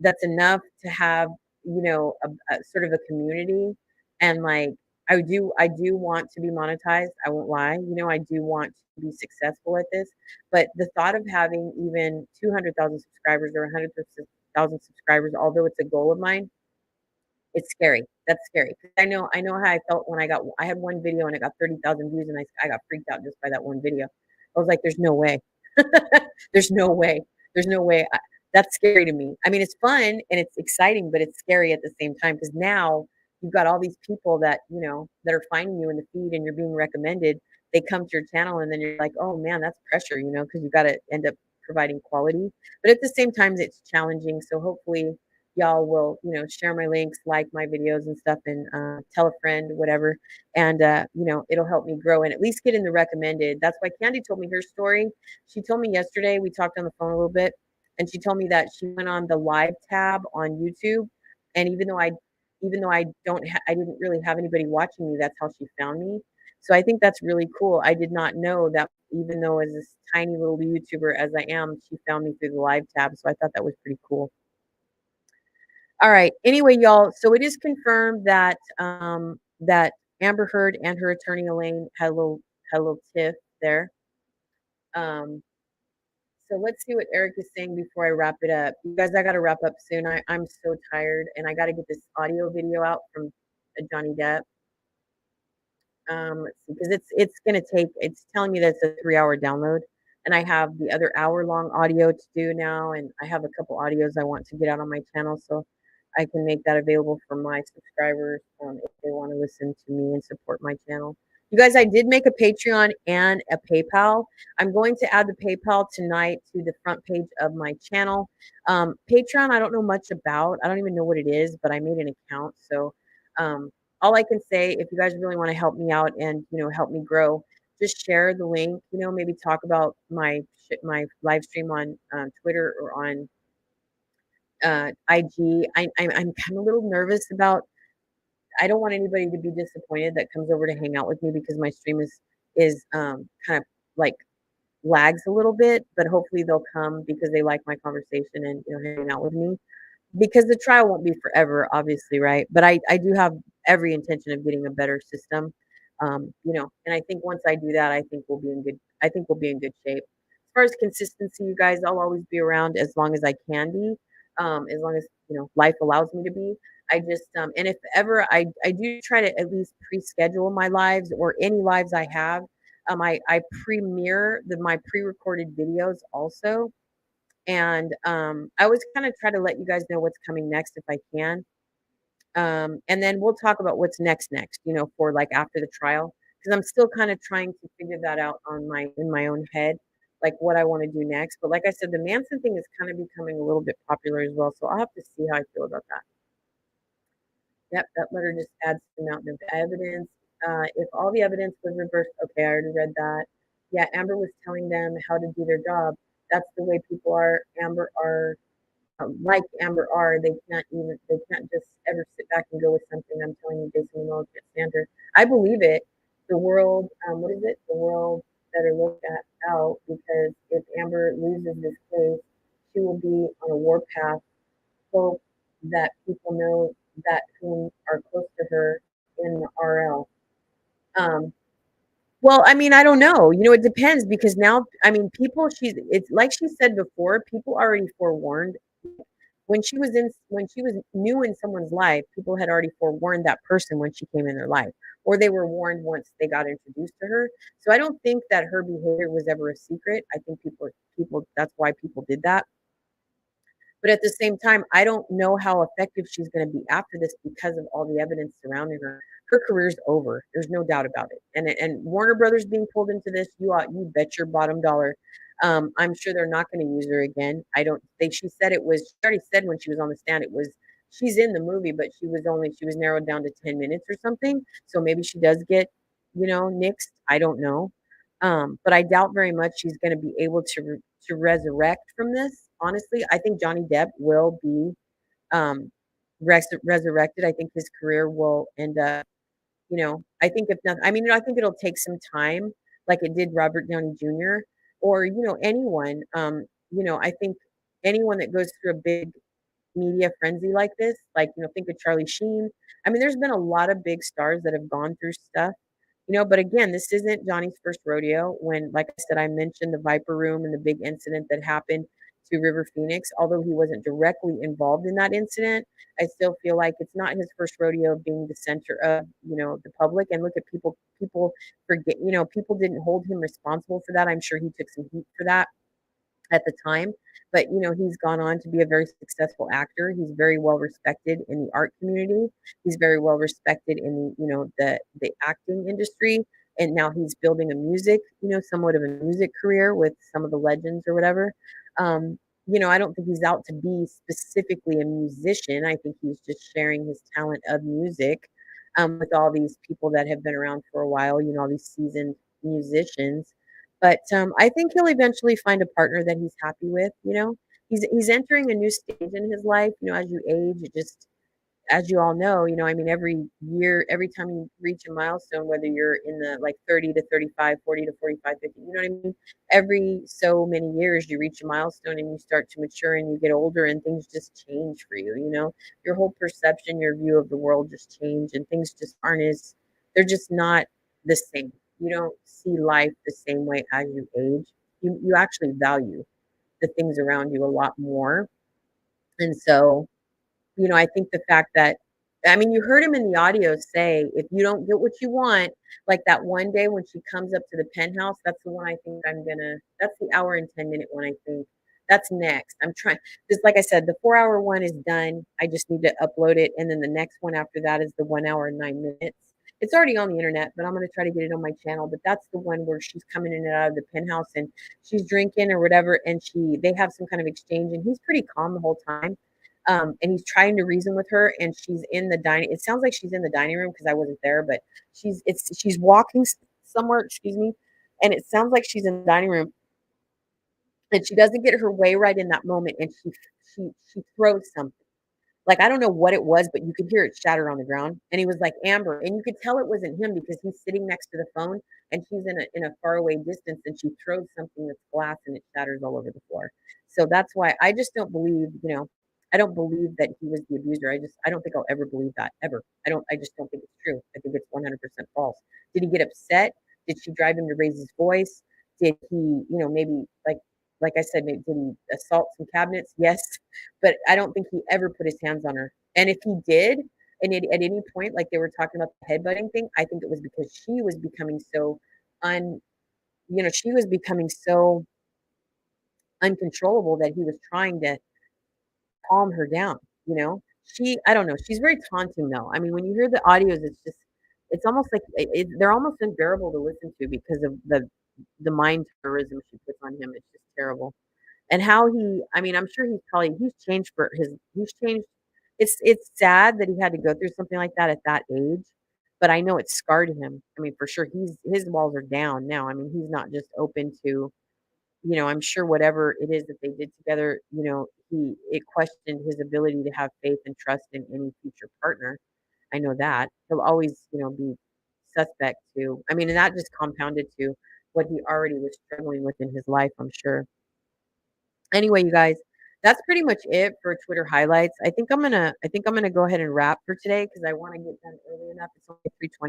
that's enough to have, a sort of a community. And like, I do want to be monetized. I won't lie. I do want to be successful at this, but the thought of having even 200,000 subscribers or 100,000 subscribers, although it's a goal of mine, it's scary. That's scary. 'Cause I know how I felt when I had one video and I got 30,000 views and I got freaked out just by that one video. I was like, there's no way. There's no way. There's no way. That's scary to me. I mean, it's fun and it's exciting, but it's scary at the same time because now you've got all these people that are finding you in the feed and you're being recommended. They come to your channel and then you're like, oh man, that's pressure, because you got to end up providing quality. But at the same time, it's challenging. So hopefully y'all will, share my links, like my videos and stuff, and tell a friend, whatever. And, it'll help me grow and at least get in the recommended. That's why Candy told me her story. She told me yesterday, we talked on the phone a little bit, and she told me that she went on the live tab on YouTube. And even though I I didn't really have anybody watching me, that's how she found me. So I think that's really cool. I did not know that even though as this tiny little YouTuber as I am, she found me through the live tab. So I thought that was pretty cool. All right. Anyway, y'all, so it is confirmed that Amber Heard and her attorney Elaine had a little tiff there. So let's see what Eric is saying before I wrap it up. You guys, I got to wrap up soon. I'm so tired, and I got to get this audio video out from Johnny Depp. Let's see, because it's telling me that it's a 3-hour download, and I have the other hour-long audio to do now, and I have a couple audios I want to get out on my channel, so I can make that available for my subscribers if they want to listen to me and support my channel. You guys, I did make a Patreon and a PayPal. I'm going to add the PayPal tonight to the front page of my channel. Patreon, I don't know much about. I don't even know what it is, but I made an account. So all I can say, if you guys really want to help me out and help me grow, just share the link. Maybe talk about my live stream on Twitter or on IG. I'm kind of a little nervous about. I don't want anybody to be disappointed that comes over to hang out with me because my stream is kind of like lags a little bit, but hopefully they'll come because they like my conversation and hanging out with me. Because the trial won't be forever, obviously, right? But I do have every intention of getting a better system, and I think once I do that, I think we'll be in good shape. As far as consistency, you guys, I'll always be around as long as I can be, as long as life allows me to be. I just and if ever I do try to at least pre-schedule my lives or any lives I have. I premiere my pre-recorded videos also. And I always kind of try to let you guys know what's coming next if I can. And then we'll talk about what's next, for like after the trial, because I'm still kind of trying to figure that out in my own head, like what I want to do next. But like I said, the Manson thing is kind of becoming a little bit popular as well, so I'll have to see how I feel about that. Yep, that letter just adds to the mountain of evidence. If all the evidence was reversed, okay, I already read that. Yeah, Amber was telling them how to do their job. That's the way people are. Like Amber are, they can't just ever sit back and go with something. I'm telling you, Jason Momoa can't stand her. I believe it. The world, what is it? The world better look out because if Amber loses this case, she will be on a warpath. Hope that people know that whom are close to her in the RL. Well, I mean, I don't know. It depends because now, I mean, it's like she said before, people already forewarned. When she was new in someone's life, people had already forewarned that person when she came in their life, or they were warned once they got introduced to her. So I don't think that her behavior was ever a secret. I think that's why people did that. But at the same time, I don't know how effective she's going to be after this because of all the evidence surrounding her. Her career's over. There's no doubt about it. And Warner Brothers being pulled into this, you bet your bottom dollar. I'm sure they're not going to use her again. I don't think she said it was. She already said when she was on the stand it was she's in the movie, but she was narrowed down to 10 minutes or something. So maybe she does get, nixed. I don't know. But I doubt very much she's going to be able to resurrect from this. Honestly, I think Johnny Depp will be um, resurrected. I think his career will end up, I think if not, I mean, I think it'll take some time, like it did Robert Downey Jr. or anyone. I think anyone that goes through a big media frenzy like this, like think of Charlie Sheen. I mean, there's been a lot of big stars that have gone through stuff, but again, this isn't Johnny's first rodeo. When, like I said, I mentioned the Viper Room and the big incident that happened to River Phoenix. Although he wasn't directly involved in that incident, I still feel like it's not his first rodeo being the center of the public. And look at people forget, people didn't hold him responsible for that. I'm sure he took some heat for that at the time. But he's gone on to be a very successful actor. He's very well respected in the art community. He's very well respected in the acting industry. And now he's building a music, somewhat of a music career with some of the legends or whatever. I don't think he's out to be specifically a musician. I think he's just sharing his talent of music with all these people that have been around for a while, all these seasoned musicians. But I think he'll eventually find a partner that he's happy with. He's entering a new stage in his life. As you age, it just, as you all know, I mean, every year, every time you reach a milestone, whether you're in the like 30 to 35, 40 to 45, 50, you know what I mean? Every so many years, you reach a milestone and you start to mature and you get older and things just change for you. Your whole perception, your view of the world just change and things just aren't they're just not the same. You don't see life the same way as you age. You actually value the things around you a lot more. And so, I think the fact that, I mean, you heard him in the audio say, if you don't get what you want, like that one day when she comes up to the penthouse, that's the one I think that's the hour and 10-minute one, I think. That's next. I'm trying, just like I said, the 4-hour one is done. I just need to upload it. And then the next one after that is the 1 hour and 9 minutes. It's already on the internet, but I'm going to try to get it on my channel. But that's the one where she's coming in and out of the penthouse and she's drinking or whatever. And they have some kind of exchange and he's pretty calm the whole time. And he's trying to reason with her, and she's in the dining. It sounds like she's in the dining room because I wasn't there, but she's walking somewhere. Excuse me, and it sounds like she's in the dining room, and she doesn't get her way right in that moment, and she throws something. Like, I don't know what it was, but you could hear it shatter on the ground. And he was like, Amber. And you could tell it wasn't him because he's sitting next to the phone and she's in a faraway distance and she throws something that's glass and it shatters all over the floor. So that's why I just don't believe, I don't believe that he was the abuser. I don't think I'll ever believe that ever. I just don't think it's true. I think it's 100% false. Did he get upset? Did she drive him to raise his voice? Did he, maybe like I said, maybe did he assault some cabinets? Yes, but I don't think he ever put his hands on her. And if he did, and at any point, like they were talking about the headbutting thing, I think it was because she was becoming so she was becoming so uncontrollable that he was trying to calm her down. I don't know. She's very taunting though. I mean, when you hear the audios, it's almost like they're almost unbearable to listen to because of the mind terrorism she puts on him. It's just terrible. And how I mean, I'm sure he's changed he's changed. It's sad that he had to go through something like that at that age, but I know it scarred him. I mean, for sure, his walls are down now. I mean, he's not just open to, I'm sure whatever it is that they did together, it questioned his ability to have faith and trust in any future partner. I know that he'll always, be suspect to. I mean, and that just compounded to what he already was struggling with in his life, I'm sure. Anyway, you guys, that's pretty much it for Twitter highlights. I think I'm gonna go ahead and wrap for today because I want to get done early enough. It's only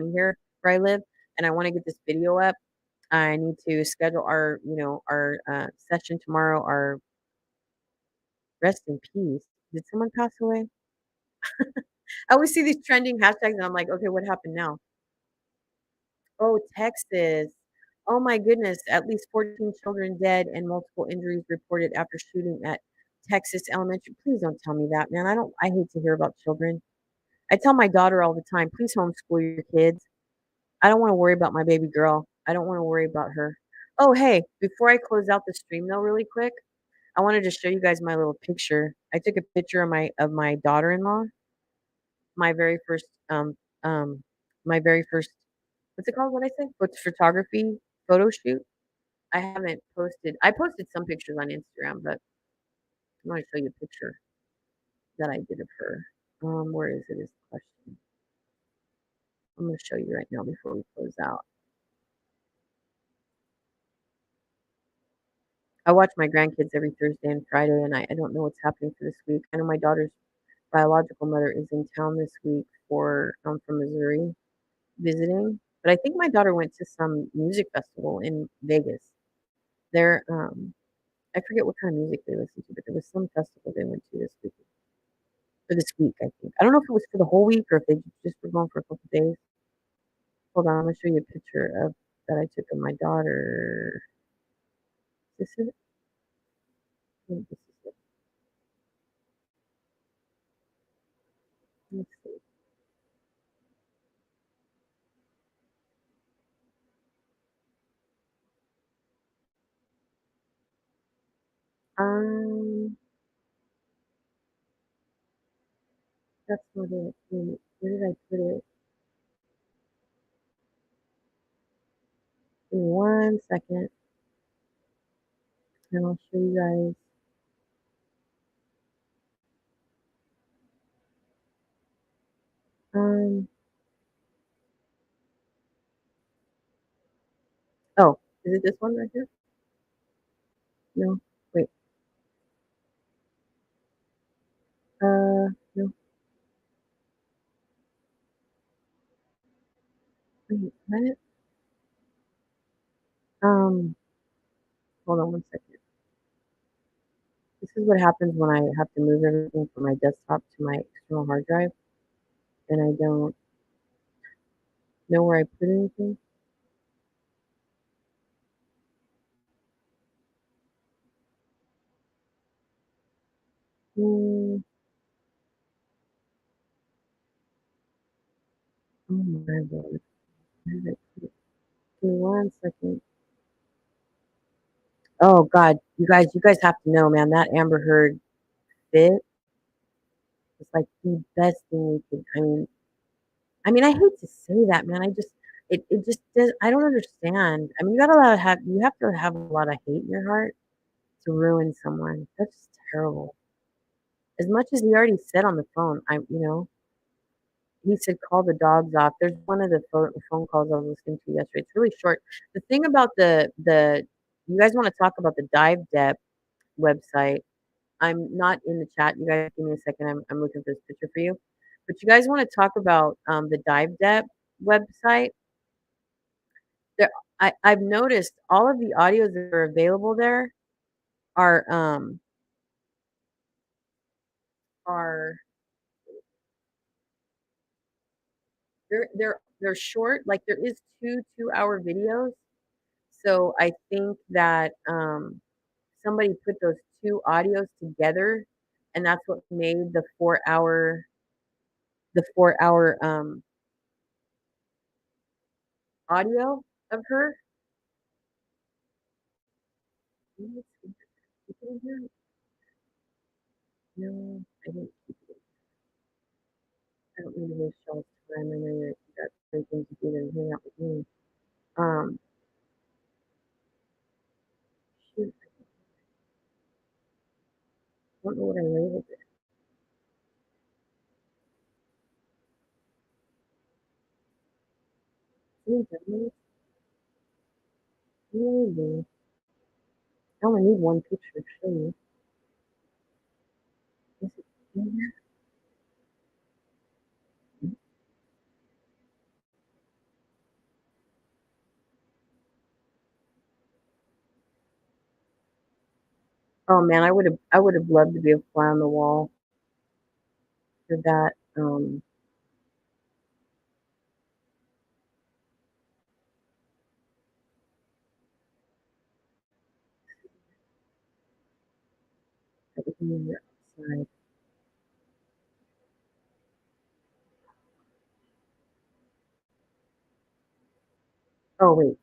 3:20 here where I live, and I want to get this video up. I need to schedule our session tomorrow. Our rest in peace. Did someone pass away? I always see these trending hashtags, and I'm like, okay, what happened now? Oh, Texas. Oh my goodness. At least 14 children dead and multiple injuries reported after shooting at Texas elementary. Please don't tell me that, man. I hate to hear about children. I tell my daughter all the time, please homeschool your kids. I don't want to worry about my baby girl. I don't want to worry about her. Oh, hey, before I close out the stream though, really quick, I wanted to show you guys my little picture. I took a picture of my daughter-in-law, my very first um my very first, what's it called? What I said? Photography photo shoot. I haven't posted. I posted some pictures on Instagram, but I want to show you a picture that I did of her. Where is it? Is the question. I'm going to show you right now before we close out. I watch my grandkids every Thursday and Friday, and I don't know what's happening for this week. I know my daughter's biological mother is in town this week from Missouri visiting, but I think my daughter went to some music festival in Vegas. There, I forget what kind of music they listen to, but there was some festival they went to this week. For this week, I think. I don't know if it was for the whole week or if they just were going for a couple days. Hold on, I'm gonna show you a picture of that I took of my daughter. This is it. I think this is it. Let's see. That's not it. Wait, where did I put it? Give me 1 second, and I'll show you guys. Oh, is it this one right here? No, wait. No. Wait, is that it? Hold on 1 second. This is what happens when I have to move everything from my desktop to my external hard drive, and I don't know where I put anything. Mm. Oh my lord. Where did I put it? Give me 1 second. Oh God, you guys have to know, man, that Amber Heard fit was like the best thing we could. I mean, I hate to say that, man. It just does. I don't understand. I mean, you have to have a lot of hate in your heart to ruin someone. That's just terrible. As much as he already said on the phone, he said call the dogs off. There's one of the phone calls I was listening to yesterday. It's really short. The thing about you guys want to talk about the DEPP website. I'm not in the chat. You guys give me a second. I'm looking for this picture for you. But you guys want to talk about the DEPP website? There, I've noticed all of the audios that are available there are are they're short. Like there is 2 2-hour videos. So I think that somebody put those 2 audios together, and that's what made the 4 hour audio of her. Let's see. Keep it in here? No, I didn't keep it. I don't need to waste y'all's time. I know you got other things to do than hang out with me. Um, shoot, I don't know what I labeled it. Any dummies? Maybe. I only need one picture to show you. Is it in here? Oh man, I would have loved to be a fly on the wall for that. Everything in here outside. Oh wait,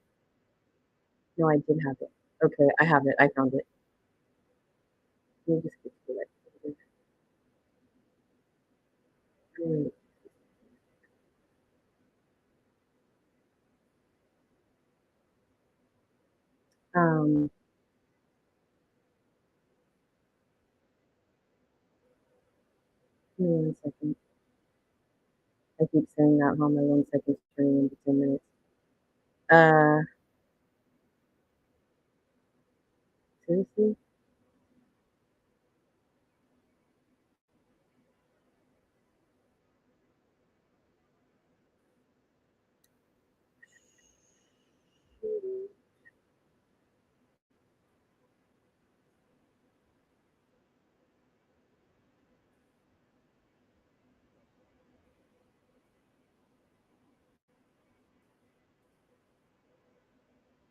no, I did have it. Okay, I have it. I found it. Let me just get to that. Um, Give me 1 second. I keep saying that while my 1 second's turning into 10 minutes. Seriously?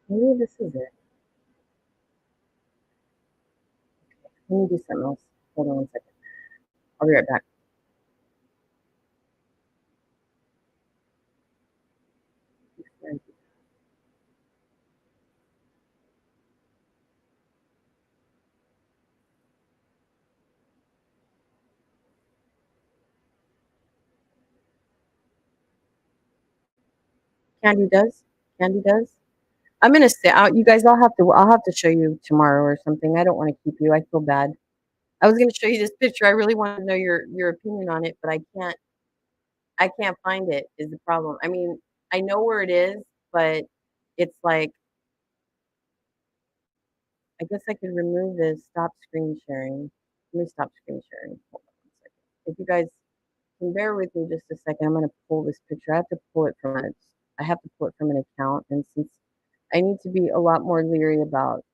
Maybe this is it. Let me do something else. Hold on 1 second. I'll be right back. Candy does. Candy does. I'm gonna stay out. You guys, I'll have to show you tomorrow or something. I don't want to keep you. I feel bad. I was gonna show you this picture. I really want to know your opinion on it, but I can't find it is the problem. I mean, I know where it is, but it's like I guess I could remove this stop screen sharing. Let me stop screen sharing. Hold on 1 second. If you guys can bear with me just a second, I'm gonna pull this picture. I have to pull it from an account, and since I need to be a lot more leery about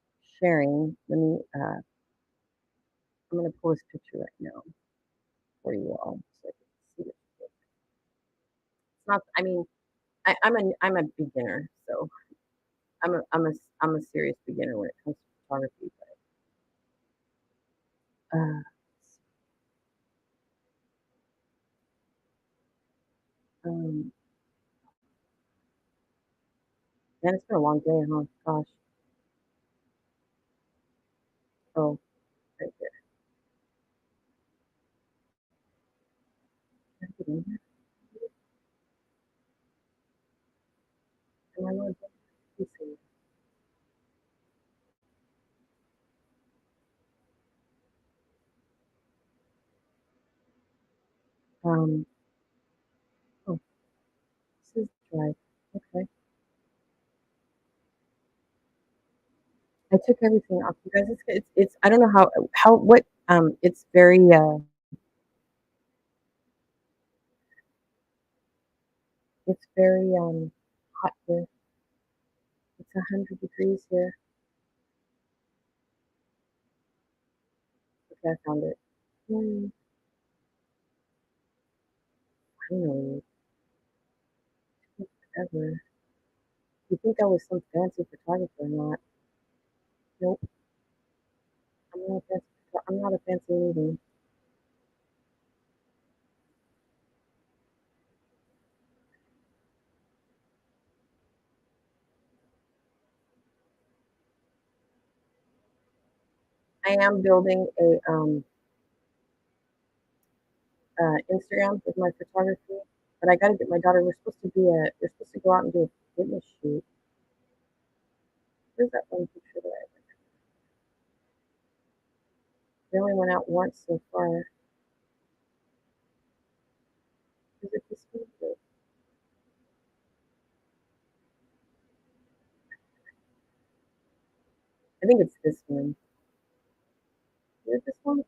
sharing, I'm gonna pull this picture right now for you all so I can see it. It's not. I mean, I'm a beginner, so I'm a serious beginner when it comes to photography. But um, man, it's been a long day, huh? Gosh. Oh, right there. Can I get in here? Am I logged in? Let's see. Oh, this is Drive. Okay. I took everything off. You guys, it's I don't know what it's very hot here. It's 100 degrees here. Okay, I found it. Finally. Took forever. You think I was some fancy photographer or not? Nope. I'm not a fancy anything. I am building a Instagram with my photography, but I gotta get my daughter. We're supposed to go out and do a fitness shoot. Where's that one picture that I went? We only went out once so far. Is it this one? I think it's this one. Is it this one?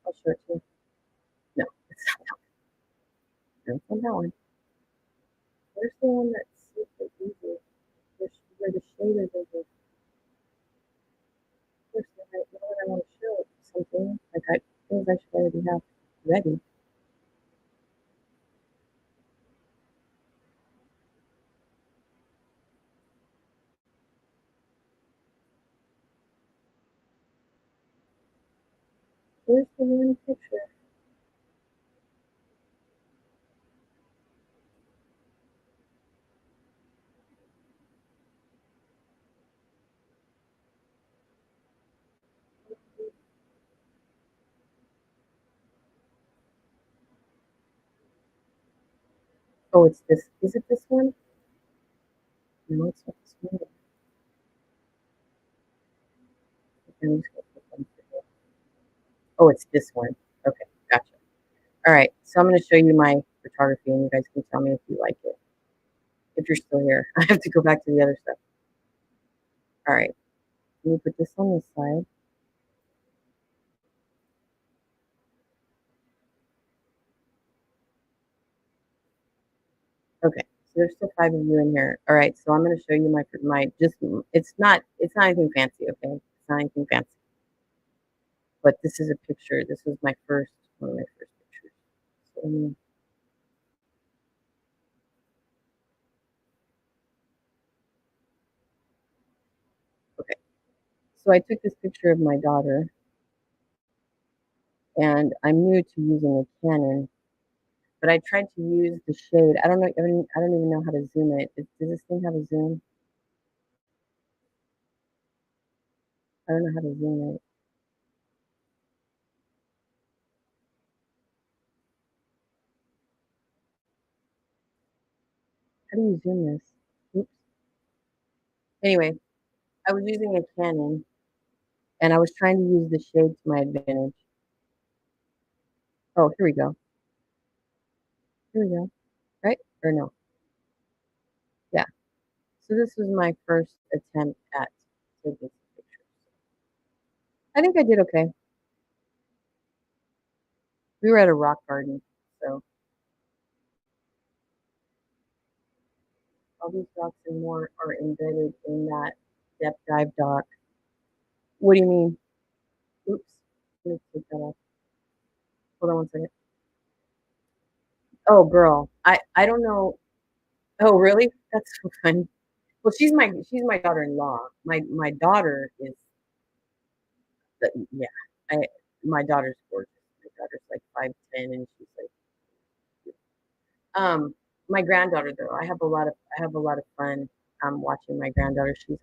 I'll show it to you. No, it's not that one. No, it's not that one. Where's the one that's super easy? Where the shaders are the first thing right now that I want to show something. Things I should already have ready. Where's the one picture? Oh, it's this. Is it this one? No, it's not this one. I'm just gonna put one for you. Oh, it's this one. Okay, gotcha. All right, so I'm going to show you my photography, and you guys can tell me if you like it. If you're still here, I have to go back to the other stuff. All right, let me put this on this side. Okay, so there's still 5 of you in here. All right, so I'm going to show you my just it's not anything fancy, okay? It's not anything fancy. But this is a picture. This was my first one of my first pictures. So, okay. So I took this picture of my daughter, and I'm new to using a Canon, but I tried to use the shade. I don't know. I don't even know how to zoom it. Does this thing have a zoom? I don't know how to zoom it. How do you zoom this? Oops. Anyway, I was using a Canon, and I was trying to use the shade to my advantage. Oh, here we go. Here we go. Right? Or no? Yeah. So this was my first attempt at taking some pictures. I think I did okay. We were at a rock garden, so all these rocks and more are embedded in that depth dive dock. What do you mean? Oops. Let me take that off. Hold on one second. Oh, girl. I don't know. Oh, really? That's so funny. Well, she's my daughter-in-law. My daughter is yeah. I my daughter's gorgeous. My daughter's like 5'10", and she's like my granddaughter though. I have a lot of fun watching my granddaughter. She's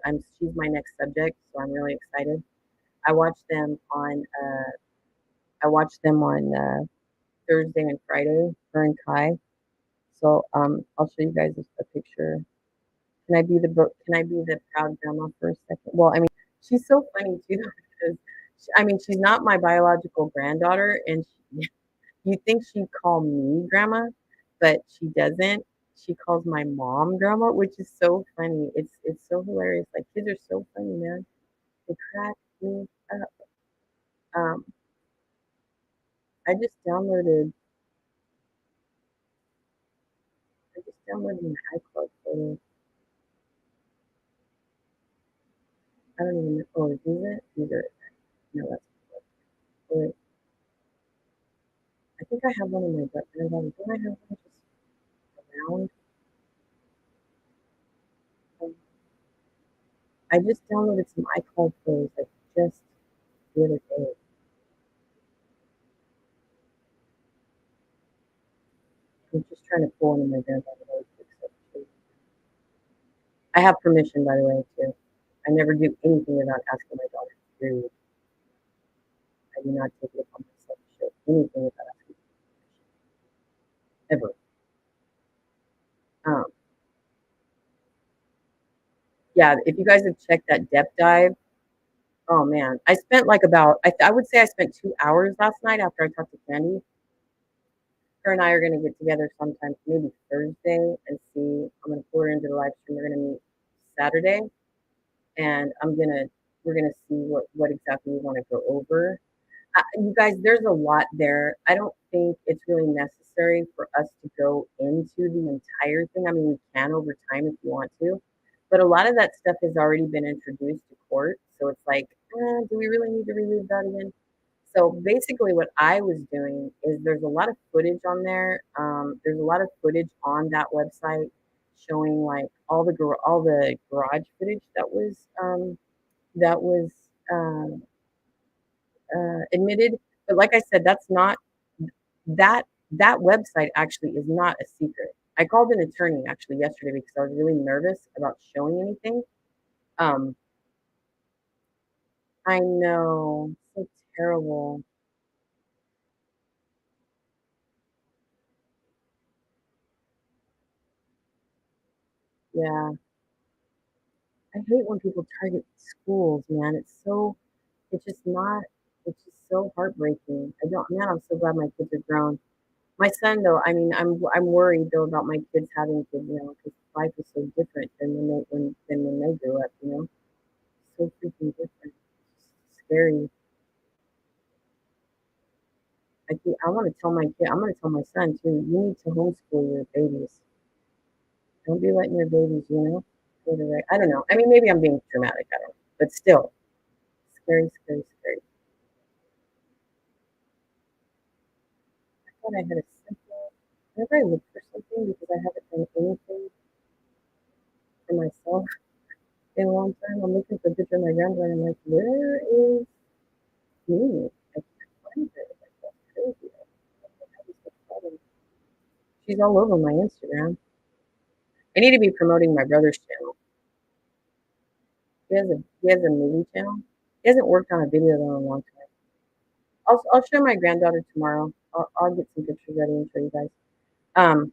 my next subject, so I'm really excited. I watch them on Thursday and Friday, her and Kai. So I'll show you guys a picture. Can I be the proud grandma for a second? Well, I mean, she's so funny too because I mean, she's not my biological granddaughter, and you think she'd call me grandma, but she doesn't. She calls my mom grandma, which is so funny. It's so hilarious. Like kids are so funny, man. They crack me up. Um, I just downloaded my iCloud photo. I don't even know. Oh, is it? These are no, that's wait. I think I have one in my background. Don't I have one just around? Um, I just downloaded some iCloud photos like just the other day. I'm just trying to pull one of my grandfather really quick stuff. I have permission, by the way, too. I never do anything without asking my daughter. Period. I do not take it upon myself to show anything without asking ever. Um, yeah, if you guys have checked that depth dive, oh man, I spent like I would say I spent 2 hours last night after I talked to Candy. Her and I are gonna get together sometime, maybe Thursday, and see. I'm gonna pull her into the live stream. We're gonna meet Saturday, and we're gonna see what exactly we want to go over. You guys, there's a lot there. I don't think it's really necessary for us to go into the entire thing. I mean, we can over time if you want to, but a lot of that stuff has already been introduced to court. So it's like, do we really need to relive that again? So basically, what I was doing is there's a lot of footage on there. There's a lot of footage on that website showing like all the garage footage that was um, admitted. But like I said, that's not that that website actually is not a secret. I called an attorney actually yesterday because I was really nervous about showing anything. Um, I know, so terrible. Yeah. I hate when people target schools, man. It's just not, it's just so heartbreaking. Man, I'm so glad my kids are grown. My son, though, I mean, I'm worried though about my kids having kids, because life is so different than when they grew up, so freaking different. It's scary. I want to tell my kid, I'm going to tell my son too. You need to homeschool your babies. Don't be letting your babies, go to right. I don't know. I mean, maybe I'm being dramatic. I don't know, but still, scary, scary, scary. I thought I had a simple. Whenever I look for something because I haven't done anything for myself in a long time, I'm looking for a picture of my granddaughter. I'm like, where is me? I can't find her. Like, that's crazy. She's all over my Instagram. I need to be promoting my brother's channel. He has a movie channel. He hasn't worked on a video in a long time. I'll show my granddaughter tomorrow. I'll get some pictures ready and show you guys. Um,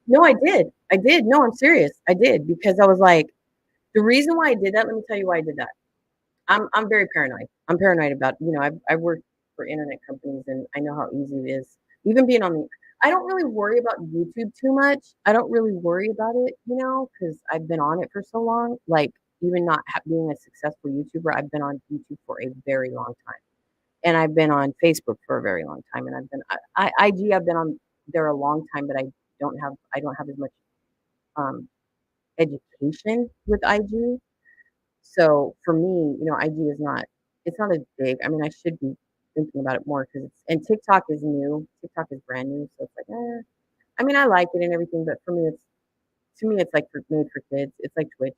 no, I did. I did. No, I'm serious. I did because I was like, the reason why I did that. Let me tell you why I did that. I'm very paranoid. I'm paranoid about, I've worked for internet companies and I know how easy it is. Even being on the, I don't really worry about YouTube too much. I don't really worry about it, because I've been on it for so long. Like even not being a successful YouTuber, I've been on YouTube for a very long time, and I've been on Facebook for a very long time, and I've been IG. I've been on there a long time, but I don't have as much um, education with IG. So for me, IG is not, it's not as big. I mean, I should be thinking about it more because and TikTok is new. TikTok is brand new. So it's like, I mean, I like it and everything, but to me, it's like made for kids. It's like Twitch.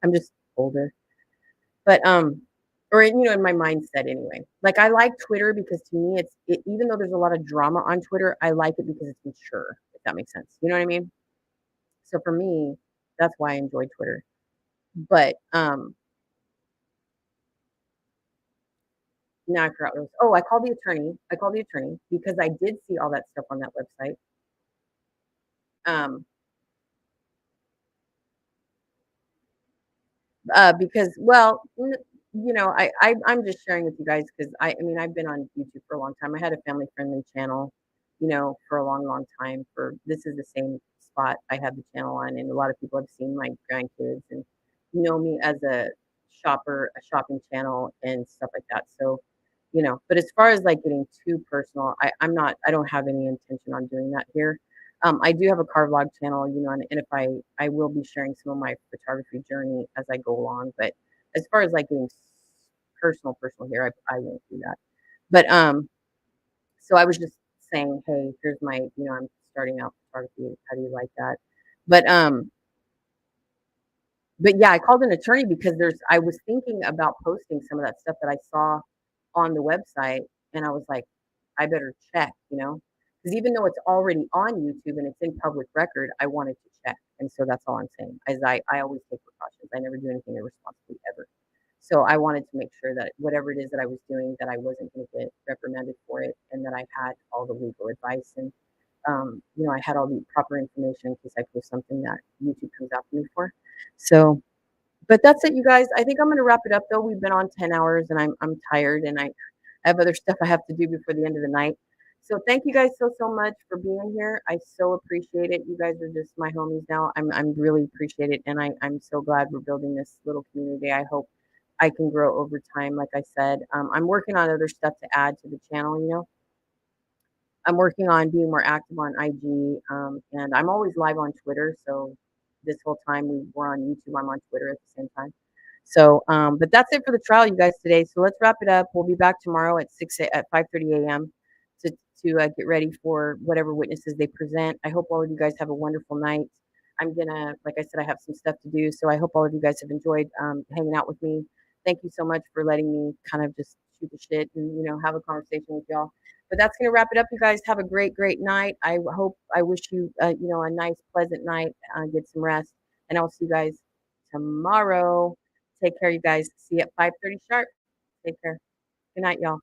I'm just older, but, or, in my mindset anyway. Like I like Twitter because to me, even though there's a lot of drama on Twitter, I like it because it's mature, if that makes sense. You know what I mean? So for me, that's why I enjoy Twitter. But, now I forgot what it was. Oh, I called the attorney. I called the attorney because I did see all that stuff on that website. Um, because, well, I'm just sharing with you guys because I mean, I've been on YouTube for a long time. I had a family friendly channel, for a long, long time. This is the same spot I have the channel on, and a lot of people have seen my grandkids and know me as a shopping channel and stuff like that. So, but as far as like getting too personal, I don't have any intention on doing that here. I do have a car vlog channel, and if I will be sharing some of my photography journey as I go along. But as far as like getting personal here, I won't do that. But so I was just saying, hey, here's my, I'm starting out photography. How do you like that? But but yeah, I called an attorney because I was thinking about posting some of that stuff that I saw on the website, and I was like, I better check, because even though it's already on YouTube and it's in public record, I wanted to check, and so that's all I'm saying. As I always take precautions. I never do anything irresponsibly ever. So I wanted to make sure that whatever it is that I was doing, that I wasn't going to get reprimanded for it, and that I had all the legal advice and I had all the proper information in case I post something that YouTube comes after me for. So, but that's it, you guys. I think I'm going to wrap it up though. We've been on 10 hours and I'm tired and I have other stuff I have to do before the end of the night. So thank you guys so much for being here. I so appreciate it. You guys are just my homies now. I'm really appreciate it. And I'm so glad we're building this little community. I hope I can grow over time. Like I said, I'm working on other stuff to add to the channel, I'm working on being more active on IG, and I'm always live on Twitter. So this whole time we were on YouTube, I'm on Twitter at the same time. So, but that's it for the trial, you guys, today. So let's wrap it up. We'll be back tomorrow at 5:30 a.m. to get ready for whatever witnesses they present. I hope all of you guys have a wonderful night. I'm gonna, like I said, I have some stuff to do. So I hope all of you guys have enjoyed hanging out with me. Thank you so much for letting me kind of just shoot the shit and have a conversation with y'all. But that's gonna wrap it up, you guys. Have a great night. I wish you a nice, pleasant night. Get some rest, and I'll see you guys tomorrow. Take care, you guys. See you at 5:30 sharp. Take care. Good night, y'all.